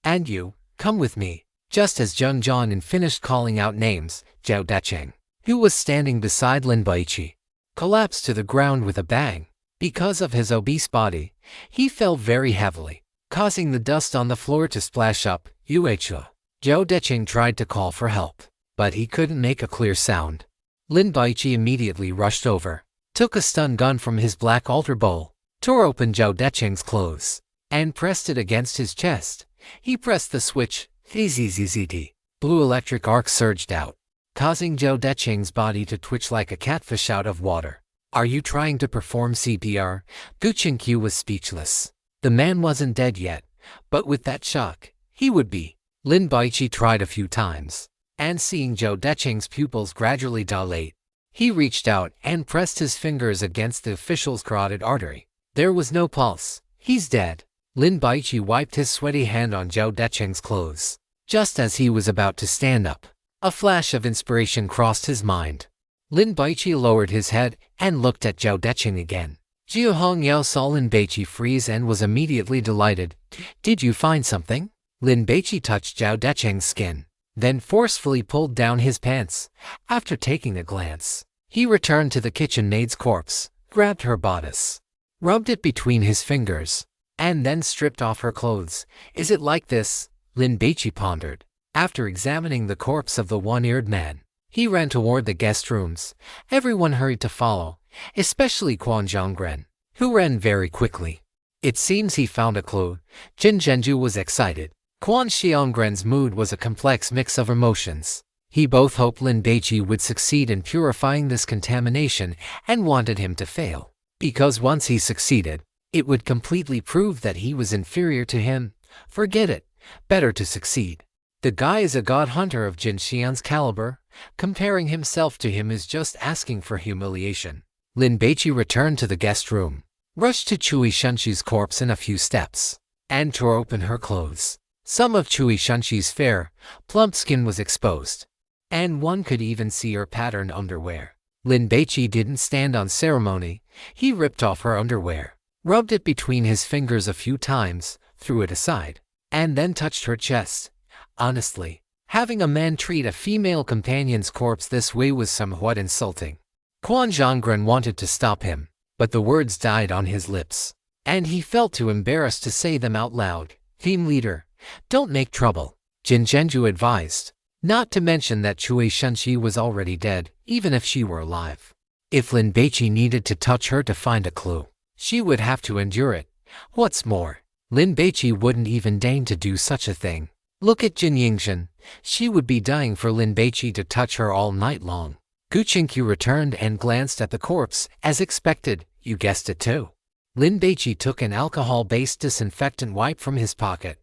and you, come with me. Just as Jong-in finished calling out names, Zhao Decheng, who was standing beside Lin Baici, collapsed to the ground with a bang. Because of his obese body, he fell very heavily, causing the dust on the floor to splash up. Zhao Decheng tried to call for help, but he couldn't make a clear sound. Lin Baici immediately rushed over, took a stun gun from his black altar bowl, tore open Zhao Decheng's clothes, and pressed it against his chest. He pressed the switch. ZZZZD. Blue electric arc surged out, causing Zhao Decheng's body to twitch like a catfish out of water. Are you trying to perform CPR? Gu Qingqiu was speechless. The man wasn't dead yet, but with that shock, he would be. Lin Baici tried a few times, and seeing Zhou Decheng's pupils gradually dilate, he reached out and pressed his fingers against the official's carotid artery. There was no pulse. He's dead. Lin Baici wiped his sweaty hand on Zhou Decheng's clothes. Just as he was about to stand up, a flash of inspiration crossed his mind. Lin Baici lowered his head and looked at Zhou Decheng again. Jiu Hongyao saw Lin Baici freeze and was immediately delighted. Did you find something? Lin Baici touched Zhou Decheng's skin, then forcefully pulled down his pants. After taking a glance, he returned to the kitchen maid's corpse, grabbed her bodice, rubbed it between his fingers, and then stripped off her clothes. Is it like this? Lin Baici pondered. After examining the corpse of the one-eared man, he ran toward the guest rooms. Everyone hurried to follow, especially Quan Zhonggren, who ran very quickly. It seems he found a clue. Jin Zhenju was excited. Quan Xiongren's mood was a complex mix of emotions. He both hoped Lin Baici would succeed in purifying this contamination and wanted him to fail, because once he succeeded, it would completely prove that he was inferior to him. Forget it. Better to succeed. The guy is a god hunter of Jin Xian's caliber. Comparing himself to him is just asking for humiliation. Lin Baici returned to the guest room, rushed to Chui Shunxi's corpse in a few steps, and tore open her clothes. Some of Chui Shunxi's fair, plump skin was exposed, and one could even see her patterned underwear. Lin Baici didn't stand on ceremony. He ripped off her underwear, rubbed it between his fingers a few times, threw it aside, and then touched her chest. Honestly, having a man treat a female companion's corpse this way was somewhat insulting. Quan Zhonggren wanted to stop him, but the words died on his lips, and he felt too embarrassed to say them out loud. Team leader, don't make trouble, Jin Zhenju advised. Not to mention that Chui Shunxi was already dead, even if she were alive. If Lin Baici needed to touch her to find a clue, she would have to endure it. What's more, Lin Baici wouldn't even deign to do such a thing. Look at Jin Yingzhen. She would be dying for Lin Baici to touch her all night long. Gu Qingqiu returned and glanced at the corpse. As expected, you guessed it too. Lin Baici took an alcohol-based disinfectant wipe from his pocket,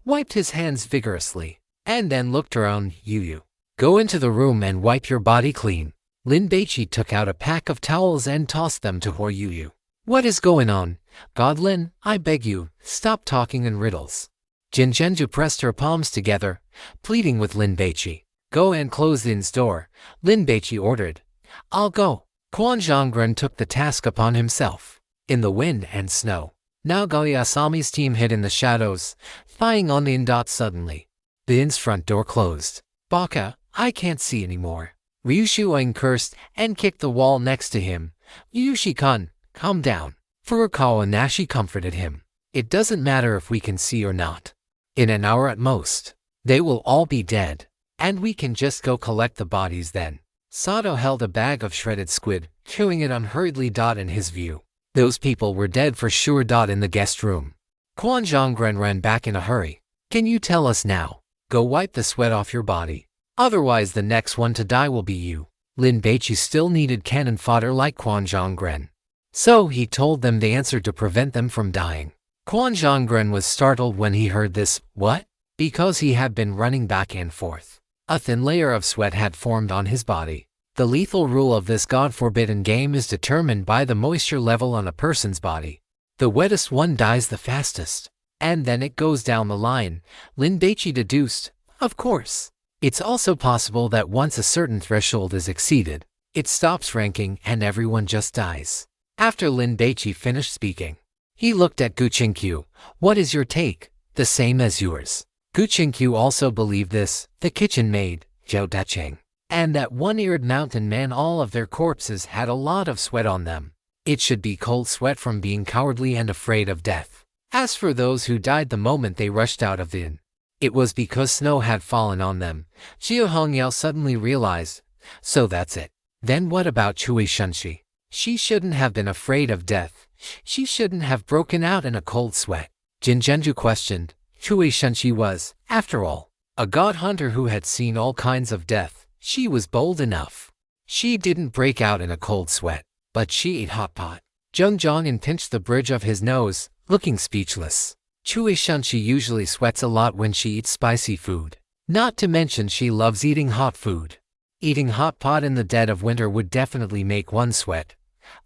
wiped his hands vigorously, and then looked around. You. Go into the room and wipe your body clean. Lin Baici took out a pack of towels and tossed them to Huo Yu. What is going on? God Lin, I beg you, stop talking in riddles. Jin Zhenju pressed her palms together, pleading with Lin Baici. Go and close Lin's door, Lin Baici ordered. I'll go. Quan Zhonggren took the task upon himself. In the wind and snow, now Asami's team hid in the shadows, spying on the inn. Suddenly, the inn's front door closed. Baka, I can't see anymore. Ryu Shuang cursed and kicked the wall next to him. Yushi-kun, calm down. Furukawa Nashi comforted him. It doesn't matter if we can see or not. In an hour at most, they will all be dead, and we can just go collect the bodies then. Sato held a bag of shredded squid, chewing it unhurriedly. In his view, those people were dead for sure. In the guest room, Quan Zhonggren ran back in a hurry. Can you tell us now? Go wipe the sweat off your body. Otherwise the next one to die will be you. Lin Baici still needed cannon fodder like Quan Zhonggren, so he told them the answer to prevent them from dying. Quan Zhonggren was startled when he heard this. What? Because he had been running back and forth. A thin layer of sweat had formed on his body. The lethal rule of this god-forbidden game is determined by the moisture level on a person's body. The wettest one dies the fastest, and then it goes down the line, Lin Baici deduced. Of course, it's also possible that once a certain threshold is exceeded, it stops ranking and everyone just dies. After Lin Baici finished speaking, he looked at Gu Qingqiu. What is your take? The same as yours. Gu Qingqiu also believed this. The kitchen maid, Zhou Decheng, and that one-eared mountain man, all of their corpses had a lot of sweat on them. It should be cold sweat from being cowardly and afraid of death. As for those who died the moment they rushed out of the inn, it was because snow had fallen on them. Xiao Hongyao suddenly realized. So that's it. Then what about Chui Shunxi? She shouldn't have been afraid of death. She shouldn't have broken out in a cold sweat. Jin Zhenju questioned. Chui Shunxi was, after all, a god hunter who had seen all kinds of death. She was bold enough. She didn't break out in a cold sweat, but she ate hot pot. Zheng Zhongyan pinched the bridge of his nose, looking speechless. Chui Shunxi usually sweats a lot when she eats spicy food. Not to mention she loves eating hot food. Eating hot pot in the dead of winter would definitely make one sweat.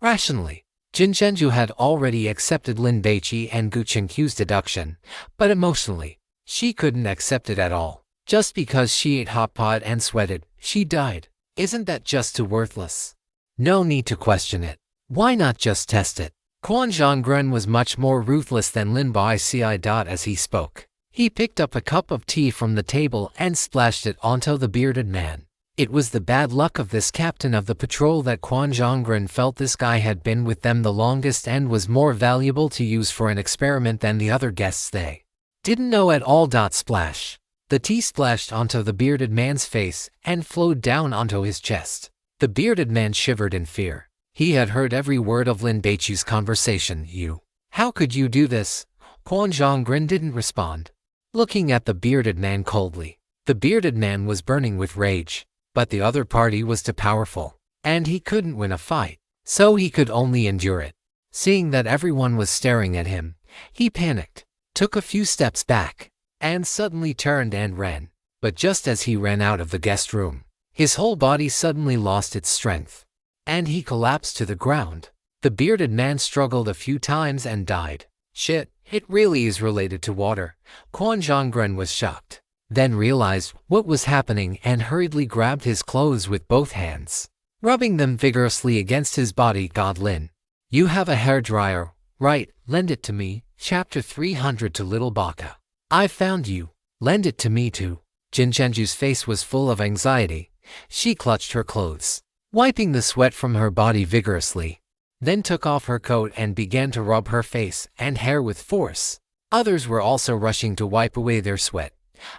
Rationally, Jinzhenju had already accepted Lin Baici and Gu Qingqiu's deduction, but emotionally, she couldn't accept it at all. Just because she ate hot pot and sweated, she died. Isn't that just too worthless? No need to question it. Why not just test it? Quan Zhonggren was much more ruthless than Lin Baici as he spoke. He picked up a cup of tea from the table and splashed it onto the bearded man. It was the bad luck of this captain of the patrol that Quan Zhonggren felt this guy had been with them the longest and was more valuable to use for an experiment than the other guests they didn't know at all. Splash. The tea splashed onto the bearded man's face and flowed down onto his chest. The bearded man shivered in fear. He had heard every word of Lin Baiqi's conversation. How could you do this? Quan Zhonggren didn't respond, looking at the bearded man coldly. The bearded man was burning with rage. But the other party was too powerful, and he couldn't win a fight, so he could only endure it. Seeing that everyone was staring at him, he panicked, took a few steps back, and suddenly turned and ran. But just as he ran out of the guest room, his whole body suddenly lost its strength, and he collapsed to the ground. The bearded man struggled a few times and died. Shit, it really is related to water. Quan Zhonggren was shocked, then realized what was happening and hurriedly grabbed his clothes with both hands, rubbing them vigorously against his body. God Lin, you have a hairdryer, right? Lend it to me. Chapter 300 to Little Baka. I found you. Lend it to me too. Jinzhenju's face was full of anxiety. She clutched her clothes, wiping the sweat from her body vigorously, then took off her coat and began to rub her face and hair with force. Others were also rushing to wipe away their sweat.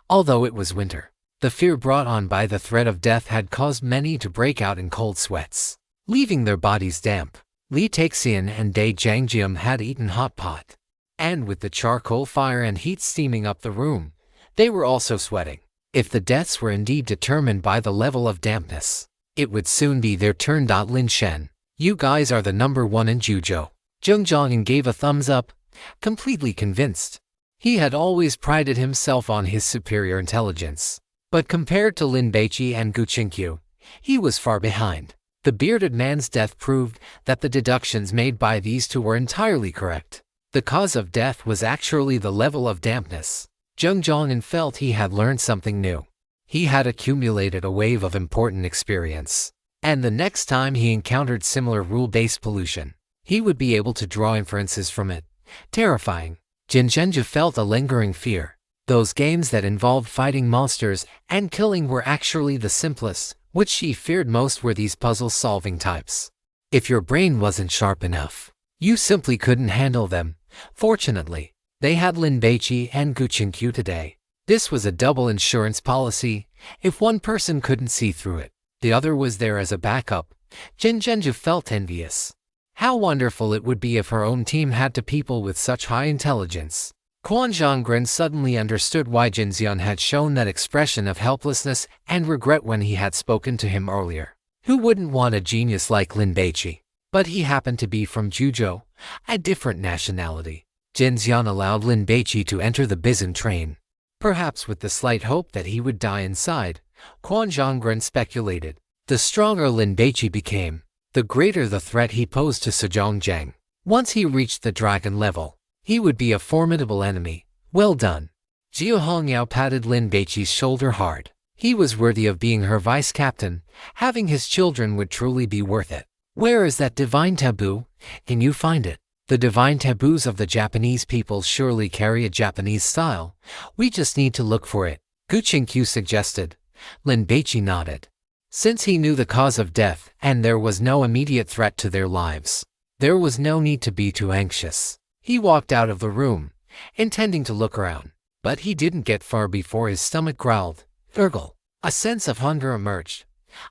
Although it was winter, the fear brought on by the threat of death had caused many to break out in cold sweats, leaving their bodies damp. Li Taxian and Dai Zhangjiam had eaten hot pot, and with the charcoal fire and heat steaming up the room, they were also sweating. If the deaths were indeed determined by the level of dampness, it would soon be their turn. Lin Shen, you guys are the number one in Juzhou. Zheng Zhongyan gave a thumbs up, completely convinced. He had always prided himself on his superior intelligence, but compared to Lin Baici and Gu Qingqiu, he was far behind. The bearded man's death proved that the deductions made by these two were entirely correct. The cause of death was actually the level of dampness. Zheng Zhongyan felt he had learned something new. He had accumulated a wave of important experience, and the next time he encountered similar rule-based pollution, he would be able to draw inferences from it. Terrifying. Jinzhenju felt a lingering fear. Those games that involved fighting monsters and killing were actually the simplest. What she feared most were these puzzle-solving types. If your brain wasn't sharp enough, you simply couldn't handle them. Fortunately, they had Lin Baici and Gu Qingqiu today. This was a double insurance policy. If one person couldn't see through it, the other was there as a backup. Jinzhenju felt envious. How wonderful it would be if her own team had two people with such high intelligence. Quan Zhonggren suddenly understood why Jinxian had shown that expression of helplessness and regret when he had spoken to him earlier. Who wouldn't want a genius like Lin Baici? But he happened to be from Juzhou, a different nationality. Jinxian allowed Lin Baici to enter the Bizun train, perhaps with the slight hope that he would die inside. Quan Zhonggren speculated. The stronger Lin Baici became, the greater the threat he posed to Sejong Zheng. Once he reached the dragon level, he would be a formidable enemy. Well done. Jiu Hongyao patted Lin Baici's shoulder hard. He was worthy of being her vice-captain. Having his children would truly be worth it. Where is that divine taboo? Can you find it? The divine taboos of the Japanese people surely carry a Japanese style. We just need to look for it, Gu Qingqiu suggested. Lin Baici nodded. Since he knew the cause of death and there was no immediate threat to their lives, there was no need to be too anxious. He walked out of the room, intending to look around, but he didn't get far before his stomach growled. Gurgle. A sense of hunger emerged.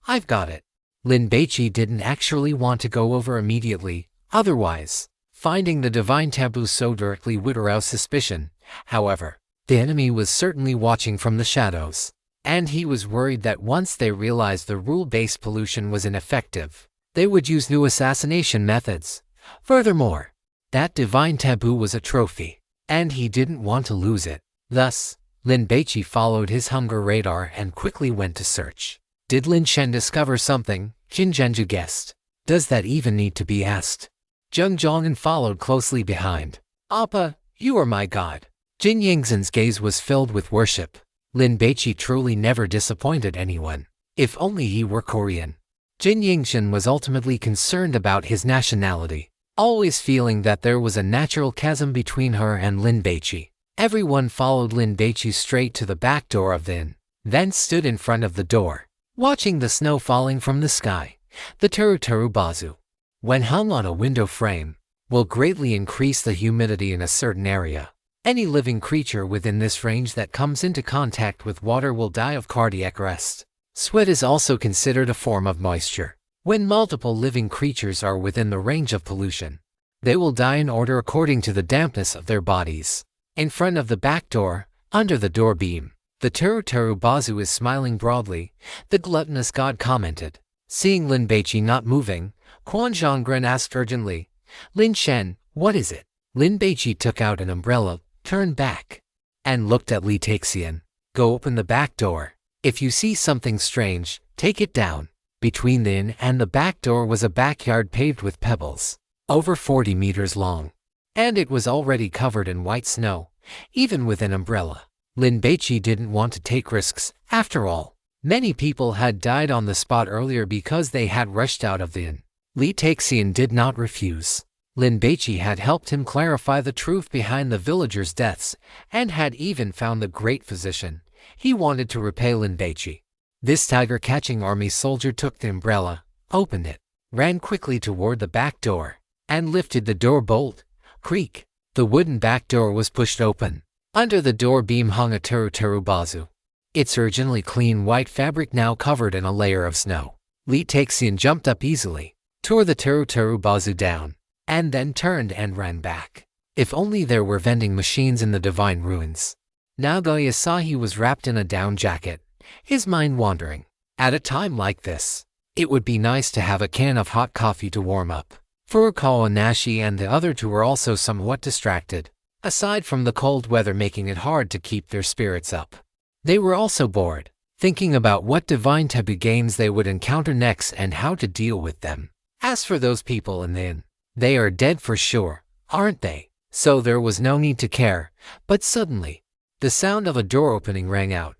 I've got it. Lin Baici didn't actually want to go over immediately, otherwise, finding the divine taboo so directly would arouse suspicion. However, the enemy was certainly watching from the shadows, and he was worried that once they realized the rule-based pollution was ineffective, they would use new assassination methods. Furthermore, that divine taboo was a trophy, and he didn't want to lose it. Thus, Lin Baici followed his hunger radar and quickly went to search. Did Lin Shen discover something? Jin Zhenju guessed. Does that even need to be asked? Zheng Zhonghan followed closely behind. Appa, you are my god. Jin Yingzhen's gaze was filled with worship. Lin Baici truly never disappointed anyone. If only he were Korean. Jin Yingzhen was ultimately concerned about his nationality, always feeling that there was a natural chasm between her and Lin Baici. Everyone followed Lin Baici straight to the back door of the inn, then stood in front of the door, watching the snow falling from the sky. The teru bazu, when hung on a window frame, will greatly increase the humidity in a certain area. Any living creature within this range that comes into contact with water will die of cardiac arrest. Sweat is also considered a form of moisture. When multiple living creatures are within the range of pollution, they will die in order according to the dampness of their bodies. In front of the back door, under the door beam, the teru bazu is smiling broadly, the gluttonous god commented. Seeing Lin Baici not moving, Quan Zhonggren asked urgently, Lin Shen, what is it? Lin Baici took out an umbrella, turned back, and looked at Li Taixian. Go open the back door. If you see something strange, take it down. Between the inn and the back door was a backyard paved with pebbles, over 40 meters long. And it was already covered in white snow, even with an umbrella. Lin Baici didn't want to take risks, after all. Many people had died on the spot earlier because they had rushed out of the inn. Li Taixian did not refuse. Lin Baici had helped him clarify the truth behind the villagers' deaths, and had even found the great physician. He wanted to repay Lin Baici. This tiger-catching army soldier took the umbrella, opened it, ran quickly toward the back door, and lifted the door bolt. Creak. The wooden back door was pushed open. Under the door beam hung a teru bazu. Its originally clean white fabric now covered in a layer of snow. Li Taixian jumped up easily, tore the teru bazu down, and then turned and ran back. If only there were vending machines in the divine ruins. Nagoya saw he was wrapped in a down jacket, his mind wandering. At a time like this, it would be nice to have a can of hot coffee to warm up. Furukawa Nashi and the other two were also somewhat distracted, aside from the cold weather making it hard to keep their spirits up. They were also bored, thinking about what divine taboo games they would encounter next and how to deal with them. As for those people in the inn, they are dead for sure, aren't they? So there was no need to care, but suddenly, the sound of a door opening rang out.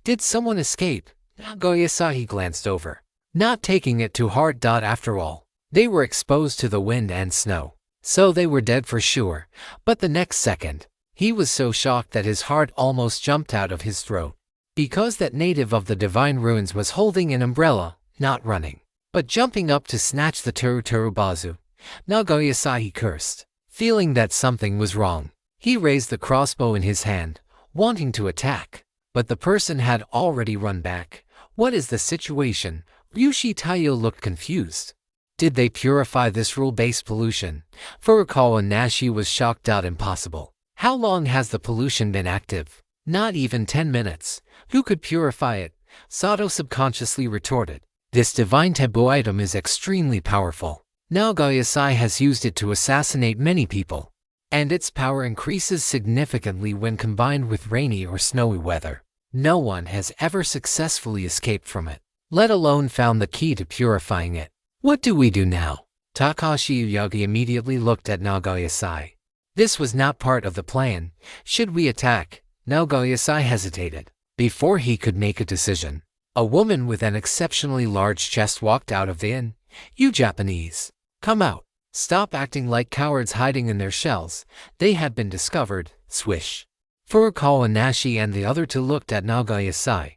Did someone escape? Nagoya-sahi glanced over, not taking it to heart. After all, they were exposed to the wind and snow, so they were dead for sure. But the next second, he was so shocked that his heart almost jumped out of his throat, because that native of the divine ruins was holding an umbrella, not running, but jumping up to snatch the teru bazu. Nagoya-sahi cursed, feeling that something was wrong. He raised the crossbow in his hand, wanting to attack, but the person had already run back. What is the situation? Ryushi Taiyo looked confused. Did they purify this rule-based pollution? Furukawa Nashi was shocked. Impossible. How long has the pollution been active? Not even 10 minutes. Who could purify it? Sato subconsciously retorted. This divine taboo item is extremely powerful. Nagoya-sai has used it to assassinate many people, and its power increases significantly when combined with rainy or snowy weather. No one has ever successfully escaped from it, let alone found the key to purifying it. What do we do now? Takashi Uyagi immediately looked at Nagoya-sai. This was not part of the plan. Should we attack? Nagoya-sai hesitated. Before he could make a decision, a woman with an exceptionally large chest walked out of the inn. You Japanese, come out. Stop acting like cowards hiding in their shells. They had been discovered. Swish. Furukawa Nashi and the other two looked at Nagoya-sai.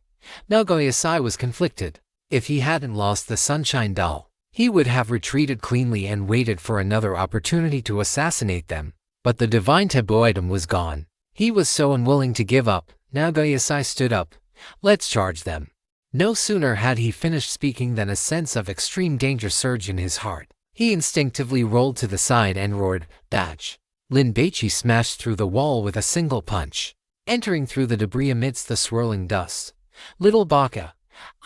Nagoya-sai was conflicted. If he hadn't lost the sunshine doll, he would have retreated cleanly and waited for another opportunity to assassinate them. But the divine taboo item was gone. He was so unwilling to give up. Nagoya-sai stood up. Let's charge them. No sooner had he finished speaking than a sense of extreme danger surged in his heart. He instinctively rolled to the side and roared, Dodge! Lin Baici smashed through the wall with a single punch, entering through the debris amidst the swirling dust. Little baka,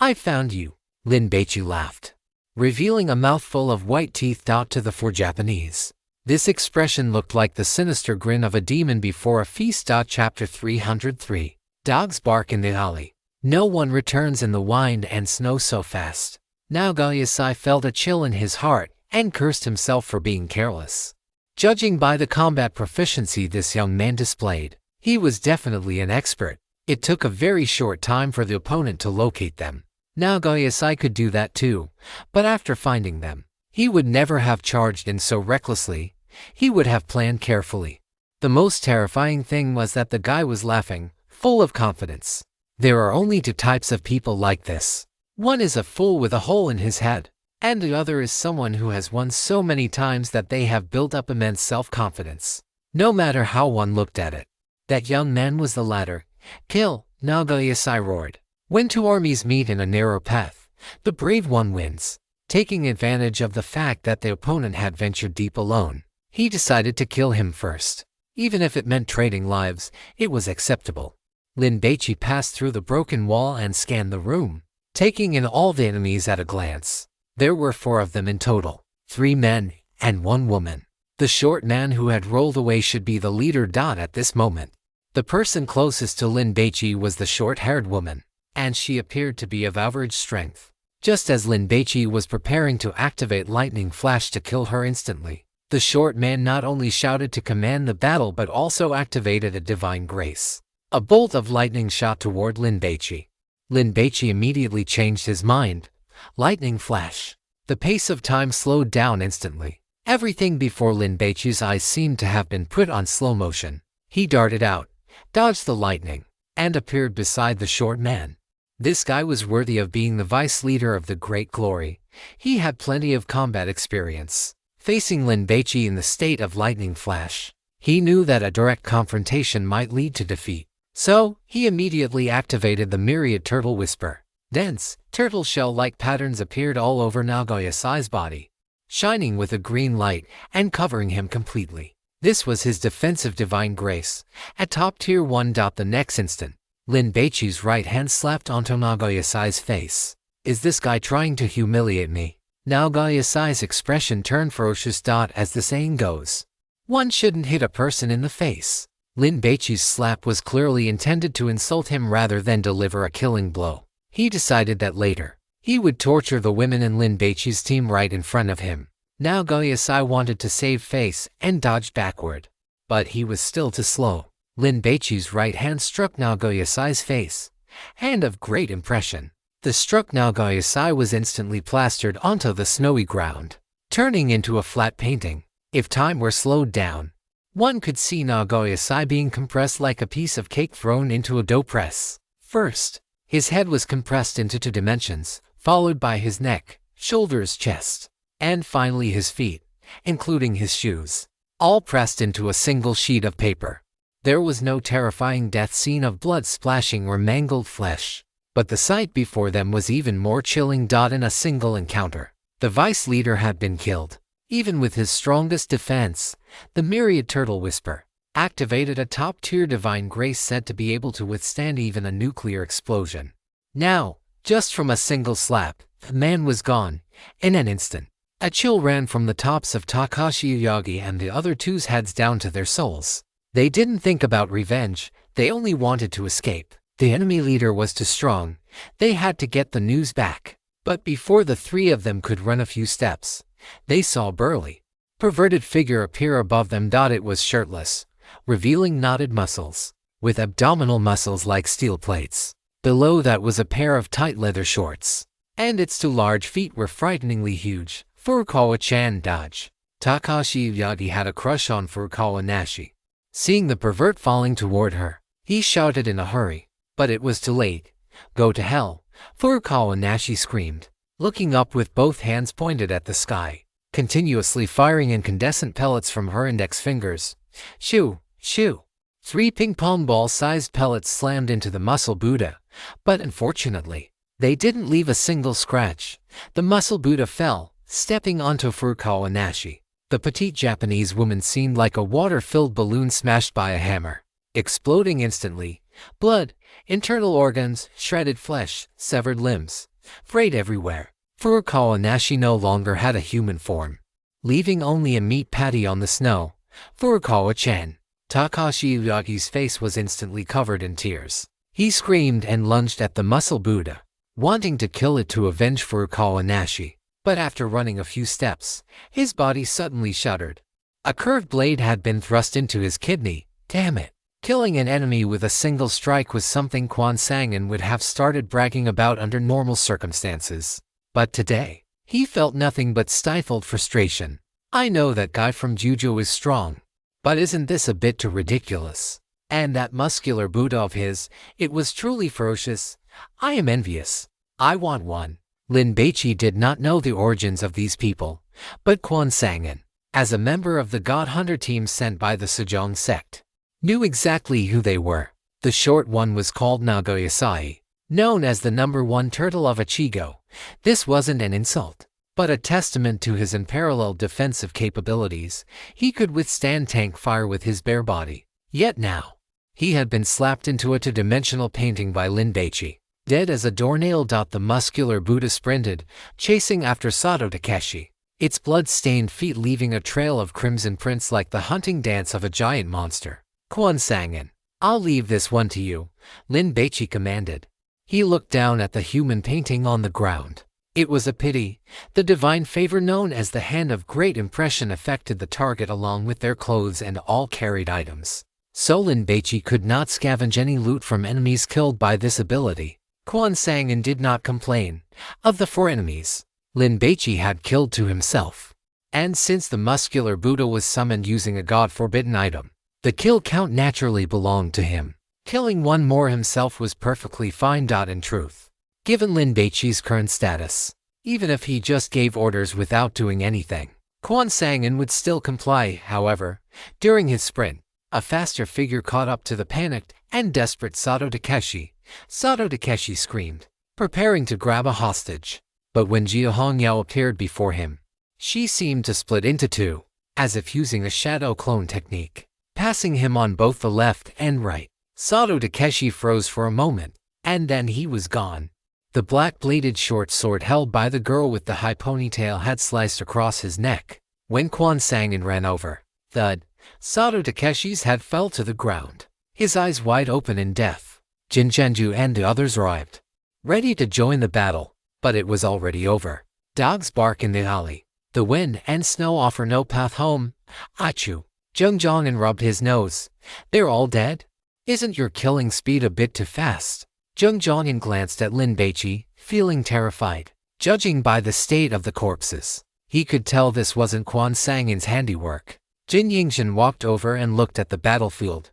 I found you. Lin Baici laughed, revealing a mouthful of white teeth. To the four Japanese, this expression looked like the sinister grin of a demon before a feast. Chapter 303. Dogs bark in the alley. No one returns in the wind and snow so fast. Naoyasai felt a chill in his heart and cursed himself for being careless. Judging by the combat proficiency this young man displayed, he was definitely an expert. It took a very short time for the opponent to locate them. Naoyasai could do that too, but after finding them, he would never have charged in so recklessly. He would have planned carefully. The most terrifying thing was that the guy was laughing, full of confidence. There are only two types of people like this. One is a fool with a hole in his head, and the other is someone who has won so many times that they have built up immense self-confidence, no matter how one looked at it. That young man was the latter. Kill, Naoyasai roared. When two armies meet in a narrow path, the brave one wins. Taking advantage of the fact that the opponent had ventured deep alone, he decided to kill him first. Even if it meant trading lives, it was acceptable. Lin Baici passed through the broken wall and scanned the room, taking in all the enemies at a glance. There were 4 of them in total, 3 men and 1 woman. The short man who had rolled away should be the leader. At this moment, the person closest to Lin Baici was the short-haired woman, and she appeared to be of average strength. Just as Lin Baici was preparing to activate lightning flash to kill her instantly, the short man not only shouted to command the battle but also activated a divine grace. A bolt of lightning shot toward Lin Baici. Lin Baici immediately changed his mind. Lightning flash. The pace of time slowed down instantly. Everything before Lin Baici's eyes seemed to have been put on slow motion. He darted out, dodged the lightning, and appeared beside the short man. This guy was worthy of being the vice leader of the Great Glory. He had plenty of combat experience. Facing Lin Baici in the state of lightning flash, he knew that a direct confrontation might lead to defeat. So, he immediately activated the myriad turtle whisper. Dense, turtle shell-like patterns appeared all over Naoyasai's body, shining with a green light and covering him completely. This was his defensive divine grace, at top tier 1. The next instant, Lin Baici's right hand slapped onto Naoyasai's face. Is this guy trying to humiliate me? Naoyasai's expression turned ferocious. As the saying goes, one shouldn't hit a person in the face. Lin Baici's slap was clearly intended to insult him rather than deliver a killing blow. He decided that later, he would torture the women in Lin Baici's team right in front of him. Naoyasai wanted to save face and dodged backward, but he was still too slow. Lin Baici's right hand struck Naoyasai's face, hand of great impression. The struck Naoyasai was instantly plastered onto the snowy ground, turning into a flat painting. If time were slowed down, one could see Naoyasai being compressed like a piece of cake thrown into a dough press. First, his head was compressed into 2 dimensions, followed by his neck, shoulders, chest, and finally his feet, including his shoes, all pressed into a single sheet of paper. There was no terrifying death scene of blood splashing or mangled flesh, but the sight before them was even more chilling. In a single encounter, the vice leader had been killed. Even with his strongest defense, the myriad turtle whisper activated a top-tier divine grace said to be able to withstand even a nuclear explosion. Now, just from a single slap, the man was gone. In an instant, a chill ran from the tops of Takashi Uyagi and the other 2's heads down to their souls. They didn't think about revenge, they only wanted to escape. The enemy leader was too strong. They had to get the news back. But before the 3 of them could run a few steps, they saw a burly, perverted figure appear above them. It was shirtless, revealing knotted muscles, with abdominal muscles like steel plates. Below that was a pair of tight leather shorts, and its 2 large feet were frighteningly huge. Furukawa-chan dodge. Takashi Uyagi had a crush on Furukawa Nashi. Seeing the pervert falling toward her, he shouted in a hurry, but it was too late. Go to hell, Furukawa Nashi screamed, looking up with both hands pointed at the sky, continuously firing incandescent pellets from her index fingers. Shoo, shoo. 3 ping-pong ball-sized pellets slammed into the muscle Buddha, but unfortunately, they didn't leave a single scratch. The muscle Buddha fell, stepping onto Furukawa Nashi. The petite Japanese woman seemed like a water-filled balloon smashed by a hammer, exploding instantly. Blood, internal organs, shredded flesh, severed limbs, frayed everywhere. Furukawa Nashi no longer had a human form, leaving only a meat patty on the snow. Furukawa-chan. Takashi Uyagi's face was instantly covered in tears. He screamed and lunged at the muscle Buddha, wanting to kill it to avenge Furukawa Nashi. But after running a few steps, his body suddenly shuddered. A curved blade had been thrust into his kidney. Damn it. Killing an enemy with a single strike was something Quan Sang-in would have started bragging about under normal circumstances. But today, he felt nothing but stifled frustration. I know that guy from Jujo is strong, but isn't this a bit too ridiculous? And that muscular Buddha of his, it was truly ferocious. I am envious. I want one. Lin Baici did not know the origins of these people, but Quan Sang-in, as a member of the God Hunter team sent by the Sejong sect, knew exactly who they were. The short one was called Nagoya-sai, known as the #1 turtle of Ichigo. This wasn't an insult, but a testament to his unparalleled defensive capabilities. He could withstand tank fire with his bare body. Yet now, he had been slapped into a two-dimensional painting by Lin Baici. Dead as a doornail. The muscular Buddha sprinted, chasing after Sato Takeshi, its blood-stained feet leaving a trail of crimson prints like the hunting dance of a giant monster. Quan Sang-in, I'll leave this one to you, Lin Baici commanded. He looked down at the human painting on the ground. It was a pity. The divine favor known as the Hand of Great Impression affected the target along with their clothes and all carried items. So Lin Baici could not scavenge any loot from enemies killed by this ability. Quan Sang-in did not complain. Of the 4 enemies, Lin Baici had killed 2 himself. And since the muscular Buddha was summoned using a god-forbidden item, the kill count naturally belonged to him. Killing 1 more himself was perfectly fine. In truth, given Lin Baici's current status, even if he just gave orders without doing anything, Quan Sang-in would still comply. However, during his sprint, a faster figure caught up to the panicked and desperate Sato Takeshi. Sato Takeshi screamed, preparing to grab a hostage. But when Jia Hongyao appeared before him, she seemed to split into 2, as if using a shadow clone technique, passing him on both the left and right. Sato Takeshi froze for a moment, and then he was gone. The black-bladed short sword held by the girl with the high ponytail had sliced across his neck. When Quan Sang-in ran over, thud, Sato Takeshi's head fell to the ground, his eyes wide open in death. Jinjenju and the others arrived, ready to join the battle, but it was already over. Dogs bark in the alley. The wind and snow offer no path home. Achoo. Jung Jongin rubbed his nose. They're all dead? Isn't your killing speed a bit too fast? Jung Jongin glanced at Lin Baici, feeling terrified. Judging by the state of the corpses, he could tell this wasn't Quan Sang-in's handiwork. Jin Yingshan walked over and looked at the battlefield.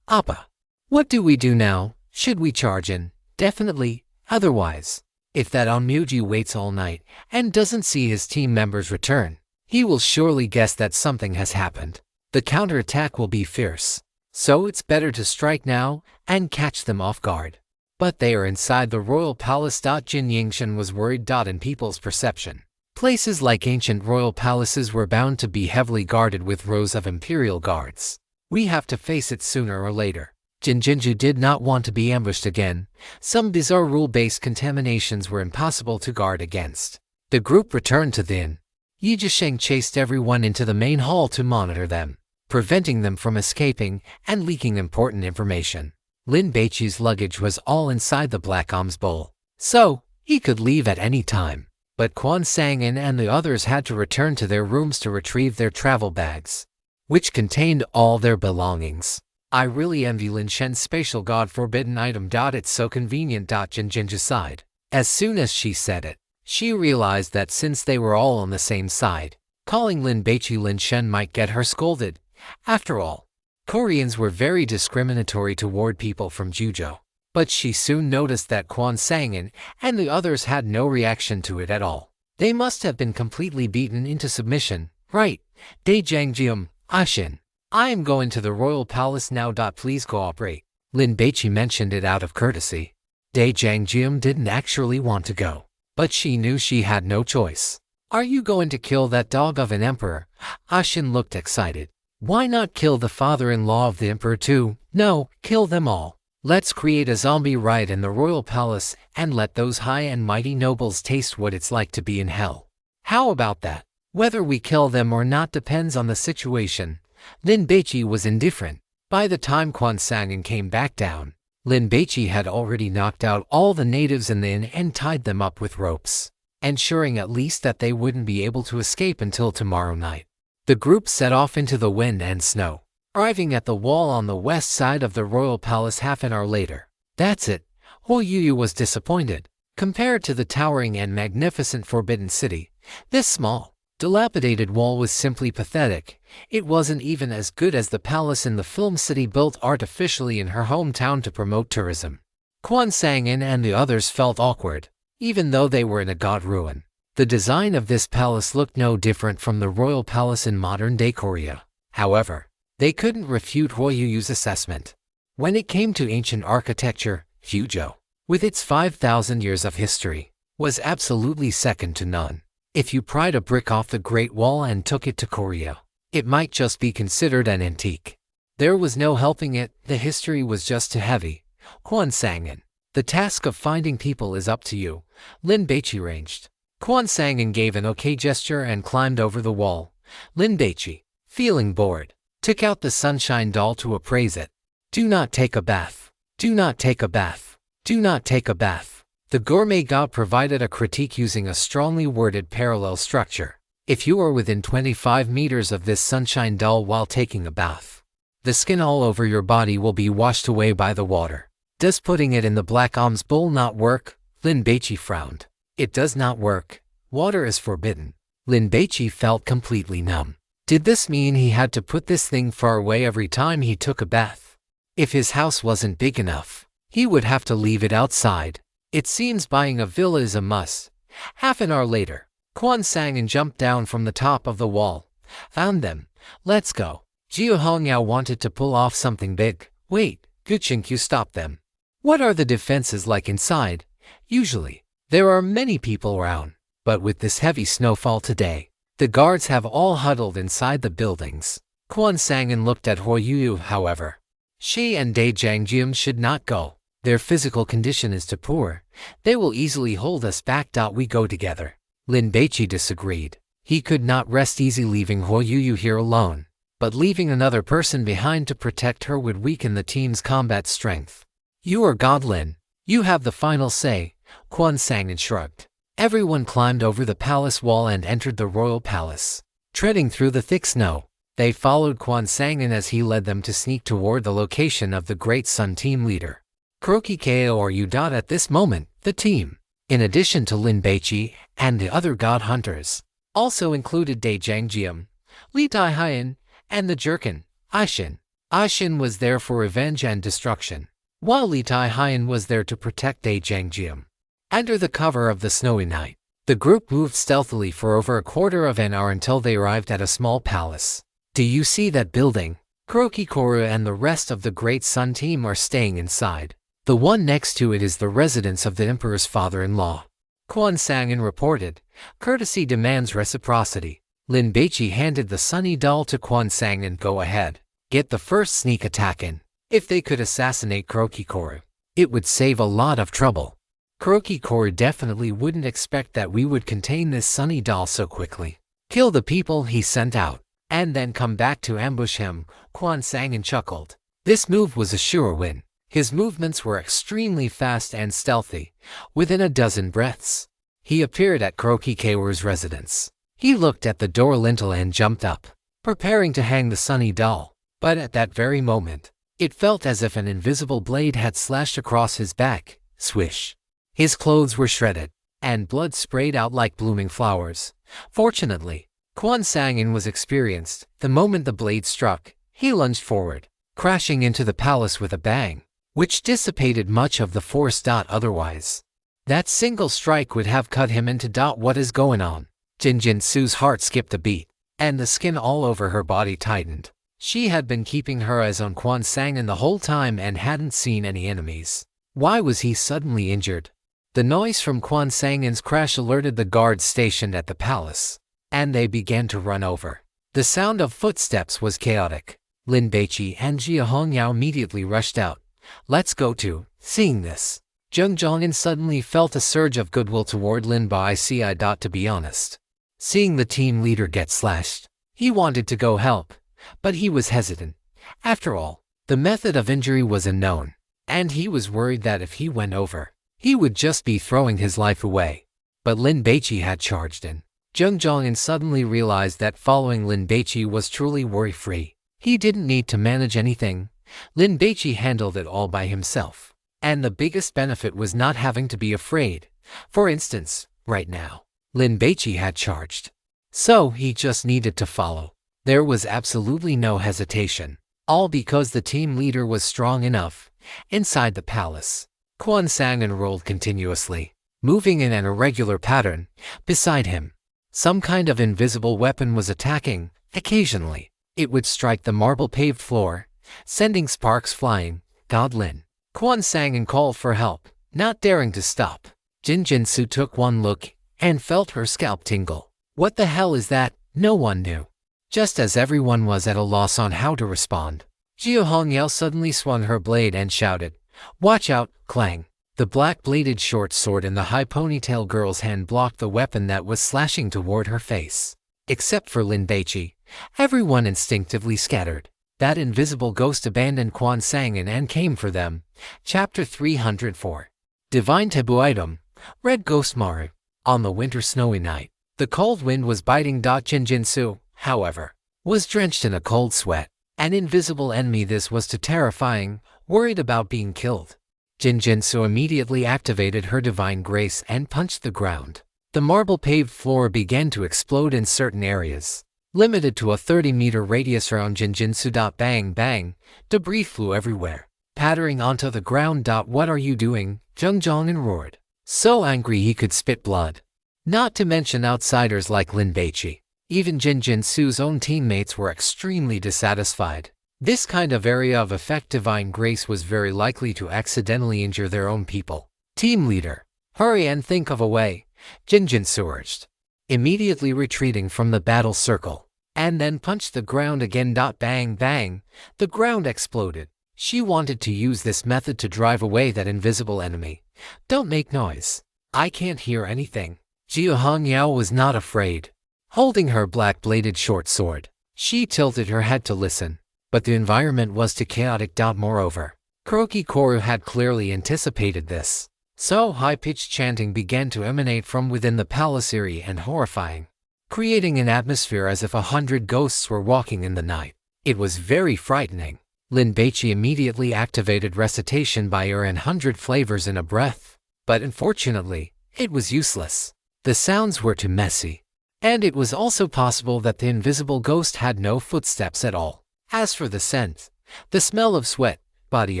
Appa, what do we do now? Should we charge in? Definitely. Otherwise, if that Onmyoji waits all night and doesn't see his team members return, he will surely guess that something has happened. The counterattack will be fierce. So it's better to strike now and catch them off guard. But they are inside the royal palace. Jin Yingshan was worried. In people's perception, places like ancient royal palaces were bound to be heavily guarded with rows of imperial guards. We have to face it sooner or later. Jinjinju did not want to be ambushed again. Some bizarre rule-based contaminations were impossible to guard against. The group returned to the inn. Yi Jisheng chased everyone into the main hall to monitor them, preventing them from escaping and leaking important information. Lin Baici's luggage was all inside the Black Om's bowl, so he could leave at any time. But Quan Sang-in and the others had to return to their rooms to retrieve their travel bags, which contained all their belongings. I really envy Lin Shen's spatial god-forbidden item. It's so convenient. Jinjinju sighed. As soon as she said it, she realized that since they were all on the same side, calling Lin Baici Lin Shen might get her scolded. After all, Koreans were very discriminatory toward people from Jujo. But she soon noticed that Quan Sang-in and the others had no reaction to it at all. They must have been completely beaten into submission. Right, Daejangjeom, Ashin. I am going to the royal palace now. Please cooperate. Lin Baici mentioned it out of courtesy. Daejangjeom didn't actually want to go, but she knew she had no choice. Are you going to kill that dog of an emperor? Ashin looked excited. Why not kill the father-in-law of the emperor too? No, kill them all. Let's create a zombie riot in the royal palace and let those high and mighty nobles taste what it's like to be in hell. How about that? Whether we kill them or not depends on the situation. Lin Baici was indifferent. By the time Quan Sang-in came back down, Lin Baici had already knocked out all the natives in the inn and tied them up with ropes, ensuring at least that they wouldn't be able to escape until tomorrow night. The group set off into the wind and snow, arriving at the wall on the west side of the royal palace half an hour later. That's it. Huoyu was disappointed. Compared to the towering and magnificent Forbidden City, this small, dilapidated wall was simply pathetic. It wasn't even as good as the palace in the film city built artificially in her hometown to promote tourism. Quan Sang-in and the others felt awkward, even though they were in a god ruin. The design of this palace looked no different from the royal palace in modern-day Korea. However, they couldn't refute Huoyu's assessment. When it came to ancient architecture, Huzhou, with its 5,000 years of history, was absolutely second to none. If you pried a brick off the Great Wall and took it to Korea, it might just be considered an antique. There was no helping it, the history was just too heavy. Quan Sang-in, the task of finding people is up to you, Lin Baici arranged. Quan Sang-in gave an okay gesture and climbed over the wall. Lin Baici, feeling bored, took out the sunshine doll to appraise it. Do not take a bath. Do not take a bath. Do not take a bath. The gourmet god provided a critique using a strongly worded parallel structure. If you are within 25 meters of this sunshine doll while taking a bath, the skin all over your body will be washed away by the water. Does putting it in the black alms bowl not work? Lin Baici frowned. It does not work. Water is forbidden. Lin Baici felt completely numb. Did this mean he had to put this thing far away every time he took a bath? If his house wasn't big enough, he would have to leave it outside. It seems buying a villa is a must. Half an hour later, Quan Sang-in jumped down from the top of the wall. Found them. Let's go. Jiu Hongyao wanted to pull off something big. Wait, Guqinkyu stopped them. What are the defenses like inside? Usually, there are many people around, but with this heavy snowfall today, the guards have all huddled inside the buildings. Quan Sang-in looked at Huoyu, however. She and Dai Jiangjiam should not go. Their physical condition is too poor. They will easily hold us back. We go together. Lin Baici disagreed. He could not rest easy leaving Huoyu here alone, but leaving another person behind to protect her would weaken the team's combat strength. You are God, Lin. You have the final say, Quan Sang-in shrugged. Everyone climbed over the palace wall and entered the royal palace. Treading through the thick snow, they followed Quan Sang-in as he led them to sneak toward the location of the Great Sun team leader. Kuroki Ko or Udot at this moment, the team, in addition to Lin Baici and the other god hunters, also included Dai Jiangjiam, Li Daihayan, and the Jerkin, Aishin. Aishin was there for revenge and destruction, while Li Daihayan was there to protect Dai Jiangjiam. Under the cover of the snowy night, the group moved stealthily for over a quarter of an hour until they arrived at a small palace. Do you see that building? Kuroki Koru and the rest of the Great Sun team are staying inside. The one next to it is the residence of the emperor's father-in-law. Quan Sang-in reported. Courtesy demands reciprocity. Lin Baici handed the sunny doll to Quan Sang-in. Go ahead. Get the first sneak attack in. If they could assassinate Kuroki Koru, it would save a lot of trouble. Kuroki Koru definitely wouldn't expect that we would contain this sunny doll so quickly. Kill the people he sent out, and then come back to ambush him, Quan Sang-in chuckled. This move was a sure win. His movements were extremely fast and stealthy. Within a dozen breaths, he appeared at Kuroki Koru's residence. He looked at the door lintel and jumped up, preparing to hang the sunny doll. But at that very moment, it felt as if an invisible blade had slashed across his back. Swish. His clothes were shredded, and blood sprayed out like blooming flowers. Fortunately, Quan Sang-in was experienced. The moment the blade struck, he lunged forward, crashing into the palace with a bang, which dissipated much of the force. Otherwise, that single strike would have cut him into. What is going on? Jin Su's heart skipped a beat, and the skin all over her body tightened. She had been keeping her eyes on Quan Sang-in the whole time and hadn't seen any enemies. Why was he suddenly injured? The noise from Quan Sang-in's crash alerted the guards stationed at the palace, and they began to run over. The sound of footsteps was chaotic. Lin Baici and Jia Hongyao immediately rushed out. Let's go too. Seeing this, Zheng Zhongyin suddenly felt a surge of goodwill toward Lin Baici. To be honest, seeing the team leader get slashed, he wanted to go help, but he was hesitant. After all, the method of injury was unknown, and he was worried that if he went over, he would just be throwing his life away. But Lin Baici had charged in. Zheng Zhongyan suddenly realized that following Lin Baici was truly worry-free. He didn't need to manage anything. Lin Baici handled it all by himself. And the biggest benefit was not having to be afraid. For instance, right now, Lin Baici had charged. So he just needed to follow. There was absolutely no hesitation. All because the team leader was strong enough. Inside the palace, Quan sang and rolled continuously, moving in an irregular pattern. Beside him, some kind of invisible weapon was attacking. Occasionally, it would strike the marble-paved floor, sending sparks flying. God Lin. Quan sang and called for help, not daring to stop. Jin Jinsu took one look and felt her scalp tingle. What the hell is that? No one knew. Just as everyone was at a loss on how to respond, Jiu Hongyao suddenly swung her blade and shouted, "Watch out!" Clang! The black-bladed short sword in the high ponytail girl's hand blocked the weapon that was slashing toward her face. Except for Lin Baici, everyone instinctively scattered. That invisible ghost abandoned Quan Sang and came for them. Chapter 304. Divine Taboo Item. Red Ghost Maru. On the winter snowy night, the cold wind was biting. Jin Jinsu, however, was drenched in a cold sweat. An invisible enemy this was too terrifying, worried about being killed. Jin Jinsu immediately activated her divine grace and punched the ground. The marble-paved floor began to explode in certain areas. Limited to a 30-meter radius around Jin Jinsu. Bang bang, debris flew everywhere, pattering onto the ground. What are you doing? Zheng Zhongyan roared, so angry he could spit blood. Not to mention outsiders like Lin Baici. Even Jin Jinsu's own teammates were extremely dissatisfied. This kind of area of effect divine grace was very likely to accidentally injure their own people. Team leader, hurry and think of a way, Jin Jinsu urged, immediately retreating from the battle circle, and then punched the ground again. Bang bang, the ground exploded. She wanted to use this method to drive away that invisible enemy. Don't make noise. I can't hear anything. Jiu Hongyao was not afraid. Holding her black-bladed short sword, she tilted her head to listen. But the environment was too chaotic. Moreover, Kuroki Koru had clearly anticipated this. So high-pitched chanting began to emanate from within the palace, eerie and horrifying, creating an atmosphere as if 100 ghosts were walking in the night. It was very frightening. Lin Baici immediately activated recitation by ear and 100 flavors in a breath. But unfortunately, it was useless. The sounds were too messy. And it was also possible that the invisible ghost had no footsteps at all. As for the scent, the smell of sweat, body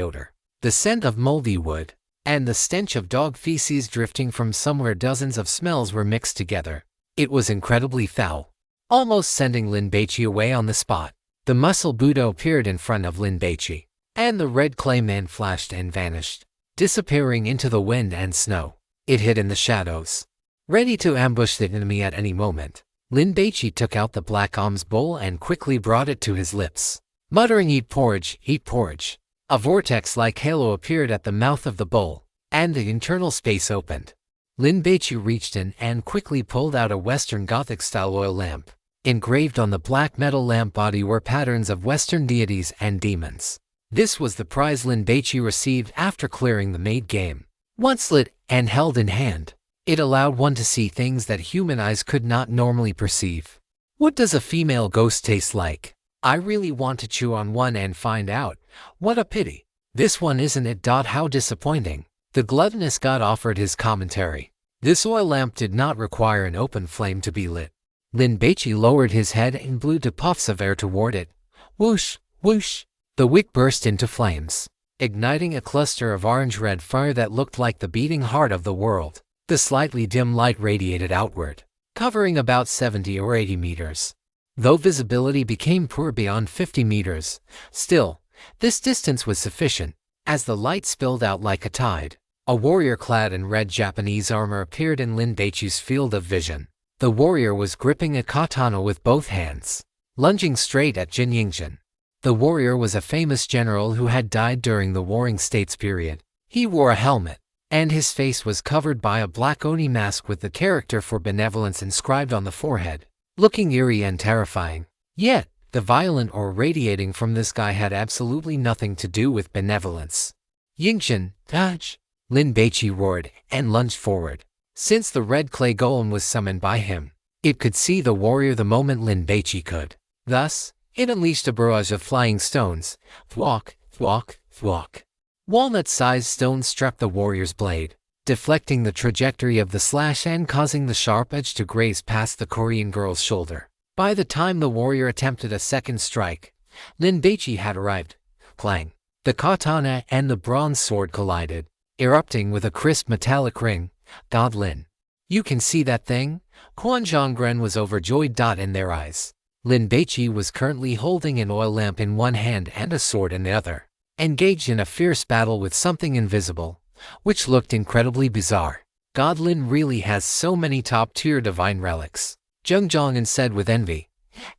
odor, the scent of moldy wood, and the stench of dog feces drifting from somewhere, dozens of smells were mixed together. It was incredibly foul, almost sending Lin Baici away on the spot. The muscle Buddha appeared in front of Lin Baici, and the red clay man flashed and vanished, disappearing into the wind and snow. It hid in the shadows, ready to ambush the enemy at any moment. Lin Baici took out the black alms bowl and quickly brought it to his lips, muttering, "Eat porridge, eat porridge." A vortex-like halo appeared at the mouth of the bowl, and the internal space opened. Lin Baici reached in and quickly pulled out a Western Gothic-style oil lamp. Engraved on the black metal lamp body were patterns of Western deities and demons. This was the prize Lin Baici received after clearing the maid game. Once lit and held in hand, it allowed one to see things that human eyes could not normally perceive. What does a female ghost taste like? I really want to chew on one and find out. What a pity. This one isn't it. How disappointing. The gluttonous god offered his commentary. This oil lamp did not require an open flame to be lit. Lin Baici lowered his head and blew two puffs of air toward it. Whoosh, whoosh. The wick burst into flames, igniting a cluster of orange-red fire that looked like the beating heart of the world. The slightly dim light radiated outward, covering about 70 or 80 meters. Though visibility became poor beyond 50 meters, still, this distance was sufficient, as the light spilled out like a tide. A warrior clad in red Japanese armor appeared in Lin Baichi's field of vision. The warrior was gripping a katana with both hands, lunging straight at Jin Yingjin. The warrior was a famous general who had died during the Warring States period. He wore a helmet, and his face was covered by a black oni mask with the character for benevolence inscribed on the forehead, looking eerie and terrifying. Yet, the violent aura radiating from this guy had absolutely nothing to do with benevolence. Yingxian, dodge! Lin Baici roared and lunged forward. Since the red clay golem was summoned by him, it could see the warrior the moment Lin Baici could. Thus, it unleashed a barrage of flying stones. Thwack, thwack, thwack. Walnut-sized stones struck the warrior's blade, deflecting the trajectory of the slash and causing the sharp edge to graze past the Korean girl's shoulder. By the time the warrior attempted a second strike, Lin Baici had arrived. Clang! The katana and the bronze sword collided, erupting with a crisp metallic ring. God Lin. You can see that thing? Quan Zhonggren was overjoyed. In their eyes, Lin Baici was currently holding an oil lamp in one hand and a sword in the other, engaged in a fierce battle with something invisible, which looked incredibly bizarre. God Lin really has so many top-tier divine relics, Zheng Zhongnan said with envy.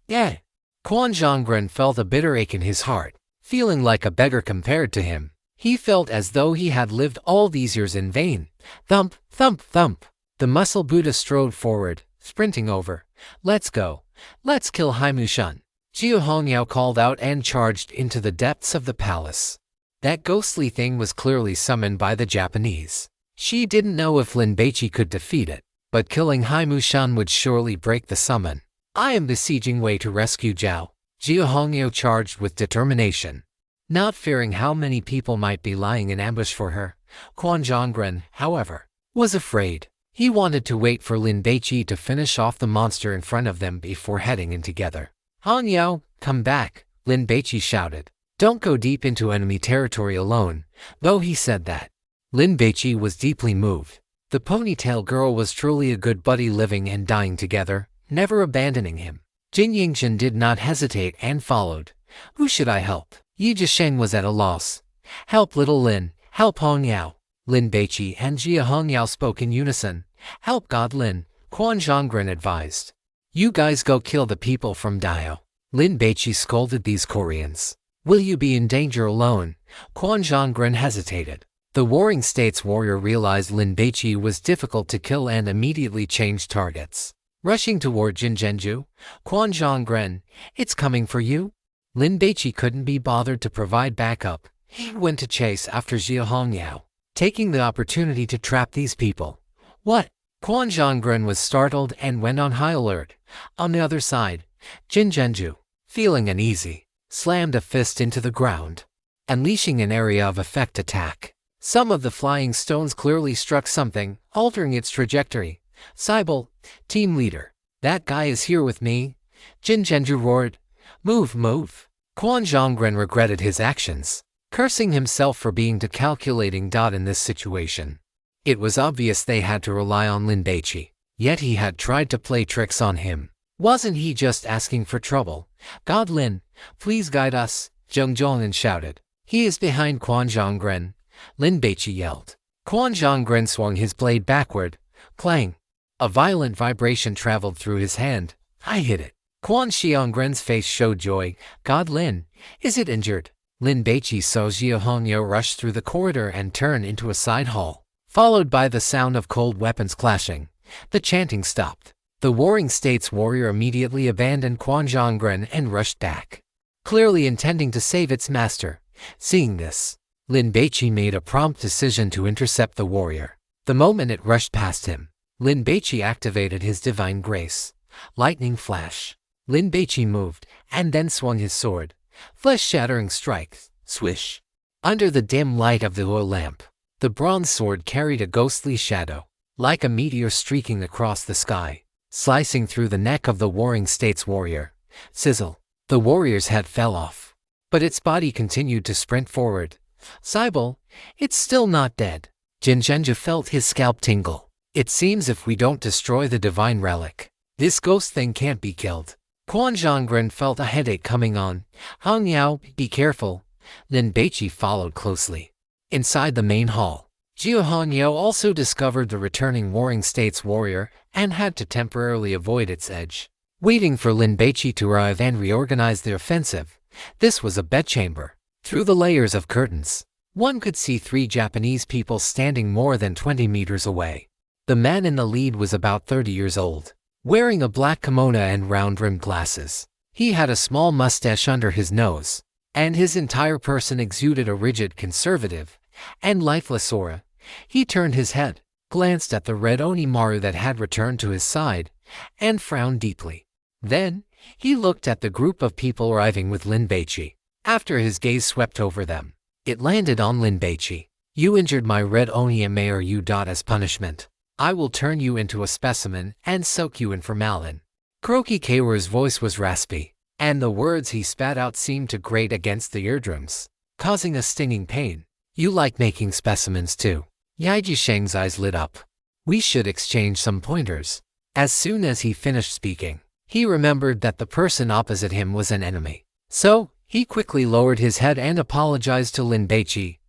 Yeah. Quan Zhonggren felt a bitter ache in his heart, feeling like a beggar compared to him. He felt as though he had lived all these years in vain. Thump, thump, thump. The muscle Buddha strode forward, sprinting over. Let's go. Let's kill Haimushan. Jiu Hongyao called out and charged into the depths of the palace. That ghostly thing was clearly summoned by the Japanese. She didn't know if Lin Baici could defeat it, but killing Haimushan would surely break the summon. I am besieging Wei to rescue Zhao. Jiu Hongyao charged with determination. Not fearing how many people might be lying in ambush for her, Quan Zhonggren, however, was afraid. He wanted to wait for Lin Baici to finish off the monster in front of them before heading in together. Hongyao, come back, Lin Baici shouted. Don't go deep into enemy territory alone. Though he said that, Lin Baici was deeply moved. The ponytail girl was truly a good buddy, living and dying together, never abandoning him. Jin Yingxian did not hesitate and followed. Who should I help? Yi Zhisheng was at a loss. Help little Lin, help Hongyao. Lin Baici and Jia Hongyao spoke in unison. Help God Lin, Quan Zhonggren advised. You guys go kill the people from Dao. Lin Baici scolded these Koreans. Will you be in danger alone? Quan Zhonggren hesitated. The Warring States warrior realized Lin Baici was difficult to kill and immediately changed targets. Rushing toward Jinzhenju, Quan Zhonggren, it's coming for you? Lin Baici couldn't be bothered to provide backup. He went to chase after Jia Hongyao, taking the opportunity to trap these people. What? Quan Zhonggren was startled and went on high alert. On the other side, Jinzhenju, feeling uneasy, slammed a fist into the ground, unleashing an area of effect attack. Some of the flying stones clearly struck something, altering its trajectory. Cybele, team leader, that guy is here with me. Jinzhenju roared. Move, move. Quan Zhonggren regretted his actions, cursing himself for being too calculating. In this situation, it was obvious they had to rely on Lin Baici, yet he had tried to play tricks on him. Wasn't he just asking for trouble? God Lin, please guide us, Zheng Zhongnan shouted. He is behind Quan Zhonggren, Lin Baici yelled. Quan Zhonggren swung his blade backward. Clang! A violent vibration traveled through his hand. I hit it. Quan Zhonggren's face showed joy. God Lin, is it injured? Lin Baici saw Jia Hongyao rush through the corridor and turn into a side hall, followed by the sound of cold weapons clashing. The chanting stopped. The Warring States warrior immediately abandoned Quan Zhonggren and rushed back, clearly intending to save its master. Seeing this, Lin Baici made a prompt decision to intercept the warrior. The moment it rushed past him, Lin Baici activated his divine grace. Lightning flash. Lin Baici moved, and then swung his sword. Flesh-shattering strike. Swish. Under the dim light of the oil lamp, the bronze sword carried a ghostly shadow, like a meteor streaking across the sky, slicing through the neck of the Warring States warrior. Sizzle. The warrior's head fell off, but its body continued to sprint forward. Cybele, it's still not dead. Jinzhenju felt his scalp tingle. It seems if we don't destroy the divine relic, this ghost thing can't be killed. Quan Zhonggren felt a headache coming on. Hongyao, be careful. Lin Baici followed closely. Inside the main hall, Jia Hongyao also discovered the returning Warring States warrior and had to temporarily avoid its edge, waiting for Lin Baici to arrive and reorganize the offensive. This was a bedchamber. Through the layers of curtains, one could see 3 Japanese people standing more than 20 meters away. The man in the lead was about 30 years old, wearing a black kimono and round-rimmed glasses. He had a small mustache under his nose, and his entire person exuded a rigid, conservative, and lifeless aura. He turned his head, glanced at the red Onimaru that had returned to his side, and frowned deeply. Then, he looked at the group of people arriving with Lin Baici. After his gaze swept over them, it landed on Lin Baici. "You injured my red Onimaru. As punishment, I will turn you into a specimen and soak you in formalin." Kuroki Keiwa's voice was raspy, and the words he spat out seemed to grate against the eardrums, causing a stinging pain. "You like making specimens too?" Yaiji Sheng's eyes lit up. "We should exchange some pointers." As soon as he finished speaking, he remembered that the person opposite him was an enemy. So, he quickly lowered his head and apologized to Lin Baici.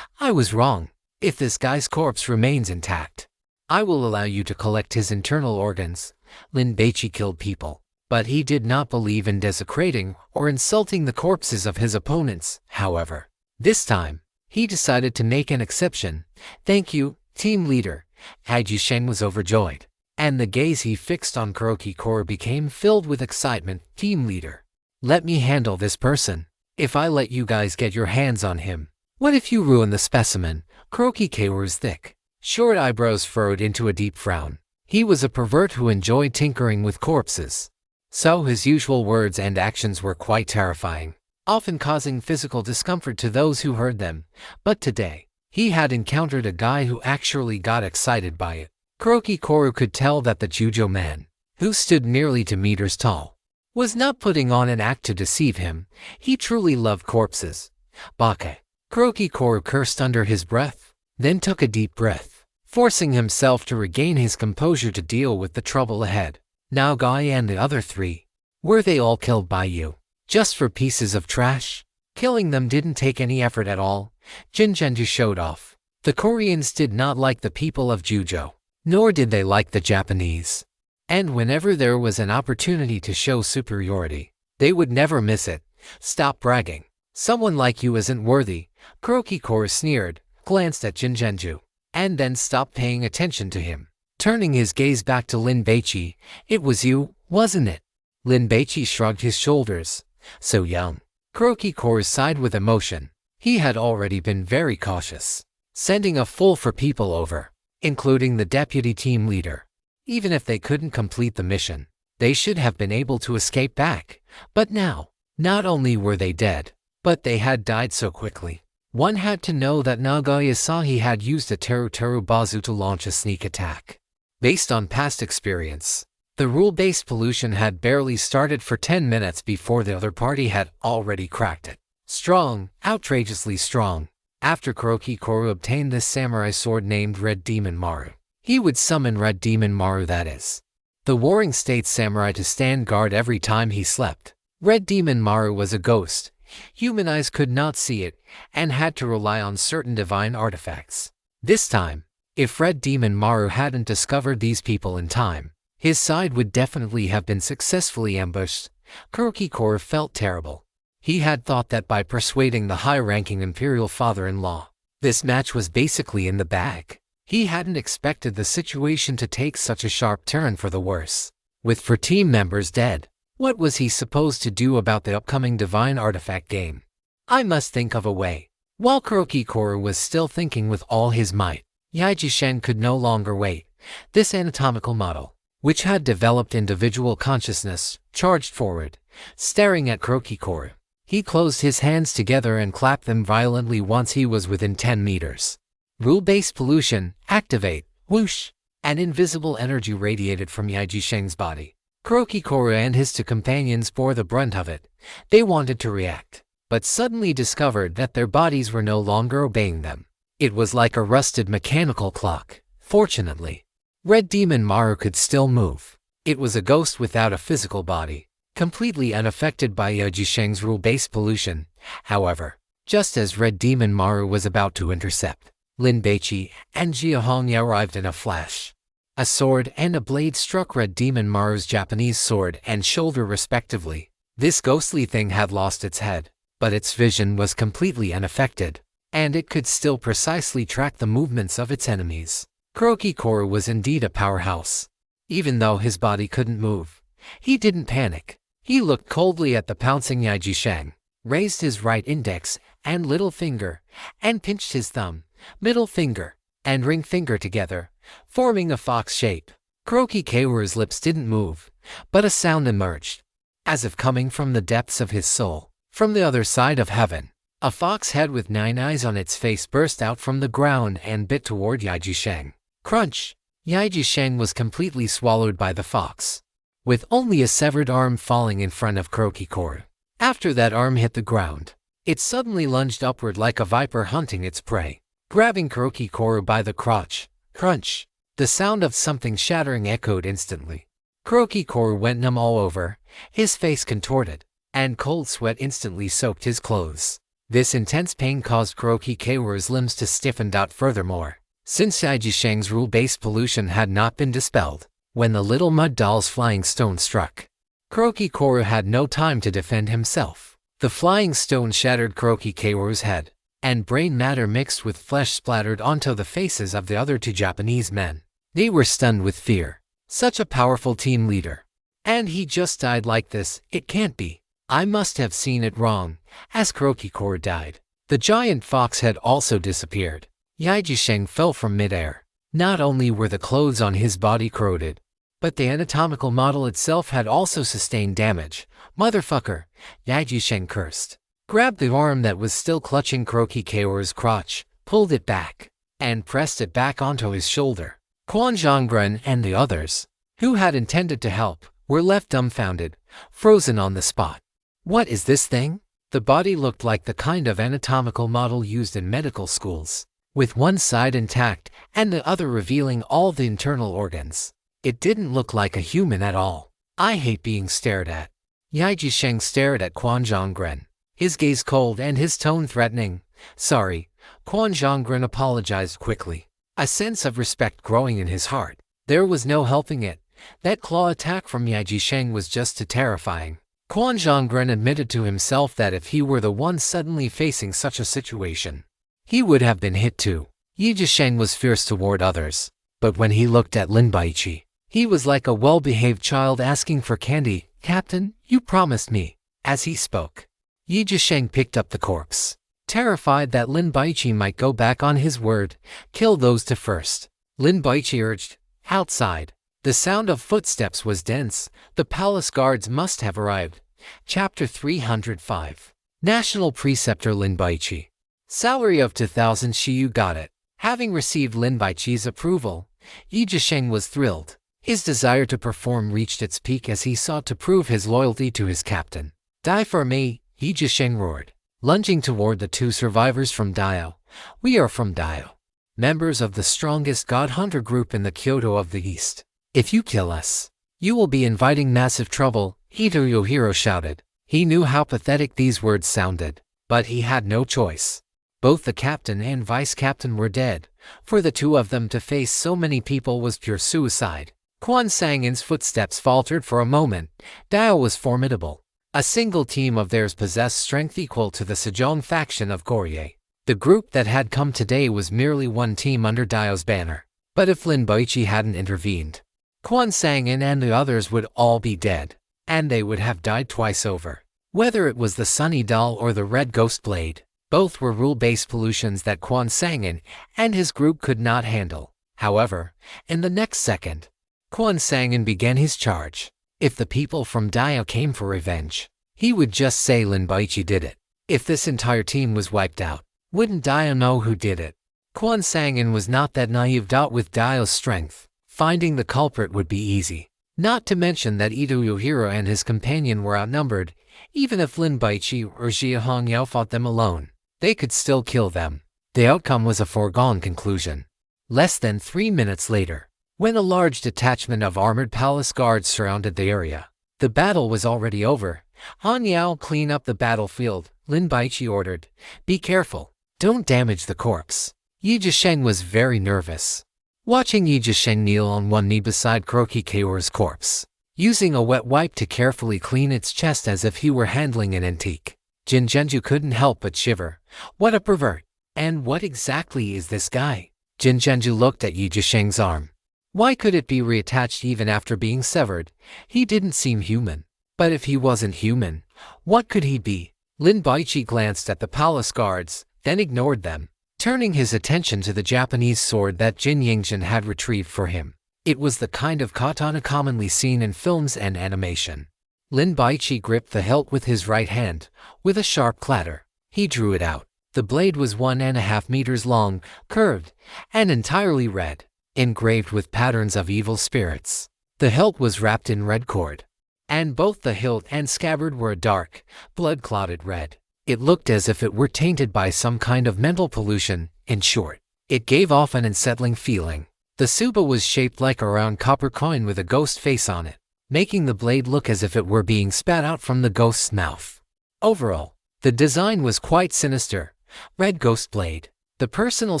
"I was wrong. If this guy's corpse remains intact, I will allow you to collect his internal organs." Lin Baici killed people, but he did not believe in desecrating or insulting the corpses of his opponents. However, this time, he decided to make an exception. "Thank you, team leader." Yaiji Sheng was overjoyed, and the gaze he fixed on Kuroki Keiwa became filled with excitement. "Team leader, let me handle this person. If I let you guys get your hands on him, what if you ruin the specimen?" Kuroki Keiwa's thick, short eyebrows furrowed into a deep frown. He was a pervert who enjoyed tinkering with corpses, so his usual words and actions were quite terrifying, often causing physical discomfort to those who heard them. But today, he had encountered a guy who actually got excited by it. Kuroki Keiwa could tell that the Jujo man, who stood nearly 2 meters tall, was not putting on an act to deceive him. He truly loved corpses. "Bake." Kuroki Keiwa cursed under his breath, then took a deep breath, forcing himself to regain his composure to deal with the trouble ahead. "Nagai and the other 3, were they all killed by you? Just for pieces of trash?" Killing them didn't take any effort at all. Jinjenju showed off. The Koreans did not like the people of Jujo, nor did they like the Japanese. And whenever there was an opportunity to show superiority, they would never miss it. "Stop bragging. Someone like you isn't worthy." Kuroki Keiwa sneered, glanced at Jinjenju, and then stopped paying attention to him. Turning his gaze back to Lin Baici, "It was you, wasn't it?" Lin Baici shrugged his shoulders. "So young." Kuroki Keiwa sighed with emotion. He had already been very cautious, sending a full 4 people over, including the deputy team leader. Even if they couldn't complete the mission, they should have been able to escape back. But now, not only were they dead, but they had died so quickly. One had to know that Nagai Asahi had used a Teru Bazu to launch a sneak attack. Based on past experience, the rule-based pollution had barely started for 10 minutes before the other party had already cracked it. Strong, outrageously strong. After Kuroki Keiwa obtained this samurai sword named Red Demon Maru, he would summon Red Demon Maru, that is, the Warring States samurai, to stand guard every time he slept. Red Demon Maru was a ghost. Human eyes could not see it, and had to rely on certain divine artifacts. This time, if Red Demon Maru hadn't discovered these people in time, his side would definitely have been successfully ambushed. Kuroki Keiwa felt terrible. He had thought that by persuading the high-ranking imperial father-in-law, this match was basically in the bag. He hadn't expected the situation to take such a sharp turn for the worse. With 4 team members dead, what was he supposed to do about the upcoming divine artifact game? "I must think of a way." While Kuroki Keiwa was still thinking with all his might, Yaiji Sheng could no longer wait. This anatomical model, which had developed individual consciousness, charged forward, staring at Kuroki Keiwa. He closed his hands together and clapped them violently once he was within 10 meters. Rule-based pollution, activate, whoosh! An invisible energy radiated from Yaiji Sheng's body. Kuroki Keiwa and his 2 companions bore the brunt of it. They wanted to react, but suddenly discovered that their bodies were no longer obeying them. It was like a rusted mechanical clock. Fortunately, Red Demon Maru could still move. It was a ghost without a physical body, completely unaffected by Yaiji Sheng's rule-based pollution. However, just as Red Demon Maru was about to intercept, Lin Baici and Jia Hongya arrived in a flash. A sword and a blade struck Red Demon Maru's Japanese sword and shoulder respectively. This ghostly thing had lost its head, but its vision was completely unaffected, and it could still precisely track the movements of its enemies. Kuroki Keiwa was indeed a powerhouse. Even though his body couldn't move, he didn't panic. He looked coldly at the pouncing Yaiji Sheng, raised his right index and little finger, and pinched his thumb. middle finger, and ring finger together, forming a fox shape. Kuroki Keiru's lips didn't move, but a sound emerged, as if coming from the depths of his soul. From the other side of heaven, a fox head with 9 eyes on its face burst out from the ground and bit toward Yaiji Sheng. Crunch! Yaiji Sheng was completely swallowed by the fox, with only a severed arm falling in front of Kuroki Keiru. After that arm hit the ground, it suddenly lunged upward like a viper hunting its prey, grabbing Kuroki Keiru by the crotch. Crunch! The sound of something shattering echoed instantly. Kuroki Keiru went numb all over, his face contorted, and cold sweat instantly soaked his clothes. This intense pain caused Kuroki Keiru's limbs to stiffen out furthermore. Since Yaiji Sheng's rule-based pollution had not been dispelled, when the little mud doll's flying stone struck, Kuroki Keiru had no time to defend himself. The flying stone shattered Kuroki Keiru's head, and brain matter mixed with flesh splattered onto the faces of the other 2 Japanese men. They were stunned with fear. Such a powerful team leader. And he just died like this. It can't be. I must have seen it wrong. As Kuroki Keiru died, the giant fox head also disappeared. Yaiji Sheng fell from midair. Not only were the clothes on his body corroded, but the anatomical model itself had also sustained damage. Motherfucker, Yaiji Sheng cursed, grabbed the arm that was still clutching Kuroki Keiru's crotch, pulled it back, and pressed it back onto his shoulder. Quan Zhonggren and the others, who had intended to help, were left dumbfounded, frozen on the spot. What is this thing? The body looked like the kind of anatomical model used in medical schools, with one side intact and the other revealing all the internal organs. It didn't look like a human at all. I hate being stared at. Yaiji Sheng stared at Quan Zhonggren, his gaze cold and his tone threatening. Sorry, Quan Zhonggren apologized quickly, a sense of respect growing in his heart. There was no helping it. That claw attack from Yaiji Sheng was just too terrifying. Quan Zhonggren admitted to himself that if he were the one suddenly facing such a situation, he would have been hit too. Yaiji Sheng was fierce toward others, but when he looked at Lin Baici, he was like a well-behaved child asking for candy. Captain, you promised me. As he spoke, Yaiji Sheng picked up the corpse, terrified that Lin Baici might go back on his word. Kill those 2 first, Lin Baici urged. Outside, the sound of footsteps was dense. The palace guards must have arrived. Chapter 305. National Preceptor Lin Baici. Salary of 2,000 Shiyu got it. Having received Lin Baici's approval, Yaiji Sheng was thrilled. His desire to perform reached its peak as he sought to prove his loyalty to his captain. Die for me, Yaiji Sheng roared, lunging toward the 2 survivors from Dio. We are from Dio, members of the strongest god hunter group in the Kyoto of the East. If you kill us, you will be inviting massive trouble, Yohiro shouted. He knew how pathetic these words sounded, but he had no choice. Both the captain and vice captain were dead. For the 2 of them to face so many people was pure suicide. Quan Sangin's footsteps faltered for a moment. Dio was formidable. A single team of theirs possessed strength equal to the Sejong faction of Goryeo. The group that had come today was merely one team under Dio's banner. But if Lin Baici hadn't intervened, Quan Sangin and the others would all be dead, and they would have died twice over. Whether it was the Sunny Doll or the Red Ghost Blade, both were rule-based pollutions that Quan Sangin and his group could not handle. However, in the next second, Quan Sangin began his charge. If the people from Dio came for revenge, he would just say Lin Baici did it. If this entire team was wiped out, wouldn't Dio know who did it? Quan Sangin was not that naive. With Dio's strength, finding the culprit would be easy. Not to mention that Yohiro and his companion were outnumbered. Even if Lin Baici or Jia Hongyao fought them alone, they could still kill them. The outcome was a foregone conclusion. Less than 3 minutes later, when a large detachment of armored palace guards surrounded the area, the battle was already over. Han Yao, clean up the battlefield, Lin Baici ordered. Be careful. Don't damage the corpse. Yaiji Sheng was very nervous, watching Yaiji Sheng kneel on one knee beside Kuroki Keiru's corpse, using a wet wipe to carefully clean its chest as if he were handling an antique. Jinjenju couldn't help but shiver. What a pervert. And what exactly is this guy? Jinjenju looked at Yaiji Sheng's arm. Why could it be reattached even after being severed? He didn't seem human. But if he wasn't human, what could he be? Lin Baici glanced at the palace guards, then ignored them. turning his attention to the Japanese sword that Jin Yingzhen had retrieved for him. It was the kind of katana commonly seen in films and animation. Lin Baici gripped the hilt with his right hand. With a sharp clatter, he drew it out. The blade was 1.5 meters long, curved, and entirely red, engraved with patterns of evil spirits. The hilt was wrapped in red cord, and both the hilt and scabbard were a dark, blood-clotted red. It looked as if it were tainted by some kind of mental pollution. In short, it gave off an unsettling feeling. The tsuba was shaped like a round copper coin with a ghost face on it, making the blade look as if it were being spat out from the ghost's mouth. Overall, the design was quite sinister. Red Ghost Blade, the personal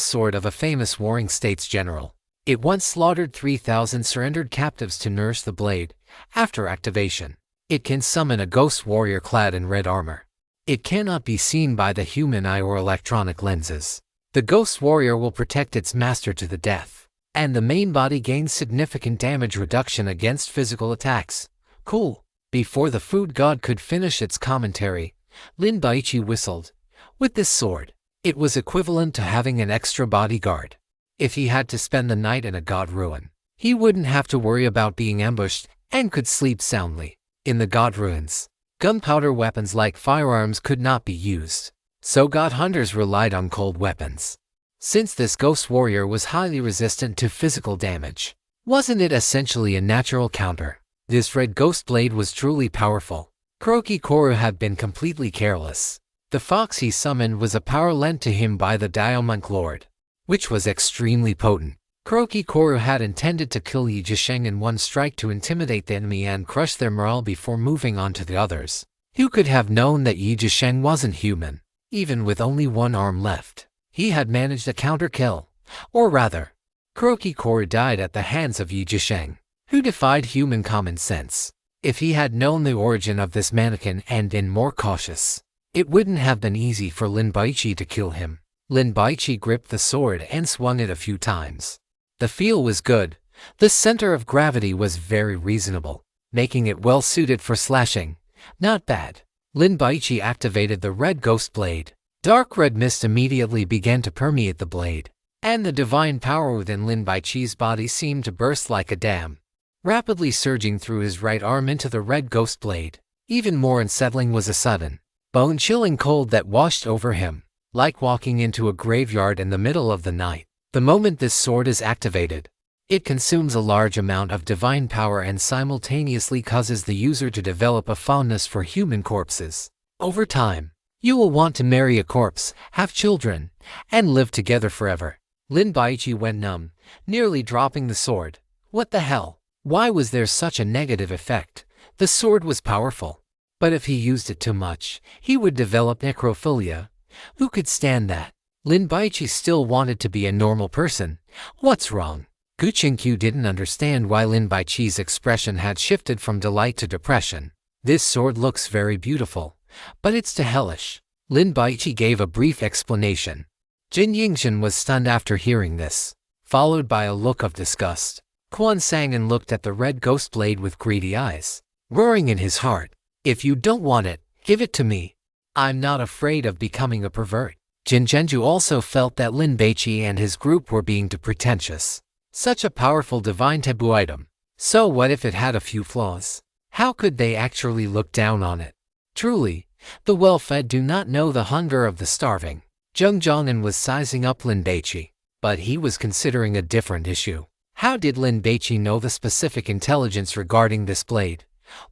sword of a famous Warring States general. It once slaughtered 3,000 surrendered captives to nourish the blade. After activation, it can summon a ghost warrior clad in red armor. It cannot be seen by the human eye or electronic lenses. The ghost warrior will protect its master to the death, and the main body gains significant damage reduction against physical attacks. Cool. Before the food god could finish its commentary, Lin Baici whistled. With this sword, it was equivalent to having an extra bodyguard. If he had to spend the night in a god ruin, he wouldn't have to worry about being ambushed and could sleep soundly. In the god ruins, gunpowder weapons like firearms could not be used, so god hunters relied on cold weapons. Since this ghost warrior was highly resistant to physical damage, wasn't it essentially a natural counter? This red ghost blade was truly powerful. Kuroki Koru had been completely careless. The fox he summoned was a power lent to him by the Diamond Lord, which was extremely potent. Kuroki Koru had intended to kill Yi Jisheng in one strike to intimidate the enemy and crush their morale before moving on to the others. Who could have known that Yi Jisheng wasn't human? Even with only one arm left, he had managed a counter-kill. Or rather, Kuroki Koru died at the hands of Yi Jisheng, who defied human common sense. If he had known the origin of this mannequin and been more cautious, it wouldn't have been easy for Lin Baici to kill him. Lin Baici gripped the sword and swung it a few times. The feel was good. The center of gravity was very reasonable, making it well suited for slashing. Not bad. Lin Baici activated the red ghost blade. Dark red mist immediately began to permeate the blade, and the divine power within Lin Baici's body seemed to burst like a dam, rapidly surging through his right arm into the red ghost blade. Even more unsettling was a sudden, bone-chilling cold that washed over him, like walking into a graveyard in the middle of the night. The moment this sword is activated, it consumes a large amount of divine power and simultaneously causes the user to develop a fondness for human corpses. Over time, you will want to marry a corpse, have children, and live together forever. Lin Baici went numb, nearly dropping the sword. What the hell? Why was there such a negative effect? The sword was powerful, but if he used it too much, he would develop necrophilia. Who could stand that? Lin Baici still wanted to be a normal person. What's wrong? Gu Qingqiu didn't understand why Lin Baici's expression had shifted from delight to depression. This sword looks very beautiful, but it's too hellish. Lin Baici gave a brief explanation. Jin Yingzhen was stunned after hearing this, followed by a look of disgust. Quan sang and looked at the red ghost blade with greedy eyes, roaring in his heart. If you don't want it, give it to me. I'm not afraid of becoming a pervert. Jin Zhenju also felt that Lin Baici and his group were being too pretentious. Such a powerful divine taboo item. So what if it had a few flaws? How could they actually look down on it? Truly, the well-fed do not know the hunger of the starving. Zheng Zhongnan was sizing up Lin Baici, but he was considering a different issue. How did Lin Baici know the specific intelligence regarding this blade?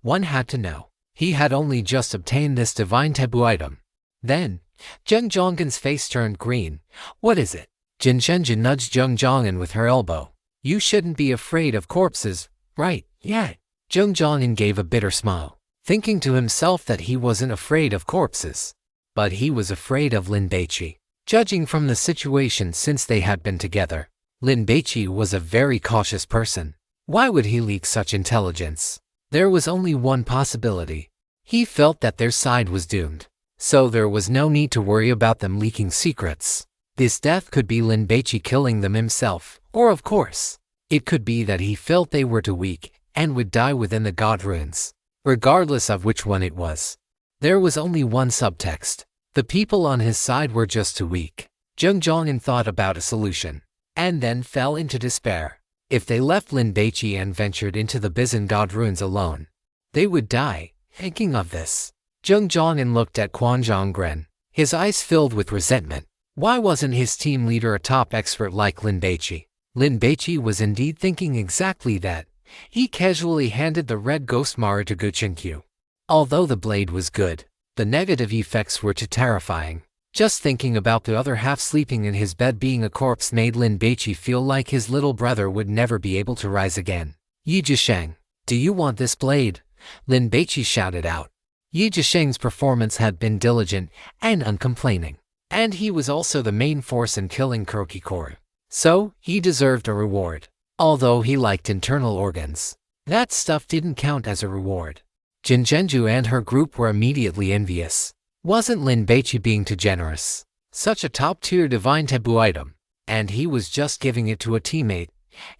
One had to know. He had only just obtained this divine taboo item. Then, Zheng Zhonggan's face turned green. What is it? Jin Zhenju nudged Zheng Zhonggan with her elbow. You shouldn't be afraid of corpses, right? Yeah. Zheng Zhonggan gave a bitter smile, thinking to himself that he wasn't afraid of corpses. But he was afraid of Lin Baici. Judging from the situation since they had been together, Lin Baici was a very cautious person. Why would he leak such intelligence? There was only one possibility. He felt that their side was doomed, so there was no need to worry about them leaking secrets. This death could be Lin Baici killing them himself, or of course, it could be that he felt they were too weak and would die within the god ruins. Regardless of which one it was, there was only one subtext. The people on his side were just too weak. Zheng Zhongyan thought about a solution, and then fell into despair. If they left Lin Baici and ventured into the Bizan God ruins alone, they would die. Thinking of this, Zheng Zhongyan looked at Quan Zhonggren, his eyes filled with resentment. Why wasn't his team leader a top expert like Lin Baici? Lin Baici was indeed thinking exactly that. He casually handed the red ghost Mara to Gu Qingqiu. Although the blade was good, the negative effects were too terrifying. Just thinking about the other half sleeping in his bed being a corpse made Lin Baici feel like his little brother would never be able to rise again. Yi Zhisheng, do you want this blade? Lin Baici shouted out. Yi Zhisheng's performance had been diligent and uncomplaining, and he was also the main force in killing Kuroki Koru. So, he deserved a reward. Although he liked internal organs, that stuff didn't count as a reward. Jin Zhenju and her group were immediately envious. Wasn't Lin Baici being too generous? Such a top-tier divine taboo item, and he was just giving it to a teammate.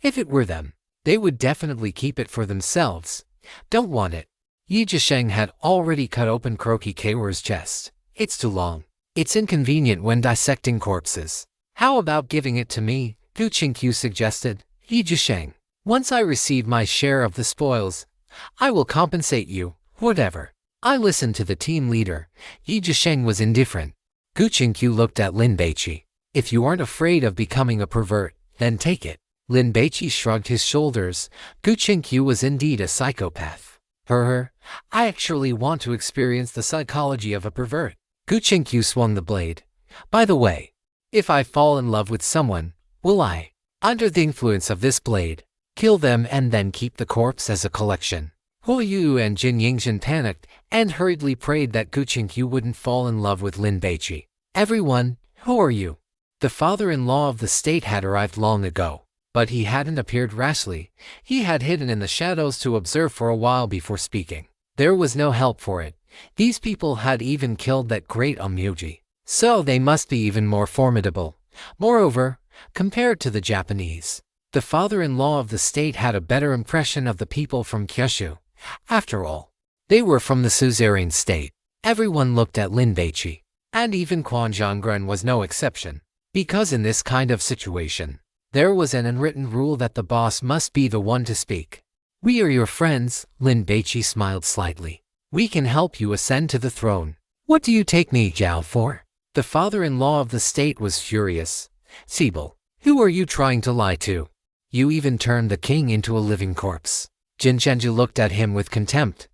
If it were them, they would definitely keep it for themselves. Don't want it. Yi Zhisheng had already cut open Kuroki Koru's chest. It's too long. It's inconvenient when dissecting corpses. How about giving it to me? Gu Qingqiu suggested. Yi Zhisheng, once I receive my share of the spoils, I will compensate you, whatever. I listened to the team leader. Yi Zhisheng was indifferent. Gu Qingqiu looked at Lin Baici. If you aren't afraid of becoming a pervert, then take it. Lin Baici shrugged his shoulders. Gu Qingqiu was indeed a psychopath. I actually want to experience the psychology of a pervert. Gu Qingqiu swung the blade. By the way, if I fall in love with someone, will I, under the influence of this blade, kill them and then keep the corpse as a collection? Hu Yu and Jin Yingxin panicked and hurriedly prayed that Gu Qingqiu wouldn't fall in love with Lin Baici. Everyone, who are you? The father-in-law of the state had arrived long ago, but he hadn't appeared rashly. He had hidden in the shadows to observe for a while before speaking. There was no help for it. These people had even killed that great Onmyoji, so they must be even more formidable. Moreover, compared to the Japanese, the father-in-law of the state had a better impression of the people from Kyushu. After all, they were from the suzerain state. Everyone looked at Lin Baici, and even Quan Zhonggren was no exception. Because in this kind of situation, there was an unwritten rule that the boss must be the one to speak. We are your friends, Lin Baici smiled slightly. We can help you ascend to the throne. What do you take me, Zhao, for? The father-in-law of the state was furious. Sibyl, who are you trying to lie to? You even turned the king into a living corpse. Jin Zhenju looked at him with contempt.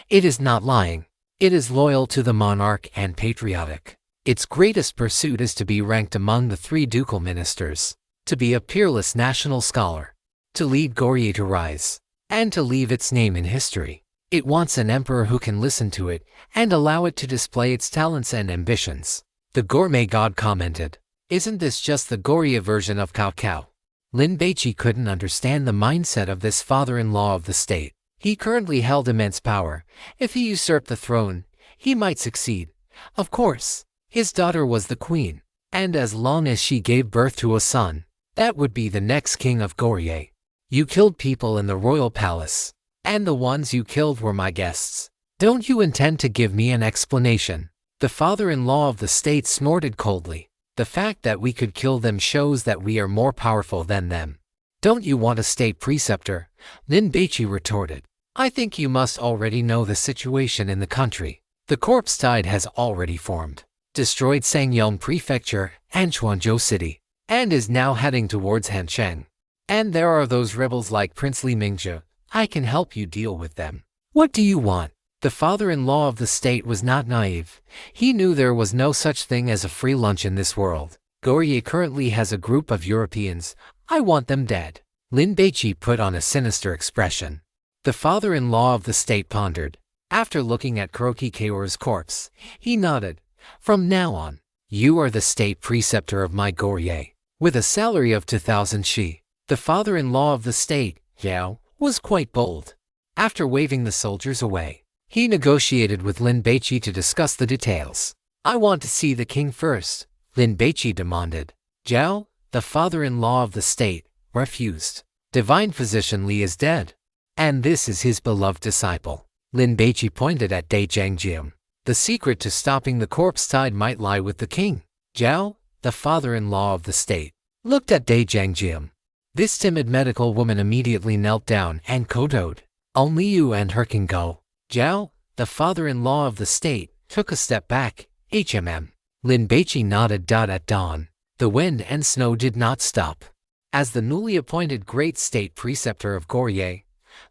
It is not lying. It is loyal to the monarch and patriotic. Its greatest pursuit is to be ranked among the 3 ducal ministers, to be a peerless national scholar, to lead Goryeo to rise, and to leave its name in history. It wants an emperor who can listen to it and allow it to display its talents and ambitions. The gourmet god commented. Isn't this just the Goryeo version of Cao Cao? Lin Baici couldn't understand the mindset of this father-in-law of the state. He currently held immense power. If he usurped the throne, he might succeed. Of course, his daughter was the queen, and as long as she gave birth to a son, that would be the next king of Goryeo. You killed people in the royal palace, and the ones you killed were my guests. Don't you intend to give me an explanation? The father-in-law of the state snorted coldly. The fact that we could kill them shows that we are more powerful than them. Don't you want a state preceptor? Lin Baici retorted. I think you must already know the situation in the country. The corpse tide has already formed, destroyed Sangyong Prefecture and Chuanzhou City, and is now heading towards Hansheng. And there are those rebels like Prince Li Mingzhe. I can help you deal with them. What do you want? The father-in-law of the state was not naive. He knew there was no such thing as a free lunch in this world. Goryeo currently has a group of Europeans. I want them dead. Lin Baici put on a sinister expression. The father-in-law of the state pondered. After looking at Kuroki Koru's corpse, he nodded. From now on, you are the state preceptor of my Goryeo. With a salary of 2,000 shi, the father-in-law of the state, Yao, was quite bold. After waving the soldiers away, he negotiated with Lin Baici to discuss the details. I want to see the king first, Lin Baici demanded. Zhao, the father-in-law of the state, refused. Divine physician Li is dead, and this is his beloved disciple. Lin Baici pointed at Dai Zhangjian. The secret to stopping the corpse tide might lie with the king. Zhao, the father-in-law of the state, looked at Dai Jiangjim. This timid medical woman immediately knelt down and kowtowed. Only you and her can go. Zhao, the father-in-law of the state, took a step back. Lin Baici nodded. At dawn, the wind and snow did not stop. As the newly appointed great state preceptor of Goryeo,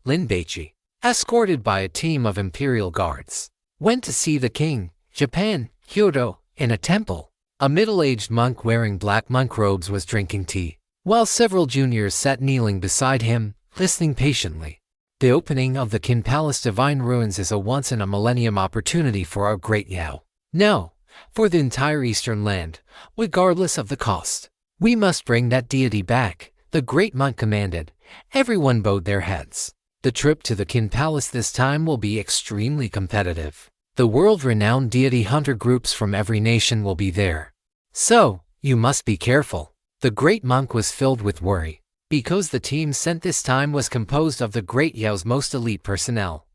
Lin Baici, escorted by a team of imperial guards, went to see the king, Japan, Kyoto, in a temple. A middle-aged monk wearing black monk robes was drinking tea, while several juniors sat kneeling beside him, listening patiently. The opening of the Qin Palace Divine Ruins is a once-in-a-millennium opportunity for our great Yao. No, for the entire Eastern land, regardless of the cost. We must bring that deity back, the great monk commanded. Everyone bowed their heads. The trip to the Qin Palace this time will be extremely competitive. The world-renowned deity hunter groups from every nation will be there. So, you must be careful. The great monk was filled with worry, because the team sent this time was composed of the great Yao's most elite personnel.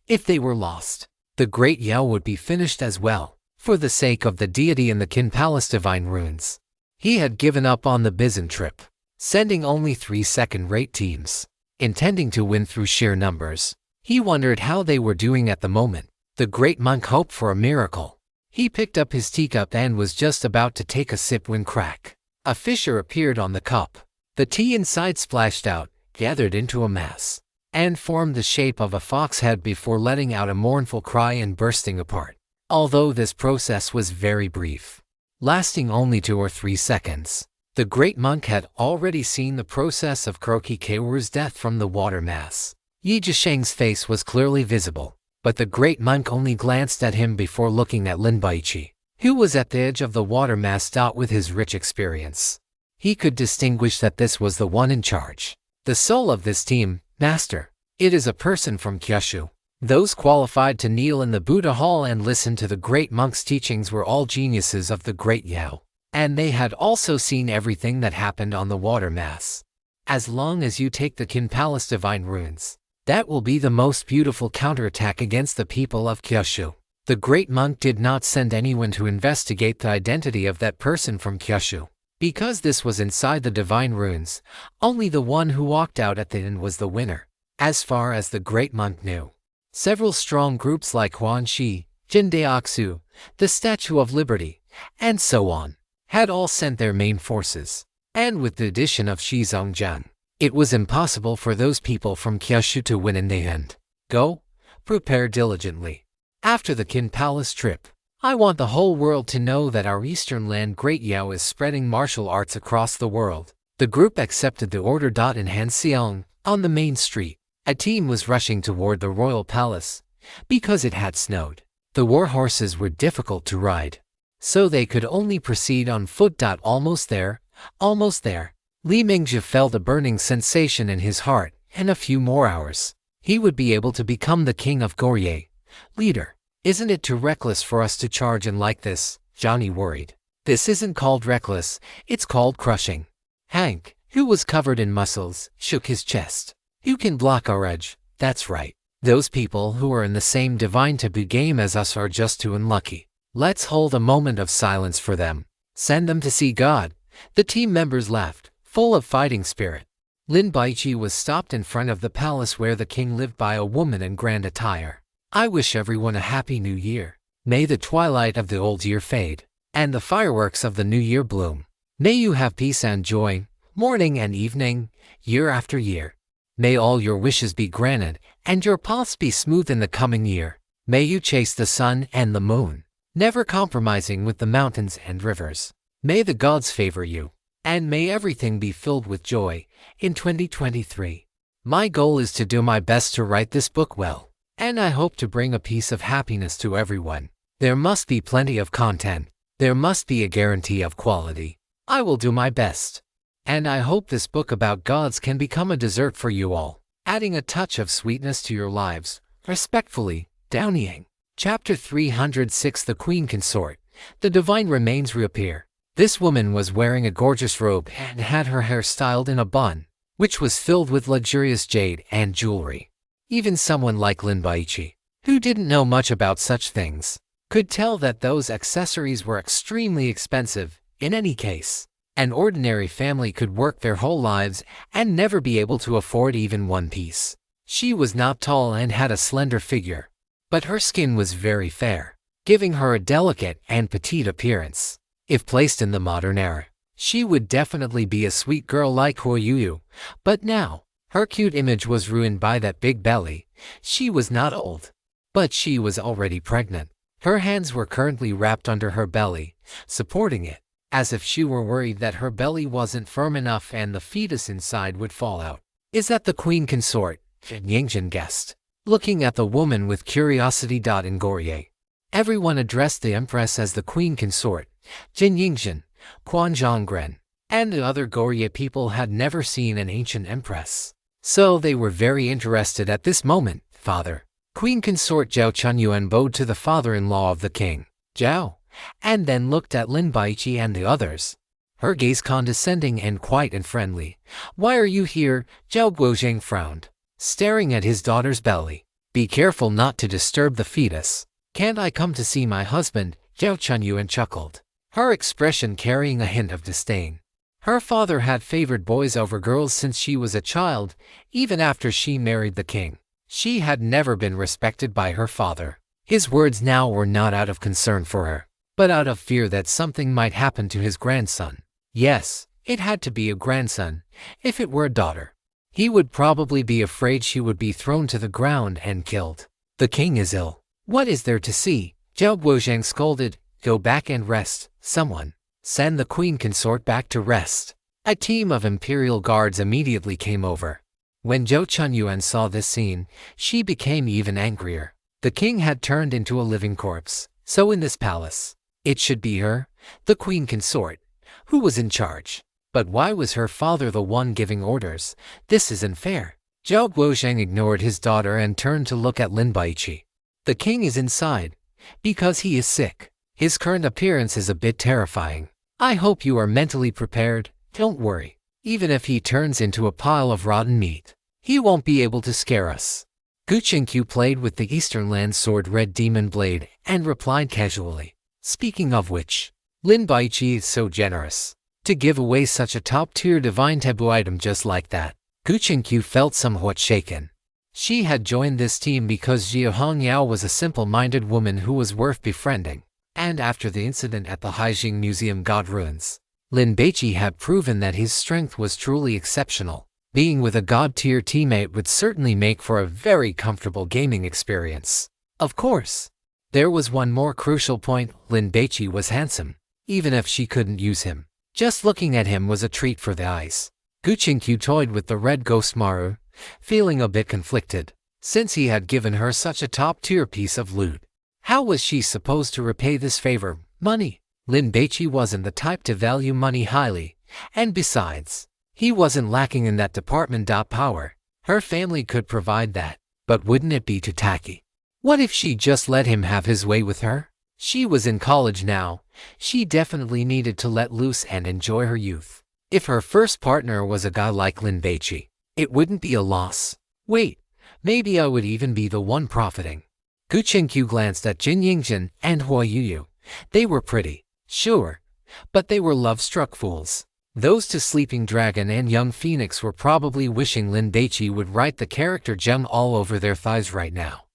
If they were lost, the great Yao would be finished as well. For the sake of the deity in the Qin Palace Divine Ruins, he had given up on the Bizan trip, sending only 3 second-rate teams, intending to win through sheer numbers. He wondered how they were doing at the moment. The great monk hoped for a miracle. He picked up his teacup and was just about to take a sip when crack, a fissure appeared on the cup. The tea inside splashed out, gathered into a mass, and formed the shape of a fox head before letting out a mournful cry and bursting apart. Although this process was very brief, lasting only 2 or 3 seconds, the great monk had already seen the process of Kuroki Keiru's death from the water mass. Yi Zhisheng's face was clearly visible, but the great monk only glanced at him before looking at Lin Baici, who was at the edge of the water mass. With his rich experience, he could distinguish that this was the one in charge. The soul of this team, master. It is a person from Kyushu. Those qualified to kneel in the Buddha Hall and listen to the great monk's teachings were all geniuses of the great Yao, and they had also seen everything that happened on the water mass. As long as you take the Qin Palace Divine Ruins, that will be the most beautiful counterattack against the people of Kyushu. The great monk did not send anyone to investigate the identity of that person from Kyushu, because this was inside the Divine Ruins. Only the one who walked out at the end was the winner. As far as the great monk knew, several strong groups like Huanxi, Jindaoxu, the Statue of Liberty, and so on, had all sent their main forces. And with the addition of Shizongjian, it was impossible for those people from Kyushu to win in the end. Go, prepare diligently. After the Qin Palace trip, I want the whole world to know that our Eastern land Great Yao is spreading martial arts across the world. The group accepted the order. In Hanxiang, on the main street, a team was rushing toward the royal palace. Because it had snowed, the war horses were difficult to ride, so they could only proceed on foot. Almost there, almost there. Li Mingzhi felt a burning sensation in his heart. In a few more hours, he would be able to become the king of Goryeo. Leader, isn't it too reckless for us to charge in like this? Johnny worried. This isn't called reckless, it's called crushing. Hank, who was covered in muscles, shook his chest. You can block our edge, that's right. Those people who are in the same divine taboo game as us are just too unlucky. Let's hold a moment of silence for them. Send them to see God. The team members laughed, full of fighting spirit. Lin Baici was stopped in front of the palace where the king lived by a woman in grand attire. I wish everyone a happy new year. May the twilight of the old year fade, and the fireworks of the new year bloom. May you have peace and joy, morning and evening, year after year. May all your wishes be granted, and your paths be smooth in the coming year. May you chase the sun and the moon, never compromising with the mountains and rivers. May the gods favor you, and may everything be filled with joy in 2023. My goal is to do my best to write this book well, and I hope to bring a piece of happiness to everyone. There must be plenty of content. There must be a guarantee of quality. I will do my best. And I hope this book about gods can become a dessert for you all, adding a touch of sweetness to your lives. Respectfully, Downying. Chapter 306. The Queen Consort. The divine remains reappear. This woman was wearing a gorgeous robe and had her hair styled in a bun, which was filled with luxurious jade and jewelry. Even someone like Lin Baici, who didn't know much about such things, could tell that those accessories were extremely expensive. In any case, an ordinary family could work their whole lives and never be able to afford even one piece. She was not tall and had a slender figure, but her skin was very fair, giving her a delicate and petite appearance. If placed in the modern era, she would definitely be a sweet girl like Huoyu, but now, her cute image was ruined by that big belly. She was not old, but she was already pregnant. Her hands were currently wrapped under her belly, supporting it, as if she were worried that her belly wasn't firm enough and the fetus inside would fall out. "Is that the queen consort?" Yingjin guessed, looking at the woman with curiosity. In Goryeo, everyone addressed the empress as the queen consort. Jin Yingjin, Quan Zhonggren, and the other Goryeo people had never seen an ancient empress, so they were very interested at this moment. "Father." Queen consort Zhao Chunyuan bowed to the father-in-law of the king, Zhao, and then looked at Lin Baici and the others, her gaze condescending and quiet and friendly. "Why are you here?" Zhao Guozhang frowned, staring at his daughter's belly. "Be careful not to disturb the fetus." "Can't I come to see my husband?" Zhao Chunyuan chuckled, her expression carrying a hint of disdain. Her father had favored boys over girls since she was a child, even after she married the king. She had never been respected by her father. His words now were not out of concern for her, but out of fear that something might happen to his grandson. Yes, it had to be a grandson. If it were a daughter, he would probably be afraid she would be thrown to the ground and killed. "The king is ill. What is there to see?" Zhao Guozhang scolded. "Go back and rest. Someone send the queen consort back to rest." A team of imperial guards immediately came over. When Zhao Chunyuan saw this scene, she became even angrier. The king had turned into a living corpse, so in this palace, it should be her, the queen consort, who was in charge. But why was her father the one giving orders? This isn't fair. Zhao Guozhang ignored his daughter and turned to look at Lin Baici. "The king is inside, because he is sick. His current appearance is a bit terrifying. I hope you are mentally prepared. Don't worry. Even if he turns into a pile of rotten meat, he won't be able to scare us." Gu Qingqiu played with the Eastern Land Sword Red Demon Blade and replied casually. "Speaking of which, Lin Baici is so generous to give away such a top-tier divine taboo item just like that." Gu Qingqiu felt somewhat shaken. She had joined this team because Jia Hongyao was a simple-minded woman who was worth befriending, and after the incident at the Haijing Museum God Ruins, Lin Baici had proven that his strength was truly exceptional. Being with a god-tier teammate would certainly make for a very comfortable gaming experience. Of course, there was one more crucial point. Lin Baici was handsome, even if she couldn't use him. Just looking at him was a treat for the eyes. Gu Qingqiu toyed with the red ghost Maru, feeling a bit conflicted, since he had given her such a top-tier piece of loot. How was she supposed to repay this favor? Money. Lin Baici wasn't the type to value money highly, and besides, he wasn't lacking in that department. Power. Her family could provide that, but wouldn't it be too tacky? What if she just let him have his way with her? She was in college now. She definitely needed to let loose and enjoy her youth. If her first partner was a guy like Lin Baici, it wouldn't be a loss. Wait, maybe I would even be the one profiting. Gu Qingqiu glanced at Jin Yingjin and Huoyu. They were pretty, sure, but they were love-struck fools. Those two Sleeping Dragon and Young Phoenix were probably wishing Lin Baici would write the character gem all over their thighs right now.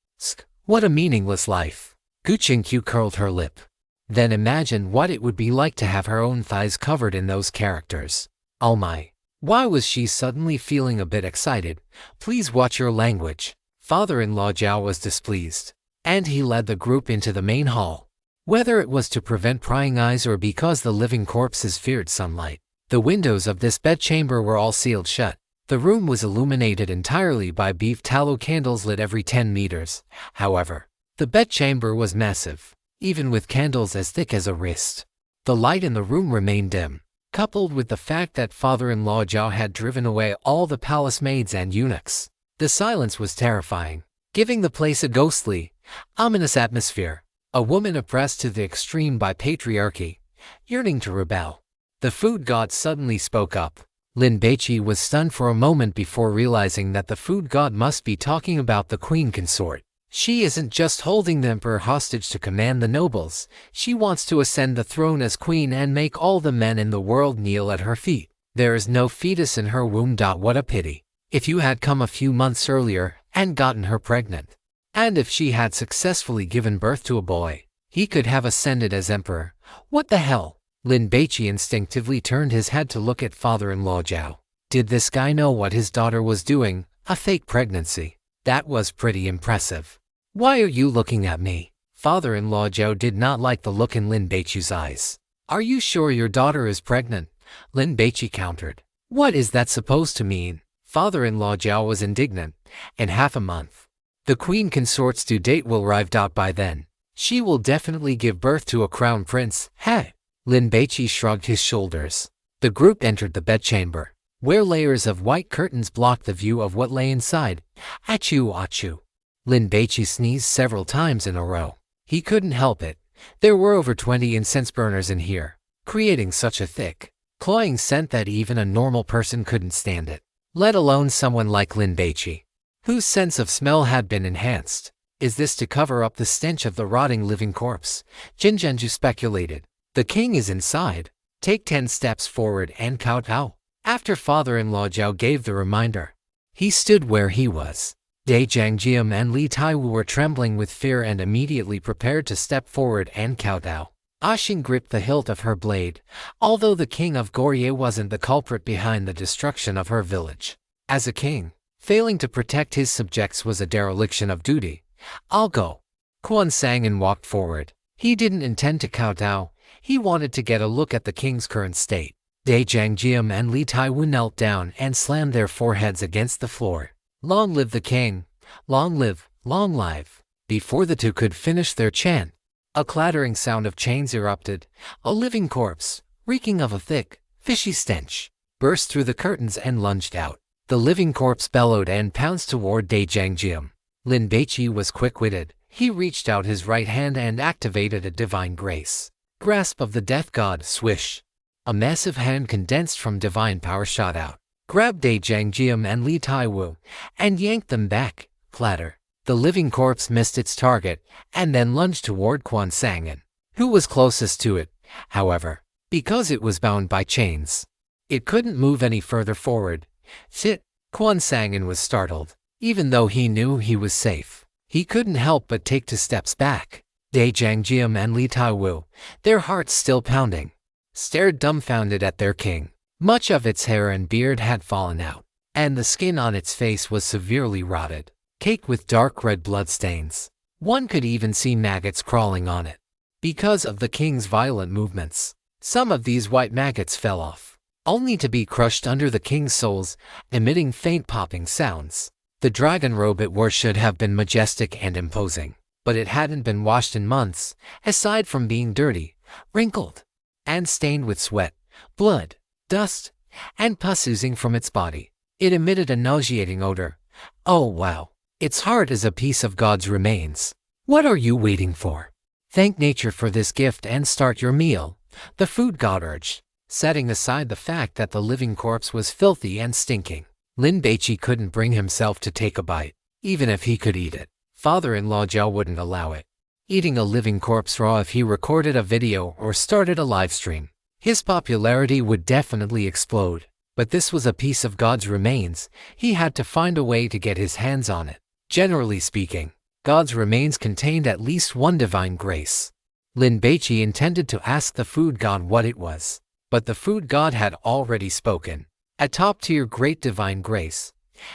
What a meaningless life. Gu Qingqiu curled her lip. Then imagine what it would be like to have her own thighs covered in those characters. Oh my. Why was she suddenly feeling a bit excited? Please watch your language. Father-in-law Zhao was displeased, and he led the group into the main hall. Whether it was to prevent prying eyes or because the living corpses feared sunlight, the windows of this bedchamber were all sealed shut. The room was illuminated entirely by beef tallow candles lit every 10 meters. However, the bedchamber was massive, even with candles as thick as a wrist. The light in the room remained dim, coupled with the fact that father-in-law Zhao had driven away all the palace maids and eunuchs. The silence was terrifying, giving the place a ghostly, ominous atmosphere. A woman oppressed to the extreme by patriarchy, yearning to rebel. The food god suddenly spoke up. Lin Baici was stunned for a moment before realizing that the food god must be talking about the queen consort. She isn't just holding the emperor hostage to command the nobles. She wants to ascend the throne as queen and make all the men in the world kneel at her feet. There is no fetus in her womb. What a pity. If you had come a few months earlier and gotten her pregnant, and if she had successfully given birth to a boy, he could have ascended as emperor. What the hell? Lin Baici instinctively turned his head to look at father-in-law Zhao. Did this guy know what his daughter was doing? A fake pregnancy. That was pretty impressive. Why are you looking at me? Father-in-law Zhao did not like the look in Lin Baici's eyes. Are you sure your daughter is pregnant? Lin Baici countered. What is that supposed to mean? Father-in-law Zhao was indignant. In half a month, the queen consort's due date will arrive. By then, she will definitely give birth to a crown prince. Hey! Lin Baici shrugged his shoulders. The group entered the bedchamber, where layers of white curtains blocked the view of what lay inside. Achoo achoo. Lin Baici sneezed several times in a row. He couldn't help it. There were over 20 incense burners in here, creating such a thick, cloying scent that even a normal person couldn't stand it, let alone someone like Lin Baici, whose sense of smell had been enhanced. Is this to cover up the stench of the rotting living corpse? Jin Zhenju speculated. The king is inside. Take 10 steps forward and kowtow. After father-in-law Zhao gave the reminder, he stood where he was. Dai Zhangjiam and Li Taiwu were trembling with fear and immediately prepared to step forward and kowtow. Axing gripped the hilt of her blade, although the king of Goryeo wasn't the culprit behind the destruction of her village. As a king, failing to protect his subjects was a dereliction of duty. I'll go. Quan Sangin walked forward. He didn't intend to kowtow. He wanted to get a look at the king's current state. Dai Zhangjiam and Li Taiwu knelt down and slammed their foreheads against the floor. Long live the king! Long live, long live! Before the two could finish their chant, a clattering sound of chains erupted. A living corpse, reeking of a thick, fishy stench, burst through the curtains and lunged out. The living corpse bellowed and pounced toward Dai Zhangjiam. Lin Baici was quick-witted. He reached out his right hand and activated a divine grace. Grasp of the death god, swish. A massive hand condensed from divine power shot out, grabbed Dai Zhangjiam and Li Taiwu, and yanked them back. Clatter. The living corpse missed its target, and then lunged toward Quan Sangin, who was closest to it. However, because it was bound by chains, it couldn't move any further forward. Shit! Quan Sangin was startled. Even though he knew he was safe, he couldn't help but take 2 steps back. Dai Zhangjiam and Li Taiwu, their hearts still pounding, stared dumbfounded at their king. Much of its hair and beard had fallen out, and the skin on its face was severely rotted, caked with dark red bloodstains. One could even see maggots crawling on it. Because of the king's violent movements, some of these white maggots fell off, only to be crushed under the king's soles, emitting faint popping sounds. The dragon robe it wore should have been majestic and imposing, but it hadn't been washed in months. Aside from being dirty, wrinkled, and stained with sweat, blood, dust, and pus oozing from its body, it emitted a nauseating odor. Oh wow! Its heart is a piece of God's remains. What are you waiting for? Thank nature for this gift and start your meal, the food god urged, setting aside the fact that the living corpse was filthy and stinking. Lin Baici couldn't bring himself to take a bite, even if he could eat it. Father-in-law Zhao wouldn't allow it. Eating a living corpse raw if he recorded a video or started a live stream, his popularity would definitely explode. But this was a piece of God's remains. He had to find a way to get his hands on it. Generally speaking, God's remains contained at least one divine grace. Lin Baici intended to ask the food god what it was, but the food god had already spoken. A top-tier great divine grace.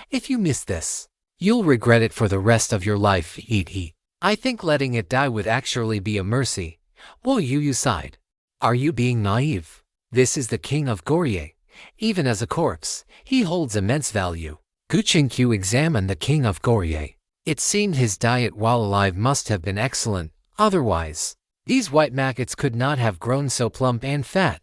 If you miss this, you'll regret it for the rest of your life. Eat. I think letting it die would actually be a mercy. Will you sighed? Are you being naive? This is the king of Goryeo. Even as a corpse, he holds immense value. Gu Qingqiu examined the king of Goryeo. It seemed his diet while alive must have been excellent. Otherwise, these white maggots could not have grown so plump and fat.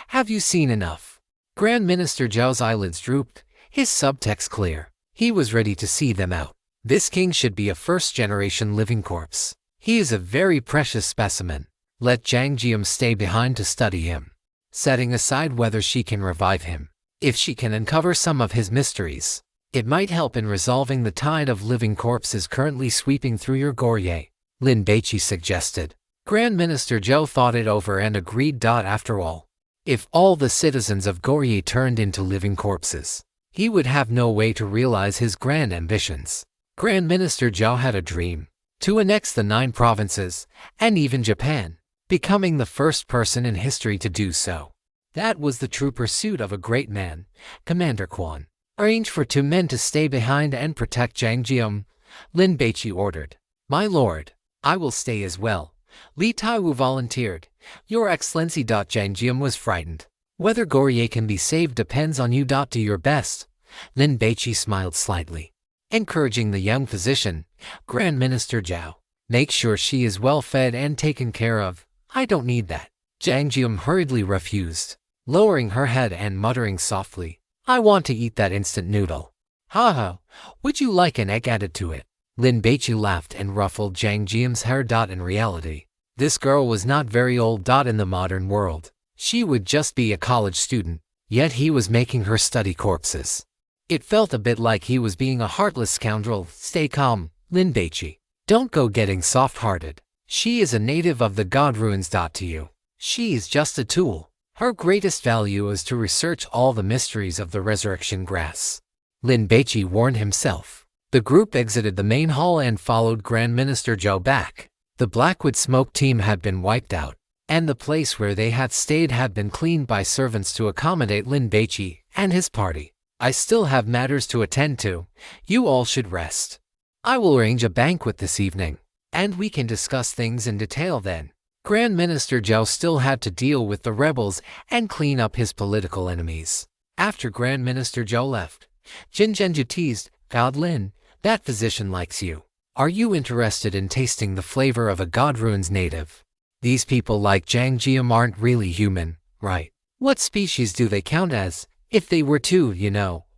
Have you seen enough? Grand Minister Zhao's eyelids drooped, his subtext clear. He was ready to see them out. This king should be a first-generation living corpse. He is a very precious specimen. Let Zhangjiam stay behind to study him, setting aside whether she can revive him. If she can uncover some of his mysteries, It might help in resolving the tide of living corpses currently sweeping through your Goryeo, Lin Baici suggested. Grand Minister Zhou thought it over and agreed. After all, if all the citizens of Goryeo turned into living corpses, he would have no way to realize his grand ambitions. Grand Minister Zhou had a dream to annex the 9 provinces, and even Japan, becoming the first person in history to do so. That was the true pursuit of a great man. Commander Quan, arrange for 2 men to stay behind and protect Jiangjiang, Lin Baici ordered. My lord, I will stay as well. Li Taiwu volunteered. Your Excellency. Jiangjiang was frightened. Whether Goryeo can be saved depends on you. Do your best. Lin Baici smiled slightly, encouraging the young physician. Grand Minister Zhao, make sure she is well fed and taken care of. I don't need that. Jiangjiang hurriedly refused, lowering her head and muttering softly, I want to eat that instant noodle. Ha, would you like an egg added to it? Lin Baici laughed and ruffled Jiangjiang's hair. In reality, this girl was not very old. In the modern world, she would just be a college student, yet he was making her study corpses. It felt a bit like he was being a heartless scoundrel. Stay calm, Lin Baici. Don't go getting soft-hearted. She is a native of the God Ruins. To you, she is just a tool. Her greatest value is to research all the mysteries of the resurrection grass. Lin Baici warned himself. The group exited the main hall and followed Grand Minister Zhou back. The Blackwood Smoke team had been wiped out, and the place where they had stayed had been cleaned by servants to accommodate Lin Baici and his party. I still have matters to attend to. You all should rest. I will arrange a banquet this evening, and we can discuss things in detail then. Grand Minister Zhou still had to deal with the rebels and clean up his political enemies. After Grand Minister Zhou left, Jin Zhenju teased, God Lin, that physician likes you. Are you interested in tasting the flavor of a God Ruins native? These people like Jiangjiang aren't really human, right? What species do they count as? If they were to,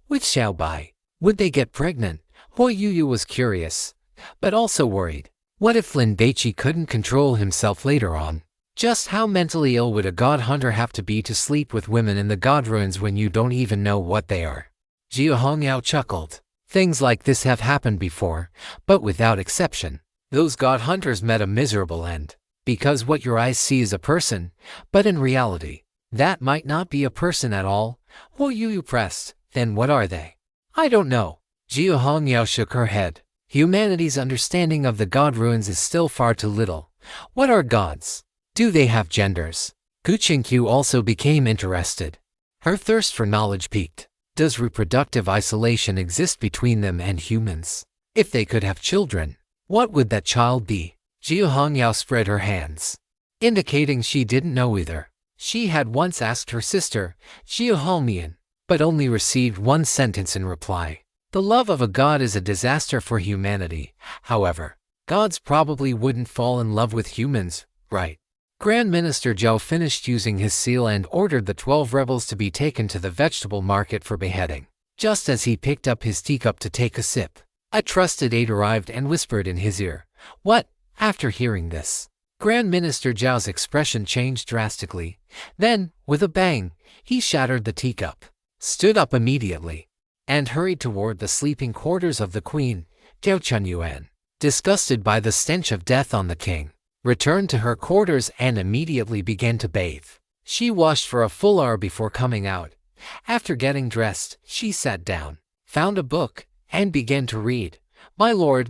with Xiaobai, would they get pregnant? Hoi Yuyu was curious, but also worried. What if Lin Baici couldn't control himself later on? Just how mentally ill would a god hunter have to be to sleep with women in the God Ruins when you don't even know what they are? Jia Hongyao chuckled. Things like this have happened before, but without exception. Those god hunters met a miserable end, because what your eyes see is a person, but in reality, that might not be a person at all. Hoi Yuyu pressed, then what are they? I don't know. Jia Hongyao shook her head. Humanity's understanding of the God Ruins is still far too little. What are gods? Do they have genders? Gu Qingqiu also became interested. Her thirst for knowledge piqued. Does reproductive isolation exist between them and humans? If they could have children, what would that child be? Jia Hongyao spread her hands, indicating she didn't know either. She had once asked her sister, Jia Hongmian, but only received one sentence in reply. The love of a god is a disaster for humanity. However, gods probably wouldn't fall in love with humans, right? Grand Minister Zhou finished using his seal and ordered the 12 rebels to be taken to the vegetable market for beheading. Just as he picked up his teacup to take a sip, a trusted aide arrived and whispered in his ear, What? After hearing this, Grand Minister Zhao's expression changed drastically. Then, with a bang, he shattered the teacup, stood up immediately, and hurried toward the sleeping quarters of the queen. Zhao Chunyuan, disgusted by the stench of death on the king, returned to her quarters and immediately began to bathe. She washed for a full hour before coming out. After getting dressed, she sat down, found a book, and began to read. My lord,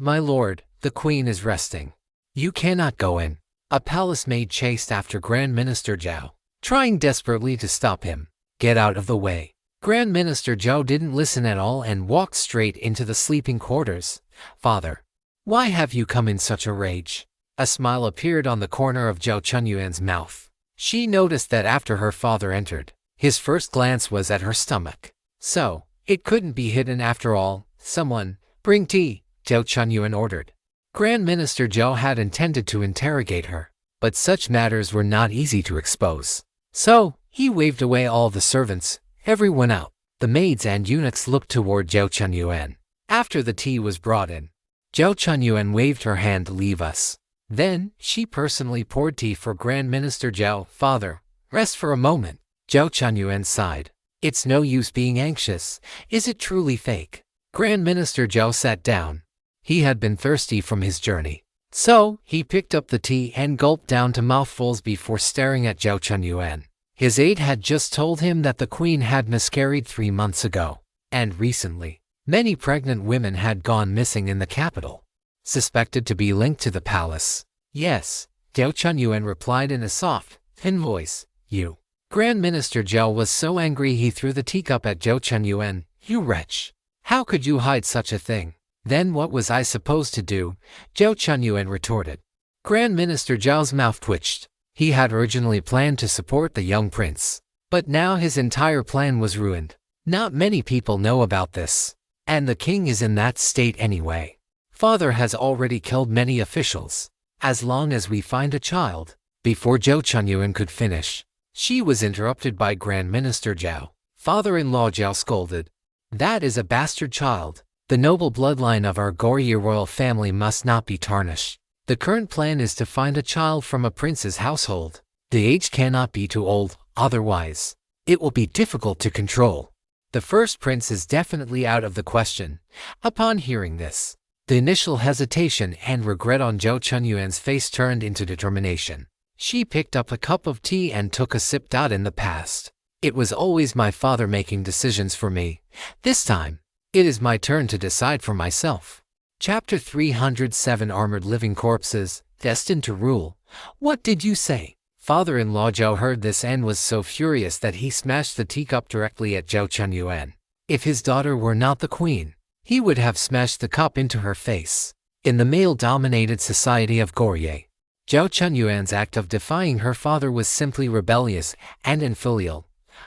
the queen is resting. You cannot go in. A palace maid chased after Grand Minister Zhao, trying desperately to stop him. Get out of the way. Grand Minister Zhao didn't listen at all and walked straight into the sleeping quarters. Father, why have you come in such a rage? A smile appeared on the corner of Zhao Chunyuan's mouth. She noticed that after her father entered, his first glance was at her stomach. So, it couldn't be hidden after all. Someone, bring tea, Zhao Chunyuan ordered. Grand Minister Zhao had intended to interrogate her, but such matters were not easy to expose. So, he waved away all the servants, everyone out. The maids and eunuchs looked toward Zhao Chunyuan. After the tea was brought in, Zhao Chunyuan waved her hand to leave us. Then, she personally poured tea for Grand Minister Zhao. Father, rest for a moment. Zhao Chunyuan sighed. It's no use being anxious. Is it truly fake? Grand Minister Zhao sat down. He had been thirsty from his journey. So, he picked up the tea and gulped down to mouthfuls before staring at Zhao Chunyuan. His aide had just told him that the queen had miscarried 3 months ago. And recently, many pregnant women had gone missing in the capital, suspected to be linked to the palace. Yes, Zhao Chunyuan replied in a soft, thin voice. You. Grand Minister Zhao was so angry he threw the teacup at Zhao Chunyuan. You wretch! How could you hide such a thing? Then what was I supposed to do? Zhao Chunyuan retorted. Grand Minister Zhao's mouth twitched. He had originally planned to support the young prince, but now his entire plan was ruined. Not many people know about this, and the king is in that state anyway. Father has already killed many officials. As long as we find a child. Before Zhao Chunyuan could finish, she was interrupted by Grand Minister Zhao. Father-in-law Zhao scolded. That is a bastard child. The noble bloodline of our Goryeo royal family must not be tarnished. The current plan is to find a child from a prince's household. The age cannot be too old, otherwise, it will be difficult to control. The first prince is definitely out of the question. Upon hearing this, the initial hesitation and regret on Zhao Chunyuan's face turned into determination. She picked up a cup of tea and took a sip. In the past, it was always my father making decisions for me. This time, it is my turn to decide for myself. Chapter 307 Armored Living Corpses, Destined to Rule. What did you say? Father-in-law Zhao heard this and was so furious that he smashed the teacup directly at Zhao Chunyuan. If his daughter were not the queen, he would have smashed the cup into her face. In the male-dominated society of Goryeo, Zhao Chunyuan's act of defying her father was simply rebellious and infilial.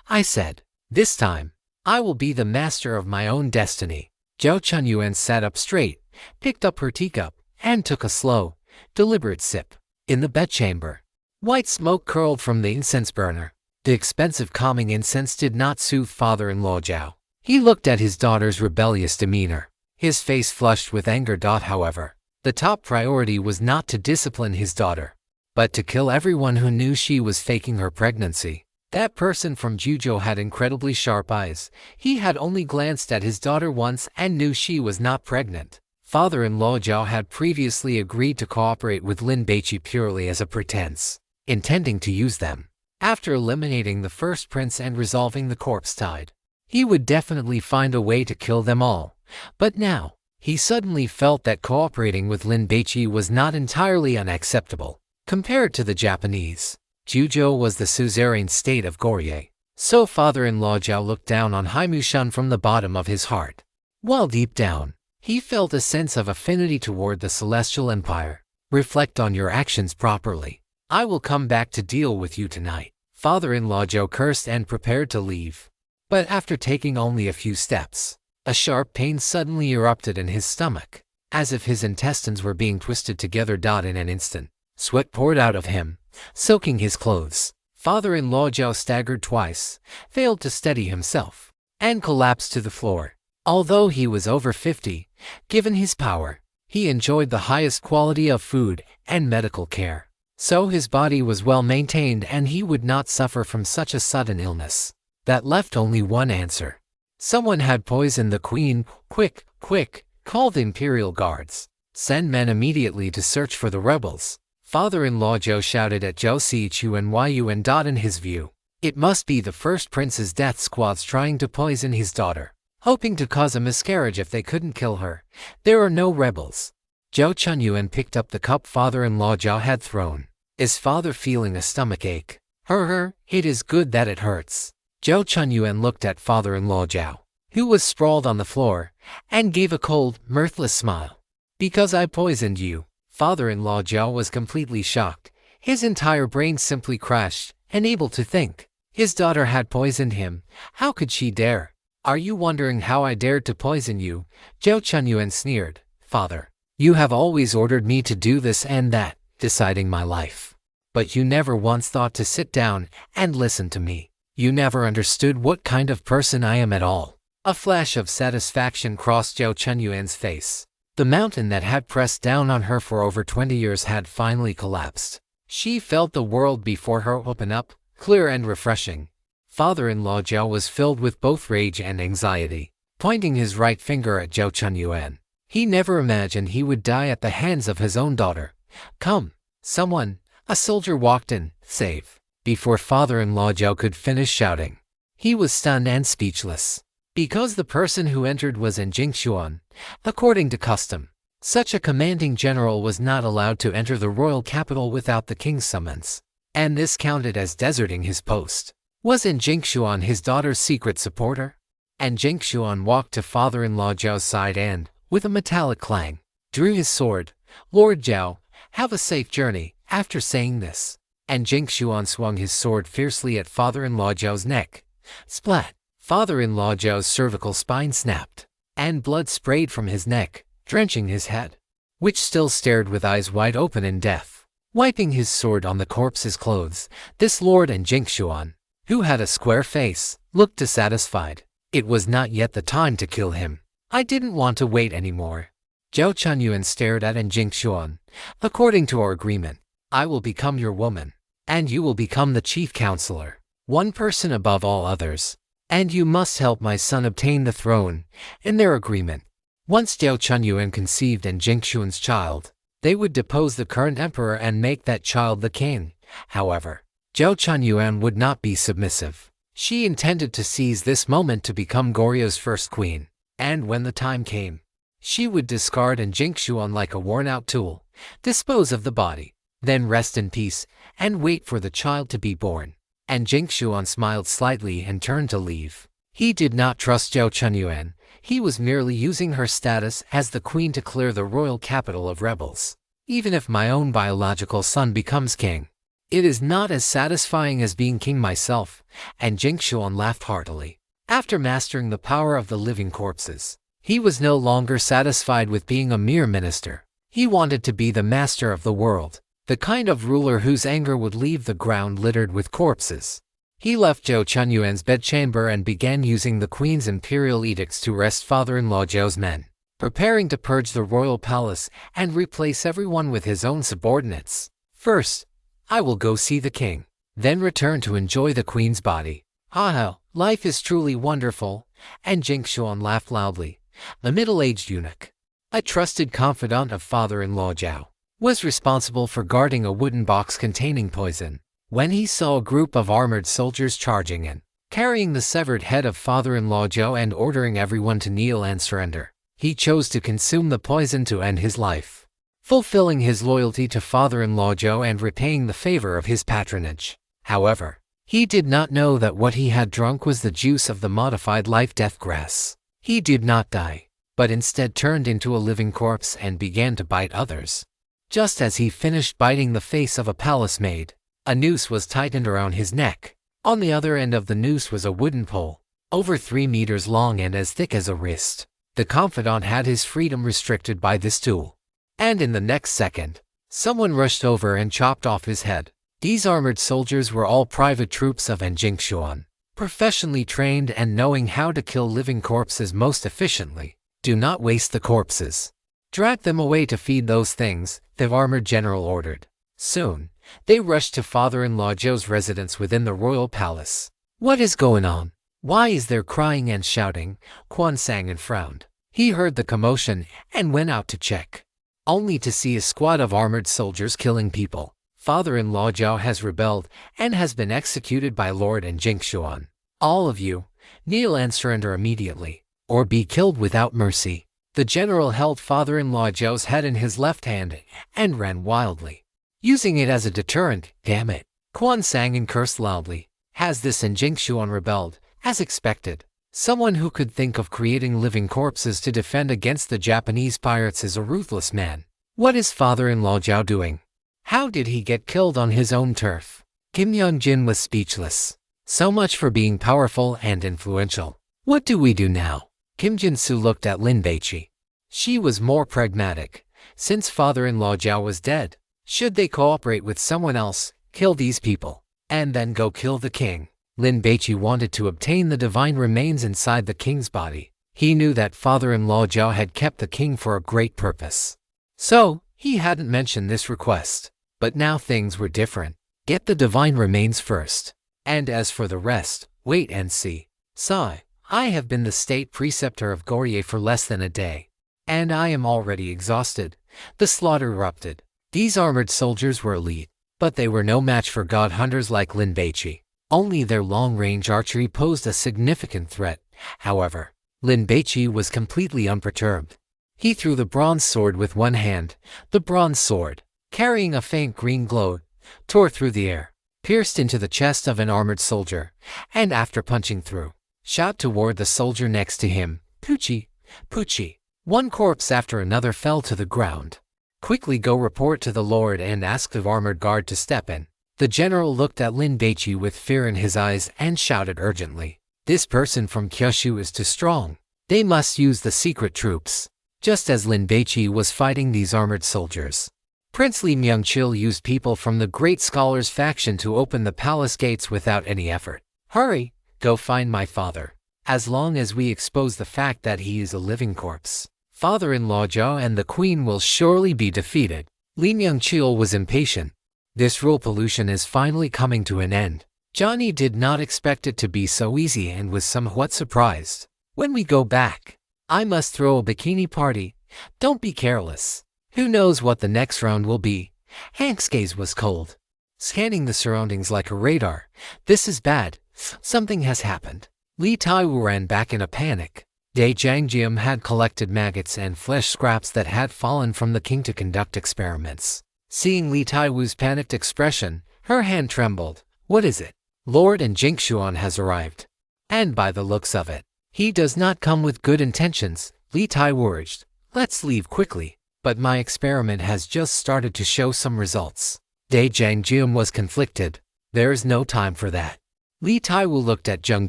I said, this time, I will be the master of my own destiny. Zhao Chunyuan sat up straight, picked up her teacup, and took a slow, deliberate sip. In the bedchamber, white smoke curled from the incense burner. The expensive calming incense did not soothe father-in-law Zhao. He looked at his daughter's rebellious demeanor. His face flushed with anger. However, the top priority was not to discipline his daughter, but to kill everyone who knew she was faking her pregnancy. That person from Juzhou had incredibly sharp eyes. He had only glanced at his daughter once and knew she was not pregnant. Father-in-law Zhao had previously agreed to cooperate with Lin Baici purely as a pretense, intending to use them. After eliminating the first prince and resolving the corpse tide, he would definitely find a way to kill them all. But now, he suddenly felt that cooperating with Lin Baici was not entirely unacceptable. Compared to the Japanese, Juzhou was the suzerain state of Goryeo. So father-in-law Zhao looked down on Haimushan from the bottom of his heart. While deep down, he felt a sense of affinity toward the Celestial Empire. Reflect on your actions properly. I will come back to deal with you tonight. Father-in-law Zhao cursed and prepared to leave. But after taking only a few steps, a sharp pain suddenly erupted in his stomach, as if his intestines were being twisted together. In an instant, sweat poured out of him, soaking his clothes. Father-in-law Zhao staggered twice, failed to steady himself, and collapsed to the floor. Although he was over 50, given his power, he enjoyed the highest quality of food and medical care. So his body was well maintained and he would not suffer from such a sudden illness. That left only one answer. Someone had poisoned the queen. Quick, quick, call the imperial guards. Send men immediately to search for the rebels. Father-in-law Zhao shouted at Zhao Sichu and Yun. In his view, it must be the first prince's death squads trying to poison his daughter, hoping to cause a miscarriage if they couldn't kill her. There are no rebels. Zhao Chunyuan picked up the cup father-in-law Zhao had thrown. Is father feeling a stomach ache? It is good that it hurts. Zhao Chunyuan looked at father-in-law Zhao, who was sprawled on the floor, and gave a cold, mirthless smile. Because I poisoned you. Father-in-law Zhao was completely shocked. His entire brain simply crashed, unable to think. His daughter had poisoned him. How could she dare? Are you wondering how I dared to poison you? Zhao Chunyuan sneered. Father, you have always ordered me to do this and that, deciding my life. But you never once thought to sit down and listen to me. You never understood what kind of person I am at all. A flash of satisfaction crossed Zhao Chunyuan's face. The mountain that had pressed down on her for over 20 years had finally collapsed. She felt the world before her open up, clear and refreshing. Father-in-law Zhao was filled with both rage and anxiety. pointing his right finger at Zhou Chunyuan. He never imagined he would die at the hands of his own daughter. "Come, someone!" A soldier walked in. "Save!" Before father-in-law Zhou could finish shouting, he was stunned and speechless. Because the person who entered was in Jingshuan, according to custom, such a commanding general was not allowed to enter the royal capital without the king's summons, and this counted as deserting his post. Was in Jingshuan his daughter's secret supporter? And Jingshuan walked to father-in-law Zhou's side and, with a metallic clang, drew his sword. "Lord Zhou, have a safe journey." After saying this, and Jingshuan swung his sword fiercely at father-in-law Zhou's neck. Splat! Father-in-law Zhou's cervical spine snapped, and blood sprayed from his neck, drenching his head, which still stared with eyes wide open in death. Wiping his sword on the corpse's clothes, this lord and Jingshuan, who had a square face, looked dissatisfied. It was not yet the time to kill him. "I didn't want to wait anymore." Zhou Chunyuan stared at Jingshuan. "According to our agreement, I will become your woman, and you will become the chief counselor, one person above all others, and you must help my son obtain the throne." In their agreement, once Zhou Chunyuan conceived Jingshuan's child, they would depose the current emperor and make that child the king. However, Zhou Chunyuan would not be submissive. She intended to seize this moment to become Goryeo first queen, and when the time came, she would discard Jingshuan like a worn-out tool, dispose of the body, then rest in peace, and wait for the child to be born. And Jingshuan smiled slightly and turned to leave. He did not trust Zhou Chunyuan. He was merely using her status as the queen to clear the royal capital of rebels. "Even if my own biological son becomes king, it is not as satisfying as being king myself." And Jingshuan laughed heartily. After mastering the power of the living corpses, he was no longer satisfied with being a mere minister. He wanted to be the master of the world, the kind of ruler whose anger would leave the ground littered with corpses. He left Zhou Chunyuan's bedchamber and began using the queen's imperial edicts to arrest father-in-law Zhou's men, preparing to purge the royal palace and replace everyone with his own subordinates. "First, I will go see the king, then return to enjoy the queen's body. Ah, life is truly wonderful." And Jingshuan laughed loudly. The middle-aged eunuch, a trusted confidant of father-in-law Zhou, was responsible for guarding a wooden box containing poison. When he saw a group of armored soldiers charging in, carrying the severed head of father-in-law Zhou and ordering everyone to kneel and surrender, he chose to consume the poison to end his life, fulfilling his loyalty to father-in-law Zhou and repaying the favor of his patronage. However, he did not know that what he had drunk was the juice of the modified life-death grass. He did not die, but instead turned into a living corpse and began to bite others. Just as he finished biting the face of a palace maid, a noose was tightened around his neck. On the other end of the noose was a wooden pole, over 3 meters long and as thick as a wrist. The confidant had his freedom restricted by this tool. And in the next second, someone rushed over and chopped off his head. These armored soldiers were all private troops of Jingshuan, professionally trained and knowing how to kill living corpses most efficiently. "Do not waste the corpses. Drag them away to feed those things," the armored general ordered. Soon, they rushed to father-in-law Zhou's residence within the royal palace. "What is going on? Why is there crying and shouting?" Quan sang and frowned. He heard the commotion and went out to check, only to see a squad of armored soldiers killing people. "Father-in-law Zhou has rebelled and has been executed by Lord Jingshuan. All of you, kneel and surrender immediately, or be killed without mercy." The general held father-in-law Zhou's head in his left hand and ran wildly, using it as a deterrent. "Damn it!" Quan sang and cursed loudly. Has this Jingshuan rebelled? As expected, someone who could think of creating living corpses to defend against the Japanese pirates is a ruthless man. What is father-in-law Zhou doing? How did he get killed on his own turf? Kim Young-jin was speechless. So much for being powerful and influential. What do we do now? Kim Jin-soo looked at Lin Baici. She was more pragmatic. Since father-in-law Zhou was dead, should they cooperate with someone else, kill these people, and then go kill the king? Lin Baici wanted to obtain the divine remains inside the king's body. He knew that father-in-law Zhou had kept the king for a great purpose. So, he hadn't mentioned this request. But now things were different. Get the divine remains first. And as for the rest, wait and see. Sigh, I have been the state preceptor of Goryeo for less than a day, and I am already exhausted." The slaughter erupted. These armored soldiers were elite, but they were no match for god hunters like Lin Baici. Only their long-range archery posed a significant threat. However, Lin Baici was completely unperturbed. He threw the bronze sword with one hand. The bronze sword, carrying a faint green glow, tore through the air, pierced into the chest of an armored soldier, and after punching through, shot toward the soldier next to him. Pucci, Pucci. One corpse after another fell to the ground. "Quickly go report to the Lord and ask the armored guard to step in." The general looked at Lin Baici with fear in his eyes and shouted urgently, "This person from Kyushu is too strong. They must use the secret troops." Just as Lin Baici was fighting these armored soldiers, Prince Li Myungchil used people from the Great Scholars faction to open the palace gates without any effort. "Hurry, go find my father. As long as we expose the fact that he is a living corpse, father-in-law Zhou and the queen will surely be defeated." Li Myungchil was impatient. This rule pollution is finally coming to an end. Johnny did not expect it to be so easy and was somewhat surprised. "When we go back, I must throw a bikini party. Don't be careless. Who knows what the next round will be?" Hank's gaze was cold, scanning the surroundings like a radar. "This is bad. Something has happened." Li Taiwu ran back in a panic. Dai Jiangjiam had collected maggots and flesh scraps that had fallen from the king to conduct experiments. Seeing Li Taiwu's panicked expression, her hand trembled. "What is it?" "Lord and Jingshuan has arrived. And by the looks of it, he does not come with good intentions," Li Taiwu urged. "Let's leave quickly." "But my experiment has just started to show some results." Dai Jiangjiam was conflicted. "There is no time for that." Li Taiwu looked at Zheng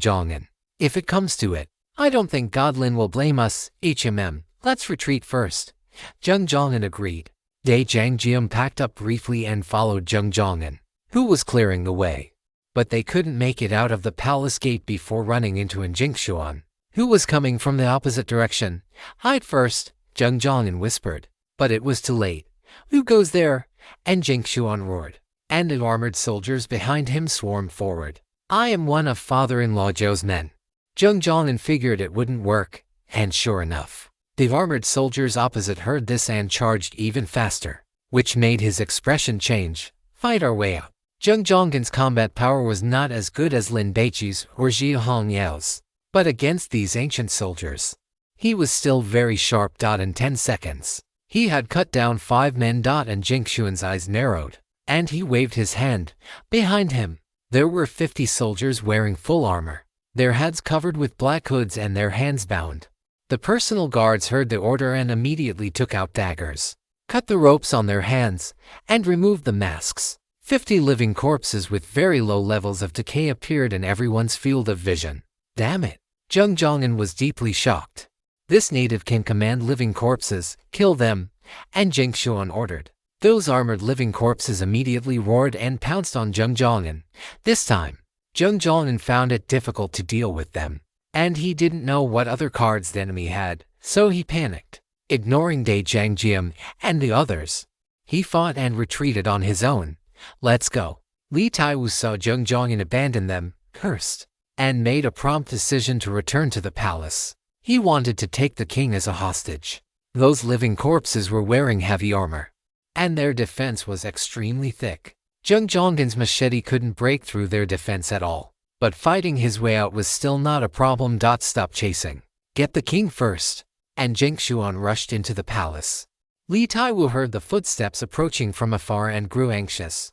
Zhongyan. "If it comes to it, I don't think Godlin will blame us. Let's retreat first." Zheng Zhongyan agreed. Dai Jiangjiam packed up briefly and followed Zheng Zhongyan, who was clearing the way. But they couldn't make it out of the palace gate before running into Jingshuan, who was coming from the opposite direction. "Hide first," Zheng Zhongyan whispered. But it was too late. "Who goes there?" And Jingshuan roared, and the armored soldiers behind him swarmed forward. "I am one of father-in-law Zhou's men." Zheng Zhongyan figured it wouldn't work, and sure enough, the armored soldiers opposite heard this and charged even faster, which made his expression change. "Fight our way out." Zheng Zhongyan's combat power was not as good as Lin Baichi's or Zhi Hongyao's, but against these ancient soldiers, he was still very sharp. In 10 seconds, he had cut down 5 men. And Jingshuan's eyes narrowed, and he waved his hand. Behind him, there were 50 soldiers wearing full armor, their heads covered with black hoods and their hands bound. The personal guards heard the order and immediately took out daggers, cut the ropes on their hands, and removed the masks. 50 living corpses with very low levels of decay appeared in everyone's field of vision. "Damn it!" Zheng Zhongyan was deeply shocked. "This native can command living corpses. Kill them!" And Jingshuan ordered. Those armored living corpses immediately roared and pounced on Zheng Zhongyan. This time, Zheng Zhongyan found it difficult to deal with them, and he didn't know what other cards the enemy had, so he panicked. Ignoring Dai Jiangjiam and the others, he fought and retreated on his own. "Let's go." Li Taiwu saw Zheng Zhongyan abandon them, cursed, and made a prompt decision to return to the palace. He wanted to take the king as a hostage. Those living corpses were wearing heavy armor, and their defense was extremely thick. Zheng Zhongyan's machete couldn't break through their defense at all, but fighting his way out was still not a problem. "Stop chasing. Get the king first." And Jingshuan rushed into the palace. Li Taiwu heard the footsteps approaching from afar and grew anxious.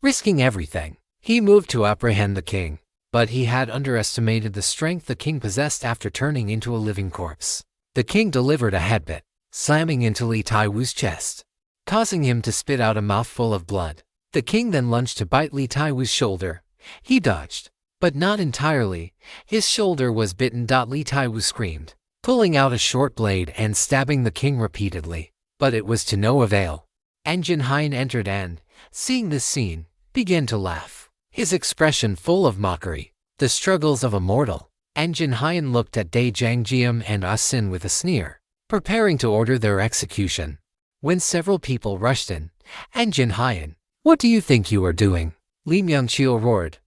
Risking everything, he moved to apprehend the king, but he had underestimated the strength the king possessed after turning into a living corpse. The king delivered a headbutt, slamming into Li Taiwu's chest, causing him to spit out a mouthful of blood. The king then lunged to bite Li Taiwu's shoulder. He dodged, but not entirely. His shoulder was bitten. Li Taiwu screamed, pulling out a short blade and stabbing the king repeatedly, but it was to no avail. And Jin Hien entered and, seeing this scene, began to laugh, his expression full of mockery. The struggles of a mortal. And Jin Hien looked at Dai Jiangjiam and Ah Sin with a sneer, preparing to order their execution, when several people rushed in. And Jin Hien, "What do you think you are doing?" Li Myungchil roared.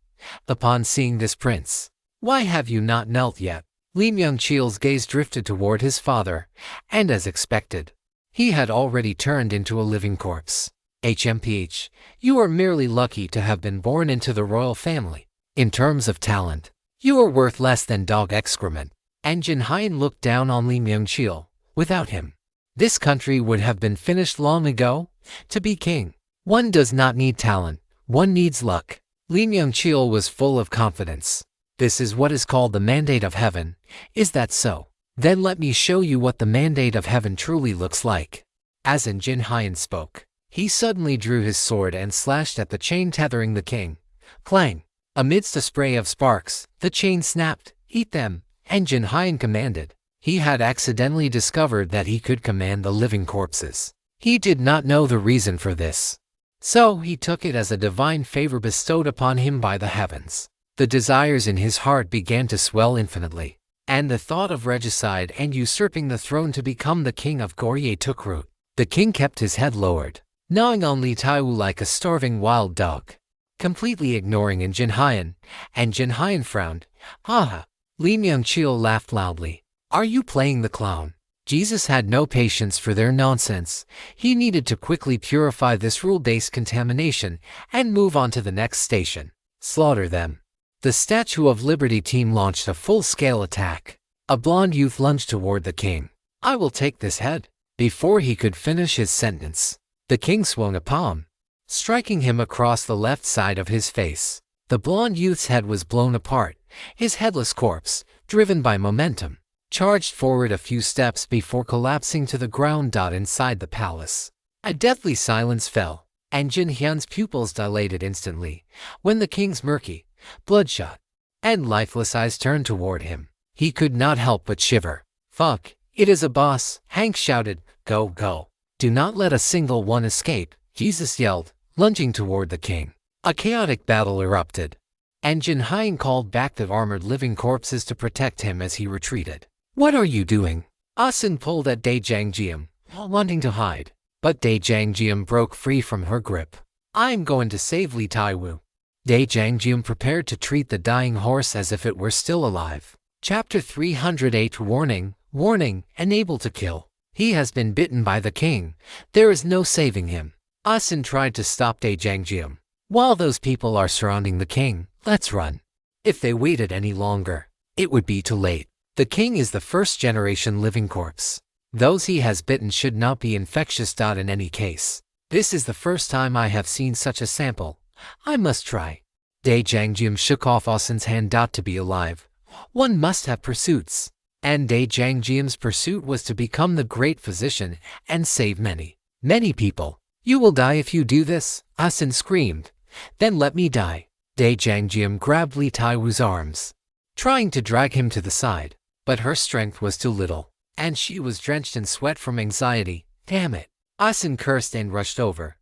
"Upon seeing this prince, why have you not knelt yet?" Li Myung-cheol's gaze drifted toward his father, and as expected, he had already turned into a living corpse. HMPH, you are merely lucky to have been born into the royal family. In terms of talent, you are worth less than dog excrement. And Jin Hyun looked down on Li Myung-cheol. Without him, this country would have been finished long ago. To be king, one does not need talent, one needs luck. Li Myung-cheol was full of confidence. This is what is called the mandate of heaven. Is that so? Then let me show you what the mandate of heaven truly looks like. As Jin Hyun spoke, he suddenly drew his sword and slashed at the chain tethering the king. Clang! Amidst a spray of sparks, the chain snapped. Eat them, and Jin Hyun commanded. He had accidentally discovered that he could command the living corpses. He did not know the reason for this, so he took it as a divine favor bestowed upon him by the heavens. The desires in his heart began to swell infinitely, and the thought of regicide and usurping the throne to become the king of Goryeo took root. The king kept his head lowered, gnawing on Li Taiwu like a starving wild dog, completely ignoring Jin Hyun, and Jin Hyun frowned. Ha! Li Myung-cheol laughed loudly. Are you playing the clown? Jesus had no patience for their nonsense. He needed to quickly purify this rule-based contamination and move on to the next station. Slaughter them. The Statue of Liberty team launched a full-scale attack. A blonde youth lunged toward the king. I will take this head. Before he could finish his sentence, the king swung a palm, striking him across the left side of his face. The blonde youth's head was blown apart. His headless corpse, driven by momentum, charged forward a few steps before collapsing to the ground. Inside the palace, a deathly silence fell, and Jin Hyun's pupils dilated instantly when the king's murky, bloodshot, and lifeless eyes turned toward him. He could not help but shiver. Fuck, it is a boss, Hank shouted. Go, go. Do not let a single one escape, Jesus yelled, lunging toward the king. A chaotic battle erupted, and Jin Hyun called back the armored living corpses to protect him as he retreated. What are you doing? Asin pulled at Dae Jangjeom, wanting to hide, but Dae Jangjeom broke free from her grip. I'm going to save Li Taiwu. Dae Jangjeom prepared to treat the dying horse as if it were still alive. Chapter 308 Warning, Warning, Unable to kill. He has been bitten by the king. There is no saving him. Asin tried to stop Dae Jangjeom. While those people are surrounding the king, let's run. If they waited any longer, it would be too late. The king is the first-generation living corpse. Those he has bitten should not be infectious. In any case, this is the first time I have seen such a sample. I must try. Dae Jangjeom shook off Asin's hand. To be alive, one must have pursuits. And Dae Jangjeom's pursuit was to become the great physician and save many, many people. You will die if you do this, Asin screamed. Then let me die. Dae Jangjeom grabbed Li Taiwu's arms, trying to drag him to the side, but her strength was too little, and she was drenched in sweat from anxiety. Damn it. Asin cursed and rushed over.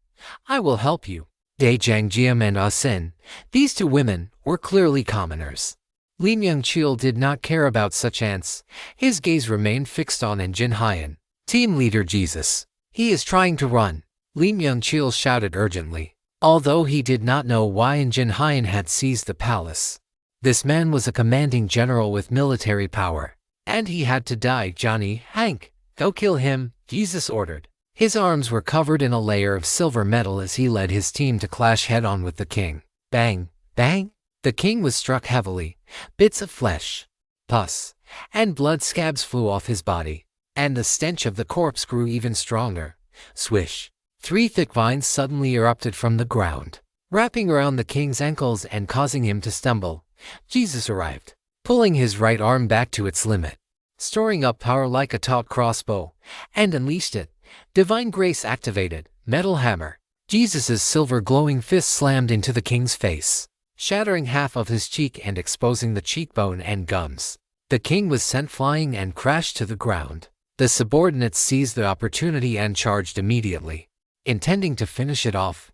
I will help you. Dae Jangjeom and Asin, these two women, were clearly commoners. Li Myung-cheol did not care about such ants. His gaze remained fixed on Jin Hyun. Team leader Jesus. He is trying to run. Li Myung-cheol shouted urgently, although he did not know why Jin Hyun had seized the palace. This man was a commanding general with military power, and he had to die. Johnny, Hank, go kill him, Jesus ordered. His arms were covered in a layer of silver metal as he led his team to clash head-on with the king. Bang, bang. The king was struck heavily. Bits of flesh, pus, and blood scabs flew off his body, and the stench of the corpse grew even stronger. Swish. 3 thick vines suddenly erupted from the ground, wrapping around the king's ankles and causing him to stumble. Jesus arrived, pulling his right arm back to its limit, storing up power like a taut crossbow, and unleashed it. Divine grace activated. Metal hammer. Jesus's silver glowing fist slammed into the king's face, shattering half of his cheek and exposing the cheekbone and gums. The king was sent flying and crashed to the ground. The subordinates seized the opportunity and charged immediately, intending to finish it off.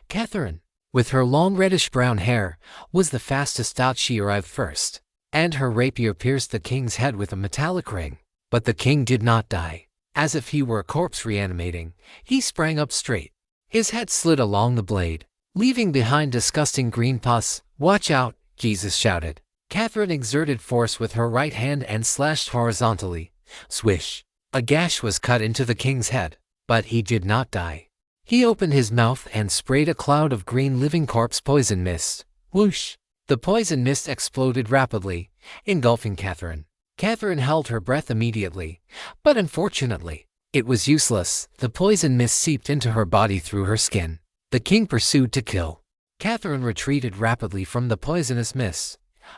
Catherine, with her long reddish-brown hair, was the fastest. She arrived first, and her rapier pierced the king's head with a metallic ring. But the king did not die. As if he were a corpse reanimating, he sprang up straight. His head slid along the blade, leaving behind disgusting green pus. Watch out, Jesus shouted. Catherine exerted force with her right hand and slashed horizontally. Swish! A gash was cut into the king's head, but he did not die. He opened his mouth and sprayed a cloud of green living corpse poison mist. Whoosh! The poison mist exploded rapidly, engulfing Catherine. Catherine held her breath immediately, but unfortunately, it was useless. The poison mist seeped into her body through her skin. The king pursued to kill. Catherine retreated rapidly from the poisonous mist.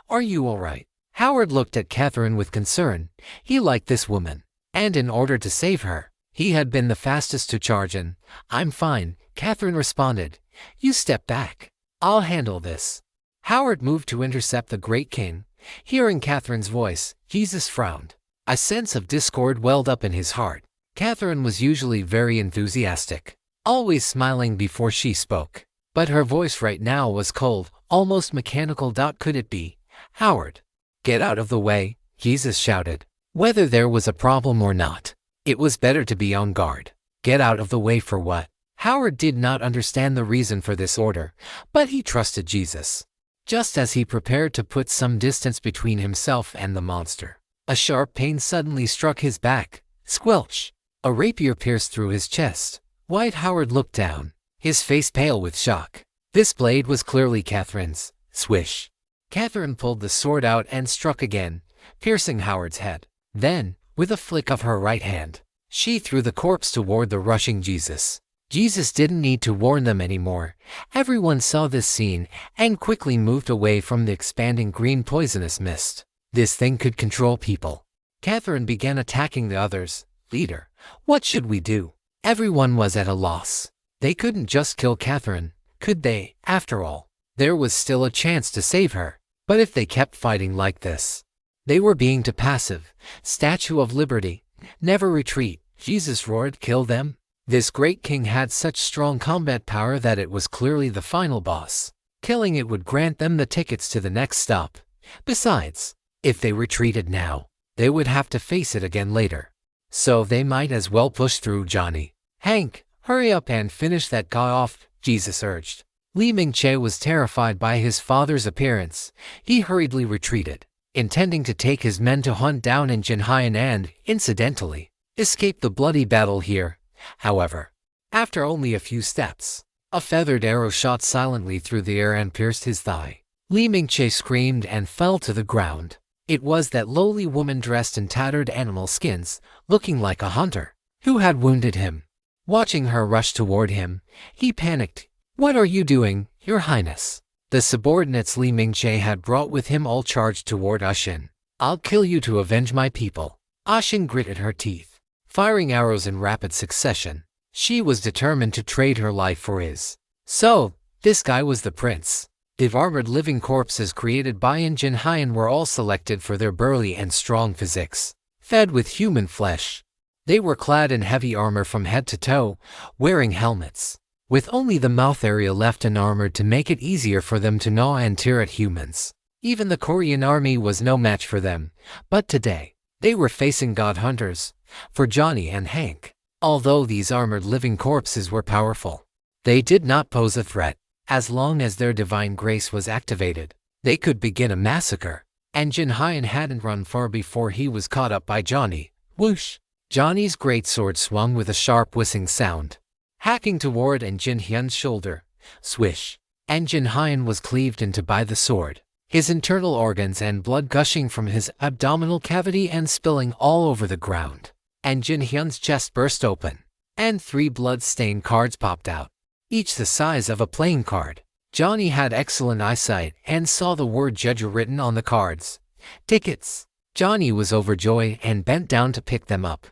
"Are you all right?" Howard looked at Catherine with concern. He liked this woman, and in order to save her, he had been the fastest to charge in. "I'm fine," Catherine responded. "You step back. I'll handle this." Howard moved to intercept the great king. Hearing Catherine's voice, Jesus frowned. A sense of discord welled up in his heart. Catherine was usually very enthusiastic, always smiling before she spoke. But her voice right now was cold, almost mechanical. Could it be? "Howard, get out of the way," Jesus shouted. Whether there was a problem or not, it was better to be on guard. Get out of the way for what? Howard did not understand the reason for this order, but he trusted Jesus. Just as he prepared to put some distance between himself and the monster, a sharp pain suddenly struck his back. Squelch! A rapier pierced through his chest. White Howard looked down, his face pale with shock. This blade was clearly Catherine's. Swish! Catherine pulled the sword out and struck again, piercing Howard's head. Then, with a flick of her right hand, she threw the corpse toward the rushing Jesus. Jesus didn't need to warn them anymore. Everyone saw this scene and quickly moved away from the expanding green poisonous mist. This thing could control people. Catherine began attacking the others. "Leader, what should we do?" Everyone was at a loss. They couldn't just kill Catherine, could they? After all, there was still a chance to save her. But if they kept fighting like this, they were being too passive. Statue of Liberty, never retreat, Jesus roared. Kill them? This great king had such strong combat power that it was clearly the final boss. Killing it would grant them the tickets to the next stop. Besides, if they retreated now, they would have to face it again later. So they might as well push through. "Johnny, Hank, hurry up and finish that guy off," Jesus urged. Li Mingche was terrified by his father's appearance. He hurriedly retreated, intending to take his men to hunt down Jinhyan and, incidentally, escape the bloody battle here. However, after only a few steps, a feathered arrow shot silently through the air and pierced his thigh. Li Mingche screamed and fell to the ground. It was that lowly woman dressed in tattered animal skins, looking like a hunter, who had wounded him. Watching her rush toward him, he panicked. "What are you doing, Your Highness?" The subordinates Li Mingche had brought with him all charged toward Ashin. "I'll kill you to avenge my people." Ashin gritted her teeth, firing arrows in rapid succession. She was determined to trade her life for his. So, this guy was the prince. The armored living corpses created by Jinhyan were all selected for their burly and strong physiques, fed with human flesh. They were clad in heavy armor from head to toe, wearing helmets, with only the mouth area left unarmored to make it easier for them to gnaw and tear at humans. Even the Korean army was no match for them, but today, they were facing god hunters. For Johnny and Hank, although these armored living corpses were powerful, they did not pose a threat. As long as their divine grace was activated, they could begin a massacre. And Jinhyan hadn't run far before he was caught up by Johnny. Whoosh! Johnny's great sword swung with a sharp whizzing sound, hacking toward Jinhyan's shoulder. Swish! And Jinhyan was cleaved into by the sword, his internal organs and blood gushing from his abdominal cavity and spilling all over the ground. And Jinhyan's chest burst open, and 3 blood-stained cards popped out, each the size of a playing card. Johnny had excellent eyesight and saw the word Jeju written on the cards. Tickets. Johnny was overjoyed and bent down to pick them up.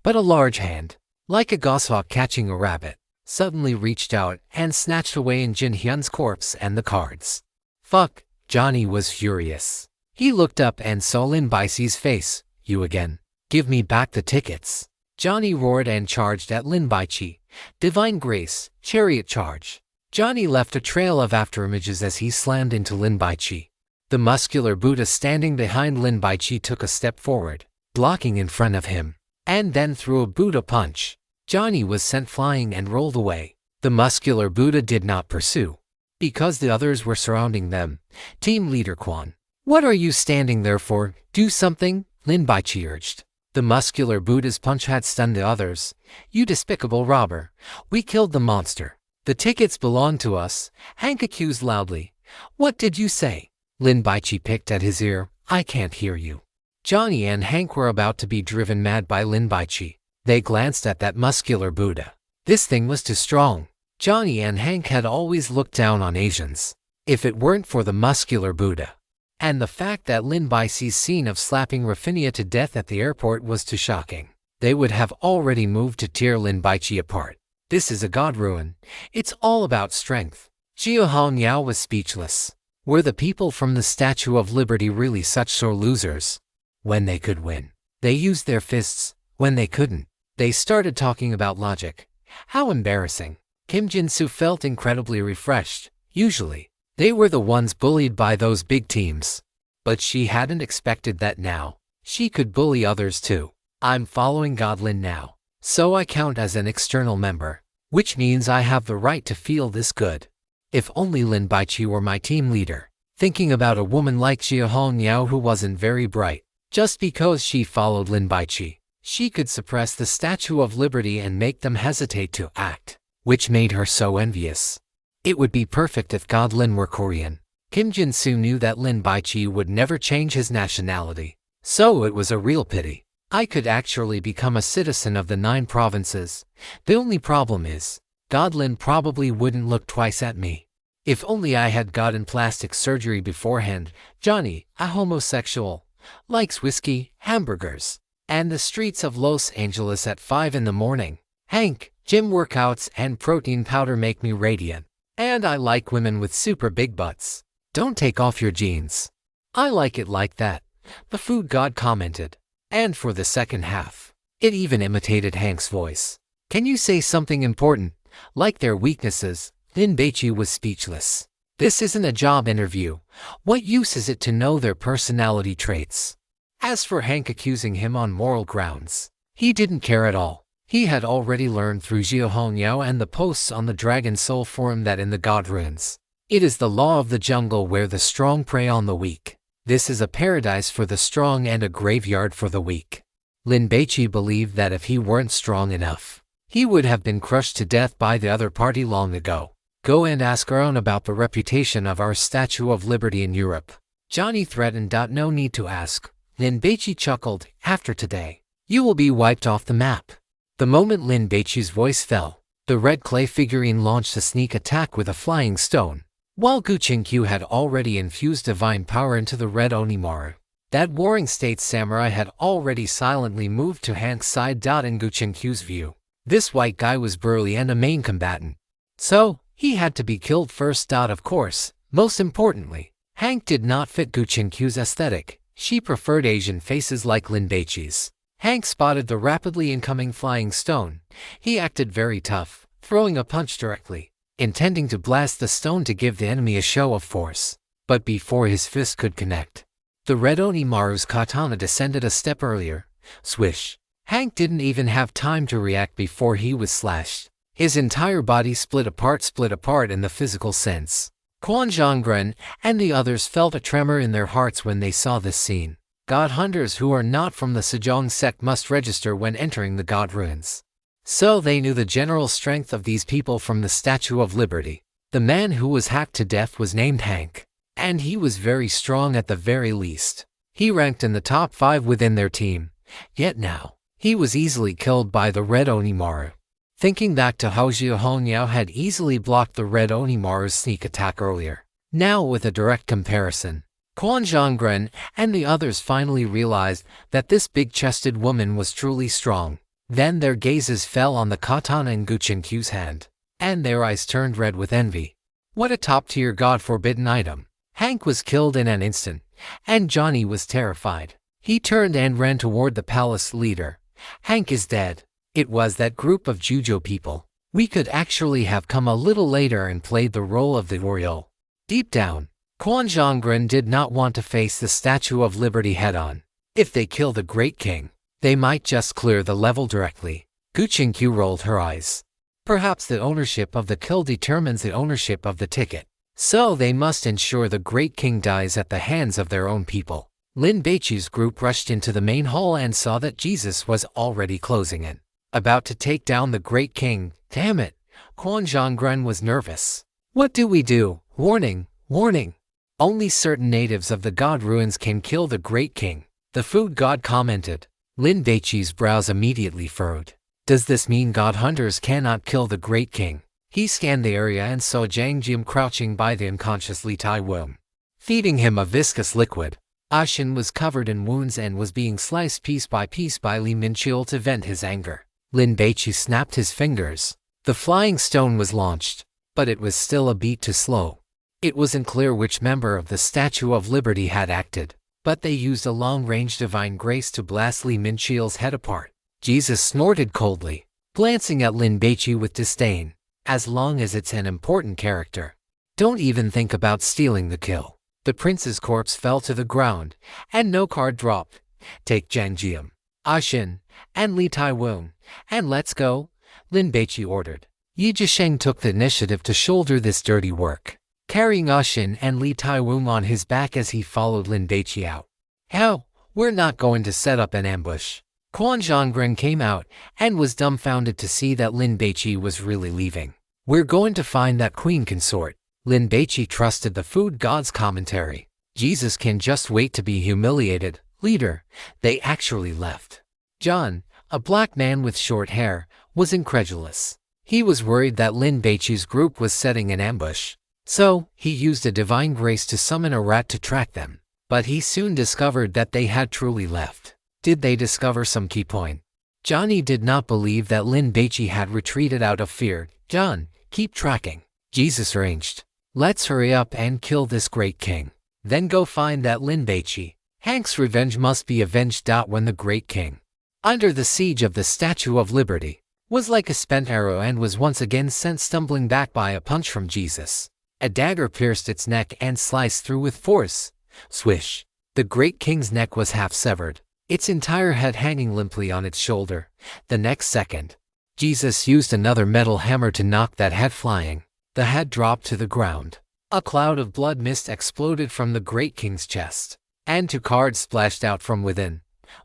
But a large hand, like a goshawk catching a rabbit, suddenly reached out and snatched away Jinhyan's corpse and the cards. Fuck! Johnny was furious. He looked up and saw Lin Baici's face. "You again? Give me back the tickets." Johnny roared and charged at Lin Baici. Divine Grace, Chariot Charge. Johnny left a trail of afterimages as he slammed into Lin Baici. The muscular Buddha standing behind Lin Baici took a step forward, blocking in front of him, and then threw a Buddha punch. Johnny was sent flying and rolled away. The muscular Buddha did not pursue, because the others were surrounding them. Team Leader Quan, What are you standing there for? Do something, Lin Baici urged. The muscular Buddha's punch had stunned the others. You despicable robber. We killed the monster. The tickets belong to us, Hank accused loudly. What did you say? Lin Baici picked at his ear. I can't hear you. Johnny and Hank were about to be driven mad by Lin Baici. They glanced at that muscular Buddha. This thing was too strong. Johnny and Hank had always looked down on Asians. If it weren't for the muscular Buddha, and the fact that Lin Baici's scene of slapping Rafinha to death at the airport was too shocking, they would have already moved to tear Lin Baici apart. This is a god ruin. It's all about strength. Jia Hongniao was speechless. Were the people from the Statue of Liberty really such sore losers? When they could win, they used their fists. When they couldn't, they started talking about logic. How embarrassing. Kim Jin-soo felt incredibly refreshed. Usually, they were the ones bullied by those big teams. But she hadn't expected that now. She could bully others too. I'm following Godlin now, so I count as an external member, which means I have the right to feel this good. If only Lin Baici were my team leader. Thinking about a woman like Jia Hongniao who wasn't very bright. Just because she followed Lin Baici, she could suppress the Statue of Liberty and make them hesitate to act, which made her so envious. It would be perfect if Godlin were Korean. Kim Jin-soo knew that Lin Baici would never change his nationality, so it was a real pity. I could actually become a citizen of the 9 provinces. The only problem is, Godlin probably wouldn't look twice at me. If only I had gotten plastic surgery beforehand. Johnny, a homosexual, likes whiskey, hamburgers, and the streets of Los Angeles at 5 in the morning. Hank, gym workouts and protein powder make me radiant. And I like women with super big butts. Don't take off your jeans. I like it like that, the food god commented. And for the second half, it even imitated Hank's voice. Can you say something important, like their weaknesses? Lin Baici was speechless. This isn't a job interview. What use is it to know their personality traits? As for Hank accusing him on moral grounds, he didn't care at all. He had already learned through Jia Hongniao and the posts on the Dragon Soul forum that in the God Ruins, it is the law of the jungle where the strong prey on the weak. This is a paradise for the strong and a graveyard for the weak. Lin Baici believed that if he weren't strong enough, he would have been crushed to death by the other party long ago. Go and ask Aaron about the reputation of our Statue of Liberty in Europe. Johnny threatened. No need to ask. Lin Baici chuckled. After today, you will be wiped off the map. The moment Lin Baici's voice fell, the red clay figurine launched a sneak attack with a flying stone, while Gu Qingqiu had already infused divine power into the red Onimaru. That Warring States samurai had already silently moved to Hank's side. In Gu Qingqiu's view, this white guy was burly and a main combatant, so he had to be killed first. Of course, most importantly, Hank did not fit Gu Qingqiu's aesthetic. She preferred Asian faces like Lin Baici's. Hank spotted the rapidly incoming flying stone. He acted very tough, throwing a punch directly, intending to blast the stone to give the enemy a show of force. But before his fist could connect, the red Onimaru's katana descended a step earlier. Swish! Hank didn't even have time to react before he was slashed. His entire body split apart in the physical sense. Quan Zhonggren and the others felt a tremor in their hearts when they saw this scene. God hunters who are not from the Sejong sect must register when entering the God Ruins. So they knew the general strength of these people from the Statue of Liberty. The man who was hacked to death was named Hank, and he was very strong at the very least. He ranked in the top 5 within their team, yet now, he was easily killed by the red Onimaru. Thinking back to how Jia Hongniao had easily blocked the red Onimaru's sneak attack earlier, now with a direct comparison, Quan Zhonggren and the others finally realized that this big-chested woman was truly strong. Then their gazes fell on the katana in Gu Qingqiu's hand, and their eyes turned red with envy. What a top-tier god-forbidden item! Hank was killed in an instant, and Johnny was terrified. He turned and ran toward the palace leader. Hank is dead. It was that group of Jujo people. We could actually have come a little later and played the role of the Oriole. Deep down, Quan Zhonggren did not want to face the Statue of Liberty head-on. If they kill the Great King, they might just clear the level directly. Gu Qingqiu rolled her eyes. Perhaps the ownership of the kill determines the ownership of the ticket. So they must ensure the great king dies at the hands of their own people. Lin Baici's group rushed into the main hall and saw that Jesus was already closing in, about to take down the great king. Damn it, Quan Zhonggren was nervous. What do we do? Warning, warning. Only certain natives of the god ruins can kill the great king, the food god commented. Lin Baici's brows immediately furrowed. Does this mean god hunters cannot kill the great king? He scanned the area and saw Zhang Jian crouching by the unconscious Li Taiwu, feeding him a viscous liquid. Ashin was covered in wounds and was being sliced piece by piece by Li Minqiu to vent his anger. Lin Baici snapped his fingers. The flying stone was launched, but it was still a beat too slow. It wasn't clear which member of the Statue of Liberty had acted, but they used a long-range divine grace to blast Li Minqiu's head apart. Jesus snorted coldly, glancing at Lin Baici with disdain. As long as it's an important character, don't even think about stealing the kill. The prince's corpse fell to the ground, and no card dropped. Take Zhang Jian, Ashin, and Li Taiwu, and let's go, Lin Baici ordered. Yi Zhisheng took the initiative to shoulder this dirty work, carrying Ashin and Li Taiwu on his back as he followed Lin Baici out. How? We're not going to set up an ambush. Quan Zhonggren came out and was dumbfounded to see that Lin Baici was really leaving. We're going to find that queen consort. Lin Baici trusted the food god's commentary. Jesus can just wait to be humiliated. Leader, they actually left. John, a black man with short hair, was incredulous. He was worried that Lin Baici's group was setting an ambush. So, he used a divine grace to summon a rat to track them. But he soon discovered that they had truly left. Did they discover some key point? Johnny did not believe that Lin Baici had retreated out of fear. John, keep tracking. Jesus arranged. Let's hurry up and kill this great king. Then go find that Lin Baici. Hank's revenge must be avenged. When the great king, under the siege of the Statue of Liberty, was like a spent arrow and was once again sent stumbling back by a punch from Jesus. A dagger pierced its neck and sliced through with force. Swish. The great king's neck was half severed, its entire head hanging limply on its shoulder. The next second, Jesus used another metal hammer to knock that head flying. The head dropped to the ground. A cloud of blood mist exploded from the great king's chest, and 2 cards splashed out from within.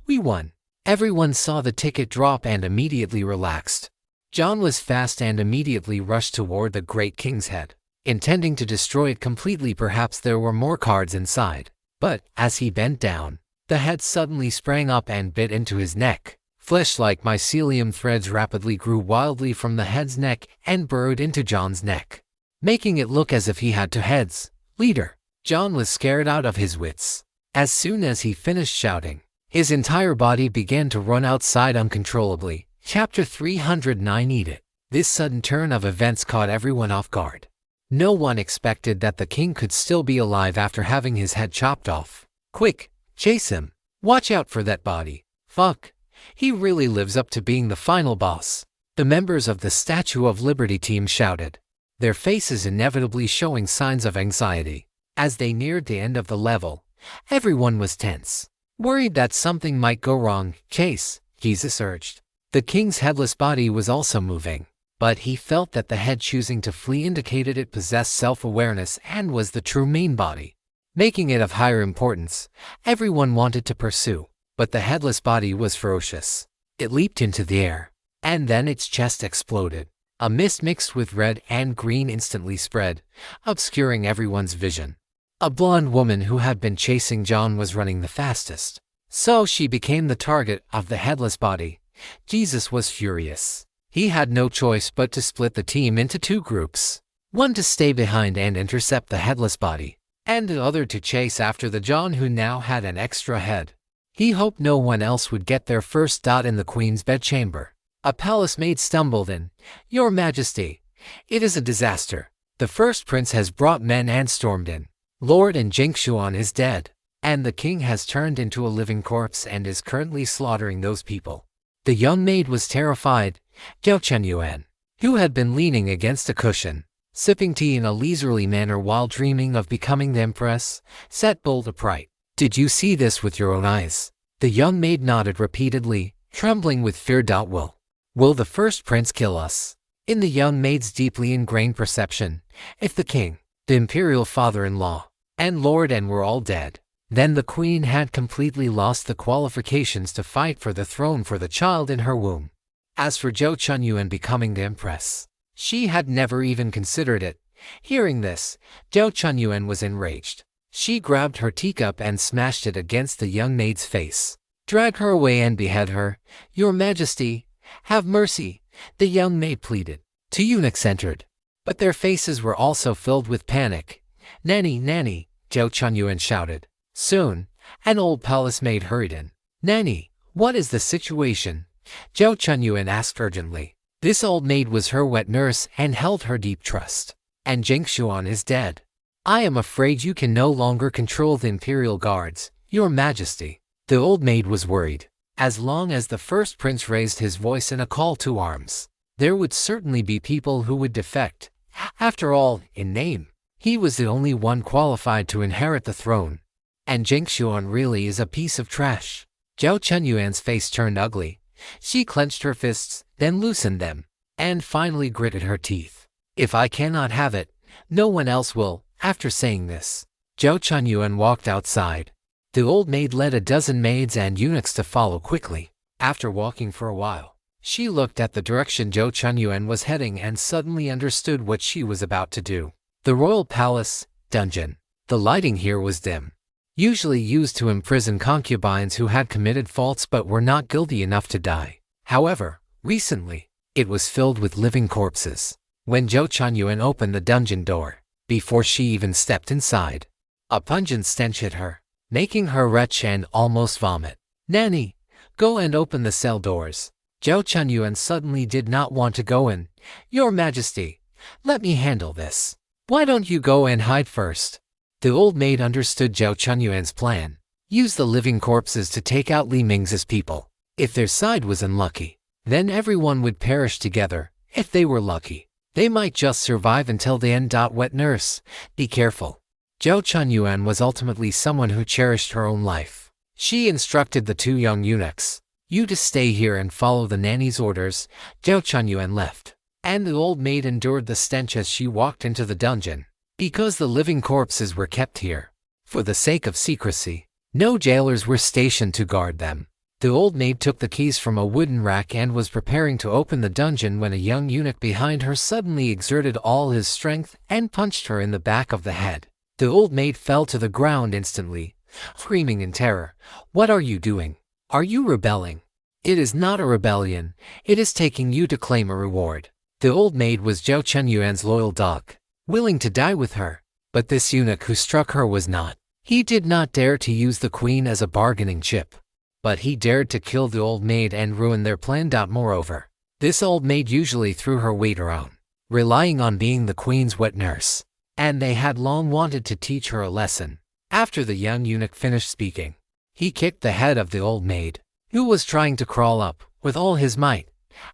We won. Everyone saw the ticket drop and immediately relaxed. John was fast and immediately rushed toward the great king's head, intending to destroy it completely. Perhaps there were more cards inside. But, as he bent down, the head suddenly sprang up and bit into his neck. Flesh-like mycelium threads rapidly grew wildly from the head's neck and burrowed into John's neck, making it look as if he had 2 heads. Leader. John was scared out of his wits. As soon as he finished shouting, his entire body began to run outside uncontrollably. Chapter 309. Eat it. This sudden turn of events caught everyone off guard. No one expected that the king could still be alive after having his head chopped off. Quick, chase him. Watch out for that body. Fuck. He really lives up to being the final boss. The members of the Statue of Liberty team shouted, their faces inevitably showing signs of anxiety. As they neared the end of the level, everyone was tense, worried that something might go wrong. Chase, Jesus urged. The king's headless body was also moving, but he felt that the head choosing to flee indicated it possessed self-awareness and was the true main body, making it of higher importance. Everyone wanted to pursue, but the headless body was ferocious. It leaped into the air, and then its chest exploded. A mist mixed with red and green instantly spread, obscuring everyone's vision. A blonde woman who had been chasing John was running the fastest, so she became the target of the headless body. Jesus was furious. He had no choice but to split the team into 2 groups, one to stay behind and intercept the headless body, and the other to chase after the John who now had an extra head. He hoped no one else would get there first. In the queen's bedchamber, a palace maid stumbled in. Your Majesty, it is a disaster. The first prince has brought men and stormed in. Lord and Jingshuan is dead, and the king has turned into a living corpse and is currently slaughtering those people. The young maid was terrified. Zhao Chenyuan, who had been leaning against a cushion, sipping tea in a leisurely manner while dreaming of becoming the empress, sat bolt upright. Did you see this with your own eyes? The young maid nodded repeatedly, trembling with fear. Will the first prince kill us? In the young maid's deeply ingrained perception, if the king, the imperial father-in-law, and lord and were all dead. Then the queen had completely lost the qualifications to fight for the throne for the child in her womb. As for Zhou Chunyuan becoming the empress, she had never even considered it. Hearing this, Zhou Chunyuan was enraged. She grabbed her teacup and smashed it against the young maid's face. "Drag her away and behead her, Your Majesty. Have mercy," the young maid pleaded. Two eunuchs entered, but their faces were also filled with panic. "Nanny, nanny," Zhou Chunyuan shouted. Soon, an old palace maid hurried in. "Nanny, what is the situation?" Zhou Chunyuan asked urgently. This old maid was her wet nurse and held her deep trust. "And Jingshuan is dead. I am afraid you can no longer control the imperial guards, Your Majesty." The old maid was worried. As long as the first prince raised his voice in a call to arms, there would certainly be people who would defect. After all, in name, he was the only one qualified to inherit the throne. And Jingshuan really is a piece of trash. Zhou Chunyuan's face turned ugly. She clenched her fists, then loosened them, and finally gritted her teeth. "If I cannot have it, no one else will." After saying this, Zhou Chunyuan walked outside. The old maid led a dozen maids and eunuchs to follow quickly. After walking for a while, she looked at the direction Zhou Chunyuan was heading and suddenly understood what she was about to do. The royal palace, dungeon. The lighting here was dim, usually used to imprison concubines who had committed faults but were not guilty enough to die. However, recently, it was filled with living corpses. When Zhou Chunyuan opened the dungeon door, before she even stepped inside, a pungent stench hit her, making her retch and almost vomit. "Nanny, go and open the cell doors." Zhou Chunyuan suddenly did not want to go in. "Your Majesty, let me handle this. Why don't you go and hide first?" The old maid understood Zhou Chunyuan's plan. Use the living corpses to take out Li Ming's people. If their side was unlucky, then everyone would perish together. If they were lucky, they might just survive until the end. Wet nurse, be careful. Zhou Chunyuan was ultimately someone who cherished her own life. She instructed the two young eunuchs, "You to stay here and follow the nanny's orders." Zhou Chunyuan left, and the old maid endured the stench as she walked into the dungeon. Because the living corpses were kept here, for the sake of secrecy, no jailers were stationed to guard them. The old maid took the keys from a wooden rack and was preparing to open the dungeon when a young eunuch behind her suddenly exerted all his strength and punched her in the back of the head. The old maid fell to the ground instantly, screaming in terror. "What are you doing? Are you rebelling?" "It is not a rebellion. It is taking you to claim a reward." The old maid was Zhou Chunyuan's loyal dog, willing to die with her. But this eunuch who struck her was not. He did not dare to use the queen as a bargaining chip, but he dared to kill the old maid and ruin their plan. Moreover, this old maid usually threw her weight around, relying on being the queen's wet nurse, and they had long wanted to teach her a lesson. After the young eunuch finished speaking, he kicked the head of the old maid, who was trying to crawl up, with all his might.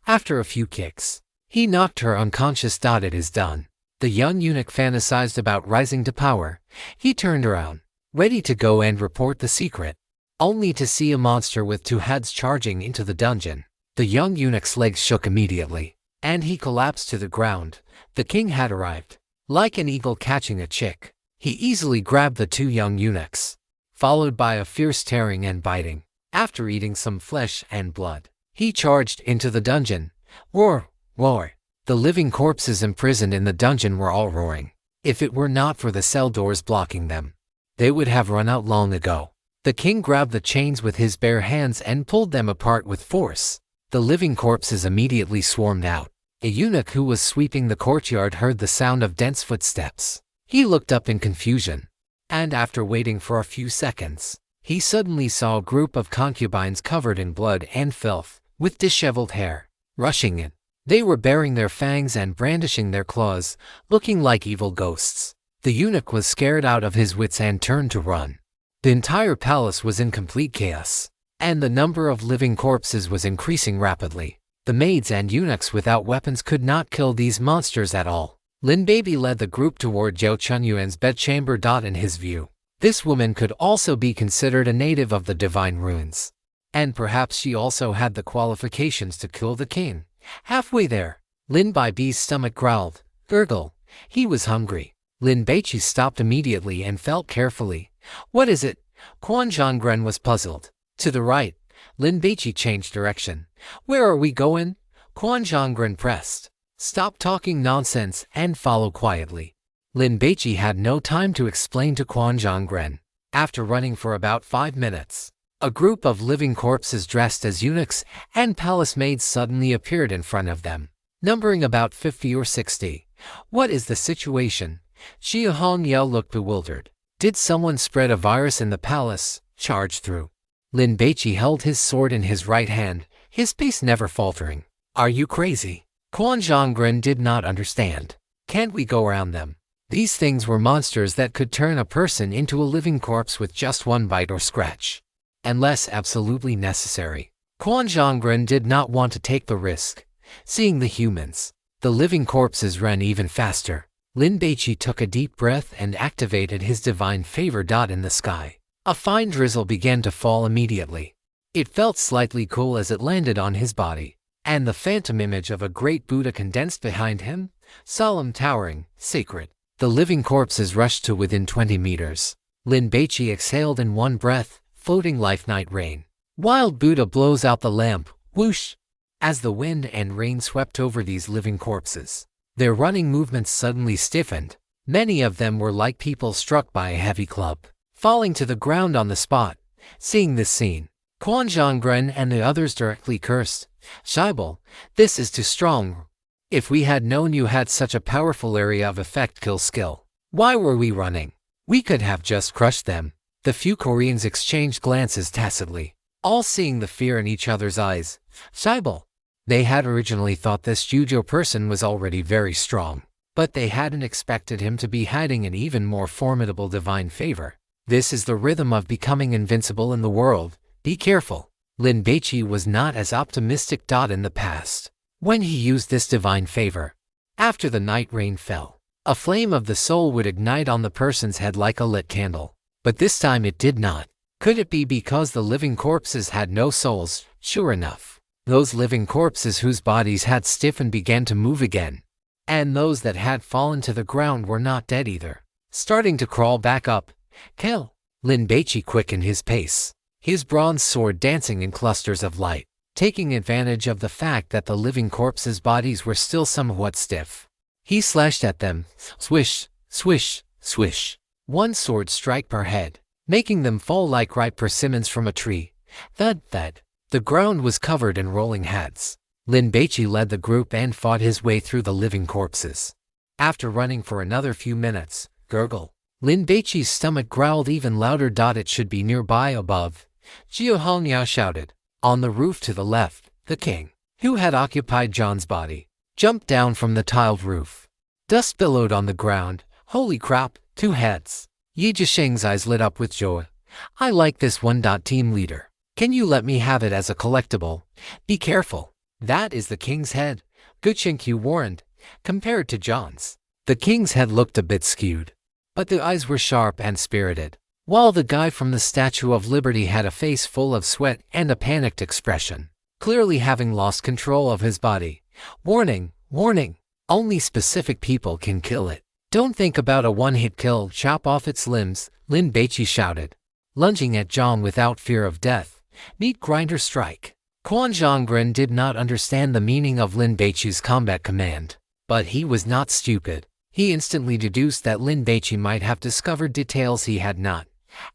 After a few kicks, he knocked her unconscious. It is done. The young eunuch fantasized about rising to power. He turned around, ready to go and report the secret, only to see a monster with two heads charging into the dungeon. The young eunuch's legs shook immediately, and he collapsed to the ground. The king had arrived. Like an eagle catching a chick, he easily grabbed the two young eunuchs, followed by a fierce tearing and biting. After eating some flesh and blood, he charged into the dungeon. Roar, roar. The living corpses imprisoned in the dungeon were all roaring. If it were not for the cell doors blocking them, they would have run out long ago. The king grabbed the chains with his bare hands and pulled them apart with force. The living corpses immediately swarmed out. A eunuch who was sweeping the courtyard heard the sound of dense footsteps. He looked up in confusion, and after waiting for a few seconds, he suddenly saw a group of concubines covered in blood and filth, with disheveled hair, rushing in. They were baring their fangs and brandishing their claws, looking like evil ghosts. The eunuch was scared out of his wits and turned to run. The entire palace was in complete chaos, and the number of living corpses was increasing rapidly. The maids and eunuchs without weapons could not kill these monsters at all. Lin Baici led the group toward Zhou Chunyuan's bedchamber. In his view, this woman could also be considered a native of the divine ruins, and perhaps she also had the qualifications to kill the king. Halfway there, Lin Baici's stomach growled. Gurgle. He was hungry. Lin Baici stopped immediately and felt carefully. What is it? Quan Zhongren was puzzled. To the right. Lin Baici changed direction. Where are we going? Quan Zhongren pressed. Stop talking nonsense and follow quietly. Lin Baici had no time to explain to Quan Zhongren. After running for about 5 minutes, a group of living corpses dressed as eunuchs and palace maids suddenly appeared in front of them, numbering about 50 or 60. What is the situation? Xia Hongyao looked bewildered. Did someone spread a virus in the palace? Charge through. Lin Baici held his sword in his right hand, his pace never faltering. Are you crazy? Quan Zhongren did not understand. Can't we go around them? These things were monsters that could turn a person into a living corpse with just one bite or scratch. Unless absolutely necessary. Quan Zhongren did not want to take the risk. Seeing the humans, the living corpses ran even faster. Lin Baici took a deep breath and activated his divine favor. In the sky, a fine drizzle began to fall immediately. It felt slightly cool as it landed on his body, and the phantom image of a great Buddha condensed behind him, solemn, towering, sacred. The living corpses rushed to within 20 meters. Lin Baici exhaled in one breath, floating life night rain. Wild Buddha blows out the lamp, whoosh! As the wind and rain swept over these living corpses, their running movements suddenly stiffened. Many of them were like people struck by a heavy club, falling to the ground on the spot. Seeing this scene, Quan Zhongren and the others directly cursed. Scheibel, this is too strong. If we had known you had such a powerful area of effect kill skill, why were we running? We could have just crushed them. The few Koreans exchanged glances tacitly, all seeing the fear in each other's eyes. Scheibel. They had originally thought this Jujo person was already very strong, but they hadn't expected him to be hiding an even more formidable divine favor. This is the rhythm of becoming invincible in the world. Be careful. Lin Baici was not as optimistic. In the past, when he used this divine favor, after the night rain fell, a flame of the soul would ignite on the person's head like a lit candle. But this time it did not. Could it be because the living corpses had no souls? Sure enough, those living corpses whose bodies had stiffened began to move again. And those that had fallen to the ground were not dead either, starting to crawl back up. Kill! Lin Baici quickened his pace, his bronze sword dancing in clusters of light, taking advantage of the fact that the living corpses' bodies were still somewhat stiff. He slashed at them, swish, swish, swish. One sword strike per head, making them fall like ripe persimmons from a tree. Thud, thud. The ground was covered in rolling heads. Lin Baici led the group and fought his way through the living corpses. After running for another few minutes, gurgle. Lin Baici's stomach growled even louder. It should be nearby above. Jiu Hongyao shouted. On the roof to the left, the king, who had occupied John's body, jumped down from the tiled roof. Dust billowed on the ground. Holy crap, 2 heads. Yi Zhisheng's eyes lit up with joy. I like this one. Team leader, can you let me have it as a collectible? Be careful. That is the king's head, Guqinkyu warned. Compared to John's, the king's head looked a bit skewed, but the eyes were sharp and spirited, while the guy from the Statue of Liberty had a face full of sweat and a panicked expression, clearly having lost control of his body. Warning, warning, only specific people can kill it. Don't think about a one-hit kill. Chop off its limbs, Lin Baici shouted, lunging at John without fear of death. Meat grinder strike. Quan Zhongren did not understand the meaning of Lin Baichi's combat command, but he was not stupid. He instantly deduced that Lin Baici might have discovered details he had not.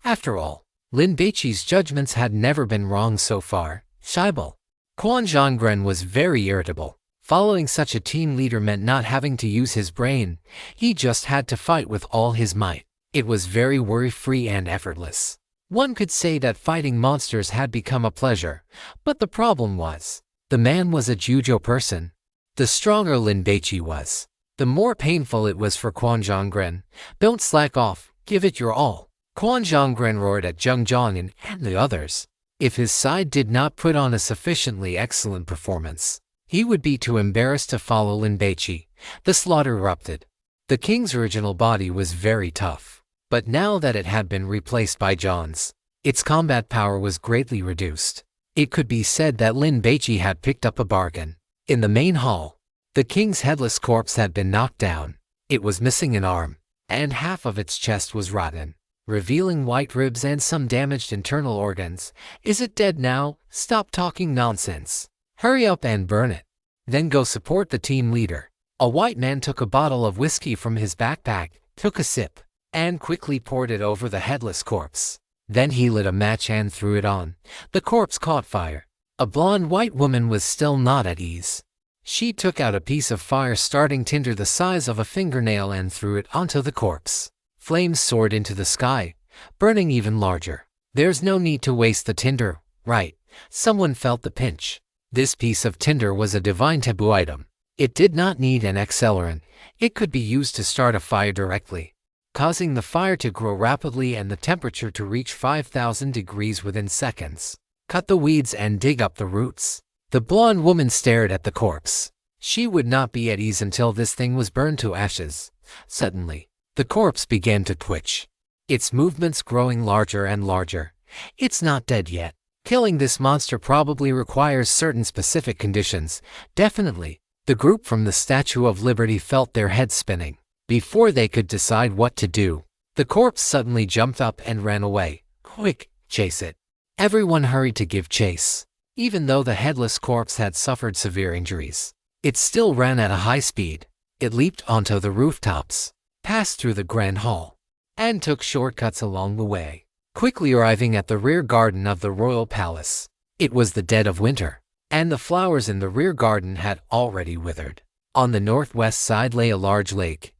After all, Lin Baichi's judgments had never been wrong so far. Scheibel. Quan Zhongren was very irritable. Following such a team leader meant not having to use his brain. He just had to fight with all his might. It was very worry-free and effortless. One could say that fighting monsters had become a pleasure, but the problem was, the man was a Jujo person. The stronger Lin Baici was, the more painful it was for Quan Zhongren. Don't slack off, give it your all. Quan Zhongren roared at Zheng Zhongyan and the others. If his side did not put on a sufficiently excellent performance, he would be too embarrassed to follow Lin Baici. The slaughter erupted. The king's original body was very tough, but now that it had been replaced by John's, its combat power was greatly reduced. It could be said that Lin Baici had picked up a bargain. In the main hall, the king's headless corpse had been knocked down. It was missing an arm, and half of its chest was rotten, revealing white ribs and some damaged internal organs. Is it dead now? Stop talking nonsense. Hurry up and burn it. Then go support the team leader. A white man took a bottle of whiskey from his backpack, took a sip, and quickly poured it over the headless corpse. Then he lit a match and threw it on. The corpse caught fire. A blonde white woman was still not at ease. She took out a piece of fire-starting tinder the size of a fingernail and threw it onto the corpse. Flames soared into the sky, burning even larger. There's no need to waste the tinder, right? Someone felt the pinch. This piece of tinder was a divine taboo item. It did not need an accelerant. It could be used to start a fire directly, causing the fire to grow rapidly and the temperature to reach 5,000 degrees within seconds. Cut the weeds and dig up the roots. The blonde woman stared at the corpse. She would not be at ease until this thing was burned to ashes. Suddenly, the corpse began to twitch, its movements growing larger and larger. It's not dead yet. Killing this monster probably requires certain specific conditions. Definitely. The group from the Statue of Liberty felt their heads spinning. Before they could decide what to do, the corpse suddenly jumped up and ran away. Quick, chase it. Everyone hurried to give chase. Even though the headless corpse had suffered severe injuries, it still ran at a high speed. It leaped onto the rooftops, passed through the grand hall, and took shortcuts along the way, quickly arriving at the rear garden of the royal palace. It was the dead of winter, and the flowers in the rear garden had already withered. On the northwest side lay a large lake.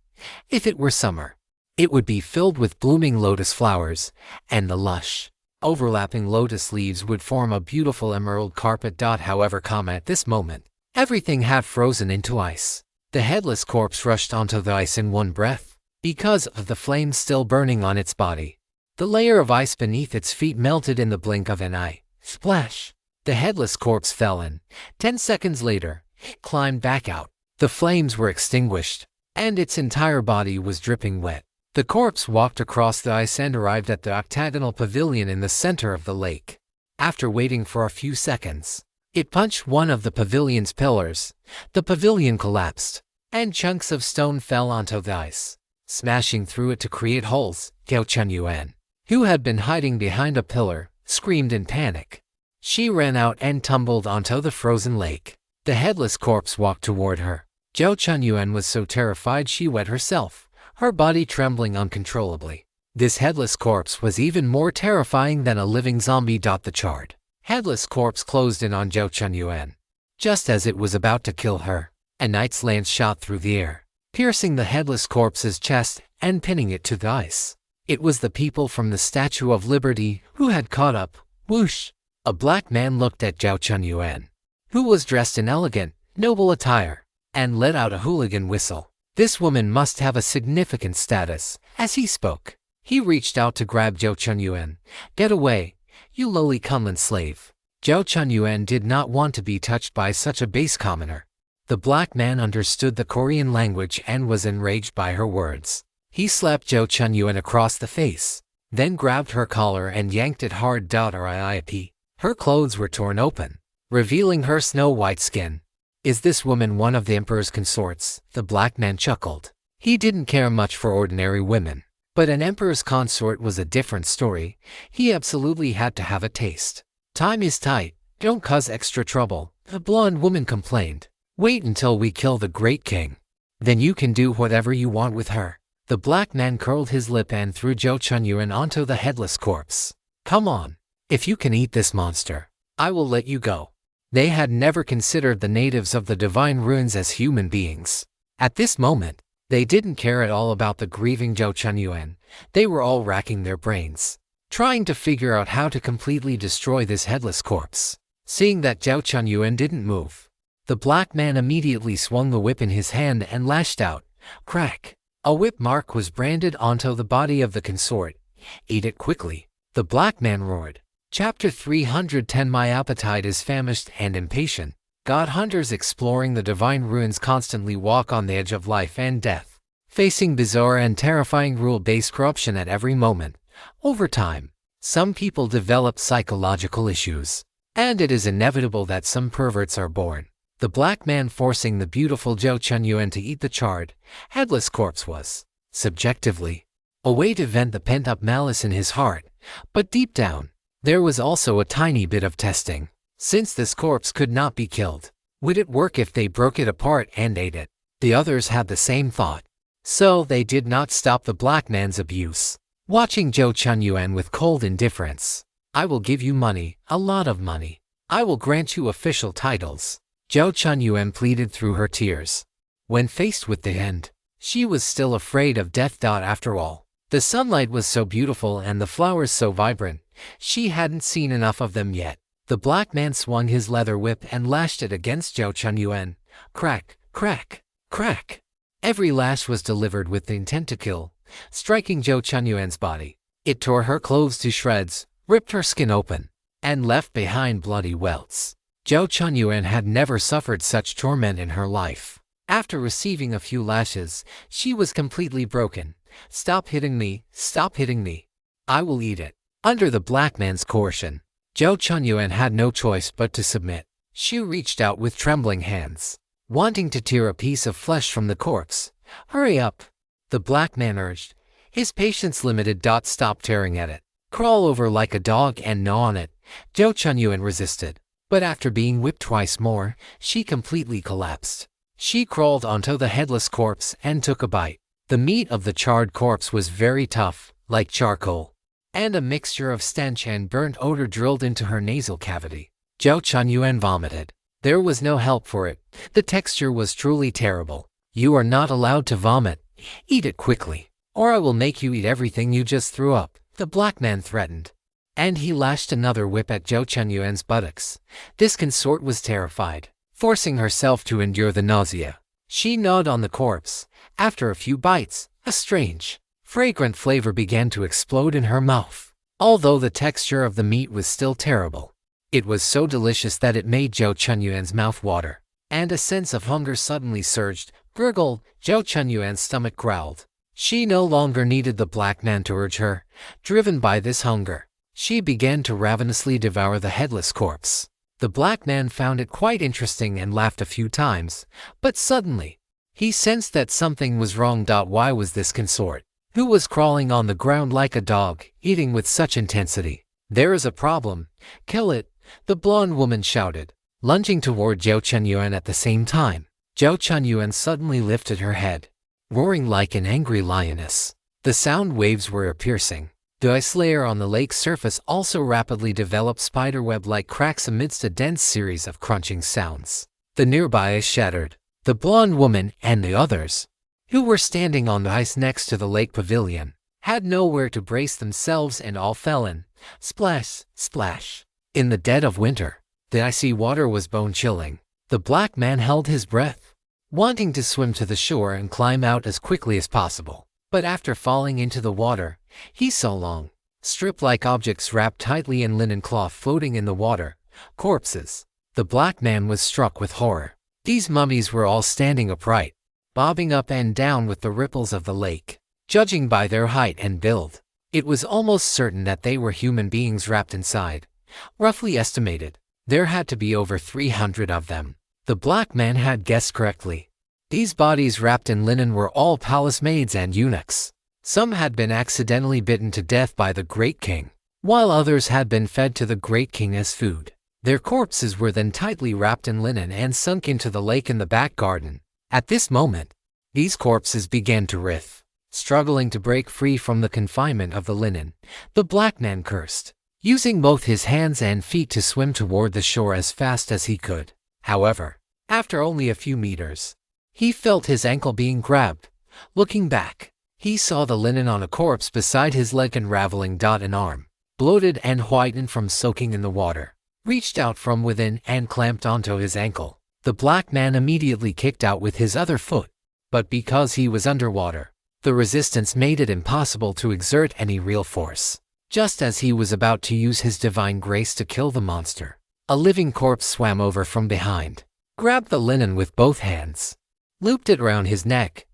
If it were summer, it would be filled with blooming lotus flowers, and the lush, overlapping lotus leaves would form a beautiful emerald carpet. However, at this moment, everything had frozen into ice. The headless corpse rushed onto the ice in one breath, because of the flames still burning on its body. The layer of ice beneath its feet melted in the blink of an eye. Splash! The headless corpse fell in. 10 seconds later, it climbed back out. The flames were extinguished, and its entire body was dripping wet. The corpse walked across the ice and arrived at the octagonal pavilion in the center of the lake. After waiting for a few seconds, it punched one of the pavilion's pillars. The pavilion collapsed, and chunks of stone fell onto the ice, smashing through it to create holes. Jiao Chunyuan, who had been hiding behind a pillar, screamed in panic. She ran out and tumbled onto the frozen lake. The headless corpse walked toward her. Jiao Chunyuan was so terrified she wet herself, her body trembling uncontrollably. This headless corpse was even more terrifying than a living zombie. The charred, headless corpse closed in on Jiao Chunyuan. Just as it was about to kill her, a knight's lance shot through the air, piercing the headless corpse's chest and pinning it to the ice. It was the people from the Statue of Liberty who had caught up. Whoosh! A black man looked at Jiao Chunyuan, who was dressed in elegant, noble attire, and let out a hooligan whistle. This woman must have a significant status. As he spoke, he reached out to grab Jiao Chunyuan. Get away, you lowly Kunlun slave. Jiao Chunyuan did not want to be touched by such a base commoner. The black man understood the Korean language and was enraged by her words. He slapped Jiao Chunyuan across the face, then grabbed her collar and yanked it hard. RIP. Her clothes were torn open, revealing her snow-white skin. Is this woman one of the emperor's consorts? The black man chuckled. He didn't care much for ordinary women, but an emperor's consort was a different story. He absolutely had to have a taste. Time is tight. Don't cause extra trouble, the blonde woman complained. Wait until we kill the great king. Then you can do whatever you want with her. The black man curled his lip and threw Jiao Chunyuan onto the headless corpse. Come on. If you can eat this monster, I will let you go. They had never considered the natives of the divine ruins as human beings. At this moment, they didn't care at all about the grieving Jiao Chunyuan. They were all racking their brains, trying to figure out how to completely destroy this headless corpse. Seeing that Jiao Chunyuan didn't move, the black man immediately swung the whip in his hand and lashed out. Crack! A whip mark was branded onto the body of the consort. Eat it quickly, the black man roared. Chapter 310. My appetite is famished and impatient. God hunters exploring the divine ruins constantly walk on the edge of life and death, facing bizarre and terrifying rule-based corruption at every moment. Over time, some people develop psychological issues, and it is inevitable that some perverts are born. The black man forcing the beautiful Jiao Chunyuan to eat the charred, headless corpse was subjectively, a way to vent the pent-up malice in his heart, but deep down, there was also a tiny bit of testing. Since this corpse could not be killed, would it work if they broke it apart and ate it? The others had the same thought. So they did not stop the black man's abuse, watching Zhou Chunyuan with cold indifference. I will give you money, a lot of money. I will grant you official titles. Zhou Chunyuan pleaded through her tears. When faced with the end, she was still afraid of death. After all, the sunlight was so beautiful and the flowers so vibrant, she hadn't seen enough of them yet. The black man swung his leather whip and lashed it against Zhou Chunyuan. Crack, crack, crack. Every lash was delivered with the intent to kill, striking Zhou Chunyuan's body. It tore her clothes to shreds, ripped her skin open, and left behind bloody welts. Zhou Chunyuan had never suffered such torment in her life. After receiving a few lashes, she was completely broken. Stop hitting me, stop hitting me. I will eat it. Under the black man's coercion, Zhou Chunyuan had no choice but to submit. She reached out with trembling hands, wanting to tear a piece of flesh from the corpse. Hurry up, the black man urged, his patience limited. Stop tearing at it. Crawl over like a dog and gnaw on it. Zhou Chunyuan resisted, but after being whipped twice more, she completely collapsed. She crawled onto the headless corpse and took a bite. The meat of the charred corpse was very tough, like charcoal, and a mixture of stench and burnt odor drilled into her nasal cavity. Zhou Chunyuan vomited. There was no help for it. The texture was truly terrible. You are not allowed to vomit. Eat it quickly, or I will make you eat everything you just threw up, the black man threatened. And he lashed another whip at Zhou Chunyuan's buttocks. This consort was terrified, forcing herself to endure the nausea. She gnawed on the corpse. After a few bites, a strange, fragrant flavor began to explode in her mouth. Although the texture of the meat was still terrible, it was so delicious that it made Zhou Chunyuan's mouth water, and a sense of hunger suddenly surged. Gurgle, Zhou Chunyuan's stomach growled. She no longer needed the black man to urge her. Driven by this hunger, she began to ravenously devour the headless corpse. The black man found it quite interesting and laughed a few times, but suddenly, he sensed that something was wrong. Why was this consort, who was crawling on the ground like a dog, eating with such intensity? There is a problem. Kill it, the blonde woman shouted, lunging toward Zhou Chunyuan at the same time. Zhou Chunyuan suddenly lifted her head, roaring like an angry lioness. The sound waves were piercing. The ice layer on the lake's surface also rapidly developed spiderweb-like cracks amidst a dense series of crunching sounds. The nearby ice shattered. The blonde woman and the others, who were standing on the ice next to the lake pavilion, had nowhere to brace themselves and all fell in. Splash, splash. In the dead of winter, the icy water was bone-chilling. The black man held his breath, wanting to swim to the shore and climb out as quickly as possible. But after falling into the water, he saw long, strip-like objects wrapped tightly in linen cloth floating in the water. Corpses. The black man was struck with horror. These mummies were all standing upright, bobbing up and down with the ripples of the lake. Judging by their height and build, it was almost certain that they were human beings wrapped inside. Roughly estimated, there had to be over 300 of them. The black man had guessed correctly. These bodies wrapped in linen were all palace maids and eunuchs. Some had been accidentally bitten to death by the great king, while others had been fed to the great king as food. Their corpses were then tightly wrapped in linen and sunk into the lake in the back garden. At this moment, these corpses began to writhe, struggling to break free from the confinement of the linen. The black man cursed, using both his hands and feet to swim toward the shore as fast as he could. However, after only a few meters, he felt his ankle being grabbed. Looking back, he saw the linen on a corpse beside his leg unraveling. An arm, bloated and whitened from soaking in the water, reached out from within and clamped onto his ankle. The black man immediately kicked out with his other foot, but because he was underwater, the resistance made it impossible to exert any real force. Just as he was about to use his divine grace to kill the monster, a living corpse swam over from behind, grabbed the linen with both hands, looped it around his neck,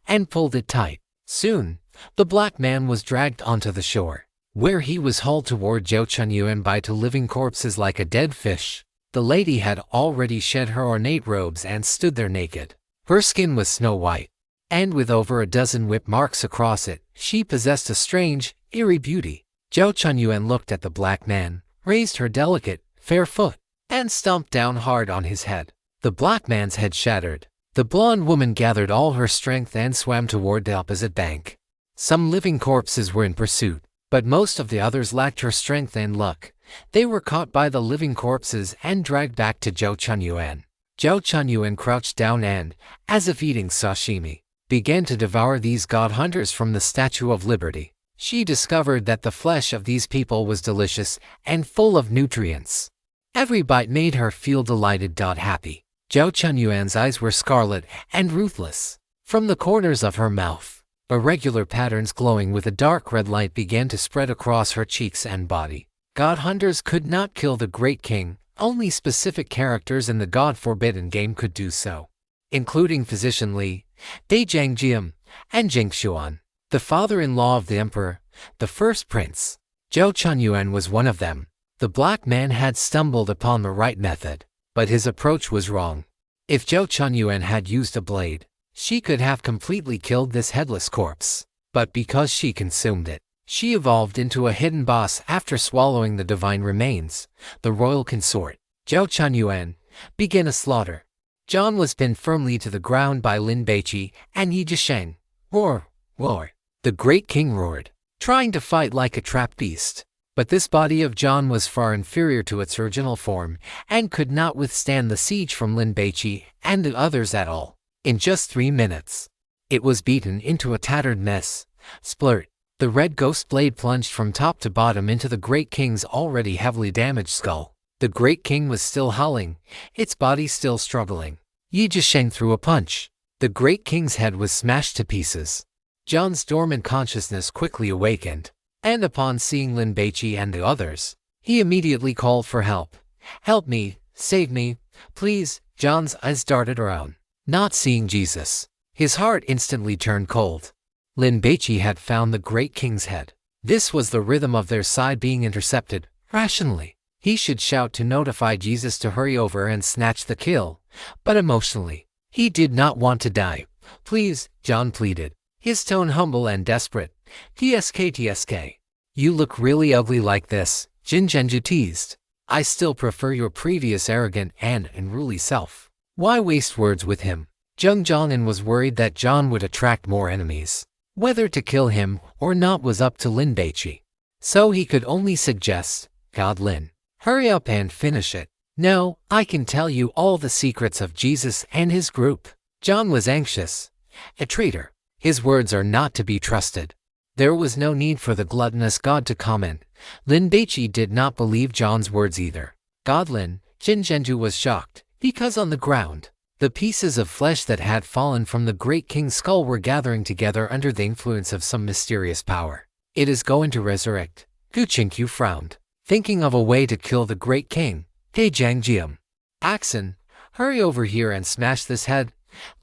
and pulled it tight. Soon, the black man was dragged onto the shore, where he was hauled toward Zhou Chunyuan by two living corpses like a dead fish. The lady had already shed her ornate robes and stood there naked. Her skin was snow white, and with over a dozen whip marks across it, she possessed a strange, eerie beauty. Zhao Chunyuan looked at the black man, raised her delicate, fair foot, and stomped down hard on his head. The black man's head shattered. The blonde woman gathered all her strength and swam toward the opposite bank. Some living corpses were in pursuit, but most of the others lacked her strength and luck. They were caught by the living corpses and dragged back to Zhao Chunyuan. Zhao Chunyuan crouched down and, as if eating sashimi, began to devour these god hunters from the Statue of Liberty. She discovered that the flesh of these people was delicious and full of nutrients. Every bite made her feel delighted. Happy. Zhao Chunyuan's eyes were scarlet and ruthless. From the corners of her mouth, irregular patterns glowing with a dark red light began to spread across her cheeks and body. God hunters could not kill the Great King. Only specific characters in the God Forbidden game could do so, including Physician Li, Dai Jiangjiam, and Jingshuan, the father-in-law of the emperor, the first prince. Zhao Chunyuan was one of them. The black man had stumbled upon the right method, but his approach was wrong. If Zhao Chunyuan had used a blade, she could have completely killed this headless corpse. But because she consumed it, she evolved into a hidden boss after swallowing the divine remains. The royal consort, Zhao Chunyuan, began a slaughter. John was pinned firmly to the ground by Lin Baici and Yi Zhisheng. Roar, roar. The great king roared, trying to fight like a trapped beast. But this body of John was far inferior to its original form and could not withstand the siege from Lin Baici and the others at all. In just 3 minutes, it was beaten into a tattered mess. Splurt. The red ghost blade plunged from top to bottom into the Great King's already heavily damaged skull. The Great King was still howling, its body still struggling. Yi Zhisheng threw a punch. The Great King's head was smashed to pieces. John's dormant consciousness quickly awakened, and upon seeing Lin Baici and the others, he immediately called for help. "Help me, save me, please." John's eyes darted around. Not seeing Jesus, his heart instantly turned cold. Lin Baici had found the Great King's head. This was the rhythm of their side being intercepted. Rationally, he should shout to notify Jesus to hurry over and snatch the kill, but emotionally, he did not want to die. "Please," John pleaded, his tone humble and desperate. "TSK. You look really ugly like this," Jin Zhenju teased. "I still prefer your previous arrogant and unruly self." Why waste words with him? Zheng Zhongnan was worried that John would attract more enemies. Whether to kill him or not was up to Lin Baici. So he could only suggest, "God Lin, hurry up and finish it." "No, I can tell you all the secrets of Jesus and his group." John was anxious. A traitor. His words are not to be trusted. There was no need for the gluttonous god to comment. Lin Baici did not believe John's words either. "God Lin," Jin Zhenju was shocked, because on the ground, the pieces of flesh that had fallen from the Great King's skull were gathering together under the influence of some mysterious power. "It is going to resurrect." Gu Qingqiu frowned, thinking of a way to kill the Great King. "Dai Jiangjiam, Axon, hurry over here and smash this head,"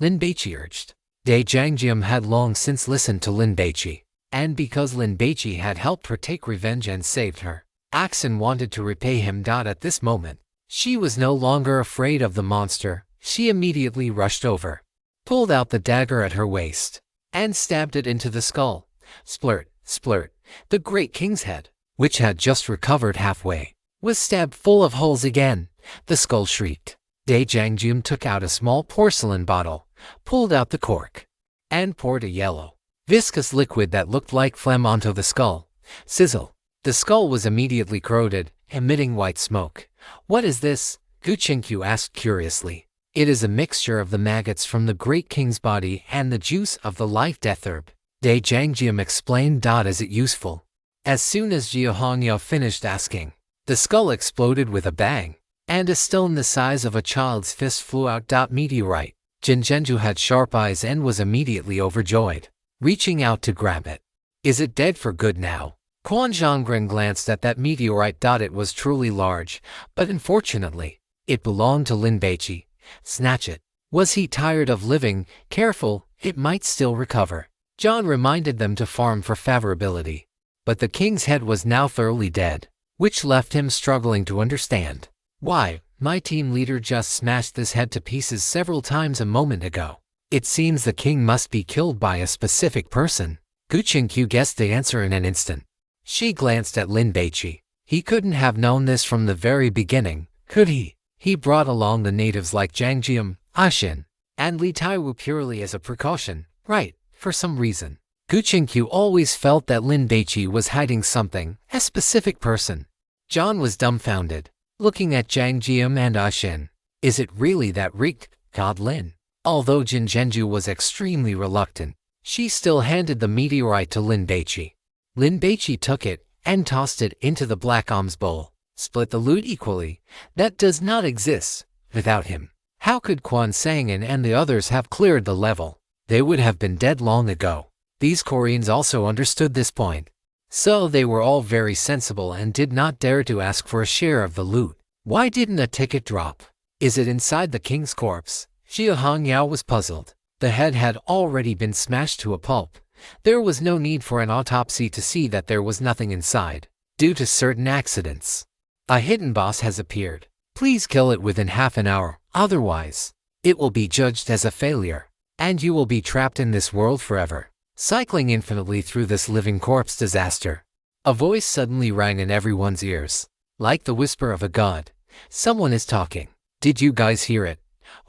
Lin Baici urged. Dai Jiangjiam had long since listened to Lin Baici, and because Lin Baici had helped her take revenge and saved her, Axon wanted to repay him. At this moment, she was no longer afraid of the monster. She immediately rushed over, pulled out the dagger at her waist, and stabbed it into the skull. Splurt, splurt. The Great King's head, which had just recovered halfway, was stabbed full of holes again. The skull shrieked. Dai Jiangjiam took out a small porcelain bottle, pulled out the cork, and poured a yellow, viscous liquid that looked like phlegm onto the skull. Sizzle. The skull was immediately corroded, emitting white smoke. "What is this?" Gu Qingqiu asked curiously. "It is a mixture of the maggots from the Great King's body and the juice of the life-death herb," Dai Jiangjiam explained. "Is it useful?" As soon as Jiao Hongyo finished asking, the skull exploded with a bang, and a stone the size of a child's fist flew out. Meteorite. Jin Zhenju had sharp eyes and was immediately overjoyed, reaching out to grab it. "Is it dead for good now?" Quan Zhonggren glanced at that meteorite. It was truly large, but unfortunately, it belonged to Lin Baici. Snatch it. Was he tired of living? Careful, it might still recover. John reminded them to farm for favorability. But the king's head was now thoroughly dead, which left him struggling to understand. "Why, my team leader just smashed this head to pieces several times a moment ago." It seems the king must be killed by a specific person. Gu Qingqiu guessed the answer in an instant. She glanced at Lin Baici. He couldn't have known this from the very beginning, could he? He brought along the natives like Zhang Jiam, Xin, and Li Taiwu purely as a precaution, right, for some reason. Gu Qingqiu always felt that Lin Baici was hiding something, a specific person. John was dumbfounded, looking at Zhang Jiam and Xin. Is it really that reeked, God Lin? Although Jin Zhenju was extremely reluctant, she still handed the meteorite to Lin Baici. Lin Baici took it and tossed it into the black alms bowl. Split the loot equally. That does not exist without him. How could Quan Sangin and the others have cleared the level? They would have been dead long ago. These Koreans also understood this point. So they were all very sensible and did not dare to ask for a share of the loot. Why didn't a ticket drop? Is it inside the king's corpse? Xia Hongyao was puzzled. The head had already been smashed to a pulp. There was no need for an autopsy to see that there was nothing inside, due to certain accidents. A hidden boss has appeared. Please kill it within half an hour, otherwise, it will be judged as a failure, and you will be trapped in this world forever, cycling infinitely through this living corpse disaster. A voice suddenly rang in everyone's ears, like the whisper of a god. Someone is talking. Did you guys hear it?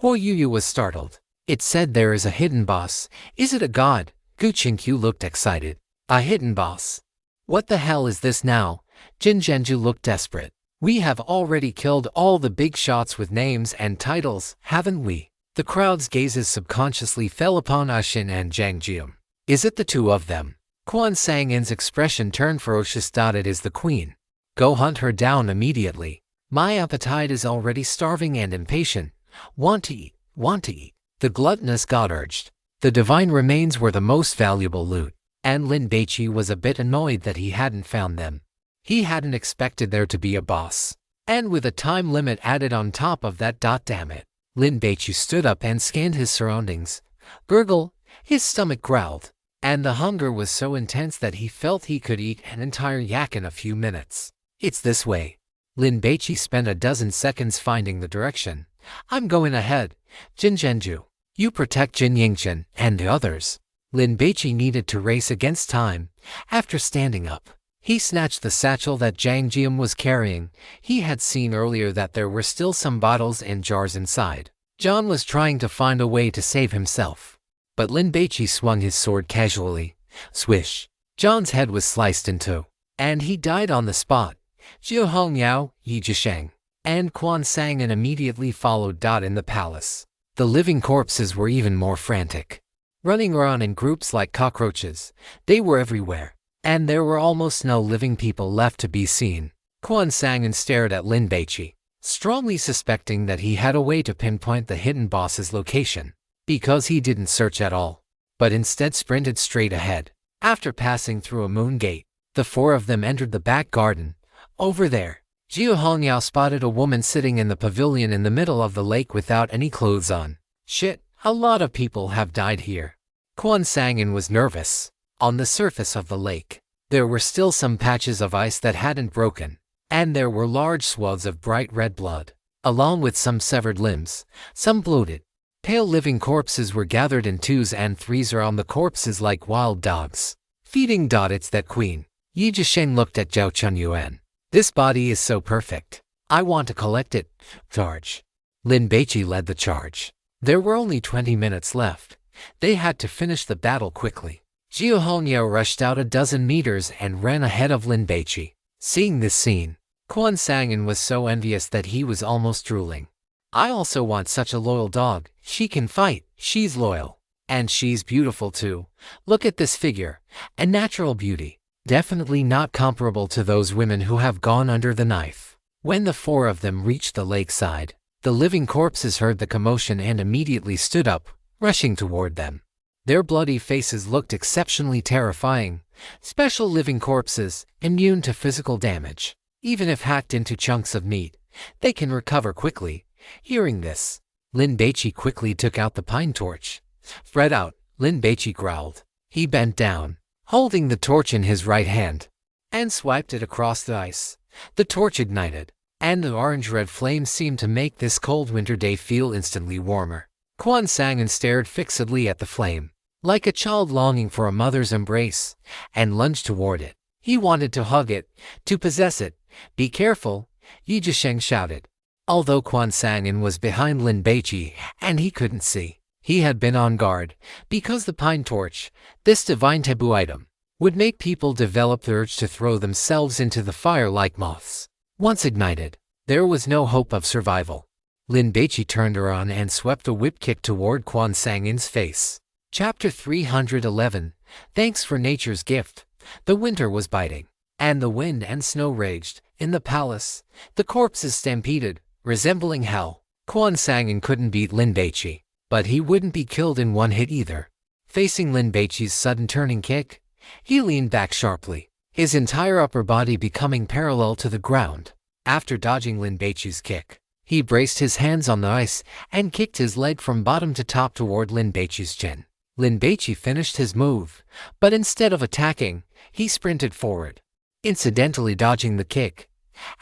Huo Yuyu was startled. It said there is a hidden boss. Is it a god? Gu Qingqiu looked excited. A hidden boss? What the hell is this now? Jin Zhenju looked desperate. We have already killed all the big shots with names and titles, haven't we? The crowd's gazes subconsciously fell upon Xin and Zhang Jiam. Is it the two of them? Quan Sangin's expression turned ferocious. It is the queen. Go hunt her down immediately. My appetite is already starving and impatient. Want to eat, want to eat. The gluttonous god urged. The divine remains were the most valuable loot, and Lin Baici was a bit annoyed that he hadn't found them. He hadn't expected there to be a boss. And with a time limit added on top of that, damn it. Lin Baici stood up and scanned his surroundings. Gurgle, his stomach growled, and the hunger was so intense that he felt he could eat an entire yak in a few minutes. It's this way. Lin Baici spent a dozen seconds finding the direction. I'm going ahead. Jin Zhenju, you protect Jin Yingchen and the others. Lin Baici needed to race against time. After standing up, he snatched the satchel that Zhang Jiam was carrying. He had seen earlier that there were still some bottles and jars inside. John was trying to find a way to save himself. But Lin Baici swung his sword casually. Swish. John's head was sliced in two, and he died on the spot. Xia Hongyao, Yi Jisheng, and Quan Sangin immediately followed. In the palace, the living corpses were even more frantic. Running around in groups like cockroaches, they were everywhere, and there were almost no living people left to be seen. Quan Sangin stared at Lin Baici, strongly suspecting that he had a way to pinpoint the hidden boss's location, because he didn't search at all, but instead sprinted straight ahead. After passing through a moon gate, the four of them entered the back garden. Over there, Xia Hongyao spotted a woman sitting in the pavilion in the middle of the lake without any clothes on. Shit, a lot of people have died here. Quan Sangin was nervous. On the surface of the lake, there were still some patches of ice that hadn't broken, and there were large swaths of bright red blood, along with some severed limbs, some bloated. Pale living corpses were gathered in twos and threes around the corpses like wild dogs, feeding. It's that queen. Yi Jisheng looked at Zhao Chunyuan. This body is so perfect. I want to collect it. Charge. Lin Baici led the charge. There were only 20 minutes left. They had to finish the battle quickly. Xia Hongyao rushed out a dozen meters and ran ahead of Lin Baici. Seeing this scene, Quan Sangin was so envious that he was almost drooling. I also want such a loyal dog. She can fight, she's loyal, and she's beautiful too. Look at this figure, a natural beauty. Definitely not comparable to those women who have gone under the knife. When the four of them reached the lakeside, the living corpses heard the commotion and immediately stood up, rushing toward them. Their bloody faces looked exceptionally terrifying. Special living corpses, immune to physical damage. Even if hacked into chunks of meat, they can recover quickly. Hearing this, Lin Baici quickly took out the pine torch. Spread out, Lin Baici growled. He bent down, holding the torch in his right hand, and swiped it across the ice. The torch ignited, and the orange-red flame seemed to make this cold winter day feel instantly warmer. Quan sang and stared fixedly at the flame, like a child longing for a mother's embrace, and lunged toward it. He wanted to hug it, to possess it. "Be careful," Yi Zhisheng shouted. Although Quan Sang was behind Lin Baici and he couldn't see, he had been on guard, because the pine torch, this divine taboo item, would make people develop the urge to throw themselves into the fire like moths. Once ignited, there was no hope of survival. Lin Baici turned around and swept a whip kick toward Quan Sang's face. Chapter 311. Thanks for nature's gift. The winter was biting, and the wind and snow raged. In the palace, the corpses stampeded, resembling hell. Quan Sang couldn't beat Lin Baici, but he wouldn't be killed in one hit either. Facing Lin Baici's sudden turning kick, he leaned back sharply, his entire upper body becoming parallel to the ground. After dodging Lin Baici's kick, he braced his hands on the ice and kicked his leg from bottom to top toward Lin Baici's chin. Lin Baici finished his move, but instead of attacking, he sprinted forward, incidentally dodging the kick.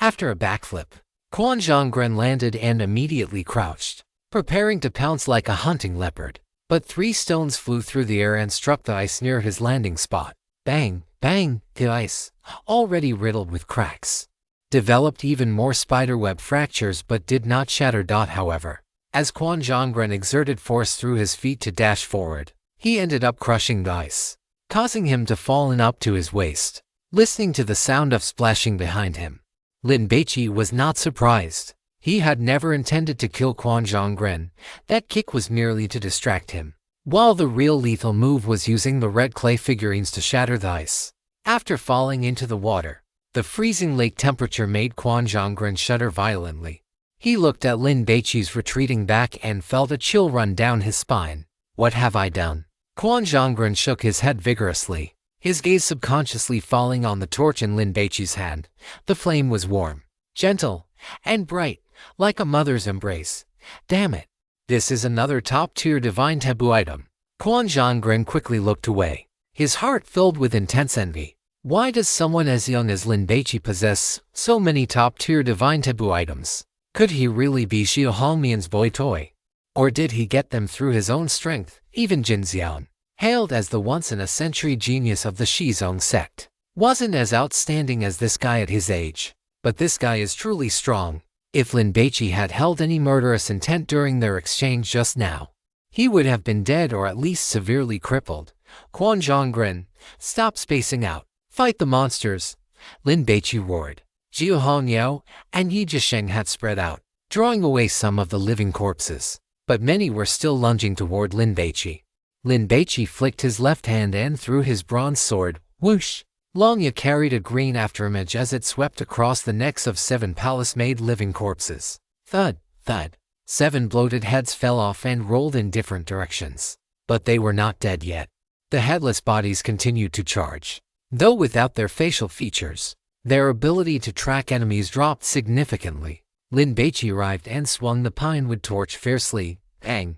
After a backflip, Quan Zhonggren landed and immediately crouched, preparing to pounce like a hunting leopard. But 3 stones flew through the air and struck the ice near his landing spot. Bang, bang, the ice, already riddled with cracks, developed even more spiderweb fractures but did not shatter. However, as Quan Zhonggren exerted force through his feet to dash forward, he ended up crushing the ice, causing him to fall in up to his waist. Listening to the sound of splashing behind him, Lin Baici was not surprised. He had never intended to kill Quan Zhonggren. That kick was merely to distract him, while the real lethal move was using the red clay figurines to shatter the ice. After falling into the water, the freezing lake temperature made Quan Zhonggren shudder violently. He looked at Lin Baici's retreating back and felt a chill run down his spine. "What have I done?" Quan Zhonggren shook his head vigorously, his gaze subconsciously falling on the torch in Lin Baici's hand. The flame was warm, gentle, and bright, like a mother's embrace. "Damn it. This is another top-tier divine taboo item." Quan Zhonggren quickly looked away, his heart filled with intense envy. Why does someone as young as Lin Baici possess so many top-tier divine taboo items? Could he really be Xiao Hongmian's boy toy? Or did he get them through his own strength? Even Jin Xian, hailed as the once-in-a-century genius of the Shizong sect, wasn't as outstanding as this guy at his age. But this guy is truly strong. If Lin Baici had held any murderous intent during their exchange just now, he would have been dead or at least severely crippled. Quan Zhonggren, stop spacing out. Fight the monsters, Lin Baici roared. Jiu Hongyao and Yi Zhisheng had spread out, drawing away some of the living corpses, but many were still lunging toward Lin Baici. Lin Baici flicked his left hand and threw his bronze sword. Whoosh! Longya carried a green afterimage as it swept across the necks of 7 palace-made living corpses. Thud, thud. 7 bloated heads fell off and rolled in different directions. But they were not dead yet. The headless bodies continued to charge, though without their facial features. Their ability to track enemies dropped significantly. Lin Baici arrived and swung the pinewood torch fiercely. Bang,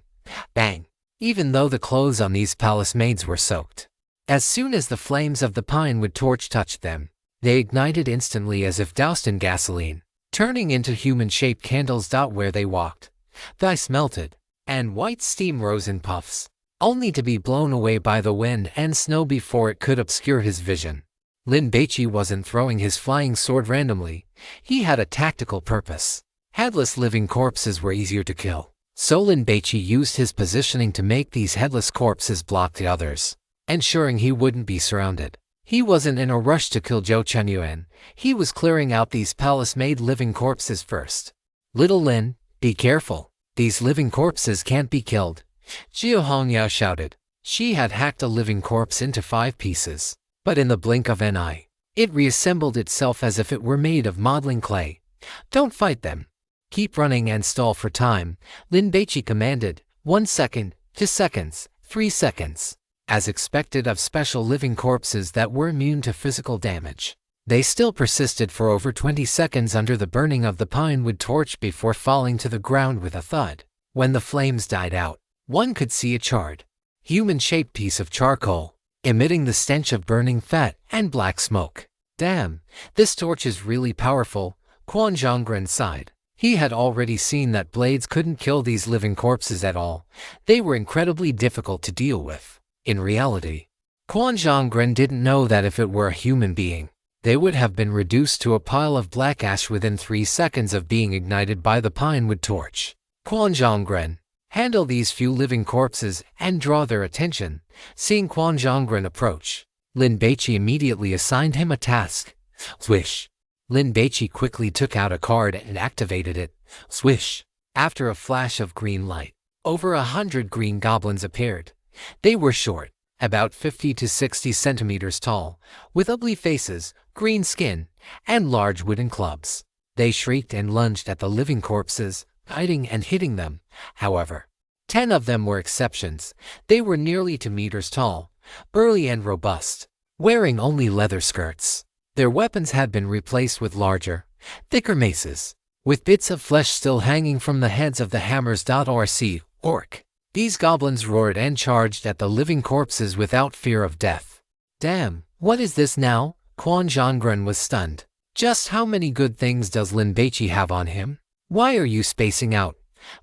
bang. Even though the clothes on these palace maids were soaked, as soon as the flames of the pinewood torch touched them, they ignited instantly as if doused in gasoline, turning into human-shaped candles. Where they walked, the ice melted, and white steam rose in puffs, only to be blown away by the wind and snow before it could obscure his vision. Lin Baici wasn't throwing his flying sword randomly. He had a tactical purpose. Headless living corpses were easier to kill, so Lin Baici used his positioning to make these headless corpses block the others, ensuring he wouldn't be surrounded. He wasn't in a rush to kill Zhou Chenyuan. He was clearing out these palace-made living corpses first. "Little Lin, be careful. These living corpses can't be killed," Jiu Hongyao shouted. She had hacked a living corpse into 5 pieces, but in the blink of an eye, it reassembled itself as if it were made of modeling clay. "Don't fight them. Keep running and stall for time," Lin Baici commanded. 1 second, 2 seconds, 3 seconds. As expected of special living corpses that were immune to physical damage, they still persisted for over 20 seconds under the burning of the pinewood torch before falling to the ground with a thud. When the flames died out, one could see a charred, human-shaped piece of charcoal, emitting the stench of burning fat and black smoke. "Damn, this torch is really powerful," Quan Zhonggren sighed. He had already seen that blades couldn't kill these living corpses at all. They were incredibly difficult to deal with. In reality, Quan Zhonggren didn't know that if it were a human being, they would have been reduced to a pile of black ash within 3 seconds of being ignited by the pinewood torch. Quan Zhonggren, handle these few living corpses and draw their attention. Seeing Quan Zhonggren approach, Lin Baici immediately assigned him a task. Swish. Lin Baici quickly took out a card and activated it. Swish. After a flash of green light, over 100 green goblins appeared. They were short, about 50 to 60 centimeters tall, with ugly faces, green skin, and large wooden clubs. They shrieked and lunged at the living corpses, biting and hitting them. However, 10 of them were exceptions. They were nearly 2 meters tall, burly and robust, wearing only leather skirts. Their weapons had been replaced with larger, thicker maces, with bits of flesh still hanging from the heads of the hammers. Orc. These goblins roared and charged at the living corpses without fear of death. Damn, what is this now? Quan Zhonggren was stunned. Just how many good things does Lin Baici have on him? Why are you spacing out?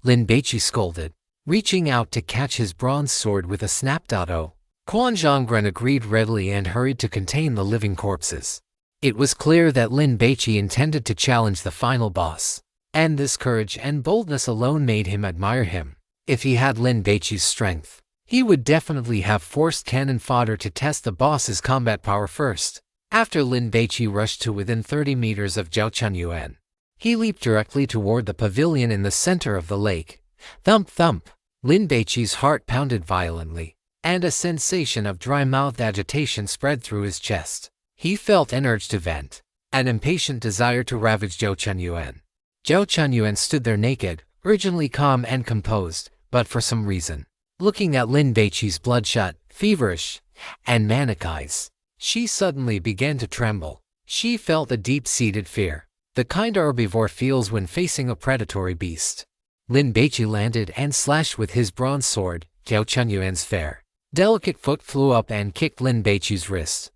Lin Baici scolded, reaching out to catch his bronze sword with a snap. Quan Zhonggren agreed readily and hurried to contain the living corpses. It was clear that Lin Baici intended to challenge the final boss, and this courage and boldness alone made him admire him. If he had Lin Baici's strength, he would definitely have forced cannon fodder to test the boss's combat power first. After Lin Baici rushed to within 30 meters of Zhao Chunyuan, he leaped directly toward the pavilion in the center of the lake. Thump thump! Lin Baici's heart pounded violently, and a sensation of dry-mouthed agitation spread through his chest. He felt an urge to vent, an impatient desire to ravage Zhao Chunyuan. Zhao Chunyuan stood there naked, originally calm and composed, but for some reason, looking at Lin Baici's bloodshot, feverish, and manic eyes, she suddenly began to tremble. She felt a deep-seated fear, the kind a herbivore feels when facing a predatory beast. Lin Baici landed and slashed with his bronze sword. Zhao Chunyuan's fair, delicate foot flew up and kicked Lin Baici's wrist.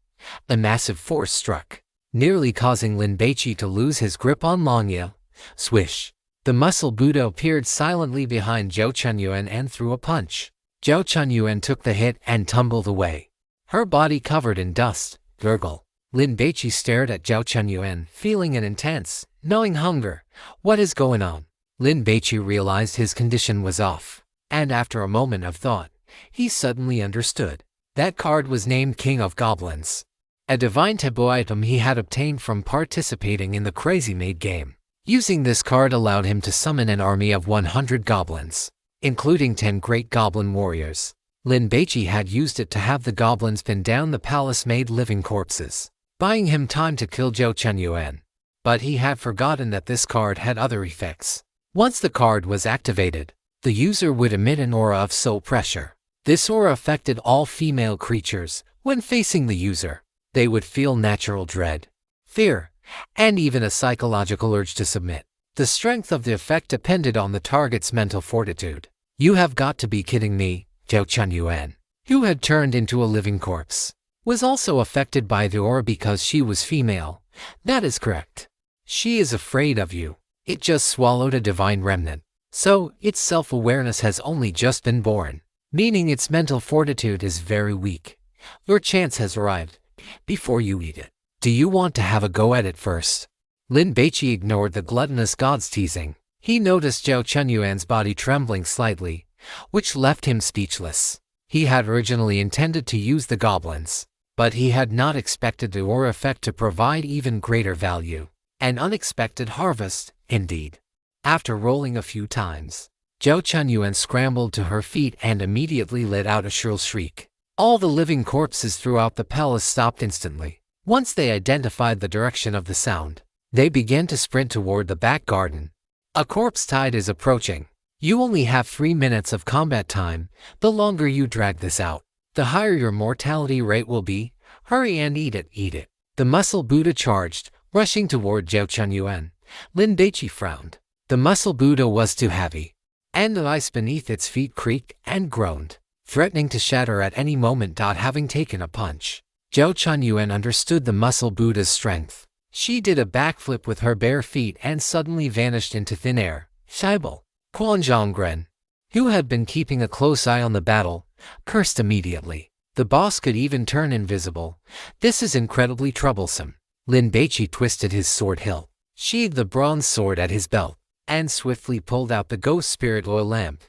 A massive force struck, nearly causing Lin Baici to lose his grip on Longya. Swish! The muscle Buddha appeared silently behind Zhao Chunyuan and threw a punch. Zhao Chunyuan took the hit and tumbled away, her body covered in dust. Gurgle. Lin Baici stared at Zhao Chunyuan, feeling an intense, gnawing hunger. What is going on? Lin Baici realized his condition was off, and after a moment of thought, he suddenly understood. That card was named King of Goblins, a divine taboo item he had obtained from participating in the Crazy Maid game. Using this card allowed him to summon an army of 100 goblins, including 10 great goblin warriors. Lin Baici had used it to have the goblins pin down the palace-made living corpses, buying him time to kill Zhao Chunyuan. But he had forgotten that this card had other effects. Once the card was activated, the user would emit an aura of soul pressure. This aura affected all female creatures. When facing the user, they would feel natural dread, fear, and even a psychological urge to submit. The strength of the effect depended on the target's mental fortitude. You have got to be kidding me. Zhao Chunyuan, who had turned into a living corpse, was also affected by the aura because she was female. That is correct. She is afraid of you. It just swallowed a divine remnant, so its self-awareness has only just been born, meaning its mental fortitude is very weak. Your chance has arrived. Before you eat it, do you want to have a go at it first? Lin Baici ignored the gluttonous god's teasing. He noticed Zhao Chunyuan's body trembling slightly, which left him speechless. He had originally intended to use the goblins, but he had not expected the aura effect to provide even greater value. An unexpected harvest, indeed. After rolling a few times, Zhao Chunyuan scrambled to her feet and immediately let out a shrill shriek. All the living corpses throughout the palace stopped instantly. Once they identified the direction of the sound, they began to sprint toward the back garden. A corpse tide is approaching. You only have 3 minutes of combat time. The longer you drag this out, the higher your mortality rate will be. Hurry and eat it, eat it. The muscle Buddha charged, rushing toward Zhao Chunyuan. Lin Baici frowned. The muscle Buddha was too heavy, and the ice beneath its feet creaked and groaned, threatening to shatter at any moment. Having taken a punch, Zhao Chunyuan understood the muscle Buddha's strength. She did a backflip with her bare feet and suddenly vanished into thin air. Scheibel. Quan Zhonggren, who had been keeping a close eye on the battle, cursed immediately. The boss could even turn invisible. This is incredibly troublesome. Lin Baici twisted his sword hilt, sheathed the bronze sword at his belt, and swiftly pulled out the ghost spirit oil lamp.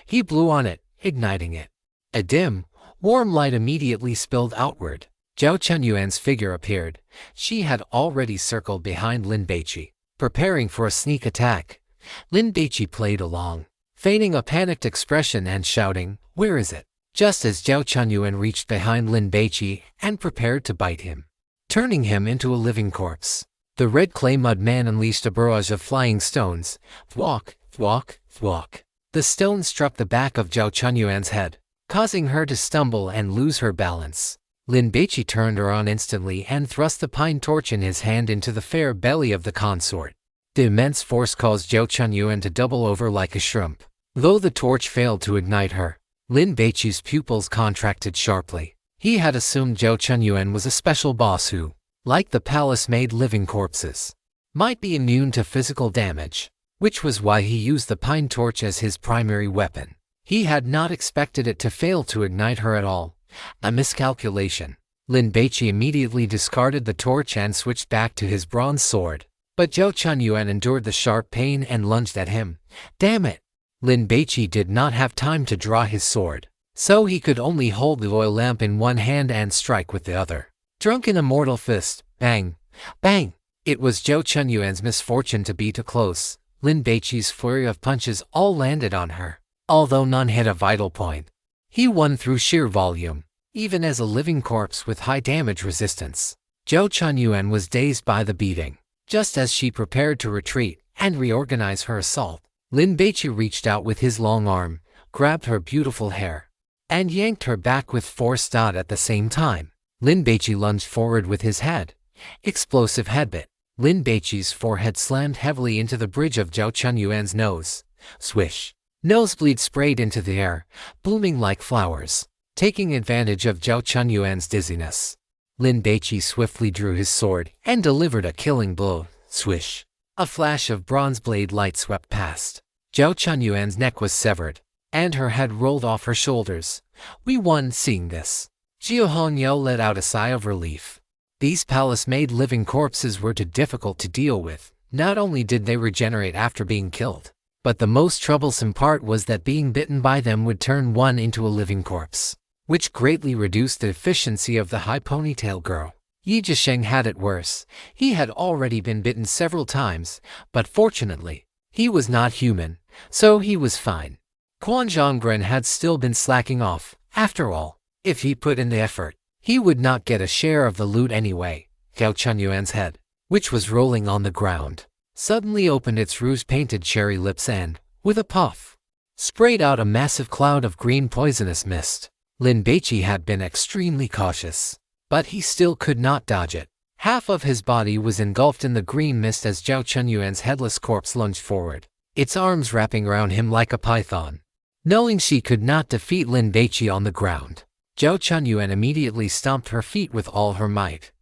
He blew on it, igniting it. A dim, warm light immediately spilled outward. Zhao Chunyuan's figure appeared. She had already circled behind Lin Baici, preparing for a sneak attack. Lin Baici played along, feigning a panicked expression and shouting, "Where is it?" just as Zhao Chunyuan reached behind Lin Baici and prepared to bite him, turning him into a living corpse. The red clay mud man unleashed a barrage of flying stones. Thwack, thwack, thwack. The stone struck the back of Zhao Chunyuan's head, causing her to stumble and lose her balance. Lin Baici turned her on instantly and thrust the pine torch in his hand into the fair belly of the consort. The immense force caused Zhao Chunyuan to double over like a shrimp. Though the torch failed to ignite her, Lin Baici's pupils contracted sharply. He had assumed Zhao Chunyuan was a special boss who, like the palace-made living corpses, might be immune to physical damage, which was why he used the pine torch as his primary weapon. He had not expected it to fail to ignite her at all. A miscalculation. Lin Baici immediately discarded the torch and switched back to his bronze sword. But Zhao Chunyuan endured the sharp pain and lunged at him. Damn it! Lin Baici did not have time to draw his sword, so he could only hold the oil lamp in one hand and strike with the other. Drunk in a mortal fist, bang, bang! It was Zhao Chunyuan's misfortune to be too close. Lin Baici's flurry of punches all landed on her, although none hit a vital point. He won through sheer volume, even as a living corpse with high damage resistance. Zhao Chunyuan was dazed by the beating. Just as she prepared to retreat and reorganize her assault, Lin Baici reached out with his long arm, grabbed her beautiful hair, and yanked her back with force. At the same time, Lin Baici lunged forward with his head. Explosive headbutt. Lin Baici's forehead slammed heavily into the bridge of Zhao Chunyuan's nose. Swish. Nosebleed sprayed into the air, blooming like flowers. Taking advantage of Zhao Chunyuan's dizziness, Lin Baici swiftly drew his sword and delivered a killing blow. Swish. A flash of bronze blade light swept past. Zhao Chunyuan's neck was severed, and her head rolled off her shoulders. We won. Seeing this, Jiu Hongyo let out a sigh of relief. These palace-made living corpses were too difficult to deal with. Not only did they regenerate after being killed, but the most troublesome part was that being bitten by them would turn one into a living corpse, which greatly reduced the efficiency of the high ponytail girl. Yi Zhisheng had it worse. He had already been bitten several times, but fortunately, he was not human, so he was fine. Quan Zhonggren had still been slacking off. After all, if he put in the effort, he would not get a share of the loot anyway. Zhao Chunyuan's head, which was rolling on the ground, suddenly opened its rouge-painted cherry lips and, with a puff, sprayed out a massive cloud of green poisonous mist. Lin Baici had been extremely cautious, but he still could not dodge it. Half of his body was engulfed in the green mist as Zhao Chunyuan's headless corpse lunged forward, its arms wrapping around him like a python. Knowing she could not defeat Lin Baici on the ground, Zhao Chunyuan immediately stomped her feet with all her might.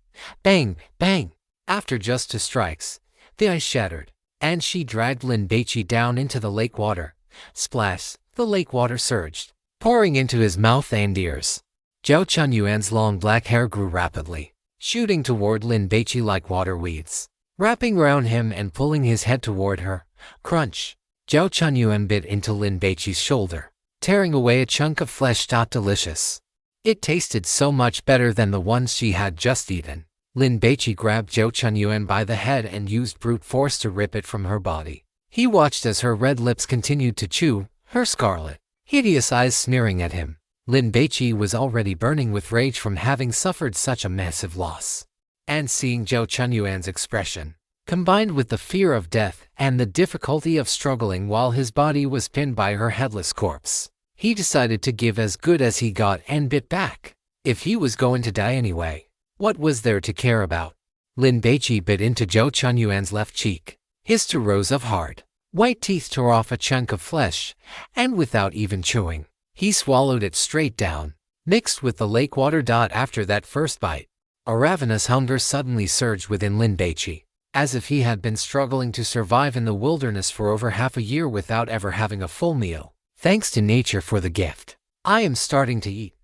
Bang, bang! After just 2 strikes, the ice shattered, and she dragged Lin Baici down into the lake water. Splash! The lake water surged, pouring into his mouth and ears. Zhao Chunyuan's long black hair grew rapidly, shooting toward Lin Baici like water weeds, wrapping around him and pulling his head toward her. Crunch! Zhao Chunyuan bit into Lin Baici's shoulder, tearing away a chunk of flesh. Delicious. It tasted so much better than the ones she had just eaten. Lin Baici grabbed Zhao Chunyuan by the head and used brute force to rip it from her body. He watched as her red lips continued to chew, her scarlet, hideous eyes sneering at him. Lin Baici was already burning with rage from having suffered such a massive loss. And seeing Zhao Chunyuan's expression, combined with the fear of death and the difficulty of struggling while his body was pinned by her headless corpse, he decided to give as good as he got and bit back. If he was going to die anyway, what was there to care about? Lin Baici bit into Zhao Chunyuan's left cheek. His 2 rows of hard, white teeth tore off a chunk of flesh, and without even chewing, he swallowed it straight down, mixed with the lake water. After that first bite, A ravenous hunger suddenly surged within Lin Baici, as if he had been struggling to survive in the wilderness for over half a year without ever having a full meal. Thanks to nature for the gift. I am starting to eat.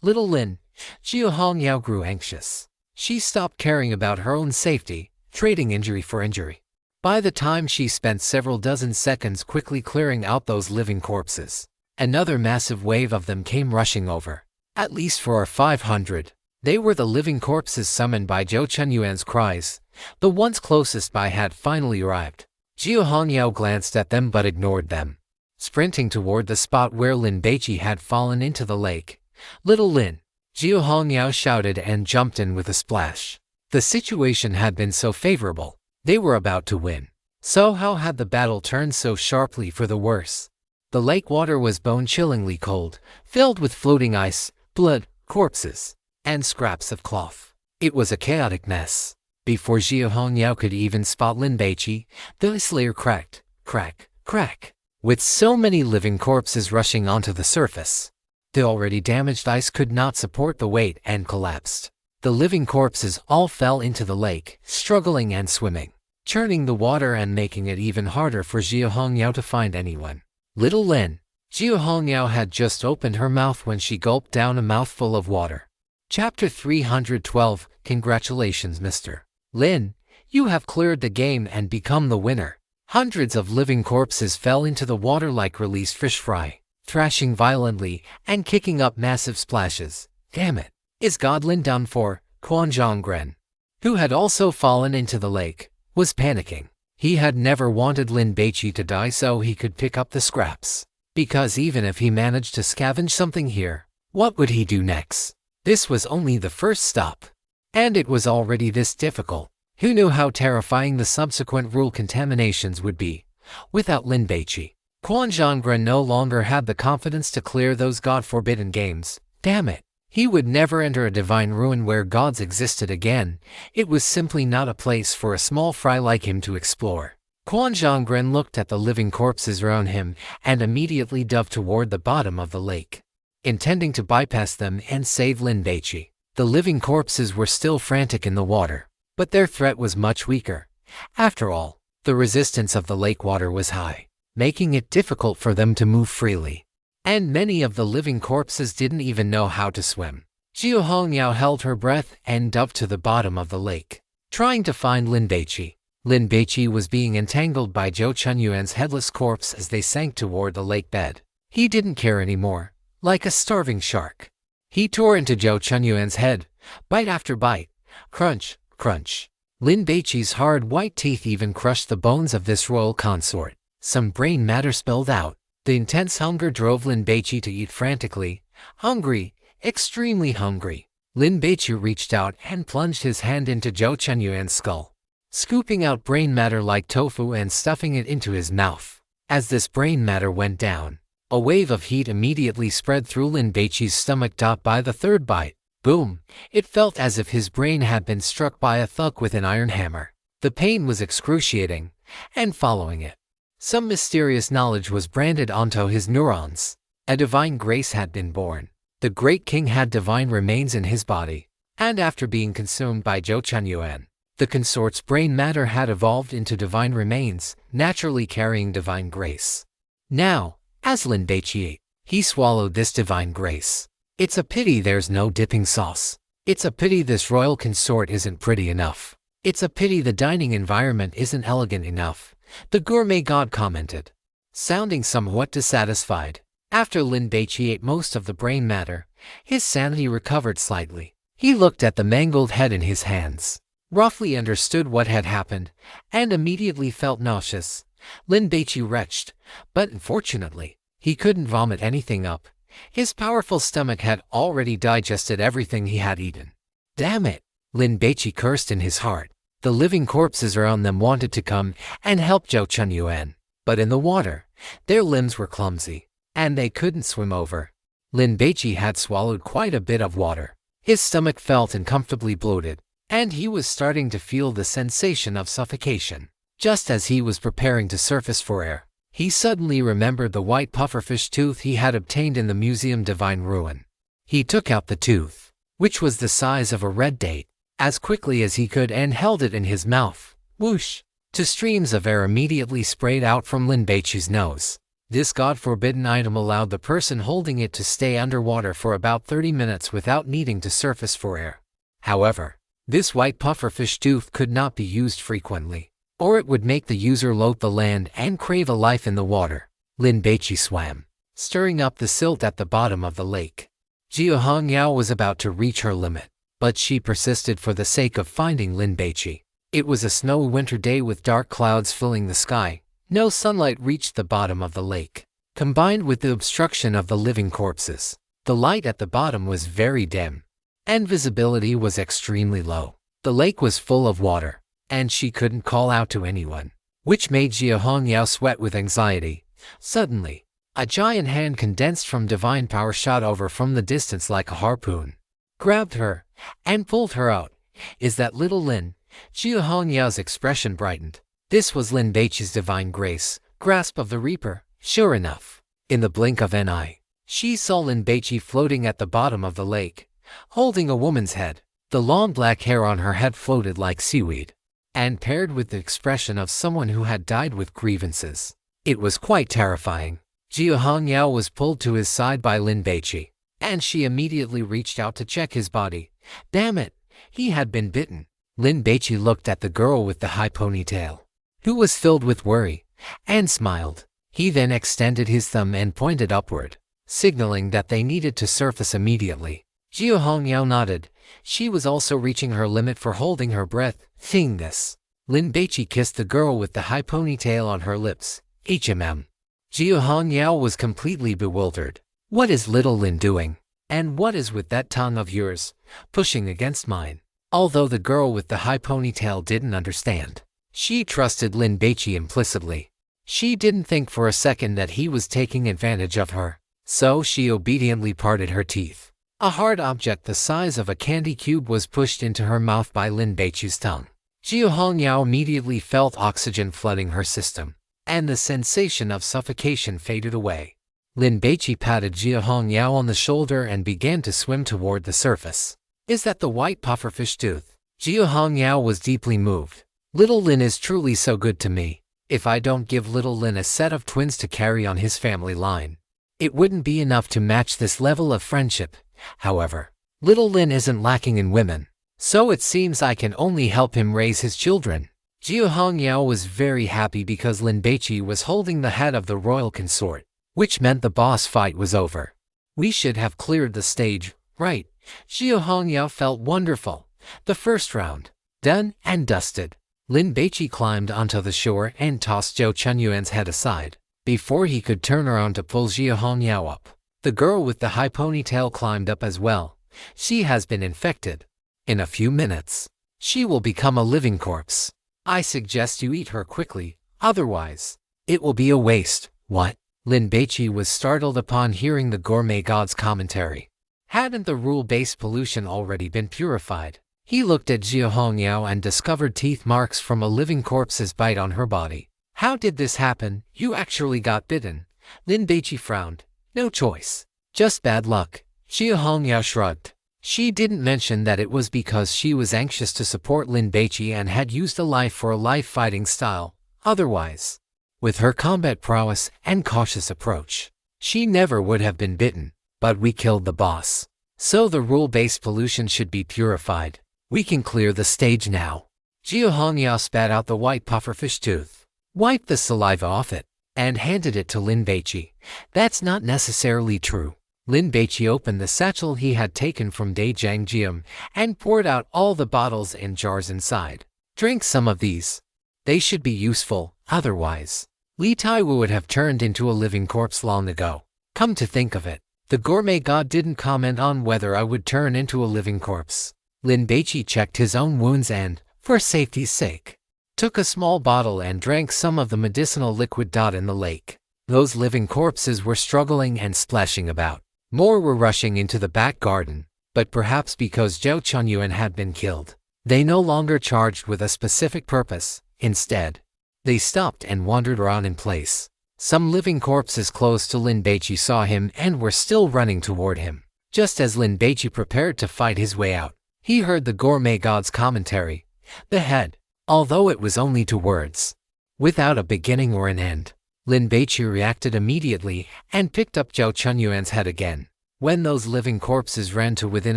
Little Lin, Jiu Hongyao grew anxious. She stopped caring about her own safety, trading injury for injury. By the time she spent several dozen seconds quickly clearing out those living corpses, another massive wave of them came rushing over. At least 4 or 500. They were the living corpses summoned by Zhou Chenyuan's cries. The ones closest by had finally arrived. Jiu Hongyao glanced at them but ignored them. Sprinting toward the spot where Lin Baici had fallen into the lake, "Little Lin!" Jiu Hongyao shouted and jumped in with a splash. The situation had been so favorable. They were about to win. So how had the battle turned so sharply for the worse? The lake water was bone-chillingly cold, filled with floating ice, blood, corpses, and scraps of cloth. It was a chaotic mess. Before Jiu Hongyao could even spot Lin Baici, the ice layer cracked, crack, crack, with so many living corpses rushing onto the surface. The already damaged ice could not support the weight and collapsed. The living corpses all fell into the lake, struggling and swimming, churning the water and making it even harder for Jiu Hongyao to find anyone. Little Lin. Jiu Hongyao had just opened her mouth when she gulped down a mouthful of water. Chapter 312. Congratulations, Mr. Lin. You have cleared the game and become the winner. Hundreds of living corpses fell into the water like released fish fry, thrashing violently and kicking up massive splashes. Damn it. Is God Lin done for? Quan Zhonggren, who had also fallen into the lake, was panicking. He had never wanted Lin Baici to die so he could pick up the scraps. Because even if he managed to scavenge something here, what would he do next? This was only the first stop. And it was already this difficult. Who knew how terrifying the subsequent rule contaminations would be? Without Lin Baici, Quan Zhonggren no longer had the confidence to clear those God-forbidden games. Damn it. He would never enter a divine ruin where gods existed again. It was simply not a place for a small fry like him to explore. Quan Zhonggren looked at the living corpses around him and immediately dove toward the bottom of the lake, intending to bypass them and save Lin Baici. The living corpses were still frantic in the water, but their threat was much weaker. After all, the resistance of the lake water was high, making it difficult for them to move freely. And many of the living corpses didn't even know how to swim. Jiu Hongyao held her breath and dove to the bottom of the lake, trying to find Lin Baici. Lin Baici was being entangled by Zhou Chenyuan's headless corpse as they sank toward the lake bed. He didn't care anymore. Like a starving shark, he tore into Zhou Chenyuan's head, bite after bite. Crunch, crunch. Lin Baici's hard white teeth even crushed the bones of this royal consort. Some brain matter spilled out. The intense hunger drove Lin Baici to eat frantically. Hungry, extremely hungry. Lin Baici reached out and plunged his hand into Zhou Chenyuan's skull, scooping out brain matter like tofu and stuffing it into his mouth. As this brain matter went down, a wave of heat immediately spread through Lin Baici's stomach. By the third bite, boom, it felt as if his brain had been struck by a thug with an iron hammer. The pain was excruciating, and following it, some mysterious knowledge was branded onto his neurons. A divine grace had been born. The great king had divine remains in his body, and after being consumed by Zhou Chenyuan, the consort's brain matter had evolved into divine remains, naturally carrying divine grace. Now, as Lin Baici ate, he swallowed this divine grace. It's a pity there's no dipping sauce. It's a pity this royal consort isn't pretty enough. It's a pity the dining environment isn't elegant enough, the gourmet god commented, sounding somewhat dissatisfied. After Lin Baici ate most of the brain matter, his sanity recovered slightly. He looked at the mangled head in his hands, roughly understood what had happened, and immediately felt nauseous. Lin Baici retched, but unfortunately, he couldn't vomit anything up. His powerful stomach had already digested everything he had eaten. Damn it! Lin Baici cursed in his heart. The living corpses around them wanted to come and help Zhou Chenyuan, but in the water, their limbs were clumsy, and they couldn't swim over. Lin Baici had swallowed quite a bit of water. His stomach felt uncomfortably bloated, and he was starting to feel the sensation of suffocation. Just as he was preparing to surface for air, he suddenly remembered the white pufferfish tooth he had obtained in the museum Divine Ruin. He took out the tooth, which was the size of a red date. as quickly as he could and held it in his mouth. Whoosh! Two streams of air immediately sprayed out from Lin Baici's nose. This god-forbidden item allowed the person holding it to stay underwater for about 30 minutes without needing to surface for air. However, this white pufferfish tooth could not be used frequently, or it would make the user loathe the land and crave a life in the water. Lin Baici swam, stirring up the silt at the bottom of the lake. Jia Hongyao was about to reach her limit, but she persisted for the sake of finding Lin Baici. It was a snowy winter day with dark clouds filling the sky. No sunlight reached the bottom of the lake. Combined with the obstruction of the living corpses, the light at the bottom was very dim, and visibility was extremely low. The lake was full of water, and she couldn't call out to anyone, which made Jia Hongyao sweat with anxiety. Suddenly, a giant hand condensed from divine power shot over from the distance like a harpoon, grabbed her, and pulled her out. "Is that little Lin?" Jia Hongyao's expression brightened. This was Lin Baici's divine grace, grasp of the Reaper. Sure enough, in the blink of an eye, she saw Lin Baici floating at the bottom of the lake, holding a woman's head. The long black hair on her head floated like seaweed, and paired with the expression of someone who had died with grievances. It was quite terrifying. Jia Hongyao was pulled to his side by Lin Baici, and she immediately reached out to check his body. Damn it, he had been bitten. Lin Baici looked at the girl with the high ponytail, who was filled with worry, and smiled. He then extended his thumb and pointed upward, signaling that they needed to surface immediately. Jia Hongyao nodded. She was also reaching her limit for holding her breath. Seeing this, Lin Baici kissed the girl with the high ponytail on her lips. HMM. Jia Hongyao was completely bewildered. What is little Lin doing? And what is with that tongue of yours, pushing against mine? Although the girl with the high ponytail didn't understand, she trusted Lin Baici implicitly. She didn't think for a second that he was taking advantage of her, so she obediently parted her teeth. A hard object the size of a candy cube was pushed into her mouth by Lin Baici's tongue. Jia Hongyao immediately felt oxygen flooding her system, and the sensation of suffocation faded away. Lin Baici patted Jia Hongyao on the shoulder and began to swim toward the surface. Is that the white pufferfish tooth? Jia Hongyao was deeply moved. Little Lin is truly so good to me. If I don't give little Lin a set of twins to carry on his family line, it wouldn't be enough to match this level of friendship. However, little Lin isn't lacking in women, so it seems I can only help him raise his children. Jia Hongyao was very happy because Lin Baici was holding the head of the royal consort, which meant the boss fight was over. We should have cleared the stage, right? Jia Hongyao felt wonderful. The first round, done and dusted. Lin Baici climbed onto the shore and tossed Zhou Chunyuan's head aside, before he could turn around to pull Jia Hongyao up. The girl with the high ponytail climbed up as well. She has been infected. In a few minutes, she will become a living corpse. I suggest you eat her quickly, otherwise, it will be a waste. What? Lin Baici was startled upon hearing the gourmet god's commentary. Hadn't the rule-based pollution already been purified? He looked at Jia Hongyao and discovered teeth marks from a living corpse's bite on her body. How did this happen? You actually got bitten. Lin Baici frowned. No choice. Just bad luck. Jia Hongyao shrugged. She didn't mention that it was because she was anxious to support Lin Baici and had used a life for a life fighting style. Otherwise, with her combat prowess and cautious approach, she never would have been bitten. But we killed the boss, so the rule-based pollution should be purified. We can clear the stage now. Jia Hongyao spat out the white pufferfish tooth, wiped the saliva off it, and handed it to Lin Baici. That's not necessarily true. Lin Baici opened the satchel he had taken from Dajiangjiam and poured out all the bottles and jars inside. Drink some of these. They should be useful, otherwise, Li Taiwu would have turned into a living corpse long ago. Come to think of it, the gourmet god didn't comment on whether I would turn into a living corpse. Lin Baici checked his own wounds and, for safety's sake, took a small bottle and drank some of the medicinal liquid in the lake. Those living corpses were struggling and splashing about. More were rushing into the back garden, but perhaps because Zhou Chunyuan had been killed, they no longer charged with a specific purpose. Instead, they stopped and wandered around in place. Some living corpses close to Lin Baici saw him and were still running toward him. Just as Lin Baici prepared to fight his way out, He heard the gourmet god's commentary. The head, although it was only 2 words, without a beginning or an end. Lin Baici reacted immediately and picked up Zhao Chunyuan's head again. When those living corpses ran to within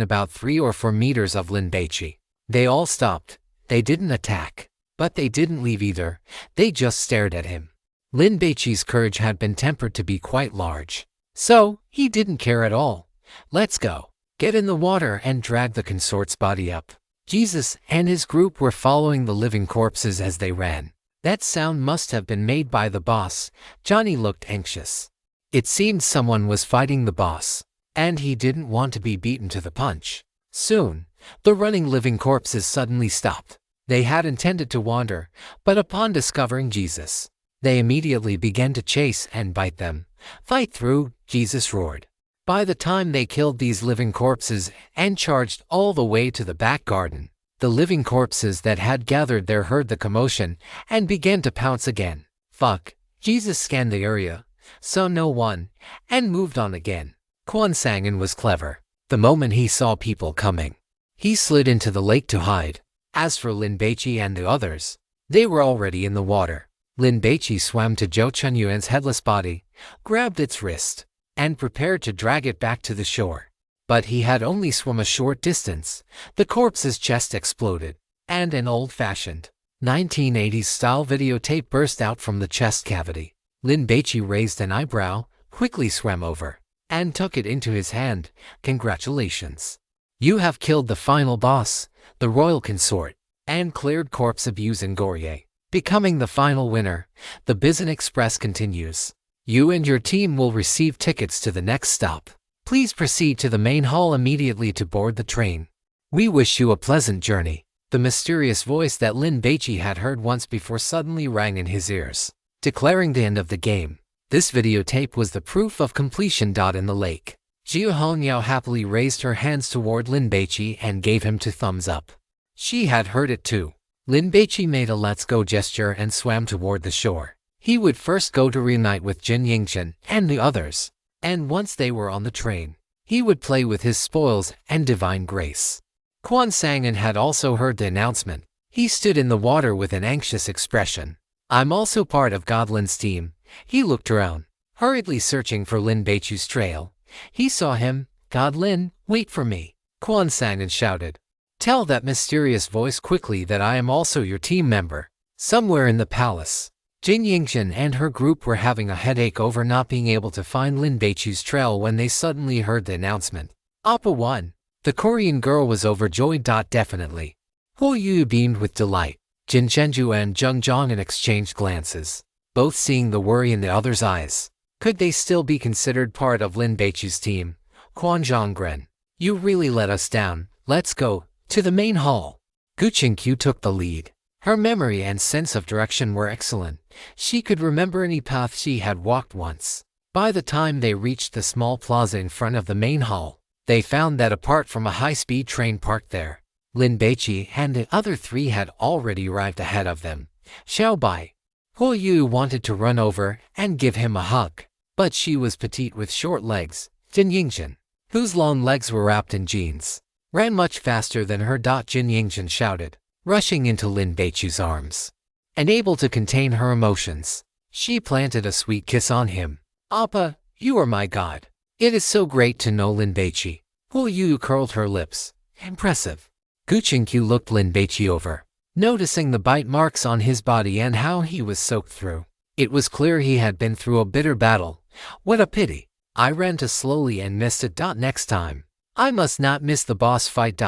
about 3 or 4 meters of Lin Baici, they all stopped. They didn't attack, but they didn't leave either. They just stared at him. Lin Baici's courage had been tempered to be quite large, so he didn't care at all. Let's go. Get in the water and drag the consort's body up. Jesus and his group were following the living corpses as they ran. That sound must have been made by the boss. Johnny looked anxious. It seemed someone was fighting the boss, and he didn't want to be beaten to the punch. Soon, the running living corpses suddenly stopped. They had intended to wander, but upon discovering Jesus, they immediately began to chase and bite them. Fight through, Jesus roared. By the time they killed these living corpses and charged all the way to the back garden, the living corpses that had gathered there heard the commotion and began to pounce again. Fuck. Jesus scanned the area, saw no one, and moved on again. Quan Sangin was clever. The moment he saw people coming, he slid into the lake to hide. As for Lin Baici and the others, they were already in the water. Lin Baici swam to Zhao Chunyuan's headless body, grabbed its wrist, and prepared to drag it back to the shore. But he had only swum a short distance. The corpse's chest exploded, and an old-fashioned 1980s-style videotape burst out from the chest cavity. Lin Baici raised an eyebrow, quickly swam over, and took it into his hand. Congratulations. You have killed the final boss, the royal consort, and cleared corpse abuse in Goryeo. Becoming the final winner, the Bizen Express continues. You and your team will receive tickets to the next stop. Please proceed to the main hall immediately to board the train. We wish you a pleasant journey. The mysterious voice that Lin Baici had heard once before suddenly rang in his ears, declaring the end of the game. This videotape was the proof of completion. In the lake, Jia Hongyao happily raised her hands toward Lin Baici and gave him 2 thumbs up. She had heard it too. Lin Baici made a let's go gesture and swam toward the shore. He would first go to reunite with Jin Yingchen and the others, and once they were on the train, he would play with his spoils and divine grace. Quan Sangin had also heard the announcement. He stood in the water with an anxious expression. I'm also part of Godlin's team. He looked around, hurriedly searching for Lin Baichi's trail. He saw him. Godlin, wait for me, Quan Sangin shouted. Tell that mysterious voice quickly that I am also your team member. Somewhere in the palace, Jin Yingchen and her group were having a headache over not being able to find Lin Baichi's trail when they suddenly heard the announcement. Appa won. The Korean girl was overjoyed. Definitely. Hu Yu beamed with delight. Jin Chenju and Zheng Zhongin exchanged glances, both seeing the worry in the other's eyes. Could they still be considered part of Lin Baichi's team? Quan Zhonggren, you really let us down. Let's go to the main hall. Gu Qingqiu took the lead. Her memory and sense of direction were excellent. She could remember any path she had walked once. By the time they reached the small plaza in front of the main hall, they found that apart from a high-speed train parked there, Lin Baici and the other 3 had already arrived ahead of them. Xiao Bai. Hu Yu wanted to run over and give him a hug, but she was petite with short legs. Jin Yingchen, whose long legs were wrapped in jeans, ran much faster than her. Jin Yingchen shouted, rushing into Lin Baichi's arms. Unable to contain her emotions, she planted a sweet kiss on him. Appa, you are my god. It is so great to know Lin Baici. Hu Yu curled her lips. Impressive. Gu Qingqiu looked Lin Baici over, noticing the bite marks on his body and how he was soaked through. It was clear he had been through a bitter battle. What a pity. I ran too slowly and missed it. Next time, I must not miss the boss fight.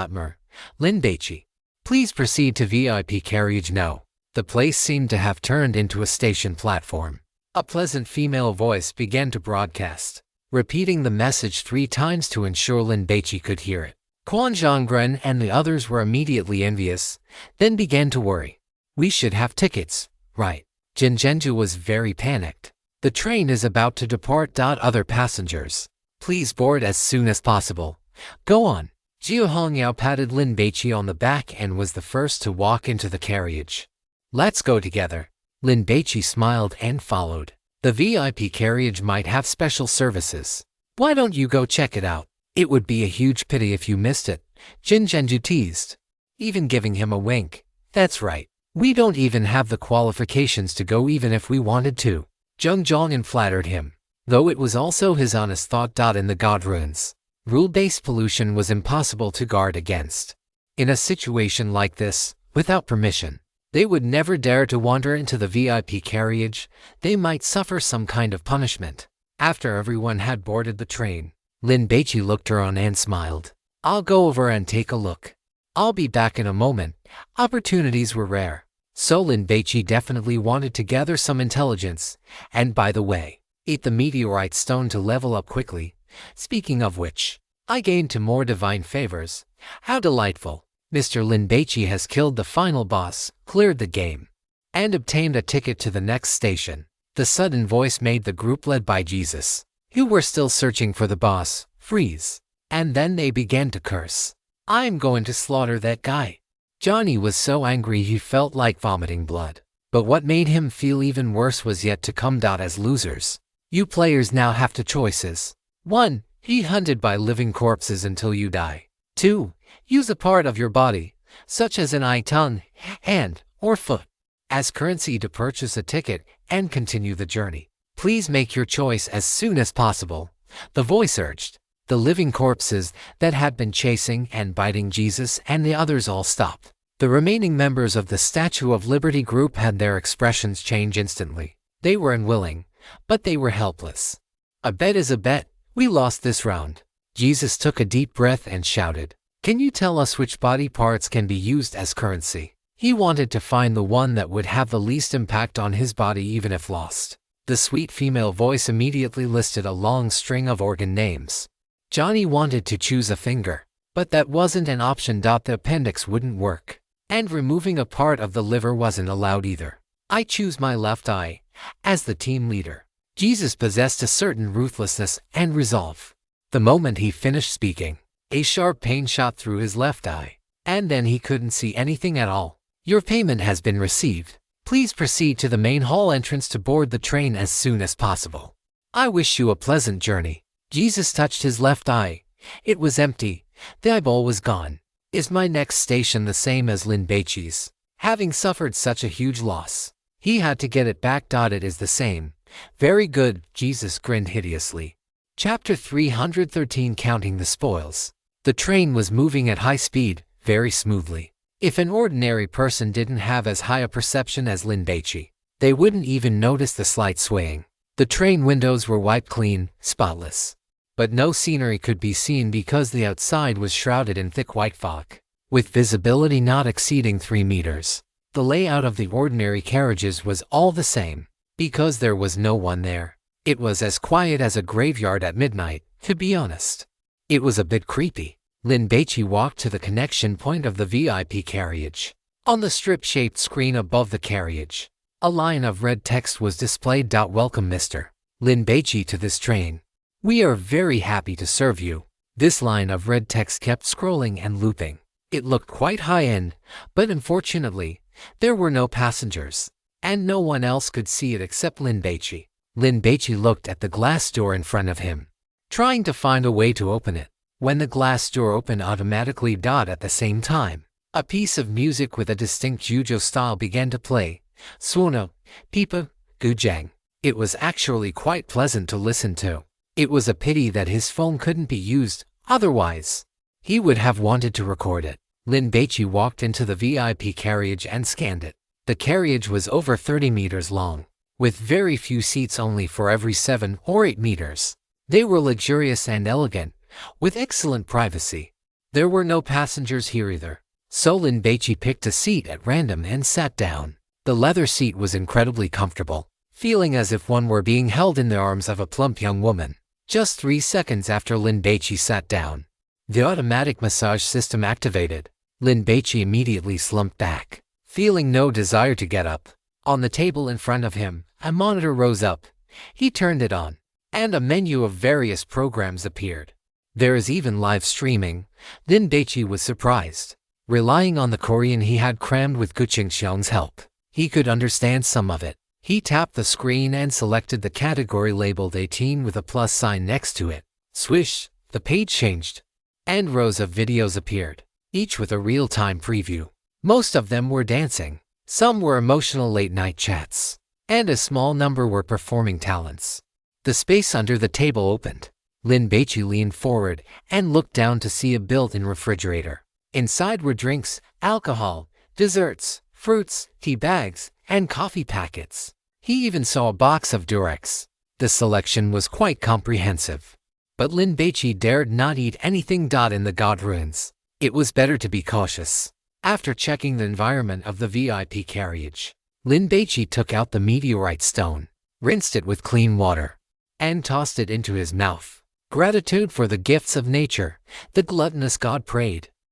Lin Baici, please proceed to VIP carriage now. The place seemed to have turned into a station platform. A pleasant female voice began to broadcast, repeating the message 3 times to ensure Lin Baici could hear it. Quan Zhonggren and the others were immediately envious, then began to worry. We should have tickets, right? Jin Zhenju was very panicked. The train is about to depart. Other passengers, please board as soon as possible. Go on. Jia Hongyao patted Lin Baici on the back and was the first to walk into the carriage. Let's go together. Lin Baici smiled and followed. The VIP carriage might have special services. Why don't you go check it out? It would be a huge pity if you missed it. Jin Zhenju teased, even giving him a wink. That's right. We don't even have the qualifications to go even if we wanted to. Zheng Zhongyan flattered him, though it was also his honest thought. In the God ruins, rule-based pollution was impossible to guard against. In a situation like this, without permission, they would never dare to wander into the VIP carriage. They might suffer some kind of punishment. After everyone had boarded the train, Lin Baici looked around and smiled. I'll go over and take a look. I'll be back in a moment. Opportunities were rare, so Lin Baici definitely wanted to gather some intelligence. And by the way, eat the meteorite stone to level up quickly. Speaking of which, I gained 2 more divine favors. How delightful. Mr. Lin Baici has killed the final boss, cleared the game, and obtained a ticket to the next station. The sudden voice made the group led by Jesus, who were still searching for the boss, freeze. And then they began to curse. I'm going to slaughter that guy. Johnny was so angry he felt like vomiting blood. But what made him feel even worse was yet to come. As losers, you players now have 2 choices. 1. Be hunted by living corpses until you die. 2. Use a part of your body, such as an eye, tongue, hand, or foot, as currency to purchase a ticket and continue the journey. Please make your choice as soon as possible, the voice urged. The living corpses that had been chasing and biting Jesus and the others all stopped. The remaining members of the Statue of Liberty group had their expressions change instantly. They were unwilling, but they were helpless. A bet is a bet. We lost this round. Jesus took a deep breath and shouted, "Can you tell us which body parts can be used as currency?" He wanted to find the one that would have the least impact on his body even if lost. The sweet female voice immediately listed a long string of organ names. Johnny wanted to choose a finger, but that wasn't an option. The appendix wouldn't work, and removing a part of the liver wasn't allowed either. I choose my left eye. As the team leader, Jesus possessed a certain ruthlessness and resolve. The moment he finished speaking, a sharp pain shot through his left eye, and then he couldn't see anything at all. Your payment has been received. Please proceed to the main hall entrance to board the train as soon as possible. I wish you a pleasant journey. Jesus touched his left eye. It was empty. The eyeball was gone. Is my next station the same as Lin Baici's? Having suffered such a huge loss, he had to get it back. It is the same. Very good, Jesus grinned hideously. Chapter 313 Counting the Spoils. The train was moving at high speed, very smoothly. If an ordinary person didn't have as high a perception as Lin Baici, they wouldn't even notice the slight swaying. The train windows were wiped clean, spotless. But no scenery could be seen because the outside was shrouded in thick white fog, with visibility not exceeding 3 meters. The layout of the ordinary carriages was all the same, because there was no one there. It was as quiet as a graveyard at midnight, to be honest. It was a bit creepy. Lin Baici walked to the connection point of the VIP carriage. On the strip-shaped screen above the carriage, a line of red text was displayed. Welcome Mr. Lin Baici to this train. We are very happy to serve you. This line of red text kept scrolling and looping. It looked quite high-end, but unfortunately, there were no passengers, and no one else could see it except Lin Baici. Lin Baici looked at the glass door in front of him, trying to find a way to open it. When the glass door opened automatically. At the same time, a piece of music with a distinct Jujo style began to play. Suono, Pipa, Gujang. It was actually quite pleasant to listen to. It was a pity that his phone couldn't be used, otherwise, he would have wanted to record it. Lin Baici walked into the VIP carriage and scanned it. The carriage was over 30 meters long, with very few seats, only for every 7 or 8 meters. They were luxurious and elegant, with excellent privacy. There were no passengers here either, so Lin Baici picked a seat at random and sat down. The leather seat was incredibly comfortable, feeling as if one were being held in the arms of a plump young woman. Just 3 seconds after Lin Baici sat down, the automatic massage system activated. Lin Baici immediately slumped back, feeling no desire to get up. On the table in front of him, a monitor rose up. He turned it on, and a menu of various programs appeared. There is even live streaming. Lin Baici was surprised. Relying on the Korean he had crammed with Guching Xiong's help, he could understand some of it. He tapped the screen and selected the category labeled 18 with a plus sign next to it. Swish, the page changed. and rows of videos appeared, each with a real-time preview. Most of them were dancing, some were emotional late-night chats, and a small number were performing talents. The space under the table opened. Lin Baici leaned forward and looked down to see a built-in refrigerator. Inside were drinks, alcohol, desserts, fruits, tea bags, and coffee packets. He even saw a box of Durex. The selection was quite comprehensive. But Lin Baici dared not eat anything in the god ruins. It was better to be cautious. After checking the environment of the VIP carriage, Lin Baici took out the meteorite stone, rinsed it with clean water, and tossed it into his mouth. Gratitude for the gifts of nature, the gluttonous god prayed.